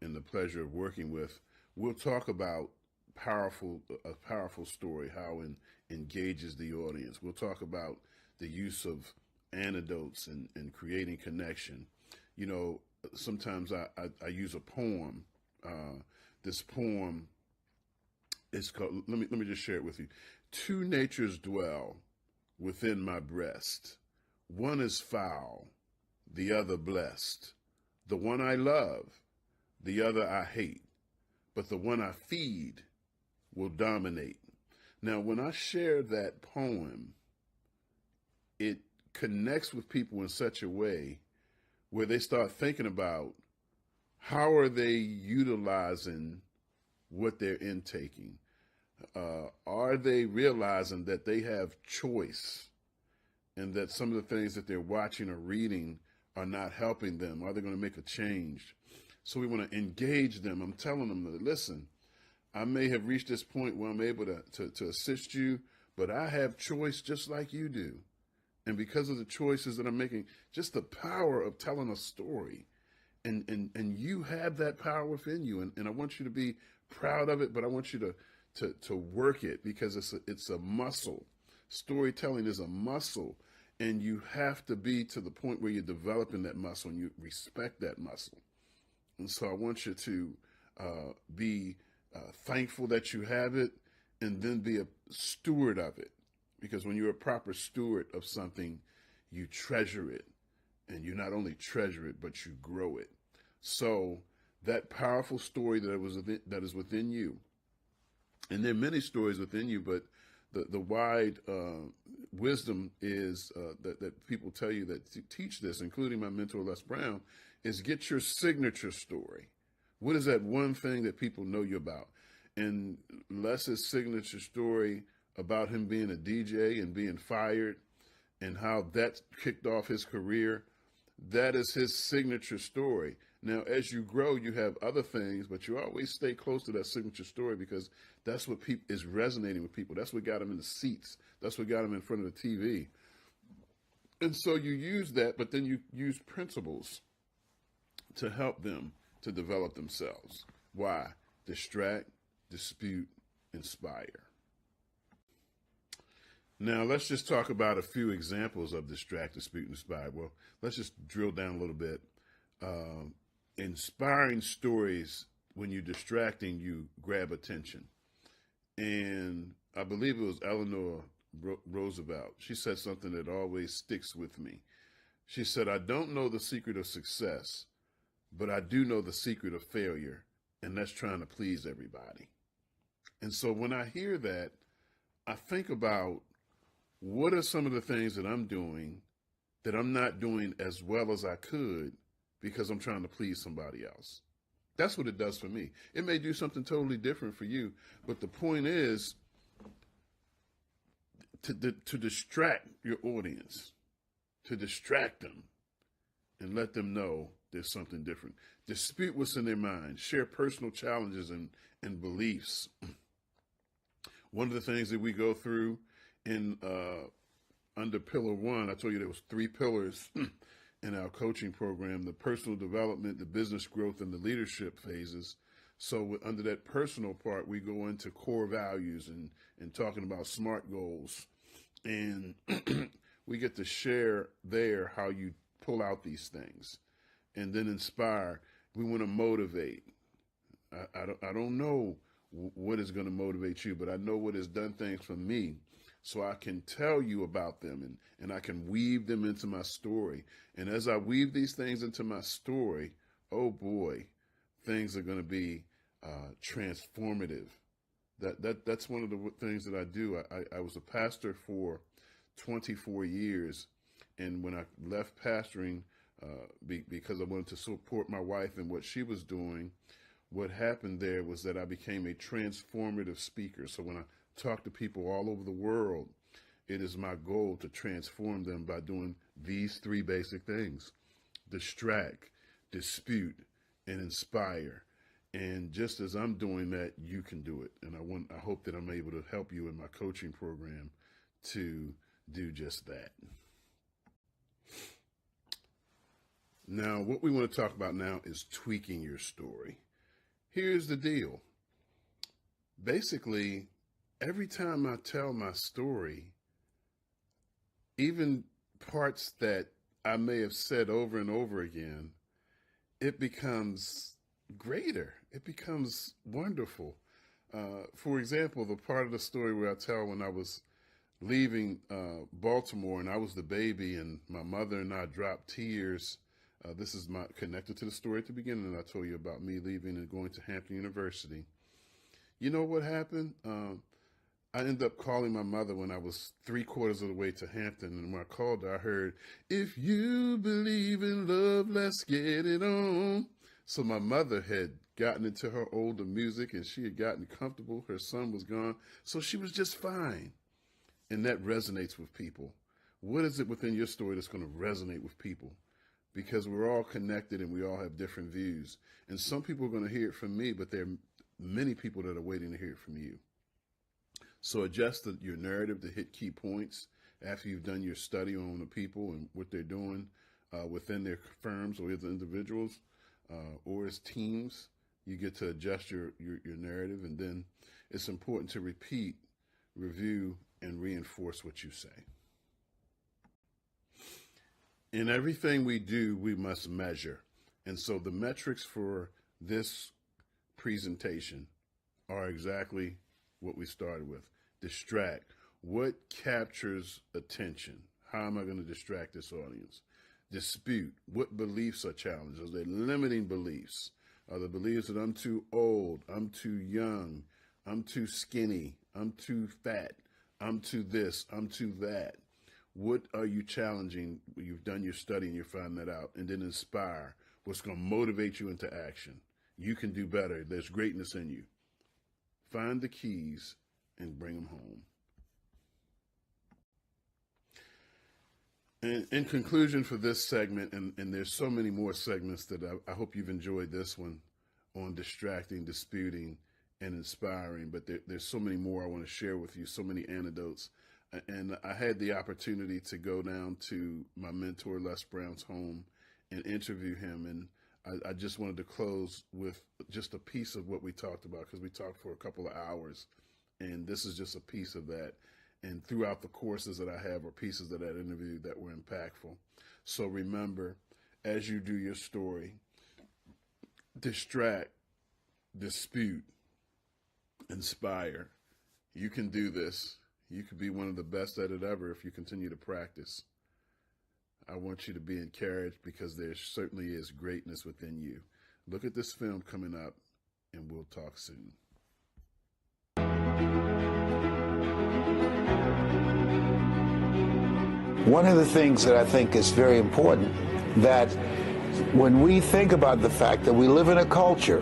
and the pleasure of working with, we'll talk about a powerful story, how it engages the audience. We'll talk about the use of anecdotes and creating connection. Sometimes I use a poem. This poem is called, let me just share it with you. Two natures dwell within my breast. One is foul, the other blessed. The one I love, the other I hate. But the one I feed will dominate. Now, when I share that poem, it connects with people in such a way where they start thinking about how are they utilizing what they're intaking. Are they realizing that they have choice and that some of the things that they're watching or reading are not helping them? Are they going to make a change? So we want to engage them. I'm telling them that, listen, I may have reached this point where I'm able to assist you, but I have choice just like you do. And because of the choices that I'm making, just the power of telling a story, and you have that power within you. And I want you to be proud of it, but I want you to work it because it's a muscle. Storytelling is a muscle, and you have to be to the point where you're developing that muscle and you respect that muscle. And so I want you to be thankful that you have it, and then be a steward of it. Because when you're a proper steward of something, you treasure it. And you not only treasure it, but you grow it. So that powerful story that is within you, and there are many stories within you, but the wide wisdom is that people tell you that to teach this, including my mentor Les Brown, is get your signature story. What is that one thing that people know you about? And Les's signature story about him being a DJ and being fired and how that kicked off his career, that is his signature story. Now, as you grow, you have other things, but you always stay close to that signature story because that's what is resonating with people. That's what got them in the seats. That's what got them in front of the TV. And so you use that, but then you use principles to help them to develop themselves. Why? Distract, dispute, inspire. Now, let's just talk about a few examples of distract, dispute, inspire. Well, let's just drill down a little bit. Inspiring stories, when you're distracting, you grab attention. And I believe it was Eleanor Roosevelt. She said something that always sticks with me. She said, I don't know the secret of success, but I do know the secret of failure, and that's trying to please everybody. And so when I hear that, I think about what are some of the things that I'm doing that I'm not doing as well as I could because I'm trying to please somebody else. That's what it does for me. It may do something totally different for you, but the point is to distract your audience, to distract them and let them know there's something different. Dispute what's in their mind, share personal challenges and beliefs. One of the things that we go through in under Pillar 1, I told you there was 3 pillars in our coaching program: the personal development, the business growth, and the leadership phases. So under that personal part, we go into core values and talking about SMART goals. And we get to share there how you pull out these things. And then inspire. We want to motivate. I don't know what is going to motivate you, but I know what has done things for me. So I can tell you about them and I can weave them into my story. And as I weave these things into my story, oh boy, things are going to be transformative. That's one of the things that I do. I was a pastor for 24 years. And when I left pastoring, because I wanted to support my wife and what she was doing, what happened there was that I became a transformative speaker. So when I talk to people all over the world, it is my goal to transform them by doing these 3 basic things: distract, dispute, and inspire. And just as I'm doing that, you can do it. And I hope that I'm able to help you in my coaching program to do just that. Now, what we want to talk about now is tweaking your story. Here's the deal. Basically, every time I tell my story, even parts that I may have said over and over again, it becomes greater. It becomes wonderful. For example, the part of the story where I tell when I was leaving Baltimore and I was the baby and my mother and I dropped tears. This is connected to the story at the beginning that I told you about me leaving and going to Hampton University. You know what happened? I ended up calling my mother when I was 3/4 of the way to Hampton. And when I called her, I heard, "If you believe in love, let's get it on." So my mother had gotten into her older music and she had gotten comfortable. Her son was gone. So she was just fine. And that resonates with people. What is it within your story that's going to resonate with people? Because we're all connected and we all have different views. And some people are going to hear it from me, but there are many people that are waiting to hear it from you. So adjust your narrative to hit key points after you've done your study on the people and what they're doing within their firms or as individuals or as teams. You get to adjust your narrative, and then it's important to repeat, review, and reinforce what you say. In everything we do, we must measure. And so the metrics for this presentation are exactly what we started with. Distract. What captures attention? How am I going to distract this audience? Dispute. What beliefs are challenged? Are they limiting beliefs? Are the beliefs that I'm too old, I'm too young, I'm too skinny, I'm too fat, I'm too this, I'm too that? What are you challenging? You've done your study and you find that out. And then inspire. What's going to motivate you into action? You can do better. There's greatness in you. Find the keys and bring them home. And in conclusion for this segment, and there's so many more segments that I hope you've enjoyed this one on distracting, disputing, and inspiring, but there's so many more I want to share with you, so many anecdotes. And I had the opportunity to go down to my mentor, Les Brown's home and interview him. And I just wanted to close with just a piece of what we talked about, because we talked for a couple of hours, and this is just a piece of that. And throughout the courses that I have are pieces of that interview that were impactful. So remember, as you do your story, distract, dispute, inspire. You can do this. You could be one of the best at it ever if you continue to practice. I want you to be encouraged, because there certainly is greatness within you. Look at this film coming up, and we'll talk soon. One of the things that I think is very important, that when we think about the fact that we live in a culture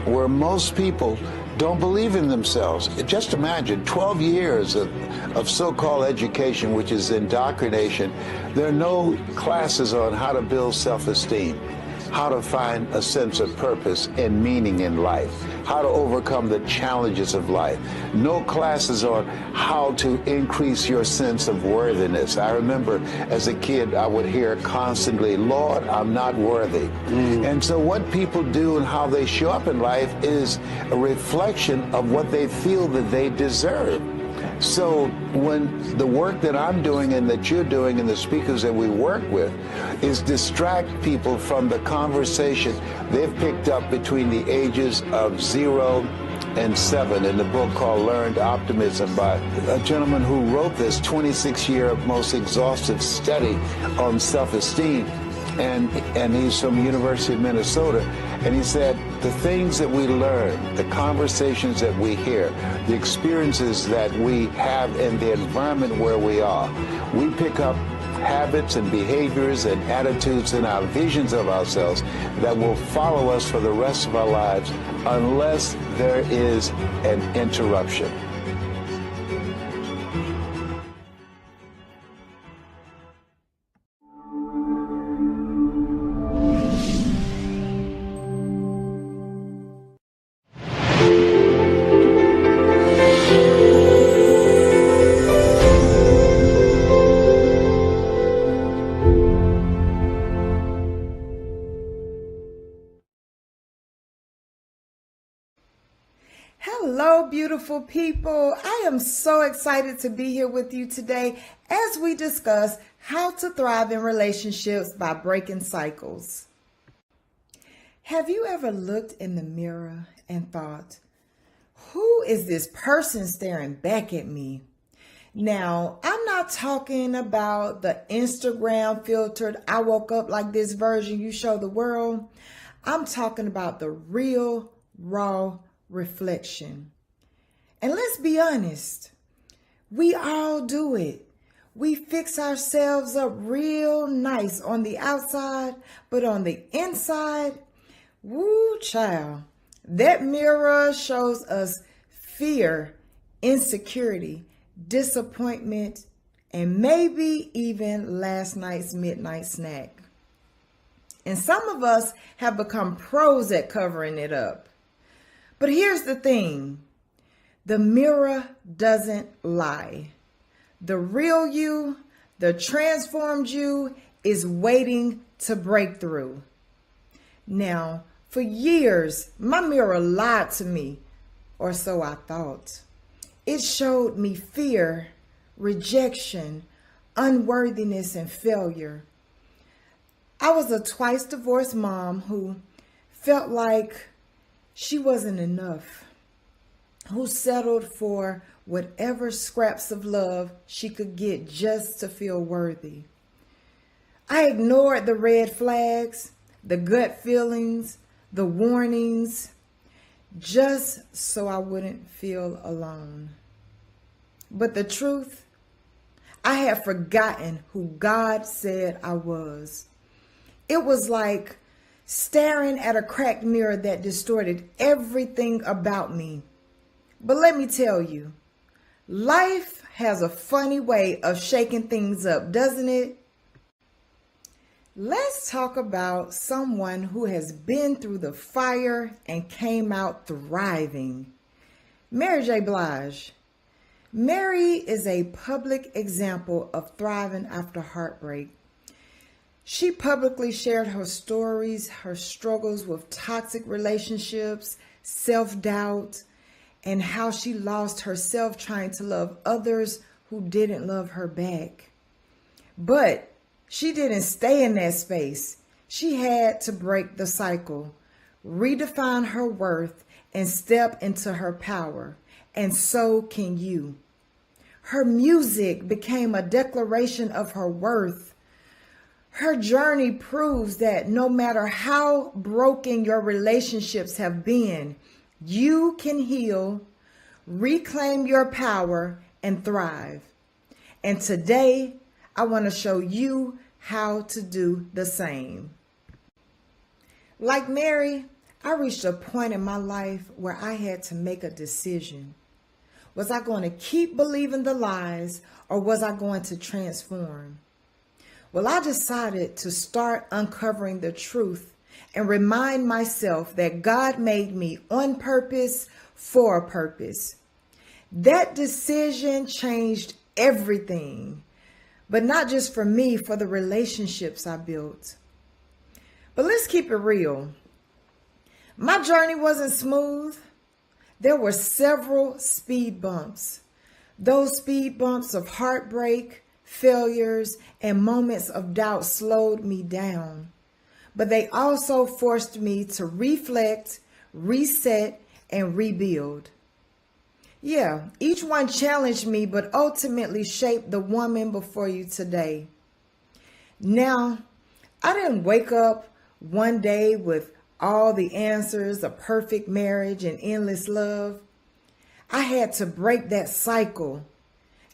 where most people don't believe in themselves. Just imagine 12 years of so-called education, which is indoctrination. There are no classes on how to build self-esteem, how to find a sense of purpose and meaning in life, how to overcome the challenges of life. No classes on how to increase your sense of worthiness. I remember as a kid, I would hear constantly, Lord, I'm not worthy. And so what people do and how they show up in life is a reflection of what they feel that they deserve. So when the work that I'm doing and that you're doing and the speakers that we work with is distract people from the conversation they've picked up between the ages of 0 and 7 in the book called Learned Optimism by a gentleman who wrote this 26-year most exhaustive study on self-esteem. And he's from University of Minnesota. And he said, the things that we learn, the conversations that we hear, the experiences that we have in the environment where we are, we pick up habits and behaviors and attitudes and our visions of ourselves that will follow us for the rest of our lives unless there is an interruption. Hello, beautiful people. I am so excited to be here with you today as we discuss how to thrive in relationships by breaking cycles. Have you ever looked in the mirror and thought, who is this person staring back at me? Now, I'm not talking about the Instagram filtered, I woke up like this version you show the world. I'm talking about the real, raw reflection. And let's be honest, we all do it. We fix ourselves up real nice on the outside, but on the inside, woo child, that mirror shows us fear, insecurity, disappointment, and maybe even last night's midnight snack. And some of us have become pros at covering it up. But here's the thing, the mirror doesn't lie. The real you, the transformed you, is waiting to break through. Now, for years, my mirror lied to me, or so I thought. It showed me fear, rejection, unworthiness, and failure. I was a twice divorced mom who felt like she wasn't enough, who settled for whatever scraps of love she could get just to feel worthy. I ignored the red flags, the gut feelings, the warnings, just so I wouldn't feel alone. But the truth, I had forgotten who God said I was. It was like staring at a cracked mirror that distorted everything about me. But let me tell you, life has a funny way of shaking things up, doesn't it? Let's talk about someone who has been through the fire and came out thriving. Mary J. Blige. Mary is a public example of thriving after heartbreak. She publicly shared her stories, her struggles with toxic relationships, self-doubt, and how she lost herself trying to love others who didn't love her back. But she didn't stay in that space. She had to break the cycle, redefine her worth, and step into her power. And so can you. Her music became a declaration of her worth. Her journey proves that no matter how broken your relationships have been, you can heal, reclaim your power, and thrive. And today, I want to show you how to do the same. Like Mary, I reached a point in my life where I had to make a decision. Was I going to keep believing the lies, or was I going to transform? Well, I decided to start uncovering the truth and remind myself that God made me on purpose for a purpose. That decision changed everything, but not just for me, for the relationships I built. But let's keep it real. My journey wasn't smooth. There were several speed bumps. Those speed bumps of heartbreak, failures, and moments of doubt slowed me down. But they also forced me to reflect, reset, and rebuild. Yeah, each one challenged me, but ultimately shaped the woman before you today. Now, I didn't wake up one day with all the answers, a perfect marriage, and endless love. I had to break that cycle,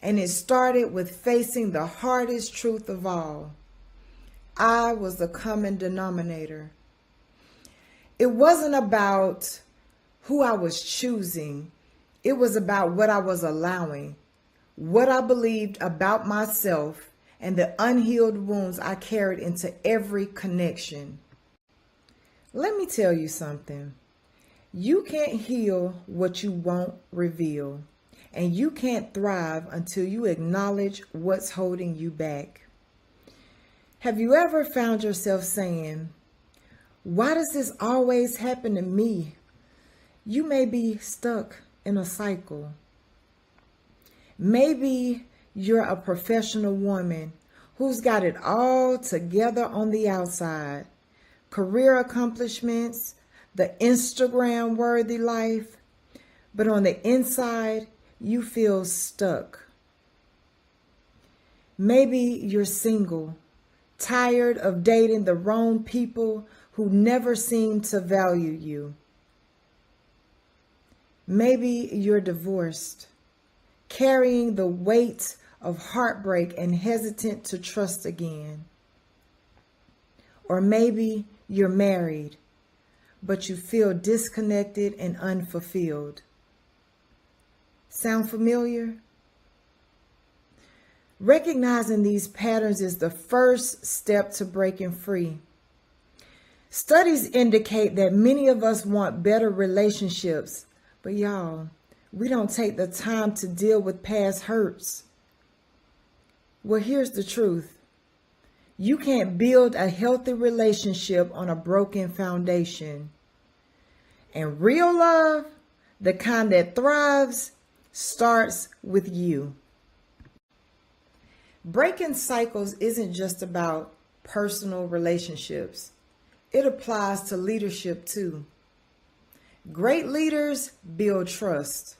and it started with facing the hardest truth of all. I was the common denominator. It wasn't about who I was choosing. It was about what I was allowing, what I believed about myself, and the unhealed wounds I carried into every connection. Let me tell you something. You can't heal what you won't reveal, and you can't thrive until you acknowledge what's holding you back. Have you ever found yourself saying, "Why does this always happen to me?" You may be stuck in a cycle. Maybe you're a professional woman who's got it all together on the outside. Career accomplishments, the Instagram-worthy life, but on the inside, you feel stuck. Maybe you're single, tired of dating the wrong people who never seem to value you. Maybe you're divorced, carrying the weight of heartbreak and hesitant to trust again. Or maybe you're married, but you feel disconnected and unfulfilled. Sound familiar? Recognizing these patterns is the first step to breaking free. Studies indicate that many of us want better relationships, but y'all, we don't take the time to deal with past hurts. Well, here's the truth. You can't build a healthy relationship on a broken foundation. And real love, the kind that thrives, starts with you. Breaking cycles isn't just about personal relationships. It applies to leadership too. Great leaders build trust.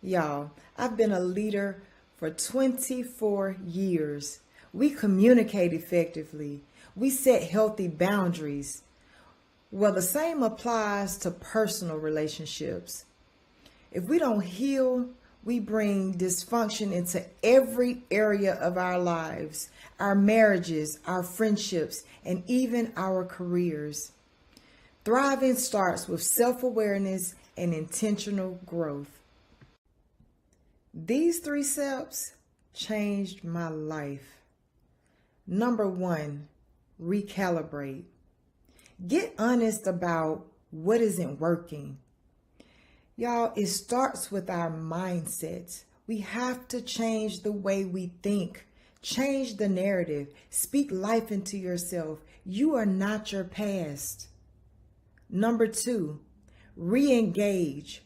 Y'all, I've been a leader for 24 years. We communicate effectively. We set healthy boundaries. Well, the same applies to personal relationships. If we don't heal, we bring dysfunction into every area of our lives, our marriages, our friendships, and even our careers. Thriving starts with self-awareness and intentional growth. These 3 steps changed my life. Number 1, recalibrate. Get honest about what isn't working. Y'all, it starts with our mindsets. We have to change the way we think. Change the narrative. Speak life into yourself. You are not your past. Number 2, re-engage.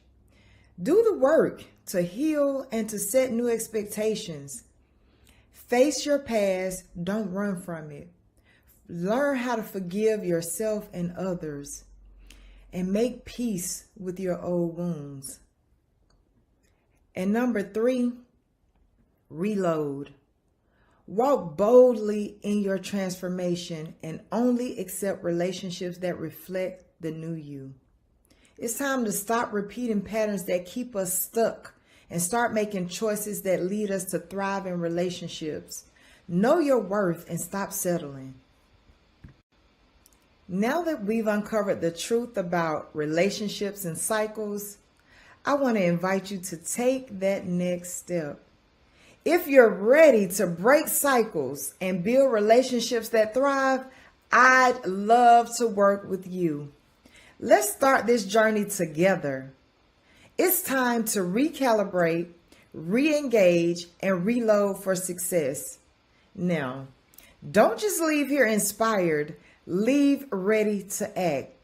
Do the work to heal and to set new expectations. Face your past. Don't run from it. Learn how to forgive yourself and others. And make peace with your old wounds. And number 3, reload. Walk boldly in your transformation and only accept relationships that reflect the new you. It's time to stop repeating patterns that keep us stuck and start making choices that lead us to thrive in relationships. Know your worth and stop settling. Now that we've uncovered the truth about relationships and cycles, I want to invite you to take that next step. If you're ready to break cycles and build relationships that thrive, I'd love to work with you. Let's start this journey together. It's time to recalibrate, re-engage, and reload for success. Now, don't just leave here inspired, leave ready to act.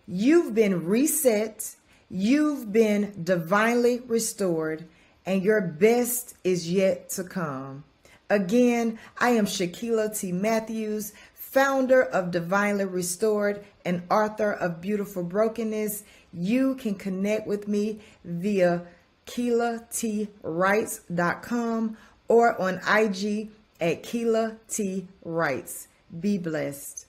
You've been reset, you've been divinely restored, and your best is yet to come. Again, I am Shaquila T. Matthews, founder of Divinely Restored and author of Beautiful Brokenness. You can connect with me via KeilaTWrites.com or on IG at Keila T. Writes. Be blessed.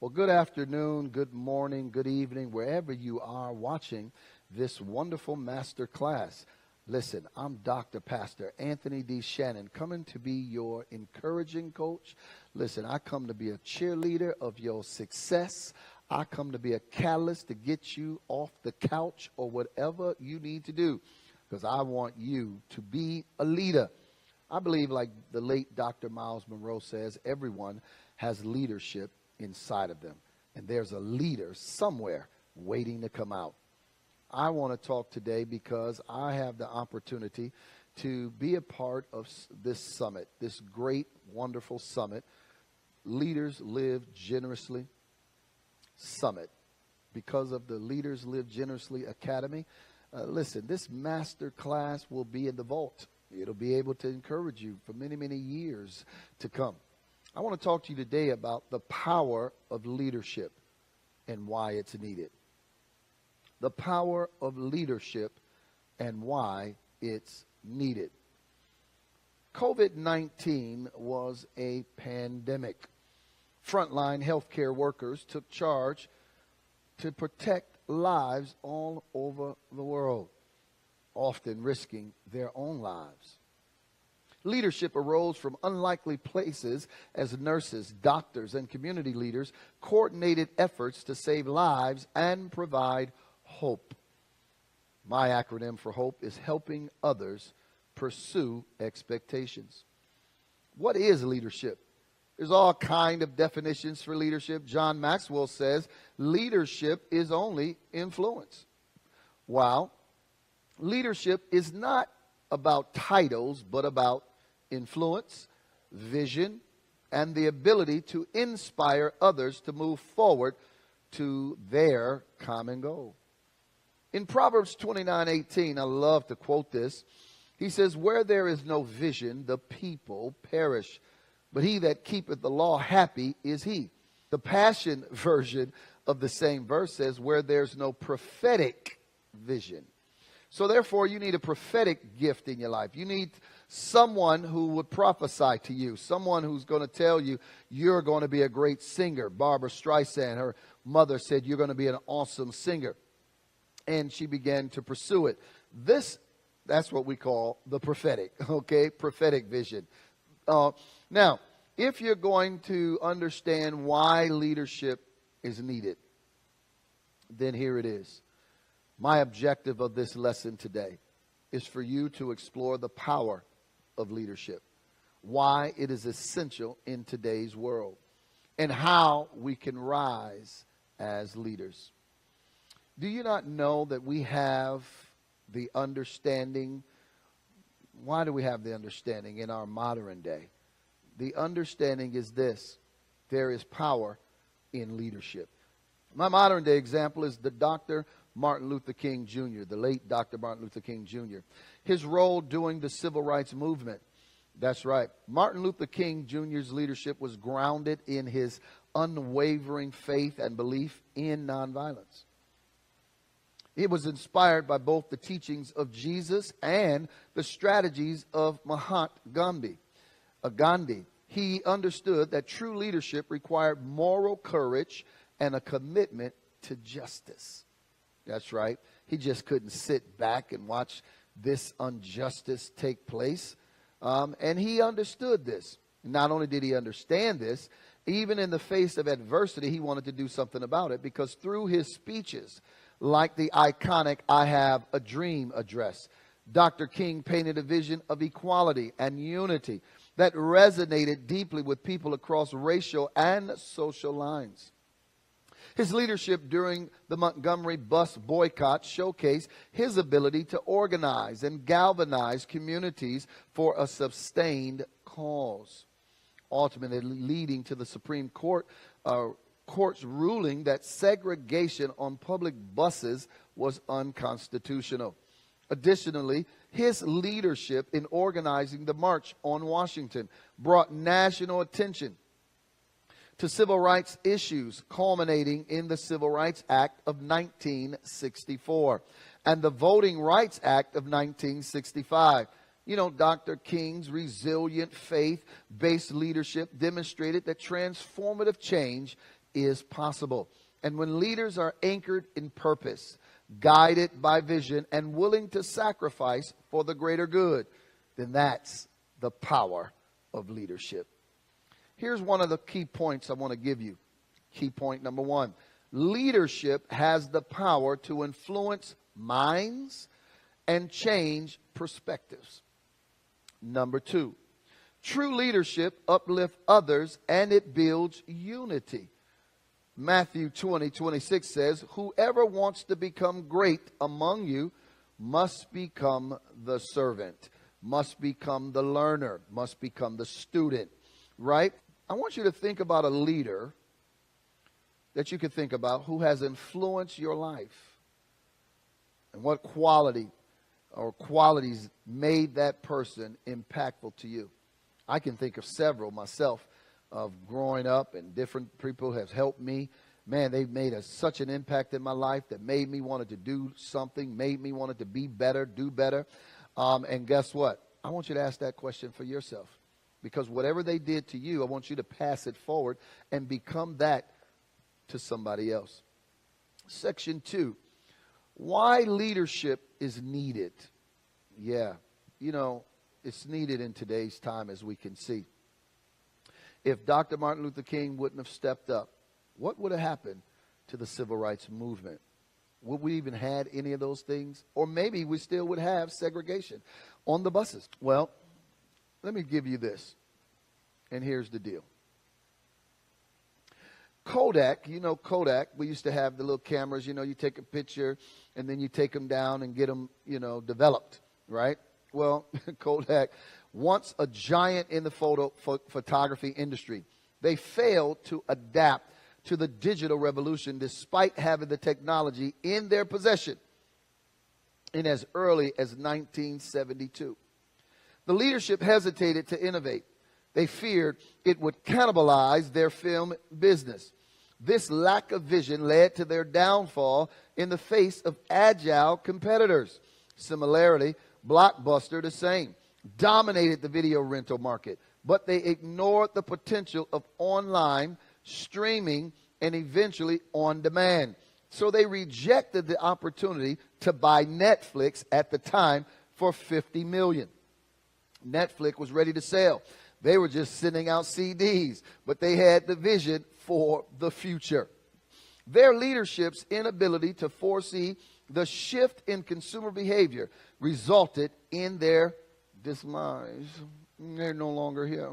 Well, good afternoon, good morning, good evening, wherever you are watching this wonderful master class. Listen, I'm Dr. Pastor Anthony D. Shannon, coming to be your encouraging coach. Listen, I come to be a cheerleader of your success. I come to be a catalyst to get you off the couch or whatever you need to do, because I want you to be a leader. I believe, like the late Dr. Miles Monroe says, everyone has leadership inside of them, and there's a leader somewhere waiting to come out. I want to talk today because I have the opportunity to be a part of this summit, this great, wonderful summit, Leaders Live Generously Summit. Because of the Leaders Live Generously Academy, listen, this master class will be in the vault. It'll be able to encourage you for many, many years to come. I want to talk to you today about the power of leadership and why it's needed. The power of leadership and why it's needed. COVID-19 was a pandemic. Frontline healthcare workers took charge to protect lives all over the world, often risking their own lives. Leadership arose from unlikely places as nurses, doctors, and community leaders coordinated efforts to save lives and provide hope. My acronym for hope is helping others pursue expectations. What is leadership? There's all kinds of definitions for leadership. John Maxwell says leadership is only influence. While leadership is not about titles, but about influence, vision, and the ability to inspire others to move forward to their common goal. In Proverbs 29:18, I love to quote this. He says, "Where there is no vision, the people perish. But he that keepeth the law, happy is he." The Passion version of the same verse says, "Where there's no prophetic vision." So therefore, you need a prophetic gift in your life. You need someone who would prophesy to you, someone who's going to tell you you're going to be a great singer. Barbara Streisand, her mother, said you're going to be an awesome singer. And she began to pursue it. That's what we call the prophetic, okay? Prophetic vision. Now, if you're going to understand why leadership is needed, then here it is. My objective of this lesson today is for you to explore the power of leadership, why it is essential in today's world, and how we can rise as leaders. Do you not know that we have the understanding? Why do we have the understanding in our modern day? The understanding is this: there is power in leadership. My modern day example is the Dr. Martin Luther King Jr., the late Dr. Martin Luther King Jr. His role during the civil rights movement. That's right. Martin Luther King Jr.'s leadership was grounded in his unwavering faith and belief in nonviolence. It was inspired by both the teachings of Jesus and the strategies of Mahatma Gandhi. He understood that true leadership required moral courage and a commitment to justice. That's right. He just couldn't sit back and watch this injustice take place. And he understood this. Not only did he understand this, even in the face of adversity, he wanted to do something about it, because through his speeches, like the iconic "I Have a Dream" address, Dr. King painted a vision of equality and unity that resonated deeply with people across racial and social lines. His leadership during the Montgomery bus boycott showcased his ability to organize and galvanize communities for a sustained cause, ultimately leading to the Supreme Court's ruling that segregation on public buses was unconstitutional. Additionally, his leadership in organizing the March on Washington brought national attention to civil rights issues, culminating in the Civil Rights Act of 1964 and the Voting Rights Act of 1965. You know, Dr. King's resilient faith-based leadership demonstrated that transformative change is possible. And when leaders are anchored in purpose, guided by vision, and willing to sacrifice for the greater good, then that's the power of leadership. Here's one of the key points I want to give you. Key point number one: leadership has the power to influence minds and change perspectives. Number two, true leadership uplifts others and it builds unity. Matthew 20:26 says, "Whoever wants to become great among you must become the servant, must become the learner, must become the student." Right? I want you to think about a leader that you could think about who has influenced your life, and what quality or qualities made that person impactful to you. I can think of several myself, of growing up, and different people have helped me. Man, they've made such an impact in my life that made me want to do something, made me want to be better, do better. And guess what? I want you to ask that question for yourself. Because whatever they did to you, I want you to pass it forward and become that to somebody else. Section 2, why leadership is needed. Yeah, you know, it's needed in today's time, as we can see. If Dr. Martin Luther King wouldn't have stepped up, what would have happened to the civil rights movement? Would we even had any of those things? Or maybe we still would have segregation on the buses. Well, let me give you this, and here's the deal. Kodak, you know Kodak, we used to have the little cameras, you know, you take a picture and then you take them down and get them, you know, developed, right? Well, Kodak, once a giant in the photography industry, they failed to adapt to the digital revolution despite having the technology in their possession in as early as 1972. The leadership hesitated to innovate. They feared it would cannibalize their film business. This lack of vision led to their downfall in the face of agile competitors. Similarly, Blockbuster, the same, dominated the video rental market, but they ignored the potential of online streaming and eventually on demand. So they rejected the opportunity to buy Netflix at the time for $50 million. Netflix was ready to sell. They were just sending out CDs, but they had the vision for the future. Their leadership's inability to foresee the shift in consumer behavior resulted in their demise. They're no longer here.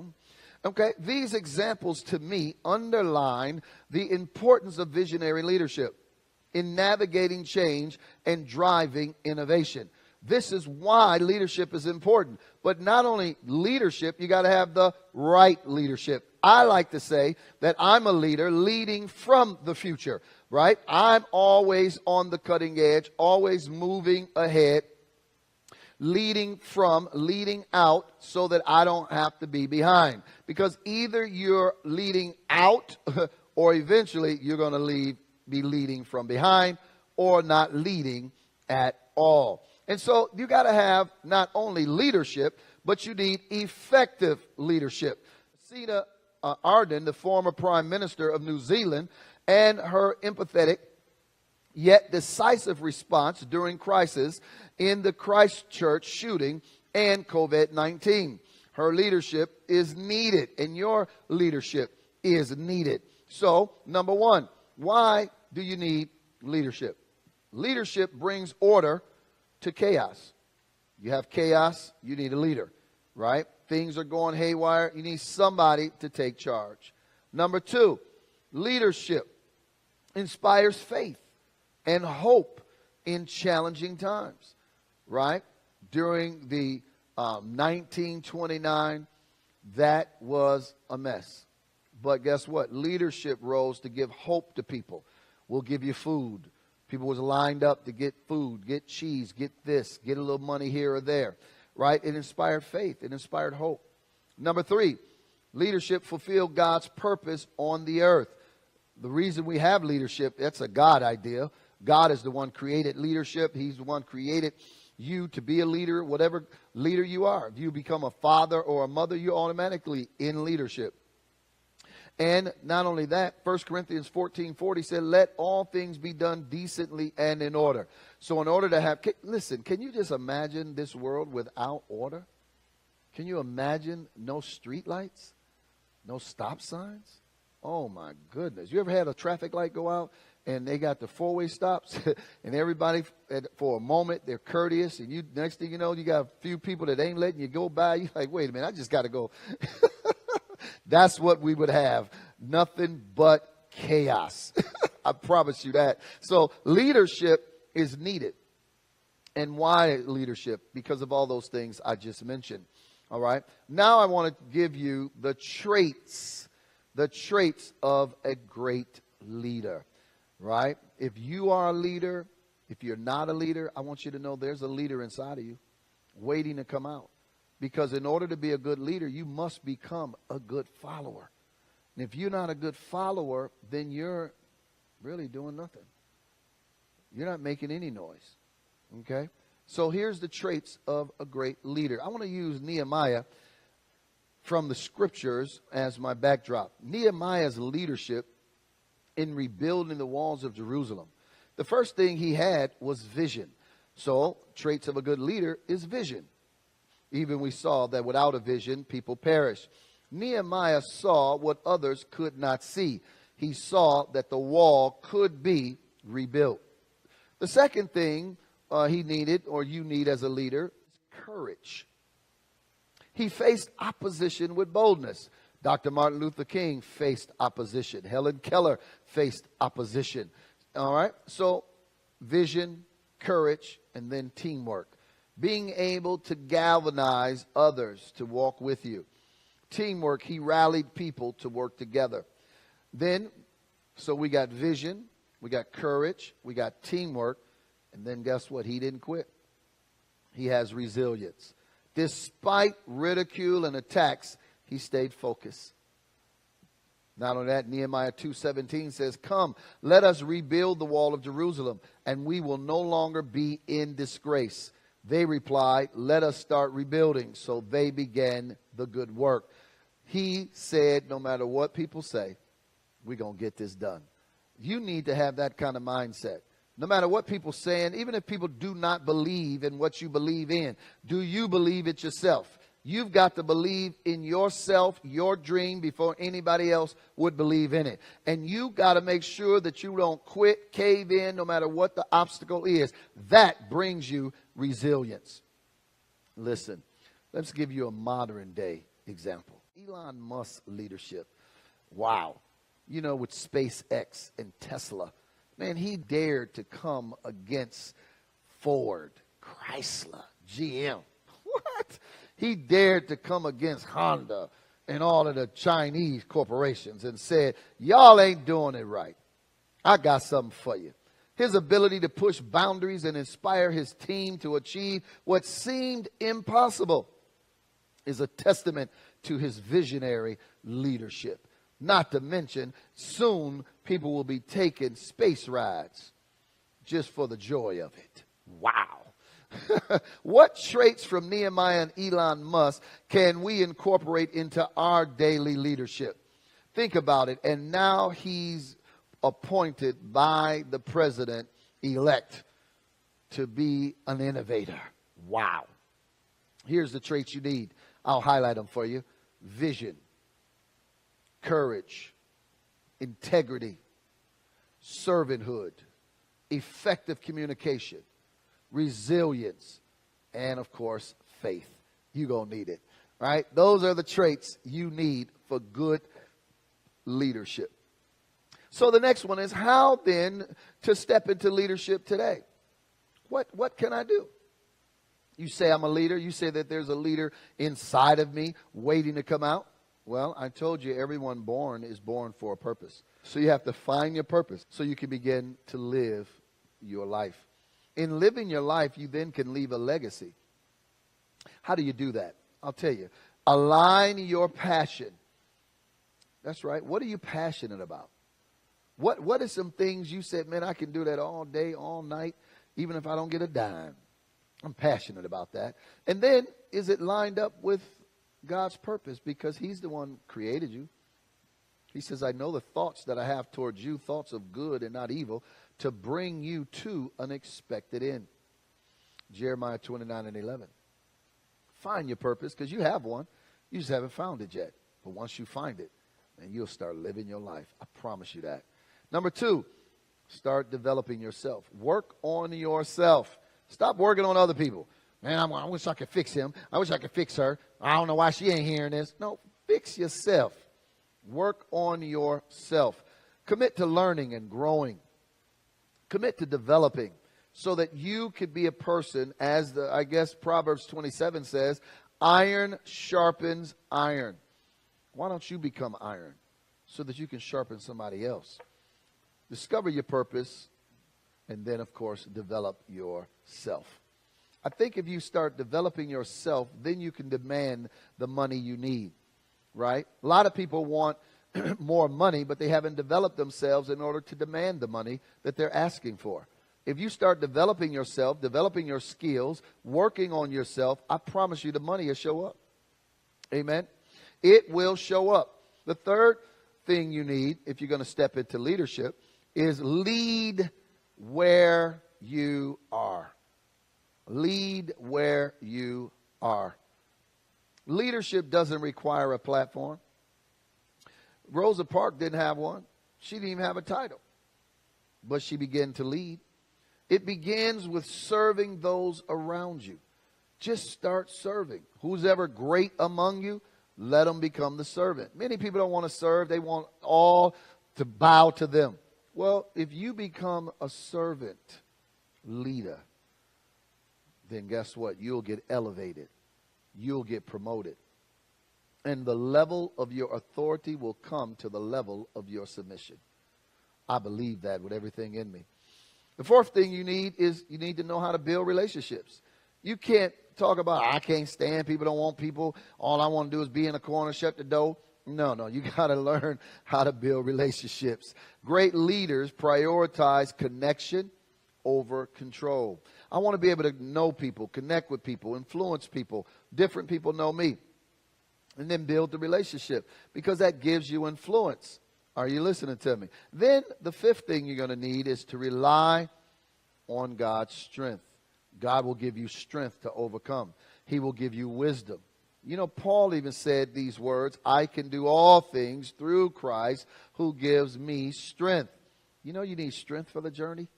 Okay, these examples to me underline the importance of visionary leadership in navigating change and driving innovation. This is why leadership is important. But not only leadership, you got to have the right leadership. I like to say that I'm a leader leading from the future, right? I'm always on the cutting edge, always moving ahead, leading out so that I don't have to be behind. Because either you're leading out or eventually you're going to be leading from behind or not leading at all. And so you got to have not only leadership, but you need effective leadership. Jacinda Ardern, the former Prime Minister of New Zealand, and her empathetic yet decisive response during crisis in the Christchurch shooting and COVID-19. Her leadership is needed, and your leadership is needed. So, number one, why do you need leadership? Leadership brings order to chaos. You have chaos, you need a leader, right? Things are going haywire, you need somebody to take charge. Number two, leadership inspires faith and hope in challenging times, right? During the 1929, that was a mess. But guess what? Leadership rose to give hope to people. We'll give you food. People was lined up to get food, get cheese, get this, get a little money here or there, right? It inspired faith. It inspired hope. Number three, leadership fulfilled God's purpose on the earth. The reason we have leadership, that's a God idea. God is the one created leadership. He's the one created you to be a leader, whatever leader you are. If you become a father or a mother, you're automatically in leadership. And not only that, 1 Corinthians 14:40 said, let all things be done decently and in order. So in order to have, listen, can you just imagine this world without order? Can you imagine no street lights? No stop signs? Oh my goodness. You ever had a traffic light go out and they got the four-way stops and everybody, for a moment, they're courteous, and you, next thing you know, you got a few people that ain't letting you go by. You're like, wait a minute, I just got to go. That's what we would have. Nothing but chaos. I promise you that. So leadership is needed. And why leadership? Because of all those things I just mentioned. All right. Now I want to give you the traits of a great leader. Right? If you are a leader, if you're not a leader, I want you to know there's a leader inside of you waiting to come out. Because in order to be a good leader, you must become a good follower. And if you're not a good follower, then you're really doing nothing. You're not making any noise. Okay? So here's the traits of a great leader. I want to use Nehemiah from the scriptures as my backdrop. Nehemiah's leadership in rebuilding the walls of Jerusalem. The first thing he had was vision. So traits of a good leader is vision. Even we saw that without a vision, people perish. Nehemiah saw what others could not see. He saw that the wall could be rebuilt. The second thing he needed, or you need as a leader, is courage. He faced opposition with boldness. Dr. Martin Luther King faced opposition. Helen Keller faced opposition. All right? So vision, courage, and then teamwork. Being able to galvanize others to walk with you. Teamwork, he rallied people to work together. Then, so we got vision, we got courage, we got teamwork, and then guess what? He didn't quit. He has resilience. Despite ridicule and attacks, he stayed focused. Not only that, Nehemiah 2:17 says, come, let us rebuild the wall of Jerusalem, and we will no longer be in disgrace. They replied, let us start rebuilding. So they began the good work. He said, no matter what people say, we're going to get this done. You need to have that kind of mindset. No matter what people are saying, even if people do not believe in what you believe in, do you believe it yourself? You've got to believe in yourself, your dream, before anybody else would believe in it. And you got to make sure that you don't quit, cave in, no matter what the obstacle is. That brings you resilience. Listen, let's give you a modern day example. Elon Musk's leadership. Wow. You know, with SpaceX and Tesla. Man, he dared to come against Ford, Chrysler, GM. What? He dared to come against Honda and all of the Chinese corporations and said, y'all ain't doing it right. I got something for you. His ability to push boundaries and inspire his team to achieve what seemed impossible is a testament to his visionary leadership. Not to mention, soon people will be taking space rides just for the joy of it. Wow. What traits from Nehemiah and Elon Musk can we incorporate into our daily leadership? Think about it. And now he's appointed by the president-elect to be an innovator. Wow. Here's the traits you need. I'll highlight them for you. Vision, courage, integrity, servanthood, effective communication, resilience, and of course, faith. You're going to need it, right? Those are the traits you need for good leadership. So the next one is how then to step into leadership today. What can I do? You say I'm a leader. You say that there's a leader inside of me waiting to come out. Well, I told you everyone born is born for a purpose. So you have to find your purpose so you can begin to live your life. In living your life, you then can leave a legacy. How do you do that? I'll tell you. Align your passion. That's right. What are you passionate about? What are some things you said, man, I can do that all day, all night, even if I don't get a dime. I'm passionate about that. And then, is it lined up with God's purpose? Because he's the one who created you. He says, I know the thoughts that I have towards you, thoughts of good and not evil, to bring you to an expected end. Jeremiah 29:11. Find your purpose, because you have one. You just haven't found it yet. But once you find it, then you'll start living your life. I promise you that. Number 2, start developing yourself. Work on yourself. Stop working on other people. Man, I wish I could fix him. I wish I could fix her. I don't know why she ain't hearing this. No, fix yourself. Work on yourself. Commit to learning and growing. Commit to developing so that you could be a person, as Proverbs 27 says, iron sharpens iron. Why don't you become iron so that you can sharpen somebody else? Discover your purpose and then, of course, develop yourself. I think if you start developing yourself, then you can demand the money you need, right? A lot of people want more money, but they haven't developed themselves in order to demand the money that they're asking for. If you start developing yourself, developing your skills, working on yourself, I promise you the money will show up. Amen? It will show up. The third thing you need, if you're going to step into leadership, is lead where you are. Lead where you are. Leadership doesn't require a platform. Rosa Parks didn't have one. She didn't even have a title. But she began to lead. It begins with serving those around you. Just start serving. Who's ever great among you, let them become the servant. Many people don't want to serve. They want all to bow to them. Well, if you become a servant leader, then guess what? You'll get elevated. You'll get promoted. And the level of your authority will come to the level of your submission. I believe that with everything in me. The fourth thing you need is you need to know how to build relationships. You can't talk about, I can't stand people, don't want people. All I want to do is be in a corner, shut the door. No, you got to learn how to build relationships. Great leaders prioritize connection over control. I want to be able to know people, connect with people, influence people. Different people know me. And then build the relationship, because that gives you influence. Are you listening to me? Then the fifth thing you're going to need is to rely on God's strength. God will give you strength to overcome. He will give you wisdom. You know, Paul even said these words, I can do all things through Christ who gives me strength. You know, you need strength for the journey,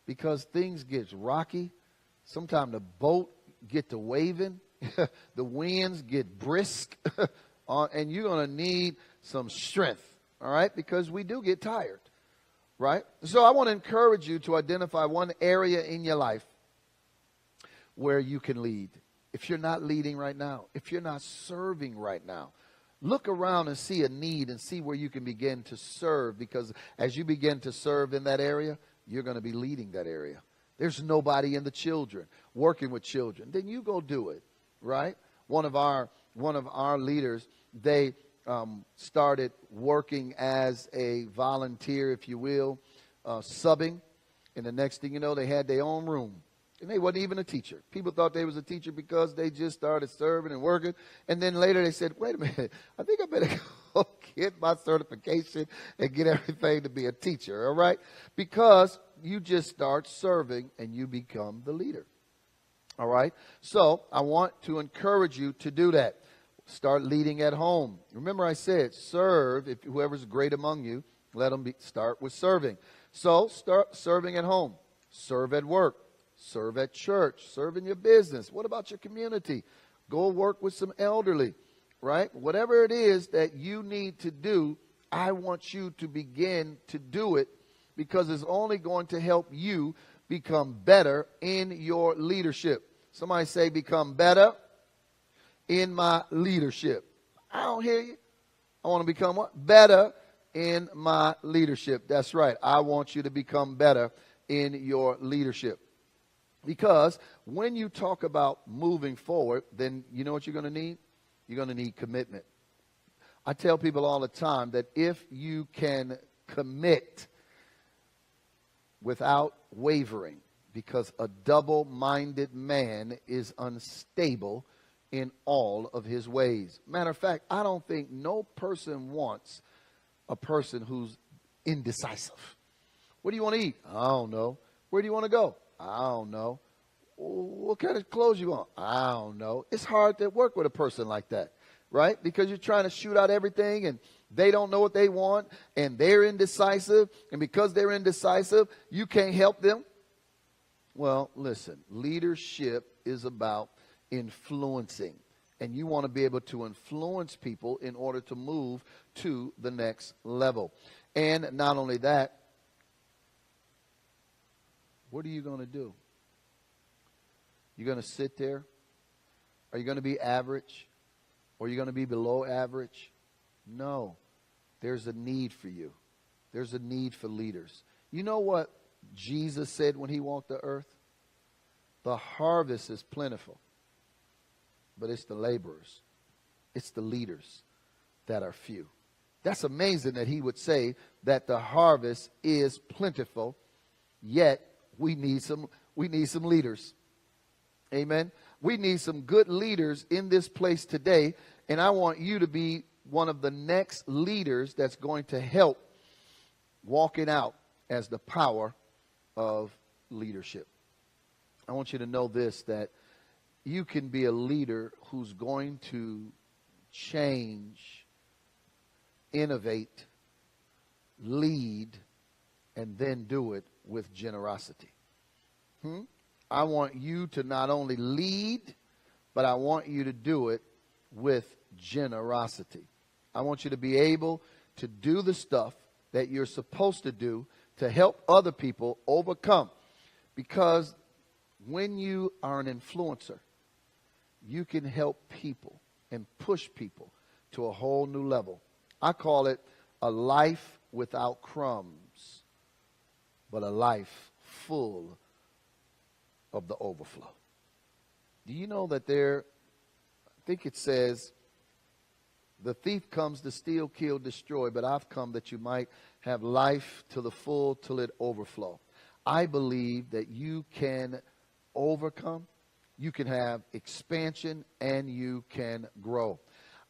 because things get rocky. Sometimes the boat get to waving. The winds get brisk. And you're going to need some strength. All right? Because we do get tired. Right? So I want to encourage you to identify one area in your life where you can lead. If you're not leading right now, if you're not serving right now, look around and see a need and see where you can begin to serve, because as you begin to serve in that area, you're going to be leading that area. There's nobody in the children, working with children. Then you go do it, right? One of our leaders, they started working as a volunteer, if you will, subbing. And the next thing you know, they had their own room. And they wasn't even a teacher. People thought they was a teacher because they just started serving and working. And then later they said, wait a minute, I think I better go get my certification and get everything to be a teacher, all right? Because you just start serving and you become the leader, all right? So I want to encourage you to do that. Start leading at home. Remember I said, serve. If whoever's great among you, let them start with serving. So start serving at home. Serve at work. Serve at church. Serve in your business. What about your community? Go work with some elderly, right? Whatever it is that you need to do, I want you to begin to do it, because it's only going to help you become better in your leadership. Somebody say, become better in my leadership. I don't hear you. I want to become what? Better in my leadership. That's right. I want you to become better in your leadership. Because when you talk about moving forward, then you know what you're going to need? You're going to need commitment. I tell people all the time that if you can commit without wavering, because a double-minded man is unstable in all of his ways. Matter of fact, I don't think no person wants a person who's indecisive. What do you want to eat? I don't know. Where do you want to go? I don't know. What kind of clothes you want? I don't know. It's hard to work with a person like that, right? Because you're trying to shoot out everything and they don't know what they want and they're indecisive. And because they're indecisive, you can't help them. Well, listen, leadership is about influencing. And you want to be able to influence people in order to move to the next level. And not only that, what are you going to do? You're going to sit there? Are you going to be average? Or are you going to be below average? No. There's a need for you. There's a need for leaders. You know what Jesus said when he walked the earth? The harvest is plentiful, but it's the laborers. It's the leaders that are few. That's amazing that he would say that the harvest is plentiful, yet we need some leaders. Amen. We need some good leaders in this place today, and I want you to be one of the next leaders that's going to help walk it out as the power of leadership. I want you to know this, that you can be a leader who's going to change, innovate, lead, and then do it with generosity. I want you to not only lead, but I want you to do it with generosity. I want you to be able to do the stuff that you're supposed to do to help other people overcome. Because when you are an influencer, you can help people and push people to a whole new level. I call it a life without crumbs, but a life full of the overflow. Do you know that I think it says, the thief comes to steal, kill, destroy, but I've come that you might have life to the full till it overflow. I believe that you can overcome, you can have expansion, and you can grow.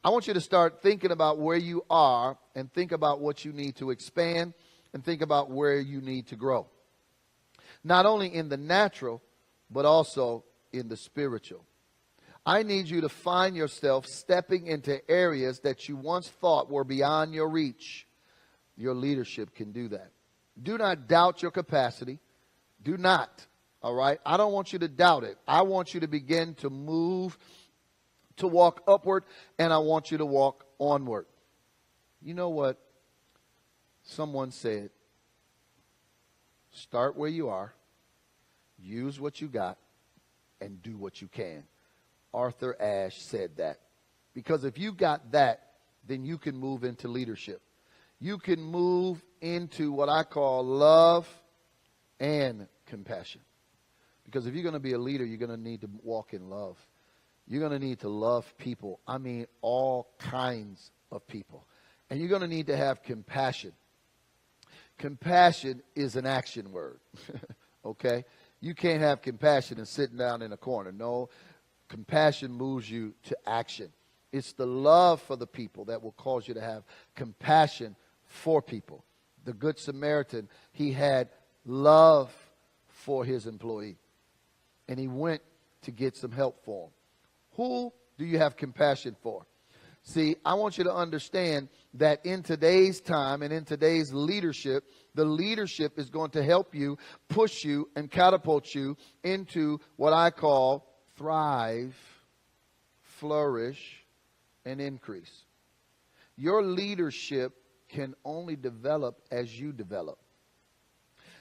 I want you to start thinking about where you are and think about what you need to expand and think about where you need to grow. Not only in the natural, but also in the spiritual. I need you to find yourself stepping into areas that you once thought were beyond your reach. Your leadership can do that. Do not doubt your capacity. Do not. All right? I don't want you to doubt it. I want you to begin to move, to walk upward, and I want you to walk onward. You know what? Someone said, start where you are, use what you got, and do what you can. Arthur Ashe said that. Because if you got that, then you can move into leadership. You can move into what I call love and compassion. Because if you're going to be a leader, you're going to need to walk in love. You're going to need to love people. I mean, all kinds of people. And you're going to need to have compassion. Compassion is an action word. Okay? You can't have compassion and sitting down in a corner. No, compassion moves you to action. It's the love for the people that will cause you to have compassion for people. The Good Samaritan, he had love for his employee. And he went to get some help for him. Who do you have compassion for? See, I want you to understand that in today's time and in today's leadership, the leadership is going to help you, push you, and catapult you into what I call thrive, flourish, and increase. Your leadership can only develop as you develop.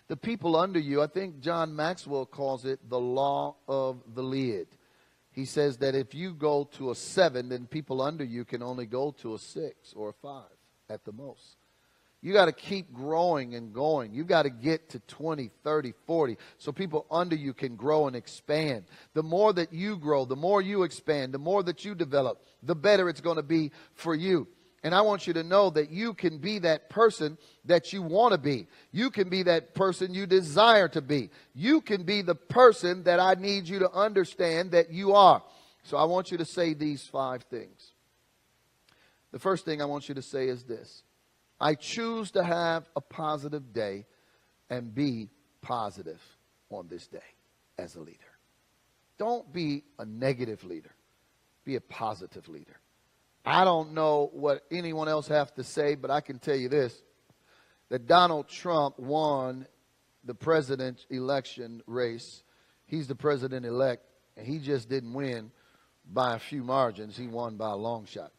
The people under you, I think John Maxwell calls it the law of the lid. He says that if you go to a 7, then people under you can only go to a 6 or a 5 at the most. You got to keep growing and going. You got to get to 20, 30, 40 so people under you can grow and expand. The more that you grow, the more you expand, the more that you develop, the better it's going to be for you. And I want you to know that you can be that person that you want to be. You can be that person you desire to be. You can be the person that I need you to understand that you are. So I want you to say these 5 things. The first thing I want you to say is this. I choose to have a positive day and be positive on this day as a leader. Don't be a negative leader. Be a positive leader. I don't know what anyone else has to say, but I can tell you this, that Donald Trump won the president election race. He's the president-elect, and he just didn't win by a few margins. He won by a long shot.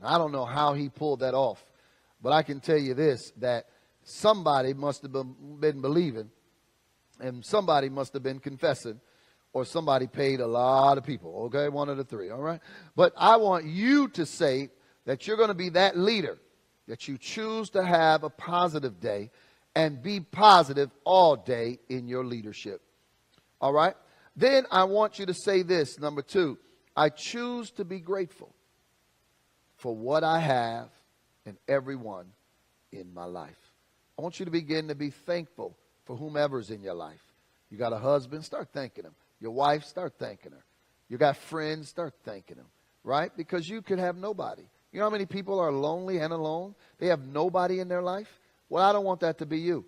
Now, I don't know how he pulled that off, but I can tell you this, that somebody must have been believing, and somebody must have been confessing, or somebody paid a lot of people, okay? One of the 3, all right? But I want you to say that you're going to be that leader, that you choose to have a positive day and be positive all day in your leadership, all right? Then I want you to say this, number 2, I choose to be grateful for what I have and everyone in my life. I want you to begin to be thankful for whomever's in your life. You got a husband, start thanking him. Your wife, start thanking her. You got friends, start thanking them, right? Because you could have nobody. You know how many people are lonely and alone? They have nobody in their life. Well, I don't want that to be you.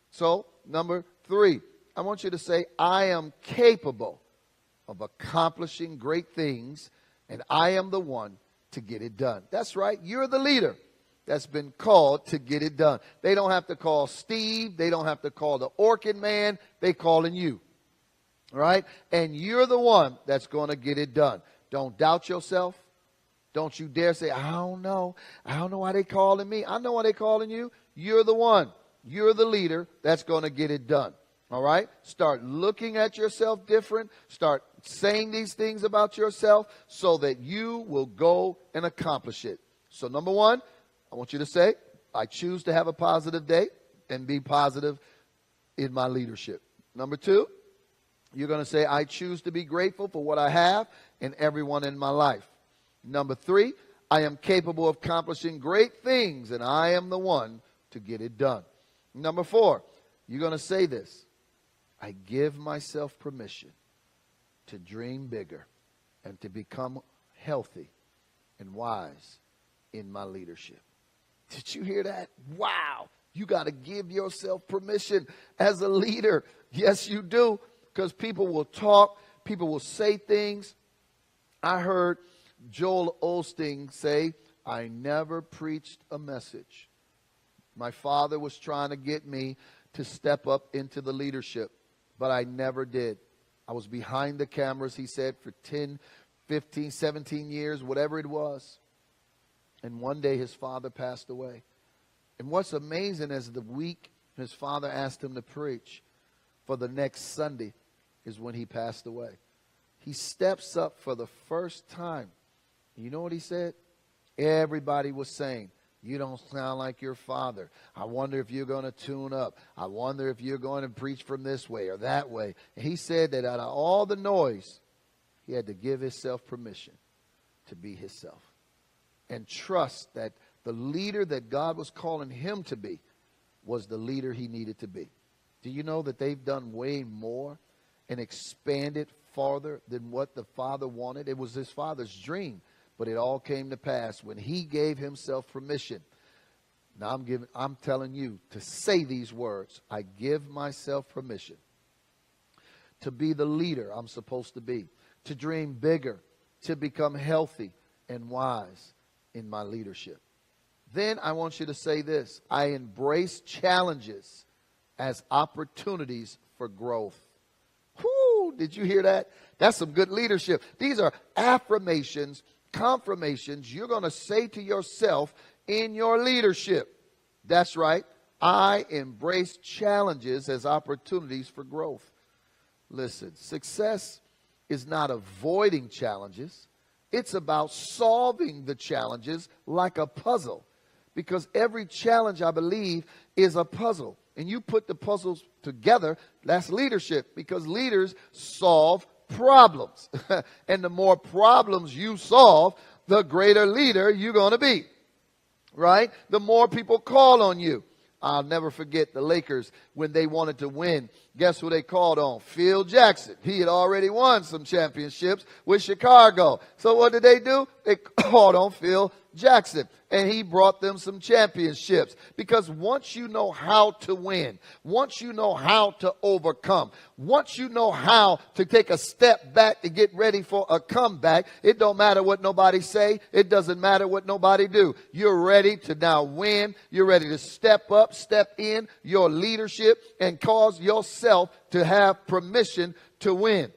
So, number 3, I want you to say, I am capable of accomplishing great things, and I am the one to get it done. That's right. You're the leader that's been called to get it done. They don't have to call Steve. They don't have to call the Orchid Man. They calling you. Right? And you're the one that's going to get it done. Don't doubt yourself. Don't you dare say, I don't know. I don't know why they calling me. I know why they calling you. You're the one. You're the leader that's going to get it done. All right? Start looking at yourself different. Start saying these things about yourself so that you will go and accomplish it. So number 1, I want you to say, I choose to have a positive day and be positive in my leadership. Number 2, you're going to say, I choose to be grateful for what I have and everyone in my life. Number 3, I am capable of accomplishing great things, and I am the one to get it done. Number 4, you're going to say this. I give myself permission to dream bigger, and to become healthy and wise in my leadership. Did you hear that? Wow. You got to give yourself permission as a leader. Yes, you do. Because people will talk. People will say things. I heard Joel Osteen say, I never preached a message. My father was trying to get me to step up into the leadership, but I never did. I was behind the cameras, he said, for 10, 15, 17 years, whatever it was. And one day his father passed away. And what's amazing is the week his father asked him to preach for the next Sunday is when he passed away. He steps up for the first time. You know what he said? Everybody was saying, you don't sound like your father. I wonder if you're going to tune up. I wonder if you're going to preach from this way or that way. And he said that out of all the noise, he had to give himself permission to be himself and trust that the leader that God was calling him to be was the leader he needed to be. Do you know that they've done way more and expanded farther than what the father wanted? It was his father's dream, but it all came to pass when he gave himself permission. Now I'm telling you to say these words. I give myself permission to be the leader I'm supposed to be, to dream bigger, to become healthy and wise in my leadership. Then I want you to say this. I embrace challenges as opportunities for growth. Whoo, did you hear that? That's some good leadership. These are affirmations, confirmations you're going to say to yourself in your leadership. That's right. I embrace challenges as opportunities for growth. Listen, success is not avoiding challenges. It's about solving the challenges like a puzzle. Because every challenge, I believe, is a puzzle. And you put the puzzles together, that's leadership. Because leaders solve problems. And the more problems you solve, the greater leader you're going to be. Right? The more people call on you. I'll never forget the Lakers when they wanted to win. Guess who they called on? Phil Jackson. He had already won some championships with Chicago. So what did they do? They called on Phil Jackson. And he brought them some championships. Because once you know how to win, once you know how to overcome, once you know how to take a step back to get ready for a comeback, it don't matter what nobody say. It doesn't matter what nobody do. You're ready to now win. You're ready to step up, step in your leadership and cause yourself to have permission to win.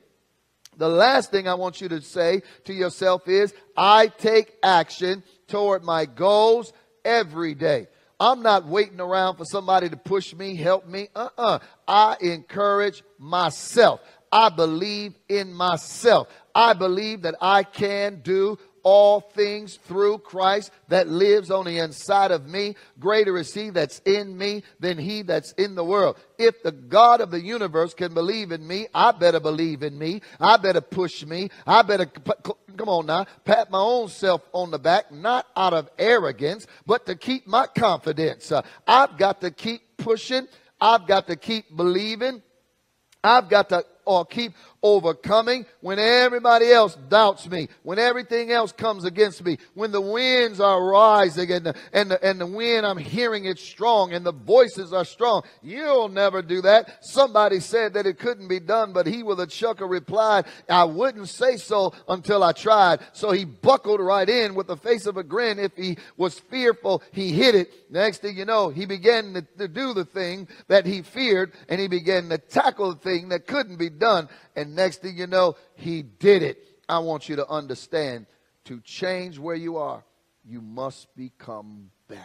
The last thing I want you to say to yourself is, I take action toward my goals every day. I'm not waiting around for somebody to push me, help me. I encourage myself. I believe in myself. I believe that I can do all things through Christ that lives on the inside of me. Greater is he that's in me than he that's in the world. If the God of the universe can believe in me, I better believe in me. I better push me. I better, come on now, pat my own self on the back, not out of arrogance, but to keep my confidence. I've got to keep pushing. I've got to keep believing. I've got to keep overcoming when everybody else doubts me, when everything else comes against me, when the winds are rising and the wind, I'm hearing it strong and the voices are strong. You'll never do that. Somebody said that it couldn't be done, but he with a chuckle replied, I wouldn't say so until I tried. So he buckled right in with the face of a grin. If he was fearful, he hit it. Next thing you know, he began to do the thing that he feared, and he began to tackle the thing that couldn't be done. And next thing you know, he did it. I want you to understand, to change where you are, you must become better.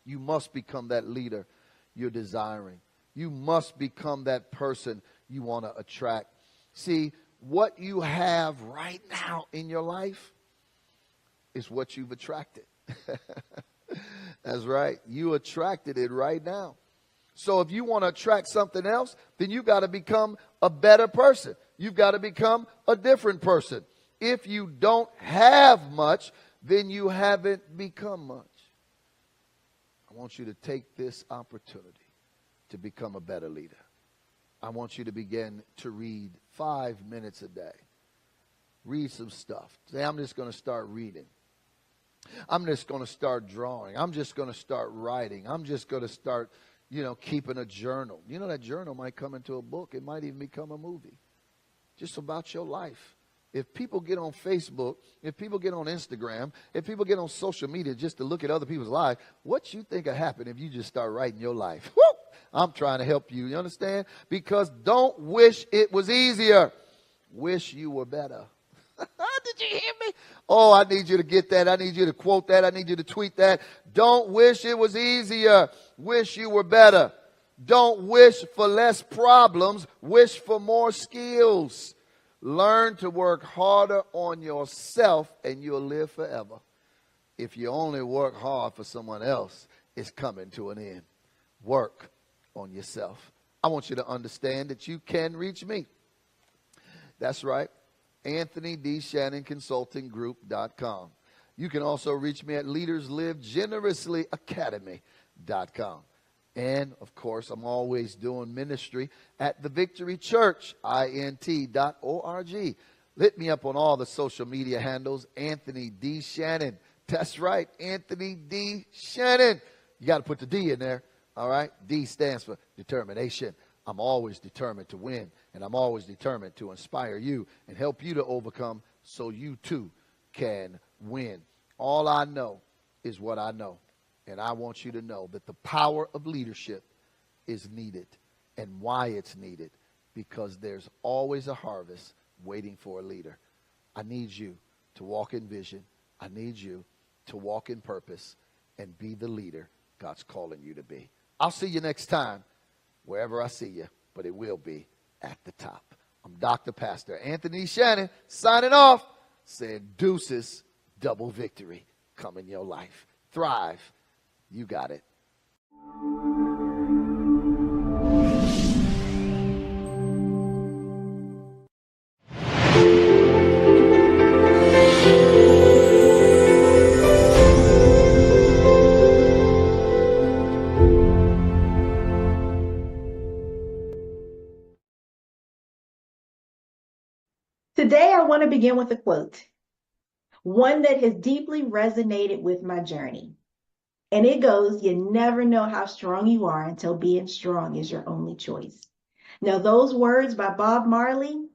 You must become that leader you're desiring. You must become that person you want to attract. See, what you have right now in your life is what you've attracted. That's right. You attracted it right now. So if you want to attract something else, then you got to become a better person. You've got to become a different person. If you don't have much, then you haven't become much. I want you to take this opportunity to become a better leader. I want you to begin to read 5 minutes a day. Read some stuff. Say, I'm just going to start reading. I'm just going to start drawing. I'm just going to start writing. I'm just going to start, keeping a journal. That journal might come into a book. It might even become a movie. Just about your life. If people get on Facebook, if people get on Instagram, if people get on social media just to look at other people's lives, what you think will happen if you just start writing your life? Woo! I'm trying to help you. You understand? Because don't wish it was easier. Wish you were better. Did you hear me? Oh, I need you to get that. I need you to quote that. I need you to tweet that. Don't wish it was easier. Wish you were better. Don't wish for less problems. Wish for more skills. Learn to work harder on yourself and you'll live forever. If you only work hard for someone else, it's coming to an end. Work on yourself. I want you to understand that you can reach me. That's right. AnthonyDShannonConsultingGroup.com. You can also reach me at LeadersLiveGenerouslyAcademy.com. And, of course, I'm always doing ministry at the Victory Church, INT.org. Hit me up on all the social media handles, Anthony D. Shannon. That's right, Anthony D. Shannon. You got to put the D in there, all right? D stands for determination. I'm always determined to win, and I'm always determined to inspire you and help you to overcome so you too can win. All I know is what I know, and I want you to know that the power of leadership is needed, and why it's needed, because there's always a harvest waiting for a leader. I need you to walk in vision. I need you to walk in purpose and be the leader God's calling you to be. I'll see you next time. Wherever I see you, but it will be at the top. I'm Dr. Pastor Anthony Shannon, signing off, saying deuces, double victory, come in your life. Thrive. You got it. Today, I want to begin with a quote, one that has deeply resonated with my journey. And it goes, you never know how strong you are until being strong is your only choice. Now, those words by Bob Marley,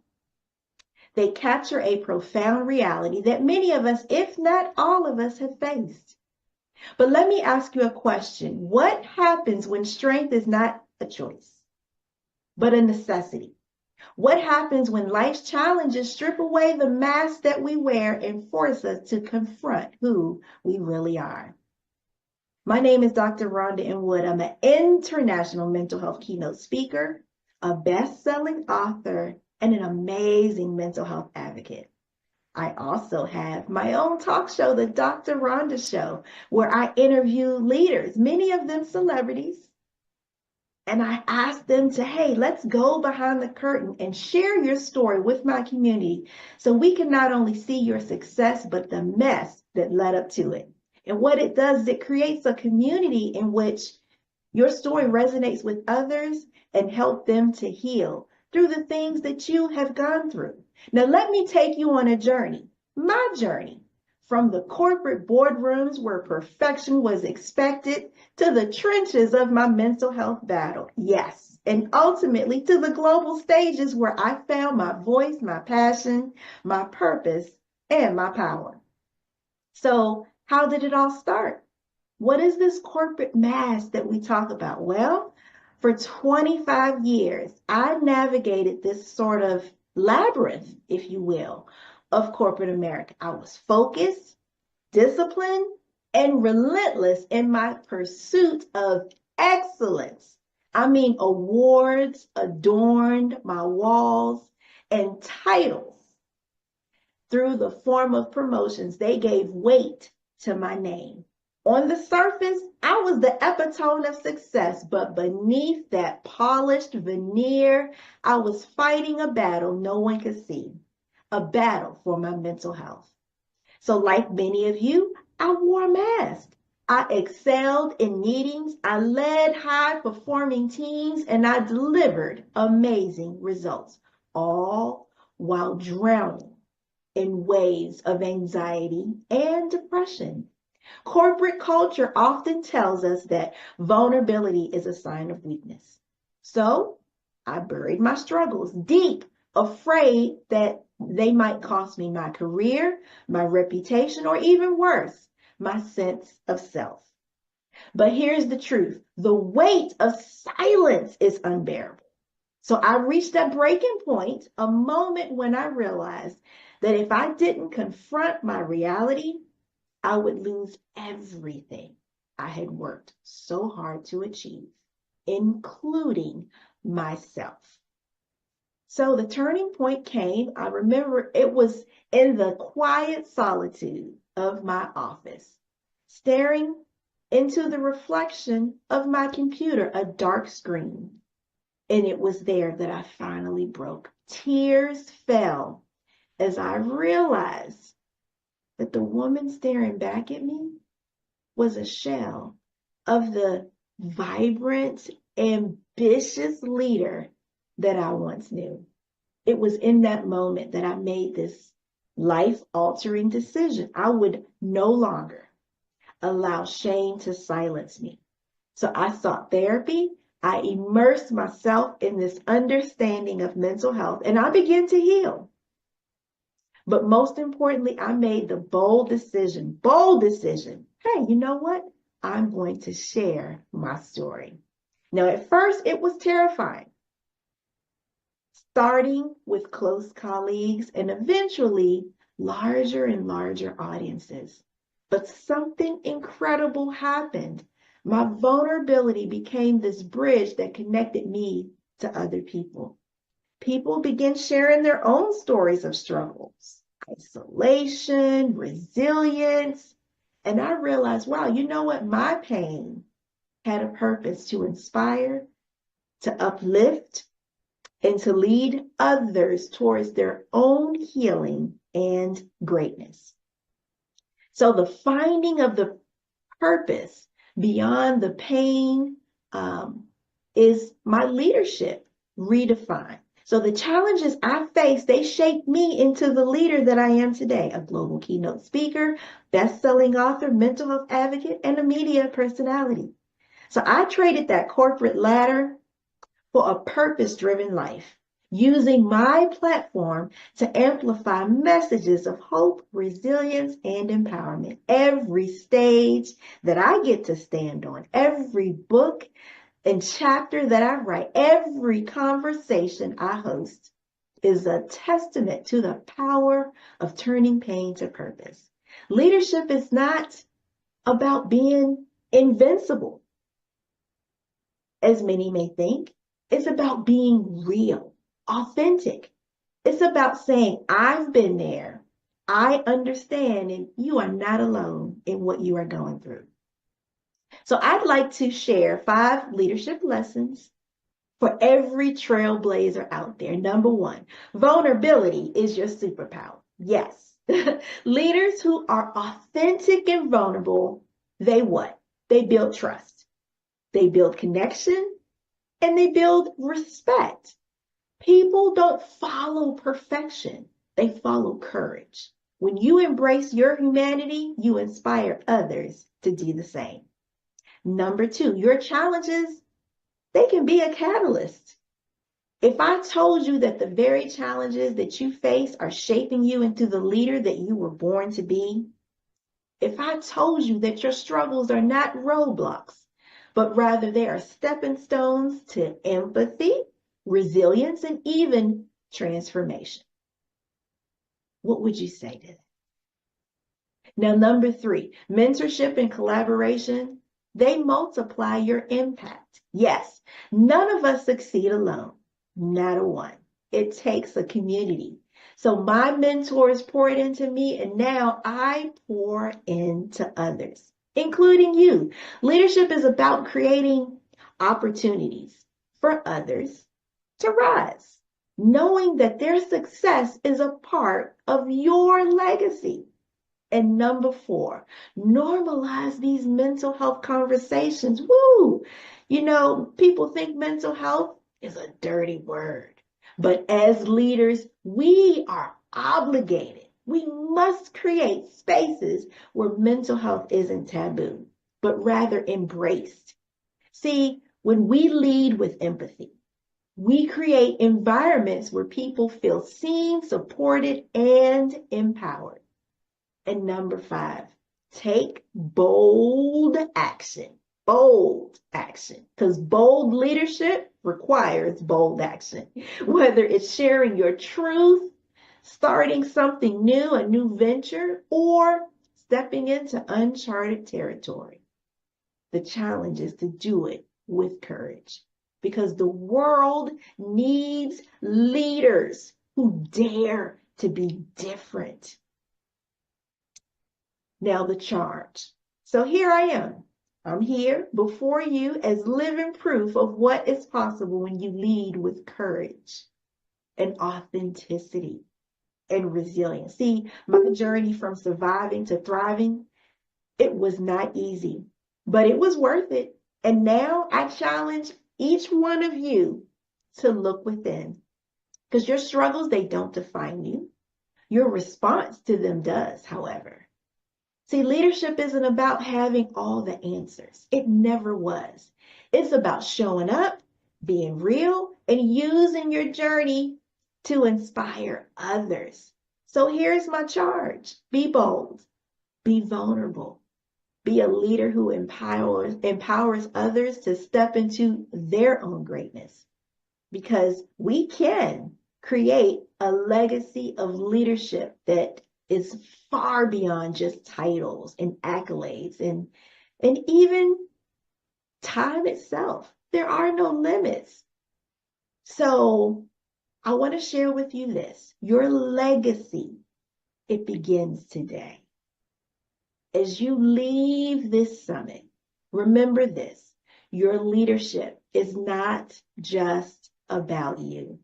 they capture a profound reality that many of us, if not all of us, have faced. But let me ask you a question. What happens when strength is not a choice, but a necessity? What happens when life's challenges strip away the mask that we wear and force us to confront who we really are? My name is Dr. Rhonda M. Wood. I'm an international mental health keynote speaker, a best-selling author, and an amazing mental health advocate. I also have my own talk show, The Dr. Rhonda Show, where I interview leaders, many of them celebrities, and I ask them to, hey, let's go behind the curtain and share your story with my community so we can not only see your success, but the mess that led up to it. And what it does is it creates a community in which your story resonates with others and help them to heal through the things that you have gone through. Now, let me take you on a journey, my journey, from the corporate boardrooms where perfection was expected to the trenches of my mental health battle. Yes, and ultimately to the global stages where I found my voice, my passion, my purpose, and my power. So, how did it all start? What is this corporate mask that we talk about? Well, for 25 years, I navigated this sort of labyrinth, if you will, of corporate America. I was focused, disciplined, and relentless in my pursuit of excellence. I mean, awards adorned my walls and titles through the form of promotions. They gave weight to my name. On the surface, I was the epitome of success, but beneath that polished veneer, I was fighting a battle no one could see, a battle for my mental health. So like many of you, I wore a mask. I excelled in meetings, I led high-performing teams, and I delivered amazing results, all while drowning in waves of anxiety and depression. Corporate culture often tells us that vulnerability is a sign of weakness. So I buried my struggles deep, afraid that they might cost me my career, my reputation, or even worse, my sense of self. But here's the truth. The weight of silence is unbearable. So I reached a breaking point, a moment when I realized that if I didn't confront my reality, I would lose everything I had worked so hard to achieve, including myself. So the turning point came. I remember it was in the quiet solitude of my office, staring into the reflection of my computer, a dark screen. And it was there that I finally broke. Tears fell as I realized that the woman staring back at me was a shell of the vibrant, ambitious leader that I once knew. It was in that moment that I made this life-altering decision. I would no longer allow shame to silence me. So I sought therapy. I immersed myself in this understanding of mental health, and I began to heal. But most importantly, I made the bold decision. Hey, you know what? I'm going to share my story. Now, at first, it was terrifying, starting with close colleagues and eventually larger and larger audiences. But something incredible happened. My vulnerability became this bridge that connected me to other people. People began sharing their own stories of struggles, isolation, resilience. And I realized, wow, you know what? My pain had a purpose to inspire, to uplift, and to lead others towards their own healing and greatness. So the finding of the purpose beyond the pain is my leadership redefined. So the challenges I faced, they shaped me into the leader that I am today, a global keynote speaker, best-selling author, mental health advocate, and a media personality. So I traded that corporate ladder for a purpose-driven life, using my platform to amplify messages of hope, resilience, and empowerment. Every stage that I get to stand on, every book and chapter that I write, every conversation I host is a testament to the power of turning pain to purpose. Leadership is not about being invincible, as many may think. It's about being real, authentic. It's about saying, I've been there, I understand, and you are not alone in what you are going through. So I'd like to share 5 leadership lessons for every trailblazer out there. Number 1, vulnerability is your superpower. Yes. Leaders who are authentic and vulnerable, they what? They build trust. They build connection, and they build respect. People don't follow perfection. They follow courage. When you embrace your humanity, you inspire others to do the same. Number 2, your challenges, they can be a catalyst. If I told you that the very challenges that you face are shaping you into the leader that you were born to be, if I told you that your struggles are not roadblocks, but rather they are stepping stones to empathy, resilience, and even transformation, what would you say to that? Now, number 3, mentorship and collaboration, they multiply your impact. Yes, none of us succeed alone, not a one. It takes a community. So my mentors poured into me, and now I pour into others, including you. Leadership is about creating opportunities for others to rise, knowing that their success is a part of your legacy. And number 4, normalize these mental health conversations. Woo! You know, people think mental health is a dirty word, but as leaders, we are obligated. We must create spaces where mental health isn't taboo, but rather embraced. See, when we lead with empathy, we create environments where people feel seen, supported, and empowered. And number 5, take bold action. Bold action. Because bold leadership requires bold action. Whether it's sharing your truth, starting something new, a new venture, or stepping into uncharted territory. The challenge is to do it with courage, because the world needs leaders who dare to be different. Now the charge. So here I am. I'm here before you as living proof of what is possible when you lead with courage and authenticity and resilience. See, my journey from surviving to thriving, it was not easy, but it was worth it. And now I challenge each one of you to look within, because your struggles, they don't define you. Your response to them does, however. See, leadership isn't about having all the answers. It never was. It's about showing up, being real, and using your journey to inspire others. So here's my charge. Be bold, be vulnerable, be a leader who empowers others to step into their own greatness. Because we can create a legacy of leadership that is far beyond just titles and accolades and even time itself. There are no limits. So I want to share with you this. Your legacy, it begins today. As you leave this summit, remember this. Your leadership is not just about you.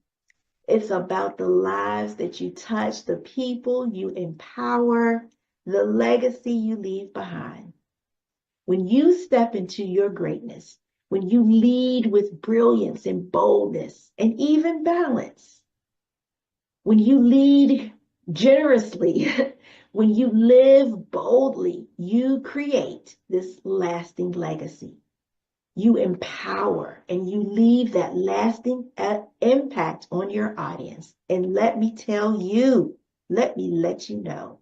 It's about the lives that you touch, the people you empower, the legacy you leave behind. When you step into your greatness, when you lead with brilliance and boldness and even balance, when you lead generously, when you live boldly, you create this lasting legacy. You empower and you leave that lasting impact on your audience. And let me let you know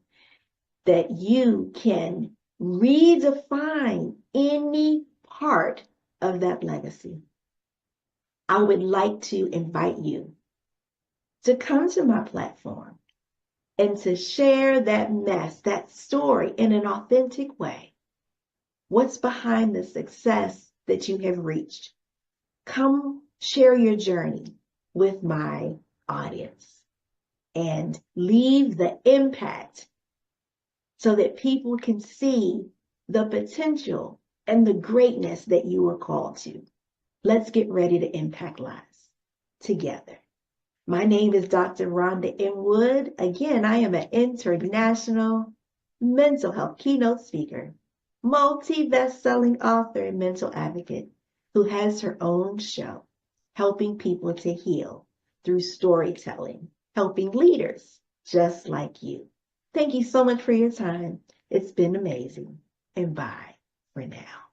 that you can redefine any part of that legacy. I would like to invite you to come to my platform and to share that mess, that story in an authentic way. What's behind the success that you have reached? Come share your journey with my audience and leave the impact so that people can see the potential and the greatness that you are called to. Let's get ready to impact lives together. My name is Dr. Rhonda M. Wood. Again, I am an international mental health keynote speaker, multi-best-selling author and mental advocate who has her own show, helping people to heal through storytelling, helping leaders just like you. Thank you so much for your time. It's been amazing. And bye for now.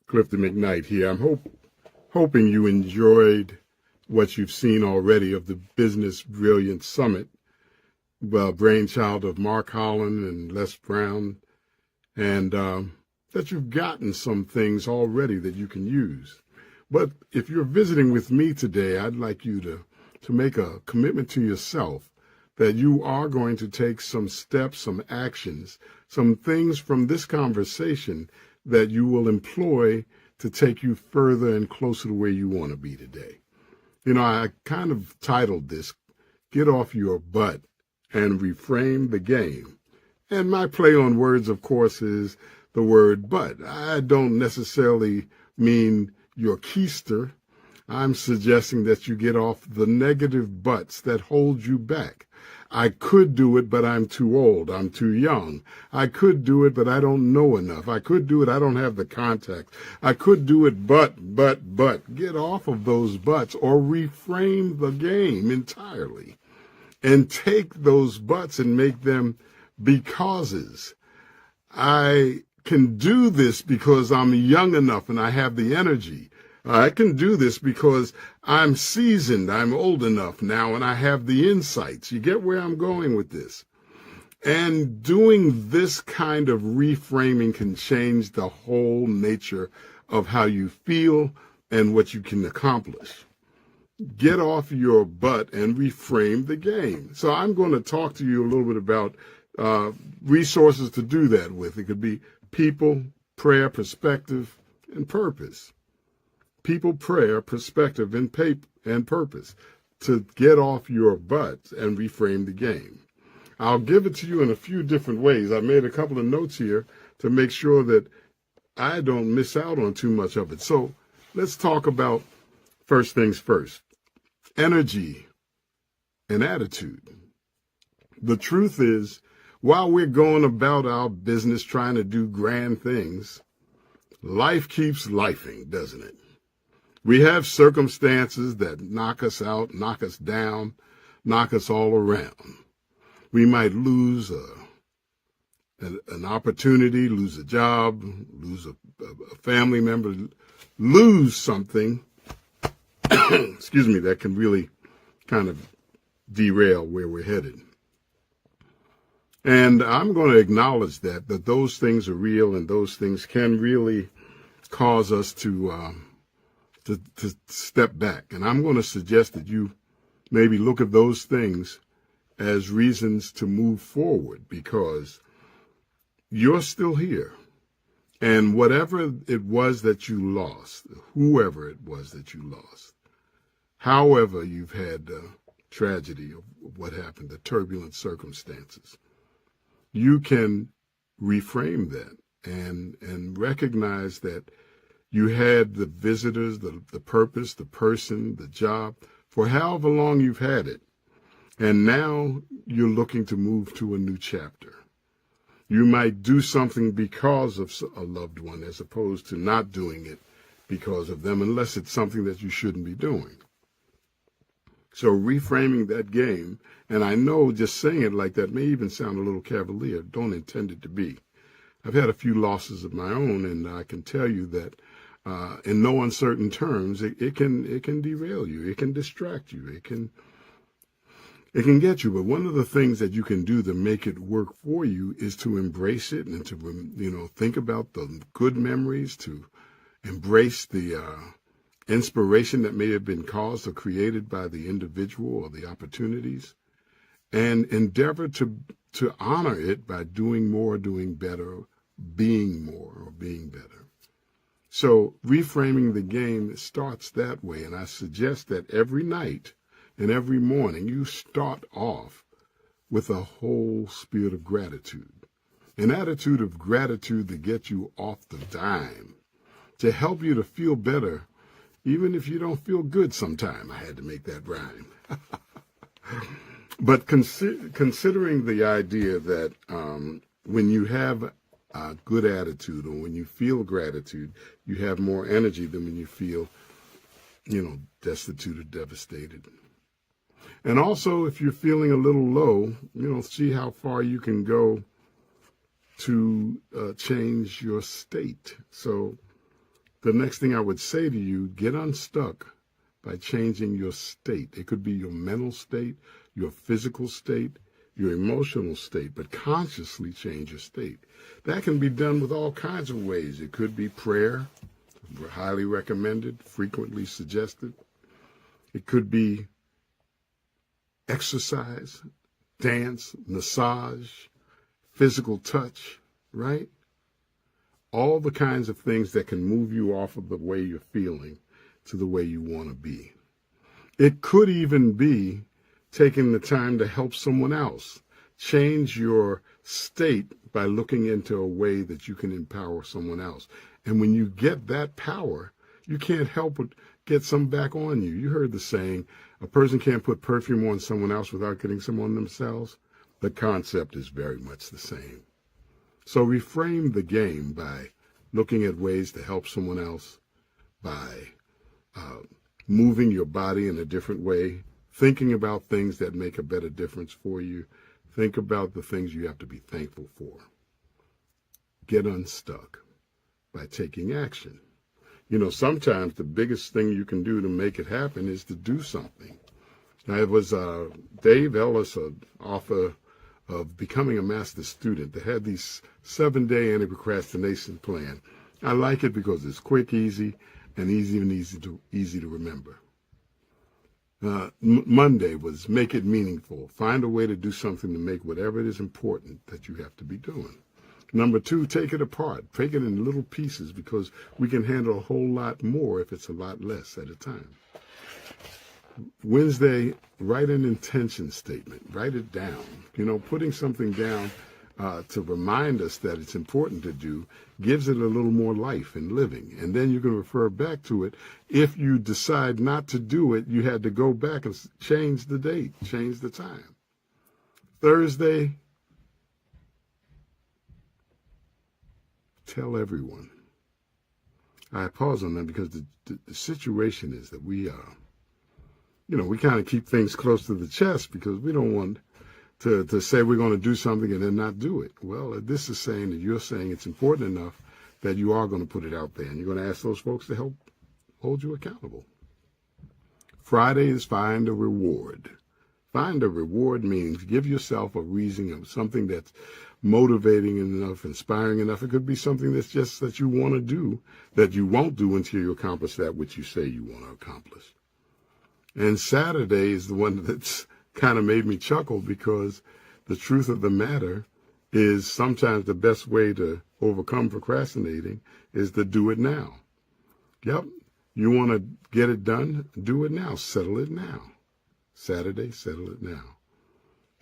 Clifton McKnight here. I'm hoping you enjoyed what you've seen already of the Business Brilliance Summit, brainchild of Mark Holland and Les Brown, and that you've gotten some things already that you can use. But if you're visiting with me today, I'd like you to make a commitment to yourself that you are going to take some steps, some actions, some things from this conversation that you will employ to take you further and closer to where you want to be today. You know, I kind of titled this, Get Off Your Butt and reframe the game. And my play on words, of course, is the word but. I don't necessarily mean your keister. I'm suggesting that you get off the negative buts that hold you back. I could do it, but I'm too old. I'm too young. I could do it, but I don't know enough. I could do it. I don't have the contacts. I could do it, but. Get off of those buts or reframe the game entirely and take those buts and make them becauses. I can do this because I'm young enough and I have the energy. I can do this because I'm seasoned, I'm old enough now, and I have the insights. You get where I'm going with this? And doing this kind of reframing can change the whole nature of how you feel and what you can accomplish. Get off your butt and reframe the game. So I'm going to talk to you a little bit about resources to do that with. It could be people, prayer, perspective, and purpose. People, prayer, perspective, and purpose to get off your butt and reframe the game. I'll give it to you in a few different ways. I made a couple of notes here to make sure that I don't miss out on too much of it. So let's talk about first things first. Energy and attitude. The truth is, while we're going about our business trying to do grand things, life keeps lifing, doesn't it? We have circumstances that knock us out, knock us down, knock us all around. We might lose an opportunity, lose a job, lose a family member, lose something, excuse me, that can really kind of derail where we're headed. And I'm going to acknowledge that those things are real and those things can really cause us to step back. And I'm going to suggest that you maybe look at those things as reasons to move forward because you're still here. And whatever it was that you lost, whoever it was that you lost, however you've had tragedy of what happened, the turbulent circumstances, you can reframe that and recognize that you had the visitors, the purpose, the person, the job, for however long you've had it. And now you're looking to move to a new chapter. You might do something because of a loved one as opposed to not doing it because of them, unless it's something that you shouldn't be doing. So reframing that game, and I know just saying it like that may even sound a little cavalier, don't intend it to be. I've had a few losses of my own, and I can tell you that in no uncertain terms, it can derail you, it can distract you, it can get you. But one of the things that you can do to make it work for you is to embrace it and to think about the good memories, to embrace the inspiration that may have been caused or created by the individual or the opportunities, and endeavor to honor it by doing more, doing better, being more, or being better. So reframing the game starts that way, and I suggest that every night and every morning you start off with a whole spirit of gratitude, an attitude of gratitude to get you off the dime, to help you to feel better, even if you don't feel good sometime. I had to make that rhyme. But considering the idea that when you have a good attitude or when you feel gratitude, you have more energy than when you feel, destitute or devastated. And also, if you're feeling a little low, see how far you can go to change your state. So the next thing I would say to you, get unstuck by changing your state. It could be your mental state, your physical state, your emotional state, but consciously change your state. That can be done with all kinds of ways. It could be prayer, highly recommended, frequently suggested. It could be exercise, dance, massage, physical touch, right? All the kinds of things that can move you off of the way you're feeling to the way you want to be. It could even be taking the time to help someone else. change your state by looking into a way that you can empower someone else. And when you get that power, you can't help but get some back on you. You heard the saying, a person can't put perfume on someone else without getting some on themselves. The concept is very much the same. So reframe the game by looking at ways to help someone else, by moving your body in a different way, thinking about things that make a better difference for you. Think about the things you have to be thankful for. Get unstuck by taking action. You know, sometimes the biggest thing you can do to make it happen is to do something. Now, it was Dave Ellis, author of Becoming a Master Student, that had these 7-day anti-procrastination plan. I like it because it's quick, easy, and easy to remember. Monday was make it meaningful. Find a way to do something to make whatever it is important that you have to be doing. Number 2, take it apart. Take it in little pieces, because we can handle a whole lot more if it's a lot less at a time. Wednesday, write an intention statement. Write it down. You know, putting something down to remind us that it's important to do gives it a little more life and living. And then you can refer back to it. If you decide not to do it, you had to go back and change the date, change the time. Thursday, tell everyone. I pause on that because the situation is that we kind of keep things close to the chest because we don't want to say we're going to do something and then not do it. Well, this is saying that you're saying it's important enough that you are going to put it out there, and you're going to ask those folks to help hold you accountable. Friday is find a reward. Find a reward means give yourself a reason of something that's motivating enough, inspiring enough. It could be something that's just that you want to do, that you won't do until you accomplish that which you say you want to accomplish. And Saturday is the one that's kind of made me chuckle, because the truth of the matter is sometimes the best way to overcome procrastinating is to do it now. Yep. You want to get it done? Do it now. Settle it now. Saturday, settle it now.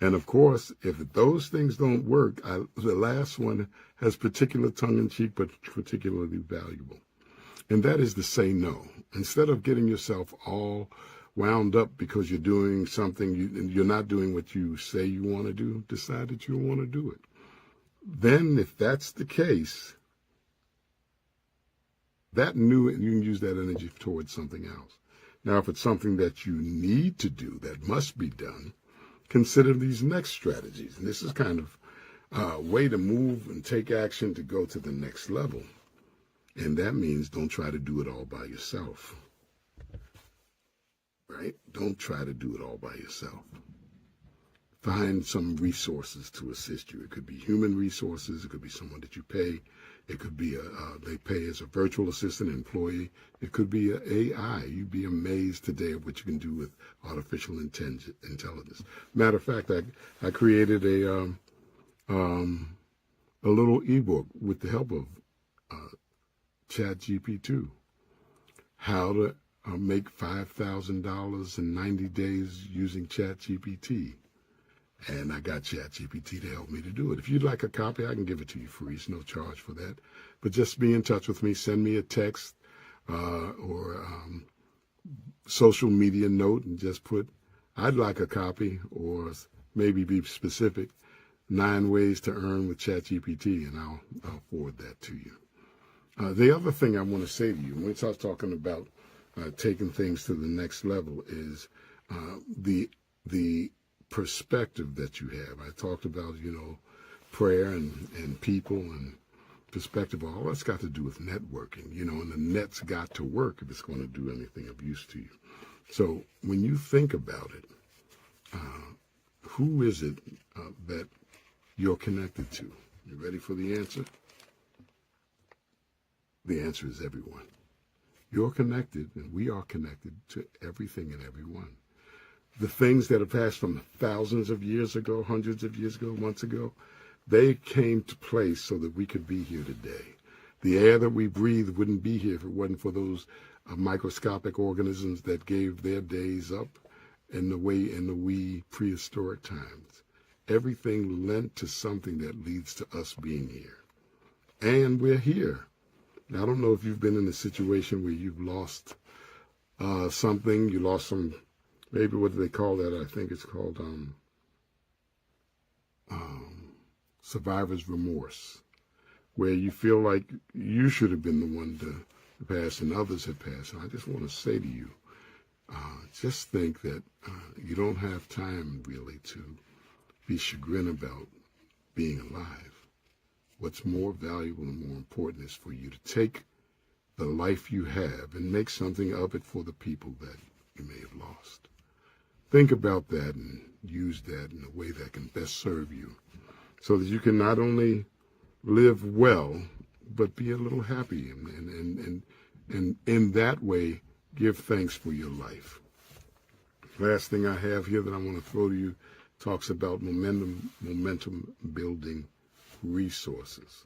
And of course, if those things don't work, the last one has particular tongue-in-cheek, but particularly valuable. And that is to say no. Instead of getting yourself all wound up because you're doing something, you're not doing what you say you want to do, decide that you want to do it. Then, if that's the case, you can use that energy towards something else. Now, if it's something that you need to do, that must be done, consider these next strategies. And this is kind of a way to move and take action to go to the next level. And that means don't try to do it all by yourself. Right? Don't try to do it all by yourself. Find some resources to assist you. It could be human resources. It could be someone that you pay. It could be they pay as a virtual assistant, employee. It could be an AI. You'd be amazed today at what you can do with artificial intelligence. Matter of fact, I created a little ebook with the help of ChatGPT, how to make $5,000 in 90 days using ChatGPT. And I got ChatGPT to help me to do it. If you'd like a copy, I can give it to you free. It's no charge for that. But just be in touch with me. Send me a text or social media note and just put, I'd like a copy, or maybe be specific, 9 ways to earn with ChatGPT, and I'll forward that to you. The other thing I want to say to you, when we start talking about taking things to the next level, is the perspective that you have. I talked about, prayer and people and perspective. All that's got to do with networking, and the net's got to work if it's going to do anything of use to you. So when you think about it, who is it that you're connected to? You ready for the answer? The answer is everyone. You're connected, and we are connected to everything and everyone. The things that have passed from thousands of years ago, hundreds of years ago, months ago, they came to place so that we could be here today. The air that we breathe wouldn't be here if it wasn't for those microscopic organisms that gave their days up in the wee prehistoric times. everything lent to something that leads to us being here. And we're here. Now, I don't know if you've been in a situation where you've lost something, you lost some, maybe what do they call that? I think it's called survivor's remorse, where you feel like you should have been the one to pass and others have passed. And I just want to say to you, just think that you don't have time really to be chagrined about being alive. What's more valuable and more important is for you to take the life you have and make something of it for the people that you may have lost. Think about that and use that in a way that can best serve you, so that you can not only live well, but be a little happy and in that way give thanks for your life. Last thing I have here that I want to throw to you talks about momentum building resources.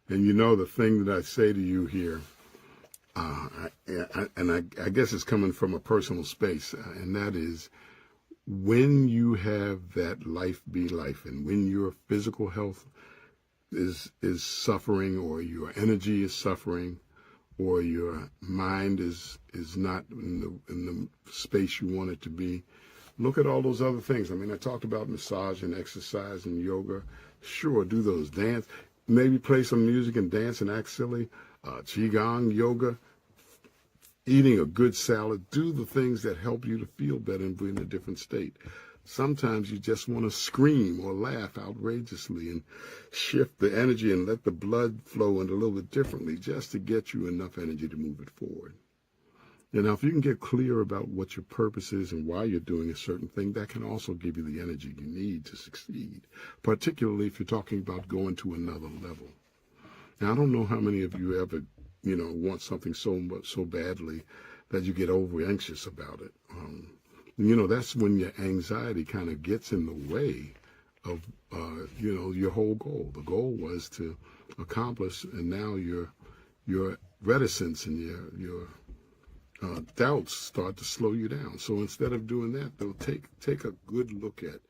And you know, the thing that I say to you here, I guess it's coming from a personal space, and that is, when you have that life be life, and when your physical health is suffering, or your energy is suffering, or your mind is not in the space you want it to be, look at all those other things. I mean, I talked about massage and exercise and yoga. Sure, do those. Dance, maybe play some music and dance and act silly. Qigong, yoga, eating a good salad. Do the things that help you to feel better and be in a different state. Sometimes you just want to scream or laugh outrageously and shift the energy and let the blood flow in a little bit differently, just to get you enough energy to move it forward. And now, if you can get clear about what your purpose is and why you're doing a certain thing, that can also give you the energy you need to succeed, particularly if you're talking about going to another level. Now, I don't know how many of you ever, want something so badly that you get over anxious about it. That's when your anxiety kind of gets in the way of, your whole goal. The goal was to accomplish, and now your reticence and your doubts start to slow you down. So instead of doing that, though, take a good look at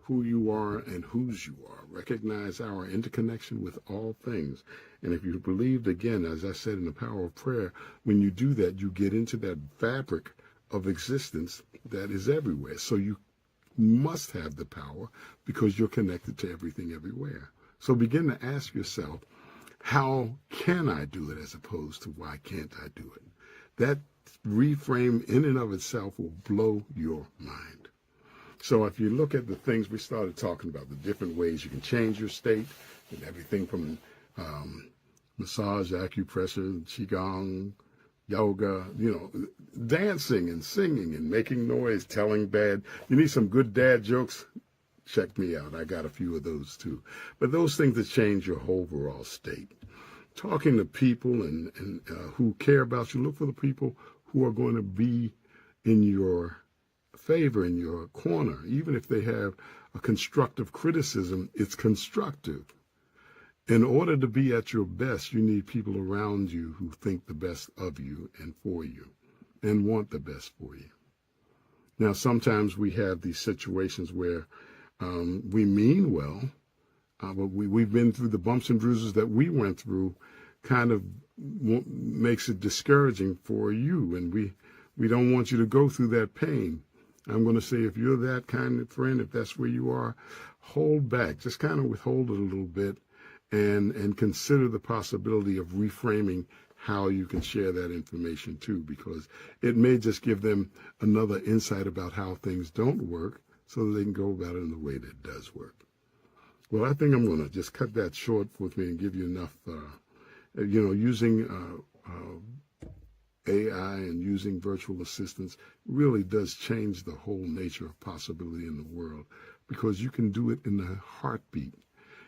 who you are and whose you are. Recognize our interconnection with all things. And if you believed, again, as I said in the power of prayer, when you do that, you get into that fabric of existence that is everywhere. So you must have the power, because you're connected to everything everywhere. So begin to ask yourself, how can I do it, as opposed to why can't I do it? That reframe in and of itself will blow your mind. So if you look at the things we started talking about, the different ways you can change your state, and everything from massage, acupressure, qigong, yoga, dancing and singing and making noise, telling bad. You need some good dad jokes? Check me out. I got a few of those too. But those things that change your overall state. Talking to people and who care about you. Look for the people who are going to be in your favor, in your corner. Even if they have a constructive criticism, it's constructive. In order to be at your best, you need people around you who think the best of you and for you and want the best for you. Now, sometimes we have these situations where we mean well, but we've been through the bumps and bruises that we went through, kind of makes it discouraging for you, and we don't want you to go through that pain. I'm going to say, if you're that kind of friend, if that's where you are, hold back. Just kind of withhold it a little bit and consider the possibility of reframing how you can share that information too, because it may just give them another insight about how things don't work, so that they can go about it in the way that does work. Well, I think I'm going to just cut that short with me and give you enough, using AI and using virtual assistants really does change the whole nature of possibility in the world, because you can do it in a heartbeat.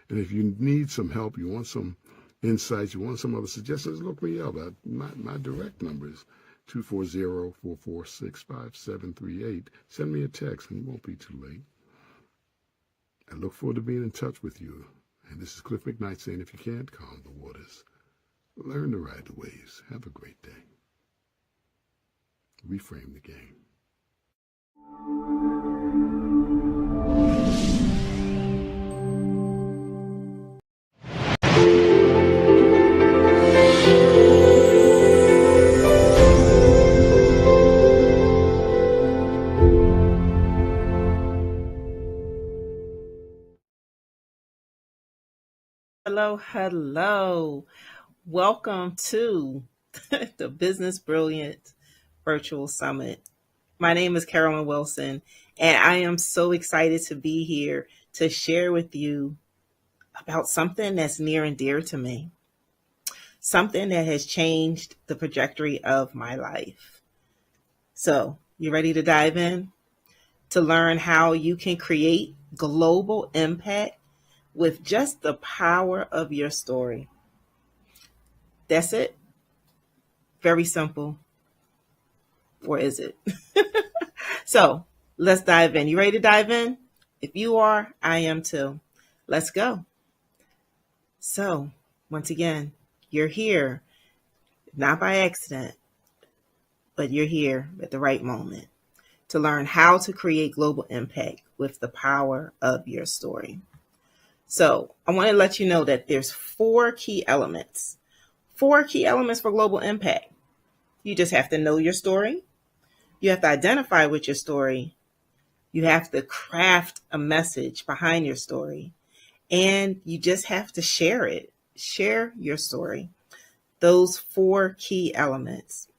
And if you need some help, you want some insights, you want some other suggestions, look me up. My direct number is 240-446-5738. Send me a text, and it won't be too late. I look forward to being in touch with you. And this is Cliff McKnight saying, if you can't calm the waters, learn to ride the waves. Have a great day. Reframe the game. Hello. Welcome to the Business Brilliance Virtual Summit. My name is Carolyn Wilson, and I am so excited to be here to share with you about something that's near and dear to me, something that has changed the trajectory of my life. So, you ready to dive in to learn how you can create global impact with just the power of your story? That's it. Very simple. Or is it? So let's dive in. You ready to dive in? If you are, I am too. Let's go. So once again, you're here, not by accident, but you're here at the right moment to learn how to create global impact with the power of your story. So I want to let you know that there's 4 key elements. 4 key elements for global impact. You just have to know your story. You have to identify with your story. You have to craft a message behind your story. And you just have to share it. Share your story. Those 4 key elements.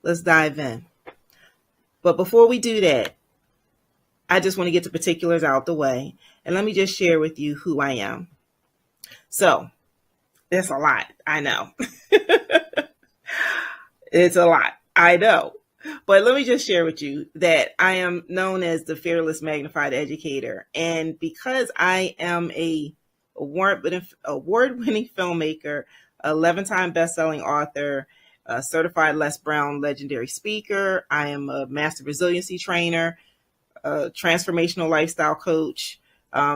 Let's dive in. But before we do that, I just want to get the particulars out the way. And let me just share with you who I am. So, it's a lot. I know. It's a lot. I know. But let me just share with you that I am known as the Fearless Magnified Educator. And because I am a award-winning filmmaker, 11-time best-selling author, a certified Les Brown legendary speaker, I am a master resiliency trainer, a transformational lifestyle coach,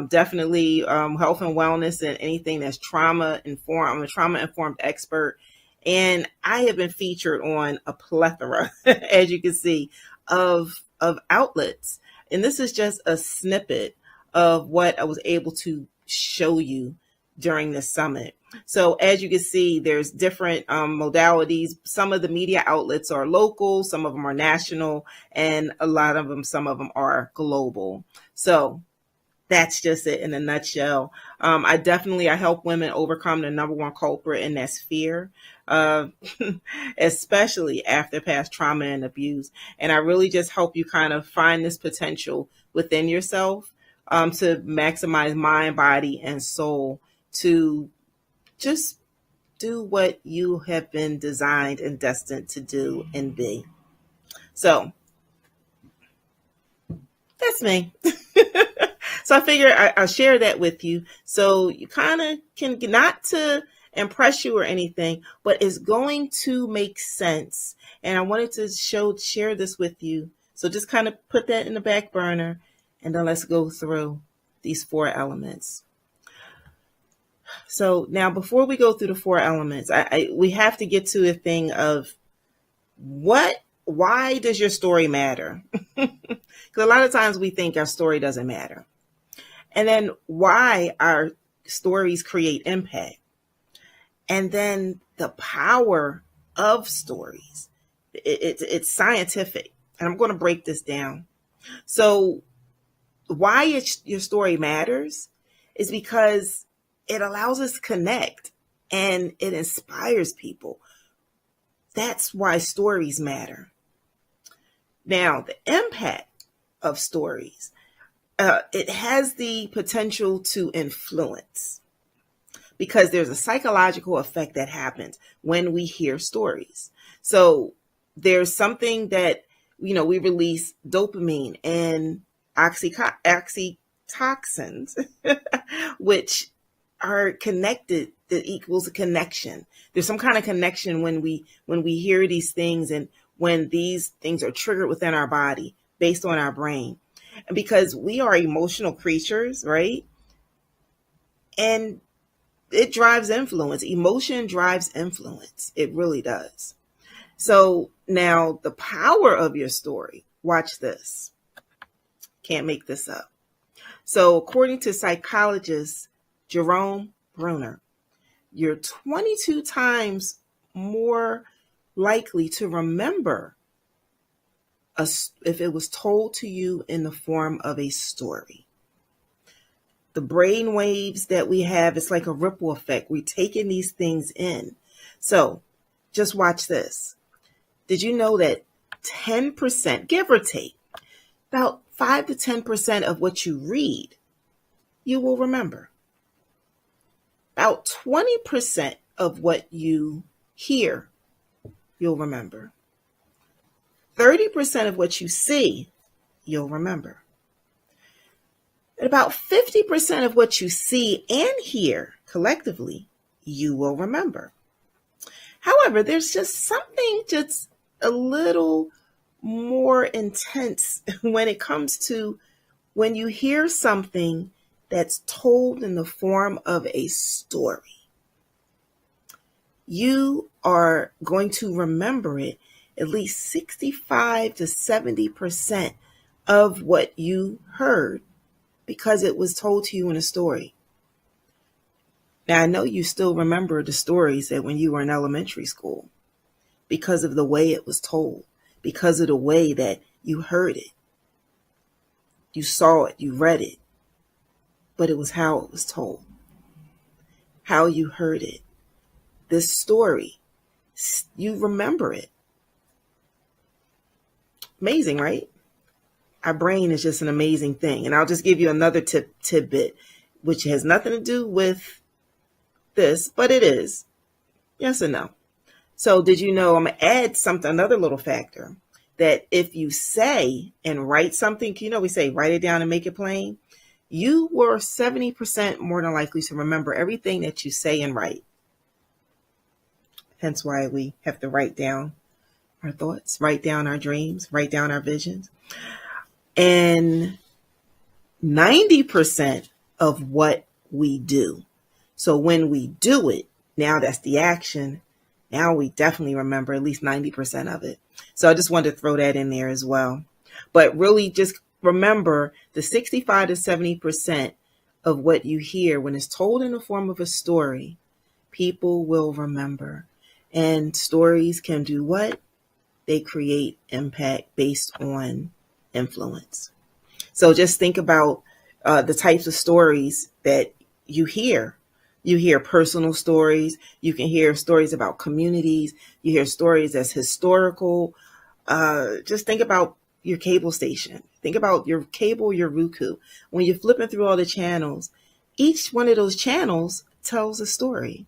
definitely health and wellness and anything that's trauma-informed. I'm a trauma-informed expert. And I have been featured on a plethora, as you can see, of outlets. And this is just a snippet of what I was able to show you during this summit. So as you can see, there's different modalities. Some of the media outlets are local, some of them are national, and some of them are global. So that's just it in a nutshell. I help women overcome the number one culprit, and that's fear, especially after past trauma and abuse. And I really just help you kind of find this potential within yourself to maximize mind, body, and soul to just do what you have been designed and destined to do and be. So that's me. So I figure I'll share that with you so you kind of can, not to impress you or anything, but it's going to make sense. And I wanted to share this with you. So just kind of put that in the back burner, and then let's go through these 4 elements. So now before we go through the 4 elements, we have to get to a thing of why does your story matter? Because a lot of times we think our story doesn't matter. And then why our stories create impact. And then the power of stories. It's scientific. And I'm going to break this down. So why your story matters is because it allows us to connect and it inspires people. That's why stories matter. Now, the impact of stories. It has the potential to influence because there's a psychological effect that happens when we hear stories. So there's something that, we release dopamine and oxytocins, which are connected, that equals a connection. There's some kind of connection when we hear these things and when these things are triggered within our body based on our brain. And because we are emotional creatures, right? And it drives influence. Emotion drives influence. It really does. So now the power of your story. Watch this. Can't make this up. So according to psychologist Jerome Bruner, you're 22 times more likely to remember if it was told to you in the form of a story. the brain waves that we have, it's like a ripple effect. We're taking these things in. So just watch this. Did you know that 10%, give or take, about 5 to 10% of what you read, you will remember. About 20% of what you hear, you'll remember. 30% of what you see, you'll remember. And about 50% of what you see and hear collectively, you will remember. However, there's just something just a little more intense when it comes to when you hear something that's told in the form of a story. You are going to remember it at least 65 to 70% of what you heard because it was told to you in a story. Now, I know you still remember the stories that when you were in elementary school because of the way it was told, because of the way that you heard it. You saw it, you read it, but it was how it was told, how you heard it. This story, you remember it. Amazing, right? Our brain is just an amazing thing. And I'll just give you another tidbit, which has nothing to do with this, but it is. Yes and no. So did you know, I'm going to add something, another little factor, that if you say and write something, you know, we say write it down and make it plain. You were 70% more than likely to remember everything that you say and write. Hence why we have to write down our thoughts, write down our dreams, write down our visions. And 90% of what we do. So when we do it, now that's the action. Now we definitely remember at least 90% of it. So I just wanted to throw that in there as well. But really just remember the 65 to 70% of what you hear when it's told in the form of a story, people will remember. And stories can do what? They create impact based on influence. So just think about the types of stories that you hear. You hear personal stories. You can hear stories about communities. You hear stories that's historical. Just think about your cable station. Think about your cable, your Roku. When you're flipping through all the channels, each one of those channels tells a story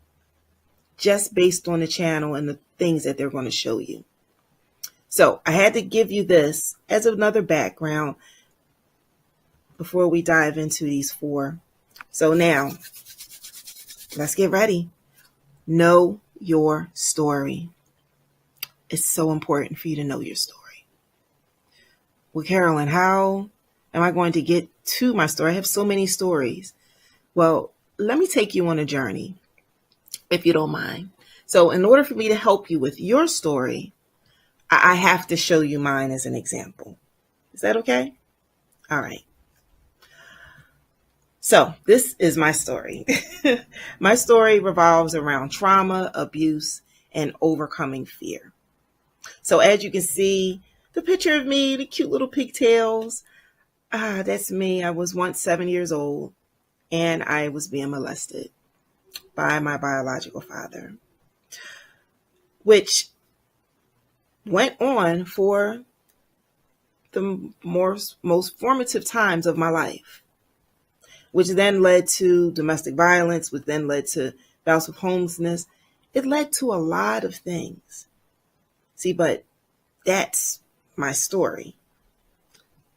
just based on the channel and the things that they're going to show you. So I had to give you this as another background before we dive into these 4. So now, let's get ready. Know your story. It's so important for you to know your story. Well, Carolyn, how am I going to get to my story? I have so many stories. Well, let me take you on a journey, if you don't mind. So in order for me to help you with your story, I have to show you mine as an example. Is that okay? All right. So this is my story. My story revolves around trauma, abuse, and overcoming fear. So as you can see, the picture of me, the cute little pigtails, that's me. I was once 7 years old and I was being molested by my biological father, which went on for the most formative times of my life, which then led to domestic violence, which then led to bouts of homelessness. It led to a lot of things. See, but that's my story.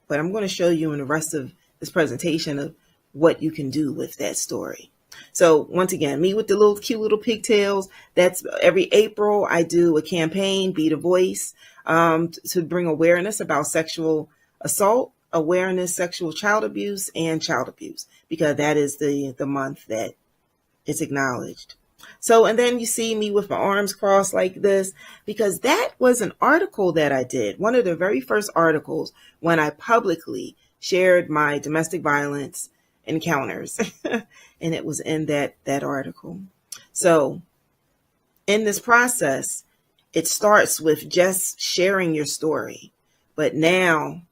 But I'm going to show you in the rest of this presentation of what you can do with that story. So once again, me with the little cute little pigtails. That's every April I do a campaign, Be the Voice, to bring awareness about sexual assault, awareness, sexual child abuse, and child abuse, because that is the month that it's acknowledged. So, and then you see me with my arms crossed like this, because that was an article that I did. One of the very first articles when I publicly shared my domestic violence encounters. And it was in that article. So in this process, it starts with just sharing your story. But now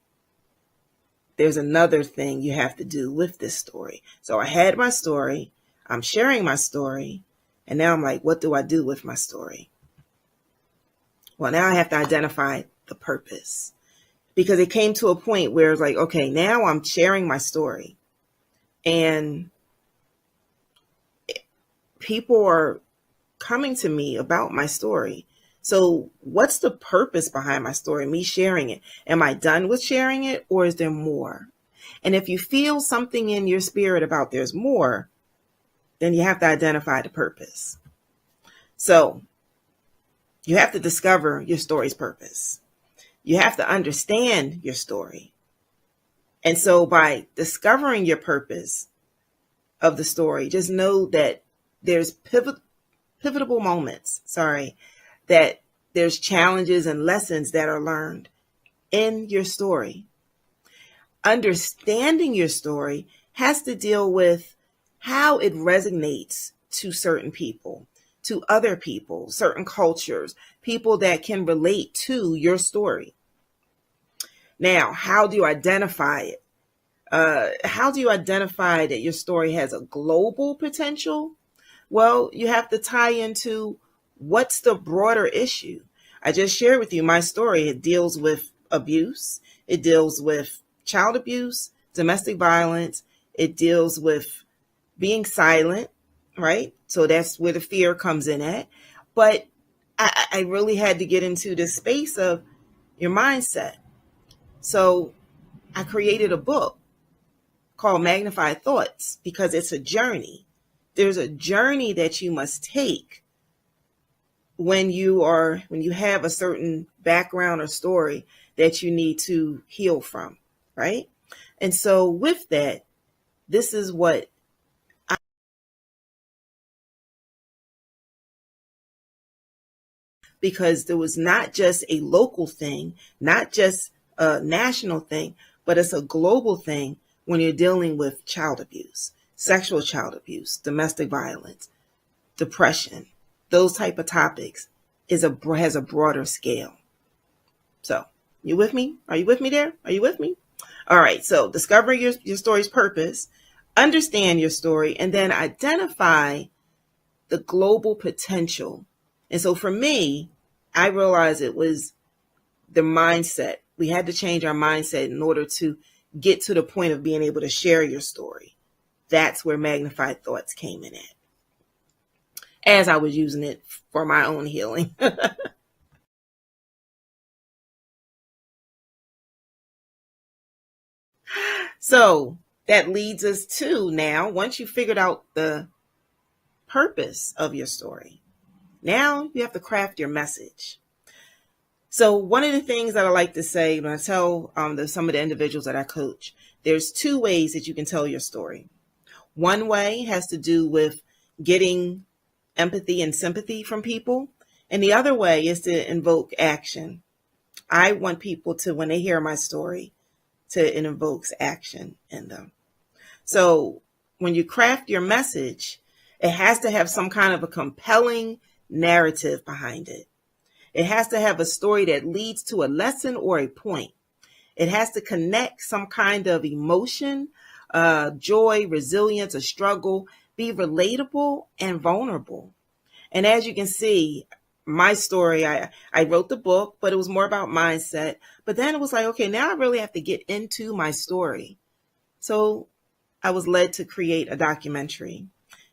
there's another thing you have to do with this story. So I had my story, I'm sharing my story, and now I'm like, what do I do with my story? Well, now I have to identify the purpose, because it came to a point where it's like, okay, now I'm sharing my story and people are coming to me about my story. So what's the purpose behind my story, me sharing it? Am I done with sharing it, or is there more? And if you feel something in your spirit about there's more, then you have to identify the purpose. So you have to discover your story's purpose. You have to understand your story. And so by discovering your purpose of the story, just know that there's pivotal moments, that there's challenges and lessons that are learned in your story. Understanding your story has to deal with how it resonates to certain people, to other people, certain cultures, people that can relate to your story. Now, how do you identify it? How do you identify that your story has a global potential? Well, you have to tie into what's the broader issue. I just shared with you my story. It deals with abuse. It deals with child abuse, domestic violence. It deals with being silent, right? So that's where the fear comes in at. But I really had to get into the space of your mindset. So I created a book called Magnified Thoughts, because it's a journey. There's a journey that you must take when you have a certain background or story that you need to heal from, right? And so with that, this is what because there was not just a local thing, not just a national thing, but it's a global thing when you're dealing with child abuse, sexual child abuse, domestic violence, depression, those type of topics has a broader scale. So you with me? Are you with me there? Are you with me? All right. So discover your story's purpose, understand your story, and then identify the global potential. And so for me, I realized it was the mindset. We had to change our mindset in order to get to the point of being able to share your story. That's where Magnified Thoughts came in at, as I was using it for my own healing. So that leads us to now, once you figured out the purpose of your story, now you have to craft your message. So one of the things that I like to say when I tell some of the individuals that I coach, there's two ways that you can tell your story. One way has to do with getting empathy and sympathy from people. And the other way is to invoke action. I want people to, when they hear my story, it invokes action in them. So when you craft your message, it has to have some kind of a compelling narrative behind it. It has to have a story that leads to a lesson or a point. It has to connect some kind of emotion, joy, resilience, a struggle, be relatable and vulnerable. And as you can see, my story, I wrote the book, but it was more about mindset. But then it was like, okay, now I really have to get into my story. So I was led to create a documentary.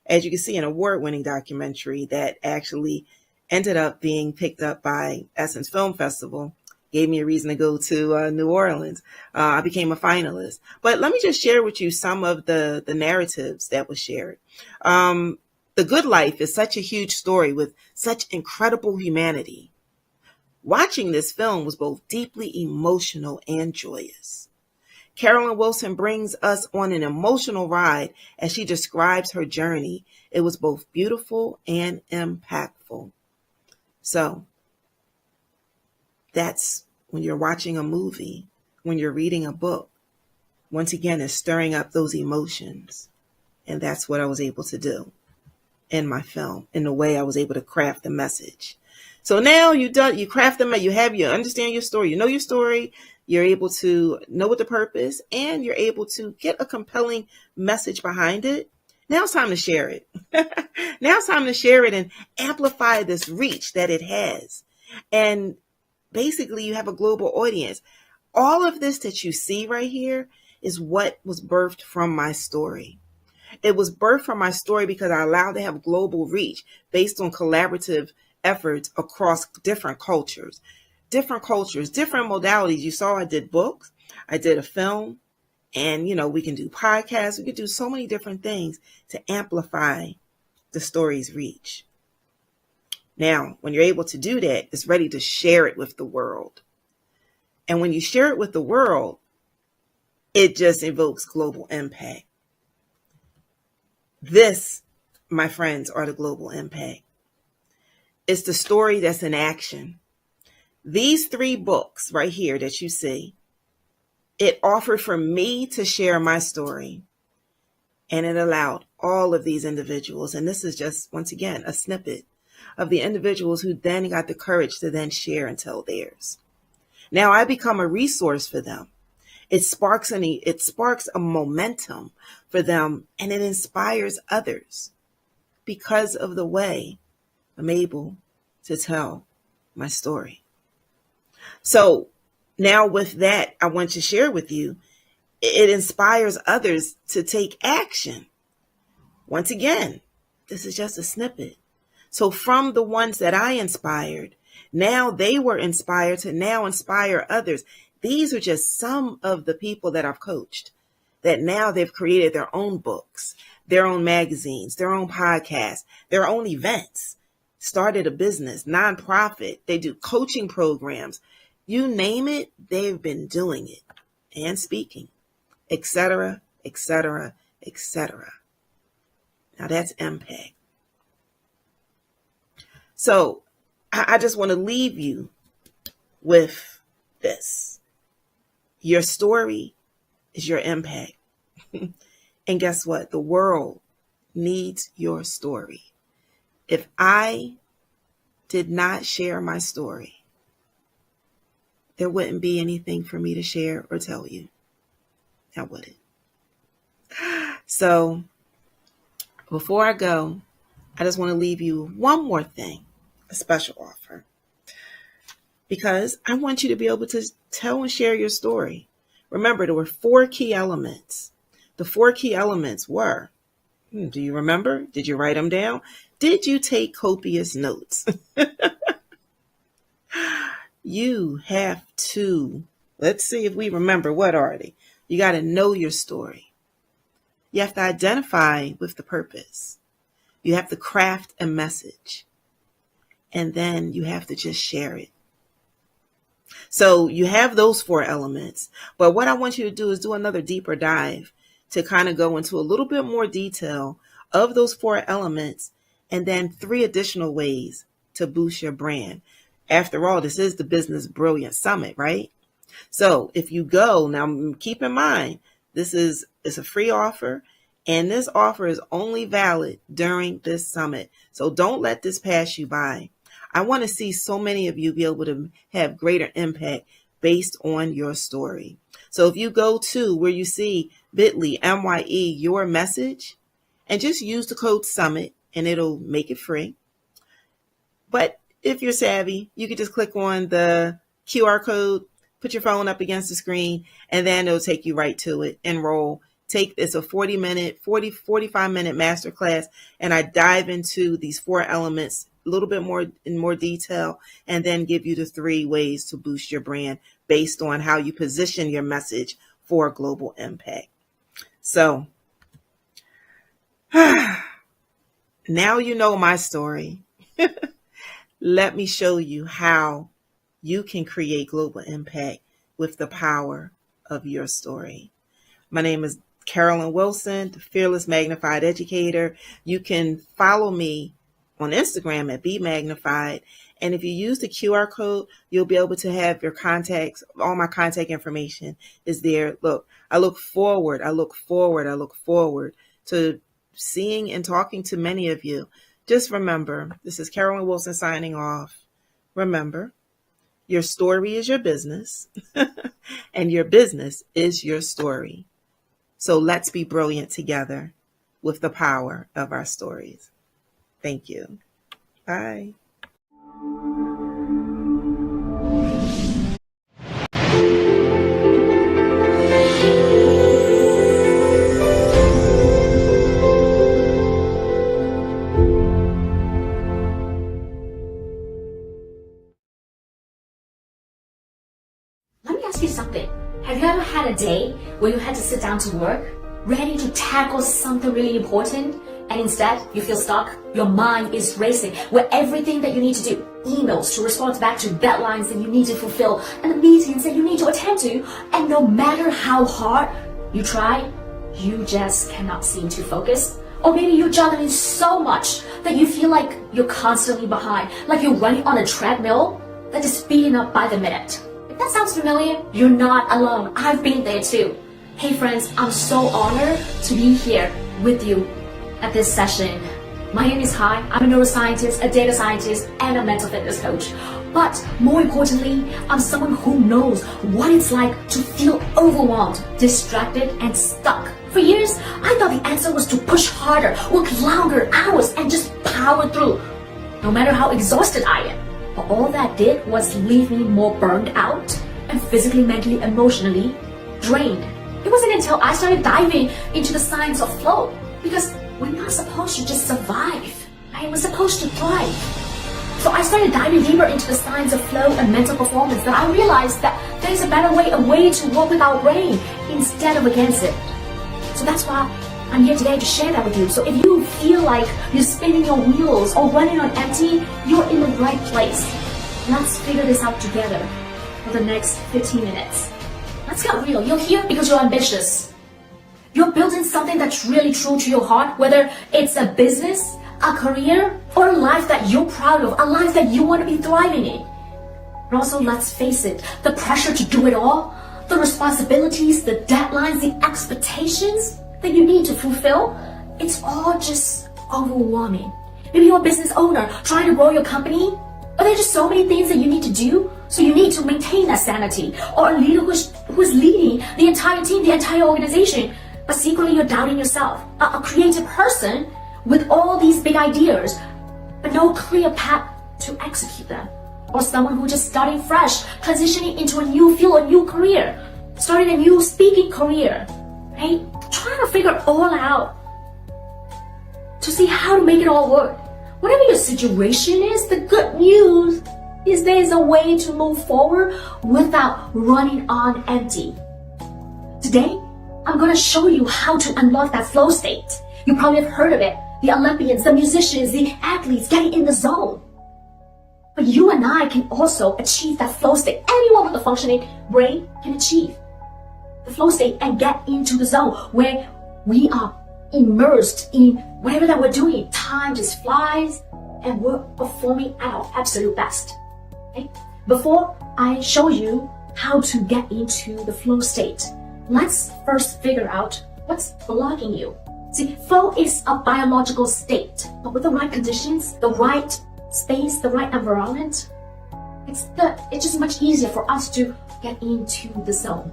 As you can see, an award-winning documentary that actually ended up being picked up by Essence Film Festival. Gave me a reason to go to New Orleans. I became a finalist. But let me just share with you some of the narratives that was shared. The Good Life is such a huge story with such incredible humanity. Watching this film was both deeply emotional and joyous. Carolyn Wilson brings us on an emotional ride as she describes her journey. It was both beautiful and impactful. So that's when you're watching a movie, when you're reading a book, once again, it's stirring up those emotions. And that's what I was able to do in my film, in the way I was able to craft the message. So now you craft them, you understand your story, you know your story. You're able to know what the purpose, and you're able to get a compelling message behind it. Now it's time to share it. Now it's time to share it and amplify this reach that it has. And basically, you have a global audience. All of this that you see right here is what was birthed from my story. It was birthed from my story because I allowed to have global reach based on collaborative efforts across different cultures, different modalities. You saw I did books, I did a film, and, we can do podcasts. We can do so many different things to amplify the story's reach. Now, when you're able to do that, it's ready to share it with the world. And when you share it with the world, it just evokes global impact. This, my friends, are the global impact. It's the story that's in action. These 3 books right here that you see, it offered for me to share my story. And it allowed all of these individuals, and this is just, once again, a snippet of the individuals who then got the courage to then share and tell theirs. Now I become a resource for them. It sparks a momentum for them, and it inspires others because of the way I'm able to tell my story. So now with that, I want to share with you, it inspires others to take action. Once again, this is just a snippet. So from the ones that I inspired, now they were inspired to now inspire others. These are just some of the people that I've coached that now they've created their own books, their own magazines, their own podcasts, their own events, started a business, nonprofit. They do coaching programs. You name it, they've been doing it and speaking, etc., etc., etc. Now that's impact. So I just want to leave you with this. Your story is your impact. And guess what? The world needs your story. If I did not share my story, there wouldn't be anything for me to share or tell you. I wouldn't. So before I go, I just want to leave you one more thing, a special offer. Because I want you to be able to tell and share your story. Remember, there were 4 key elements. The 4 key elements were, do you remember? Did you write them down? Did you take copious notes? You have to, let's see if we remember, what are they? You got to know your story. You have to identify with the purpose. You have to craft a message. And then you have to just share it. So you have those 4 elements. But what I want you to do is do another deeper dive to kind of go into a little bit more detail of those 4 elements, and then 3 additional ways to boost your brand. After all, this is the Business Brilliance Summit, right? So if you go, now keep in mind, this is a free offer, and this offer is only valid during this summit. So don't let this pass you by. I want to see so many of you be able to have greater impact based on your story. So if you go to where you see bit.ly, MYE, your message, and just use the code SUMMIT, and it'll make it free. But if you're savvy, you can just click on the QR code, put your phone up against the screen, and then it'll take you right to it. Enroll. It's a 45-minute masterclass, and I dive into these 4 elements a little bit more in more detail, and then give you the 3 ways to boost your brand based on how you position your message for global impact. So now you know my story. Let me show you how you can create global impact with the power of your story. My name is Carolyn Wilson, the Fearless Magnified Educator. You can follow me on Instagram at BeMagnified. And if you use the QR code, you'll be able to have your contacts. All my contact information is there. Look, I look forward to seeing and talking to many of you. Just remember, this is Carolyn Wilson signing off. Remember, Your story is your business, and your business is your story. So let's be brilliant together with the power of our stories. Thank you. Bye. Let me ask you something. Have you ever had a day where you had to sit down to work, ready to tackle something really important, and instead you feel stuck? Your mind is racing with everything that you need to do. Emails to respond back to, deadlines that you need to fulfill, and the meetings that you need to attend to. And no matter how hard you try, you just cannot seem to focus. Or maybe you're juggling so much that you feel like you're constantly behind, like you're running on a treadmill that is speeding up by the minute. If that sounds familiar, you're not alone. I've been there too. Hey friends, I'm so honored to be here with you at this session. My name is Kai. I'm a neuroscientist, a data scientist, and a mental fitness coach. But more importantly, I'm someone who knows what it's like to feel overwhelmed, distracted, and stuck. For years, I thought the answer was to push harder, work longer hours, and just power through, no matter how exhausted I am. But all that did was leave me more burned out and physically, mentally, emotionally drained. It wasn't until I started diving into the science of flow, because we're not supposed to just survive, right? We're supposed to thrive. So I started diving deeper into the science of flow and mental performance, that I realized that there's a better way, a way to work with our brain instead of against it. So that's why I'm here today to share that with you. So if you feel like you're spinning your wheels or running on empty, you're in the right place. Let's figure this out together for the next 15 minutes. Let's get real. You're here because you're ambitious. You're building something that's really true to your heart, whether it's a business, a career, or a life that you're proud of, a life that you want to be thriving in. And also, let's face it, the pressure to do it all, the responsibilities, the deadlines, the expectations that you need to fulfill, it's all just overwhelming. Maybe you're a business owner trying to grow your company, but there are just so many things that you need to do, so you need to maintain that sanity. Or a leader who's leading the entire team, the entire organization, but secretly you're doubting yourself. A creative person with all these big ideas, but no clear path to execute them. Or someone who's just starting fresh, transitioning into a new field, a new career, starting a new speaking career, right? Trying to figure it all out to see how to make it all work. Whatever your situation is, the good news is there's a way to move forward without running on empty. Today, I'm going to show you how to unlock that flow state. You probably have heard of it. The Olympians, the musicians, the athletes getting in the zone. But you and I can also achieve that flow state. Anyone with a functioning brain can achieve the flow state and get into the zone where we are immersed in whatever that we're doing. Time just flies and we're performing at our absolute best. Okay? Before I show you how to get into the flow state, let's first figure out what's blocking you. See, flow is a biological state, but with the right conditions, the right space, the right environment, it's just much easier for us to get into the zone.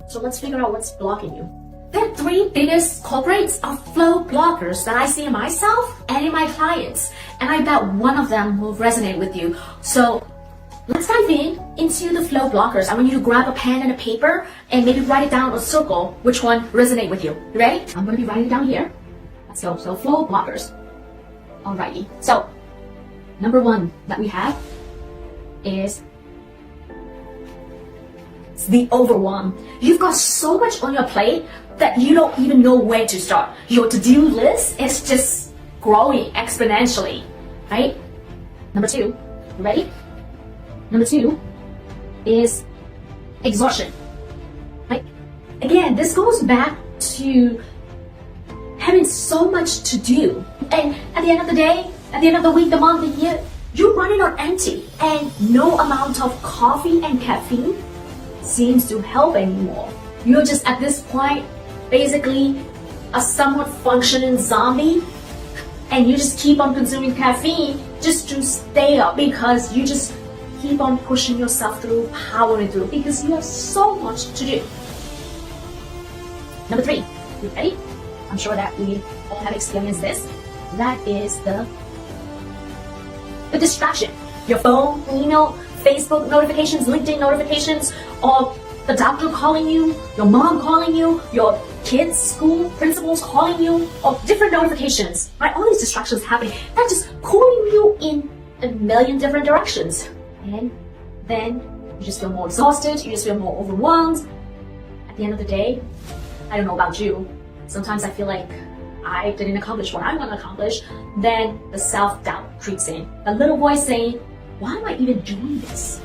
So let's figure out what's blocking you. There are three biggest culprits of flow blockers that I see in myself and in my clients, and I bet one of them will resonate with you. So let's dive into the flow blockers. I want you to grab a pen and a paper and maybe write it down or circle which one resonate with you. You ready? I'm going to be writing it down here. Let's go. So flow blockers. Alrighty. So number one that we have is the overwhelm. You've got so much on your plate that you don't even know where to start. Your to-do list is just growing exponentially, right? Number two, you ready? Number two is exhaustion, right? Again, this goes back to having so much to do. And at the end of the day, at the end of the week, the month, the year, you're running on empty. And no amount of coffee and caffeine seems to help anymore. You're just at this point, basically a somewhat functioning zombie. And you just keep on consuming caffeine just to stay up because you just keep on pushing yourself through, powering through, because you have so much to do. Number 3, you ready? I'm sure that we all have experienced this. That is the distraction. Your phone, email, Facebook notifications, LinkedIn notifications, or the doctor calling you, your mom calling you, your kids, school, principals calling you, or different notifications, right? All these distractions happening, that's just pulling you in a million different directions. And then you just feel more exhausted, you just feel more overwhelmed. At the end of the day, I don't know about you, sometimes I feel like I didn't accomplish what I want to accomplish. Then the self-doubt creeps in. A little voice saying, why am I even doing this?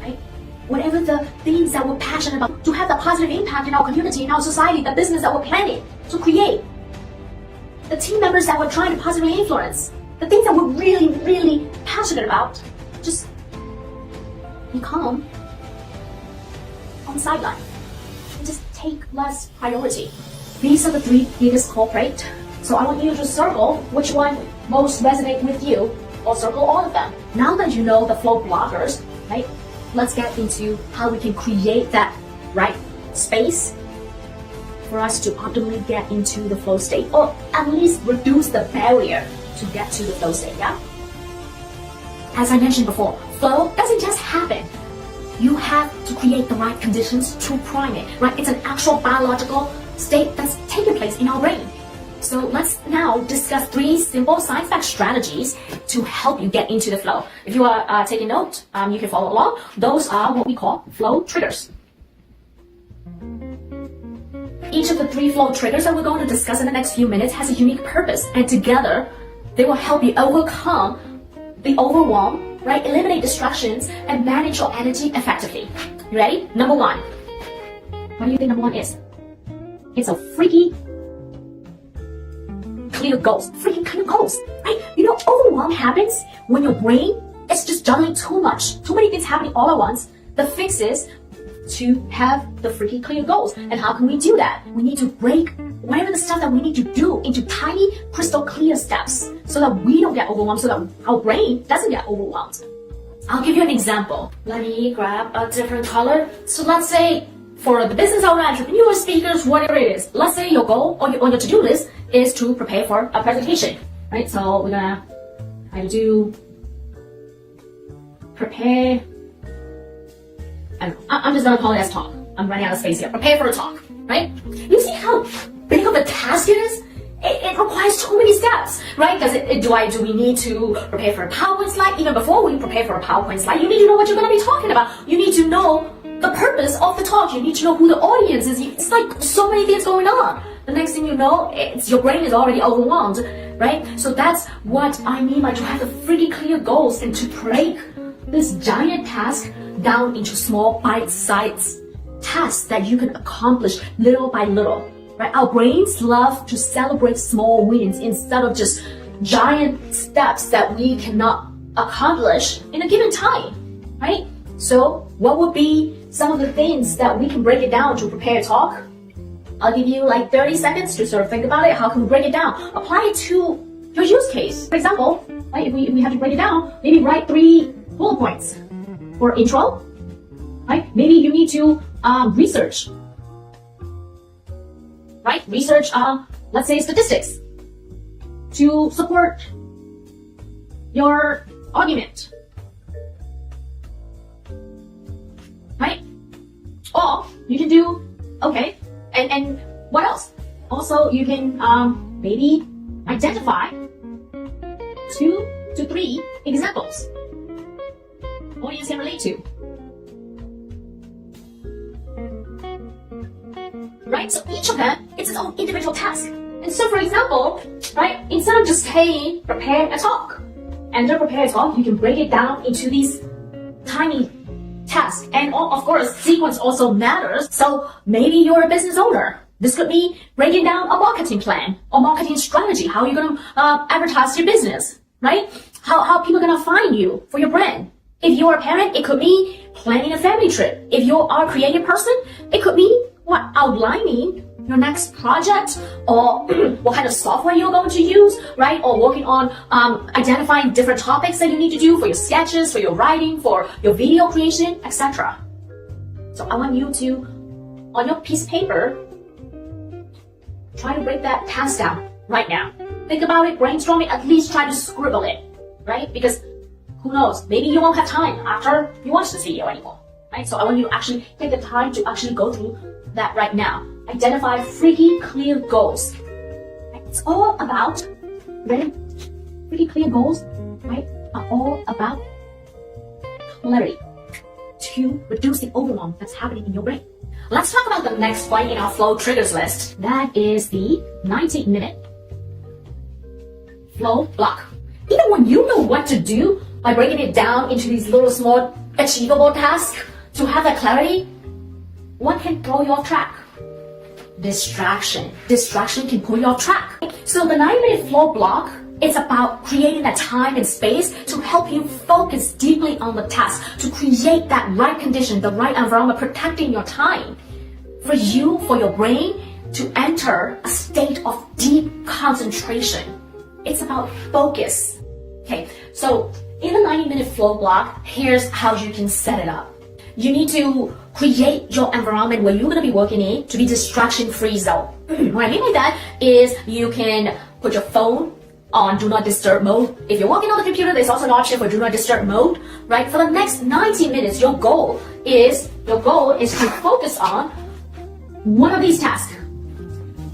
Right? Whatever the things that we're passionate about, to have the positive impact in our community, in our society, the business that we're planning to create, the team members that we're trying to positively influence, the things that we're really, really passionate about, just become on the sideline and just take less priority. These are the 3 biggest culprits. So I want you to circle which one most resonate with you, or circle all of them. Now that you know the flow blockers, right? Let's get into how we can create that right space for us to optimally get into the flow state, or at least reduce the barrier to get to the flow state, yeah? As I mentioned before, flow doesn't just happen. You have to create the right conditions to prime it, right? It's an actual biological state that's taking place in our brain. So let's now discuss 3 simple science-backed strategies to help you get into the flow. If you are taking note, you can follow along. Those are what we call flow triggers. Each of the 3 flow triggers that we're going to discuss in the next few minutes has a unique purpose, and together they will help you overcome the overwhelm, right? Eliminate distractions and manage your energy effectively. You ready? Number 1. What do you think number 1 is? It's a freaky clear goals. Freaking clear goals, right? You know, overwhelm happens when your brain is just juggling too much. Too many things happening all at once. The fix is to have the freaking clear goals. And how can we do that? We need to break whatever the stuff that we need to do into tiny, crystal clear steps so that we don't get overwhelmed, so that our brain doesn't get overwhelmed. I'll give you an example. Let me grab a different color. So let's say for the business owner, entrepreneurs, speakers, whatever it is, let's say your goal on your to-do list is to prepare for a presentation, right? So we're gonna try to do prepare. I'm just gonna call it as talk. I'm running out of space here. Prepare for a talk, right? You see how big of a task it is? It requires too many steps, right? Do we need to prepare for a PowerPoint slide? Even before we prepare for a PowerPoint slide, you need to know what you're gonna be talking about. You need to know the purpose of the talk. You need to know who the audience is. It's like so many things going on. The next thing you know, your brain is already overwhelmed, right? So that's what I mean by to have the freaking clear goals and to break this giant task down into small bite-sized tasks that you can accomplish little by little, right? Our brains love to celebrate small wins instead of just giant steps that we cannot accomplish in a given time, right? So what would be some of the things that we can break it down to prepare a talk? I'll give you like 30 seconds to sort of think about it. How can we break it down? Apply it to your use case. For example, right, if we have to break it down, maybe write 3 bullet points for intro, right? Maybe you need to research, right? Research, let's say statistics to support your argument, right? Or you can do, okay, and what else? Also, you can maybe identify 2 to 3 examples audience can relate to. Right? So each of them is its own individual task. And so for example, right, instead of just saying prepare a talk, and to prepare a talk, you can break it down into these tiny tasks. And of course, sequence also matters. So maybe you're a business owner. This could be breaking down a marketing plan or marketing strategy. How are you going to advertise your business, right? How people are going to find you for your brand. If you're a parent, it could be planning a family trip. If you are a creative person, it could be outlining your next project, or what kind of software you're going to use, right? Or working on identifying different topics that you need to do for your sketches, for your writing, for your video creation, etc. So I want you to, on your piece of paper, try to break that task down right now. Think about it, brainstorm it, at least try to scribble it, right? Because who knows, maybe you won't have time after you watch this video anymore, right? So I want you to actually take the time to actually go through that right now. Identify freaky clear goals. Right? It's all about, ready? Freaky clear goals, right, are all about clarity to reduce the overwhelm that's happening in your brain. Let's talk about the next point in our flow triggers list. That is the 90-minute flow block. Even when you know what to do, by breaking it down into these little small achievable tasks, to have that clarity, what can throw you off track? Distraction. Distraction can pull you off track. So the 90-minute flow block, it's about creating that time and space to help you focus deeply on the task, to create that right condition, the right environment, protecting your time. For you, for your brain, to enter a state of deep concentration. It's about focus. Okay, so in the 90-minute flow block, here's how you can set it up. You need to create your environment where you're going to be working in to be distraction-free zone. What I mean by that is you can put your phone on do not disturb mode. If you're working on the computer, there's also an option for do not disturb mode, right? For the next 90 minutes, your goal is to focus on one of these tasks.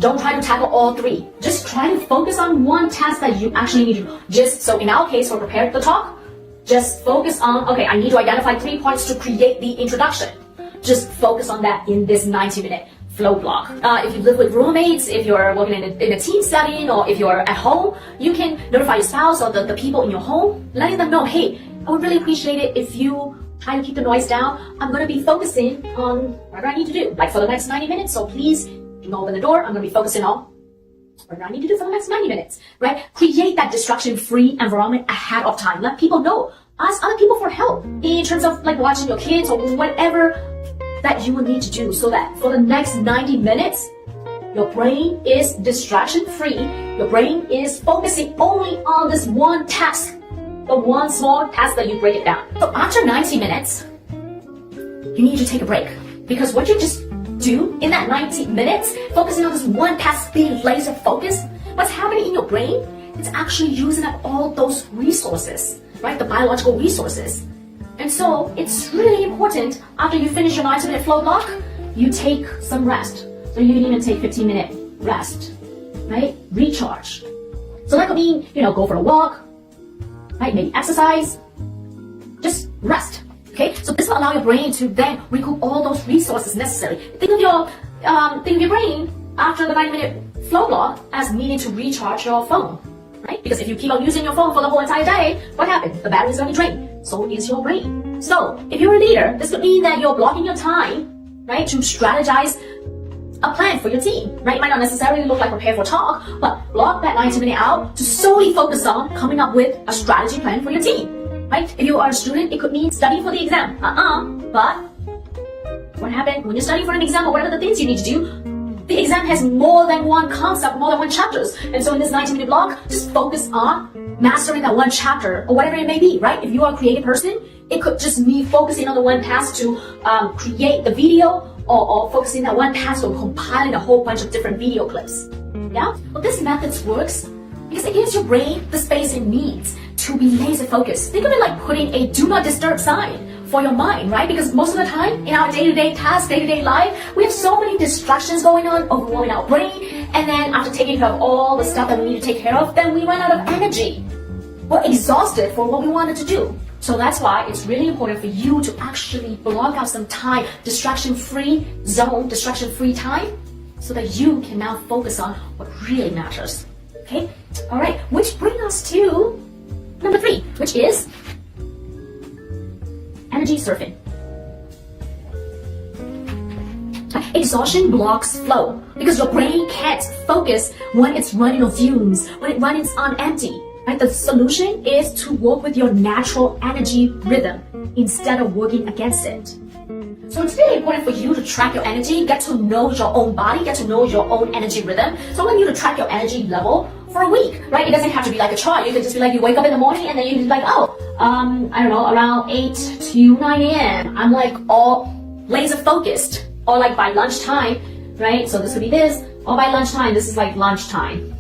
Don't try to tackle all three. Just try to focus on one task that you actually need to do. So in our case, for prepare the talk, just focus on, okay, I need to identify 3 points to create the introduction. Just focus on that in this 90-minute flow block. If you live with roommates, if you're working in a team setting, or if you're at home, you can notify your spouse or the people in your home, letting them know, hey, I would really appreciate it if you try to keep the noise down. I'm going to be focusing on whatever I need to do, like for the next 90 minutes, so please do not open the door. I'm going to be focusing on whatever I need to do for the next 90 minutes, right? Create that distraction-free environment ahead of time. Let people know. Ask other people for help in terms of like watching your kids or whatever that you will need to do, so that for the next 90 minutes, your brain is distraction-free. Your brain is focusing only on this one task, the one small task that you break it down. So after 90 minutes, you need to take a break, because what you just do in that 90 minutes, focusing on this one task, being laser focused, what's happening in your brain, it's actually using up all those resources, right? The biological resources. And so it's really important, after you finish your 90-minute flow block, you take some rest. So you can even take 15-minute rest, right? Recharge. So that could mean, go for a walk, right? Maybe exercise, just rest. Okay, so this will allow your brain to then recoup all those resources necessary. Think of your brain after the 90-minute flow block as needing to recharge your phone, right? Because if you keep on using your phone for the whole entire day, what happens? The battery is going to drain. So is your brain. So if you're a leader, this could mean that you're blocking your time, right, to strategize a plan for your team, right? It might not necessarily look like prepare for talk, but block that 90-minute out to solely focus on coming up with a strategy plan for your team, right? If you are a student, it could mean studying for the exam. But what happens when you're studying for an exam or whatever the things you need to do? The exam has more than one concept, more than one chapters. And so in this 90-minute block, just focus on mastering that one chapter or whatever it may be, right? If you are a creative person, it could just mean focusing on the one task to create the video, or focusing that one task on compiling a whole bunch of different video clips. Yeah? Well, this method works because it gives your brain the space it needs to be laser focused. Think of it like putting a do not disturb sign for your mind, right? Because most of the time in our day-to-day tasks, day-to-day life, we have so many distractions going on, overwhelming our brain, and then after taking care of all the stuff that we need to take care of, then we run out of energy. We're exhausted for what we wanted to do. So that's why it's really important for you to actually block out some time, distraction-free zone, distraction-free time, so that you can now focus on what really matters. Okay? All right, which brings us to number 3, which is energy surfing. Exhaustion blocks flow because your brain can't focus when it's running on fumes, when it runs on empty. Right? The solution is to work with your natural energy rhythm instead of working against it. So it's really important for you to track your energy, get to know your own body, get to know your own energy rhythm. So I want you to track your energy level for a week, right? It doesn't have to be like a chart. You can just be like, you wake up in the morning and then you be like, oh, I don't know, around 8 to 9 a.m. I'm like all laser focused, or like by lunchtime, right? So this would be this, or by lunchtime, this is like lunchtime,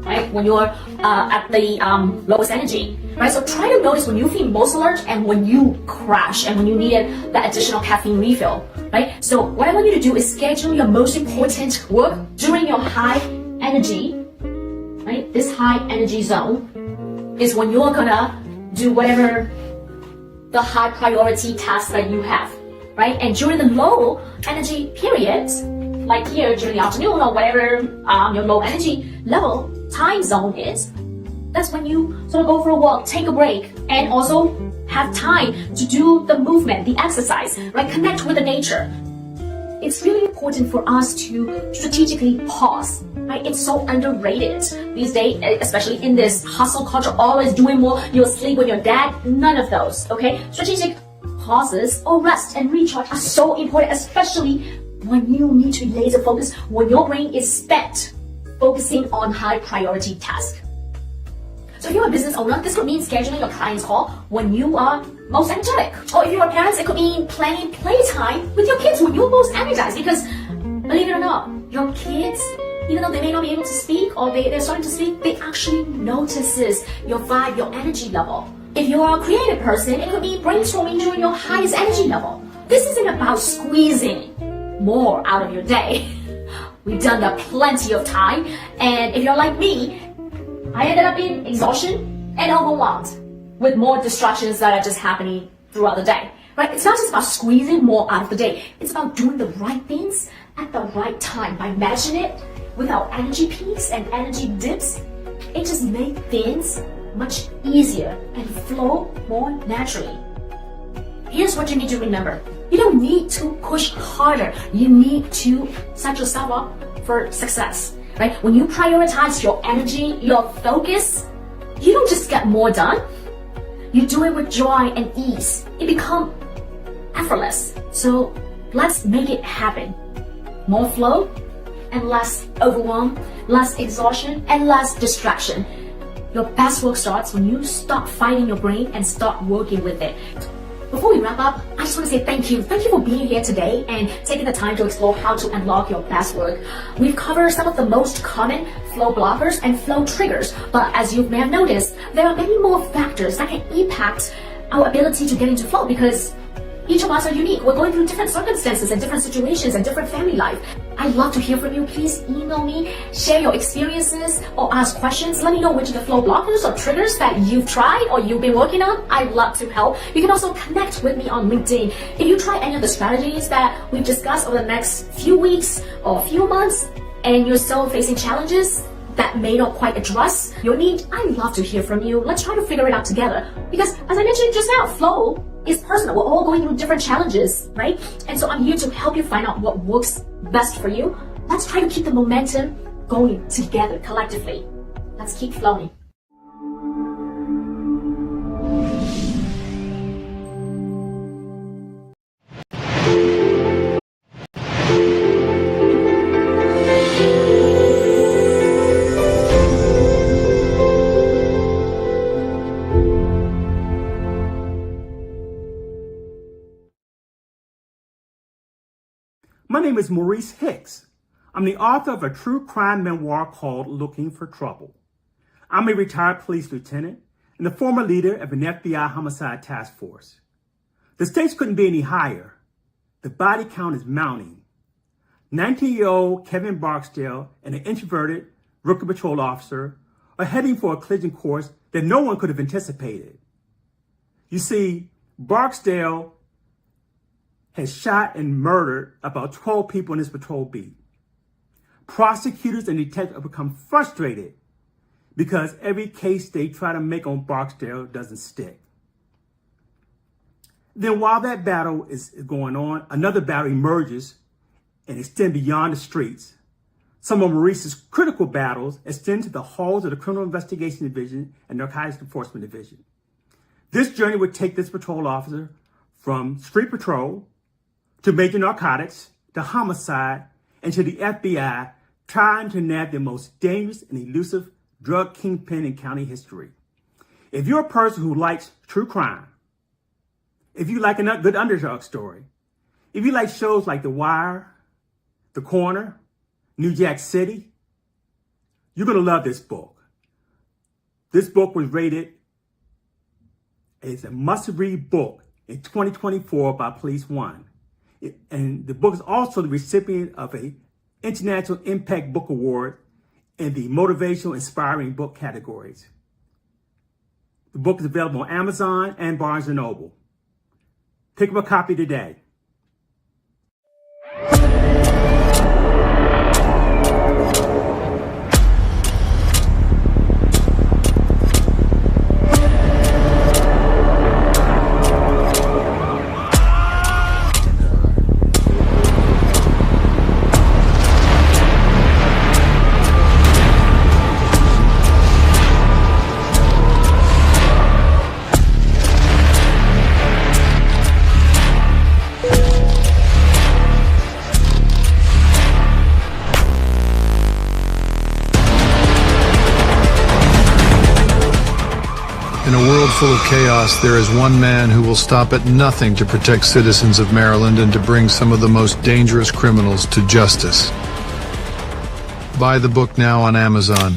right? When you're at the lowest energy, right? So try to notice when you feel most alert and when you crash and when you needed that additional caffeine refill, right? So what I want you to do is schedule your most important work during your high energy, right? This high energy zone is when you're gonna do whatever the high priority tasks that you have, right? And during the low energy periods, like here during the afternoon or whatever your low energy level time zone is, that's when you sort of go for a walk, take a break, and also have time to do the movement, the exercise, right? Connect with the nature. It's really important for us to strategically pause, right? It's so underrated these days, especially in this hustle culture, always doing more, you'll sleep with your dad, none of those, okay? Strategic pauses or rest and recharge are so important, especially when you need to laser focus, when your brain is spent focusing on high priority tasks. So if you're a business owner, this could mean scheduling your client's call when you are most energetic. Or if you're a parent, it could mean planning playtime with your kids when you're most energized. Because believe it or not, your kids, even though they may not be able to speak or they're starting to speak, they actually notices your vibe, your energy level. If you're a creative person, it could mean brainstorming during your highest energy level. This isn't about squeezing more out of your day. We've done that plenty of time. And if you're like me, I ended up in exhaustion and overwhelmed with more distractions that are just happening throughout the day, right? It's not just about squeezing more out of the day. It's about doing the right things at the right time. By matching it with our energy peaks and energy dips, it just makes things much easier and flow more naturally. Here's what you need to remember. You don't need to push harder. You need to set yourself up for success. Right? When you prioritize your energy, your focus, you don't just get more done. You do it with joy and ease. It becomes effortless. So let's make it happen. More flow and less overwhelm, less exhaustion and less distraction. Your best work starts when you stop fighting your brain and start working with it. Before we wrap up, I just want to say thank you. Thank you for being here today and taking the time to explore how to unlock your best work. We've covered some of the most common flow blockers and flow triggers, but as you may have noticed, there are many more factors that can impact our ability to get into flow because each of us are unique. We're going through different circumstances and different situations and different family life. I'd love to hear from you. Please email me, share your experiences or ask questions. Let me know which of the flow blockers or triggers that you've tried or you've been working on. I'd love to help. You can also connect with me on LinkedIn. If you try any of the strategies that we've discussed over the next few weeks or few months and you're still facing challenges that may not quite address your need, I'd love to hear from you. Let's try to figure it out together. Because as I mentioned just now, flow is personal. We're all going through different challenges, right? And so I'm here to help you find out what works best for you. Let's try to keep the momentum going together collectively. Let's keep flowing. My name is Maurice Hicks. I'm the author of a true crime memoir called Looking for Trouble. I'm a retired police lieutenant and the former leader of an FBI homicide task force. The stakes couldn't be any higher. The body count is mounting. 19-year-old Kevin Barksdale and an introverted rookie patrol officer are heading for a collision course that no one could have anticipated. You see, Barksdale has shot and murdered about 12 people in his patrol beat. Prosecutors and detectives have become frustrated because every case they try to make on Barksdale doesn't stick. Then while that battle is going on, another battle emerges and extends beyond the streets. Some of Maurice's critical battles extend to the halls of the Criminal Investigation Division and Narcotics Enforcement Division. This journey would take this patrol officer from street patrol to major narcotics, to homicide, and to the FBI trying to nab the most dangerous and elusive drug kingpin in county history. If you're a person who likes true crime, if you like a good underdog story, if you like shows like The Wire, The Corner, New Jack City, you're going to love this book. This book was rated as a must-read book in 2024 by Police One. And the book is also the recipient of an International Impact Book Award in the Motivational Inspiring Book categories. The book is available on Amazon and Barnes & Noble. Pick up a copy today. In a world full of chaos, there is one man who will stop at nothing to protect citizens of Maryland and to bring some of the most dangerous criminals to justice. Buy the book now on Amazon.